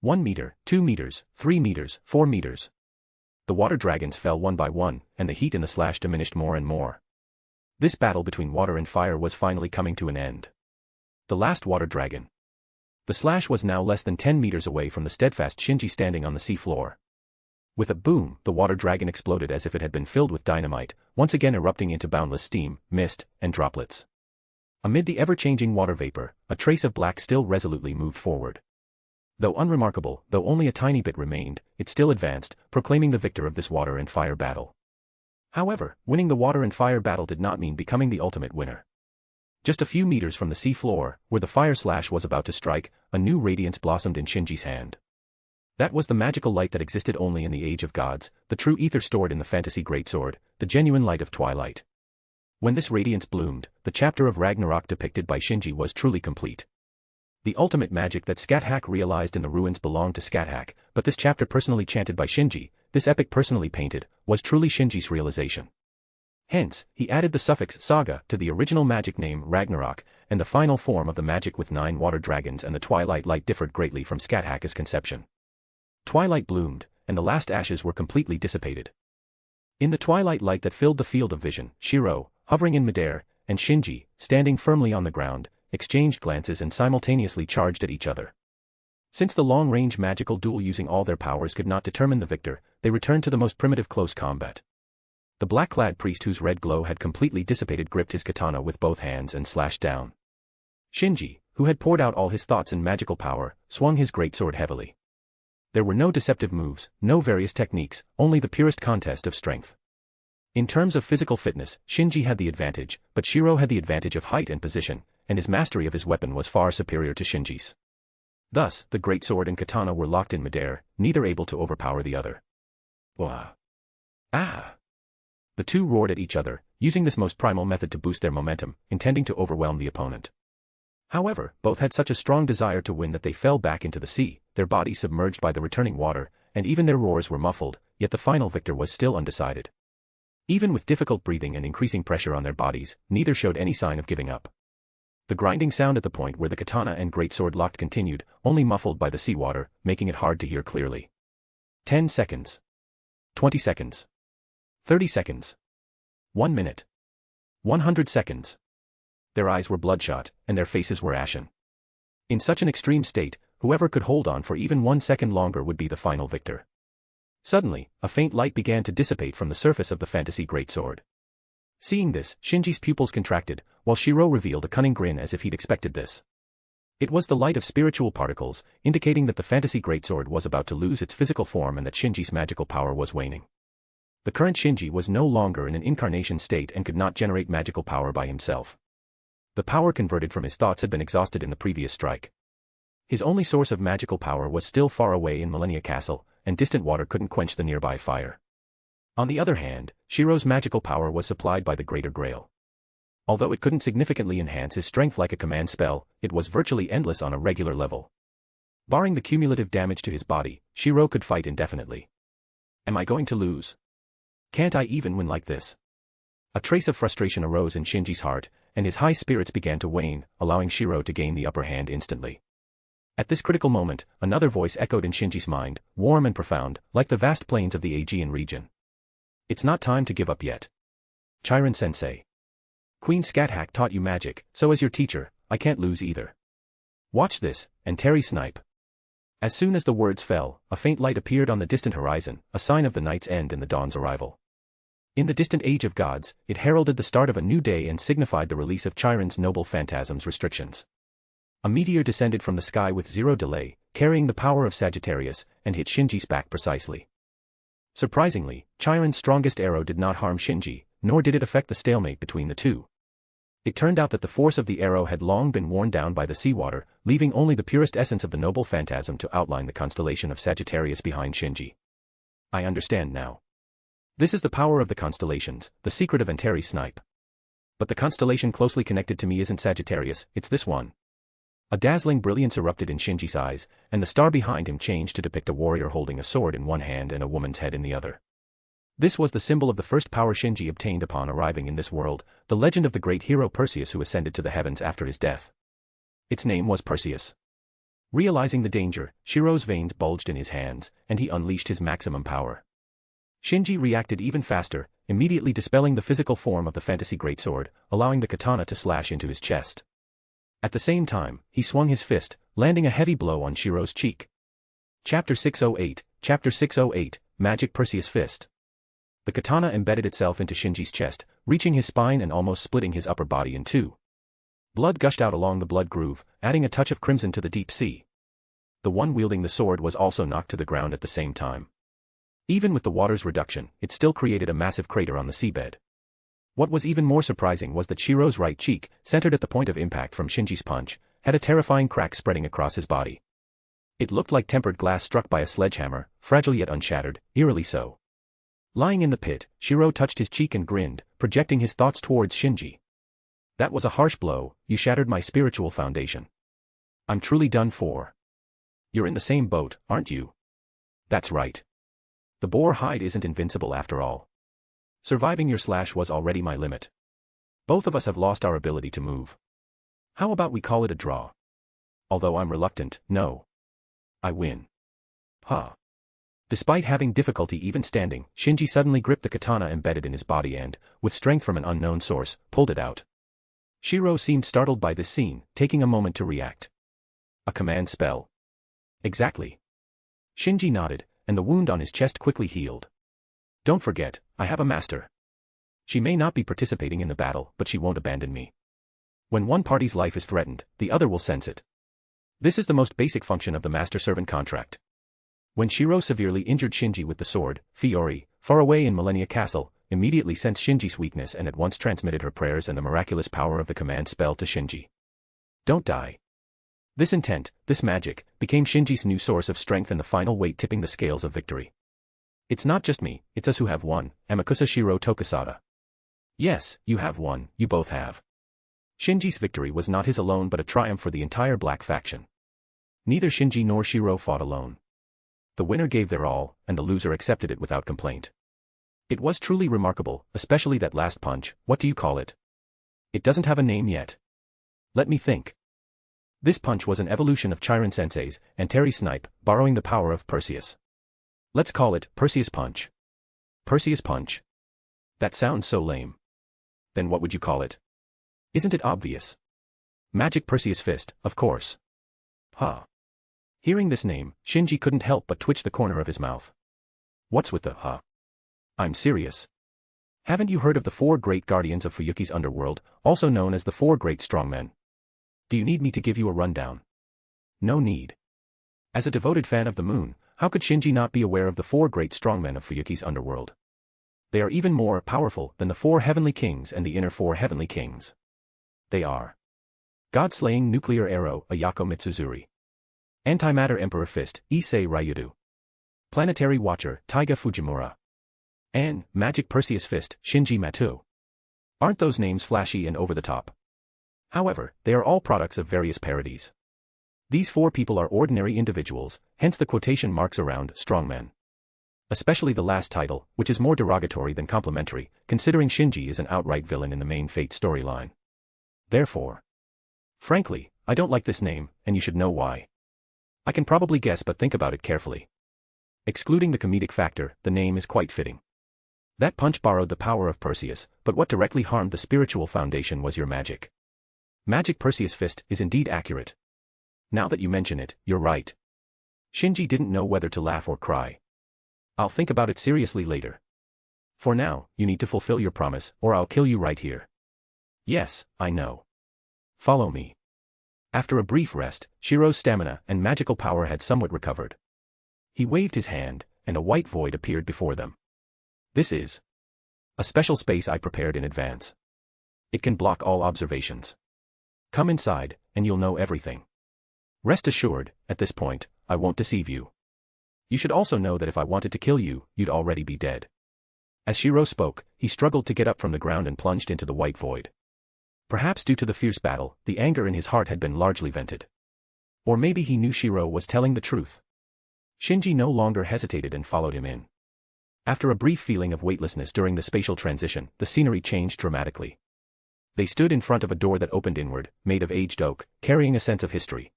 1 meter, 2 meters, 3 meters, 4 meters. The water dragons fell one by one, and the heat in the slash diminished more and more. This battle between water and fire was finally coming to an end. The last water dragon. The slash was now less than 10 meters away from the steadfast Shinji standing on the sea floor. With a boom, the water dragon exploded as if it had been filled with dynamite, once again erupting into boundless steam, mist, and droplets. Amid the ever-changing water vapor, a trace of black still resolutely moved forward. Though unremarkable, though only a tiny bit remained, it still advanced, proclaiming the victor of this water and fire battle. However, winning the water and fire battle did not mean becoming the ultimate winner. Just a few meters from the sea floor, where the fire slash was about to strike, a new radiance blossomed in Shinji's hand. That was the magical light that existed only in the Age of Gods, the true ether stored in the fantasy greatsword, the genuine light of twilight. When this radiance bloomed, the chapter of Ragnarok depicted by Shinji was truly complete. The ultimate magic that Scathach realized in the ruins belonged to Scathach, but this chapter personally chanted by Shinji, this epic personally painted, was truly Shinji's realization. Hence, he added the suffix saga to the original magic name Ragnarok, and the final form of the magic with 9 water dragons and the twilight light differed greatly from Scathach's conception. Twilight bloomed, and the last ashes were completely dissipated. In the twilight light that filled the field of vision, Shiro, hovering in midair, and Shinji, standing firmly on the ground, exchanged glances and simultaneously charged at each other. Since the long-range magical duel using all their powers could not determine the victor, they returned to the most primitive close combat. The black-clad priest whose red glow had completely dissipated gripped his katana with both hands and slashed down. Shinji, who had poured out all his thoughts and magical power, swung his greatsword heavily. There were no deceptive moves, no various techniques, only the purest contest of strength. In terms of physical fitness, Shinji had the advantage, but Shiro had the advantage of height and position, and his mastery of his weapon was far superior to Shinji's. Thus, the greatsword and katana were locked in midair, neither able to overpower the other. Wah! Ah! The two roared at each other, using this most primal method to boost their momentum, intending to overwhelm the opponent. However, both had such a strong desire to win that they fell back into the sea, their bodies submerged by the returning water, and even their roars were muffled, yet the final victor was still undecided. Even with difficult breathing and increasing pressure on their bodies, neither showed any sign of giving up. The grinding sound at the point where the katana and greatsword locked continued, only muffled by the seawater, making it hard to hear clearly. 10 seconds. 20 seconds. 30 seconds. 1 minute. 100 seconds. Their eyes were bloodshot, and their faces were ashen. In such an extreme state, whoever could hold on for even 1 second longer would be the final victor. Suddenly, a faint light began to dissipate from the surface of the fantasy greatsword. Seeing this, Shinji's pupils contracted, while Shiro revealed a cunning grin as if he'd expected this. It was the light of spiritual particles, indicating that the fantasy greatsword was about to lose its physical form and that Shinji's magical power was waning. The current Shinji was no longer in an incarnation state and could not generate magical power by himself. The power converted from his thoughts had been exhausted in the previous strike. His only source of magical power was still far away in Millennia Castle, and distant water couldn't quench the nearby fire. On the other hand, Shiro's magical power was supplied by the Greater Grail. Although it couldn't significantly enhance his strength like a command spell, it was virtually endless on a regular level. Barring the cumulative damage to his body, Shiro could fight indefinitely. Am I going to lose? Can't I even win like this? A trace of frustration arose in Shinji's heart, and his high spirits began to wane, allowing Shiro to gain the upper hand instantly. At this critical moment, another voice echoed in Shinji's mind, warm and profound, like the vast plains of the Aegean region. It's not time to give up yet. Chiron-sensei. Queen Scathach taught you magic, so as your teacher, I can't lose either. Watch this, and Terry snipe. As soon as the words fell, a faint light appeared on the distant horizon, a sign of the night's end and the dawn's arrival. In the distant Age of Gods, it heralded the start of a new day and signified the release of Chiron's noble phantasm's restrictions. A meteor descended from the sky with zero delay, carrying the power of Sagittarius, and hit Shinji's back precisely. Surprisingly, Chiron's strongest arrow did not harm Shinji, nor did it affect the stalemate between the two. It turned out that the force of the arrow had long been worn down by the seawater, leaving only the purest essence of the noble phantasm to outline the constellation of Sagittarius behind Shinji. I understand now. This is the power of the constellations, the secret of Antares snipe. But the constellation closely connected to me isn't Sagittarius, it's this one. A dazzling brilliance erupted in Shinji's eyes, and the star behind him changed to depict a warrior holding a sword in one hand and a woman's head in the other. This was the symbol of the first power Shinji obtained upon arriving in this world, the legend of the great hero Perseus who ascended to the heavens after his death. Its name was Perseus. Realizing the danger, Shiro's veins bulged in his hands, and he unleashed his maximum power. Shinji reacted even faster, immediately dispelling the physical form of the fantasy greatsword, allowing the katana to slash into his chest. At the same time, he swung his fist, landing a heavy blow on Shiro's cheek. Chapter 608, Magic Perseus Fist. The katana embedded itself into Shinji's chest, reaching his spine and almost splitting his upper body in two. Blood gushed out along the blood groove, adding a touch of crimson to the deep sea. The one wielding the sword was also knocked to the ground at the same time. Even with the water's reduction, it still created a massive crater on the seabed. What was even more surprising was that Shiro's right cheek, centered at the point of impact from Shinji's punch, had a terrifying crack spreading across his body. It looked like tempered glass struck by a sledgehammer, fragile yet unshattered, eerily so. Lying in the pit, Shiro touched his cheek and grinned, projecting his thoughts towards Shinji. That was a harsh blow. You shattered my spiritual foundation. I'm truly done for. You're in the same boat, aren't you? That's right. The boar hide isn't invincible after all. Surviving your slash was already my limit. Both of us have lost our ability to move. How about we call it a draw? Although I'm reluctant, no. I win. Huh. Despite having difficulty even standing, Shinji suddenly gripped the katana embedded in his body and, with strength from an unknown source, pulled it out. Shiro seemed startled by this scene, taking a moment to react. A command spell. Exactly. Shinji nodded, and the wound on his chest quickly healed. Don't forget, I have a master. She may not be participating in the battle, but she won't abandon me. When one party's life is threatened, the other will sense it. This is the most basic function of the master-servant contract. When Shiro severely injured Shinji with the sword, Fiori, far away in Millennia Castle, immediately sensed Shinji's weakness and at once transmitted her prayers and the miraculous power of the command spell to Shinji. Don't die. This intent, this magic, became Shinji's new source of strength and the final weight tipping the scales of victory. It's not just me, it's us who have won, Amakusa Shiro Tokusada. Yes, you have won, you both have. Shinji's victory was not his alone but a triumph for the entire Black faction. Neither Shinji nor Shiro fought alone. The winner gave their all, and the loser accepted it without complaint. It was truly remarkable, especially that last punch. What do you call it? It doesn't have a name yet. Let me think. This punch was an evolution of Chiron Sensei's, and Terry Snipe, borrowing the power of Perseus. Let's call it Perseus Punch. Perseus Punch? That sounds so lame. Then what would you call it? Isn't it obvious? Magic Perseus Fist, of course. Huh. Hearing this name, Shinji couldn't help but twitch the corner of his mouth. What's with the huh? I'm serious. Haven't you heard of the 4 great guardians of Fuyuki's underworld, also known as the 4 great strongmen? Do you need me to give you a rundown? No need. As a devoted fan of the moon, how could Shinji not be aware of the 4 great strongmen of Fuyuki's underworld? They are even more powerful than the 4 heavenly kings and the inner 4 heavenly kings. They are God-slaying nuclear arrow, Ayako Mitsuzuri. Antimatter Emperor Fist, Issei Ryudu. Planetary Watcher, Taiga Fujimura. And Magic Perseus Fist, Shinji Matou. Aren't those names flashy and over the top? However, they are all products of various parodies. These 4 people are ordinary individuals, hence the quotation marks around strongmen. Especially the last title, which is more derogatory than complimentary, considering Shinji is an outright villain in the main Fate storyline. Therefore. Frankly, I don't like this name, and you should know why. I can probably guess but think about it carefully. Excluding the comedic factor, the name is quite fitting. That punch borrowed the power of Perseus, but what directly harmed the spiritual foundation was your magic. Magic Perseus Fist is indeed accurate. Now that you mention it, you're right. Shinji didn't know whether to laugh or cry. I'll think about it seriously later. For now, you need to fulfill your promise, or I'll kill you right here. Yes, I know. Follow me. After a brief rest, Shiro's stamina and magical power had somewhat recovered. He waved his hand, and a white void appeared before them. This is a special space I prepared in advance. It can block all observations. Come inside, and you'll know everything. Rest assured, at this point, I won't deceive you. You should also know that if I wanted to kill you, you'd already be dead. As Shiro spoke, he struggled to get up from the ground and plunged into the white void. Perhaps due to the fierce battle, the anger in his heart had been largely vented. Or maybe he knew Shiro was telling the truth. Shinji no longer hesitated and followed him in. After a brief feeling of weightlessness during the spatial transition, the scenery changed dramatically. They stood in front of a door that opened inward, made of aged oak, carrying a sense of history.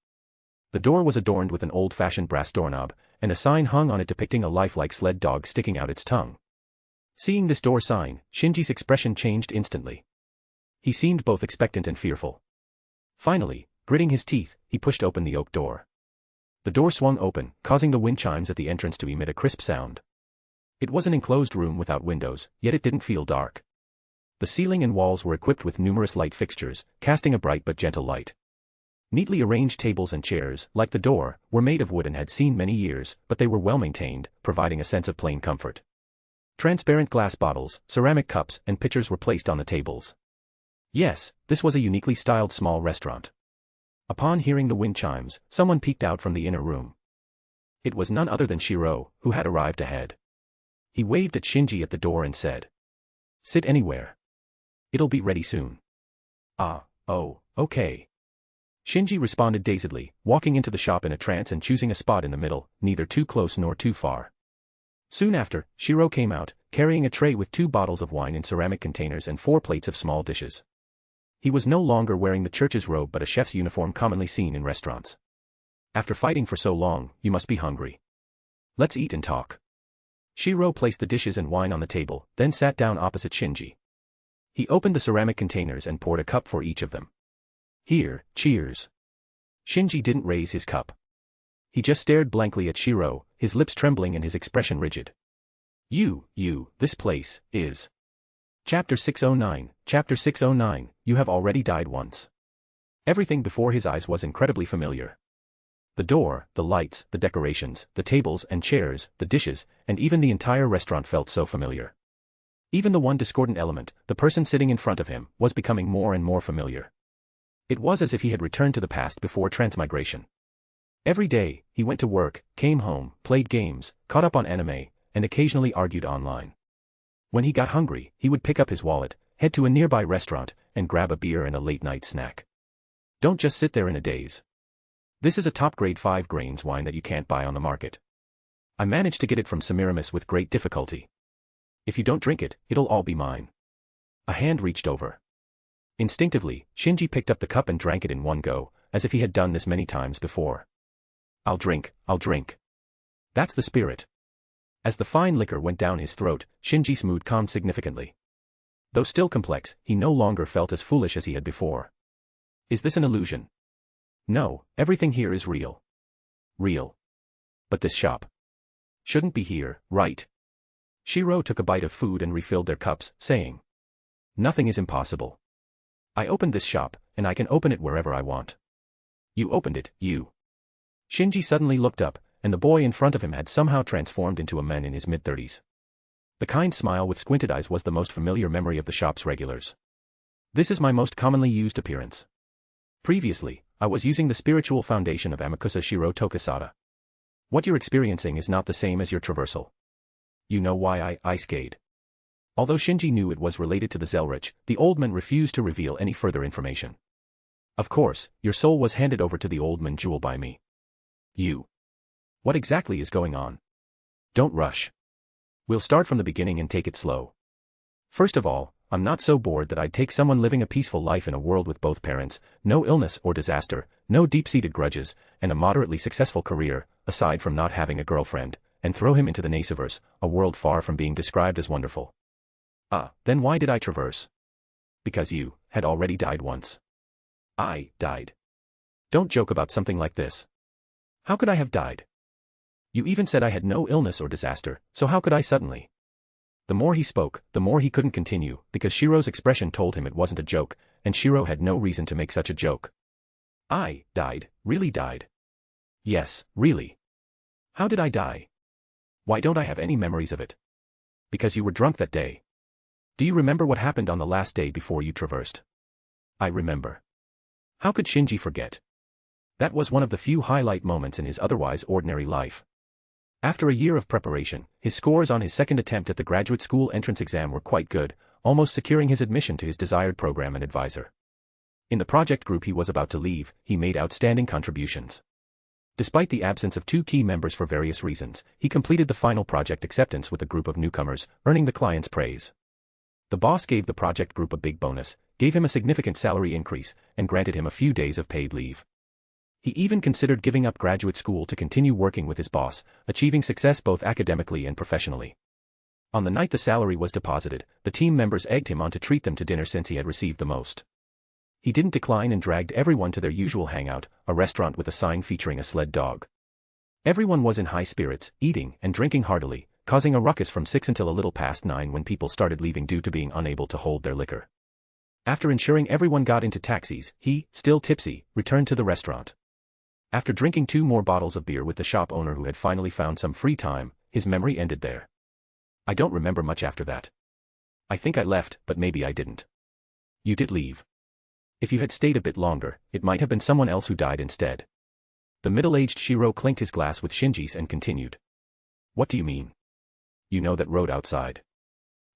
The door was adorned with an old-fashioned brass doorknob, and a sign hung on it depicting a lifelike sled dog sticking out its tongue. Seeing this door sign, Shinji's expression changed instantly. He seemed both expectant and fearful. Finally, Gritting his teeth, he pushed open the oak door. The door swung open, causing the wind chimes at the entrance to emit a crisp sound. It was an enclosed room without windows, yet it didn't feel dark. The ceiling and walls were equipped with numerous light fixtures, casting a bright but gentle light. Neatly arranged tables and chairs, like the door, were made of wood and had seen many years, but they were well maintained, providing a sense of plain comfort. Transparent glass bottles, ceramic cups, and pitchers were placed on the tables. Yes, this was a uniquely styled small restaurant. Upon hearing the wind chimes, someone peeked out from the inner room. It was none other than Shiro, who had arrived ahead. He waved at Shinji at the door and said, "Sit anywhere. It'll be ready soon." Oh, okay. Shinji responded dazedly, walking into the shop in a trance and choosing a spot in the middle, neither too close nor too far. Soon after, Shiro came out, carrying a tray with 2 bottles of wine in ceramic containers and 4 plates of small dishes. He was no longer wearing the church's robe but a chef's uniform commonly seen in restaurants. "After fighting for so long, you must be hungry. Let's eat and talk." Shiro placed the dishes and wine on the table, then sat down opposite Shinji. He opened the ceramic containers and poured a cup for each of them. "Here, cheers." Shinji didn't raise his cup. He just stared blankly at Shiro, his lips trembling and his expression rigid. This place is. Chapter 609, You have already died once. Everything before his eyes was incredibly familiar. The door, the lights, the decorations, the tables and chairs, the dishes, and even the entire restaurant felt so familiar. Even the one discordant element, the person sitting in front of him, was becoming more and more familiar. It was as if he had returned to the past before transmigration. Every day, he went to work, came home, played games, caught up on anime, and occasionally argued online. When he got hungry, he would pick up his wallet, head to a nearby restaurant, and grab a beer and a late-night snack. Don't just sit there in a daze. This is a top-grade 5 grains wine that you can't buy on the market. I managed to get it from Semiramis with great difficulty. If you don't drink it, it'll all be mine. A hand reached over. Instinctively, Shinji picked up the cup and drank it in one go, as if he had done this many times before. I'll drink. That's the spirit. As the fine liquor went down his throat, Shinji's mood calmed significantly. Though still complex, he no longer felt as foolish as he had before. Is this an illusion? No, everything here is real. Real. But this shop shouldn't be here, right? Shiro took a bite of food and refilled their cups, saying, "Nothing is impossible. I opened this shop, and I can open it wherever I want." "You opened it, you." Shinji suddenly looked up, and the boy in front of him had somehow transformed into a man in his mid-30s. The kind smile with squinted eyes was the most familiar memory of the shop's regulars. "This is my most commonly used appearance. Previously, I was using the spiritual foundation of Amakusa Shiro Tokisada. What you're experiencing is not the same as your traversal. You know why I skate." Although Shinji knew it was related to the Zelrich, the old man refused to reveal any further information. "Of course, your soul was handed over to the old man jewel by me." "You. What exactly is going on?" "Don't rush. We'll start from the beginning and take it slow. First of all, I'm not so bored that I'd take someone living a peaceful life in a world with both parents, no illness or disaster, no deep-seated grudges, and a moderately successful career, aside from not having a girlfriend, and throw him into the Naciverse, a world far from being described as wonderful. Then why did I traverse? Because you had already died once." "I died." "Don't joke about something like this. How could I have died? You even said I had no illness or disaster, so how could I suddenly?" The more he spoke, the more he couldn't continue, because Shiro's expression told him it wasn't a joke, and Shiro had no reason to make such a joke. "I died, really died." "Yes, really." "How did I die? Why don't I have any memories of it?" "Because you were drunk that day. Do you remember what happened on the last day before you traversed?" "I remember." How could Shinji forget? That was one of the few highlight moments in his otherwise ordinary life. After a year of preparation, his scores on his second attempt at the graduate school entrance exam were quite good, almost securing his admission to his desired program and advisor. In the project group he was about to leave, he made outstanding contributions. Despite the absence of 2 key members for various reasons, he completed the final project acceptance with a group of newcomers, earning the client's praise. The boss gave the project group a big bonus, gave him a significant salary increase, and granted him a few days of paid leave. He even considered giving up graduate school to continue working with his boss, achieving success both academically and professionally. On the night the salary was deposited, the team members egged him on to treat them to dinner since he had received the most. He didn't decline and dragged everyone to their usual hangout, a restaurant with a sign featuring a sled dog. Everyone was in high spirits, eating and drinking heartily, causing a ruckus from 6 until a little past 9 when people started leaving due to being unable to hold their liquor. After ensuring everyone got into taxis, he, still tipsy, returned to the restaurant. After drinking 2 more bottles of beer with the shop owner who had finally found some free time, his memory ended there. I don't remember much after that. I think I left, but maybe I didn't. You did leave. If you had stayed a bit longer, it might have been someone else who died instead. The middle-aged Shiro clinked his glass with Shinji's and continued. What do you mean? You know that road outside.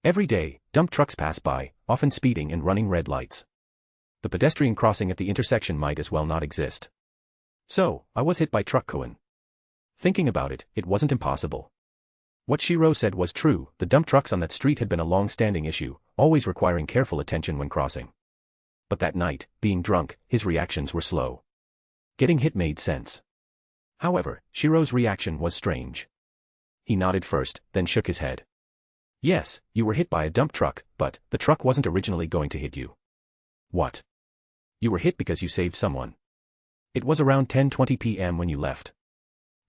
Every day, dump trucks pass by, often speeding and running red lights. The pedestrian crossing at the intersection might as well not exist. So, I was hit by truck Koen. Thinking about it, it wasn't impossible. What Shiro said was true, the dump trucks on that street had been a long-standing issue, always requiring careful attention when crossing. But that night, being drunk, his reactions were slow. Getting hit made sense. However, Shiro's reaction was strange. He nodded first, then shook his head. Yes, you were hit by a dump truck, but the truck wasn't originally going to hit you. What? You were hit because you saved someone. It was around 10:20 p.m. when you left.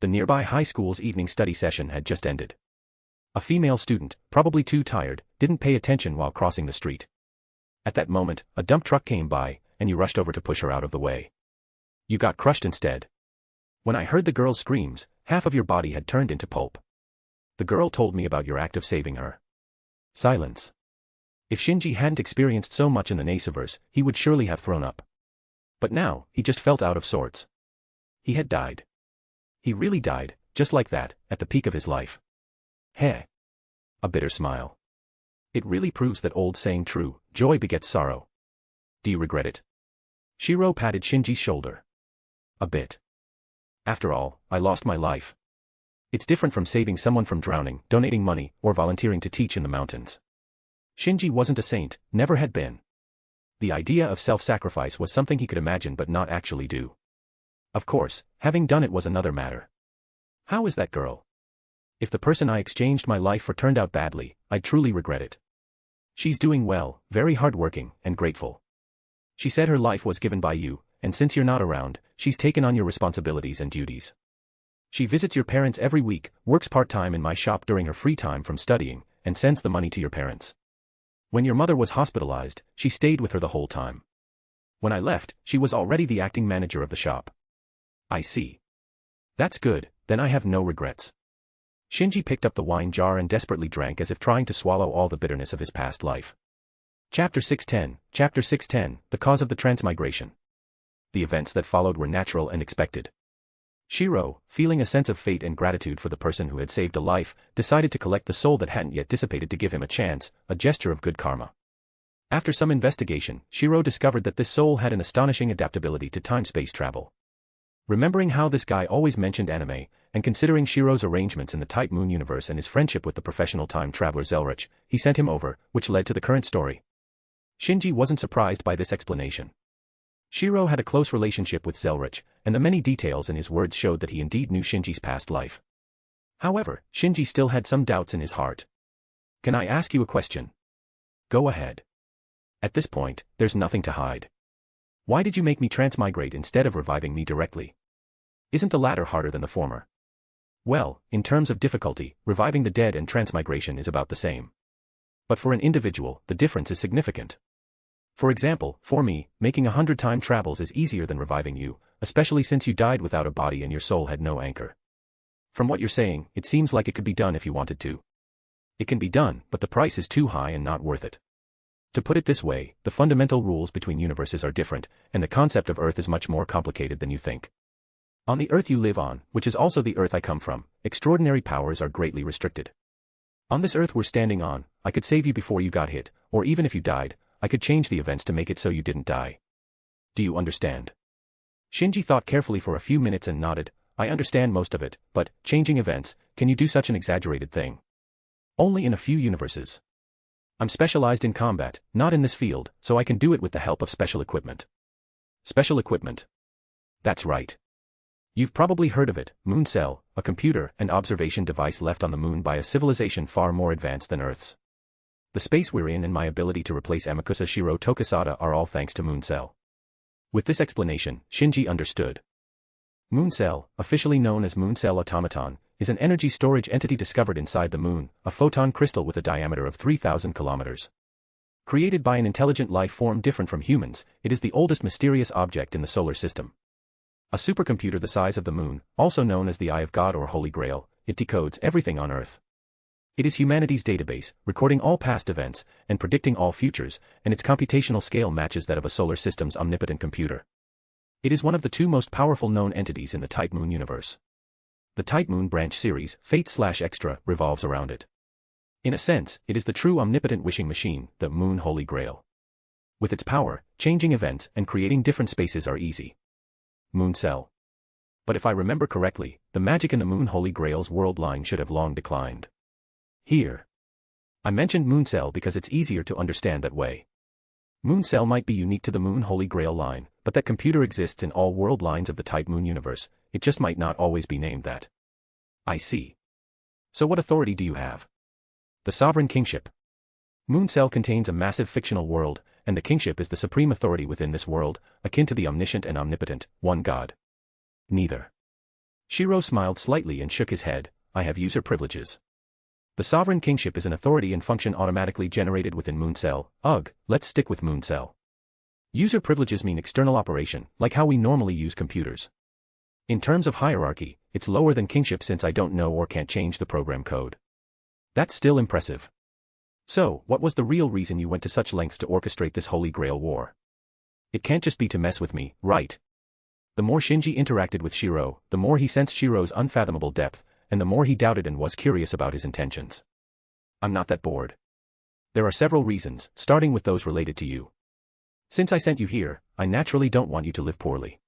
The nearby high school's evening study session had just ended. A female student, probably too tired, didn't pay attention while crossing the street. At that moment, a dump truck came by, and you rushed over to push her out of the way. You got crushed instead. When I heard the girl's screams, half of your body had turned into pulp. The girl told me about your act of saving her. Silence. If Shinji hadn't experienced so much in the Naceverse, he would surely have thrown up. But now, he just felt out of sorts. He had died. He really died, just like that, at the peak of his life. Heh. A bitter smile. It really proves that old saying true, joy begets sorrow. Do you regret it? Shiro patted Shinji's shoulder. A bit. After all, I lost my life. It's different from saving someone from drowning, donating money, or volunteering to teach in the mountains. Shinji wasn't a saint, never had been. The idea of self-sacrifice was something he could imagine but not actually do. Of course, having done it was another matter. How is that girl? If the person I exchanged my life for turned out badly, I'd truly regret it. She's doing well, very hardworking, and grateful. She said her life was given by you, and since you're not around, she's taken on your responsibilities and duties. She visits your parents every week, works part-time in my shop during her free time from studying, and sends the money to your parents. When your mother was hospitalized, she stayed with her the whole time. When I left, she was already the acting manager of the shop. I see. That's good, then I have no regrets. Shinji picked up the wine jar and desperately drank as if trying to swallow all the bitterness of his past life. Chapter 610, The Cause of the Transmigration. The events that followed were natural and expected. Shiro, feeling a sense of fate and gratitude for the person who had saved a life, decided to collect the soul that hadn't yet dissipated to give him a chance, a gesture of good karma. After some investigation, Shiro discovered that this soul had an astonishing adaptability to time-space travel. Remembering how this guy always mentioned anime, and considering Shiro's arrangements in the Type Moon universe and his friendship with the professional time traveler Zelrich, he sent him over, which led to the current story. Shinji wasn't surprised by this explanation. Shiro had a close relationship with Zelrich, and the many details in his words showed that he indeed knew Shinji's past life. However, Shinji still had some doubts in his heart. Can I ask you a question? Go ahead. At this point, there's nothing to hide. Why did you make me transmigrate instead of reviving me directly? Isn't the latter harder than the former? Well, in terms of difficulty, reviving the dead and transmigration is about the same. But for an individual, the difference is significant. For example, for me, making 100 time travels is easier than reviving you, especially since you died without a body and your soul had no anchor. From what you're saying, it seems like it could be done if you wanted to. It can be done, but the price is too high and not worth it. To put it this way, the fundamental rules between universes are different, and the concept of Earth is much more complicated than you think. On the Earth you live on, which is also the Earth I come from, extraordinary powers are greatly restricted. On this Earth we're standing on, I could save you before you got hit, or even if you died, I could change the events to make it so you didn't die. Do you understand? Shinji thought carefully for a few minutes and nodded. I understand most of it, but, changing events, can you do such an exaggerated thing? Only in a few universes. I'm specialized in combat, not in this field, so I can do it with the help of special equipment. Special equipment. That's right. You've probably heard of it, Moon Cell, a computer and observation device left on the moon by a civilization far more advanced than Earth's. The space we're in and my ability to replace Amakusa Shiro Tokisada are all thanks to Moon Cell. With this explanation, Shinji understood. Moon Cell, officially known as Moon Cell Automaton, is an energy storage entity discovered inside the moon, a photon crystal with a diameter of 3,000 kilometers. Created by an intelligent life form different from humans, it is the oldest mysterious object in the solar system. A supercomputer the size of the moon, also known as the Eye of God or Holy Grail, it decodes everything on Earth. It is humanity's database, recording all past events, and predicting all futures, and its computational scale matches that of a solar system's omnipotent computer. It is one of the two most powerful known entities in the Type Moon universe. The Type Moon branch series, Fate/Extra, revolves around it. In a sense, it is the true omnipotent wishing machine, the Moon Holy Grail. With its power, changing events and creating different spaces are easy. Moon Cell. But if I remember correctly, the magic in the Moon Holy Grail's world line should have long declined. Here. I mentioned Moon Cell because it's easier to understand that way. Moon Cell might be unique to the Moon Holy Grail line, but that computer exists in all world lines of the Type Moon universe, it just might not always be named that. I see. So what authority do you have? The sovereign kingship. Moon Cell contains a massive fictional world, and the kingship is the supreme authority within this world, akin to the omniscient and omnipotent, one god. Neither. Shiro smiled slightly and shook his head. I have user privileges. The sovereign kingship is an authority and function automatically generated within Moon Cell. Ugh, let's stick with Moon Cell. User privileges mean external operation, like how we normally use computers. In terms of hierarchy, it's lower than kingship since I don't know or can't change the program code. That's still impressive. So, what was the real reason you went to such lengths to orchestrate this Holy Grail war? It can't just be to mess with me, right? The more Shinji interacted with Shiro, the more he sensed Shiro's unfathomable depth, and the more he doubted and was curious about his intentions. I'm not that bored. There are several reasons, starting with those related to you. Since I sent you here, I naturally don't want you to live poorly.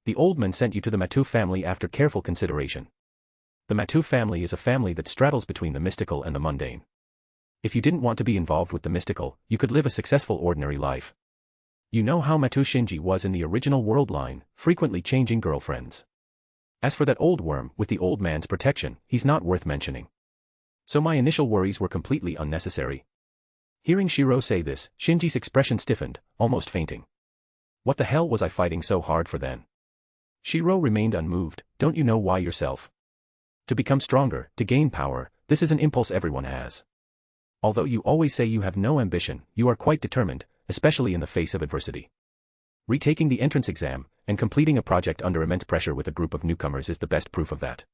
The old man sent you to the Matou family after careful consideration. The Matou family is a family that straddles between the mystical and the mundane. If you didn't want to be involved with the mystical, you could live a successful ordinary life. You know how Matou Shinji was in the original world line, frequently changing girlfriends. As for that old worm, with the old man's protection, he's not worth mentioning. So my initial worries were completely unnecessary. Hearing Shiro say this, Shinji's expression stiffened, almost fainting. What the hell was I fighting so hard for then? Shiro remained unmoved. Don't you know why yourself? To become stronger, to gain power, this is an impulse everyone has. Although you always say you have no ambition, you are quite determined, especially in the face of adversity. Retaking the entrance exam, and completing a project under immense pressure with a group of newcomers is the best proof of that.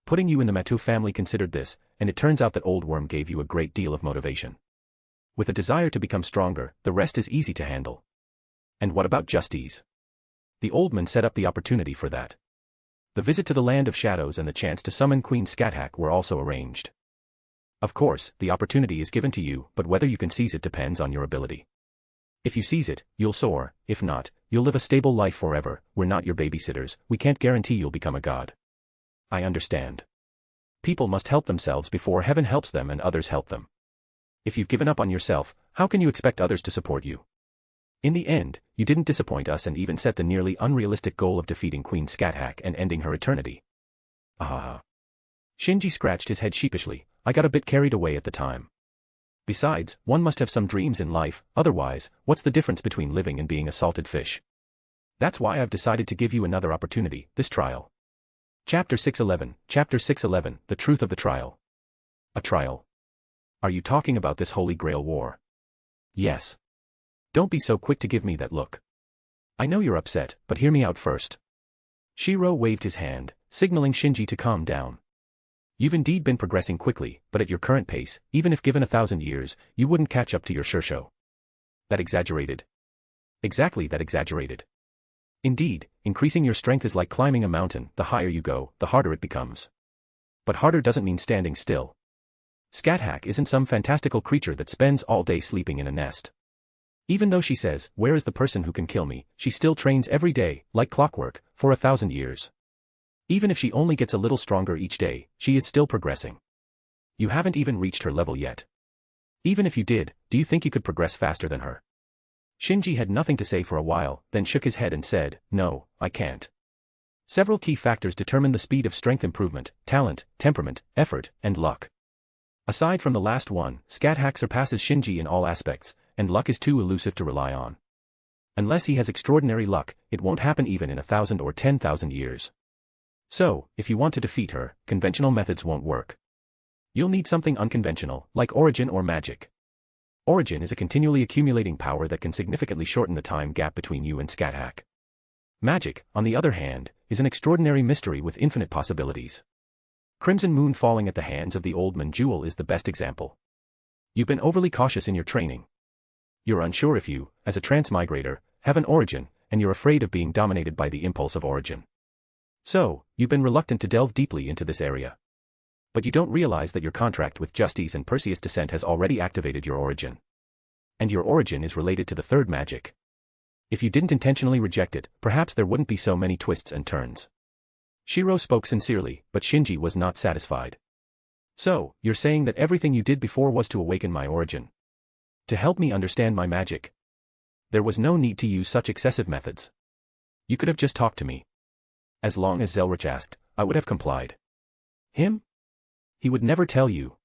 Putting you in the Matou family considered this, and it turns out that Old Worm gave you a great deal of motivation. With a desire to become stronger, the rest is easy to handle. And what about Justice? The old man set up the opportunity for that. The visit to the Land of Shadows and the chance to summon Queen Scathach were also arranged. Of course, the opportunity is given to you, but whether you can seize it depends on your ability. If you seize it, you'll soar. If not, you'll live a stable life forever. We're not your babysitters, we can't guarantee you'll become a god. I understand. People must help themselves before heaven helps them and others help them. If you've given up on yourself, how can you expect others to support you? In the end, you didn't disappoint us and even set the nearly unrealistic goal of defeating Queen Scathach and ending her eternity. Ah. Shinji scratched his head sheepishly. I got a bit carried away at the time. Besides, one must have some dreams in life, otherwise, what's the difference between living and being a salted fish? That's why I've decided to give you another opportunity, this trial. Chapter 611, The Truth of the Trial. A trial? Are you talking about this Holy Grail war? Yes. Don't be so quick to give me that look. I know you're upset, but hear me out first. Shiro waved his hand, signaling Shinji to calm down. You've indeed been progressing quickly, but at your current pace, even if given 1,000 years, you wouldn't catch up to your Shursho. That exaggerated. Exactly that exaggerated. Indeed, increasing your strength is like climbing a mountain. The higher you go, the harder it becomes. But harder doesn't mean standing still. Scathach isn't some fantastical creature that spends all day sleeping in a nest. Even though she says, "Where is the person who can kill me?" she still trains every day, like clockwork, for 1,000 years. Even if she only gets a little stronger each day, she is still progressing. You haven't even reached her level yet. Even if you did, do you think you could progress faster than her? Shinji had nothing to say for a while, then shook his head and said, "No, I can't." Several key factors determine the speed of strength improvement: talent, temperament, effort, and luck. Aside from the last one, Scathach surpasses Shinji in all aspects, and luck is too elusive to rely on. Unless he has extraordinary luck, it won't happen even in 1,000 or 10,000 years. So, if you want to defeat her, conventional methods won't work. You'll need something unconventional, like origin or magic. Origin is a continually accumulating power that can significantly shorten the time gap between you and Scathach. Magic, on the other hand, is an extraordinary mystery with infinite possibilities. Crimson Moon falling at the hands of the old man Jewel is the best example. You've been overly cautious in your training. You're unsure if you, as a transmigrator, have an origin, and you're afraid of being dominated by the impulse of origin. So, you've been reluctant to delve deeply into this area. But you don't realize that your contract with Justice and Perseus Descent has already activated your origin. And your origin is related to the third magic. If you didn't intentionally reject it, perhaps there wouldn't be so many twists and turns. Shiro spoke sincerely, but Shinji was not satisfied. So, you're saying that everything you did before was to awaken my origin? To help me understand my magic? There was no need to use such excessive methods. You could have just talked to me. As long as Zelrich asked, I would have complied. Him? He would never tell you.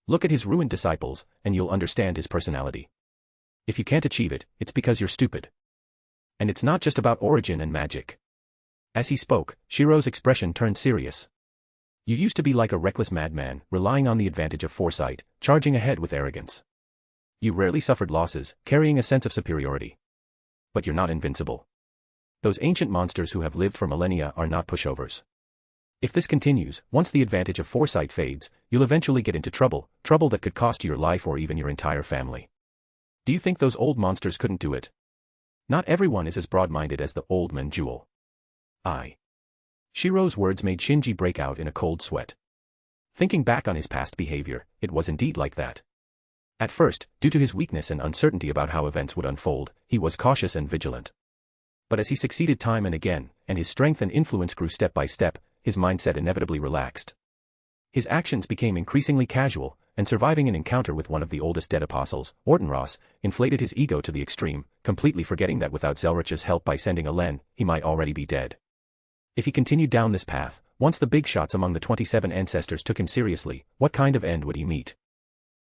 Look at his ruined disciples, and you'll understand his personality. If you can't achieve it, it's because you're stupid. And it's not just about origin and magic. As he spoke, Shiro's expression turned serious. You used to be like a reckless madman, relying on the advantage of foresight, charging ahead with arrogance. You rarely suffered losses, carrying a sense of superiority. But you're not invincible. Those ancient monsters who have lived for millennia are not pushovers. If this continues, once the advantage of foresight fades, you'll eventually get into trouble that could cost you your life or even your entire family. Do you think those old monsters couldn't do it? Not everyone is as broad-minded as the old man Jewel. Shiro's words made Shinji break out in a cold sweat. Thinking back on his past behavior, it was indeed like that. At first, due to his weakness and uncertainty about how events would unfold, he was cautious and vigilant. But as he succeeded time and again, and his strength and influence grew step by step, his mindset inevitably relaxed. His actions became increasingly casual, and surviving an encounter with one of the oldest dead apostles, Ortenross, inflated his ego to the extreme, completely forgetting that without Zelrich's help by sending a Len, he might already be dead. If he continued down this path, once the big shots among the 27 ancestors took him seriously, what kind of end would he meet?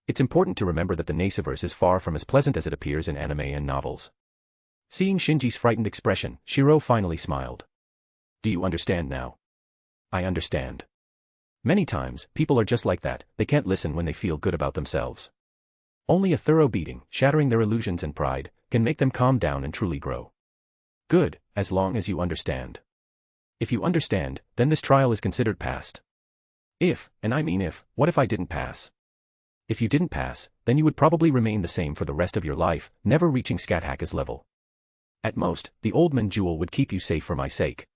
It's important to remember that the Naciverse is far from as pleasant as it appears in anime and novels. Seeing Shinji's frightened expression, Shiro finally smiled. Do you understand now? I understand. Many times, people are just like that, they can't listen when they feel good about themselves. Only a thorough beating, shattering their illusions and pride, can make them calm down and truly grow. Good, as long as you understand. If you understand, then this trial is considered passed. If, and I mean if, what if I didn't pass? If you didn't pass, then you would probably remain the same for the rest of your life, never reaching Scathach's level. At most, the old man Jewel would keep you safe for my sake.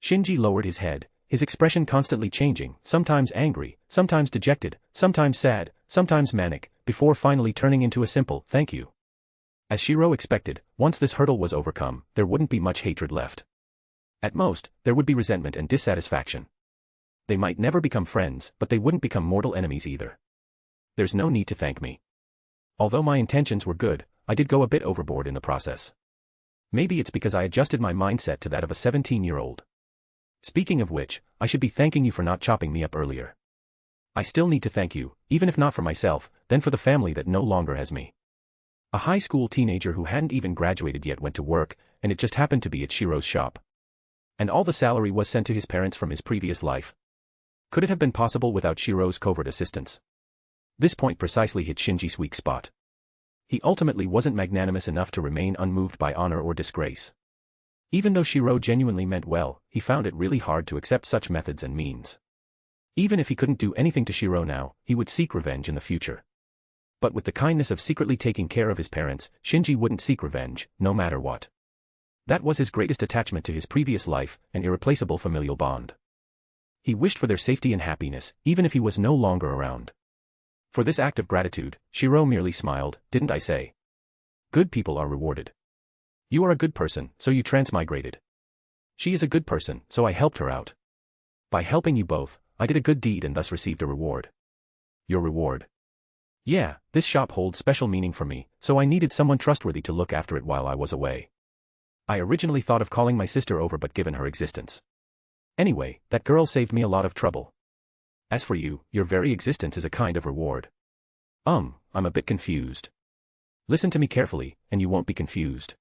Shinji lowered his head, his expression constantly changing, sometimes angry, sometimes dejected, sometimes sad, sometimes manic, before finally turning into a simple, thank you. As Shiro expected, once this hurdle was overcome, there wouldn't be much hatred left. At most, there would be resentment and dissatisfaction. They might never become friends, but they wouldn't become mortal enemies either. There's no need to thank me. Although my intentions were good, I did go a bit overboard in the process. Maybe it's because I adjusted my mindset to that of a 17-year-old. Speaking of which, I should be thanking you for not chopping me up earlier. I still need to thank you, even if not for myself, then for the family that no longer has me. A high school teenager who hadn't even graduated yet went to work, and it just happened to be at Shiro's shop. And all the salary was sent to his parents from his previous life. Could it have been possible without Shiro's covert assistance? This point precisely hit Shinji's weak spot. He ultimately wasn't magnanimous enough to remain unmoved by honor or disgrace. Even though Shiro genuinely meant well, he found it really hard to accept such methods and means. Even if he couldn't do anything to Shiro now, he would seek revenge in the future. But with the kindness of secretly taking care of his parents, Shinji wouldn't seek revenge, no matter what. That was his greatest attachment to his previous life, an irreplaceable familial bond. He wished for their safety and happiness, even if he was no longer around. For this act of gratitude, Shiro merely smiled, didn't I say? Good people are rewarded. You are a good person, so you transmigrated. She is a good person, so I helped her out. By helping you both, I did a good deed and thus received a reward. Your reward? Yeah, this shop holds special meaning for me, so I needed someone trustworthy to look after it while I was away. I originally thought of calling my sister over but given her existence. Anyway, that girl saved me a lot of trouble. As for you, your very existence is a kind of reward. I'm a bit confused. Listen to me carefully, and you won't be confused.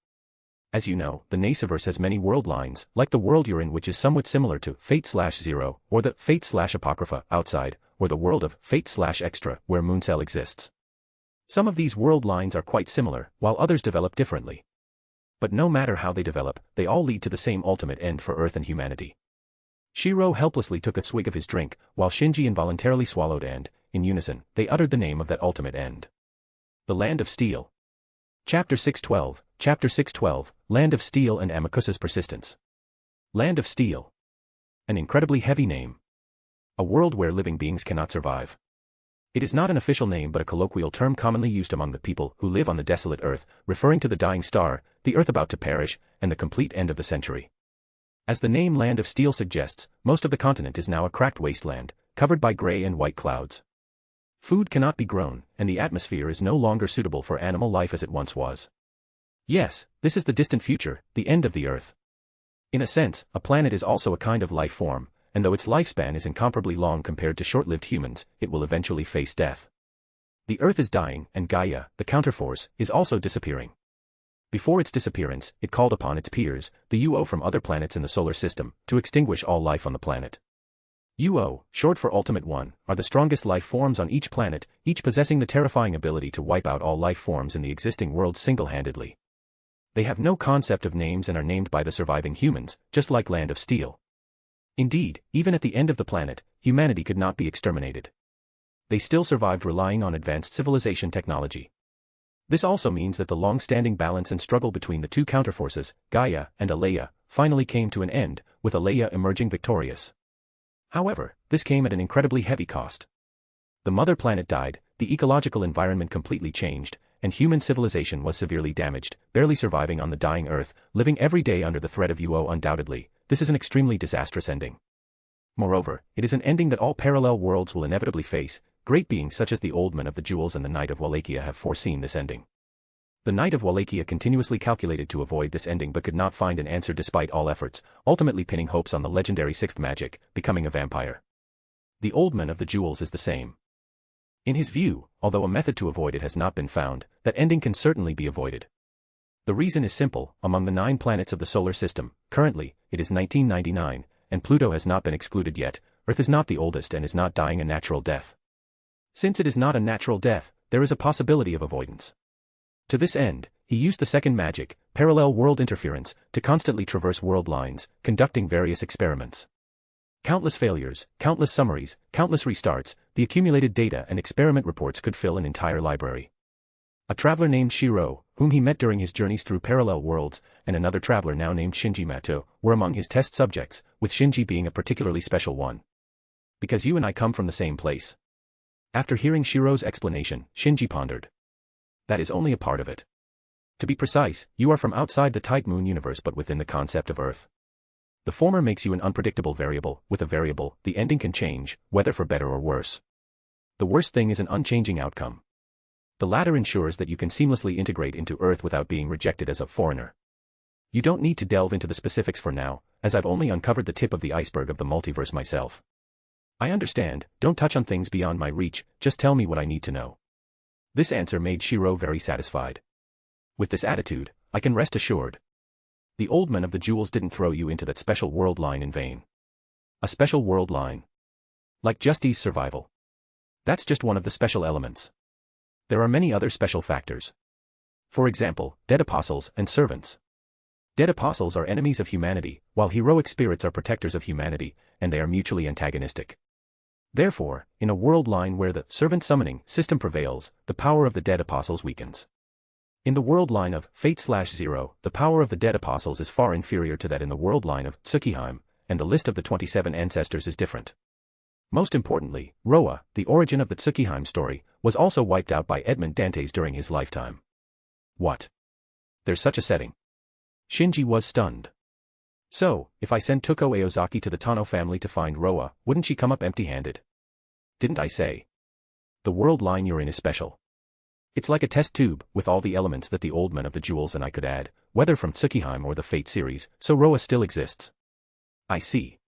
As you know, the Naciverse has many world lines, like the world you're in, which is somewhat similar to Fate/Zero, or the Fate/Apocrypha outside, or the world of Fate/Extra, where Mooncell exists. Some of these world lines are quite similar, while others develop differently. But no matter how they develop, they all lead to the same ultimate end for Earth and humanity. Shiro helplessly took a swig of his drink, while Shinji involuntarily swallowed and, in unison, they uttered the name of that ultimate end. The Land of Steel. Chapter 612, Land of Steel and Amakusa's Persistence. Land of Steel. An incredibly heavy name. A world where living beings cannot survive. It is not an official name but a colloquial term commonly used among the people who live on the desolate Earth, referring to the dying star, the Earth about to perish, and the complete end of the century. As the name Land of Steel suggests, most of the continent is now a cracked wasteland, covered by gray and white clouds. Food cannot be grown, and the atmosphere is no longer suitable for animal life as it once was. Yes, this is the distant future, the end of the Earth. In a sense, a planet is also a kind of life form, and though its lifespan is incomparably long compared to short-lived humans, it will eventually face death. The Earth is dying, and Gaia, the counterforce, is also disappearing. Before its disappearance, it called upon its peers, the UO from other planets in the solar system, to extinguish all life on the planet. UO, short for Ultimate One, are the strongest life forms on each planet, each possessing the terrifying ability to wipe out all life forms in the existing world single-handedly. They have no concept of names and are named by the surviving humans, just like Land of Steel. Indeed, even at the end of the planet, humanity could not be exterminated. They still survived relying on advanced civilization technology. This also means that the long-standing balance and struggle between the two counterforces, Gaia and Alea, finally came to an end, with Alea emerging victorious. However, this came at an incredibly heavy cost. The mother planet died, the ecological environment completely changed, and human civilization was severely damaged, barely surviving on the dying Earth, living every day under the threat of UO. Undoubtedly, this is an extremely disastrous ending. Moreover, it is an ending that all parallel worlds will inevitably face. Great beings such as the Old Man of the Jewels and the Knight of Wallachia have foreseen this ending. The Knight of Wallachia continuously calculated to avoid this ending but could not find an answer despite all efforts, ultimately pinning hopes on the legendary sixth magic, becoming a vampire. The Old Man of the Jewels is the same. In his view, although a method to avoid it has not been found, that ending can certainly be avoided. The reason is simple: among the 9 planets of the solar system, currently, it is 1999, and Pluto has not been excluded yet. Earth is not the oldest and is not dying a natural death. Since it is not a natural death, there is a possibility of avoidance. To this end, he used the second magic, parallel world interference, to constantly traverse world lines, conducting various experiments. Countless failures, countless summaries, countless restarts, the accumulated data and experiment reports could fill an entire library. A traveler named Shiro, whom he met during his journeys through parallel worlds, and another traveler now named Shinji Matou, were among his test subjects, with Shinji being a particularly special one. Because you and I come from the same place. After hearing Shiro's explanation, Shinji pondered. That is only a part of it. To be precise, you are from outside the Type Moon universe but within the concept of Earth. The former makes you an unpredictable variable. With a variable, the ending can change, whether for better or worse. The worst thing is an unchanging outcome. The latter ensures that you can seamlessly integrate into Earth without being rejected as a foreigner. You don't need to delve into the specifics for now, as I've only uncovered the tip of the iceberg of the multiverse myself. I understand, don't touch on things beyond my reach, just tell me what I need to know. This answer made Shiro very satisfied. With this attitude, I can rest assured. The Old Man of the Jewels didn't throw you into that special world line in vain. A special world line. Like Justy's survival. That's just one of the special elements. There are many other special factors. For example, dead apostles and servants. Dead apostles are enemies of humanity, while heroic spirits are protectors of humanity, and they are mutually antagonistic. Therefore, in a world line where the servant summoning system prevails, the power of the dead apostles weakens. In the world line of Fate/Zero, the power of the dead apostles is far inferior to that in the world line of Tsukihime, and the list of the 27 ancestors is different. Most importantly, Roa, the origin of the Tsukihime story, was also wiped out by Edmond Dantes during his lifetime. What? There's such a setting. Shinji was stunned. So, if I send Tuko Aozaki to the Tano family to find Roa, wouldn't she come up empty-handed? Didn't I say? The world line you're in is special. It's like a test tube, with all the elements that the Old Man of the Jewels and I could add, whether from Tsukihime or the Fate series, so Roa still exists. I see.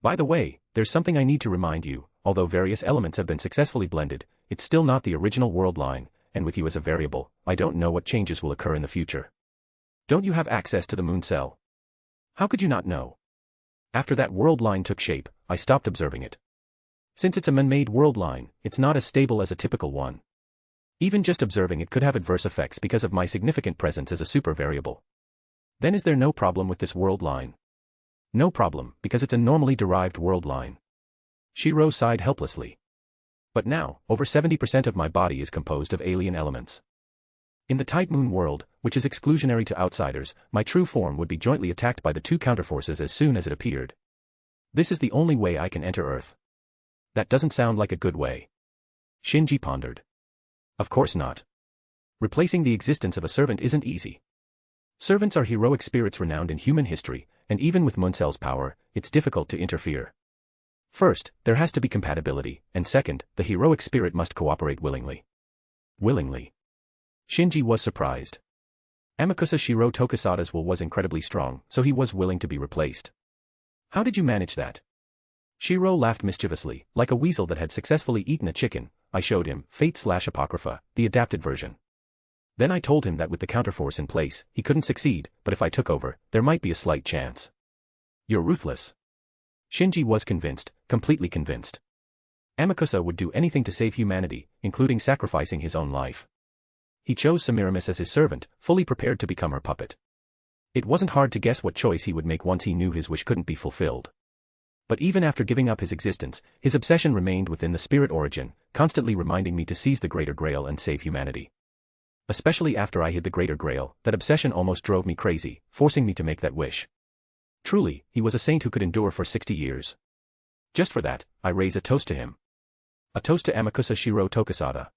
By the way, there's something I need to remind you: although various elements have been successfully blended, it's still not the original world line, and with you as a variable, I don't know what changes will occur in the future. Don't you have access to the moon cell? How could you not know? After that world line took shape, I stopped observing it. Since it's a man-made world line, it's not as stable as a typical one. Even just observing it could have adverse effects because of my significant presence as a super variable. Then is there no problem with this world line? No problem, because it's a normally derived world line. Shiro sighed helplessly. But now, over 70% of my body is composed of alien elements. In the Type Moon world, which is exclusionary to outsiders, my true form would be jointly attacked by the two counterforces as soon as it appeared. This is the only way I can enter Earth. That doesn't sound like a good way. Shinji pondered. Of course not. Replacing the existence of a servant isn't easy. Servants are heroic spirits renowned in human history, and even with Muncell's power, it's difficult to interfere. First, there has to be compatibility, and second, the heroic spirit must cooperate willingly. Willingly. Shinji was surprised. Amakusa Shiro Tokusada's will was incredibly strong, so he was willing to be replaced. How did you manage that? Shiro laughed mischievously, like a weasel that had successfully eaten a chicken. I showed him Fate/Apocrypha, the adapted version. Then I told him that with the counterforce in place, he couldn't succeed, but if I took over, there might be a slight chance. You're ruthless. Shinji was convinced, completely convinced. Amakusa would do anything to save humanity, including sacrificing his own life. He chose Semiramis as his servant, fully prepared to become her puppet. It wasn't hard to guess what choice he would make once he knew his wish couldn't be fulfilled. But even after giving up his existence, his obsession remained within the spirit origin, constantly reminding me to seize the Greater Grail and save humanity. Especially after I hid the Greater Grail, that obsession almost drove me crazy, forcing me to make that wish. Truly, he was a saint who could endure for 60 years. Just for that, I raise a toast to him. A toast to Amakusa Shiro Tokusada.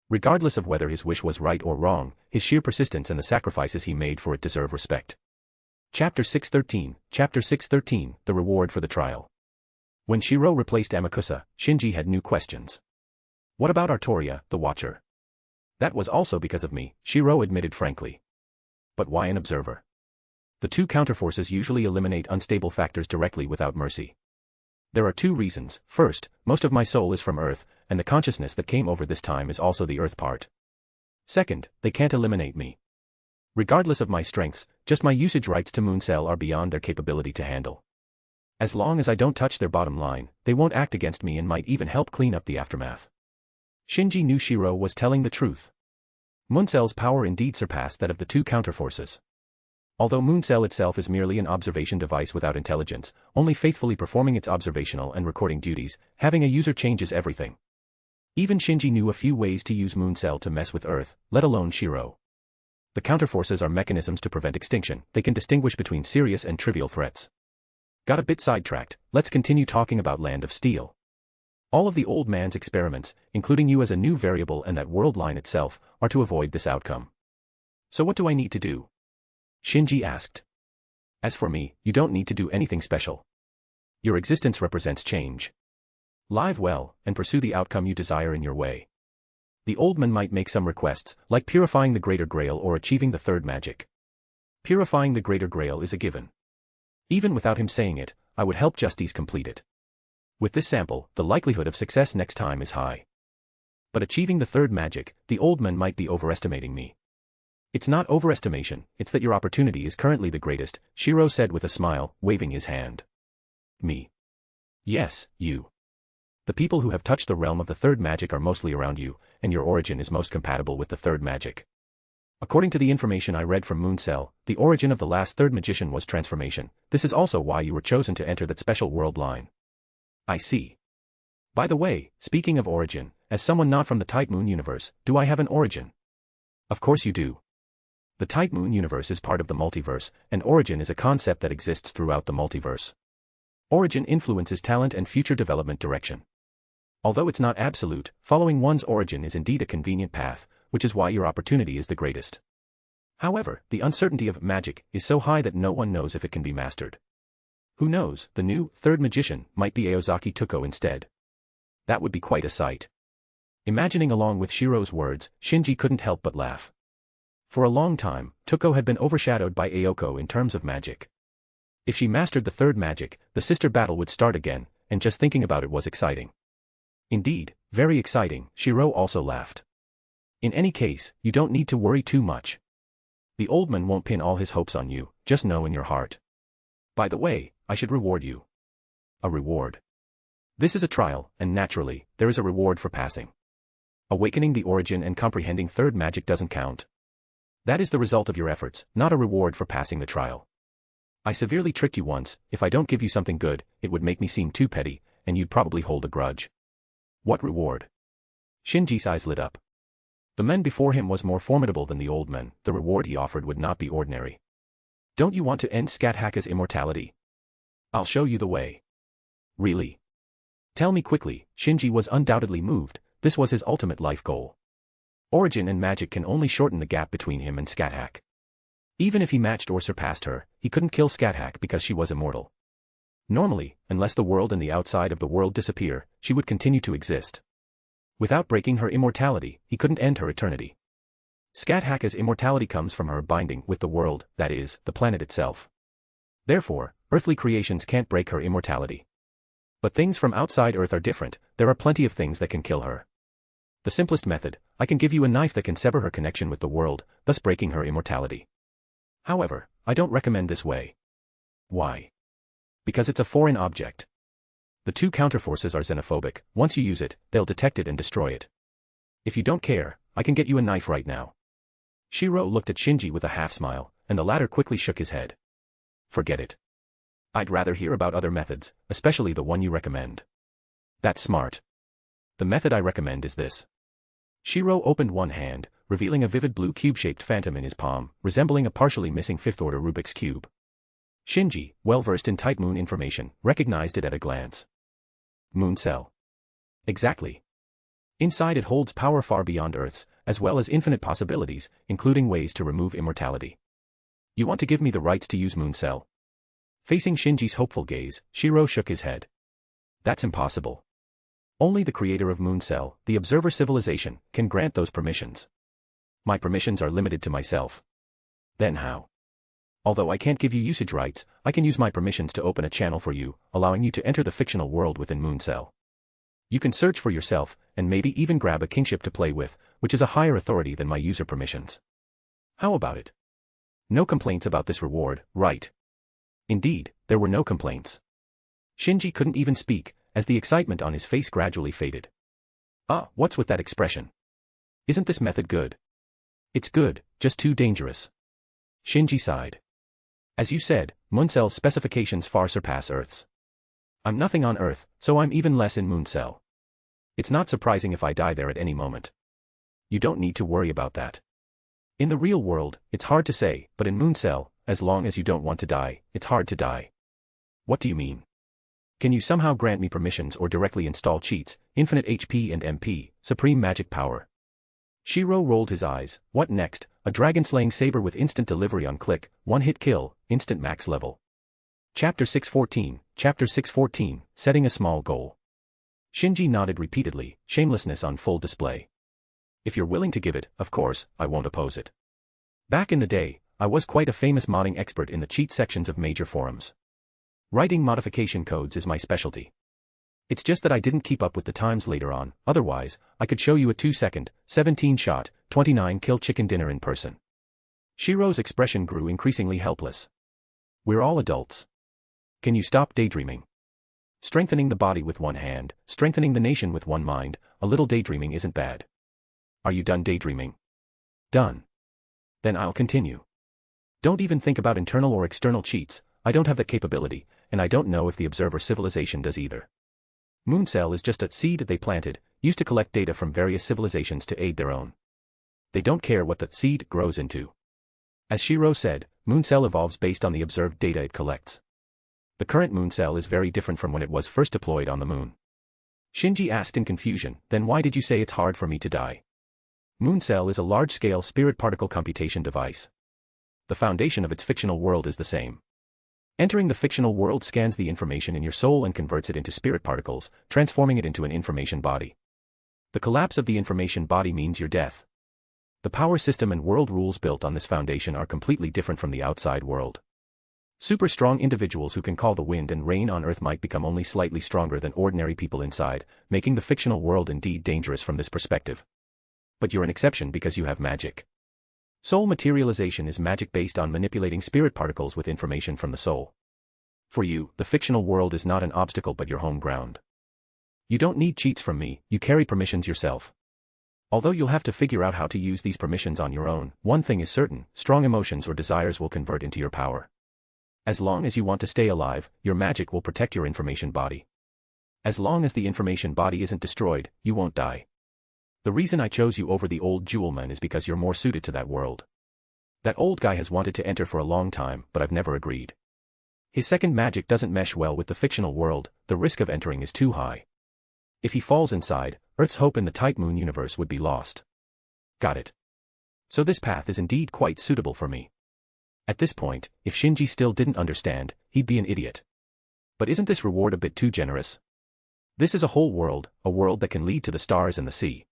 Regardless of whether his wish was right or wrong, his sheer persistence and the sacrifices he made for it deserve respect. Chapter 613, The Reward for the Trial. When Shiro replaced Amakusa, Shinji had new questions. What about Artoria, the Watcher? That was also because of me, Shiro admitted frankly. But why an observer? The two counterforces usually eliminate unstable factors directly without mercy. There are two reasons. First, most of my soul is from Earth, and the consciousness that came over this time is also the Earth part. Second, they can't eliminate me. Regardless of my strengths, just my usage rights to Mooncell are beyond their capability to handle. As long as I don't touch their bottom line, they won't act against me and might even help clean up the aftermath. Shinji knew Shiro was telling the truth. Mooncell's power indeed surpassed that of the two counterforces. Although Mooncell itself is merely an observation device without intelligence, only faithfully performing its observational and recording duties, having a user changes everything. Even Shinji knew a few ways to use Mooncell to mess with Earth, let alone Shiro. The counterforces are mechanisms to prevent extinction. They can distinguish between serious and trivial threats. Got a bit sidetracked, let's continue talking about Land of Steel. All of the old man's experiments, including you as a new variable and that world line itself, are to avoid this outcome. So what do I need to do? Shinji asked. As for me, you don't need to do anything special. Your existence represents change. Live well, and pursue the outcome you desire in your way. The old man might make some requests, like purifying the Greater Grail or achieving the third magic. Purifying the Greater Grail is a given. Even without him saying it, I would help Justice complete it. With this sample, the likelihood of success next time is high. But achieving the third magic, the old man might be overestimating me. It's not overestimation, it's that your opportunity is currently the greatest, Shiro said with a smile, waving his hand. Me. Yes, you. The people who have touched the realm of the third magic are mostly around you, and your origin is most compatible with the third magic. According to the information I read from Mooncell, the origin of the last third magician was transformation. This is also why you were chosen to enter that special world line. I see. By the way, speaking of origin, as someone not from the Type Moon universe, do I have an origin? Of course you do. The Type Moon universe is part of the multiverse, and origin is a concept that exists throughout the multiverse. Origin influences talent and future development direction. Although it's not absolute, following one's origin is indeed a convenient path, which is why your opportunity is the greatest. However, the uncertainty of magic is so high that no one knows if it can be mastered. Who knows, the new third magician might be Aozaki Tuko instead. That would be quite a sight. Imagining along with Shiro's words, Shinji couldn't help but laugh. For a long time, Tuko had been overshadowed by Aoko in terms of magic. If she mastered the third magic, the sister battle would start again, and just thinking about it was exciting. Indeed, very exciting, Shiro also laughed. In any case, you don't need to worry too much. The old man won't pin all his hopes on you, just know in your heart. By the way, I should reward you. A reward. This is a trial, and naturally, there is a reward for passing. Awakening the origin and comprehending third magic doesn't count. That is the result of your efforts, not a reward for passing the trial. I severely tricked you once. If I don't give you something good, it would make me seem too petty, and you'd probably hold a grudge. What reward? Shinji's eyes lit up. The man before him was more formidable than the old man. The reward he offered would not be ordinary. Don't you want to end Scythe's immortality? I'll show you the way. Really? Tell me quickly. Shinji was undoubtedly moved. This was his ultimate life goal. Origin and magic can only shorten the gap between him and Scythe. Even if he matched or surpassed her, he couldn't kill Scythe because she was immortal. Normally, unless the world and the outside of the world disappear, she would continue to exist. Without breaking her immortality, he couldn't end her eternity. Scythe's immortality comes from her binding with the world, that is, the planet itself. Therefore, earthly creations can't break her immortality. But things from outside Earth are different. There are plenty of things that can kill her. The simplest method, I can give you a knife that can sever her connection with the world, thus breaking her immortality. However, I don't recommend this way. Why? Because it's a foreign object. The two counterforces are xenophobic. Once you use it, they'll detect it and destroy it. If you don't care, I can get you a knife right now. Shiro looked at Shinji with a half-smile, and the latter quickly shook his head. Forget it. I'd rather hear about other methods, especially the one you recommend. That's smart. The method I recommend is this. Shiro opened one hand, revealing a vivid blue cube-shaped phantom in his palm, resembling a partially missing fifth-order Rubik's Cube. Shinji, well-versed in type moon information, recognized it at a glance. Moon cell. Exactly. Inside it holds power far beyond Earth's, as well as infinite possibilities, including ways to remove immortality. You want to give me the rights to use moon cell? Facing Shinji's hopeful gaze, Shiro shook his head. That's impossible. Only the creator of Moon Cell, the Observer Civilization, can grant those permissions. My permissions are limited to myself. Then how? Although I can't give you usage rights, I can use my permissions to open a channel for you, allowing you to enter the fictional world within Moon Cell. You can search for yourself, and maybe even grab a kingship to play with, which is a higher authority than my user permissions. How about it? No complaints about this reward, right? Indeed, there were no complaints. Shinji couldn't even speak, as the excitement on his face gradually faded. What's with that expression? Isn't this method good? It's good, just too dangerous. Shinji sighed. As you said, Mooncell's specifications far surpass Earth's. I'm nothing on Earth, so I'm even less in Mooncell. It's not surprising if I die there at any moment. You don't need to worry about that. In the real world, it's hard to say, but in Mooncell, as long as you don't want to die, it's hard to die. What do you mean? Can you somehow grant me permissions or directly install cheats, infinite HP and MP, supreme magic power? Shiro rolled his eyes. What next? A dragon-slaying saber with instant delivery on click, one-hit kill, instant max level. Chapter 614, Setting a Small Goal. Shinji nodded repeatedly, shamelessness on full display. If you're willing to give it, of course, I won't oppose it. Back in the day, I was quite a famous modding expert in the cheat sections of major forums. Writing modification codes is my specialty. It's just that I didn't keep up with the times later on, otherwise, I could show you a 2-second, 17-shot, 29-kill chicken dinner in person. Shiro's expression grew increasingly helpless. We're all adults. Can you stop daydreaming? Strengthening the body with one hand, strengthening the nation with one mind, a little daydreaming isn't bad. Are you done daydreaming? Done. Then I'll continue. Don't even think about internal or external cheats. I don't have that capability, and I don't know if the Observer Civilization does either. Mooncell is just a seed they planted, used to collect data from various civilizations to aid their own. They don't care what the seed grows into. As Shiro said, Mooncell evolves based on the observed data it collects. The current Mooncell is very different from when it was first deployed on the moon. Shinji asked in confusion, then why did you say it's hard for me to die? Mooncell is a large-scale spirit particle computation device. The foundation of its fictional world is the same. Entering the fictional world scans the information in your soul and converts it into spirit particles, transforming it into an information body. The collapse of the information body means your death. The power system and world rules built on this foundation are completely different from the outside world. Super strong individuals who can call the wind and rain on Earth might become only slightly stronger than ordinary people inside, making the fictional world indeed dangerous from this perspective. But you're an exception because you have magic. Soul materialization is magic based on manipulating spirit particles with information from the soul. For you, the fictional world is not an obstacle but your home ground. You don't need cheats from me, you carry permissions yourself. Although you'll have to figure out how to use these permissions on your own, one thing is certain, strong emotions or desires will convert into your power. As long as you want to stay alive, your magic will protect your information body. As long as the information body isn't destroyed, you won't die. The reason I chose you over the old Jewelman is because you're more suited to that world. That old guy has wanted to enter for a long time, but I've never agreed. His second magic doesn't mesh well with the fictional world, the risk of entering is too high. If he falls inside, Earth's hope in the Type Moon universe would be lost. Got it. So this path is indeed quite suitable for me. At this point, if Shinji still didn't understand, he'd be an idiot. But isn't this reward a bit too generous? This is a whole world, a world that can lead to the stars and the sea.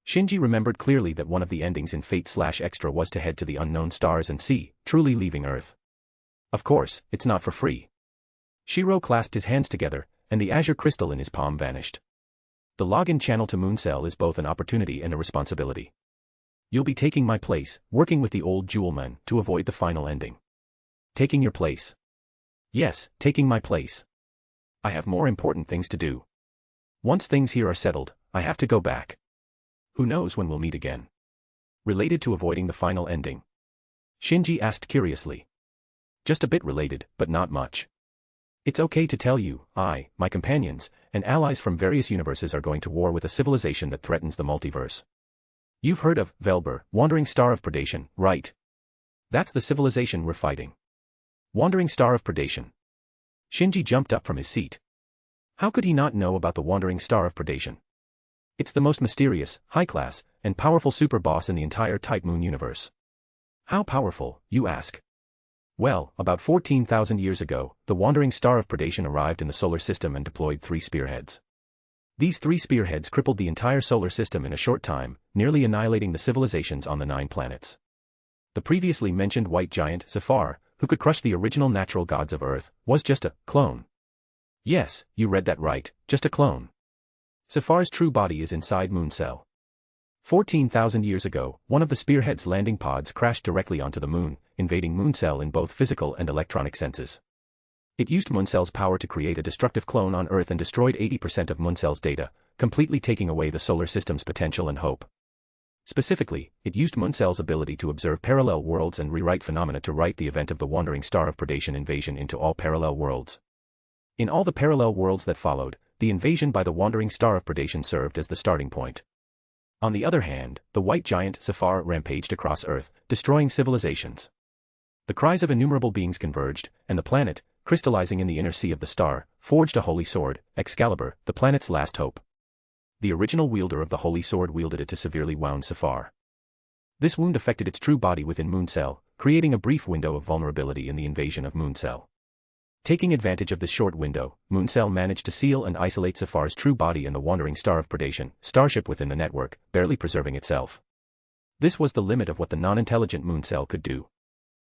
Shinji remembered clearly that one of the endings in Fate/Extra was to head to the unknown stars and sea, truly leaving Earth. Of course, it's not for free. Shiro clasped his hands together, and the azure crystal in his palm vanished. The login channel to Mooncell is both an opportunity and a responsibility. You'll be taking my place, working with the old Jewelman to avoid the final ending. Taking your place? Yes, taking my place. I have more important things to do. Once things here are settled, I have to go back. Who knows when we'll meet again? Related to avoiding the final ending? Shinji asked curiously. Just a bit related, but not much. It's okay to tell you, my companions, and allies from various universes are going to war with a civilization that threatens the multiverse. You've heard of Velber, Wandering Star of Predation, right? That's the civilization we're fighting. Wandering Star of Predation. Shinji jumped up from his seat. How could he not know about the Wandering Star of Predation? It's the most mysterious, high-class, and powerful super boss in the entire Type Moon universe. How powerful, you ask? Well, about 14,000 years ago, the Wandering Star of Predation arrived in the solar system and deployed 3 spearheads. These 3 spearheads crippled the entire solar system in a short time, nearly annihilating the civilizations on the 9 planets. The previously mentioned white giant, Zafar, who could crush the original natural gods of Earth, was just a clone. Yes, you read that right, just a clone. Zafar's true body is inside Mooncell. 14,000 years ago, one of the spearhead's landing pods crashed directly onto the moon, invading Mooncell in both physical and electronic senses. It used Mooncell's power to create a destructive clone on Earth and destroyed 80% of Mooncell's data, completely taking away the solar system's potential and hope. Specifically, it used Mooncell's ability to observe parallel worlds and rewrite phenomena to write the event of the Wandering Star of Predation invasion into all parallel worlds. In all the parallel worlds that followed, the invasion by the Wandering Star of Predation served as the starting point. On the other hand, the white giant Zafar rampaged across Earth, destroying civilizations. The cries of innumerable beings converged, and the planet, crystallizing in the inner sea of the star, forged a holy sword, Excalibur, the planet's last hope. The original wielder of the holy sword wielded it to severely wound Zafar. This wound affected its true body within Mooncell, creating a brief window of vulnerability in the invasion of Mooncell. Taking advantage of this short window, Mooncell managed to seal and isolate Zafar's true body and the Wandering Star of Predation, starship within the network, barely preserving itself. This was the limit of what the non-intelligent Mooncell could do.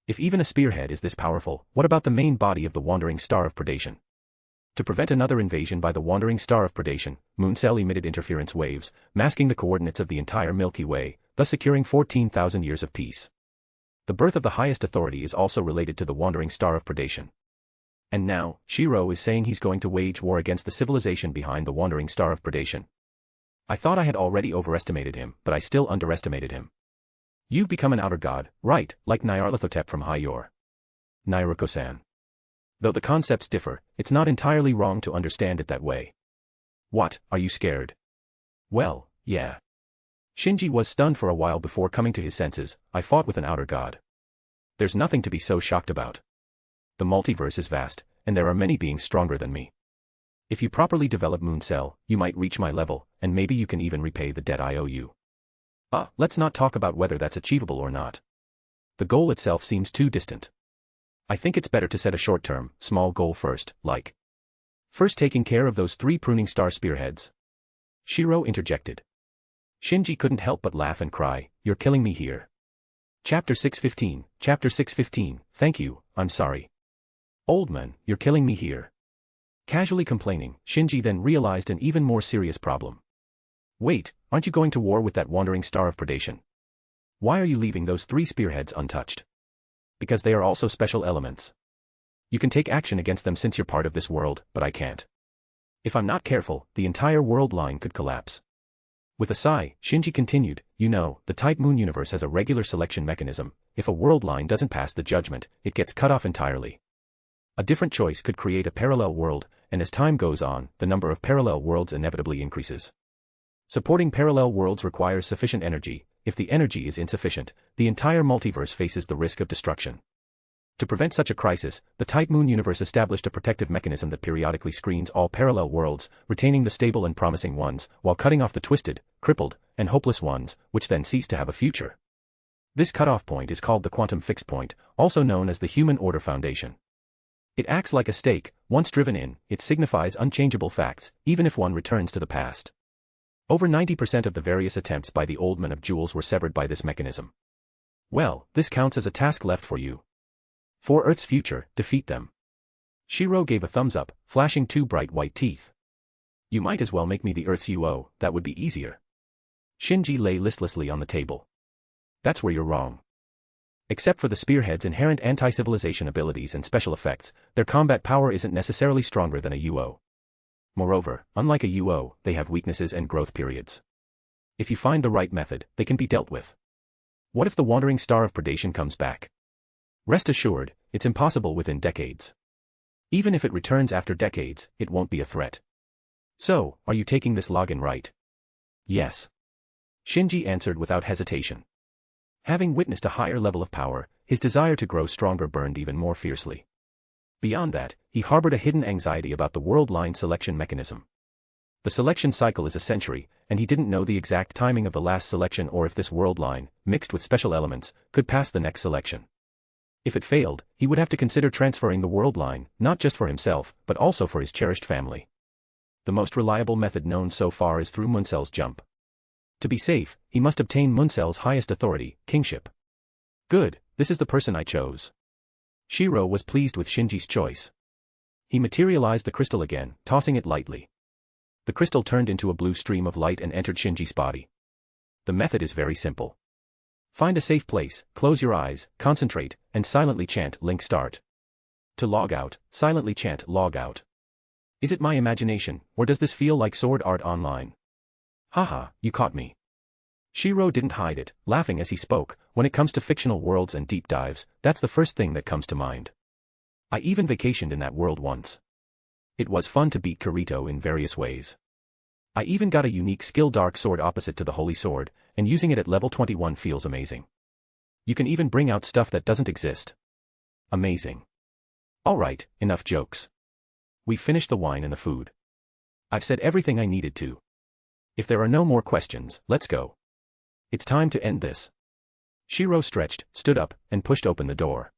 If even a spearhead is this powerful, what about the main body of the Wandering Star of Predation? To prevent another invasion by the Wandering Star of Predation, Mooncell emitted interference waves, masking the coordinates of the entire Milky Way, thus securing 14,000 years of peace. The birth of the highest authority is also related to the Wandering Star of Predation. And now, Shiro is saying he's going to wage war against the civilization behind the Wandering Star of Predation. I thought I had already overestimated him, but I still underestimated him. You've become an outer god, right, like Nyarlathotep from High-Yor. Nairuko-san. Though the concepts differ, it's not entirely wrong to understand it that way. What, are you scared? Well, yeah. Shinji was stunned for a while before coming to his senses. I fought with an outer god. There's nothing to be so shocked about. The multiverse is vast, and there are many beings stronger than me. If you properly develop Mooncell, you might reach my level, and maybe you can even repay the debt I owe you. Let's not talk about whether that's achievable or not. The goal itself seems too distant. I think it's better to set a short-term, small goal first, like first taking care of those 3 pruning star spearheads. Shiro interjected. Shinji couldn't help but laugh and cry, "You're killing me here." Chapter 615, thank you, I'm sorry. Old man, you're killing me here. Casually complaining, Shinji then realized an even more serious problem. Wait, aren't you going to war with that Wandering Star of Predation? Why are you leaving those 3 spearheads untouched? Because they are also special elements. You can take action against them since you're part of this world, but I can't. If I'm not careful, the entire world line could collapse. With a sigh, Shinji continued, you know, the Type Moon universe has a regular selection mechanism. If a world line doesn't pass the judgment, it gets cut off entirely. A different choice could create a parallel world, and as time goes on, the number of parallel worlds inevitably increases. Supporting parallel worlds requires sufficient energy. If the energy is insufficient, the entire multiverse faces the risk of destruction. To prevent such a crisis, the Type Moon universe established a protective mechanism that periodically screens all parallel worlds, retaining the stable and promising ones, while cutting off the twisted, crippled, and hopeless ones, which then cease to have a future. This cutoff point is called the quantum fixed point, also known as the human order foundation. It acts like a stake. Once driven in, it signifies unchangeable facts, even if one returns to the past. Over 90% of the various attempts by the Old Men of Jewels were severed by this mechanism. Well, this counts as a task left for you. For Earth's future, defeat them. Shiro gave a thumbs up, flashing 2 bright white teeth. You might as well make me the Earth's UO, that would be easier. Shinji lay listlessly on the table. That's where you're wrong. Except for the spearhead's inherent anti-civilization abilities and special effects, their combat power isn't necessarily stronger than a UO. Moreover, unlike a UO, they have weaknesses and growth periods. If you find the right method, they can be dealt with. What if the wandering star of predation comes back? Rest assured, it's impossible within decades. Even if it returns after decades, it won't be a threat. So, are you taking this login right? Yes. Shinji answered without hesitation. Having witnessed a higher level of power, his desire to grow stronger burned even more fiercely. Beyond that, he harbored a hidden anxiety about the world line selection mechanism. The selection cycle is a century, and he didn't know the exact timing of the last selection or if this world line, mixed with special elements, could pass the next selection. If it failed, he would have to consider transferring the world line, not just for himself, but also for his cherished family. The most reliable method known so far is through Muncel's jump. To be safe, he must obtain Muncel's highest authority, kingship. Good, this is the person I chose. Shiro was pleased with Shinji's choice. He materialized the crystal again, tossing it lightly. The crystal turned into a blue stream of light and entered Shinji's body. The method is very simple. Find a safe place, close your eyes, concentrate, and silently chant link start. To log out, silently chant log out. Is it my imagination, or does this feel like Sword Art Online? Haha, you caught me. Shiro didn't hide it, laughing as he spoke. When it comes to fictional worlds and deep dives, that's the first thing that comes to mind. I even vacationed in that world once. It was fun to beat Kirito in various ways. I even got a unique skill dark sword opposite to the holy sword, and using it at level 21 feels amazing. You can even bring out stuff that doesn't exist. Amazing. Alright, enough jokes. We've finished the wine and the food. I've said everything I needed to. If there are no more questions, let's go. It's time to end this. Shiro stretched, stood up, and pushed open the door.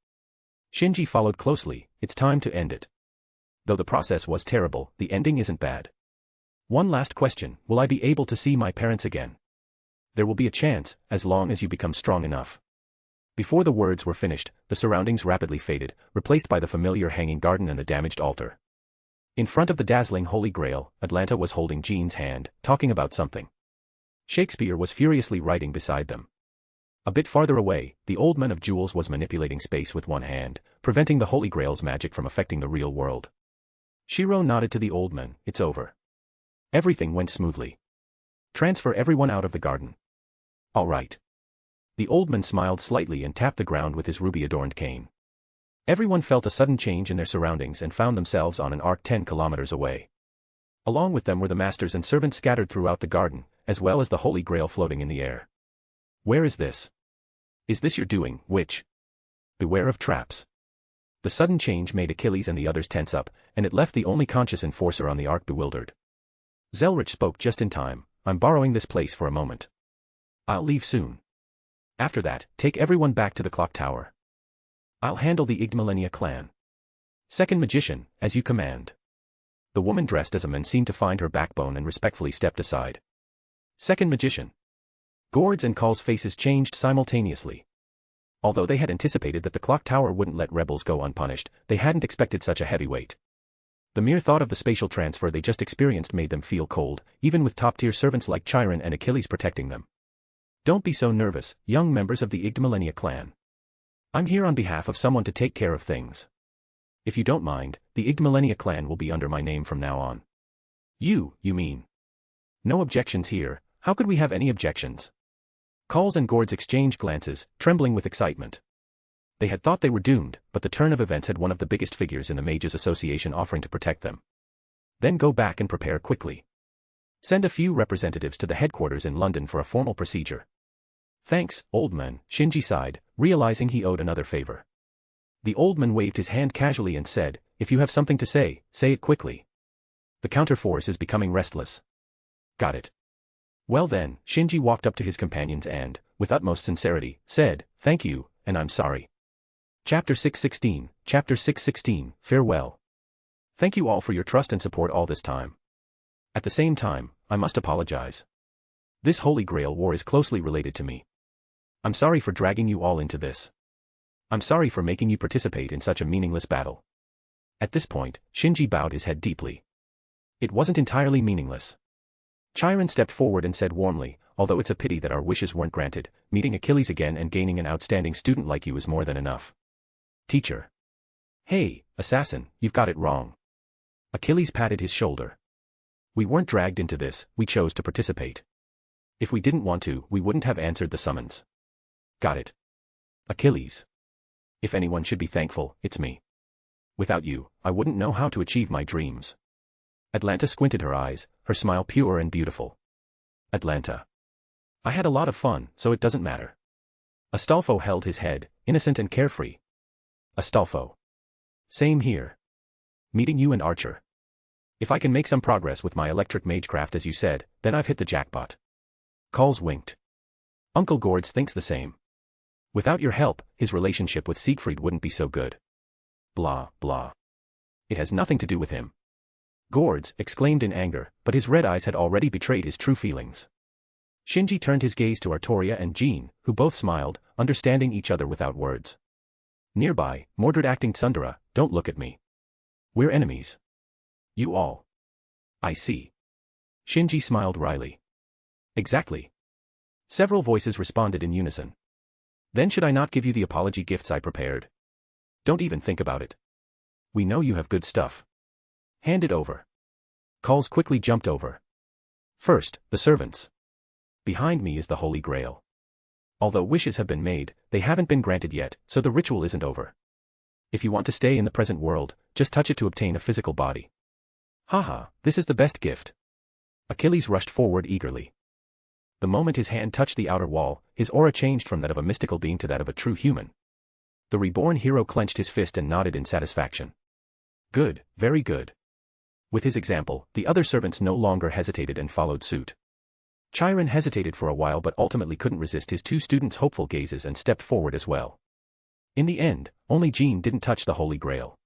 Shinji followed closely. It's time to end it. Though the process was terrible, the ending isn't bad. One last question, will I be able to see my parents again? There will be a chance, as long as you become strong enough. Before the words were finished, the surroundings rapidly faded, replaced by the familiar hanging garden and the damaged altar. In front of the dazzling Holy Grail, Atlanta was holding Jean's hand, talking about something. Shakespeare was furiously writing beside them. A bit farther away, the Old Man of Jewels was manipulating space with one hand, preventing the Holy Grail's magic from affecting the real world. Shiro nodded to the Old Man, it's over. Everything went smoothly. Transfer everyone out of the garden. All right. The Old Man smiled slightly and tapped the ground with his ruby-adorned cane. Everyone felt a sudden change in their surroundings and found themselves on an arc 10 kilometers away. Along with them were the masters and servants scattered throughout the garden, as well as the Holy Grail floating in the air. Where is this? Is this your doing, witch? Beware of traps. The sudden change made Achilles and the others tense up, and it left the only conscious enforcer on the ark bewildered. Zelrich spoke just in time, I'm borrowing this place for a moment. I'll leave soon. After that, take everyone back to the clock tower. I'll handle the Igdmalenia clan. Second magician, as you command. The woman dressed as a man seemed to find her backbone and respectfully stepped aside. Second magician. Gord's and Call's faces changed simultaneously. Although they had anticipated that the clock tower wouldn't let rebels go unpunished, they hadn't expected such a heavy weight. The mere thought of the spatial transfer they just experienced made them feel cold, even with top-tier servants like Chiron and Achilles protecting them. Don't be so nervous, young members of the Igdamillennia clan. I'm here on behalf of someone to take care of things. If you don't mind, the Igdamillennia clan will be under my name from now on. You mean? No objections here, how could we have any objections? Calls and Gourds exchanged glances, trembling with excitement. They had thought they were doomed, but the turn of events had one of the biggest figures in the Mages Association offering to protect them. Then go back and prepare quickly. Send a few representatives to the headquarters in London for a formal procedure. Thanks, old man, Shinji sighed, realizing he owed another favor. The old man waved his hand casually and said, if you have something to say it quickly. The counterforce is becoming restless. Got it. Well then, Shinji walked up to his companions and, with utmost sincerity, said, thank you, and I'm sorry. Chapter 616, Farewell. Thank you all for your trust and support all this time. At the same time, I must apologize. This Holy Grail war is closely related to me. I'm sorry for dragging you all into this. I'm sorry for making you participate in such a meaningless battle. At this point, Shinji bowed his head deeply. It wasn't entirely meaningless. Chiron stepped forward and said warmly, although it's a pity that our wishes weren't granted, meeting Achilles again and gaining an outstanding student like you is more than enough. Teacher. Hey, assassin, you've got it wrong. Achilles patted his shoulder. We weren't dragged into this, we chose to participate. If we didn't want to, we wouldn't have answered the summons. Got it. Achilles. If anyone should be thankful, it's me. Without you, I wouldn't know how to achieve my dreams. Atlanta squinted her eyes, her smile pure and beautiful. Atlanta. I had a lot of fun, so it doesn't matter. Astolfo held his head, innocent and carefree. Astolfo. Same here. Meeting you and Archer. If I can make some progress with my electric magecraft as you said, then I've hit the jackpot. Calls winked. Uncle Gourds thinks the same. Without your help, his relationship with Siegfried wouldn't be so good. Blah, blah. It has nothing to do with him. Gourds exclaimed in anger, but his red eyes had already betrayed his true feelings. Shinji turned his gaze to Artoria and Jean, who both smiled, understanding each other without words. Nearby, Mordred acting Tsundere, don't look at me. We're enemies. You all. I see. Shinji smiled wryly. Exactly. Several voices responded in unison. Then should I not give you the apology gifts I prepared? Don't even think about it. We know you have good stuff. Hand it over. Calls quickly jumped over. First, the servants. Behind me is the Holy Grail. Although wishes have been made, they haven't been granted yet, so the ritual isn't over. If you want to stay in the present world, just touch it to obtain a physical body. Haha, this is the best gift. Achilles rushed forward eagerly. The moment his hand touched the outer wall, his aura changed from that of a mystical being to that of a true human. The reborn hero clenched his fist and nodded in satisfaction. Good, very good. With his example, the other servants no longer hesitated and followed suit. Chiron hesitated for a while but ultimately couldn't resist his two students' hopeful gazes and stepped forward as well. In the end, only Jean didn't touch the Holy Grail.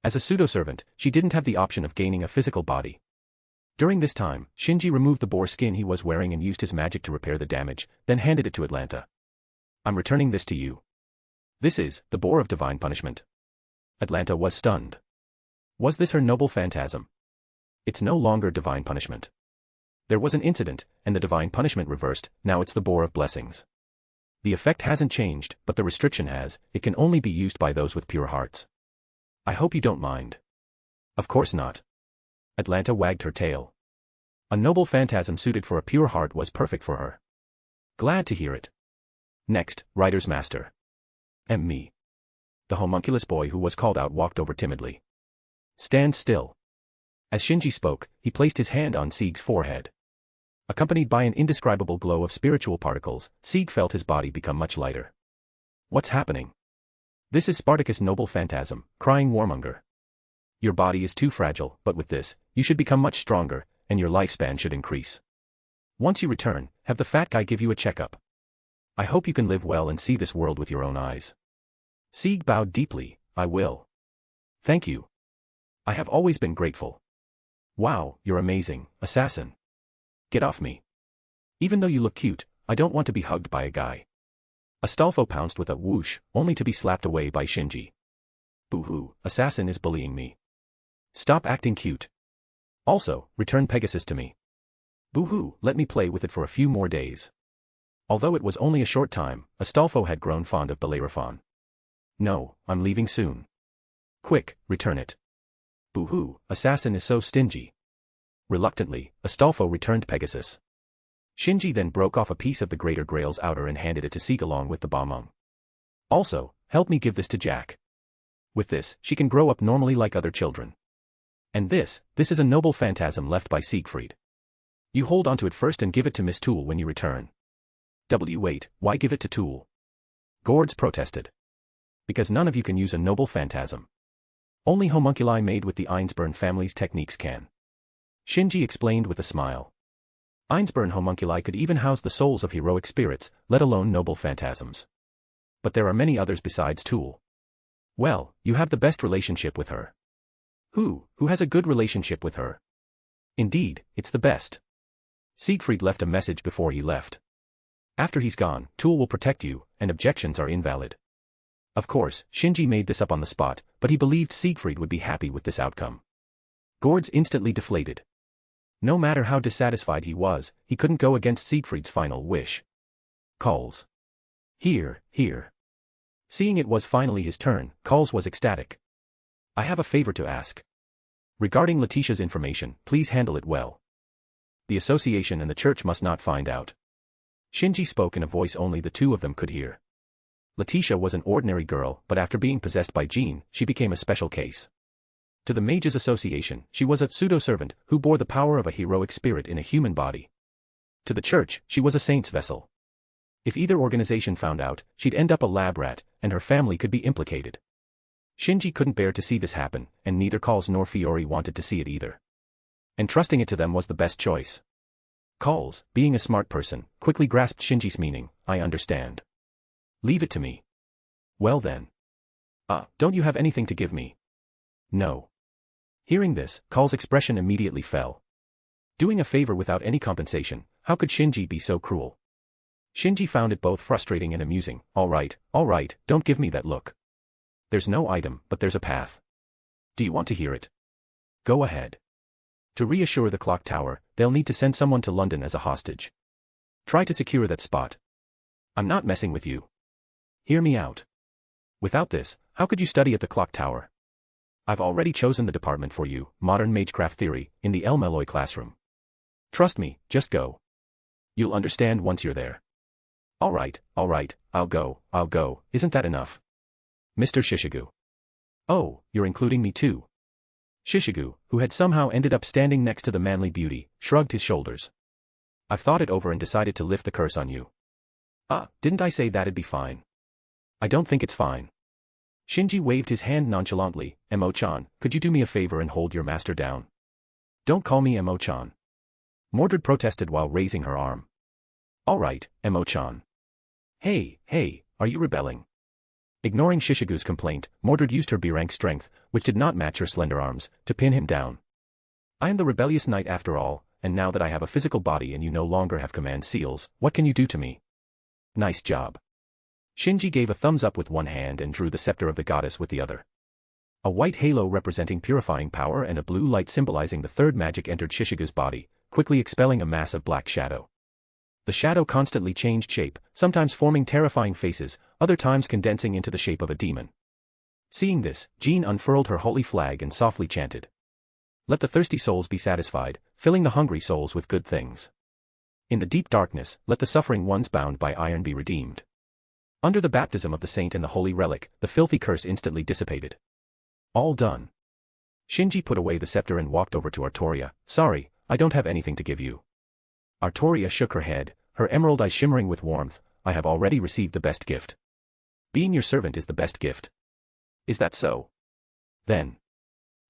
As a pseudo-servant, she didn't have the option of gaining a physical body. During this time, Shinji removed the boar skin he was wearing and used his magic to repair the damage, then handed it to Atlanta. I'm returning this to you. This is the boar of divine punishment. Atlanta was stunned. Was this her noble phantasm? It's no longer divine punishment. There was an incident, and the divine punishment reversed, now it's the boar of blessings. The effect hasn't changed, but the restriction has, it can only be used by those with pure hearts. I hope you don't mind. Of course not. Atlanta wagged her tail. A noble phantasm suited for a pure heart was perfect for her. Glad to hear it. Next, Rider's Master. Me. The homunculus boy who was called out walked over timidly. Stand still. As Shinji spoke, he placed his hand on Sieg's forehead. Accompanied by an indescribable glow of spiritual particles, Sieg felt his body become much lighter. What's happening? This is Spartacus Noble Phantasm, crying warmonger. Your body is too fragile, but with this, you should become much stronger, and your lifespan should increase. Once you return, have the fat guy give you a checkup. I hope you can live well and see this world with your own eyes. Sieg bowed deeply. I will. Thank you. I have always been grateful. Wow, you're amazing, assassin. Get off me. Even though you look cute, I don't want to be hugged by a guy. Astolfo pounced with a whoosh, only to be slapped away by Shinji. Boo-hoo, assassin is bullying me. Stop acting cute. Also, return Pegasus to me. Boo-hoo, let me play with it for a few more days. Although it was only a short time, Astolfo had grown fond of Bellerophon. No, I'm leaving soon. Quick, return it. Boo-hoo, assassin is so stingy. Reluctantly, Astolfo returned Pegasus. Shinji then broke off a piece of the Greater Grail's outer and handed it to Zeke along with the bombong. Also, help me give this to Jack. With this, she can grow up normally like other children. And this is a noble phantasm left by Siegfried. You hold onto it first and give it to Miss Tool when you return. Wait, why give it to Tool? Gords protested. Because none of you can use a noble phantasm. Only homunculi made with the Einsburn family's techniques can. Shinji explained with a smile. Einsburn homunculi could even house the souls of heroic spirits, let alone noble phantasms. But there are many others besides Tool. Well, you have the best relationship with her. Who has a good relationship with her? Indeed, it's the best. Siegfried left a message before he left. After he's gone, Tool will protect you, and objections are invalid. Of course, Shinji made this up on the spot, but he believed Siegfried would be happy with this outcome. Gords instantly deflated. No matter how dissatisfied he was, he couldn't go against Siegfried's final wish. Calls. Here. Seeing it was finally his turn, Calls was ecstatic. I have a favor to ask. Regarding Letitia's information, please handle it well. The association and the church must not find out. Shinji spoke in a voice only the two of them could hear. Letitia was an ordinary girl, but after being possessed by Jean, she became a special case. To the Mages Association, she was a pseudo-servant who bore the power of a heroic spirit in a human body. To the church, she was a saint's vessel. If either organization found out, she'd end up a lab rat, and her family could be implicated. Shinji couldn't bear to see this happen, and neither Calls nor Fiori wanted to see it either. Entrusting it to them was the best choice. Calls, being a smart person, quickly grasped Shinji's meaning. I understand. Leave it to me. Well then. Don't you have anything to give me? No. Hearing this, Calls' expression immediately fell. Doing a favor without any compensation, how could Shinji be so cruel? Shinji found it both frustrating and amusing. All right, don't give me that look. There's no item, but there's a path. Do you want to hear it? Go ahead. To reassure the clock tower, they'll need to send someone to London as a hostage. Try to secure that spot. I'm not messing with you. Hear me out. Without this, how could you study at the clock tower? I've already chosen the department for you, Modern Magecraft Theory, in the El Meloy classroom. Trust me, just go. You'll understand once you're there. All right, I'll go, isn't that enough? Mr. Shishigu. Oh, you're including me too. Shishigu, who had somehow ended up standing next to the manly beauty, shrugged his shoulders. I've thought it over and decided to lift the curse on you. Didn't I say that'd be fine? I don't think it's fine. Shinji waved his hand nonchalantly. Emo-chan, could you do me a favor and hold your master down? Don't call me Emo-chan. Mordred protested while raising her arm. All right, Emo-chan. Hey, are you rebelling? Ignoring Shishigu's complaint, Mordred used her B-rank strength, which did not match her slender arms, to pin him down. I am the rebellious knight after all, and now that I have a physical body and you no longer have command seals, what can you do to me? Nice job. Shinji gave a thumbs up with one hand and drew the scepter of the goddess with the other. A white halo representing purifying power and a blue light symbolizing the third magic entered Shishigu's body, quickly expelling a mass of black shadow. The shadow constantly changed shape, sometimes forming terrifying faces, other times condensing into the shape of a demon. Seeing this, Jean unfurled her holy flag and softly chanted. Let the thirsty souls be satisfied, filling the hungry souls with good things. In the deep darkness, let the suffering ones bound by iron be redeemed. Under the baptism of the saint and the holy relic, the filthy curse instantly dissipated. All done. Shinji put away the scepter and walked over to Artoria. Sorry, I don't have anything to give you. Artoria shook her head, her emerald eyes shimmering with warmth. I have already received the best gift. Being your servant is the best gift. Is that so? Then.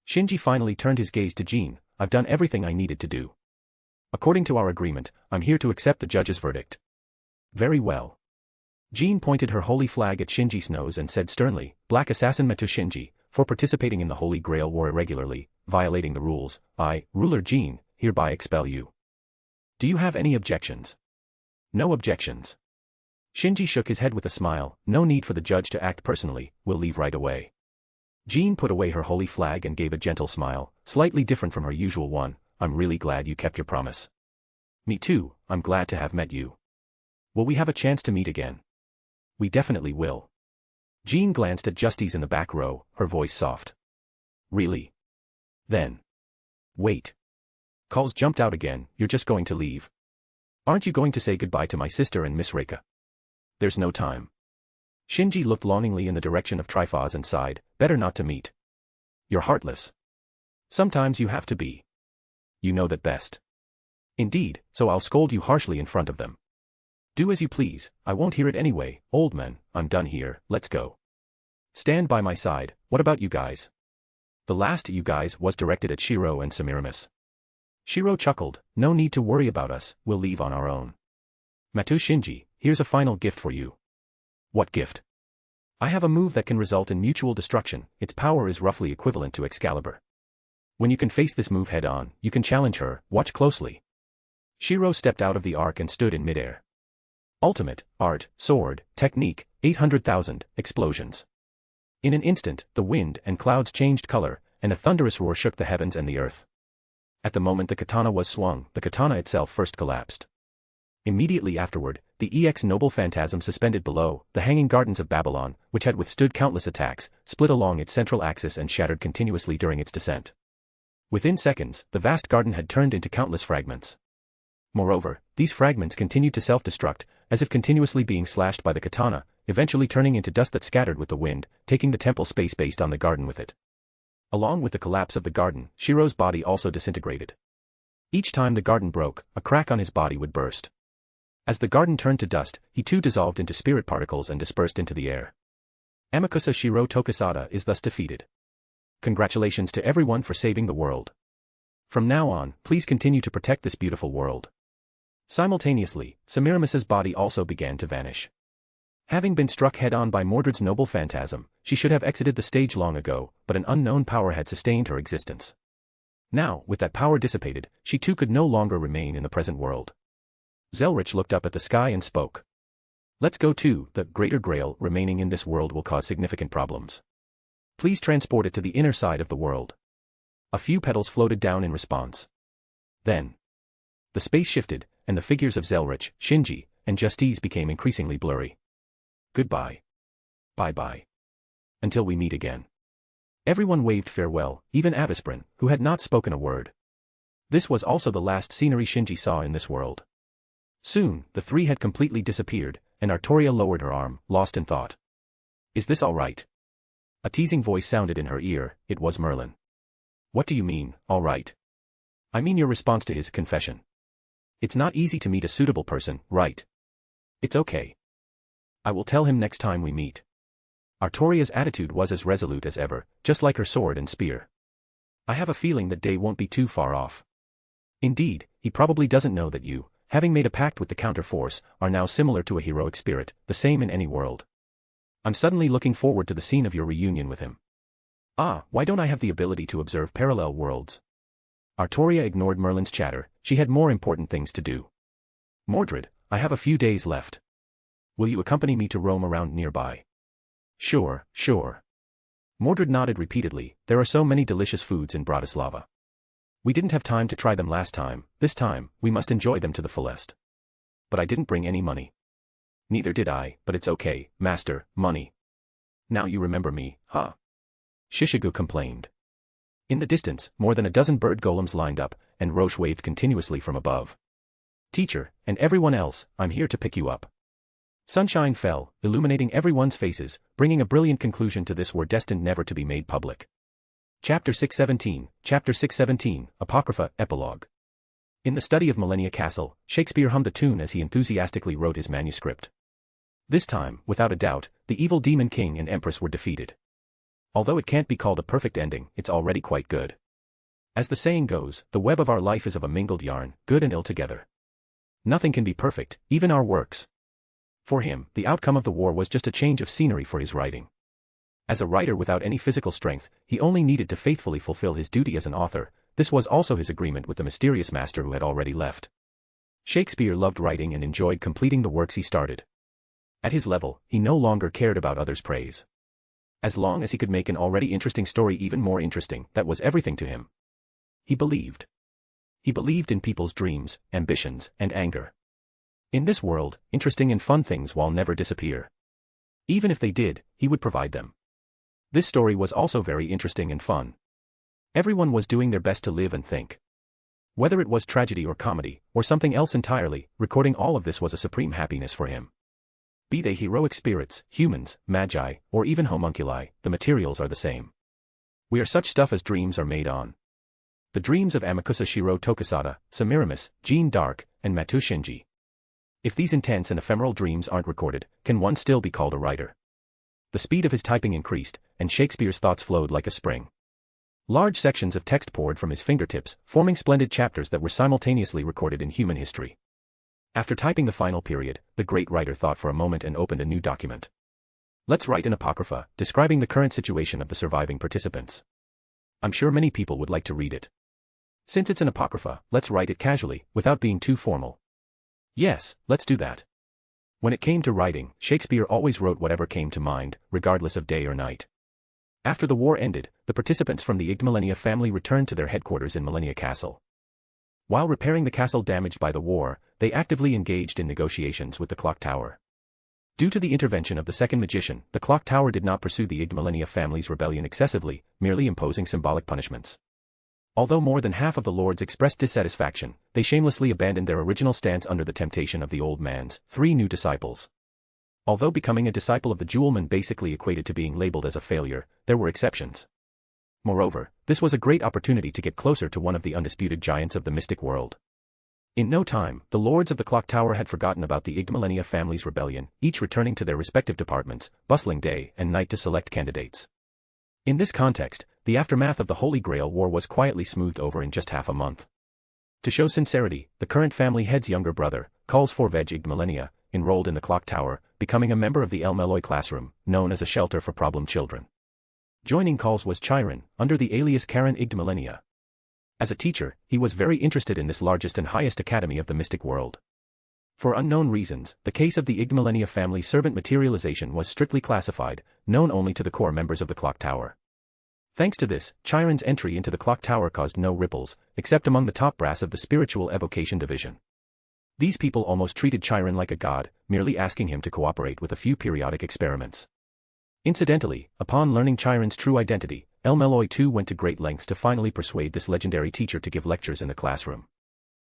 Shinji finally turned his gaze to Jean. I've done everything I needed to do. According to our agreement, I'm here to accept the judge's verdict. Very well. Jean pointed her holy flag at Shinji's nose and said sternly, Black Assassin Matou Shinji, for participating in the Holy Grail War irregularly, violating the rules, I, Ruler Jean, hereby expel you. Do you have any objections? No objections. Shinji shook his head with a smile. No need for the judge to act personally, we'll leave right away. Jean put away her holy flag and gave a gentle smile, slightly different from her usual one. I'm really glad you kept your promise. Me too, I'm glad to have met you. Will we have a chance to meet again? We definitely will. Jean glanced at Justice in the back row, her voice soft. Really? Then. Wait. Calls jumped out again. You're just going to leave. Aren't you going to say goodbye to my sister and Miss Reika? There's no time. Shinji looked longingly in the direction of Trifaz and sighed, better not to meet. You're heartless. Sometimes you have to be. You know that best. Indeed, so I'll scold you harshly in front of them. Do as you please, I won't hear it anyway, old man, I'm done here, let's go. Stand by my side, what about you guys? The last you guys was directed at Shiro and Semiramis. Shiro chuckled, no need to worry about us, we'll leave on our own. Matou Shinji, here's a final gift for you. What gift? I have a move that can result in mutual destruction, its power is roughly equivalent to Excalibur. When you can face this move head on, you can challenge her, watch closely. Shiro stepped out of the arc and stood in midair. Ultimate, art, sword, technique, 800,000, explosions. In an instant, the wind and clouds changed color, and a thunderous roar shook the heavens and the earth. At the moment the katana was swung, the katana itself first collapsed. Immediately afterward, the EX noble phantasm suspended below, the hanging gardens of Babylon, which had withstood countless attacks, split along its central axis and shattered continuously during its descent. Within seconds, the vast garden had turned into countless fragments. Moreover, these fragments continued to self-destruct, as if continuously being slashed by the katana, eventually turning into dust that scattered with the wind, taking the temple space based on the garden with it. Along with the collapse of the garden, Shiro's body also disintegrated. Each time the garden broke, a crack on his body would burst. As the garden turned to dust, he too dissolved into spirit particles and dispersed into the air. Amakusa Shiro Tokisada is thus defeated. Congratulations to everyone for saving the world. From now on, please continue to protect this beautiful world. Simultaneously, Semiramis's body also began to vanish. Having been struck head-on by Mordred's noble phantasm, she should have exited the stage long ago, but an unknown power had sustained her existence. Now, with that power dissipated, she too could no longer remain in the present world. Zelrich looked up at the sky and spoke. Let's go too, the Greater Grail remaining in this world will cause significant problems. Please transport it to the inner side of the world. A few petals floated down in response. Then, the space shifted, and the figures of Zelrich, Shinji, and Justice became increasingly blurry. Goodbye. Bye-bye. Until we meet again. Everyone waved farewell, even Avisprin, who had not spoken a word. This was also the last scenery Shinji saw in this world. Soon, the three had completely disappeared, and Artoria lowered her arm, lost in thought. Is this all right? A teasing voice sounded in her ear, it was Merlin. What do you mean, all right? I mean your response to his confession. It's not easy to meet a suitable person, right? It's okay. I will tell him next time we meet. Artoria's attitude was as resolute as ever, just like her sword and spear. I have a feeling that day won't be too far off. Indeed, he probably doesn't know that you, having made a pact with the counterforce, are now similar to a heroic spirit, the same in any world. I'm suddenly looking forward to the scene of your reunion with him. Ah, why don't I have the ability to observe parallel worlds? Artoria ignored Merlin's chatter, she had more important things to do. Mordred, I have a few days left. Will you accompany me to roam around nearby? Sure, sure. Mordred nodded repeatedly, there are so many delicious foods in Bratislava. We didn't have time to try them last time, this time, we must enjoy them to the fullest. But I didn't bring any money. Neither did I, but it's okay, master, money. Now you remember me, huh? Shishigu complained. In the distance, more than a dozen bird golems lined up, and Roche waved continuously from above. Teacher, and everyone else, I'm here to pick you up. Sunshine fell, illuminating everyone's faces, bringing a brilliant conclusion to this war destined never to be made public. Chapter 617, Apocrypha, Epilogue. In the study of Millennia Castle, Shakespeare hummed a tune as he enthusiastically wrote his manuscript. This time, without a doubt, the evil demon king and empress were defeated. Although it can't be called a perfect ending, it's already quite good. As the saying goes, the web of our life is of a mingled yarn, good and ill together. Nothing can be perfect, even our works. For him, the outcome of the war was just a change of scenery for his writing. As a writer without any physical strength, he only needed to faithfully fulfill his duty as an author. This was also his agreement with the mysterious master who had already left. Shakespeare loved writing and enjoyed completing the works he started. At his level, he no longer cared about others' praise. As long as he could make an already interesting story even more interesting, that was everything to him. He believed. He believed in people's dreams, ambitions, and anger. In this world, interesting and fun things will never disappear. Even if they did, he would provide them. This story was also very interesting and fun. Everyone was doing their best to live and think. Whether it was tragedy or comedy, or something else entirely, recording all of this was a supreme happiness for him. Be they heroic spirits, humans, magi, or even homunculi, the materials are the same. We are such stuff as dreams are made on. The dreams of Amakusa Shiro Tokusada, Semiramis, Jeanne d'Arc, and Matou Shinji. If these intense and ephemeral dreams aren't recorded, can one still be called a writer? The speed of his typing increased, and Shakespeare's thoughts flowed like a spring. Large sections of text poured from his fingertips, forming splendid chapters that were simultaneously recorded in human history. After typing the final period, the great writer thought for a moment and opened a new document. Let's write an apocrypha, describing the current situation of the surviving participants. I'm sure many people would like to read it. Since it's an apocrypha, let's write it casually, without being too formal. Yes, let's do that. When it came to writing, Shakespeare always wrote whatever came to mind, regardless of day or night. After the war ended, the participants from the Igdmalenia family returned to their headquarters in Millennia Castle. While repairing the castle damaged by the war, they actively engaged in negotiations with the clock tower. Due to the intervention of the second magician, the clock tower did not pursue the Igdmalenia family's rebellion excessively, merely imposing symbolic punishments. Although more than half of the lords expressed dissatisfaction, they shamelessly abandoned their original stance under the temptation of the old man's 3 new disciples. Although becoming a disciple of the Jewelman basically equated to being labeled as a failure, there were exceptions. Moreover, this was a great opportunity to get closer to one of the undisputed giants of the mystic world. In no time, the lords of the clock tower had forgotten about the Igdmalenia family's rebellion, each returning to their respective departments, bustling day and night to select candidates. In this context, the aftermath of the Holy Grail War was quietly smoothed over in just half a month. To show sincerity, the current family head's younger brother, Calls for Veg Igdmalenia, enrolled in the clock tower, becoming a member of the El Meloy classroom, known as a shelter for problem children. Joining Calls was Chiron, under the alias Karen Igdmalenia. As a teacher, he was very interested in this largest and highest academy of the mystic world. For unknown reasons, the case of the Igdmalenia family servant materialization was strictly classified, known only to the core members of the clock tower. Thanks to this, Chiron's entry into the clock tower caused no ripples, except among the top brass of the spiritual evocation division. These people almost treated Chiron like a god, merely asking him to cooperate with a few periodic experiments. Incidentally, upon learning Chiron's true identity, El Meloy too went to great lengths to finally persuade this legendary teacher to give lectures in the classroom.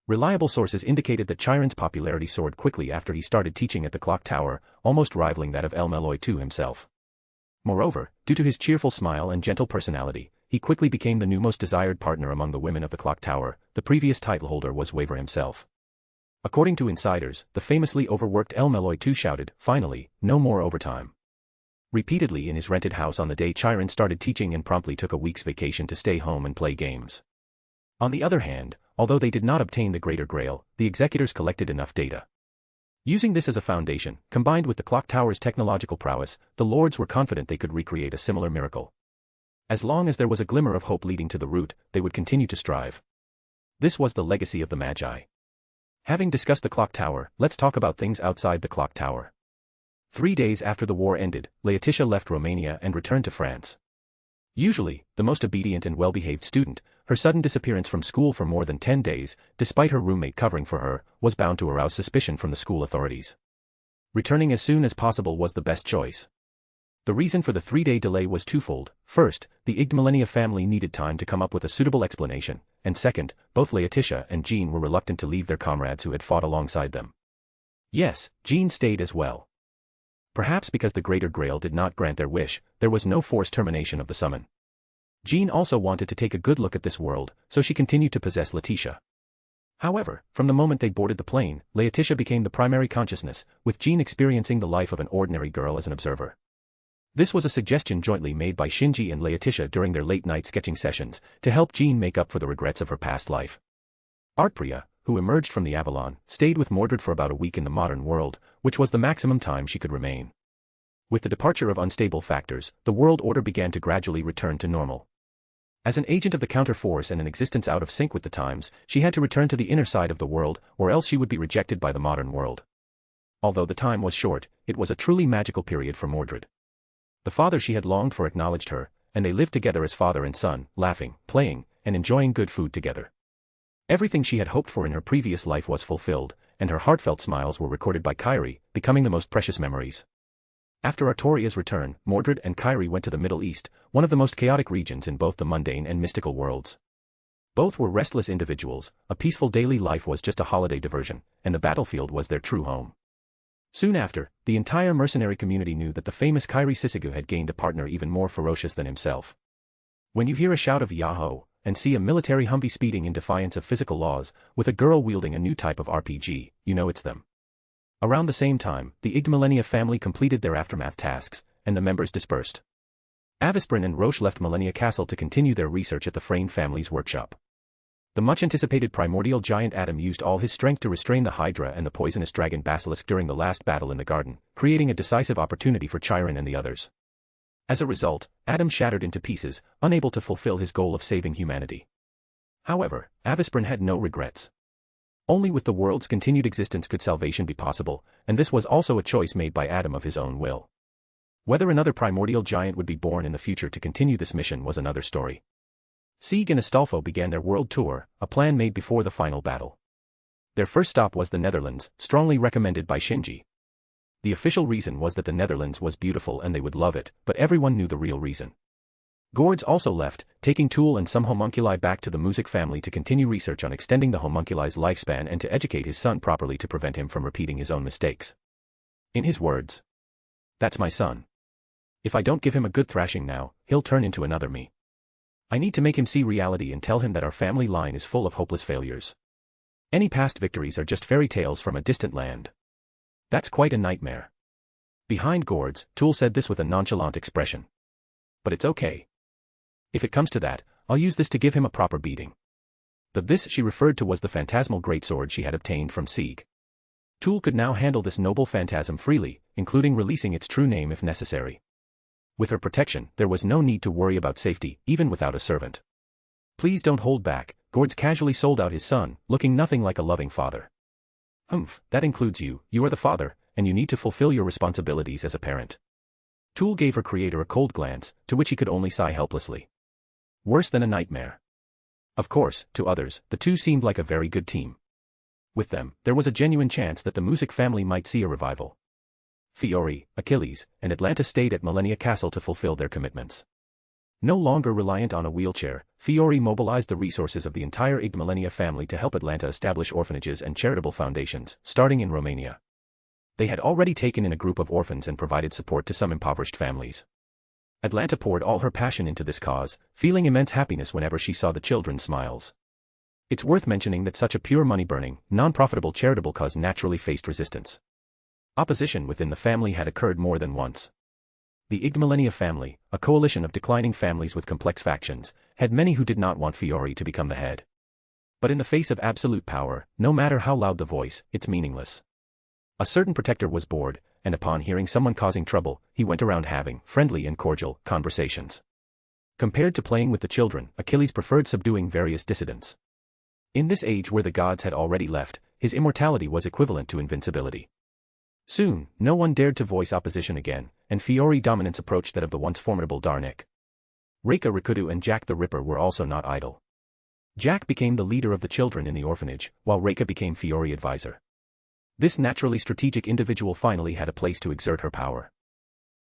Reliable sources indicated that Chiron's popularity soared quickly after he started teaching at the clock tower, almost rivaling that of El Meloy too himself. Moreover, due to his cheerful smile and gentle personality, he quickly became the new most desired partner among the women of the clock tower. The previous title holder was Waver himself. According to insiders, the famously overworked El Meloy too shouted, "Finally, no more overtime," repeatedly in his rented house on the day Chiron started teaching, and promptly took a week's vacation to stay home and play games. On the other hand, although they did not obtain the Greater Grail, the executors collected enough data. Using this as a foundation, combined with the clock tower's technological prowess, the lords were confident they could recreate a similar miracle. As long as there was a glimmer of hope leading to the root, they would continue to strive. This was the legacy of the Magi. Having discussed the clock tower, let's talk about things outside the clock tower. 3 days after the war ended, Laetitia left Romania and returned to France. Usually, the most obedient and well-behaved student, her sudden disappearance from school for more than 10 days, despite her roommate covering for her, was bound to arouse suspicion from the school authorities. Returning as soon as possible was the best choice. The reason for the 3-day delay was twofold. First, the Igdmalenia family needed time to come up with a suitable explanation, and second, both Laetitia and Jean were reluctant to leave their comrades who had fought alongside them. Yes, Jean stayed as well. Perhaps because the Greater Grail did not grant their wish, there was no forced termination of the summon. Jean also wanted to take a good look at this world, so she continued to possess Laetitia. However, from the moment they boarded the plane, Laetitia became the primary consciousness, with Jean experiencing the life of an ordinary girl as an observer. This was a suggestion jointly made by Shinji and Laetitia during their late-night sketching sessions, to help Jean make up for the regrets of her past life. Artpriya, who emerged from the Avalon, stayed with Mordred for about a week in the modern world, which was the maximum time she could remain. With the departure of unstable factors, the world order began to gradually return to normal. As an agent of the counter-force and an existence out of sync with the times, she had to return to the inner side of the world, or else she would be rejected by the modern world. Although the time was short, it was a truly magical period for Mordred. The father she had longed for acknowledged her, and they lived together as father and son, laughing, playing, and enjoying good food together. Everything she had hoped for in her previous life was fulfilled, and her heartfelt smiles were recorded by Makiri, becoming the most precious memories. After Artoria's return, Mordred and Makiri went to the Middle East, one of the most chaotic regions in both the mundane and mystical worlds. Both were restless individuals, a peaceful daily life was just a holiday diversion, and the battlefield was their true home. Soon after, the entire mercenary community knew that the famous Makiri Sisegu had gained a partner even more ferocious than himself. When you hear a shout of Yahoo! And see a military Humvee speeding in defiance of physical laws, with a girl wielding a new type of RPG, you know it's them. Around the same time, the Millennia family completed their aftermath tasks, and the members dispersed. Avisprin and Roche left Millennia Castle to continue their research at the Frayne family's workshop. The much-anticipated primordial giant Adam used all his strength to restrain the Hydra and the poisonous dragon Basilisk during the last battle in the garden, creating a decisive opportunity for Chiron and the others. As a result, Adam shattered into pieces, unable to fulfill his goal of saving humanity. However, Avisprin had no regrets. Only with the world's continued existence could salvation be possible, and this was also a choice made by Adam of his own will. Whether another primordial giant would be born in the future to continue this mission was another story. Sieg and Astolfo began their world tour, a plan made before the final battle. Their first stop was the Netherlands, strongly recommended by Shinji. The official reason was that the Netherlands was beautiful and they would love it, but everyone knew the real reason. Gourds also left, taking Tool and some homunculi back to the Music family to continue research on extending the homunculi's lifespan and to educate his son properly to prevent him from repeating his own mistakes. In his words, "That's my son. If I don't give him a good thrashing now, he'll turn into another me. I need to make him see reality and tell him that our family line is full of hopeless failures. Any past victories are just fairy tales from a distant land. That's quite a nightmare." Behind Gourds, Tool said this with a nonchalant expression. "But it's okay. If it comes to that, I'll use this to give him a proper beating." The "this" she referred to was the phantasmal greatsword she had obtained from Sieg. Tool could now handle this noble phantasm freely, including releasing its true name if necessary. With her protection, there was no need to worry about safety, even without a servant. "Please don't hold back," Gourds casually sold out his son, looking nothing like a loving father. "Humph, that includes you, you are the father, and you need to fulfill your responsibilities as a parent." Tool gave her creator a cold glance, to which he could only sigh helplessly. Worse than a nightmare. Of course, to others, the two seemed like a very good team. With them, there was a genuine chance that the Music family might see a revival. Fiore, Achilles, and Atlanta stayed at Millennia Castle to fulfill their commitments. No longer reliant on a wheelchair, Fiore mobilized the resources of the entire Millennia family to help Atlanta establish orphanages and charitable foundations, starting in Romania. They had already taken in a group of orphans and provided support to some impoverished families. Atlanta poured all her passion into this cause, feeling immense happiness whenever she saw the children's smiles. It's worth mentioning that such a pure money-burning, non-profitable charitable cause naturally faced resistance. Opposition within the family had occurred more than once. The Millennia family, a coalition of declining families with complex factions, had many who did not want Fiore to become the head. But in the face of absolute power, no matter how loud the voice, it's meaningless. A certain protector was bored, and upon hearing someone causing trouble, he went around having friendly and cordial conversations. Compared to playing with the children, Achilles preferred subduing various dissidents. In this age where the gods had already left, his immortality was equivalent to invincibility. Soon, no one dared to voice opposition again, and Fiore dominance approached that of the once formidable Darnik. Reika Rikudu and Jack the Ripper were also not idle. Jack became the leader of the children in the orphanage, while Reika became Fiore advisor. This naturally strategic individual finally had a place to exert her power.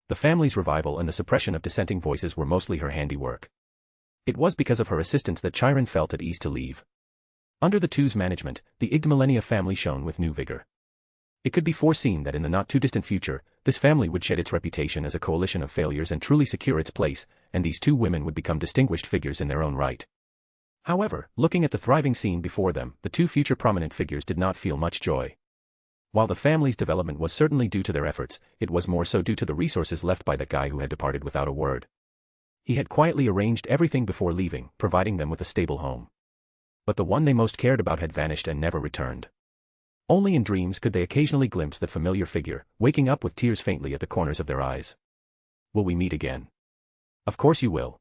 The family's revival and the suppression of dissenting voices were mostly her handiwork. It was because of her assistance that Chiron felt at ease to leave. Under the two's management, the Millennia family shone with new vigor. It could be foreseen that in the not-too-distant future, this family would shed its reputation as a coalition of failures and truly secure its place, and these two women would become distinguished figures in their own right. However, looking at the thriving scene before them, the two future prominent figures did not feel much joy. While the family's development was certainly due to their efforts, it was more so due to the resources left by that guy who had departed without a word. He had quietly arranged everything before leaving, providing them with a stable home. But the one they most cared about had vanished and never returned. Only in dreams could they occasionally glimpse that familiar figure, waking up with tears faintly at the corners of their eyes. Will we meet again? Of course you will.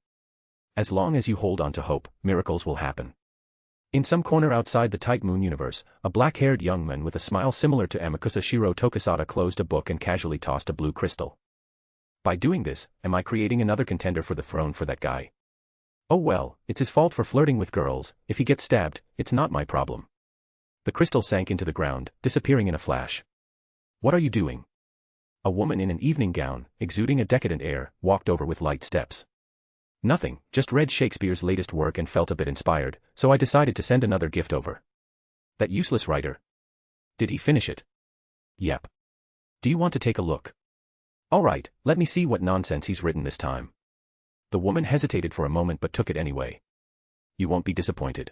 As long as you hold on to hope, miracles will happen. In some corner outside the Tight Moon universe, a black-haired young man with a smile similar to Amakusa Shiro Tokisada closed a book and casually tossed a blue crystal. By doing this, am I creating another contender for the throne for that guy? Oh well, it's his fault for flirting with girls. If he gets stabbed, it's not my problem. The crystal sank into the ground, disappearing in a flash. What are you doing? A woman in an evening gown, exuding a decadent air, walked over with light steps. Nothing, just read Shakespeare's latest work and felt a bit inspired, so I decided to send another gift over. That useless writer. Did he finish it? Yep. Do you want to take a look? All right, let me see what nonsense he's written this time. The woman hesitated for a moment but took it anyway. You won't be disappointed.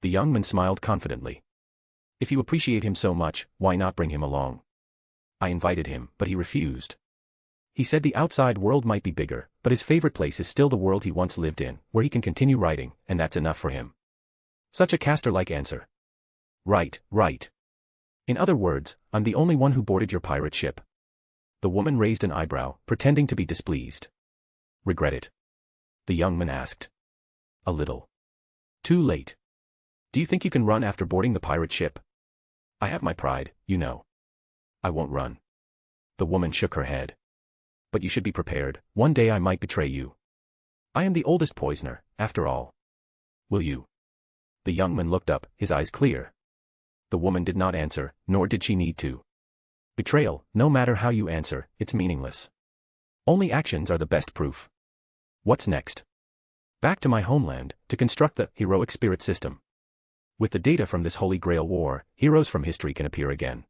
The young man smiled confidently. If you appreciate him so much, why not bring him along? I invited him, but he refused. He said the outside world might be bigger, but his favorite place is still the world he once lived in, where he can continue writing, and that's enough for him. Such a Castor-like answer. Right, right. In other words, I'm the only one who boarded your pirate ship. The woman raised an eyebrow, pretending to be displeased. Regret it? The young man asked. A little. Too late. Do you think you can run after boarding the pirate ship? I have my pride, you know. I won't run. The woman shook her head. But you should be prepared, one day I might betray you. I am the oldest poisoner, after all. Will you? The young man looked up, his eyes clear. The woman did not answer, nor did she need to. Betrayal, no matter how you answer, it's meaningless. Only actions are the best proof. What's next? Back to my homeland, to construct the heroic spirit system. With the data from this Holy Grail war, heroes from history can appear again.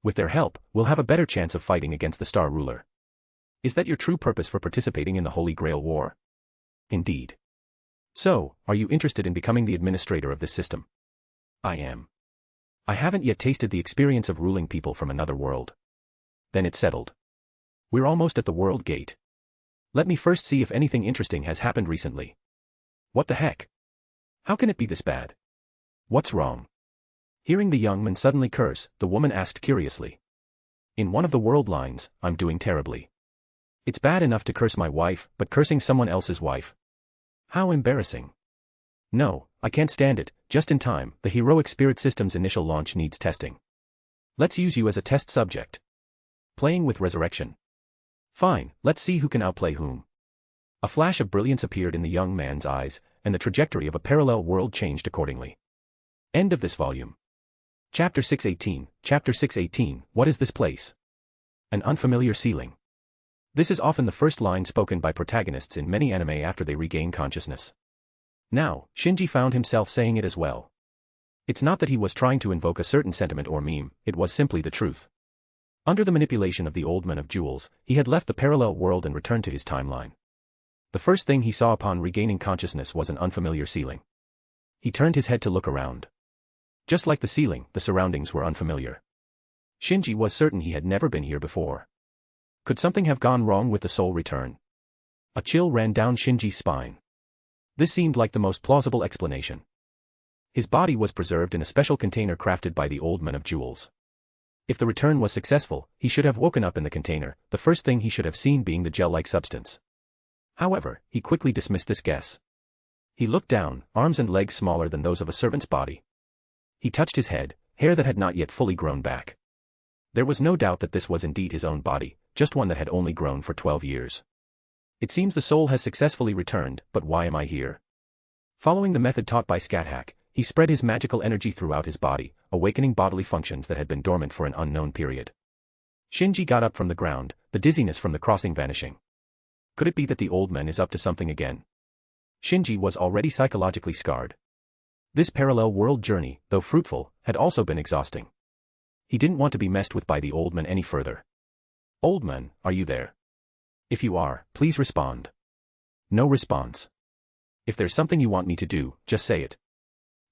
With their help, we'll have a better chance of fighting against the Star Ruler. Is that your true purpose for participating in the Holy Grail war? Indeed. So, are you interested in becoming the administrator of this system? I am. I haven't yet tasted the experience of ruling people from another world. Then it's settled. We're almost at the world gate. Let me first see if anything interesting has happened recently. What the heck? How can it be this bad? What's wrong? Hearing the young man suddenly curse, the woman asked curiously. In one of the world lines, I'm doing terribly. It's bad enough to curse my wife, but cursing someone else's wife. How embarrassing. No, I can't stand it, just in time, the heroic spirit system's initial launch needs testing. Let's use you as a test subject. Playing with resurrection. Fine, let's see who can outplay whom. A flash of brilliance appeared in the young man's eyes, and the trajectory of a parallel world changed accordingly. End of this volume. Chapter 618, what is this place? An unfamiliar ceiling. This is often the first line spoken by protagonists in many anime after they regain consciousness. Now, Shinji found himself saying it as well. It's not that he was trying to invoke a certain sentiment or meme, it was simply the truth. Under the manipulation of the old man of jewels, he had left the parallel world and returned to his timeline. The first thing he saw upon regaining consciousness was an unfamiliar ceiling. He turned his head to look around. Just like the ceiling, the surroundings were unfamiliar. Shinji was certain he had never been here before. Could something have gone wrong with the soul return? A chill ran down Shinji's spine. This seemed like the most plausible explanation. His body was preserved in a special container crafted by the old man of jewels. If the return was successful, he should have woken up in the container, the first thing he should have seen being the gel-like substance. However, he quickly dismissed this guess. He looked down, arms and legs smaller than those of a servant's body. He touched his head, hair that had not yet fully grown back. There was no doubt that this was indeed his own body, just one that had only grown for 12 years. It seems the soul has successfully returned, but why am I here? Following the method taught by Scathach, he spread his magical energy throughout his body, awakening bodily functions that had been dormant for an unknown period. Shinji got up from the ground, the dizziness from the crossing vanishing. Could it be that the old man is up to something again? Shinji was already psychologically scarred. This parallel world journey, though fruitful, had also been exhausting. He didn't want to be messed with by the old man any further. Old man, are you there? If you are, please respond. No response. If there's something you want me to do, just say it.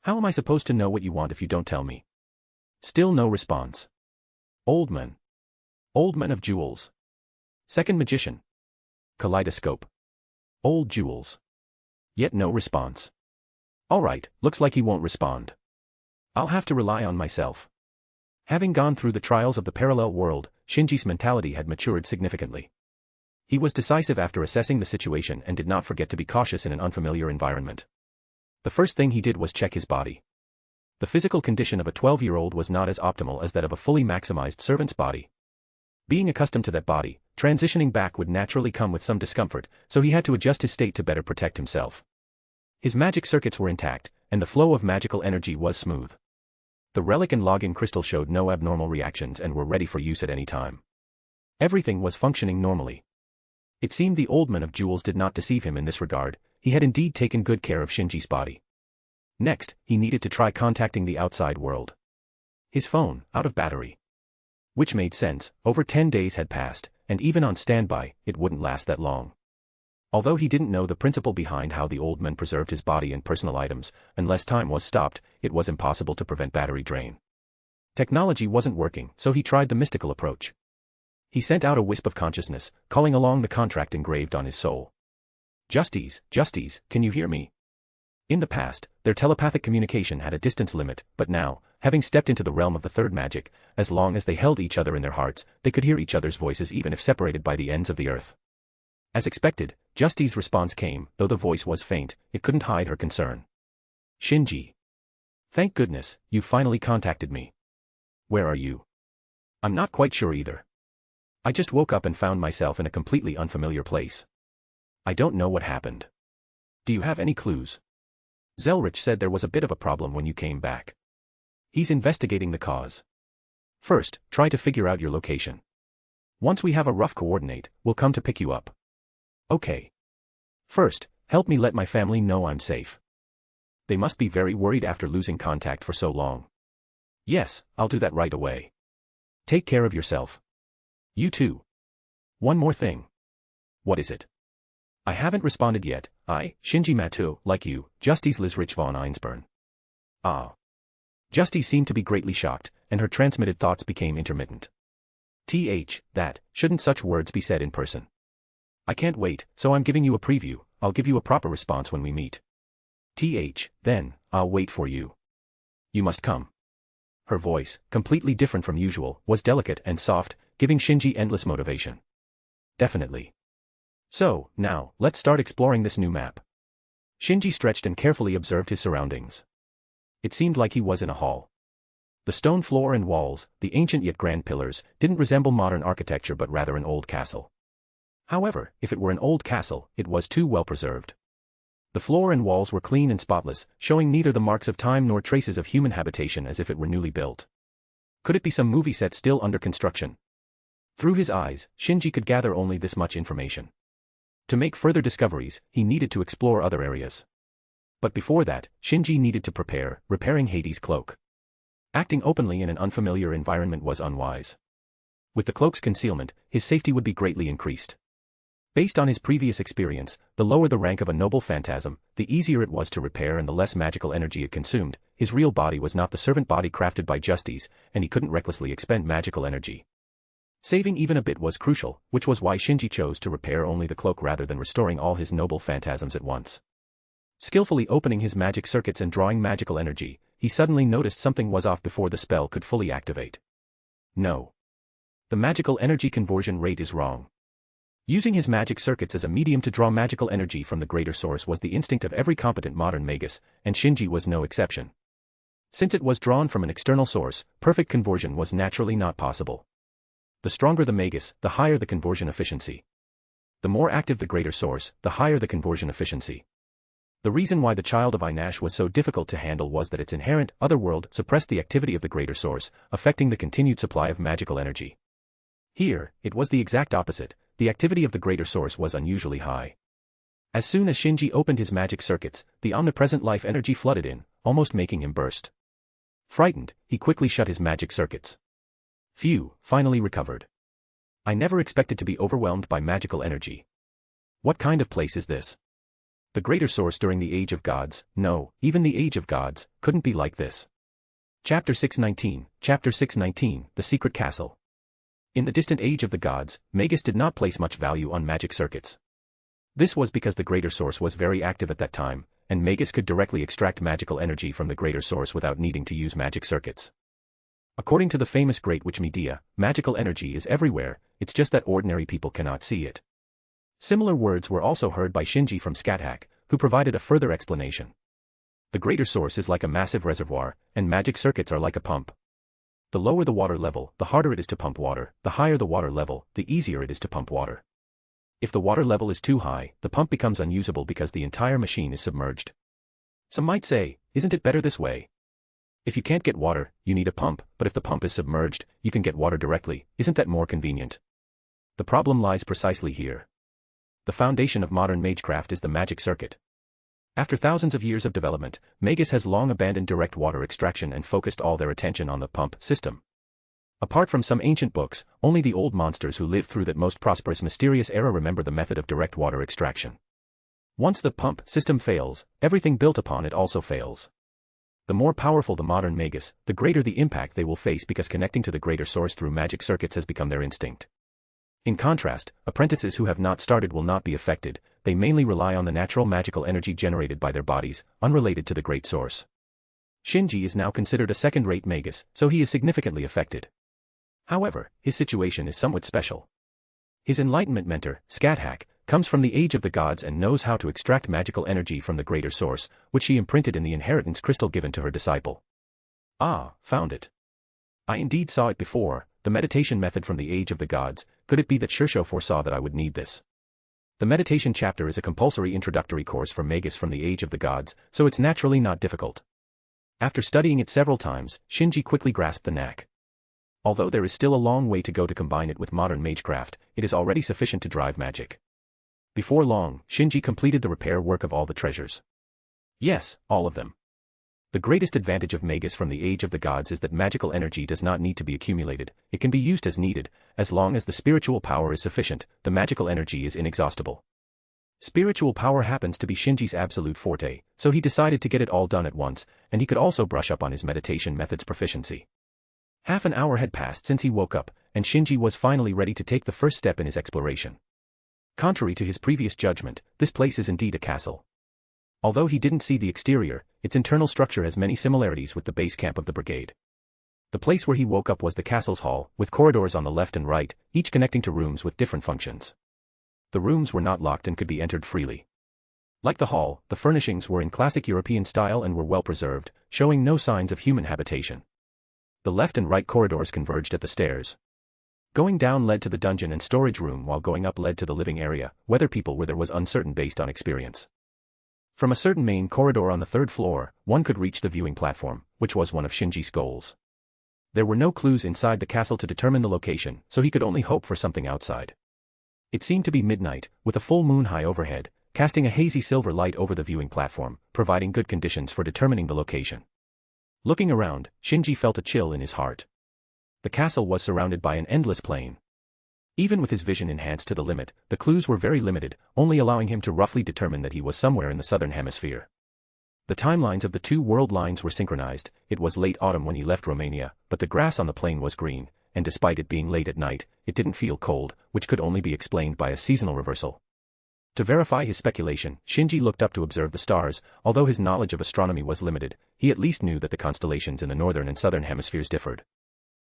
How am I supposed to know what you want if you don't tell me? Still no response. Old man. Old man of jewels. Second magician. Kaleidoscope. Old jewels. Yet no response. Alright, looks like he won't respond. I'll have to rely on myself. Having gone through the trials of the parallel world, Shinji's mentality had matured significantly. He was decisive after assessing the situation and did not forget to be cautious in an unfamiliar environment. The first thing he did was check his body. The physical condition of a 12-year-old was not as optimal as that of a fully maximized servant's body. Being accustomed to that body, transitioning back would naturally come with some discomfort, so he had to adjust his state to better protect himself. His magic circuits were intact, and the flow of magical energy was smooth. The relic and login crystal showed no abnormal reactions and were ready for use at any time. Everything was functioning normally. It seemed the old man of jewels did not deceive him in this regard, he had indeed taken good care of Shinji's body. Next, he needed to try contacting the outside world. His phone, out of battery. Which made sense, over 10 days had passed, and even on standby, it wouldn't last that long. Although he didn't know the principle behind how the old man preserved his body and personal items, unless time was stopped, it was impossible to prevent battery drain. Technology wasn't working, so he tried the mystical approach. He sent out a wisp of consciousness, calling along the contract engraved on his soul. Justies, can you hear me? In the past, their telepathic communication had a distance limit, but now, having stepped into the realm of the third magic, as long as they held each other in their hearts, they could hear each other's voices even if separated by the ends of the earth. As expected, Justie's response came, though the voice was faint, it couldn't hide her concern. Shinji. Thank goodness, you finally contacted me. Where are you? I'm not quite sure either. I just woke up and found myself in a completely unfamiliar place. I don't know what happened. Do you have any clues? Zelrich said there was a bit of a problem when you came back. He's investigating the cause. First, try to figure out your location. Once we have a rough coordinate, we'll come to pick you up. Okay. First, help me let my family know I'm safe. They must be very worried after losing contact for so long. Yes, I'll do that right away. Take care of yourself. You too. One more thing. What is it? I haven't responded yet. I, Shinji Matou, like you, Justies Lisrich von Einsburn. Ah. Justie seemed to be greatly shocked, and her transmitted thoughts became intermittent. That, shouldn't such words be said in person? I can't wait, so I'm giving you a preview, I'll give you a proper response when we meet. Then, I'll wait for you. You must come. Her voice, completely different from usual, was delicate and soft, giving Shinji endless motivation. Definitely. So, now, let's start exploring this new map. Shinji stretched and carefully observed his surroundings. It seemed like he was in a hall. The stone floor and walls, the ancient yet grand pillars, didn't resemble modern architecture but rather an old castle. However, if it were an old castle, it was too well preserved. The floor and walls were clean and spotless, showing neither the marks of time nor traces of human habitation as if it were newly built. Could it be some movie set still under construction? Through his eyes, Shinji could gather only this much information. To make further discoveries, he needed to explore other areas. But before that, Shinji needed to prepare, repairing Hades' cloak. Acting openly in an unfamiliar environment was unwise. With the cloak's concealment, his safety would be greatly increased. Based on his previous experience, the lower the rank of a noble phantasm, the easier it was to repair and the less magical energy it consumed. His real body was not the servant body crafted by Justies, and he couldn't recklessly expend magical energy. Saving even a bit was crucial, which was why Shinji chose to repair only the cloak rather than restoring all his noble phantasms at once. Skillfully opening his magic circuits and drawing magical energy, he suddenly noticed something was off before the spell could fully activate. No. The magical energy conversion rate is wrong. Using his magic circuits as a medium to draw magical energy from the greater source was the instinct of every competent modern magus, and Shinji was no exception. Since it was drawn from an external source, perfect conversion was naturally not possible. The stronger the magus, the higher the conversion efficiency. The more active the greater source, the higher the conversion efficiency. The reason why the child of Inash was so difficult to handle was that its inherent otherworld suppressed the activity of the greater source, affecting the continued supply of magical energy. Here, it was the exact opposite, the activity of the greater source was unusually high. As soon as Shinji opened his magic circuits, the omnipresent life energy flooded in, almost making him burst. Frightened, he quickly shut his magic circuits. Phew, finally recovered. I never expected to be overwhelmed by magical energy. What kind of place is this? The greater source during the Age of Gods, no, even the Age of Gods, couldn't be like this. Chapter 619, The Secret Castle. In the distant Age of the Gods, Magus did not place much value on magic circuits. This was because the greater source was very active at that time, and Magus could directly extract magical energy from the greater source without needing to use magic circuits. According to the famous Great Witch Medea, magical energy is everywhere, it's just that ordinary people cannot see it. Similar words were also heard by Shinji from Skathak, who provided a further explanation. The greater source is like a massive reservoir, and magic circuits are like a pump. The lower the water level, the harder it is to pump water, the higher the water level, the easier it is to pump water. If the water level is too high, the pump becomes unusable because the entire machine is submerged. Some might say, isn't it better this way? If you can't get water, you need a pump, but if the pump is submerged, you can get water directly. Isn't that more convenient? The problem lies precisely here. The foundation of modern magecraft is the magic circuit. After thousands of years of development, Magus has long abandoned direct water extraction and focused all their attention on the pump system. Apart from some ancient books, only the old monsters who lived through that most prosperous mysterious era remember the method of direct water extraction. Once the pump system fails, everything built upon it also fails. The more powerful the modern Magus, the greater the impact they will face because connecting to the greater source through magic circuits has become their instinct. In contrast, apprentices who have not started will not be affected, they mainly rely on the natural magical energy generated by their bodies, unrelated to the great source. Shinji is now considered a second-rate Magus, so he is significantly affected. However, his situation is somewhat special. His enlightenment mentor, Scathach, comes from the age of the gods and knows how to extract magical energy from the greater source, which she imprinted in the inheritance crystal given to her disciple. Ah, found it. I indeed saw it before, the meditation method from the age of the gods. Could it be that Shursho foresaw that I would need this? The meditation chapter is a compulsory introductory course for Magus from the age of the gods, so it's naturally not difficult. After studying it several times, Shinji quickly grasped the knack. Although there is still a long way to go to combine it with modern magecraft, it is already sufficient to drive magic. Before long, Shinji completed the repair work of all the treasures. Yes, all of them. The greatest advantage of Magus from the age of the gods is that magical energy does not need to be accumulated, it can be used as needed. As long as the spiritual power is sufficient, the magical energy is inexhaustible. Spiritual power happens to be Shinji's absolute forte, so he decided to get it all done at once, and he could also brush up on his meditation method's proficiency. Half an hour had passed since he woke up, and Shinji was finally ready to take the first step in his exploration. Contrary to his previous judgment, this place is indeed a castle. Although he didn't see the exterior, its internal structure has many similarities with the base camp of the brigade. The place where he woke up was the castle's hall, with corridors on the left and right, each connecting to rooms with different functions. The rooms were not locked and could be entered freely. Like the hall, the furnishings were in classic European style and were well preserved, showing no signs of human habitation. The left and right corridors converged at the stairs. Going down led to the dungeon and storage room while going up led to the living area. Whether people were there was uncertain based on experience. From a certain main corridor on the third floor, one could reach the viewing platform, which was one of Shinji's goals. There were no clues inside the castle to determine the location, so he could only hope for something outside. It seemed to be midnight, with a full moon high overhead, casting a hazy silver light over the viewing platform, providing good conditions for determining the location. Looking around, Shinji felt a chill in his heart. The castle was surrounded by an endless plain. Even with his vision enhanced to the limit, the clues were very limited, only allowing him to roughly determine that he was somewhere in the southern hemisphere. The timelines of the two world lines were synchronized. It was late autumn when he left Romania, but the grass on the plain was green, and despite it being late at night, it didn't feel cold, which could only be explained by a seasonal reversal. To verify his speculation, Shinji looked up to observe the stars. Although his knowledge of astronomy was limited, he at least knew that the constellations in the northern and southern hemispheres differed.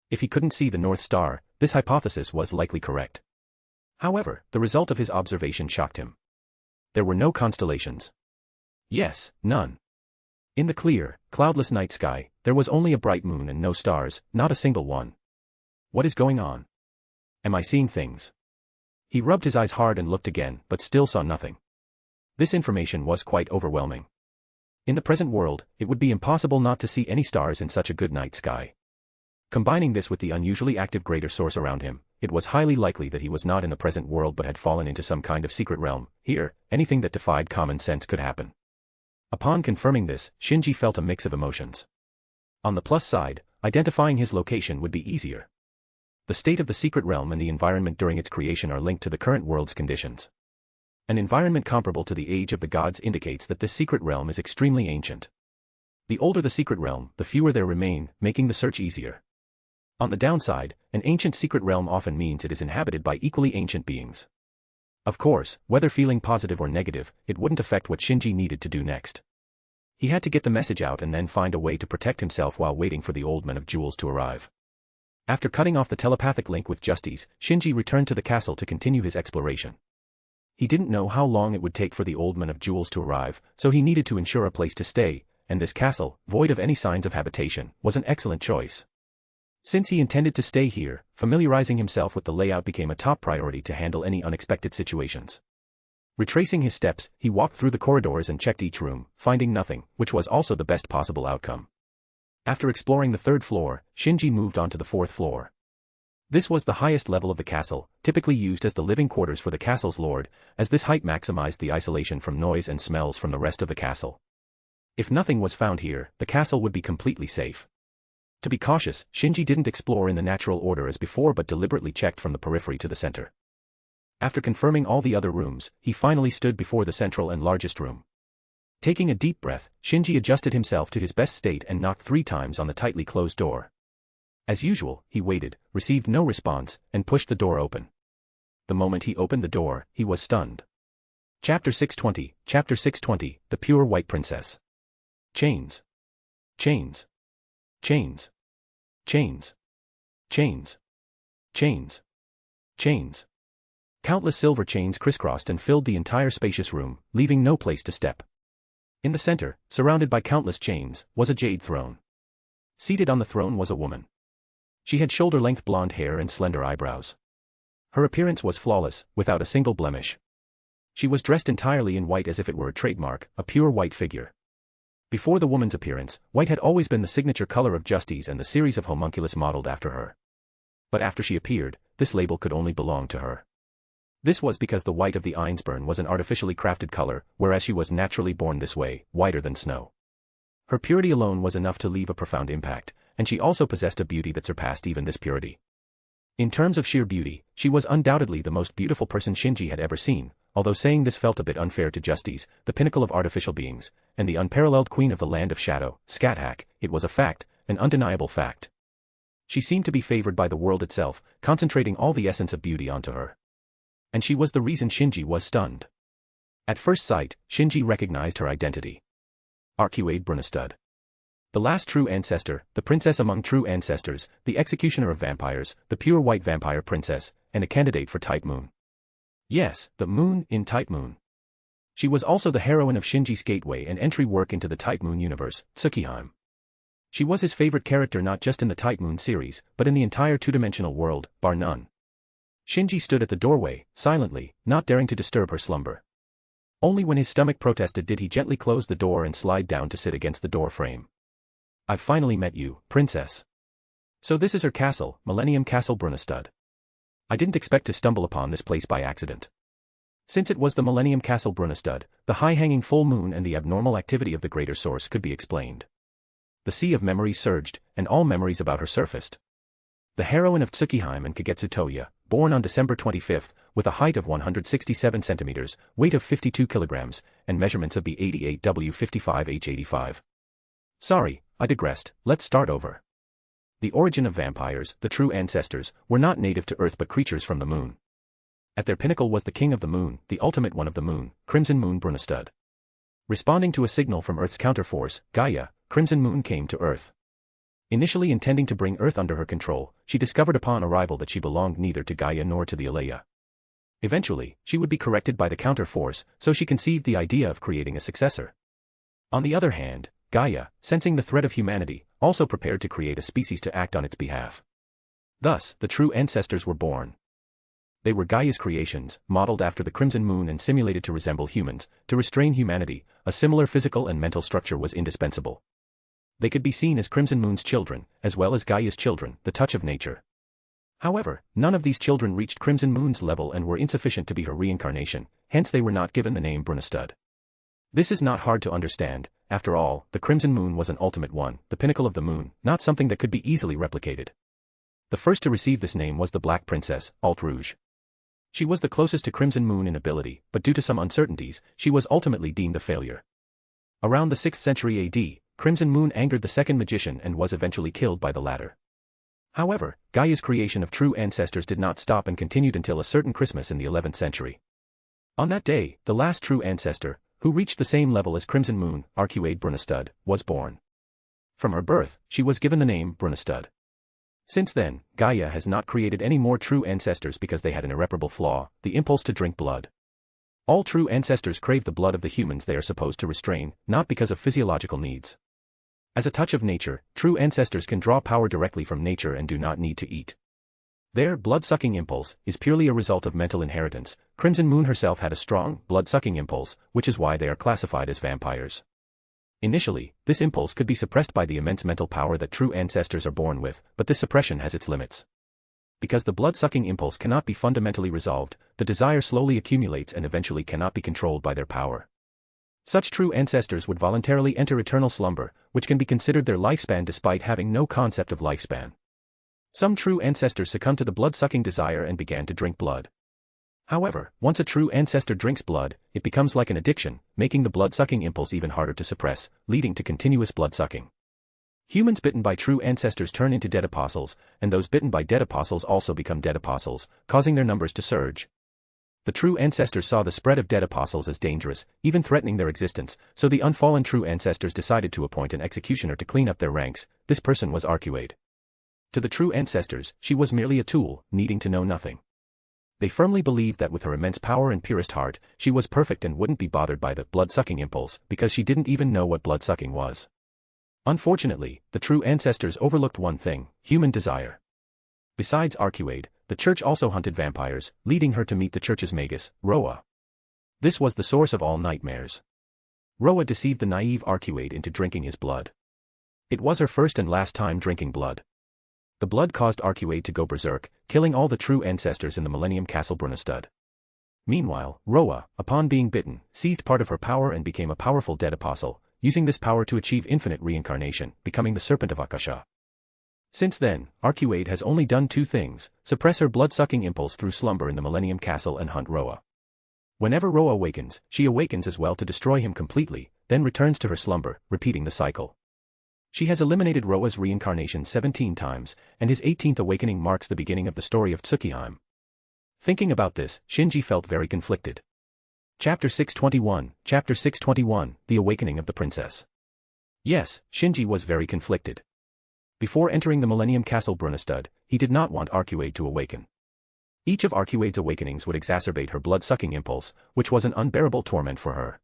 If he couldn't see the North Star, this hypothesis was likely correct. However, the result of his observation shocked him. There were no constellations. Yes, none. In the clear, cloudless night sky, there was only a bright moon and no stars, not a single one. What is going on? Am I seeing things? He rubbed his eyes hard and looked again, but still saw nothing. This information was quite overwhelming. In the present world, it would be impossible not to see any stars in such a good night sky. Combining this with the unusually active greater source around him, it was highly likely that he was not in the present world but had fallen into some kind of secret realm. Here, anything that defied common sense could happen. Upon confirming this, Shinji felt a mix of emotions. On the plus side, identifying his location would be easier. The state of the secret realm and the environment during its creation are linked to the current world's conditions. An environment comparable to the age of the gods indicates that this secret realm is extremely ancient. The older the secret realm, the fewer there remain, making the search easier. On the downside, an ancient secret realm often means it is inhabited by equally ancient beings. Of course, whether feeling positive or negative, it wouldn't affect what Shinji needed to do next. He had to get the message out and then find a way to protect himself while waiting for the old men of jewels to arrive. After cutting off the telepathic link with Justice, Shinji returned to the castle to continue his exploration. He didn't know how long it would take for the old men of jewels to arrive, so he needed to ensure a place to stay, and this castle, void of any signs of habitation, was an excellent choice. Since he intended to stay here, familiarizing himself with the layout became a top priority to handle any unexpected situations. Retracing his steps, he walked through the corridors and checked each room, finding nothing, which was also the best possible outcome. After exploring the third floor, Shinji moved on to the fourth floor. This was the highest level of the castle, typically used as the living quarters for the castle's lord, as this height maximized the isolation from noise and smells from the rest of the castle. If nothing was found here, the castle would be completely safe. To be cautious, Shinji didn't explore in the natural order as before but deliberately checked from the periphery to the center. After confirming all the other rooms, he finally stood before the central and largest room. Taking a deep breath, Shinji adjusted himself to his best state and knocked 3 times on the tightly closed door. As usual, he waited, received no response, and pushed the door open. The moment he opened the door, he was stunned. Chapter 620, The Pure White Princess. Chains. Chains. Chains. Chains. Chains. Chains. Chains. Countless silver chains crisscrossed and filled the entire spacious room, leaving no place to step. In the center, surrounded by countless chains, was a jade throne. Seated on the throne was a woman. She had shoulder-length blonde hair and slender eyebrows. Her appearance was flawless, without a single blemish. She was dressed entirely in white as if it were a trademark, a pure white figure. Before the woman's appearance, white had always been the signature color of Justice and the series of homunculus modeled after her. But after she appeared, this label could only belong to her. This was because the white of the Einsburn was an artificially crafted color, whereas she was naturally born this way, whiter than snow. Her purity alone was enough to leave a profound impact, and she also possessed a beauty that surpassed even this purity. In terms of sheer beauty, she was undoubtedly the most beautiful person Shinji had ever seen, although saying this felt a bit unfair to Justice, the pinnacle of artificial beings, and the unparalleled queen of the land of shadow, Scathach. It was a fact, an undeniable fact. She seemed to be favored by the world itself, concentrating all the essence of beauty onto her. And she was the reason Shinji was stunned. At first sight, Shinji recognized her identity. Arcuate Brunastud. The last true ancestor, the princess among true ancestors, the executioner of vampires, the pure white vampire princess, and a candidate for Type Moon. Yes, the moon in Type Moon. She was also the heroine of Shinji's gateway and entry work into the Type Moon universe, Tsukihime. She was his favorite character not just in the Type Moon series, but in the entire two-dimensional world, bar none. Shinji stood at the doorway, silently, not daring to disturb her slumber. Only when his stomach protested did he gently close the door and slide down to sit against the door frame. I've finally met you, princess. So this is her castle, Millennium Castle Brunastud. I didn't expect to stumble upon this place by accident. Since it was the Millennium Castle Brunastud, the high-hanging full moon and the abnormal activity of the greater source could be explained. The sea of memories surged, and all memories about her surfaced. The heroine of Tsukihime and Kagetsu Toya, born on December 25th, with a height of 167 centimeters, weight of 52 kilograms, and measurements of B88W55H85. Sorry, I digressed, let's start over. The origin of vampires, the true ancestors, were not native to Earth but creatures from the moon. At their pinnacle was the king of the moon, the ultimate one of the moon, Crimson Moon Brunastud. Responding to a signal from Earth's counterforce, Gaia, Crimson Moon came to Earth. Initially intending to bring Earth under her control, she discovered upon arrival that she belonged neither to Gaia nor to the Alea. Eventually, she would be corrected by the counterforce, so she conceived the idea of creating a successor. On the other hand, Gaia, sensing the threat of humanity, also prepared to create a species to act on its behalf. Thus, the true ancestors were born. They were Gaia's creations, modeled after the Crimson Moon and simulated to resemble humans. To restrain humanity, a similar physical and mental structure was indispensable. They could be seen as Crimson Moon's children, as well as Gaia's children, the touch of nature. However, none of these children reached Crimson Moon's level and were insufficient to be her reincarnation, hence they were not given the name Brunastud. This is not hard to understand. After all, the Crimson Moon was an ultimate one, the pinnacle of the moon, not something that could be easily replicated. The first to receive this name was the Black Princess, Alt Rouge. She was the closest to Crimson Moon in ability, but due to some uncertainties, she was ultimately deemed a failure. Around the 6th century AD, Crimson Moon angered the second magician and was eventually killed by the latter. However, Gaia's creation of true ancestors did not stop and continued until a certain Christmas in the 11th century. On that day, the last true ancestor, who reached the same level as Crimson Moon, Arcuate Brunastud, was born. From her birth, she was given the name Brunastud. Since then, Gaia has not created any more true ancestors because they had an irreparable flaw, the impulse to drink blood. All true ancestors crave the blood of the humans they are supposed to restrain, not because of physiological needs. As a touch of nature, true ancestors can draw power directly from nature and do not need to eat. Their blood-sucking impulse is purely a result of mental inheritance. Crimson Moon herself had a strong, blood-sucking impulse, which is why they are classified as vampires. Initially, this impulse could be suppressed by the immense mental power that true ancestors are born with, but this suppression has its limits. Because the blood-sucking impulse cannot be fundamentally resolved, the desire slowly accumulates and eventually cannot be controlled by their power. Such true ancestors would voluntarily enter eternal slumber, which can be considered their lifespan despite having no concept of lifespan. Some true ancestors succumbed to the blood-sucking desire and began to drink blood. However, once a true ancestor drinks blood, it becomes like an addiction, making the blood-sucking impulse even harder to suppress, leading to continuous blood-sucking. Humans bitten by true ancestors turn into dead apostles, and those bitten by dead apostles also become dead apostles, causing their numbers to surge. The true ancestors saw the spread of dead apostles as dangerous, even threatening their existence, so the unfallen true ancestors decided to appoint an executioner to clean up their ranks. This person was Arcuade. To the true ancestors, she was merely a tool, needing to know nothing. They firmly believed that with her immense power and purest heart, she was perfect and wouldn't be bothered by the blood-sucking impulse, because she didn't even know what blood-sucking was. Unfortunately, the true ancestors overlooked one thing: human desire. Besides Arcuade, the church also hunted vampires, leading her to meet the church's magus, Roa. This was the source of all nightmares. Roa deceived the naive Arcuade into drinking his blood. It was her first and last time drinking blood. The blood caused Arcuade to go berserk, killing all the true ancestors in the Millennium Castle Brunestad. Meanwhile, Roa, upon being bitten, seized part of her power and became a powerful dead apostle, using this power to achieve infinite reincarnation, becoming the Serpent of Akasha. Since then, Arcuade has only done two things: suppress her blood-sucking impulse through slumber in the Millennium Castle and hunt Roa. Whenever Roa awakens, she awakens as well to destroy him completely, then returns to her slumber, repeating the cycle. She has eliminated Roa's reincarnation 17 times, and his 18th awakening marks the beginning of the story of Tsukihime. Thinking about this, Shinji felt very conflicted. Chapter 621, Chapter 621, The Awakening of the Princess. Yes, Shinji was very conflicted. Before entering the Millennium Castle Brunestad, he did not want Arcuade to awaken. Each of Arcuade's awakenings would exacerbate her blood-sucking impulse, which was an unbearable torment for her.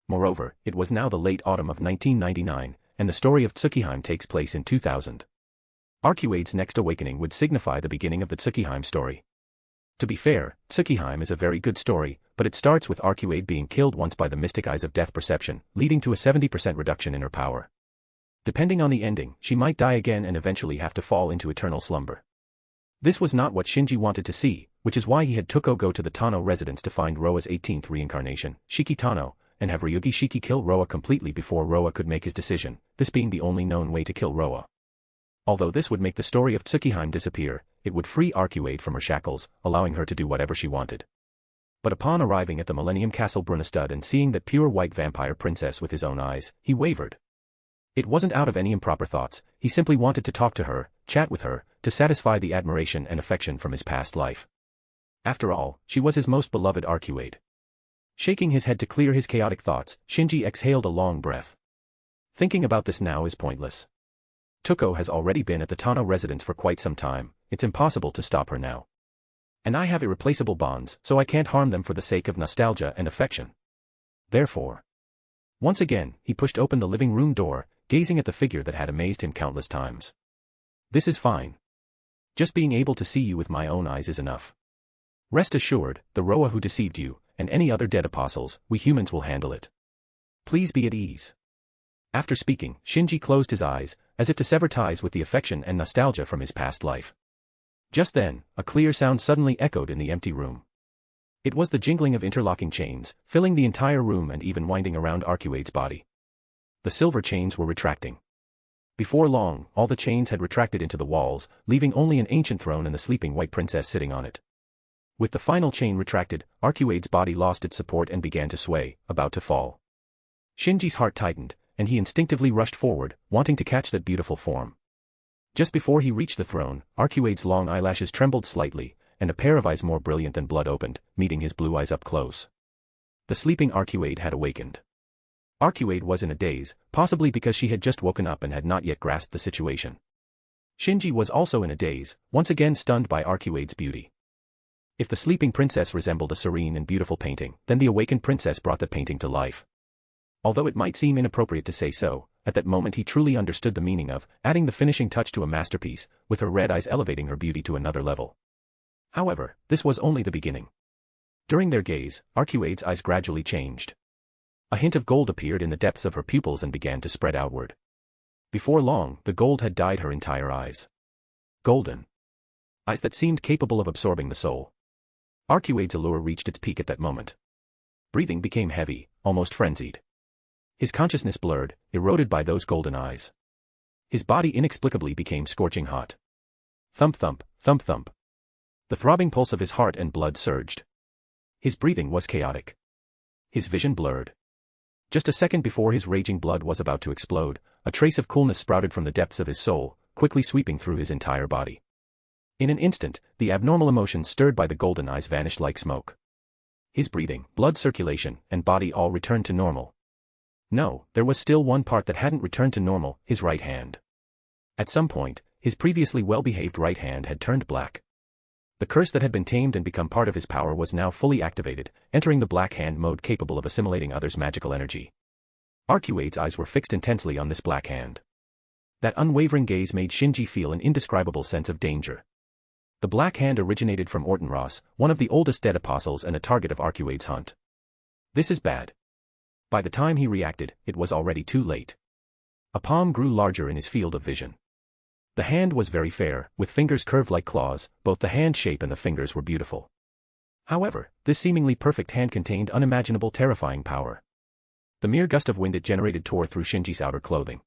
Moreover, it was now the late autumn of 1999, and the story of Tsukihime takes place in 2000. Arcuade's next awakening would signify the beginning of the Tsukihime story. To be fair, Tsukihime is a very good story, but it starts with Arcuade being killed once by the mystic eyes of death perception, leading to a 70% reduction in her power. Depending on the ending, she might die again and eventually have to fall into eternal slumber. This was not what Shinji wanted to see, which is why he had Tuko go to the Tano residence to find Roa's 18th reincarnation, Shiki Tano, and have Ryugi Shiki kill Roa completely before Roa could make his decision, this being the only known way to kill Roa. Although this would make the story of Tsukihime disappear, it would free Arcuade from her shackles, allowing her to do whatever she wanted. But upon arriving at the Millennium Castle Brunestad and seeing that pure white vampire princess with his own eyes, he wavered. It wasn't out of any improper thoughts, he simply wanted to talk to her, chat with her, to satisfy the admiration and affection from his past life. After all, she was his most beloved Arcuade. Shaking his head to clear his chaotic thoughts, Shinji exhaled a long breath. Thinking about this now is pointless. Tuko has already been at the Tano residence for quite some time, it's impossible to stop her now. And I have irreplaceable bonds, so I can't harm them for the sake of nostalgia and affection. Therefore, once again, he pushed open the living room door, gazing at the figure that had amazed him countless times. This is fine. Just being able to see you with my own eyes is enough. Rest assured, the Roa who deceived you, and any other dead apostles, we humans will handle it. Please be at ease. After speaking, Shinji closed his eyes, as if to sever ties with the affection and nostalgia from his past life. Just then, a clear sound suddenly echoed in the empty room. It was the jingling of interlocking chains, filling the entire room and even winding around Arcuade's body. The silver chains were retracting. Before long, all the chains had retracted into the walls, leaving only an ancient throne and the sleeping white princess sitting on it. With the final chain retracted, Arcuade's body lost its support and began to sway, about to fall. Shinji's heart tightened, and he instinctively rushed forward, wanting to catch that beautiful form. Just before he reached the throne, Arcuade's long eyelashes trembled slightly, and a pair of eyes more brilliant than blood opened, meeting his blue eyes up close. The sleeping Arcuade had awakened. Arcuade was in a daze, possibly because she had just woken up and had not yet grasped the situation. Shinji was also in a daze, once again stunned by Arcuade's beauty. If the sleeping princess resembled a serene and beautiful painting, then the awakened princess brought the painting to life. Although it might seem inappropriate to say so, at that moment he truly understood the meaning of adding the finishing touch to a masterpiece, with her red eyes elevating her beauty to another level. However, this was only the beginning. During their gaze, Arcuade's eyes gradually changed. A hint of gold appeared in the depths of her pupils and began to spread outward. Before long, the gold had dyed her entire eyes. Golden. Eyes that seemed capable of absorbing the soul. Arcuade's allure reached its peak at that moment. Breathing became heavy, almost frenzied. His consciousness blurred, eroded by those golden eyes. His body inexplicably became scorching hot. Thump thump, thump thump. The throbbing pulse of his heart and blood surged. His breathing was chaotic. His vision blurred. Just a second before his raging blood was about to explode, a trace of coolness sprouted from the depths of his soul, quickly sweeping through his entire body. In an instant, the abnormal emotions stirred by the golden eyes vanished like smoke. His breathing, blood circulation, and body all returned to normal. No, there was still one part that hadn't returned to normal, his right hand. At some point, his previously well-behaved right hand had turned black. The curse that had been tamed and become part of his power was now fully activated, entering the black hand mode capable of assimilating others' magical energy. Arcuade's eyes were fixed intensely on this black hand. That unwavering gaze made Shinji feel an indescribable sense of danger. The black hand originated from Ortenross, one of the oldest dead apostles and a target of Arcuade's hunt. This is bad. By the time he reacted, it was already too late. A palm grew larger in his field of vision. The hand was very fair, with fingers curved like claws, both the hand shape and the fingers were beautiful. However, this seemingly perfect hand contained unimaginable terrifying power. The mere gust of wind it generated tore through Shinji's outer clothing.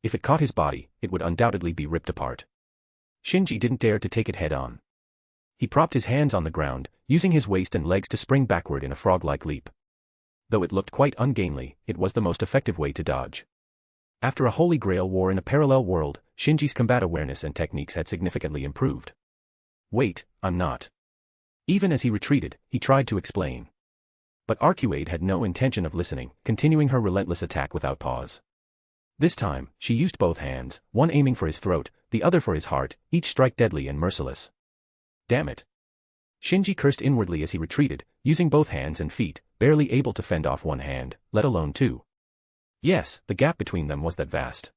If it caught his body, it would undoubtedly be ripped apart. Shinji didn't dare to take it head-on. He propped his hands on the ground, using his waist and legs to spring backward in a frog-like leap. Though it looked quite ungainly, it was the most effective way to dodge. After a Holy Grail war in a parallel world, Shinji's combat awareness and techniques had significantly improved. Wait, I'm not. Even as he retreated, he tried to explain. But Arcuade had no intention of listening, continuing her relentless attack without pause. This time, she used both hands, one aiming for his throat, the other for his heart, each strike deadly and merciless. Damn it. Shinji cursed inwardly as he retreated, using both hands and feet, barely able to fend off one hand, let alone two. Yes, the gap between them was that vast.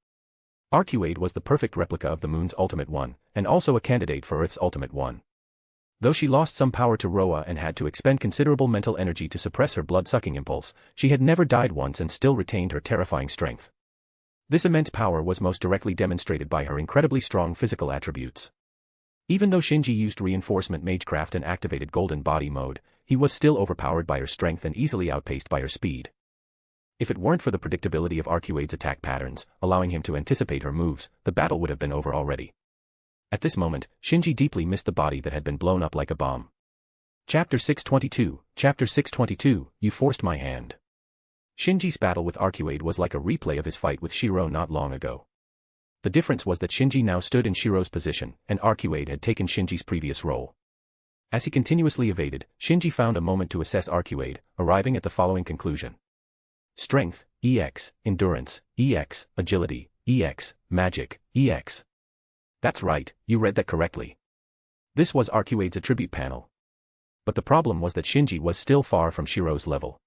Arcuade was the perfect replica of the Moon's Ultimate One, and also a candidate for Earth's Ultimate One. Though she lost some power to Roa and had to expend considerable mental energy to suppress her blood-sucking impulse, she had never died once and still retained her terrifying strength. This immense power was most directly demonstrated by her incredibly strong physical attributes. Even though Shinji used reinforcement magecraft and activated golden body mode, he was still overpowered by her strength and easily outpaced by her speed. If it weren't for the predictability of Arcuade's attack patterns, allowing him to anticipate her moves, the battle would have been over already. At this moment, Shinji deeply missed the body that had been blown up like a bomb. Chapter 622, Chapter 622, You Forced My Hand. Shinji's battle with Arcuade was like a replay of his fight with Shiro not long ago. The difference was that Shinji now stood in Shiro's position, and Arcuade had taken Shinji's previous role. As he continuously evaded, Shinji found a moment to assess Arcuade, arriving at the following conclusion. Strength, EX, Endurance, EX, Agility, EX, Magic, EX. That's right, you read that correctly. This was Arcuade's attribute panel. But the problem was that Shinji was still far from Shiro's level.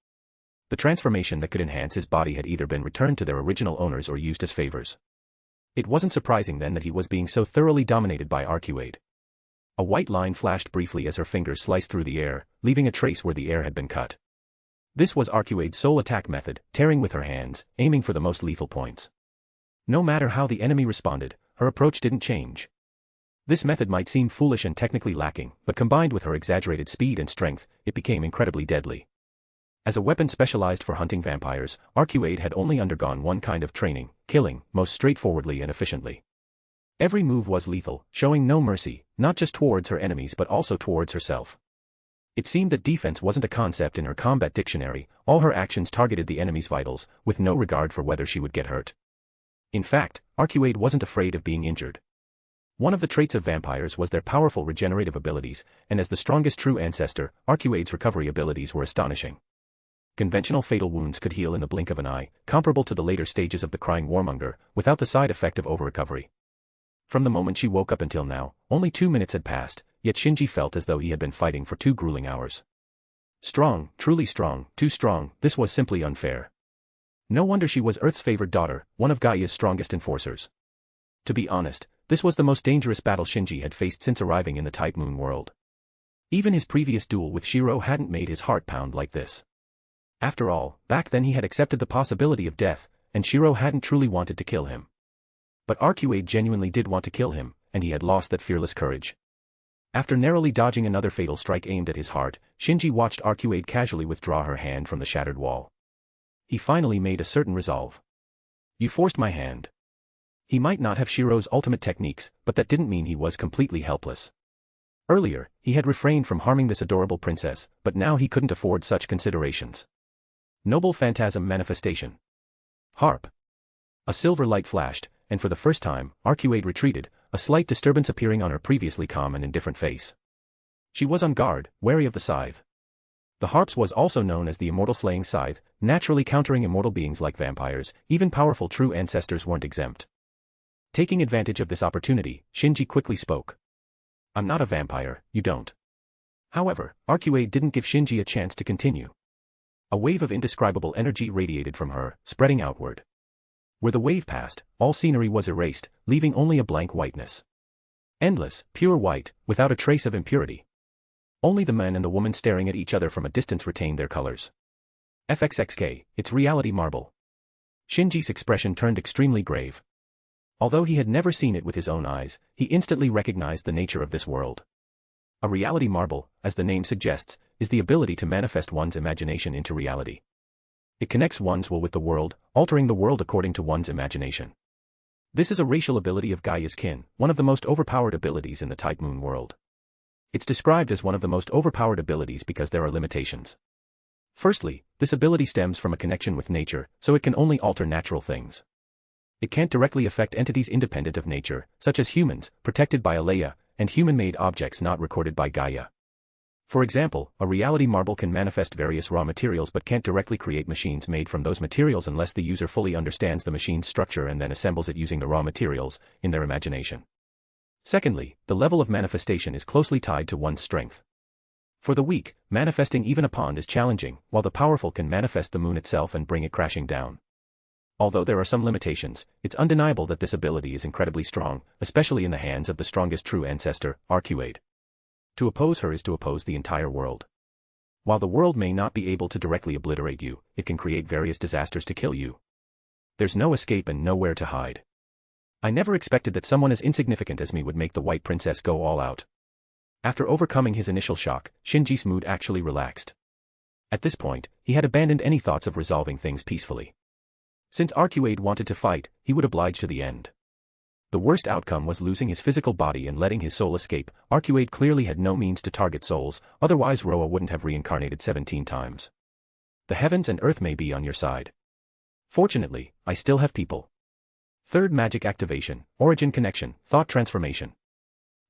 The transformation that could enhance his body had either been returned to their original owners or used as favors. It wasn't surprising then that he was being so thoroughly dominated by Arcuade. A white line flashed briefly as her fingers sliced through the air, leaving a trace where the air had been cut. This was Arcuade's sole attack method, tearing with her hands, aiming for the most lethal points. No matter how the enemy responded, her approach didn't change. This method might seem foolish and technically lacking, but combined with her exaggerated speed and strength, it became incredibly deadly. As a weapon specialized for hunting vampires, Arcuade had only undergone one kind of training, killing, most straightforwardly and efficiently. Every move was lethal, showing no mercy, not just towards her enemies but also towards herself. It seemed that defense wasn't a concept in her combat dictionary, all her actions targeted the enemy's vitals, with no regard for whether she would get hurt. In fact, Arcuade wasn't afraid of being injured. One of the traits of vampires was their powerful regenerative abilities, and as the strongest true ancestor, Arcuade's recovery abilities were astonishing. Conventional fatal wounds could heal in the blink of an eye, comparable to the later stages of the crying warmonger, without the side effect of over-recovery. From the moment she woke up until now, only 2 minutes had passed, yet Shinji felt as though he had been fighting for 2 grueling hours. Strong, truly strong, too strong, this was simply unfair. No wonder she was Earth's favored daughter, one of Gaia's strongest enforcers. To be honest, this was the most dangerous battle Shinji had faced since arriving in the Type Moon world. Even his previous duel with Shiro hadn't made his heart pound like this. After all, back then he had accepted the possibility of death, and Shiro hadn't truly wanted to kill him. But Arcuade genuinely did want to kill him, and he had lost that fearless courage. After narrowly dodging another fatal strike aimed at his heart, Shinji watched Arcuade casually withdraw her hand from the shattered wall. He finally made a certain resolve. "You forced my hand." He might not have Shiro's ultimate techniques, but that didn't mean he was completely helpless. Earlier, he had refrained from harming this adorable princess, but now he couldn't afford such considerations. Noble phantasm manifestation. Harp. A silver light flashed, and for the first time, Arcuade retreated, a slight disturbance appearing on her previously calm and indifferent face. She was on guard, wary of the scythe. The harps was also known as the immortal slaying scythe, naturally countering immortal beings like vampires. Even powerful true ancestors weren't exempt. Taking advantage of this opportunity, Shinji quickly spoke. "I'm not a vampire, you don't." However, Arcuade didn't give Shinji a chance to continue. A wave of indescribable energy radiated from her, spreading outward. Where the wave passed, all scenery was erased, leaving only a blank whiteness. Endless, pure white, without a trace of impurity. Only the man and the woman staring at each other from a distance retained their colors. FXXK, it's reality marble. Shinji's expression turned extremely grave. Although he had never seen it with his own eyes, he instantly recognized the nature of this world. A reality marble, as the name suggests, is the ability to manifest one's imagination into reality. It connects one's will with the world, altering the world according to one's imagination. This is a racial ability of Gaia's kin, one of the most overpowered abilities in the Type Moon world. It's described as one of the most overpowered abilities because there are limitations. Firstly, this ability stems from a connection with nature, so it can only alter natural things. It can't directly affect entities independent of nature, such as humans, protected by Alea, and human-made objects not recorded by Gaia. For example, a reality marble can manifest various raw materials but can't directly create machines made from those materials unless the user fully understands the machine's structure and then assembles it using the raw materials, in their imagination. Secondly, the level of manifestation is closely tied to one's strength. For the weak, manifesting even a pond is challenging, while the powerful can manifest the moon itself and bring it crashing down. Although there are some limitations, it's undeniable that this ability is incredibly strong, especially in the hands of the strongest true ancestor, Arcuade. To oppose her is to oppose the entire world. While the world may not be able to directly obliterate you, it can create various disasters to kill you. There's no escape and nowhere to hide. I never expected that someone as insignificant as me would make the White Princess go all out. After overcoming his initial shock, Shinji's mood actually relaxed. At this point, he had abandoned any thoughts of resolving things peacefully. Since Arcuade wanted to fight, he would oblige to the end. The worst outcome was losing his physical body and letting his soul escape. Arcuade clearly had no means to target souls, otherwise Roa wouldn't have reincarnated 17 times. The heavens and earth may be on your side. Fortunately, I still have people. Third magic activation, origin connection, thought transformation.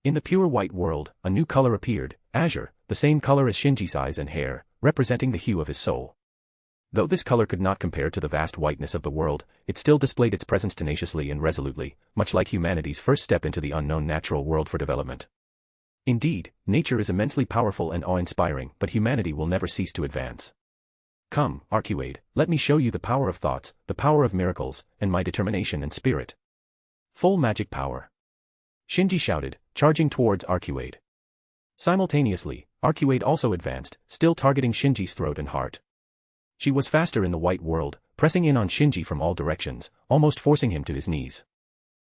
In the pure white world, a new color appeared, azure, the same color as Shinji's eyes and hair, representing the hue of his soul. Though this color could not compare to the vast whiteness of the world, it still displayed its presence tenaciously and resolutely, much like humanity's first step into the unknown natural world for development. Indeed, nature is immensely powerful and awe-inspiring, but humanity will never cease to advance. Come, Arcuade, let me show you the power of thoughts, the power of miracles, and my determination and spirit. Full magic power. Shinji shouted, charging towards Arcuade. Simultaneously, Arcuade also advanced, still targeting Shinji's throat and heart. She was faster in the white world, pressing in on Shinji from all directions, almost forcing him to his knees.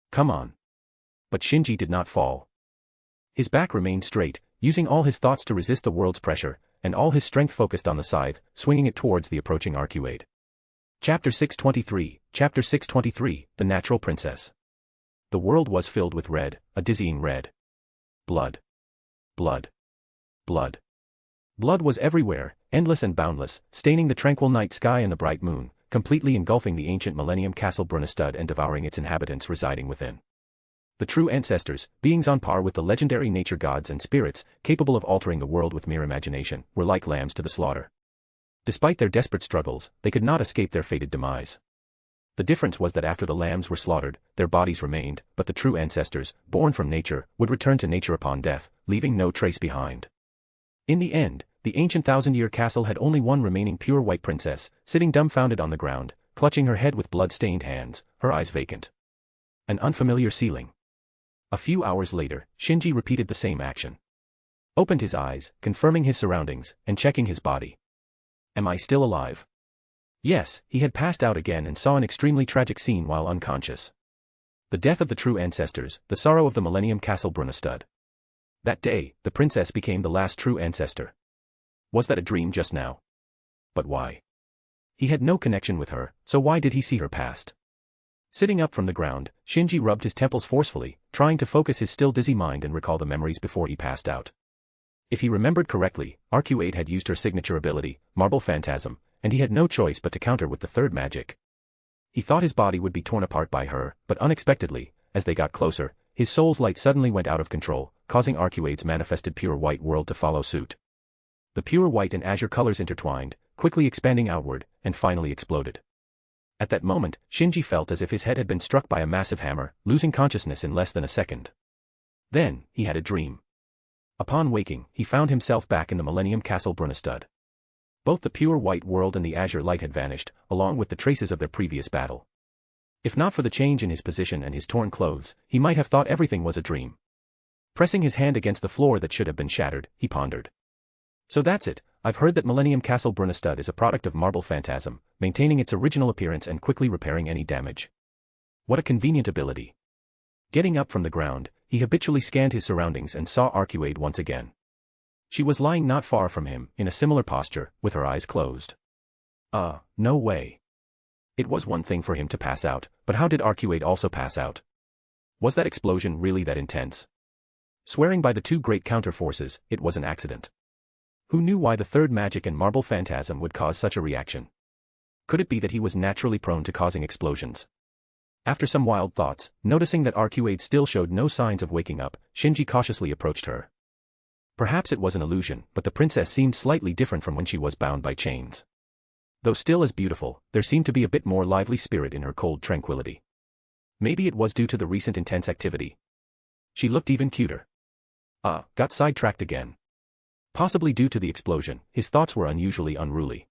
Come on. But Shinji did not fall. His back remained straight, using all his thoughts to resist the world's pressure, and all his strength focused on the scythe, swinging it towards the approaching Arcuade. Chapter 623, The Natural Princess. The world was filled with red, a dizzying red. Blood. Blood. Blood. Blood was everywhere, endless and boundless, staining the tranquil night sky and the bright moon, completely engulfing the ancient Millennium Castle Brunestad and devouring its inhabitants residing within. The true ancestors, beings on par with the legendary nature gods and spirits, capable of altering the world with mere imagination, were like lambs to the slaughter. Despite their desperate struggles, they could not escape their fated demise. The difference was that after the lambs were slaughtered, their bodies remained, but the true ancestors, born from nature, would return to nature upon death, leaving no trace behind. In the end, the ancient thousand-year castle had only one remaining pure white princess, sitting dumbfounded on the ground, clutching her head with blood-stained hands, her eyes vacant. An unfamiliar ceiling. A few hours later, Shinji repeated the same action. Opened his eyes, confirming his surroundings, and checking his body. Am I still alive? Yes, he had passed out again and saw an extremely tragic scene while unconscious. The death of the true ancestors, the sorrow of the Millennium Castle Brunnestad. That day, the princess became the last true ancestor. Was that a dream just now? But why? He had no connection with her, so why did he see her past? Sitting up from the ground, Shinji rubbed his temples forcefully, trying to focus his still dizzy mind and recall the memories before he passed out. If he remembered correctly, RQ-8 had used her signature ability, Marble Phantasm, and he had no choice but to counter with the third magic. He thought his body would be torn apart by her, but unexpectedly, as they got closer, his soul's light suddenly went out of control, causing RQ-8's manifested pure white world to follow suit. The pure white and azure colors intertwined, quickly expanding outward, and finally exploded. At that moment, Shinji felt as if his head had been struck by a massive hammer, losing consciousness in less than a second. Then, he had a dream. Upon waking, he found himself back in the Millennium Castle Brunnestad. Both the pure white world and the azure light had vanished, along with the traces of their previous battle. If not for the change in his position and his torn clothes, he might have thought everything was a dream. Pressing his hand against the floor that should have been shattered, he pondered. So that's it, I've heard that Millennium Castle Brunnestad is a product of Marble Phantasm, maintaining its original appearance and quickly repairing any damage. What a convenient ability. Getting up from the ground, he habitually scanned his surroundings and saw RQ-8 once again. She was lying not far from him, in a similar posture, with her eyes closed. No way. It was one thing for him to pass out, but how did RQ-8 also pass out? Was that explosion really that intense? Swearing by the two great counter-forces, it was an accident. Who knew why the third magic and Marble Phantasm would cause such a reaction? Could it be that he was naturally prone to causing explosions? After some wild thoughts, noticing that RQ-8 still showed no signs of waking up, Shinji cautiously approached her. Perhaps it was an illusion, but the princess seemed slightly different from when she was bound by chains. Though still as beautiful, there seemed to be a bit more lively spirit in her cold tranquility. Maybe it was due to the recent intense activity. She looked even cuter. Got sidetracked again. Possibly due to the explosion, his thoughts were unusually unruly.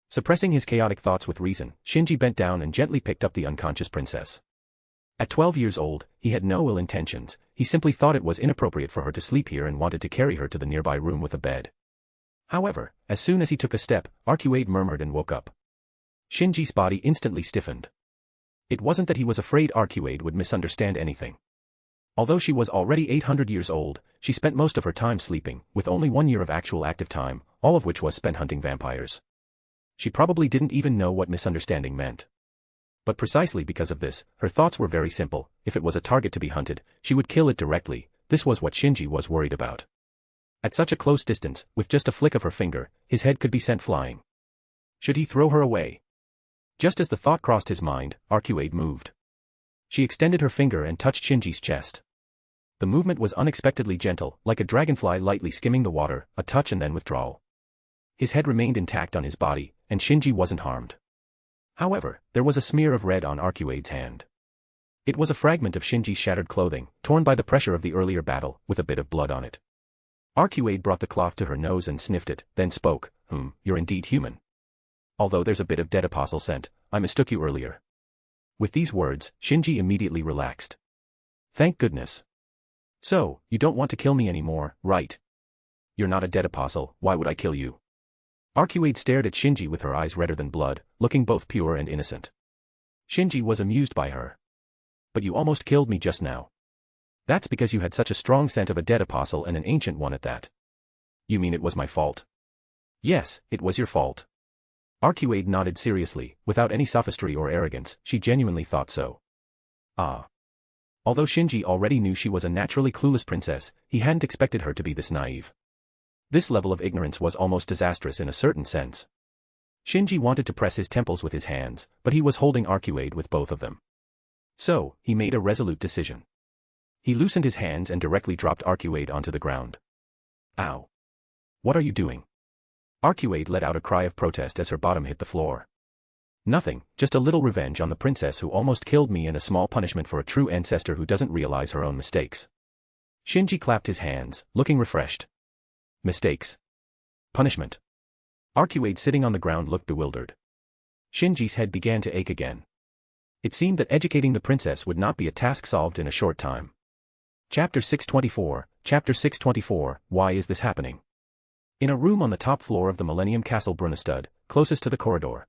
Suppressing his chaotic thoughts with reason, Shinji bent down and gently picked up the unconscious princess. At 12 years old, he had no ill intentions, he simply thought it was inappropriate for her to sleep here and wanted to carry her to the nearby room with a bed. However, as soon as he took a step, RQ-8 murmured and woke up. Shinji's body instantly stiffened. It wasn't that he was afraid RQ-8 would misunderstand anything. Although she was already 800 years old, she spent most of her time sleeping, with only 1 year of actual active time, all of which was spent hunting vampires. She probably didn't even know what misunderstanding meant. But precisely because of this, her thoughts were very simple. If it was a target to be hunted, she would kill it directly. This was what Shinji was worried about. At such a close distance, with just a flick of her finger, his head could be sent flying. Should he throw her away? Just as the thought crossed his mind, RQ-8 moved. She extended her finger and touched Shinji's chest. The movement was unexpectedly gentle, like a dragonfly lightly skimming the water, a touch and then withdrawal. His head remained intact on his body, and Shinji wasn't harmed. However, there was a smear of red on RQ-8's hand. It was a fragment of Shinji's shattered clothing, torn by the pressure of the earlier battle, with a bit of blood on it. RQ-8 brought the cloth to her nose and sniffed it, then spoke, You're indeed human. Although there's a bit of dead apostle scent, I mistook you earlier. With these words, Shinji immediately relaxed. Thank goodness. So, you don't want to kill me anymore, right? You're not a dead apostle, why would I kill you? RQ-8 stared at Shinji with her eyes redder than blood, looking both pure and innocent. Shinji was amused by her. But you almost killed me just now. That's because you had such a strong scent of a dead apostle and an ancient one at that. You mean it was my fault? Yes, it was your fault. RQ-8 nodded seriously, without any sophistry or arrogance, she genuinely thought so. Although Shinji already knew she was a naturally clueless princess, he hadn't expected her to be this naive. This level of ignorance was almost disastrous in a certain sense. Shinji wanted to press his temples with his hands, but he was holding RQ-8 with both of them. So, he made a resolute decision. He loosened his hands and directly dropped RQ-8 onto the ground. Ow. What are you doing? RQ-8 let out a cry of protest as her bottom hit the floor. Nothing, just a little revenge on the princess who almost killed me and a small punishment for a true ancestor who doesn't realize her own mistakes. Shinji clapped his hands, looking refreshed. Mistakes. Punishment. RQ-8 sitting on the ground looked bewildered. Shinji's head began to ache again. It seemed that educating the princess would not be a task solved in a short time. Chapter 624, Why is this happening? In a room on the top floor of the Millennium Castle Brunnestad, closest to the corridor.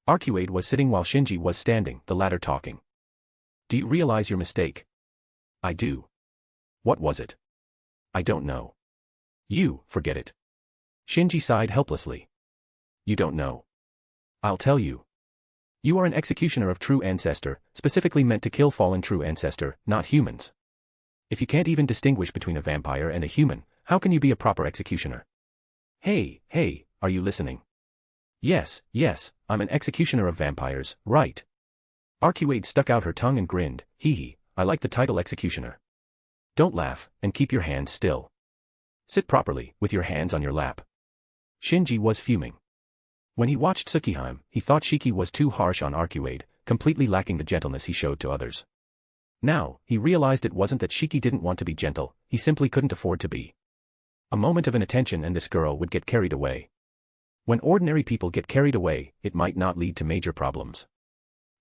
Arcuade was sitting while Shinji was standing, the latter talking. Do you realize your mistake? I do. What was it? I don't know. You, forget it. Shinji sighed helplessly. You don't know. I'll tell you. You are an executioner of true ancestor, specifically meant to kill fallen true ancestor, not humans. If you can't even distinguish between a vampire and a human, how can you be a proper executioner? Hey, are you listening? Yes, I'm an executioner of vampires, right? Arcuade stuck out her tongue and grinned, hee, I like the title executioner. Don't laugh, and keep your hands still. Sit properly, with your hands on your lap. Shinji was fuming. When he watched Tsukihime, he thought Shiki was too harsh on Arcuade, completely lacking the gentleness he showed to others. Now, he realized it wasn't that Shiki didn't want to be gentle, he simply couldn't afford to be. A moment of inattention and this girl would get carried away. When ordinary people get carried away, it might not lead to major problems.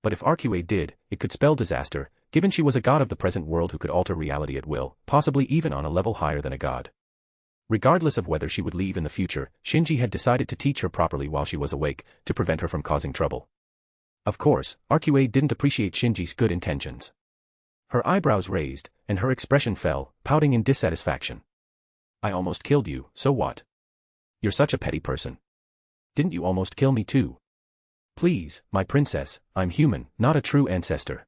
But if Arcuade did, it could spell disaster, given she was a god of the present world who could alter reality at will, possibly even on a level higher than a god. Regardless of whether she would leave in the future, Shinji had decided to teach her properly while she was awake, to prevent her from causing trouble. Of course, Arcuade didn't appreciate Shinji's good intentions. Her eyebrows raised, and her expression fell, pouting in dissatisfaction. I almost killed you, so what? You're such a petty person. Didn't you almost kill me too? Please, my princess, I'm human, not a true ancestor.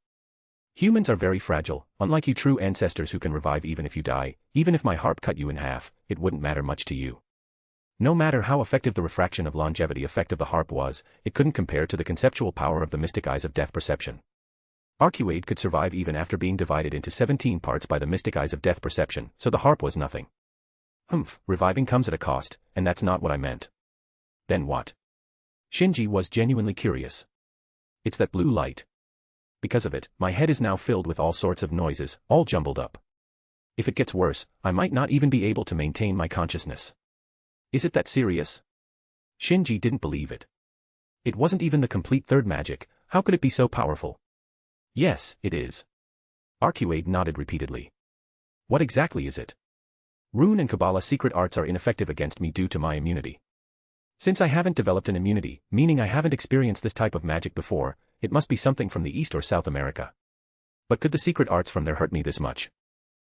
Humans are very fragile, unlike you true ancestors who can revive even if you die, even if my harp cut you in half, it wouldn't matter much to you. No matter how effective the refraction of longevity effect of the harp was, it couldn't compare to the conceptual power of the mystic eyes of death perception. Arcuade could survive even after being divided into 17 parts by the mystic eyes of death perception, so the harp was nothing. Reviving comes at a cost, and that's not what I meant. Then what? Shinji was genuinely curious. It's that blue light. Because of it, my head is now filled with all sorts of noises, all jumbled up. If it gets worse, I might not even be able to maintain my consciousness. Is it that serious? Shinji didn't believe it. It wasn't even the complete third magic, how could it be so powerful? Yes, it is. Arcuade nodded repeatedly. What exactly is it? Rune and Kabbalah secret arts are ineffective against me due to my immunity. Since I haven't developed an immunity, meaning I haven't experienced this type of magic before, it must be something from the East or South America. But could the secret arts from there hurt me this much?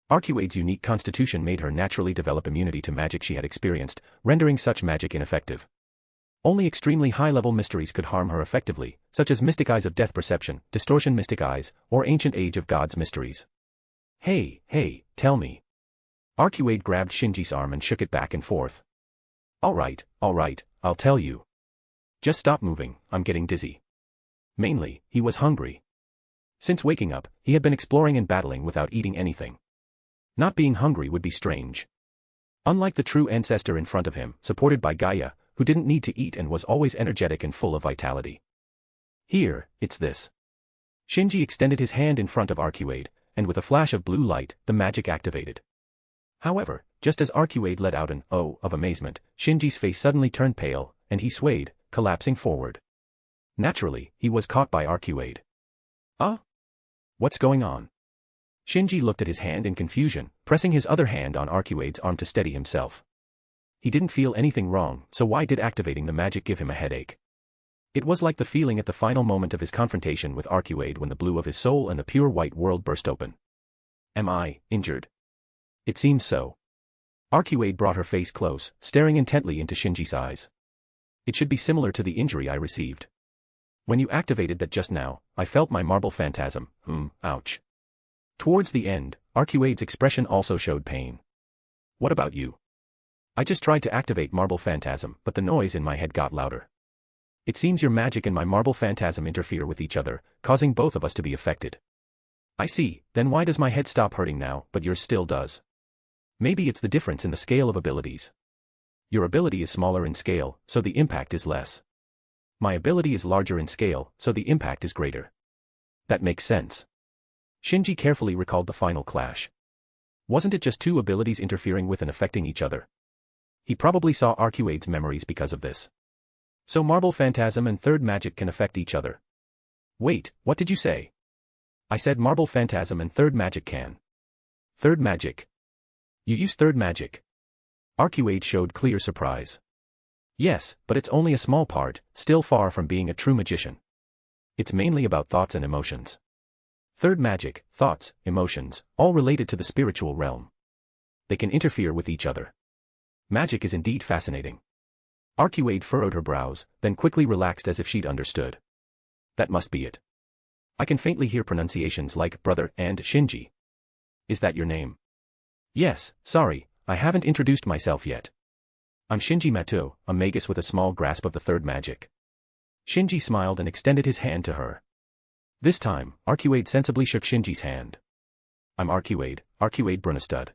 Arcuade's unique constitution made her naturally develop immunity to magic she had experienced, rendering such magic ineffective. Only extremely high-level mysteries could harm her effectively, such as mystic eyes of death perception, distortion mystic eyes, or ancient age of gods mysteries. Hey, tell me. Arcuade grabbed Shinji's arm and shook it back and forth. All right, I'll tell you. Just stop moving, I'm getting dizzy. Mainly, he was hungry. Since waking up, he had been exploring and battling without eating anything. Not being hungry would be strange. Unlike the true ancestor in front of him, supported by Gaia, who didn't need to eat and was always energetic and full of vitality. Here, it's this. Shinji extended his hand in front of Arcuade, and with a flash of blue light, the magic activated. However, just as Arcuade let out an "oh" of amazement, Shinji's face suddenly turned pale, and he swayed, collapsing forward. Naturally, he was caught by Arcuade. What's going on? Shinji looked at his hand in confusion, pressing his other hand on Arcuade's arm to steady himself. He didn't feel anything wrong, so why did activating the magic give him a headache? It was like the feeling at the final moment of his confrontation with Arcuade when the blue of his soul and the pure white world burst open. Am I injured? It seems so. Arcuade brought her face close, staring intently into Shinji's eyes. It should be similar to the injury I received. When you activated that just now, I felt my marble phantasm, ouch. Towards the end, Arcuade's expression also showed pain. What about you? I just tried to activate marble phantasm, but the noise in my head got louder. It seems your magic and my marble phantasm interfere with each other, causing both of us to be affected. I see, then why does my head stop hurting now, but yours still does? Maybe it's the difference in the scale of abilities. Your ability is smaller in scale, so the impact is less. My ability is larger in scale, so the impact is greater. That makes sense. Shinji carefully recalled the final clash. Wasn't it just two abilities interfering with and affecting each other? He probably saw Arcuade's memories because of this. So marble phantasm and third magic can affect each other. Wait, what did you say? I said marble phantasm and third magic can. Third magic. You use third magic. Arcuade showed clear surprise. Yes, but it's only a small part, still far from being a true magician. It's mainly about thoughts and emotions. Third magic, thoughts, emotions, all related to the spiritual realm. They can interfere with each other. Magic is indeed fascinating. Arcuade furrowed her brows, then quickly relaxed as if she'd understood. That must be it. I can faintly hear pronunciations like brother and Shinji. Is that your name? Yes, sorry, I haven't introduced myself yet. I'm Shinji Matou, a magus with a small grasp of the third magic. Shinji smiled and extended his hand to her. This time, Arcuade sensibly shook Shinji's hand. I'm Arcuade Brunestad.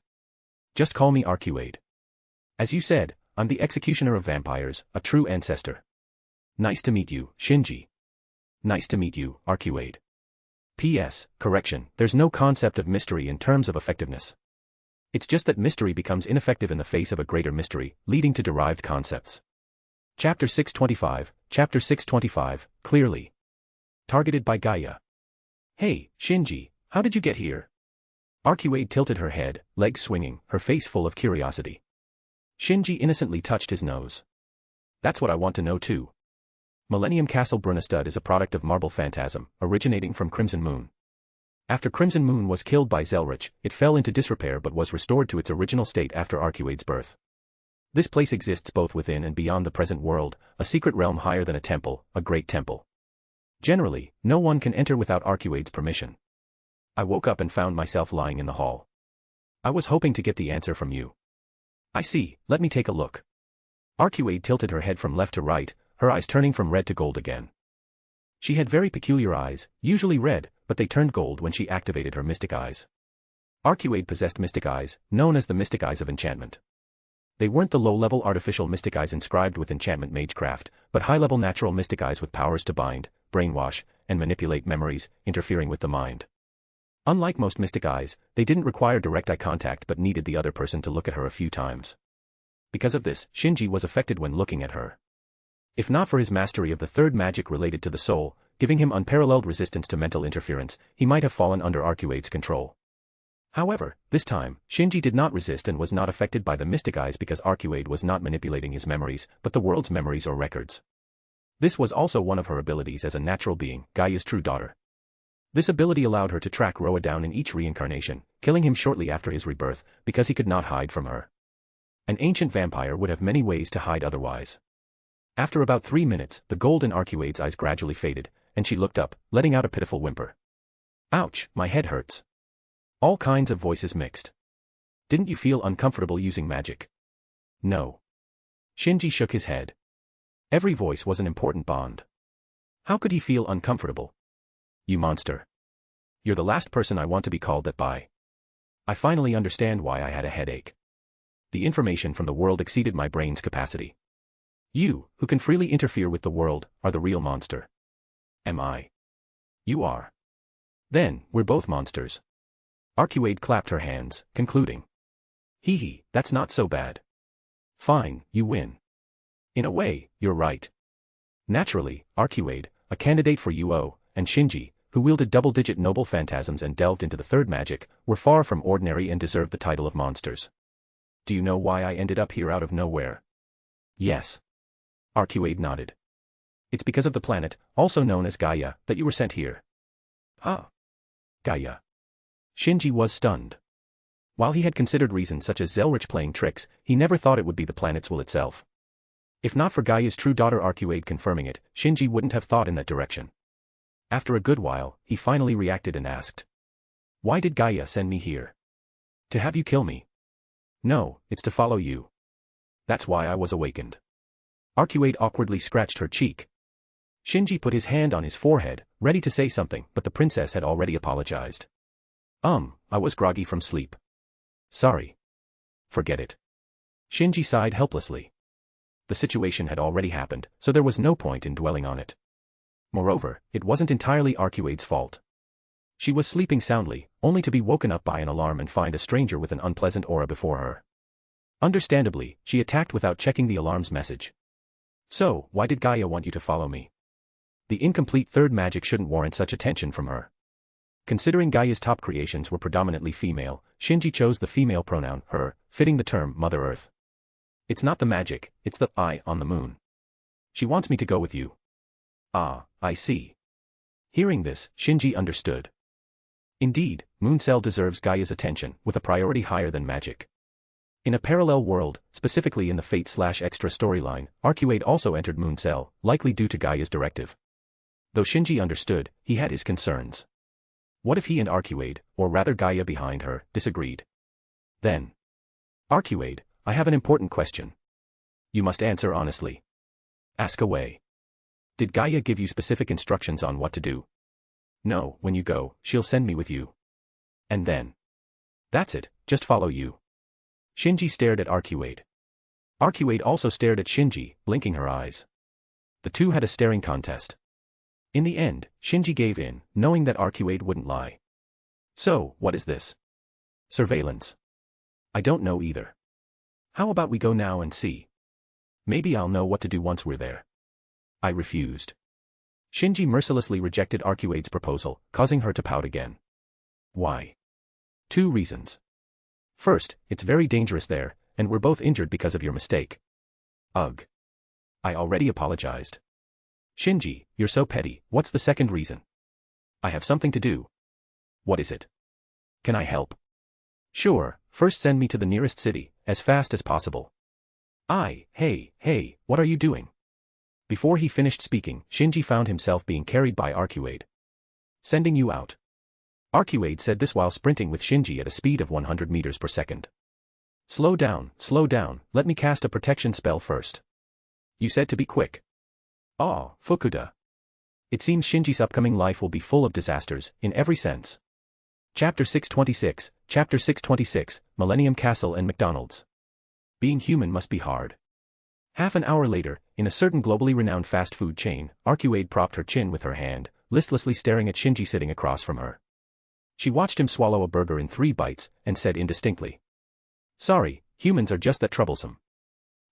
Just call me Arcuade. As you said, I'm the executioner of vampires, a true ancestor. Nice to meet you, Shinji. Nice to meet you, Arcuade. P.S. Correction, there's no concept of mystery in terms of effectiveness. It's just that mystery becomes ineffective in the face of a greater mystery, leading to derived concepts. Chapter 625, clearly. Targeted by Gaia. Hey, Shinji, how did you get here? Arcuade tilted her head, legs swinging, her face full of curiosity. Shinji innocently touched his nose. That's what I want to know too. Millennium Castle Brunestad is a product of Marble Phantasm, originating from Crimson Moon. After Crimson Moon was killed by Zelrich, it fell into disrepair but was restored to its original state after Arcuade's birth. This place exists both within and beyond the present world, a secret realm higher than a temple, a great temple. Generally, no one can enter without Arcuade's permission. I woke up and found myself lying in the hall. I was hoping to get the answer from you. I see, let me take a look. Arcuade tilted her head from left to right, her eyes turning from red to gold again. She had very peculiar eyes, usually red, but they turned gold when she activated her mystic eyes. Arcuade possessed mystic eyes, known as the mystic eyes of enchantment. They weren't the low-level artificial mystic eyes inscribed with enchantment magecraft, but high-level natural mystic eyes with powers to bind, brainwash, and manipulate memories, interfering with the mind. Unlike most mystic eyes, they didn't require direct eye contact but needed the other person to look at her a few times. Because of this, Shinji was affected when looking at her. If not for his mastery of the third magic related to the soul, giving him unparalleled resistance to mental interference, he might have fallen under Arcuade's control. However, this time, Shinji did not resist and was not affected by the mystic eyes because Arcuade was not manipulating his memories, but the world's memories or records. This was also one of her abilities as a natural being, Gaia's true daughter. This ability allowed her to track Roa down in each reincarnation, killing him shortly after his rebirth, because he could not hide from her. An ancient vampire would have many ways to hide otherwise. After about 3 minutes, the gold in Arcuade's eyes gradually faded, and she looked up, letting out a pitiful whimper. Ouch, my head hurts. All kinds of voices mixed. Didn't you feel uncomfortable using magic? No. Shinji shook his head. Every voice was an important bond. How could he feel uncomfortable? You monster. You're the last person I want to be called that by. I finally understand why I had a headache. The information from the world exceeded my brain's capacity. You, who can freely interfere with the world, are the real monster. Am I? You are. Then, we're both monsters. Arcuade clapped her hands, concluding. Hee hee, that's not so bad. Fine, you win. In a way, you're right. Naturally, Arcuade, a candidate for UO, and Shinji, who wielded double-digit noble phantasms and delved into the third magic, were far from ordinary and deserved the title of monsters. Do you know why I ended up here out of nowhere? Yes. Arcuade nodded. It's because of the planet, also known as Gaia, that you were sent here. Huh? Gaia. Shinji was stunned. While he had considered reasons such as Zelrich playing tricks, he never thought it would be the planet's will itself. If not for Gaia's true daughter Arcuade confirming it, Shinji wouldn't have thought in that direction. After a good while, he finally reacted and asked. Why did Gaia send me here? To have you kill me? No, it's to follow you. That's why I was awakened. Arcuade awkwardly scratched her cheek. Shinji put his hand on his forehead, ready to say something, but the princess had already apologized. I was groggy from sleep. Sorry. Forget it. Shinji sighed helplessly. The situation had already happened, so there was no point in dwelling on it. Moreover, it wasn't entirely Arcuade's fault. She was sleeping soundly, only to be woken up by an alarm and find a stranger with an unpleasant aura before her. Understandably, she attacked without checking the alarm's message. So, why did Gaia want you to follow me? The incomplete third magic shouldn't warrant such attention from her. Considering Gaia's top creations were predominantly female, Shinji chose the female pronoun, her, fitting the term Mother Earth. It's not the magic, it's the eye on the moon. She wants me to go with you. Ah, I see. Hearing this, Shinji understood. Indeed, Mooncell deserves Gaia's attention, with a priority higher than magic. In a parallel world, specifically in the Fate/Extra storyline, Arcuate also entered Mooncell, likely due to Gaia's directive. Though Shinji understood, he had his concerns. What if he and Arcuate, or rather Gaia behind her, disagreed? Then. Arcuate, I have an important question. You must answer honestly. Ask away. Did Gaia give you specific instructions on what to do? No, when you go, she'll send me with you. And then. That's it, just follow you. Shinji stared at Arcuate. Arcuate also stared at Shinji, blinking her eyes. The two had a staring contest. In the end, Shinji gave in, knowing that Arcuate wouldn't lie. So, what is this? Surveillance. I don't know either. How about we go now and see? Maybe I'll know what to do once we're there. I refused. Shinji mercilessly rejected Arcuate's proposal, causing her to pout again. Why? 2 reasons. First, it's very dangerous there, and we're both injured because of your mistake. Ugh. I already apologized. Shinji, you're so petty, what's the second reason? I have something to do. What is it? Can I help? Sure, first send me to the nearest city, as fast as possible. Hey, what are you doing? Before he finished speaking, Shinji found himself being carried by Arcuate. Sending you out. Arcuate said this while sprinting with Shinji at a speed of 100 meters per second. Slow down, let me cast a protection spell first. You said to be quick. Ah, Fukuda. It seems Shinji's upcoming life will be full of disasters, in every sense. Chapter 626, Millennium Castle and McDonald's. Being human must be hard. Half an hour later, in a certain globally renowned fast food chain, Arcuate propped her chin with her hand, listlessly staring at Shinji sitting across from her. She watched him swallow a burger in 3 bites, and said indistinctly. Sorry, humans are just that troublesome.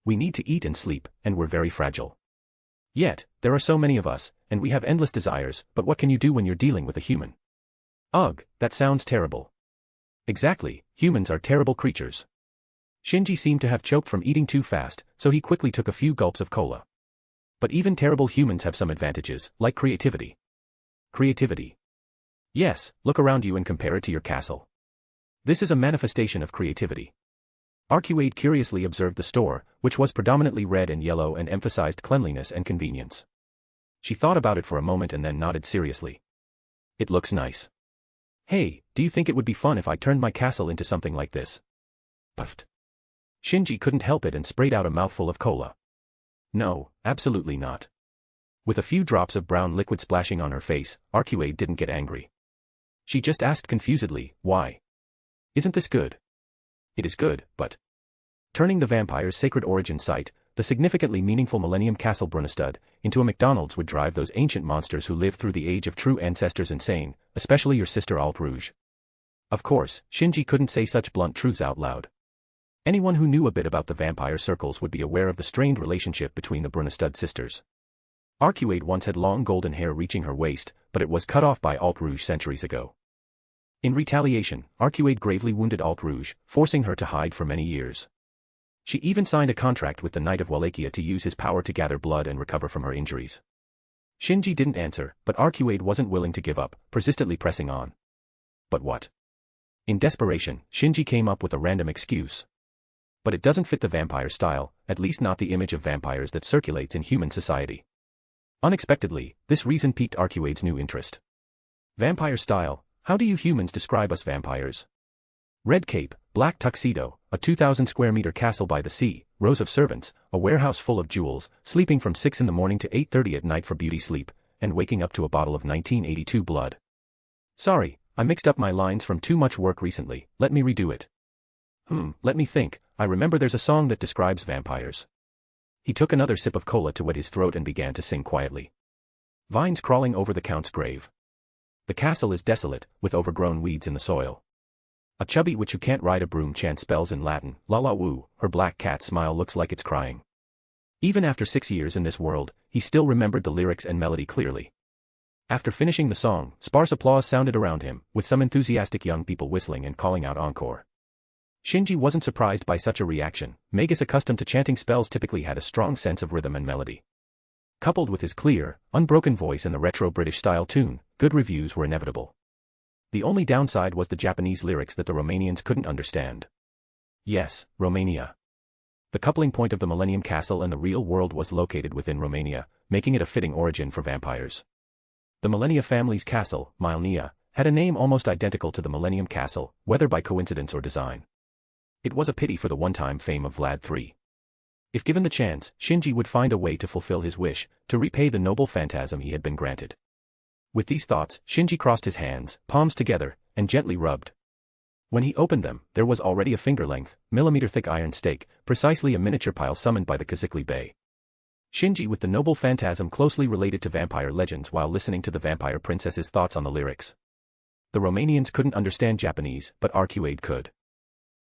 We need to eat and sleep, and we're very fragile. Yet, there are so many of us, and we have endless desires, but what can you do when you're dealing with a human? Ugh, that sounds terrible. Exactly, humans are terrible creatures. Shinji seemed to have choked from eating too fast, so he quickly took a few gulps of cola. But even terrible humans have some advantages, like creativity. Creativity. Yes, look around you and compare it to your castle. This is a manifestation of creativity. Arcuate curiously observed the store, which was predominantly red and yellow and emphasized cleanliness and convenience. She thought about it for a moment and then nodded seriously. It looks nice. Hey, do you think it would be fun if I turned my castle into something like this? Puffed. Shinji couldn't help it and sprayed out a mouthful of cola. No, absolutely not. With a few drops of brown liquid splashing on her face, Arcuate didn't get angry. She just asked confusedly, why? Isn't this good? It is good, but... Turning the vampire's sacred origin site, the significantly meaningful Millennium Castle Brunestad, into a McDonald's would drive those ancient monsters who lived through the age of true ancestors insane, especially your sister Alt Rouge. Of course, Shinji couldn't say such blunt truths out loud. Anyone who knew a bit about the vampire circles would be aware of the strained relationship between the Brunestad sisters. Arcuate once had long golden hair reaching her waist, but it was cut off by Alt Rouge centuries ago. In retaliation, Arcuate gravely wounded Alt Rouge, forcing her to hide for many years. She even signed a contract with the Knight of Wallachia to use his power to gather blood and recover from her injuries. Shinji didn't answer, but Arcuate wasn't willing to give up, persistently pressing on. But what? In desperation, Shinji came up with a random excuse. But it doesn't fit the vampire style, at least not the image of vampires that circulates in human society. Unexpectedly, this reason piqued Arcuate's new interest. Vampire style, how do you humans describe us vampires? Red cape, black tuxedo, a 2,000 square meter castle by the sea, rows of servants, a warehouse full of jewels, sleeping from 6 in the morning to 8:30 at night for beauty sleep, and waking up to a bottle of 1982 blood. Sorry, I mixed up my lines from too much work recently, let me redo it. Let me think, I remember there's a song that describes vampires. He took another sip of cola to wet his throat and began to sing quietly. Vines crawling over the Count's grave. The castle is desolate, with overgrown weeds in the soil. A chubby witch who can't ride a broom chants spells in Latin, la la woo, her black cat smile looks like it's crying. Even after 6 years in this world, he still remembered the lyrics and melody clearly. After finishing the song, sparse applause sounded around him, with some enthusiastic young people whistling and calling out encore. Shinji wasn't surprised by such a reaction. Magus, accustomed to chanting spells, typically had a strong sense of rhythm and melody. Coupled with his clear, unbroken voice and the retro British-style tune, good reviews were inevitable. The only downside was the Japanese lyrics that the Romanians couldn't understand. Yes, Romania. The coupling point of the Millennium Castle and the real world was located within Romania, making it a fitting origin for vampires. The Millennia family's castle, Milnia, had a name almost identical to the Millennium Castle, whether by coincidence or design. It was a pity for the one-time fame of Vlad III. If given the chance, Shinji would find a way to fulfill his wish, to repay the noble phantasm he had been granted. With these thoughts, Shinji crossed his hands, palms together, and gently rubbed. When he opened them, there was already a finger-length, millimeter-thick iron stake, precisely a miniature pile summoned by the Kazikli Bey. Shinji, with the noble phantasm closely related to vampire legends while listening to the vampire princess's thoughts on the lyrics. The Romanians couldn't understand Japanese, but Arcuade could.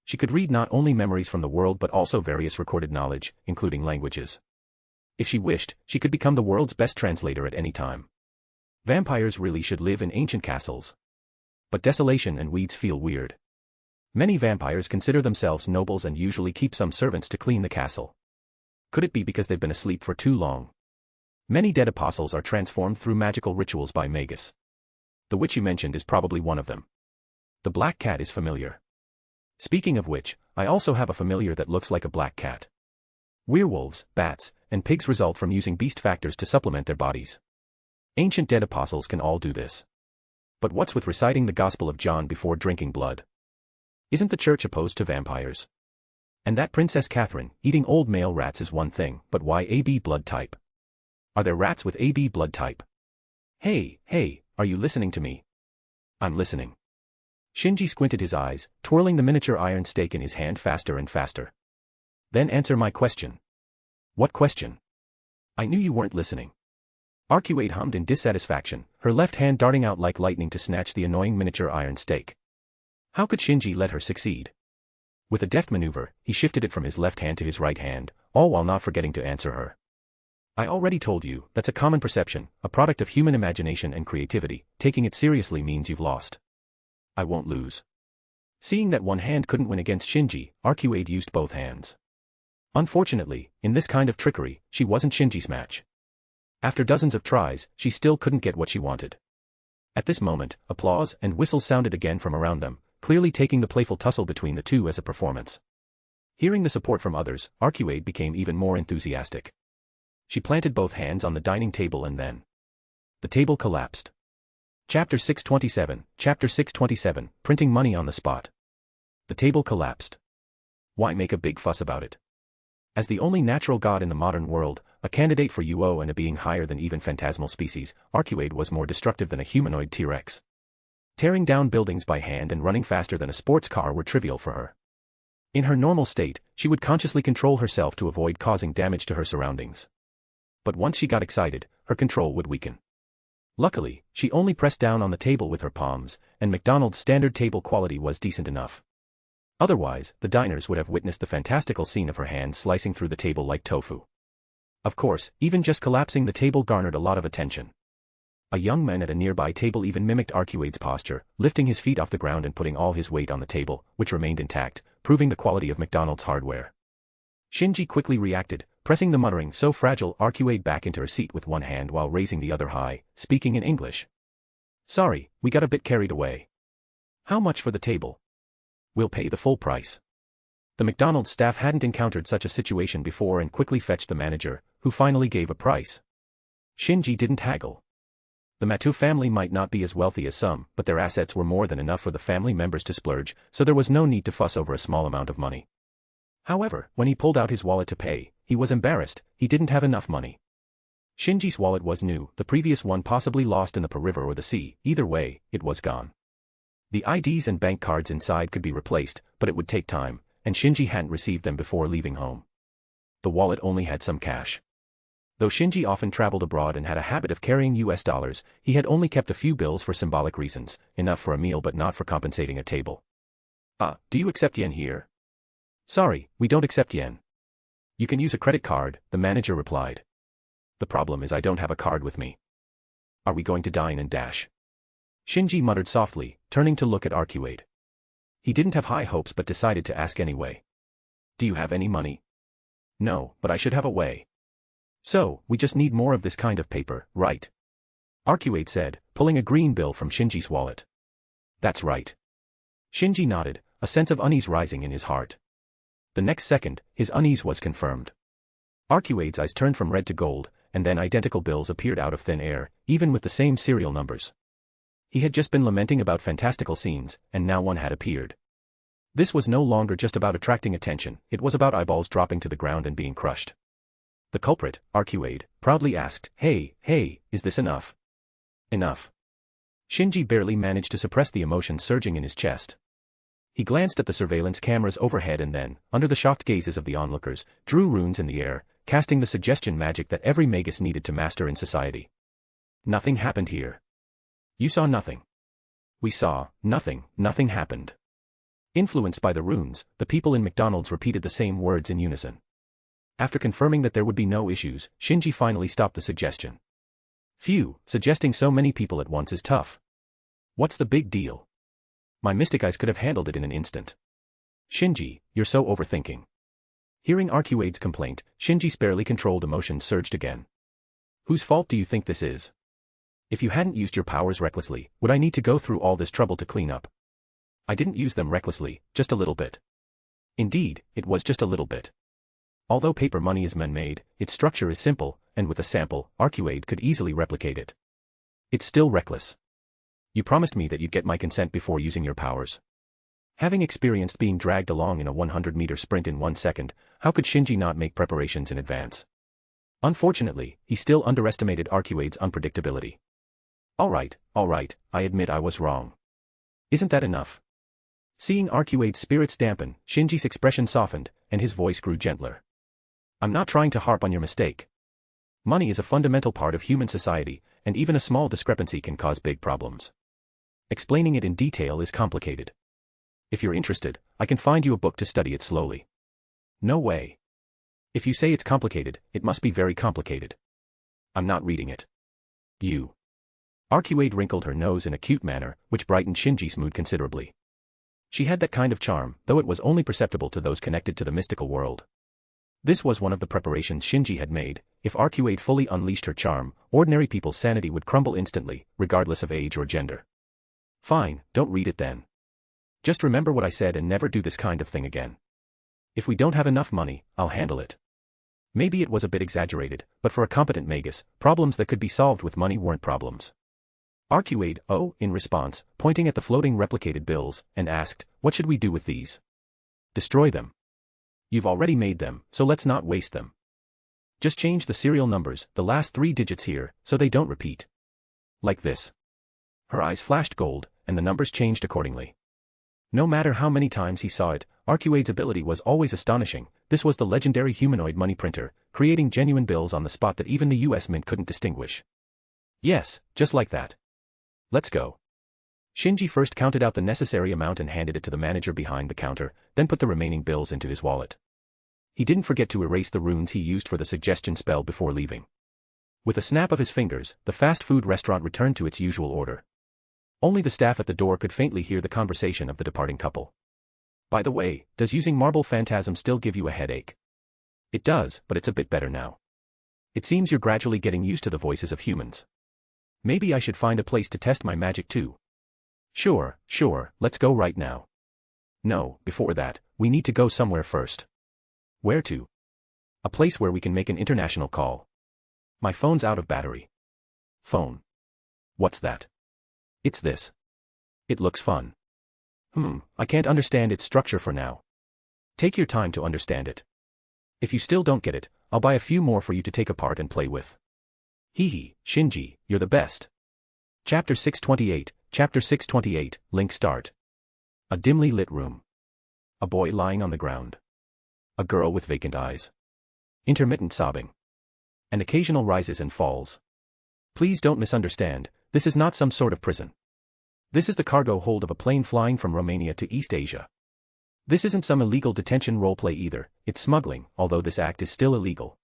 She could read not only memories from the world but also various recorded knowledge, including languages. If she wished, she could become the world's best translator at any time. Vampires really should live in ancient castles. But desolation and weeds feel weird. Many vampires consider themselves nobles and usually keep some servants to clean the castle. Could it be because they've been asleep for too long? Many dead apostles are transformed through magical rituals by Magus. The witch you mentioned is probably one of them. The black cat is familiar. Speaking of which, I also have a familiar that looks like a black cat. Werewolves, bats, and pigs result from using beast factors to supplement their bodies. Ancient dead apostles can all do this. But what's with reciting the Gospel of John before drinking blood? Isn't the church opposed to vampires? And that Princess Catherine, eating old male rats is one thing, but why AB blood type? Are there rats with AB blood type? Hey, are you listening to me? I'm listening. Shinji squinted his eyes, twirling the miniature iron stake in his hand faster and faster. Then answer my question. What question? I knew you weren't listening. Arcuade hummed in dissatisfaction, her left hand darting out like lightning to snatch the annoying miniature iron stake. How could Shinji let her succeed? With a deft maneuver, he shifted it from his left hand to his right hand, all while not forgetting to answer her. I already told you, that's a common perception, a product of human imagination and creativity. Taking it seriously means you've lost. I won't lose. Seeing that one hand couldn't win against Shinji, Arcuade used both hands. Unfortunately, in this kind of trickery, she wasn't Shinji's match. After dozens of tries, she still couldn't get what she wanted. At this moment, applause and whistles sounded again from around them, clearly taking the playful tussle between the two as a performance. Hearing the support from others, Arcuade became even more enthusiastic. She planted both hands on the dining table and then the table collapsed. Chapter 627, Printing Money on the Spot. The table collapsed. Why make a big fuss about it? As the only natural god in the modern world, a candidate for UO and a being higher than even phantasmal species, Arcuade was more destructive than a humanoid T-Rex. Tearing down buildings by hand and running faster than a sports car were trivial for her. In her normal state, she would consciously control herself to avoid causing damage to her surroundings. But once she got excited, her control would weaken. Luckily, she only pressed down on the table with her palms, and McDonald's standard table quality was decent enough. Otherwise, the diners would have witnessed the fantastical scene of her hands slicing through the table like tofu. Of course, even just collapsing the table garnered a lot of attention. A young man at a nearby table even mimicked Arcuade's posture, lifting his feet off the ground and putting all his weight on the table, which remained intact, proving the quality of McDonald's hardware. Shinji quickly reacted, pressing the muttering so fragile Arcuade back into her seat with one hand while raising the other high, speaking in English. Sorry, we got a bit carried away. How much for the table? We'll pay the full price. The McDonald's staff hadn't encountered such a situation before and quickly fetched the manager, who finally gave a price. Shinji didn't haggle. The Matou family might not be as wealthy as some, but their assets were more than enough for the family members to splurge, so there was no need to fuss over a small amount of money. However, when he pulled out his wallet to pay, he was embarrassed. He didn't have enough money. Shinji's wallet was new, the previous one possibly lost in the river or the sea. Either way, it was gone. The IDs and bank cards inside could be replaced, but it would take time, and Shinji hadn't received them before leaving home. The wallet only had some cash. Though Shinji often traveled abroad and had a habit of carrying US dollars, he had only kept a few bills for symbolic reasons, enough for a meal but not for compensating a table. Do you accept yen here? Sorry, we don't accept yen. You can use a credit card, the manager replied. The problem is I don't have a card with me. Are we going to dine and dash? Shinji muttered softly, turning to look at Arcuade. He didn't have high hopes but decided to ask anyway. Do you have any money? No, but I should have a way. So, we just need more of this kind of paper, right? Arcuate said, pulling a green bill from Shinji's wallet. That's right. Shinji nodded, a sense of unease rising in his heart. The next second, his unease was confirmed. Arcuate's eyes turned from red to gold, and then identical bills appeared out of thin air, even with the same serial numbers. He had just been lamenting about fantastical scenes, and now one had appeared. This was no longer just about attracting attention, it was about eyeballs dropping to the ground and being crushed. The culprit, Arcuate, proudly asked, Hey, is this enough? Enough. Shinji barely managed to suppress the emotion surging in his chest. He glanced at the surveillance cameras overhead and then, under the shocked gazes of the onlookers, drew runes in the air, casting the suggestion magic that every magus needed to master in society. Nothing happened here. You saw nothing. We saw nothing happened. Influenced by the runes, the people in McDonald's repeated the same words in unison. After confirming that there would be no issues, Shinji finally stopped the suggestion. Phew, suggesting so many people at once is tough. What's the big deal? My mystic eyes could have handled it in an instant. Shinji, you're so overthinking. Hearing Arcuate's complaint, Shinji's barely controlled emotions surged again. Whose fault do you think this is? If you hadn't used your powers recklessly, would I need to go through all this trouble to clean up? I didn't use them recklessly, just a little bit. Indeed, it was just a little bit. Although paper money is man-made, its structure is simple, and with a sample, Arcuate could easily replicate it. It's still reckless. You promised me that you'd get my consent before using your powers. Having experienced being dragged along in a 100-meter sprint in 1 second, how could Shinji not make preparations in advance? Unfortunately, he still underestimated Arcuate's unpredictability. Alright, I admit I was wrong. Isn't that enough? Seeing Arcuate's spirits dampen, Shinji's expression softened, and his voice grew gentler. I'm not trying to harp on your mistake. Money is a fundamental part of human society, and even a small discrepancy can cause big problems. Explaining it in detail is complicated. If you're interested, I can find you a book to study it slowly. No way. If you say it's complicated, it must be very complicated. I'm not reading it. You. Arcuate wrinkled her nose in a cute manner, which brightened Shinji's mood considerably. She had that kind of charm, though it was only perceptible to those connected to the mystical world. This was one of the preparations Shinji had made. If Arcuate fully unleashed her charm, ordinary people's sanity would crumble instantly, regardless of age or gender. Fine, don't read it then. Just remember what I said and never do this kind of thing again. If we don't have enough money, I'll handle it. Maybe it was a bit exaggerated, but for a competent magus, problems that could be solved with money weren't problems. Arcuate, in response, pointing at the floating replicated bills, and asked, what should we do with these? Destroy them. You've already made them, so let's not waste them. Just change the serial numbers, the last 3 digits here, so they don't repeat. Like this. Her eyes flashed gold, and the numbers changed accordingly. No matter how many times he saw it, Arcuate's ability was always astonishing. This was the legendary humanoid money printer, creating genuine bills on the spot that even the US Mint couldn't distinguish. Yes, just like that. Let's go. Shinji first counted out the necessary amount and handed it to the manager behind the counter, then put the remaining bills into his wallet. He didn't forget to erase the runes he used for the suggestion spell before leaving. With a snap of his fingers, the fast food restaurant returned to its usual order. Only the staff at the door could faintly hear the conversation of the departing couple. By the way, does using marble phantasm still give you a headache? It does, but it's a bit better now. It seems you're gradually getting used to the voices of humans. Maybe I should find a place to test my magic too. Sure, let's go right now. No, before that, we need to go somewhere first. Where to? A place where we can make an international call. My phone's out of battery. Phone. What's that? It's this. It looks fun. I can't understand its structure for now. Take your time to understand it. If you still don't get it, I'll buy a few more for you to take apart and play with. Hee, Shinji, you're the best. Chapter 628, Link Start. A dimly lit room. A boy lying on the ground. A girl with vacant eyes. Intermittent sobbing. And occasional rises and falls. Please don't misunderstand, this is not some sort of prison. This is the cargo hold of a plane flying from Romania to East Asia. This isn't some illegal detention roleplay either, it's smuggling, although this act is still illegal.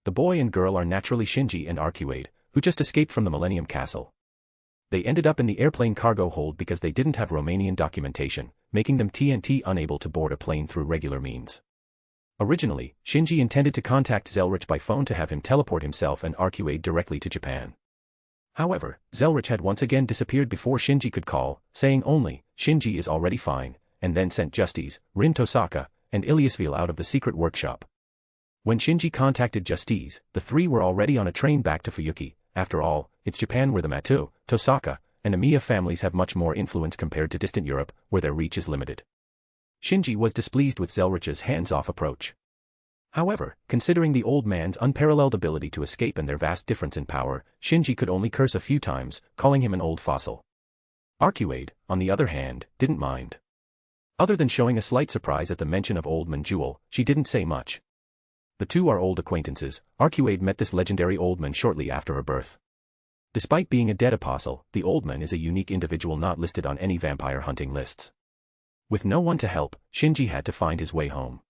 The boy and girl are naturally Shinji and Arcuate, who just escaped from the Millennium Castle. They ended up in the airplane cargo hold because they didn't have Romanian documentation, making them TNT unable to board a plane through regular means. Originally, Shinji intended to contact Zelrich by phone to have him teleport himself and Arcuade directly to Japan. However, Zelrich had once again disappeared before Shinji could call, saying only, "Shinji is already fine," and then sent Justice, Rin Tosaka, and emaciated out of the secret workshop. When Shinji contacted Justice, the three were already on a train back to Fuyuki. After all, it's Japan where the Matou, Tosaka, and Emiya families have much more influence compared to distant Europe, where their reach is limited. Shinji was displeased with Zelrich's hands-off approach. However, considering the old man's unparalleled ability to escape and their vast difference in power, Shinji could only curse a few times, calling him an old fossil. Arcuade, on the other hand, didn't mind. Other than showing a slight surprise at the mention of Old Man Jewel, she didn't say much. The two are old acquaintances. Arcuade met this legendary old man shortly after her birth. Despite being a dead apostle, the old man is a unique individual not listed on any vampire hunting lists. With no one to help, Shinji had to find his way home.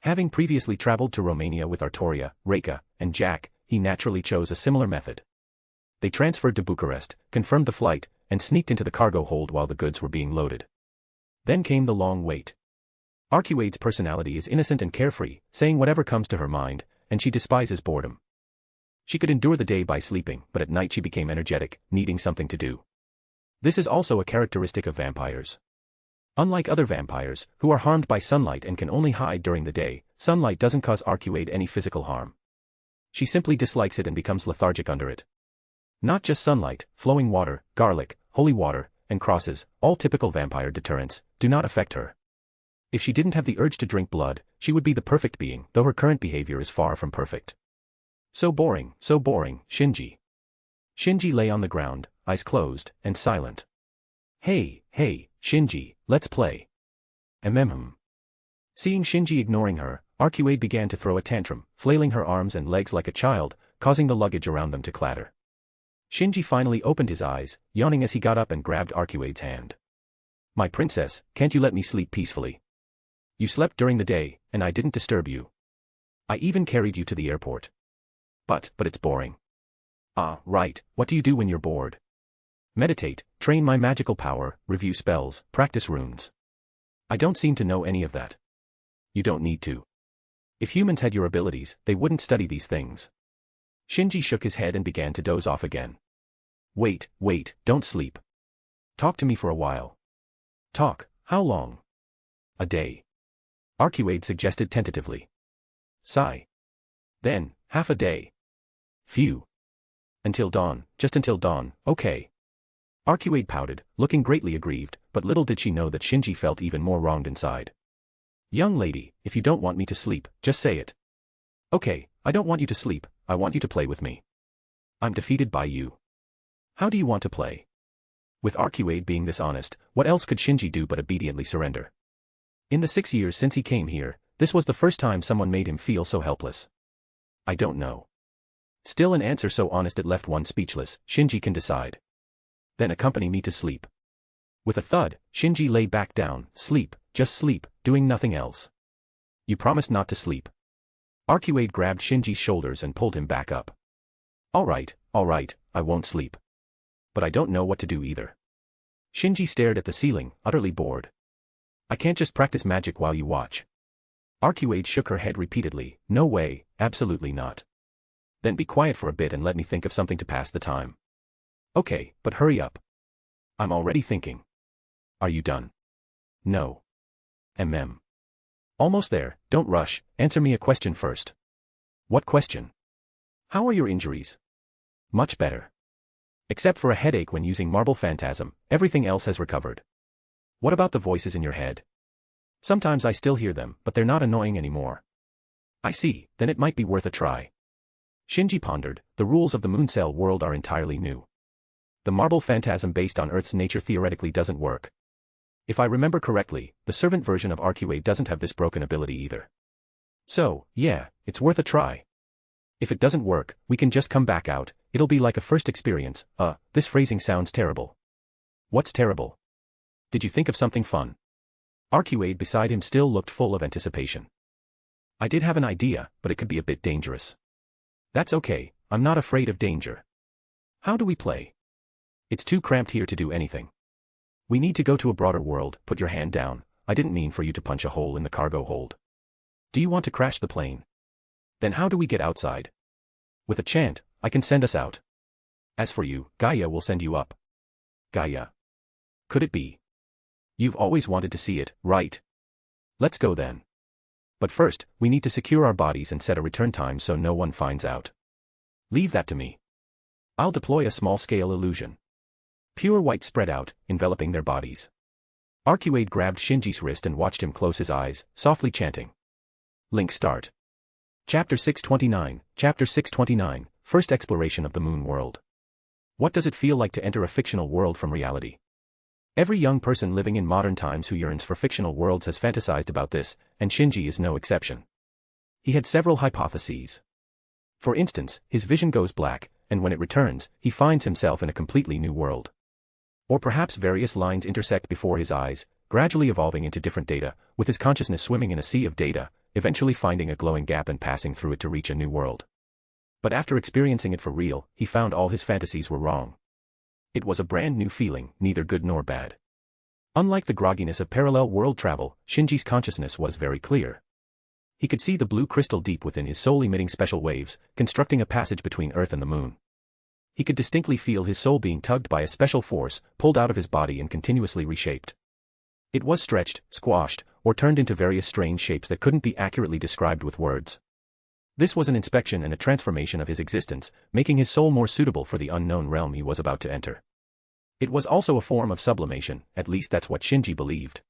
Having previously traveled to Romania with Artoria, Reka, and Jack, he naturally chose a similar method. They transferred to Bucharest, confirmed the flight, and sneaked into the cargo hold while the goods were being loaded. Then came the long wait. Arcuade's personality is innocent and carefree, saying whatever comes to her mind, and she despises boredom. She could endure the day by sleeping, but at night she became energetic, needing something to do. This is also a characteristic of vampires. Unlike other vampires, who are harmed by sunlight and can only hide during the day, sunlight doesn't cause Arcuade any physical harm. She simply dislikes it and becomes lethargic under it. Not just sunlight, flowing water, garlic, holy water, and crosses, all typical vampire deterrents, do not affect her. If she didn't have the urge to drink blood, she would be the perfect being, though her current behavior is far from perfect. So boring, Shinji. Shinji lay on the ground, eyes closed, and silent. Hey, Shinji, let's play. Seeing Shinji ignoring her, Arcuade began to throw a tantrum, flailing her arms and legs like a child, causing the luggage around them to clatter. Shinji finally opened his eyes, yawning as he got up and grabbed Arcuade's hand. My princess, can't you let me sleep peacefully? You slept during the day, and I didn't disturb you. I even carried you to the airport. But it's boring. Ah, right, what do you do when you're bored? Meditate, train my magical power, review spells, practice runes. I don't seem to know any of that. You don't need to. If humans had your abilities, they wouldn't study these things. Shinji shook his head and began to doze off again. Wait, don't sleep. Talk to me for a while. Talk, how long? A day. Arcuade suggested tentatively. Sigh. Then, half a day. Phew. Until dawn, just until dawn, okay. Arcuade pouted, looking greatly aggrieved, but little did she know that Shinji felt even more wronged inside. Young lady, if you don't want me to sleep, just say it. Okay, I don't want you to sleep, I want you to play with me. I'm defeated by you. How do you want to play? With Arcuade being this honest, what else could Shinji do but obediently surrender? In the 6 years since he came here, this was the first time someone made him feel so helpless. I don't know. Still an answer so honest it left one speechless. Shinji can decide. Then accompany me to sleep. With a thud, Shinji lay back down. Sleep, just sleep, doing nothing else. You promised not to sleep. Arcuade grabbed Shinji's shoulders and pulled him back up. All right, I won't sleep. But I don't know what to do either. Shinji stared at the ceiling, utterly bored. I can't just practice magic while you watch. Arcuade shook her head repeatedly. No way, absolutely not. Then be quiet for a bit and let me think of something to pass the time. Okay, but hurry up. I'm already thinking. Are you done? No. Almost there, don't rush, answer me a question first. What question? How are your injuries? Much better. Except for a headache when using Marble Phantasm, everything else has recovered. What about the voices in your head? Sometimes I still hear them, but they're not annoying anymore. I see, then it might be worth a try. Shinji pondered, the rules of the Mooncell world are entirely new. The Marble Phantasm based on Earth's nature theoretically doesn't work. If I remember correctly, the servant version of Arcuade doesn't have this broken ability either. So, yeah, it's worth a try. If it doesn't work, we can just come back out, it'll be like a first experience. This phrasing sounds terrible. What's terrible? Did you think of something fun? Arcuade beside him still looked full of anticipation. I did have an idea, but it could be a bit dangerous. That's okay, I'm not afraid of danger. How do we play? It's too cramped here to do anything. We need to go to a broader world. Put your hand down. I didn't mean for you to punch a hole in the cargo hold. Do you want to crash the plane? Then how do we get outside? With a chant, I can send us out. As for you, Gaia will send you up. Gaia. Could it be? You've always wanted to see it, right? Let's go then. But first, we need to secure our bodies and set a return time so no one finds out. Leave that to me. I'll deploy a small-scale illusion. Pure white spread out, enveloping their bodies. Arcuade grabbed Shinji's wrist and watched him close his eyes, softly chanting. Link start. Chapter 629, Chapter 629, First Exploration of the Moon World. What does it feel like to enter a fictional world from reality? Every young person living in modern times who yearns for fictional worlds has fantasized about this, and Shinji is no exception. He had several hypotheses. For instance, his vision goes black, and when it returns, he finds himself in a completely new world. Or perhaps various lines intersect before his eyes, gradually evolving into different data, with his consciousness swimming in a sea of data, eventually finding a glowing gap and passing through it to reach a new world. But after experiencing it for real, he found all his fantasies were wrong. It was a brand new feeling, neither good nor bad. Unlike the grogginess of parallel world travel, Shinji's consciousness was very clear. He could see the blue crystal deep within his soul emitting special waves, constructing a passage between Earth and the Moon. He could distinctly feel his soul being tugged by a special force, pulled out of his body and continuously reshaped. It was stretched, squashed, or turned into various strange shapes that couldn't be accurately described with words. This was an inspection and a transformation of his existence, making his soul more suitable for the unknown realm he was about to enter. It was also a form of sublimation, at least that's what Shinji believed.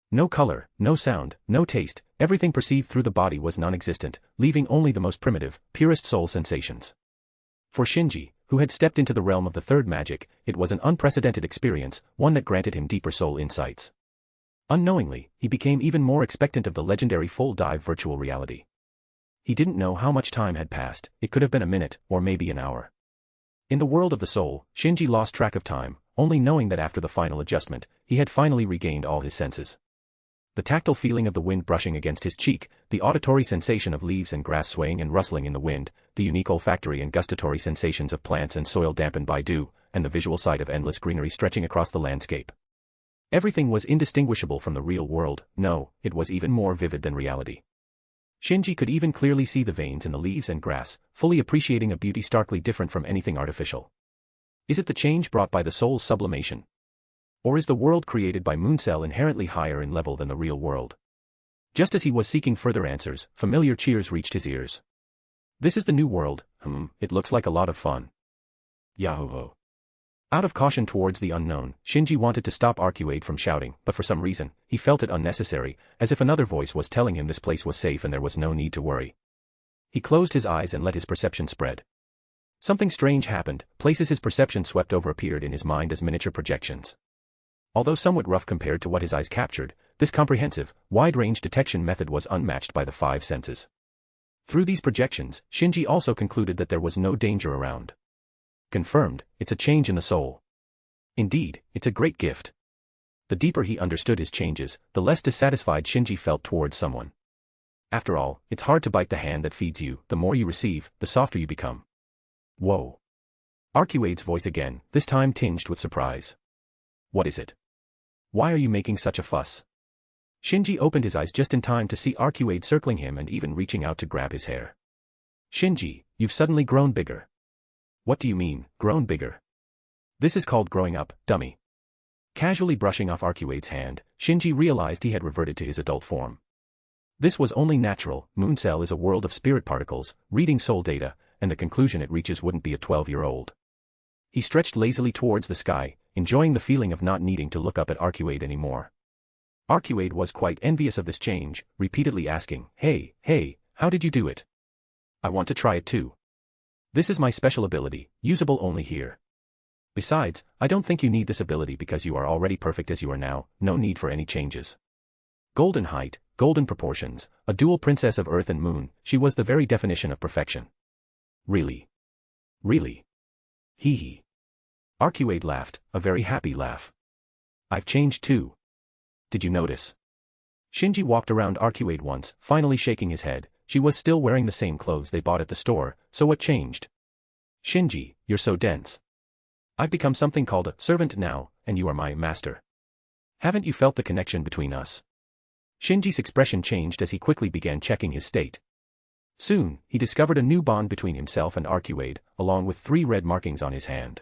No color, no sound, no taste, everything perceived through the body was non-existent, leaving only the most primitive, purest soul sensations. For Shinji, who had stepped into the realm of the third magic, it was an unprecedented experience, one that granted him deeper soul insights. Unknowingly, he became even more expectant of the legendary full-dive virtual reality. He didn't know how much time had passed, it could have been a minute, or maybe an hour. In the world of the soul, Shinji lost track of time, only knowing that after the final adjustment, he had finally regained all his senses. The tactile feeling of the wind brushing against his cheek, the auditory sensation of leaves and grass swaying and rustling in the wind, the unique olfactory and gustatory sensations of plants and soil dampened by dew, and the visual sight of endless greenery stretching across the landscape. Everything was indistinguishable from the real world, no, it was even more vivid than reality. Shinji could even clearly see the veins in the leaves and grass, fully appreciating a beauty starkly different from anything artificial. Is it the change brought by the soul's sublimation? Or is the world created by Mooncell inherently higher in level than the real world? Just as he was seeking further answers, familiar cheers reached his ears. This is the new world, it looks like a lot of fun. Yahoo! Out of caution towards the unknown, Shinji wanted to stop Arcuade from shouting, but for some reason, he felt it unnecessary, as if another voice was telling him this place was safe and there was no need to worry. He closed his eyes and let his perception spread. Something strange happened, places his perception swept over appeared in his mind as miniature projections. Although somewhat rough compared to what his eyes captured, this comprehensive, wide-range detection method was unmatched by the five senses. Through these projections, Shinji also concluded that there was no danger around. Confirmed, it's a change in the soul. Indeed, it's a great gift. The deeper he understood his changes, the less dissatisfied Shinji felt towards someone. After all, it's hard to bite the hand that feeds you, the more you receive, the softer you become. Whoa. Arcuade's voice again, this time tinged with surprise. What is it? Why are you making such a fuss? Shinji opened his eyes just in time to see Arcuade circling him and even reaching out to grab his hair. Shinji, you've suddenly grown bigger. What do you mean, grown bigger? This is called growing up, dummy. Casually brushing off Arcuade's hand, Shinji realized he had reverted to his adult form. This was only natural, Mooncell is a world of spirit particles, reading soul data, and the conclusion it reaches wouldn't be a 12-year-old. He stretched lazily towards the sky, enjoying the feeling of not needing to look up at Arcuade anymore. Arcuade was quite envious of this change, repeatedly asking, hey, how did you do it? I want to try it too. This is my special ability, usable only here. Besides, I don't think you need this ability because you are already perfect as you are now, no need for any changes. Golden height, golden proportions, a dual princess of Earth and Moon, she was the very definition of perfection. Really? Really? Hee hee. Arcuade laughed, a very happy laugh. I've changed too. Did you notice? Shinji walked around Arcuade once, finally shaking his head. She was still wearing the same clothes they bought at the store, so what changed? Shinji, you're so dense. I've become something called a servant now, and you are my master. Haven't you felt the connection between us? Shinji's expression changed as he quickly began checking his state. Soon, he discovered a new bond between himself and Arcuade, along with 3 red markings on his hand.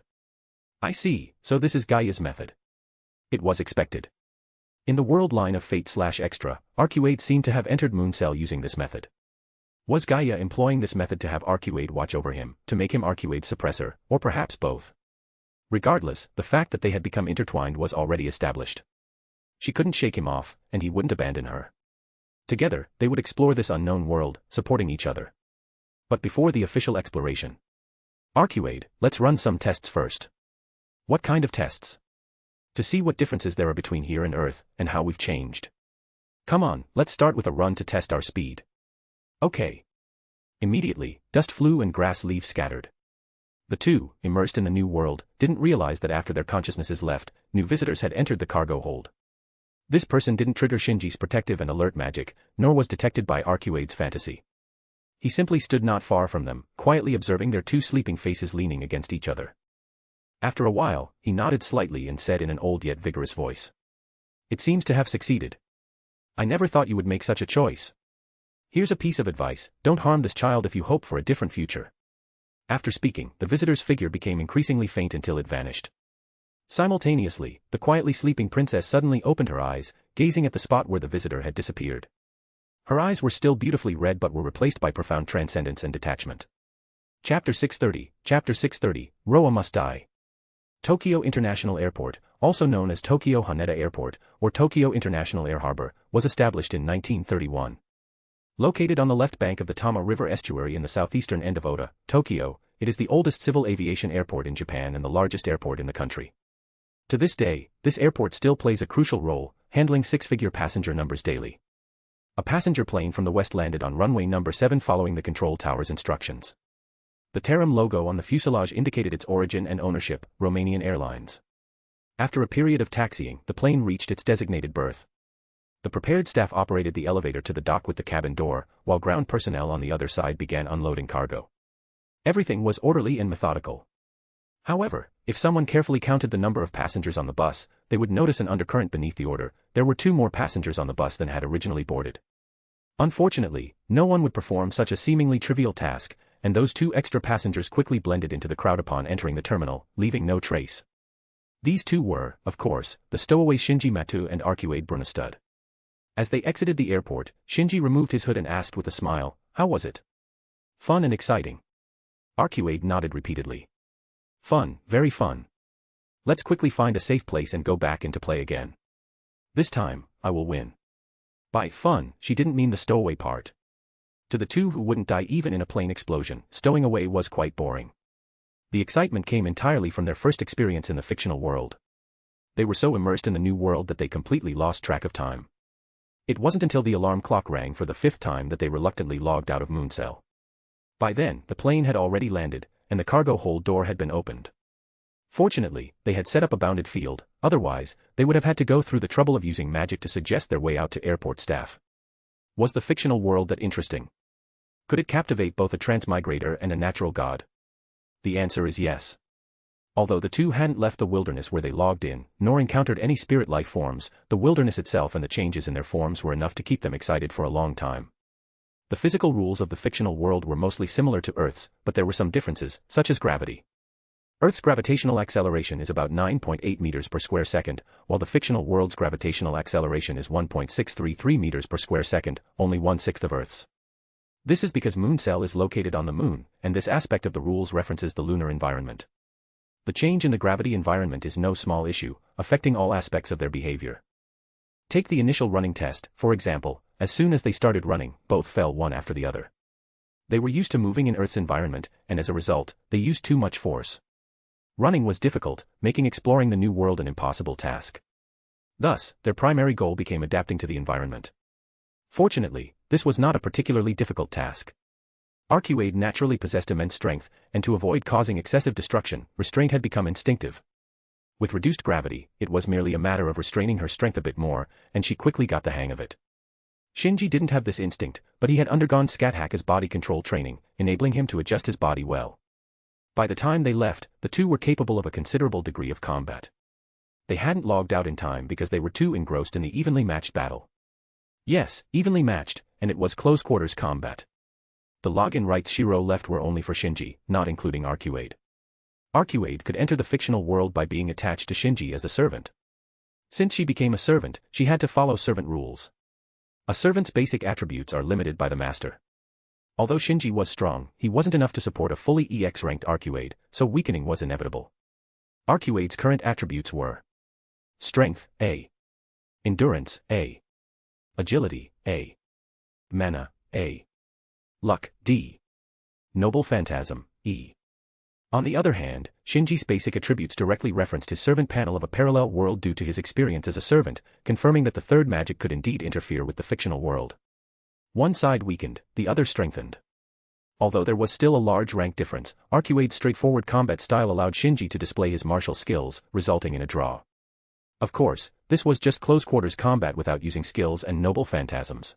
I see, so this is Gaia's method. It was expected. In the world line of Fate/Extra, Arcuade seemed to have entered Mooncell using this method. Was Gaia employing this method to have Arcuade watch over him, to make him Arcuade's suppressor, or perhaps both? Regardless, the fact that they had become intertwined was already established. She couldn't shake him off, and he wouldn't abandon her. Together, they would explore this unknown world, supporting each other. But before the official exploration. Arcuade, let's run some tests first. What kind of tests? To see what differences there are between here and Earth, and how we've changed. Come on, let's start with a run to test our speed. Okay. Immediately, dust flew and grass leaves scattered. The two, immersed in the new world, didn't realize that after their consciousnesses left, new visitors had entered the cargo hold. This person didn't trigger Shinji's protective and alert magic, nor was detected by Arcuade's fantasy. He simply stood not far from them, quietly observing their 2 sleeping faces leaning against each other. After a while, he nodded slightly and said in an old yet vigorous voice. It seems to have succeeded. I never thought you would make such a choice. Here's a piece of advice, don't harm this child if you hope for a different future. After speaking, the visitor's figure became increasingly faint until it vanished. Simultaneously, the quietly sleeping princess suddenly opened her eyes, gazing at the spot where the visitor had disappeared. Her eyes were still beautifully red but were replaced by profound transcendence and detachment. Chapter 630, Roa must die. Tokyo International Airport, also known as Tokyo Haneda Airport, or Tokyo International Air Harbor, was established in 1931. Located on the left bank of the Tama River estuary in the southeastern end of Oda, Tokyo, it is the oldest civil aviation airport in Japan and the largest airport in the country. To this day, this airport still plays a crucial role, handling 6-figure passenger numbers daily. A passenger plane from the west landed on runway number 7 following the control tower's instructions. The Taram logo on the fuselage indicated its origin and ownership, Romanian Airlines. After a period of taxiing, the plane reached its designated berth. The prepared staff operated the elevator to the dock with the cabin door, while ground personnel on the other side began unloading cargo. Everything was orderly and methodical. However, if someone carefully counted the number of passengers on the bus, they would notice an undercurrent beneath the order. There were 2 more passengers on the bus than had originally boarded. Unfortunately, no one would perform such a seemingly trivial task, and those 2 extra passengers quickly blended into the crowd upon entering the terminal, leaving no trace. These 2 were, of course, the stowaways Shinji Matou and Arcuade Brunastud. As they exited the airport, Shinji removed his hood and asked with a smile, "How was it?" "Fun and exciting." Arcuade nodded repeatedly. "Fun, very fun. Let's quickly find a safe place and go back into play again. This time, I will win." By fun, she didn't mean the stowaway part. To the 2 who wouldn't die even in a plane explosion, stowing away was quite boring. The excitement came entirely from their first experience in the fictional world. They were so immersed in the new world that they completely lost track of time. It wasn't until the alarm clock rang for the 5th time that they reluctantly logged out of Mooncell. By then, the plane had already landed, and the cargo hold door had been opened. Fortunately, they had set up a bounded field, otherwise, they would have had to go through the trouble of using magic to suggest their way out to airport staff. Was the fictional world that interesting? Could it captivate both a transmigrator and a natural god? The answer is yes. Although the 2 hadn't left the wilderness where they logged in, nor encountered any spirit life forms, the wilderness itself and the changes in their forms were enough to keep them excited for a long time. The physical rules of the fictional world were mostly similar to Earth's, but there were some differences, such as gravity. Earth's gravitational acceleration is about 9.8 meters per square second, while the fictional world's gravitational acceleration is 1.633 meters per square second, only 1/6 of Earth's. This is because Mooncell is located on the moon, and this aspect of the rules references the lunar environment. The change in the gravity environment is no small issue, affecting all aspects of their behavior. Take the initial running test, for example. As soon as they started running, both fell one after the other. They were used to moving in Earth's environment, and as a result, they used too much force. Running was difficult, making exploring the new world an impossible task. Thus, their primary goal became adapting to the environment. Fortunately, this was not a particularly difficult task. Arcuade naturally possessed immense strength, and to avoid causing excessive destruction, restraint had become instinctive. With reduced gravity, it was merely a matter of restraining her strength a bit more, and she quickly got the hang of it. Shinji didn't have this instinct, but he had undergone Scathacker's body control training, enabling him to adjust his body well. By the time they left, the two were capable of a considerable degree of combat. They hadn't logged out in time because they were too engrossed in the evenly matched battle. Yes, evenly matched, and it was close-quarters combat. The login rights Shiro left were only for Shinji, not including Arcuade. Arcuade could enter the fictional world by being attached to Shinji as a servant. Since she became a servant, she had to follow servant rules. A servant's basic attributes are limited by the master. Although Shinji was strong, he wasn't enough to support a fully EX-ranked Arcuade, so weakening was inevitable. Arcuade's current attributes were Strength, A. Endurance, A. Agility, A. Mana, A. Luck, D. Noble Phantasm, E. On the other hand, Shinji's basic attributes directly referenced his servant panel of a parallel world due to his experience as a servant, confirming that the third magic could indeed interfere with the fictional world. One side weakened, the other strengthened. Although there was still a large rank difference, Arcuade's straightforward combat style allowed Shinji to display his martial skills, resulting in a draw. Of course, this was just close-quarters combat without using skills and noble phantasms.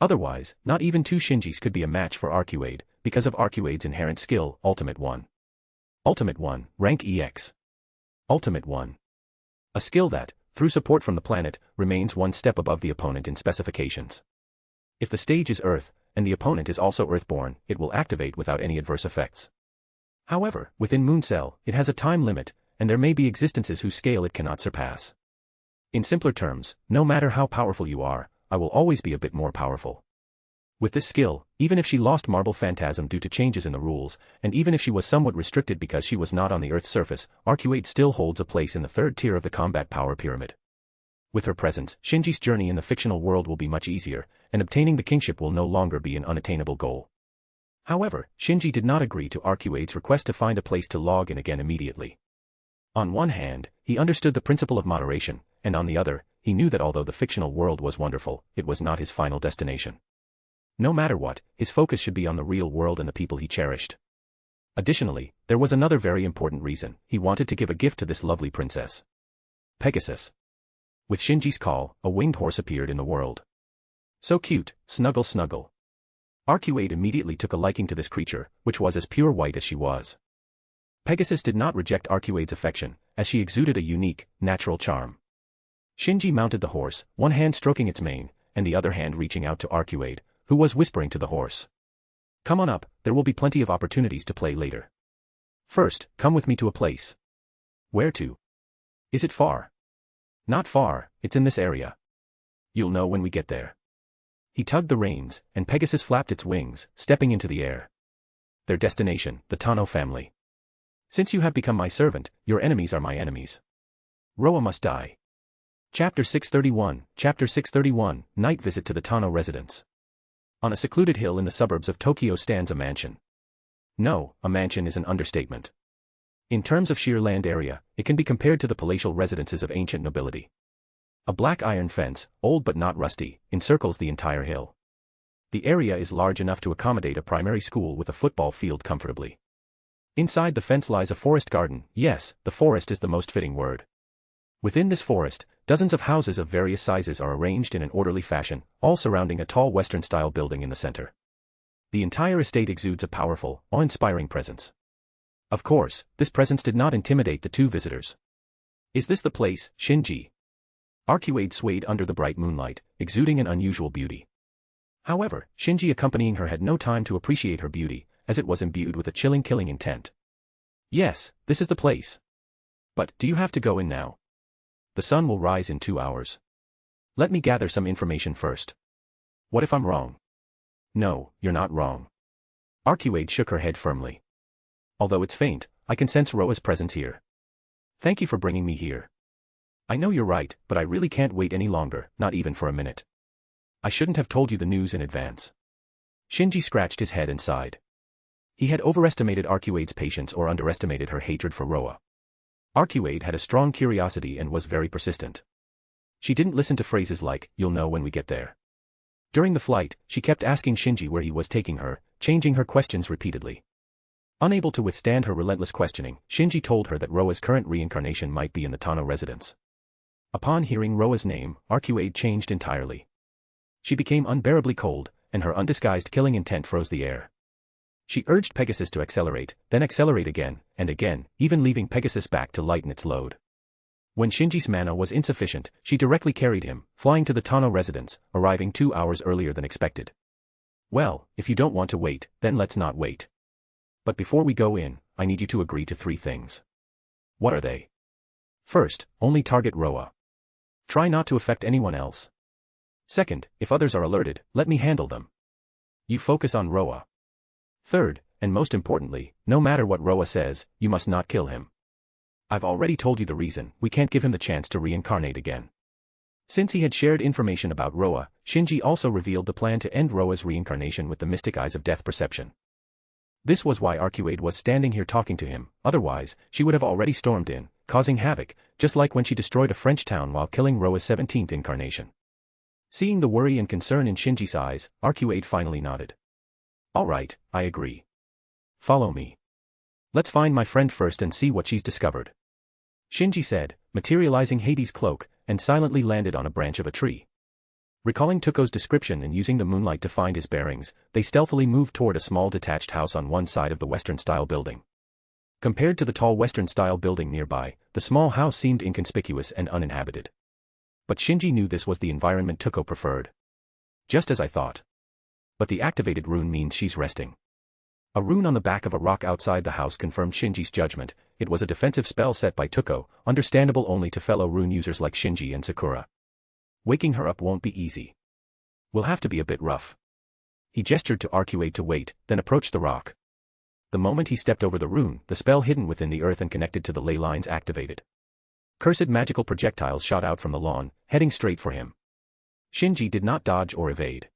Otherwise, not even two Shinjis could be a match for Arcuade, because of Arcuade's inherent skill, Ultimate 1. Ultimate 1, Rank EX. Ultimate 1. A skill that, through support from the planet, remains one step above the opponent in specifications. If the stage is Earth, and the opponent is also Earthborn, it will activate without any adverse effects. However, within Mooncell, it has a time limit, and there may be existences whose scale it cannot surpass. In simpler terms, no matter how powerful you are, I will always be a bit more powerful. With this skill, even if she lost Marble Phantasm due to changes in the rules, and even if she was somewhat restricted because she was not on the Earth's surface, Arcuade still holds a place in the third tier of the combat power pyramid. With her presence, Shinji's journey in the fictional world will be much easier, and obtaining the kingship will no longer be an unattainable goal. However, Shinji did not agree to Arcuade's request to find a place to log in again immediately. On one hand, he understood the principle of moderation, and on the other, he knew that although the fictional world was wonderful, it was not his final destination. No matter what, his focus should be on the real world and the people he cherished. Additionally, there was another very important reason: he wanted to give a gift to this lovely princess. Pegasus. With Shinji's call, a winged horse appeared in the world. So cute, snuggle snuggle. Arcuade immediately took a liking to this creature, which was as pure white as she was. Pegasus did not reject Arcuade's affection, as she exuded a unique, natural charm. Shinji mounted the horse, one hand stroking its mane, and the other hand reaching out to Arcuade, who was whispering to the horse. Come on up, there will be plenty of opportunities to play later. First, come with me to a place. Where to? Is it far? Not far, it's in this area. You'll know when we get there. He tugged the reins, and Pegasus flapped its wings, stepping into the air. Their destination, the Tano family. Since you have become my servant, your enemies are my enemies. Roa must die. Chapter 631, Night Visit to the Tano Residence. On a secluded hill in the suburbs of Tokyo stands a mansion. No, a mansion is an understatement. In terms of sheer land area, it can be compared to the palatial residences of ancient nobility. A black iron fence, old but not rusty, encircles the entire hill. The area is large enough to accommodate a primary school with a football field comfortably. Inside the fence lies a forest garden. Yes, the forest is the most fitting word. Within this forest, dozens of houses of various sizes are arranged in an orderly fashion, all surrounding a tall Western-style building in the center. The entire estate exudes a powerful, awe-inspiring presence. Of course, this presence did not intimidate the two visitors. Is this the place, Shinji? Arcuade swayed under the bright moonlight, exuding an unusual beauty. However, Shinji accompanying her had no time to appreciate her beauty, as it was imbued with a chilling killing intent. Yes, this is the place. But, do you have to go in now? The sun will rise in 2 hours. Let me gather some information first. What if I'm wrong? No, you're not wrong. Arcuade shook her head firmly. Although it's faint, I can sense Roa's presence here. Thank you for bringing me here. I know you're right, but I really can't wait any longer, not even for a minute. I shouldn't have told you the news in advance. Shinji scratched his head and sighed. He had overestimated Arcuade's patience or underestimated her hatred for Roa. Arcuade had a strong curiosity and was very persistent. She didn't listen to phrases like, "You'll know when we get there." During the flight, she kept asking Shinji where he was taking her, changing her questions repeatedly. Unable to withstand her relentless questioning, Shinji told her that Roa's current reincarnation might be in the Tano residence. Upon hearing Roa's name, Arcuade changed entirely. She became unbearably cold, and her undisguised killing intent froze the air. She urged Pegasus to accelerate, then accelerate again, and again, even leaving Pegasus back to lighten its load. When Shinji's mana was insufficient, she directly carried him, flying to the Tano residence, arriving 2 hours earlier than expected. Well, if you don't want to wait, then let's not wait. But before we go in, I need you to agree to 3 things. What are they? First, only target Roa. Try not to affect anyone else. Second, if others are alerted, let me handle them. You focus on Roa. Third, and most importantly, no matter what Roa says, you must not kill him. I've already told you the reason. We can't give him the chance to reincarnate again. Since he had shared information about Roa, Shinji also revealed the plan to end Roa's reincarnation with the mystic eyes of death perception. This was why Arcuade was standing here talking to him, otherwise, she would have already stormed in, causing havoc, just like when she destroyed a French town while killing Roa's 17th incarnation. Seeing the worry and concern in Shinji's eyes, Arcuade finally nodded. All right, I agree. Follow me. Let's find my friend first and see what she's discovered. Shinji said, materializing Hades' cloak, and silently landed on a branch of a tree. Recalling Tuko's description and using the moonlight to find his bearings, they stealthily moved toward a small detached house on one side of the Western-style building. Compared to the tall Western-style building nearby, the small house seemed inconspicuous and uninhabited. But Shinji knew this was the environment Tuko preferred. Just as I thought. But the activated rune means she's resting. A rune on the back of a rock outside the house confirmed Shinji's judgment. It was a defensive spell set by Tuko, understandable only to fellow rune users like Shinji and Sakura. Waking her up won't be easy. Will have to be a bit rough. He gestured to Arcuade to wait, then approached the rock. The moment he stepped over the rune, the spell hidden within the earth and connected to the ley lines activated. Cursed magical projectiles shot out from the lawn, heading straight for him. Shinji did not dodge or evade.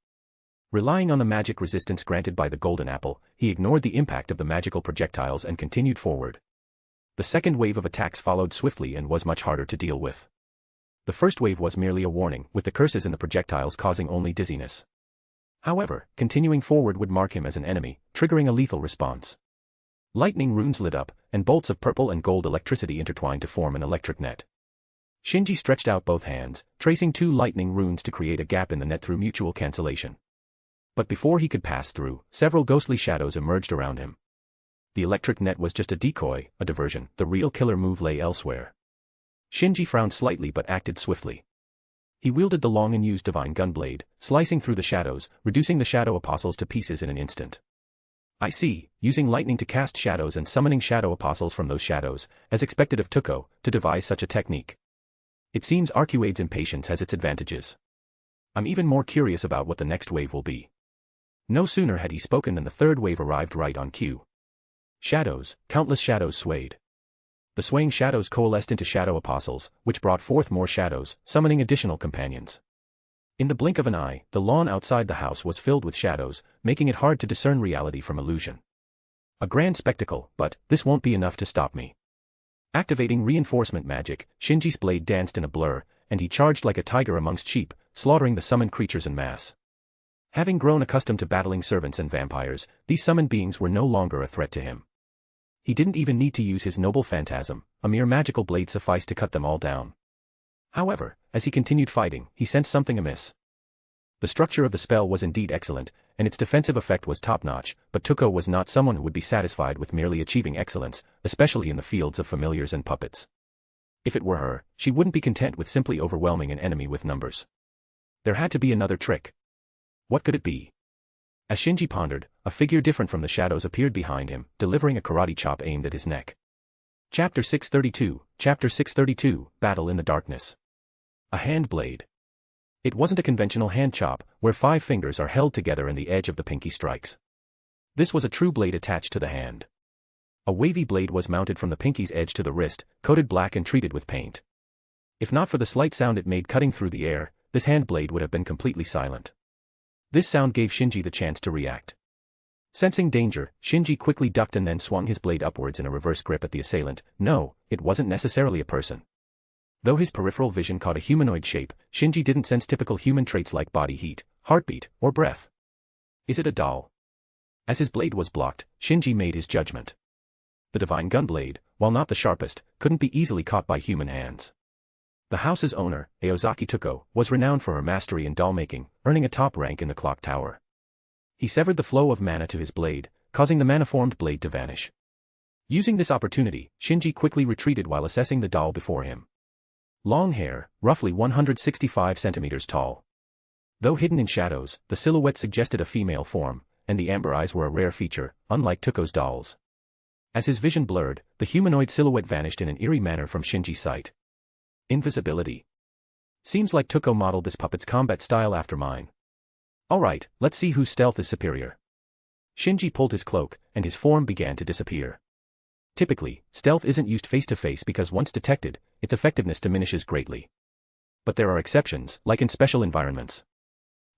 Relying on the magic resistance granted by the golden apple, he ignored the impact of the magical projectiles and continued forward. The second wave of attacks followed swiftly and was much harder to deal with. The first wave was merely a warning, with the curses and the projectiles causing only dizziness. However, continuing forward would mark him as an enemy, triggering a lethal response. Lightning runes lit up, and bolts of purple and gold electricity intertwined to form an electric net. Shinji stretched out both hands, tracing 2 lightning runes to create a gap in the net through mutual cancellation. But before he could pass through, several ghostly shadows emerged around him. The electric net was just a decoy, a diversion. The real killer move lay elsewhere. Shinji frowned slightly but acted swiftly. He wielded the long and used divine gunblade, slicing through the shadows, reducing the shadow apostles to pieces in an instant. I see, using lightning to cast shadows and summoning shadow apostles from those shadows, as expected of Tuko, to devise such a technique. It seems Arcuade's impatience has its advantages. I'm even more curious about what the next wave will be. No sooner had he spoken than the third wave arrived right on cue. Shadows, countless shadows swayed. The swaying shadows coalesced into shadow apostles, which brought forth more shadows, summoning additional companions. In the blink of an eye, the lawn outside the house was filled with shadows, making it hard to discern reality from illusion. A grand spectacle, but this won't be enough to stop me. Activating reinforcement magic, Shinji's blade danced in a blur, and he charged like a tiger amongst sheep, slaughtering the summoned creatures en masse. Having grown accustomed to battling servants and vampires, these summoned beings were no longer a threat to him. He didn't even need to use his noble phantasm, a mere magical blade sufficed to cut them all down. However, as he continued fighting, he sensed something amiss. The structure of the spell was indeed excellent, and its defensive effect was top-notch, but Tuko was not someone who would be satisfied with merely achieving excellence, especially in the fields of familiars and puppets. If it were her, she wouldn't be content with simply overwhelming an enemy with numbers. There had to be another trick. What could it be? As Shinji pondered, a figure different from the shadows appeared behind him, delivering a karate chop aimed at his neck. Chapter 632, Battle in the Darkness. A hand blade. It wasn't a conventional hand chop, where 5 fingers are held together and the edge of the pinky strikes. This was a true blade attached to the hand. A wavy blade was mounted from the pinky's edge to the wrist, coated black and treated with paint. If not for the slight sound it made cutting through the air, this hand blade would have been completely silent. This sound gave Shinji the chance to react. Sensing danger, Shinji quickly ducked and then swung his blade upwards in a reverse grip at the assailant. No, it wasn't necessarily a person. Though his peripheral vision caught a humanoid shape, Shinji didn't sense typical human traits like body heat, heartbeat, or breath. Is it a doll? As his blade was blocked, Shinji made his judgment. The divine gunblade, while not the sharpest, couldn't be easily caught by human hands. The house's owner, Aozaki Tuko, was renowned for her mastery in doll-making, earning a top rank in the clock tower. He severed the flow of mana to his blade, causing the maniformed blade to vanish. Using this opportunity, Shinji quickly retreated while assessing the doll before him. Long hair, roughly 165 centimeters tall. Though hidden in shadows, the silhouette suggested a female form, and the amber eyes were a rare feature, unlike Tuko's dolls. As his vision blurred, the humanoid silhouette vanished in an eerie manner from Shinji's sight. Invisibility. Seems like Tuko modeled this puppet's combat style after mine. Alright, let's see whose stealth is superior. Shinji pulled his cloak, and his form began to disappear. Typically, stealth isn't used face-to-face because once detected, its effectiveness diminishes greatly. But there are exceptions, like in special environments.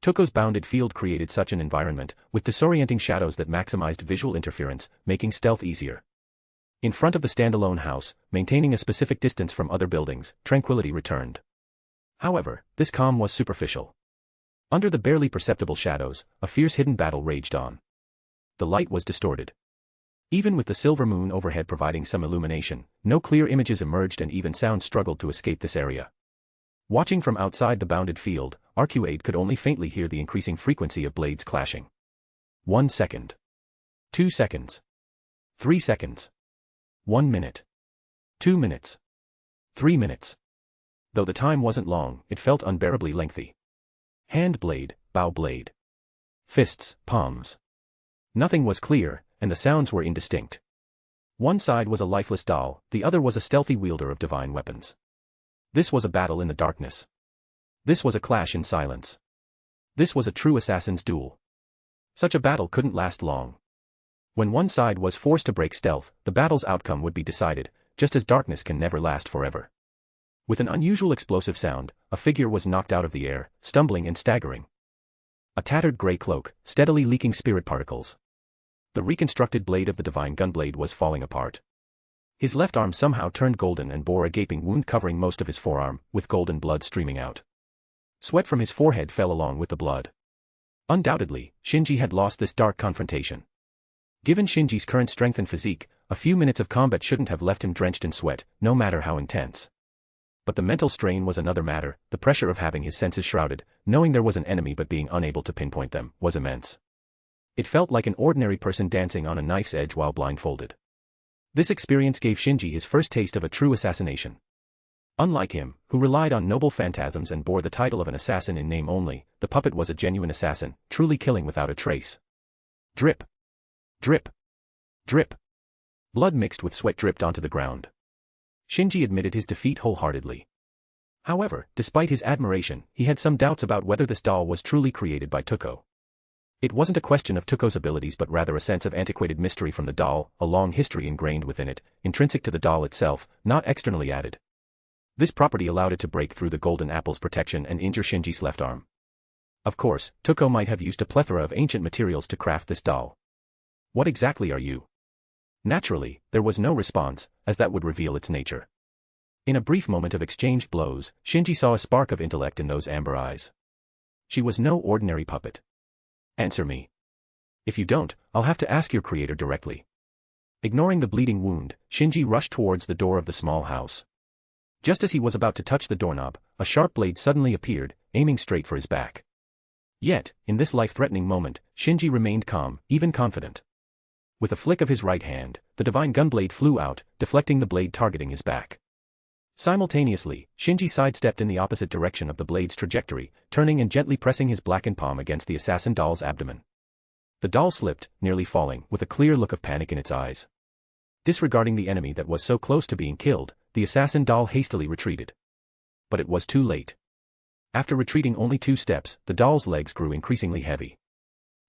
Tuko's bounded field created such an environment, with disorienting shadows that maximized visual interference, making stealth easier. In front of the standalone house, maintaining a specific distance from other buildings, tranquility returned. However, this calm was superficial. Under the barely perceptible shadows, a fierce hidden battle raged on. The light was distorted. Even with the silver moon overhead providing some illumination, no clear images emerged and even sound struggled to escape this area. Watching from outside the bounded field, Arcuade could only faintly hear the increasing frequency of blades clashing. 1 second. 2 seconds. 3 seconds. 1 minute. 2 minutes. 3 minutes. Though the time wasn't long, it felt unbearably lengthy. Hand blade, bow blade. Fists, palms. Nothing was clear, and the sounds were indistinct. One side was a lifeless doll, the other was a stealthy wielder of divine weapons. This was a battle in the darkness. This was a clash in silence. This was a true assassin's duel. Such a battle couldn't last long. When one side was forced to break stealth, the battle's outcome would be decided, just as darkness can never last forever. With an unusual explosive sound, a figure was knocked out of the air, stumbling and staggering. A tattered gray cloak, steadily leaking spirit particles. The reconstructed blade of the divine gunblade was falling apart. His left arm somehow turned golden and bore a gaping wound covering most of his forearm, with golden blood streaming out. Sweat from his forehead fell along with the blood. Undoubtedly, Shinji had lost this dark confrontation. Given Shinji's current strength and physique, a few minutes of combat shouldn't have left him drenched in sweat, no matter how intense. But the mental strain was another matter, the pressure of having his senses shrouded, knowing there was an enemy but being unable to pinpoint them, was immense. It felt like an ordinary person dancing on a knife's edge while blindfolded. This experience gave Shinji his first taste of a true assassination. Unlike him, who relied on noble phantasms and bore the title of an assassin in name only, the puppet was a genuine assassin, truly killing without a trace. Drip. Drip. Drip. Blood mixed with sweat dripped onto the ground. Shinji admitted his defeat wholeheartedly. However, despite his admiration, he had some doubts about whether this doll was truly created by Tuko. It wasn't a question of Tuko's abilities but rather a sense of antiquated mystery from the doll, a long history ingrained within it, intrinsic to the doll itself, not externally added. This property allowed it to break through the golden apple's protection and injure Shinji's left arm. Of course, Tuko might have used a plethora of ancient materials to craft this doll. What exactly are you? Naturally, there was no response, as that would reveal its nature. In a brief moment of exchanged blows, Shinji saw a spark of intellect in those amber eyes. She was no ordinary puppet. Answer me. If you don't, I'll have to ask your creator directly. Ignoring the bleeding wound, Shinji rushed towards the door of the small house. Just as he was about to touch the doorknob, a sharp blade suddenly appeared, aiming straight for his back. Yet, in this life-threatening moment, Shinji remained calm, even confident. With a flick of his right hand, the divine gunblade flew out, deflecting the blade targeting his back. Simultaneously, Shinji sidestepped in the opposite direction of the blade's trajectory, turning and gently pressing his blackened palm against the assassin doll's abdomen. The doll slipped, nearly falling, with a clear look of panic in its eyes. Disregarding the enemy that was so close to being killed, the assassin doll hastily retreated. But it was too late. After retreating only 2 steps, the doll's legs grew increasingly heavy.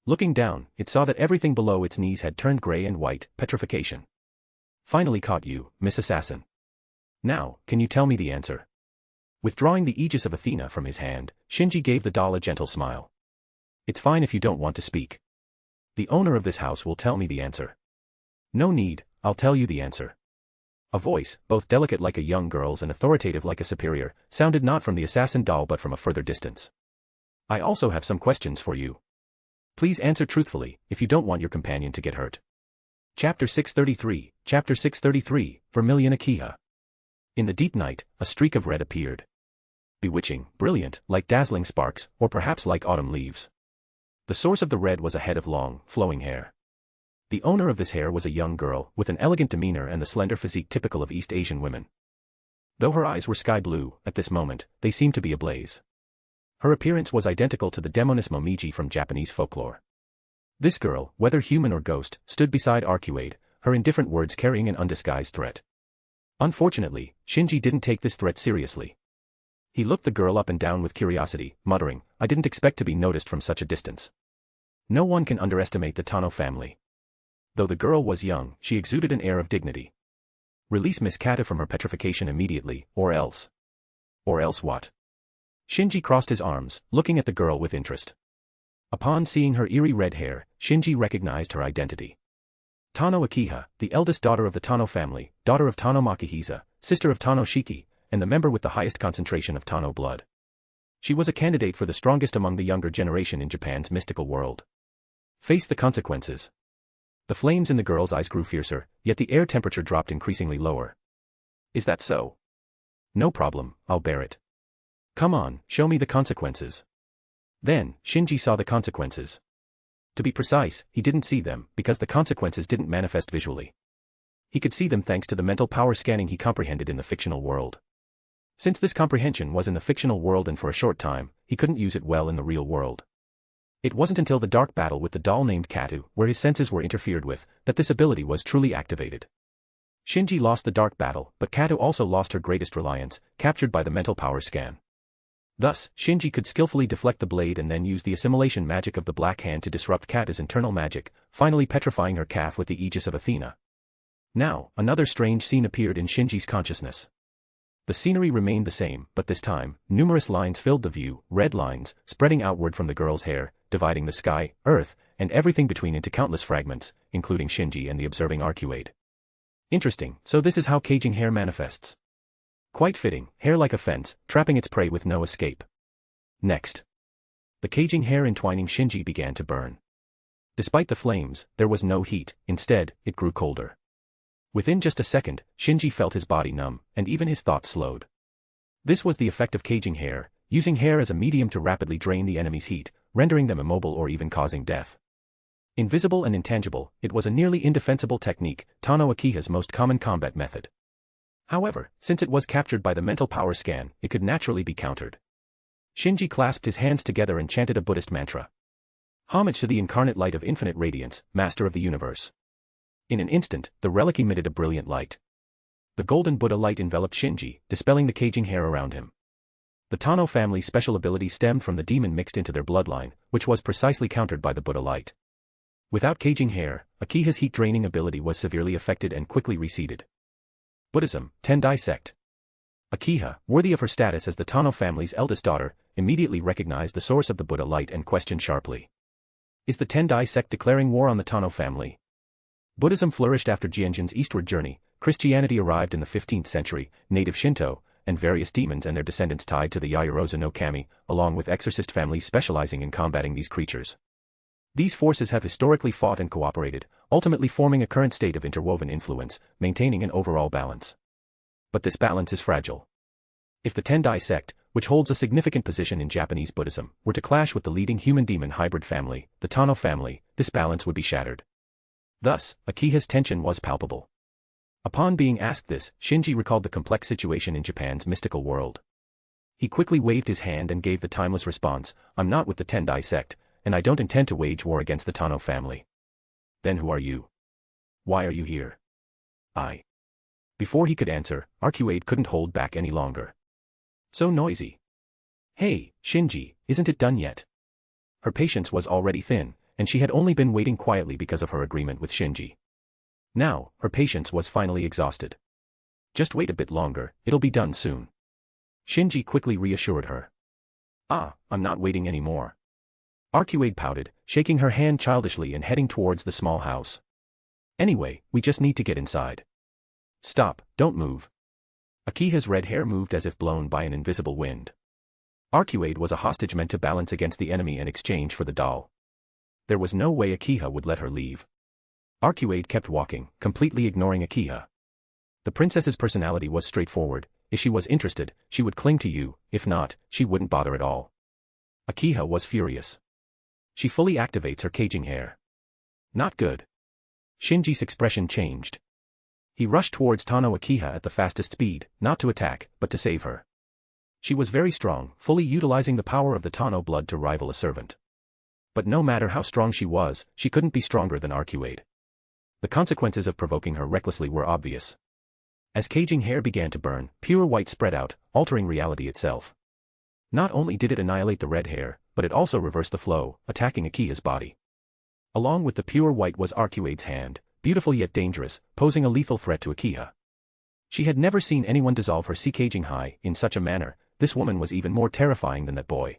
Looking down, it saw that everything below its knees had turned gray and white, petrification. Finally caught you, Miss Assassin. Now, can you tell me the answer? Withdrawing the Aegis of Athena from his hand, Shinji gave the doll a gentle smile. It's fine if you don't want to speak. The owner of this house will tell me the answer. No need, I'll tell you the answer. A voice, both delicate like a young girl's and authoritative like a superior, sounded not from the assassin doll but from a further distance. I also have some questions for you. Please answer truthfully, if you don't want your companion to get hurt. Chapter 633, Vermilion Akiha. In the deep night, a streak of red appeared. Bewitching, brilliant, like dazzling sparks, or perhaps like autumn leaves. The source of the red was a head of long, flowing hair. The owner of this hair was a young girl with an elegant demeanor and the slender physique typical of East Asian women. Though her eyes were sky blue, at this moment, they seemed to be ablaze. Her appearance was identical to the demoness Momiji from Japanese folklore. This girl, whether human or ghost, stood beside Arcuade, her indifferent words carrying an undisguised threat. Unfortunately, Shinji didn't take this threat seriously. He looked the girl up and down with curiosity, muttering, "I didn't expect to be noticed from such a distance." No one can underestimate the Tano family. Though the girl was young, she exuded an air of dignity. Release Miss Kata from her petrification immediately, or else. Or else what? Shinji crossed his arms, looking at the girl with interest. Upon seeing her eerie red hair, Shinji recognized her identity. Tano Akiha, the eldest daughter of the Tano family, daughter of Tano Makihisa, sister of Tano Shiki, and the member with the highest concentration of Tano blood. She was a candidate for the strongest among the younger generation in Japan's mystical world. Face the consequences. The flames in the girl's eyes grew fiercer, yet the air temperature dropped increasingly lower. Is that so? No problem, I'll bear it. Come on, show me the consequences. Then, Shinji saw the consequences. To be precise, he didn't see them, because the consequences didn't manifest visually. He could see them thanks to the mental power scanning he comprehended in the fictional world. Since this comprehension was in the fictional world and for a short time, he couldn't use it well in the real world. It wasn't until the dark battle with the doll named Katu, where his senses were interfered with, that this ability was truly activated. Shinji lost the dark battle, but Katu also lost her greatest reliance, captured by the mental power scan. Thus, Shinji could skillfully deflect the blade and then use the assimilation magic of the Black Hand to disrupt Kata's internal magic, finally petrifying her calf with the aegis of Athena. Now, another strange scene appeared in Shinji's consciousness. The scenery remained the same, but this time, numerous lines filled the view, red lines, spreading outward from the girl's hair, dividing the sky, earth, and everything between into countless fragments, including Shinji and the observing Arcuade. Interesting, so this is how caging hair manifests. Quite fitting, hair like a fence, trapping its prey with no escape. Next. The caging hair entwining Shinji began to burn. Despite the flames, there was no heat, instead, it grew colder. Within just a second, Shinji felt his body numb, and even his thoughts slowed. This was the effect of caging hair, using hair as a medium to rapidly drain the enemy's heat, rendering them immobile or even causing death. Invisible and intangible, it was a nearly indefensible technique, Tano Akiha's most common combat method. However, since it was captured by the mental power scan, it could naturally be countered. Shinji clasped his hands together and chanted a Buddhist mantra. Homage to the incarnate light of infinite radiance, master of the universe. In an instant, the relic emitted a brilliant light. The golden Buddha light enveloped Shinji, dispelling the caging hair around him. The Tano family's special ability stemmed from the demon mixed into their bloodline, which was precisely countered by the Buddha light. Without caging hair, Akiha's heat-draining ability was severely affected and quickly receded. Buddhism, Tendai sect. Akiha, worthy of her status as the Tano family's eldest daughter, immediately recognized the source of the Buddha light and questioned sharply. Is the Tendai sect declaring war on the Tano family? Buddhism flourished after Jianjin's eastward journey, Christianity arrived in the 15th century, native Shinto, and various demons and their descendants tied to the Yaoyorozu no Kami, along with exorcist families specializing in combating these creatures. These forces have historically fought and cooperated, ultimately forming a current state of interwoven influence, maintaining an overall balance. But this balance is fragile. If the Tendai sect, which holds a significant position in Japanese Buddhism, were to clash with the leading human-demon hybrid family, the Tano family, this balance would be shattered. Thus, Akiha's tension was palpable. Upon being asked this, Shinji recalled the complex situation in Japan's mystical world. He quickly waved his hand and gave the timeless response, I'm not with the Tendai sect, and I don't intend to wage war against the Tano family. Then who are you? Why are you here? Before he could answer, Arcuade couldn't hold back any longer. So noisy. Hey, Shinji, isn't it done yet? Her patience was already thin, and she had only been waiting quietly because of her agreement with Shinji. Now, her patience was finally exhausted. Just wait a bit longer, it'll be done soon. Shinji quickly reassured her. I'm not waiting anymore. Arcuade pouted, shaking her hand childishly and heading towards the small house. Anyway, we just need to get inside. Stop, don't move. Akiha's red hair moved as if blown by an invisible wind. Arcuade was a hostage meant to balance against the enemy in exchange for the doll. There was no way Akiha would let her leave. Arcuade kept walking, completely ignoring Akiha. The princess's personality was straightforward. If she was interested, she would cling to you, if not, she wouldn't bother at all. Akiha was furious. She fully activates her caging hair. Not good. Shinji's expression changed. He rushed towards Tano Akiha at the fastest speed, not to attack, but to save her. She was very strong, fully utilizing the power of the Tano blood to rival a servant. But no matter how strong she was, she couldn't be stronger than Arcuade. The consequences of provoking her recklessly were obvious. As caging hair began to burn, pure white spread out, altering reality itself. Not only did it annihilate the red hair, but it also reversed the flow, attacking Akiha's body. Along with the pure white was Arcuade's hand, beautiful yet dangerous, posing a lethal threat to Akiha. She had never seen anyone dissolve her sea caging high in such a manner. This woman was even more terrifying than that boy.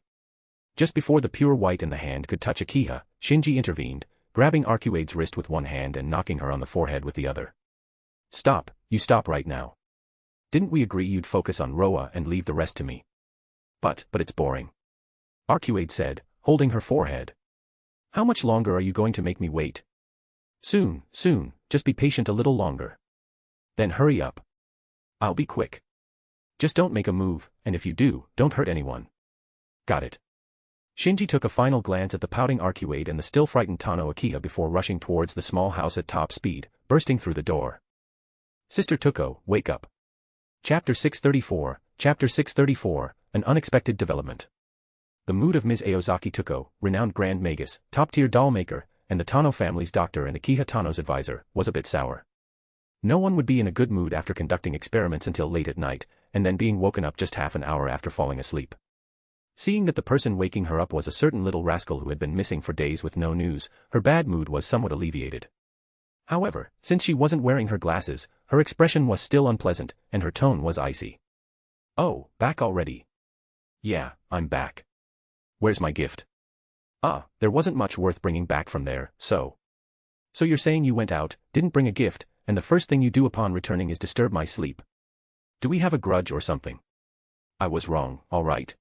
Just before the pure white in the hand could touch Akiha, Shinji intervened, grabbing Arcuade's wrist with one hand and knocking her on the forehead with the other. Stop, you stop right now. Didn't we agree you'd focus on Roa and leave the rest to me? But it's boring. Arcuade said, holding her forehead. How much longer are you going to make me wait? Soon, just be patient a little longer. Then hurry up. I'll be quick. Just don't make a move, and if you do, don't hurt anyone. Got it. Shinji took a final glance at the pouting Arcuade and the still frightened Tano Akiha before rushing towards the small house at top speed, bursting through the door. Sister Tuko, wake up. Chapter 634, An Unexpected Development. The mood of Ms. Aozaki Tuko, renowned Grand Magus, top-tier doll maker, and the Tano family's doctor and Akiha Tano's advisor, was a bit sour. No one would be in a good mood after conducting experiments until late at night, and then being woken up just half an hour after falling asleep. Seeing that the person waking her up was a certain little rascal who had been missing for days with no news, her bad mood was somewhat alleviated. However, since she wasn't wearing her glasses, her expression was still unpleasant, and her tone was icy. Oh, back already? Yeah, I'm back. Where's my gift? There wasn't much worth bringing back from there, so you're saying you went out, didn't bring a gift, and the first thing you do upon returning is disturb my sleep? Do we have a grudge or something? I was wrong, all right.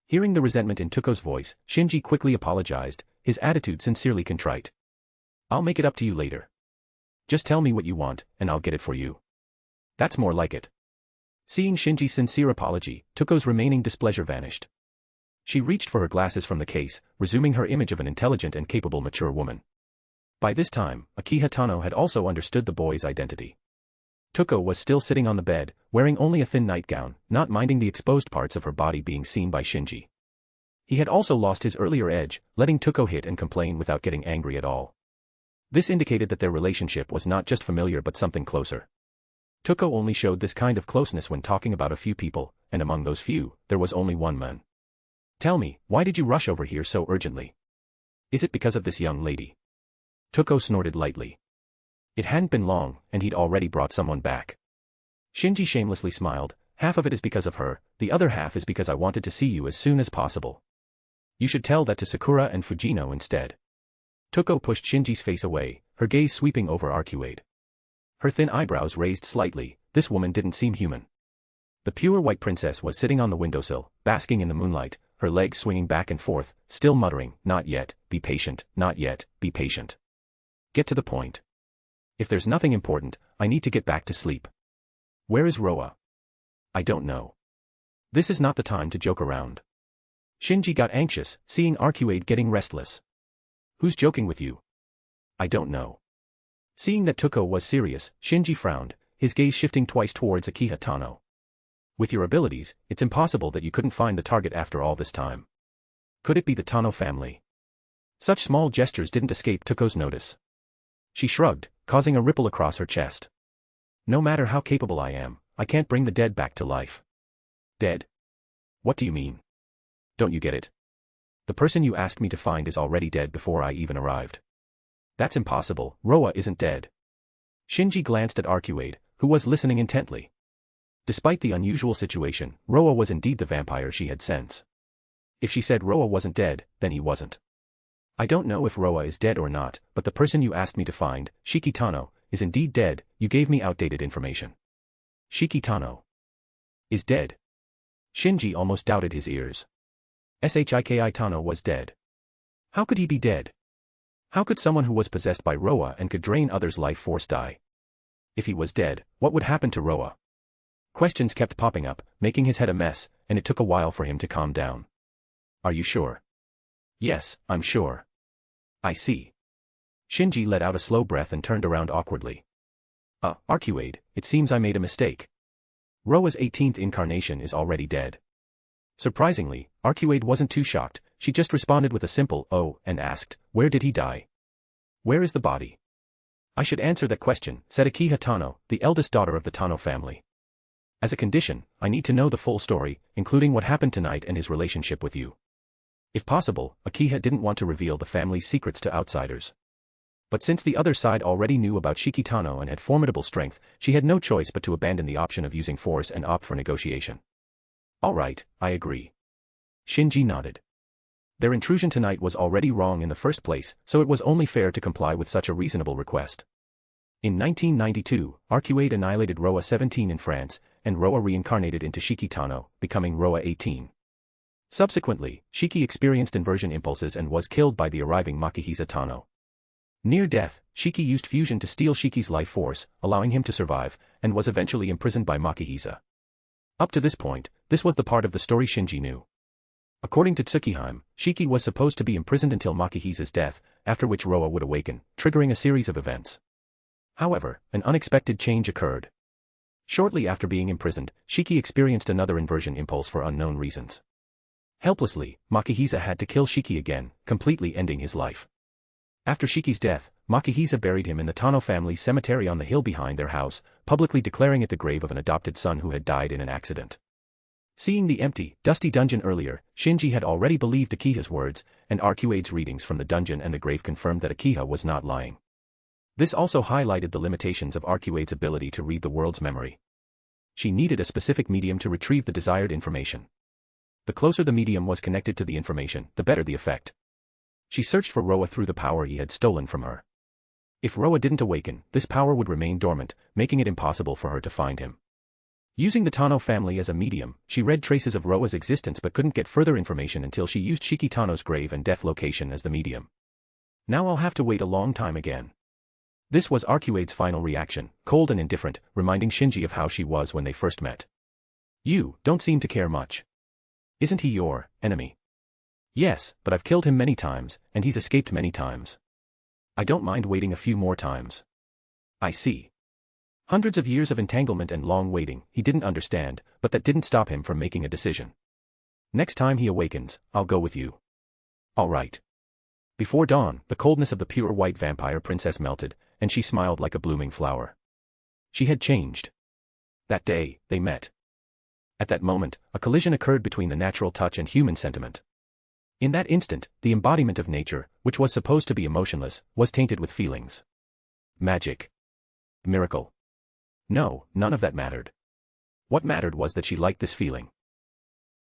Hearing the resentment in Tuko's voice, Shinji quickly apologized, his attitude sincerely contrite. I'll make it up to you later. Just tell me what you want, and I'll get it for you. That's more like it. Seeing Shinji's sincere apology, Tuko's remaining displeasure vanished. She reached for her glasses from the case, resuming her image of an intelligent and capable mature woman. By this time, Akiha Tano had also understood the boy's identity. Tuko was still sitting on the bed, wearing only a thin nightgown, not minding the exposed parts of her body being seen by Shinji. He had also lost his earlier edge, letting Tuko hit and complain without getting angry at all. This indicated that their relationship was not just familiar but something closer. Tuko only showed this kind of closeness when talking about a few people, and among those few, there was only one man. Tell me, why did you rush over here so urgently? Is it because of this young lady? Tuko snorted lightly. It hadn't been long, and he'd already brought someone back. Shinji shamelessly smiled. Half of it is because of her, the other half is because I wanted to see you as soon as possible. You should tell that to Sakura and Fujino instead. Tuko pushed Shinji's face away, her gaze sweeping over Arcuade. Her thin eyebrows raised slightly. This woman didn't seem human. The pure white princess was sitting on the windowsill, basking in the moonlight, her legs swinging back and forth, still muttering, not yet, be patient, not yet, be patient. Get to the point. If there's nothing important, I need to get back to sleep. Where is Roa? I don't know. This is not the time to joke around. Shinji got anxious, seeing Arcuade getting restless. Who's joking with you? I don't know. Seeing that Tuko was serious, Shinji frowned, his gaze shifting twice towards Akiha Tano. With your abilities, it's impossible that you couldn't find the target after all this time. Could it be the Tano family? Such small gestures didn't escape Tuko's notice. She shrugged, causing a ripple across her chest. No matter how capable I am, I can't bring the dead back to life. Dead? What do you mean? Don't you get it? The person you asked me to find is already dead before I even arrived. That's impossible, Roa isn't dead. Shinji glanced at Arcuade, who was listening intently. Despite the unusual situation, Roa was indeed the vampire she had sensed. If she said Roa wasn't dead, then he wasn't. I don't know if Roa is dead or not, but the person you asked me to find, Shiki Tano, is indeed dead. You gave me outdated information. Shiki Tano is dead. Shinji almost doubted his ears. Shiki Tano was dead. How could he be dead? How could someone who was possessed by Roa and could drain others' life force die? If he was dead, what would happen to Roa? Questions kept popping up, making his head a mess, and it took a while for him to calm down. Are you sure? Yes, I'm sure. I see. Shinji let out a slow breath and turned around awkwardly. Arcuade, it seems I made a mistake. Roa's 18th incarnation is already dead. Surprisingly, Arcuade wasn't too shocked, she just responded with a simple, "Oh," and asked, "Where did he die? Where is the body?" "I should answer that question," said Akiha Tano, the eldest daughter of the Tano family. "As a condition, I need to know the full story, including what happened tonight and his relationship with you." If possible, Akiha didn't want to reveal the family's secrets to outsiders. But since the other side already knew about Shiki Tano and had formidable strength, she had no choice but to abandon the option of using force and opt for negotiation. "All right, I agree." Shinji nodded. Their intrusion tonight was already wrong in the first place, so it was only fair to comply with such a reasonable request. In 1992, Arcuade annihilated Roa 17 in France, and Roa reincarnated into Shiki Tano, becoming Roa 18. Subsequently, Shiki experienced inversion impulses and was killed by the arriving Makihisa Tano. Near death, Shiki used fusion to steal Shiki's life force, allowing him to survive, and was eventually imprisoned by Makihisa. Up to this point, this was the part of the story Shinji knew. According to Tsukihime, Shiki was supposed to be imprisoned until Makihisa's death, after which Roa would awaken, triggering a series of events. However, an unexpected change occurred. Shortly after being imprisoned, Shiki experienced another inversion impulse for unknown reasons. Helplessly, Makihisa had to kill Shiki again, completely ending his life. After Shiki's death, Makihisa buried him in the Tano family cemetery on the hill behind their house, publicly declaring it the grave of an adopted son who had died in an accident. Seeing the empty, dusty dungeon earlier, Shinji had already believed Akiha's words, and Arcuade's readings from the dungeon and the grave confirmed that Akiha was not lying. This also highlighted the limitations of Arcuade's ability to read the world's memory. She needed a specific medium to retrieve the desired information. The closer the medium was connected to the information, the better the effect. She searched for Roa through the power he had stolen from her. If Roa didn't awaken, this power would remain dormant, making it impossible for her to find him. Using the Tano family as a medium, she read traces of Roa's existence but couldn't get further information until she used Shiki Tano's grave and death location as the medium. "Now I'll have to wait a long time again." This was Arcuade's final reaction, cold and indifferent, reminding Shinji of how she was when they first met. "You don't seem to care much. Isn't he your enemy?" "Yes, but I've killed him many times, and he's escaped many times. I don't mind waiting a few more times." "I see." Hundreds of years of entanglement and long waiting, he didn't understand, but that didn't stop him from making a decision. "Next time he awakens, I'll go with you." "All right." Before dawn, the coldness of the pure white vampire princess melted, and she smiled like a blooming flower. She had changed. That day, they met. At that moment, a collision occurred between the natural touch and human sentiment. In that instant, the embodiment of nature, which was supposed to be emotionless, was tainted with feelings. Magic. Miracle. No, none of that mattered. What mattered was that she liked this feeling.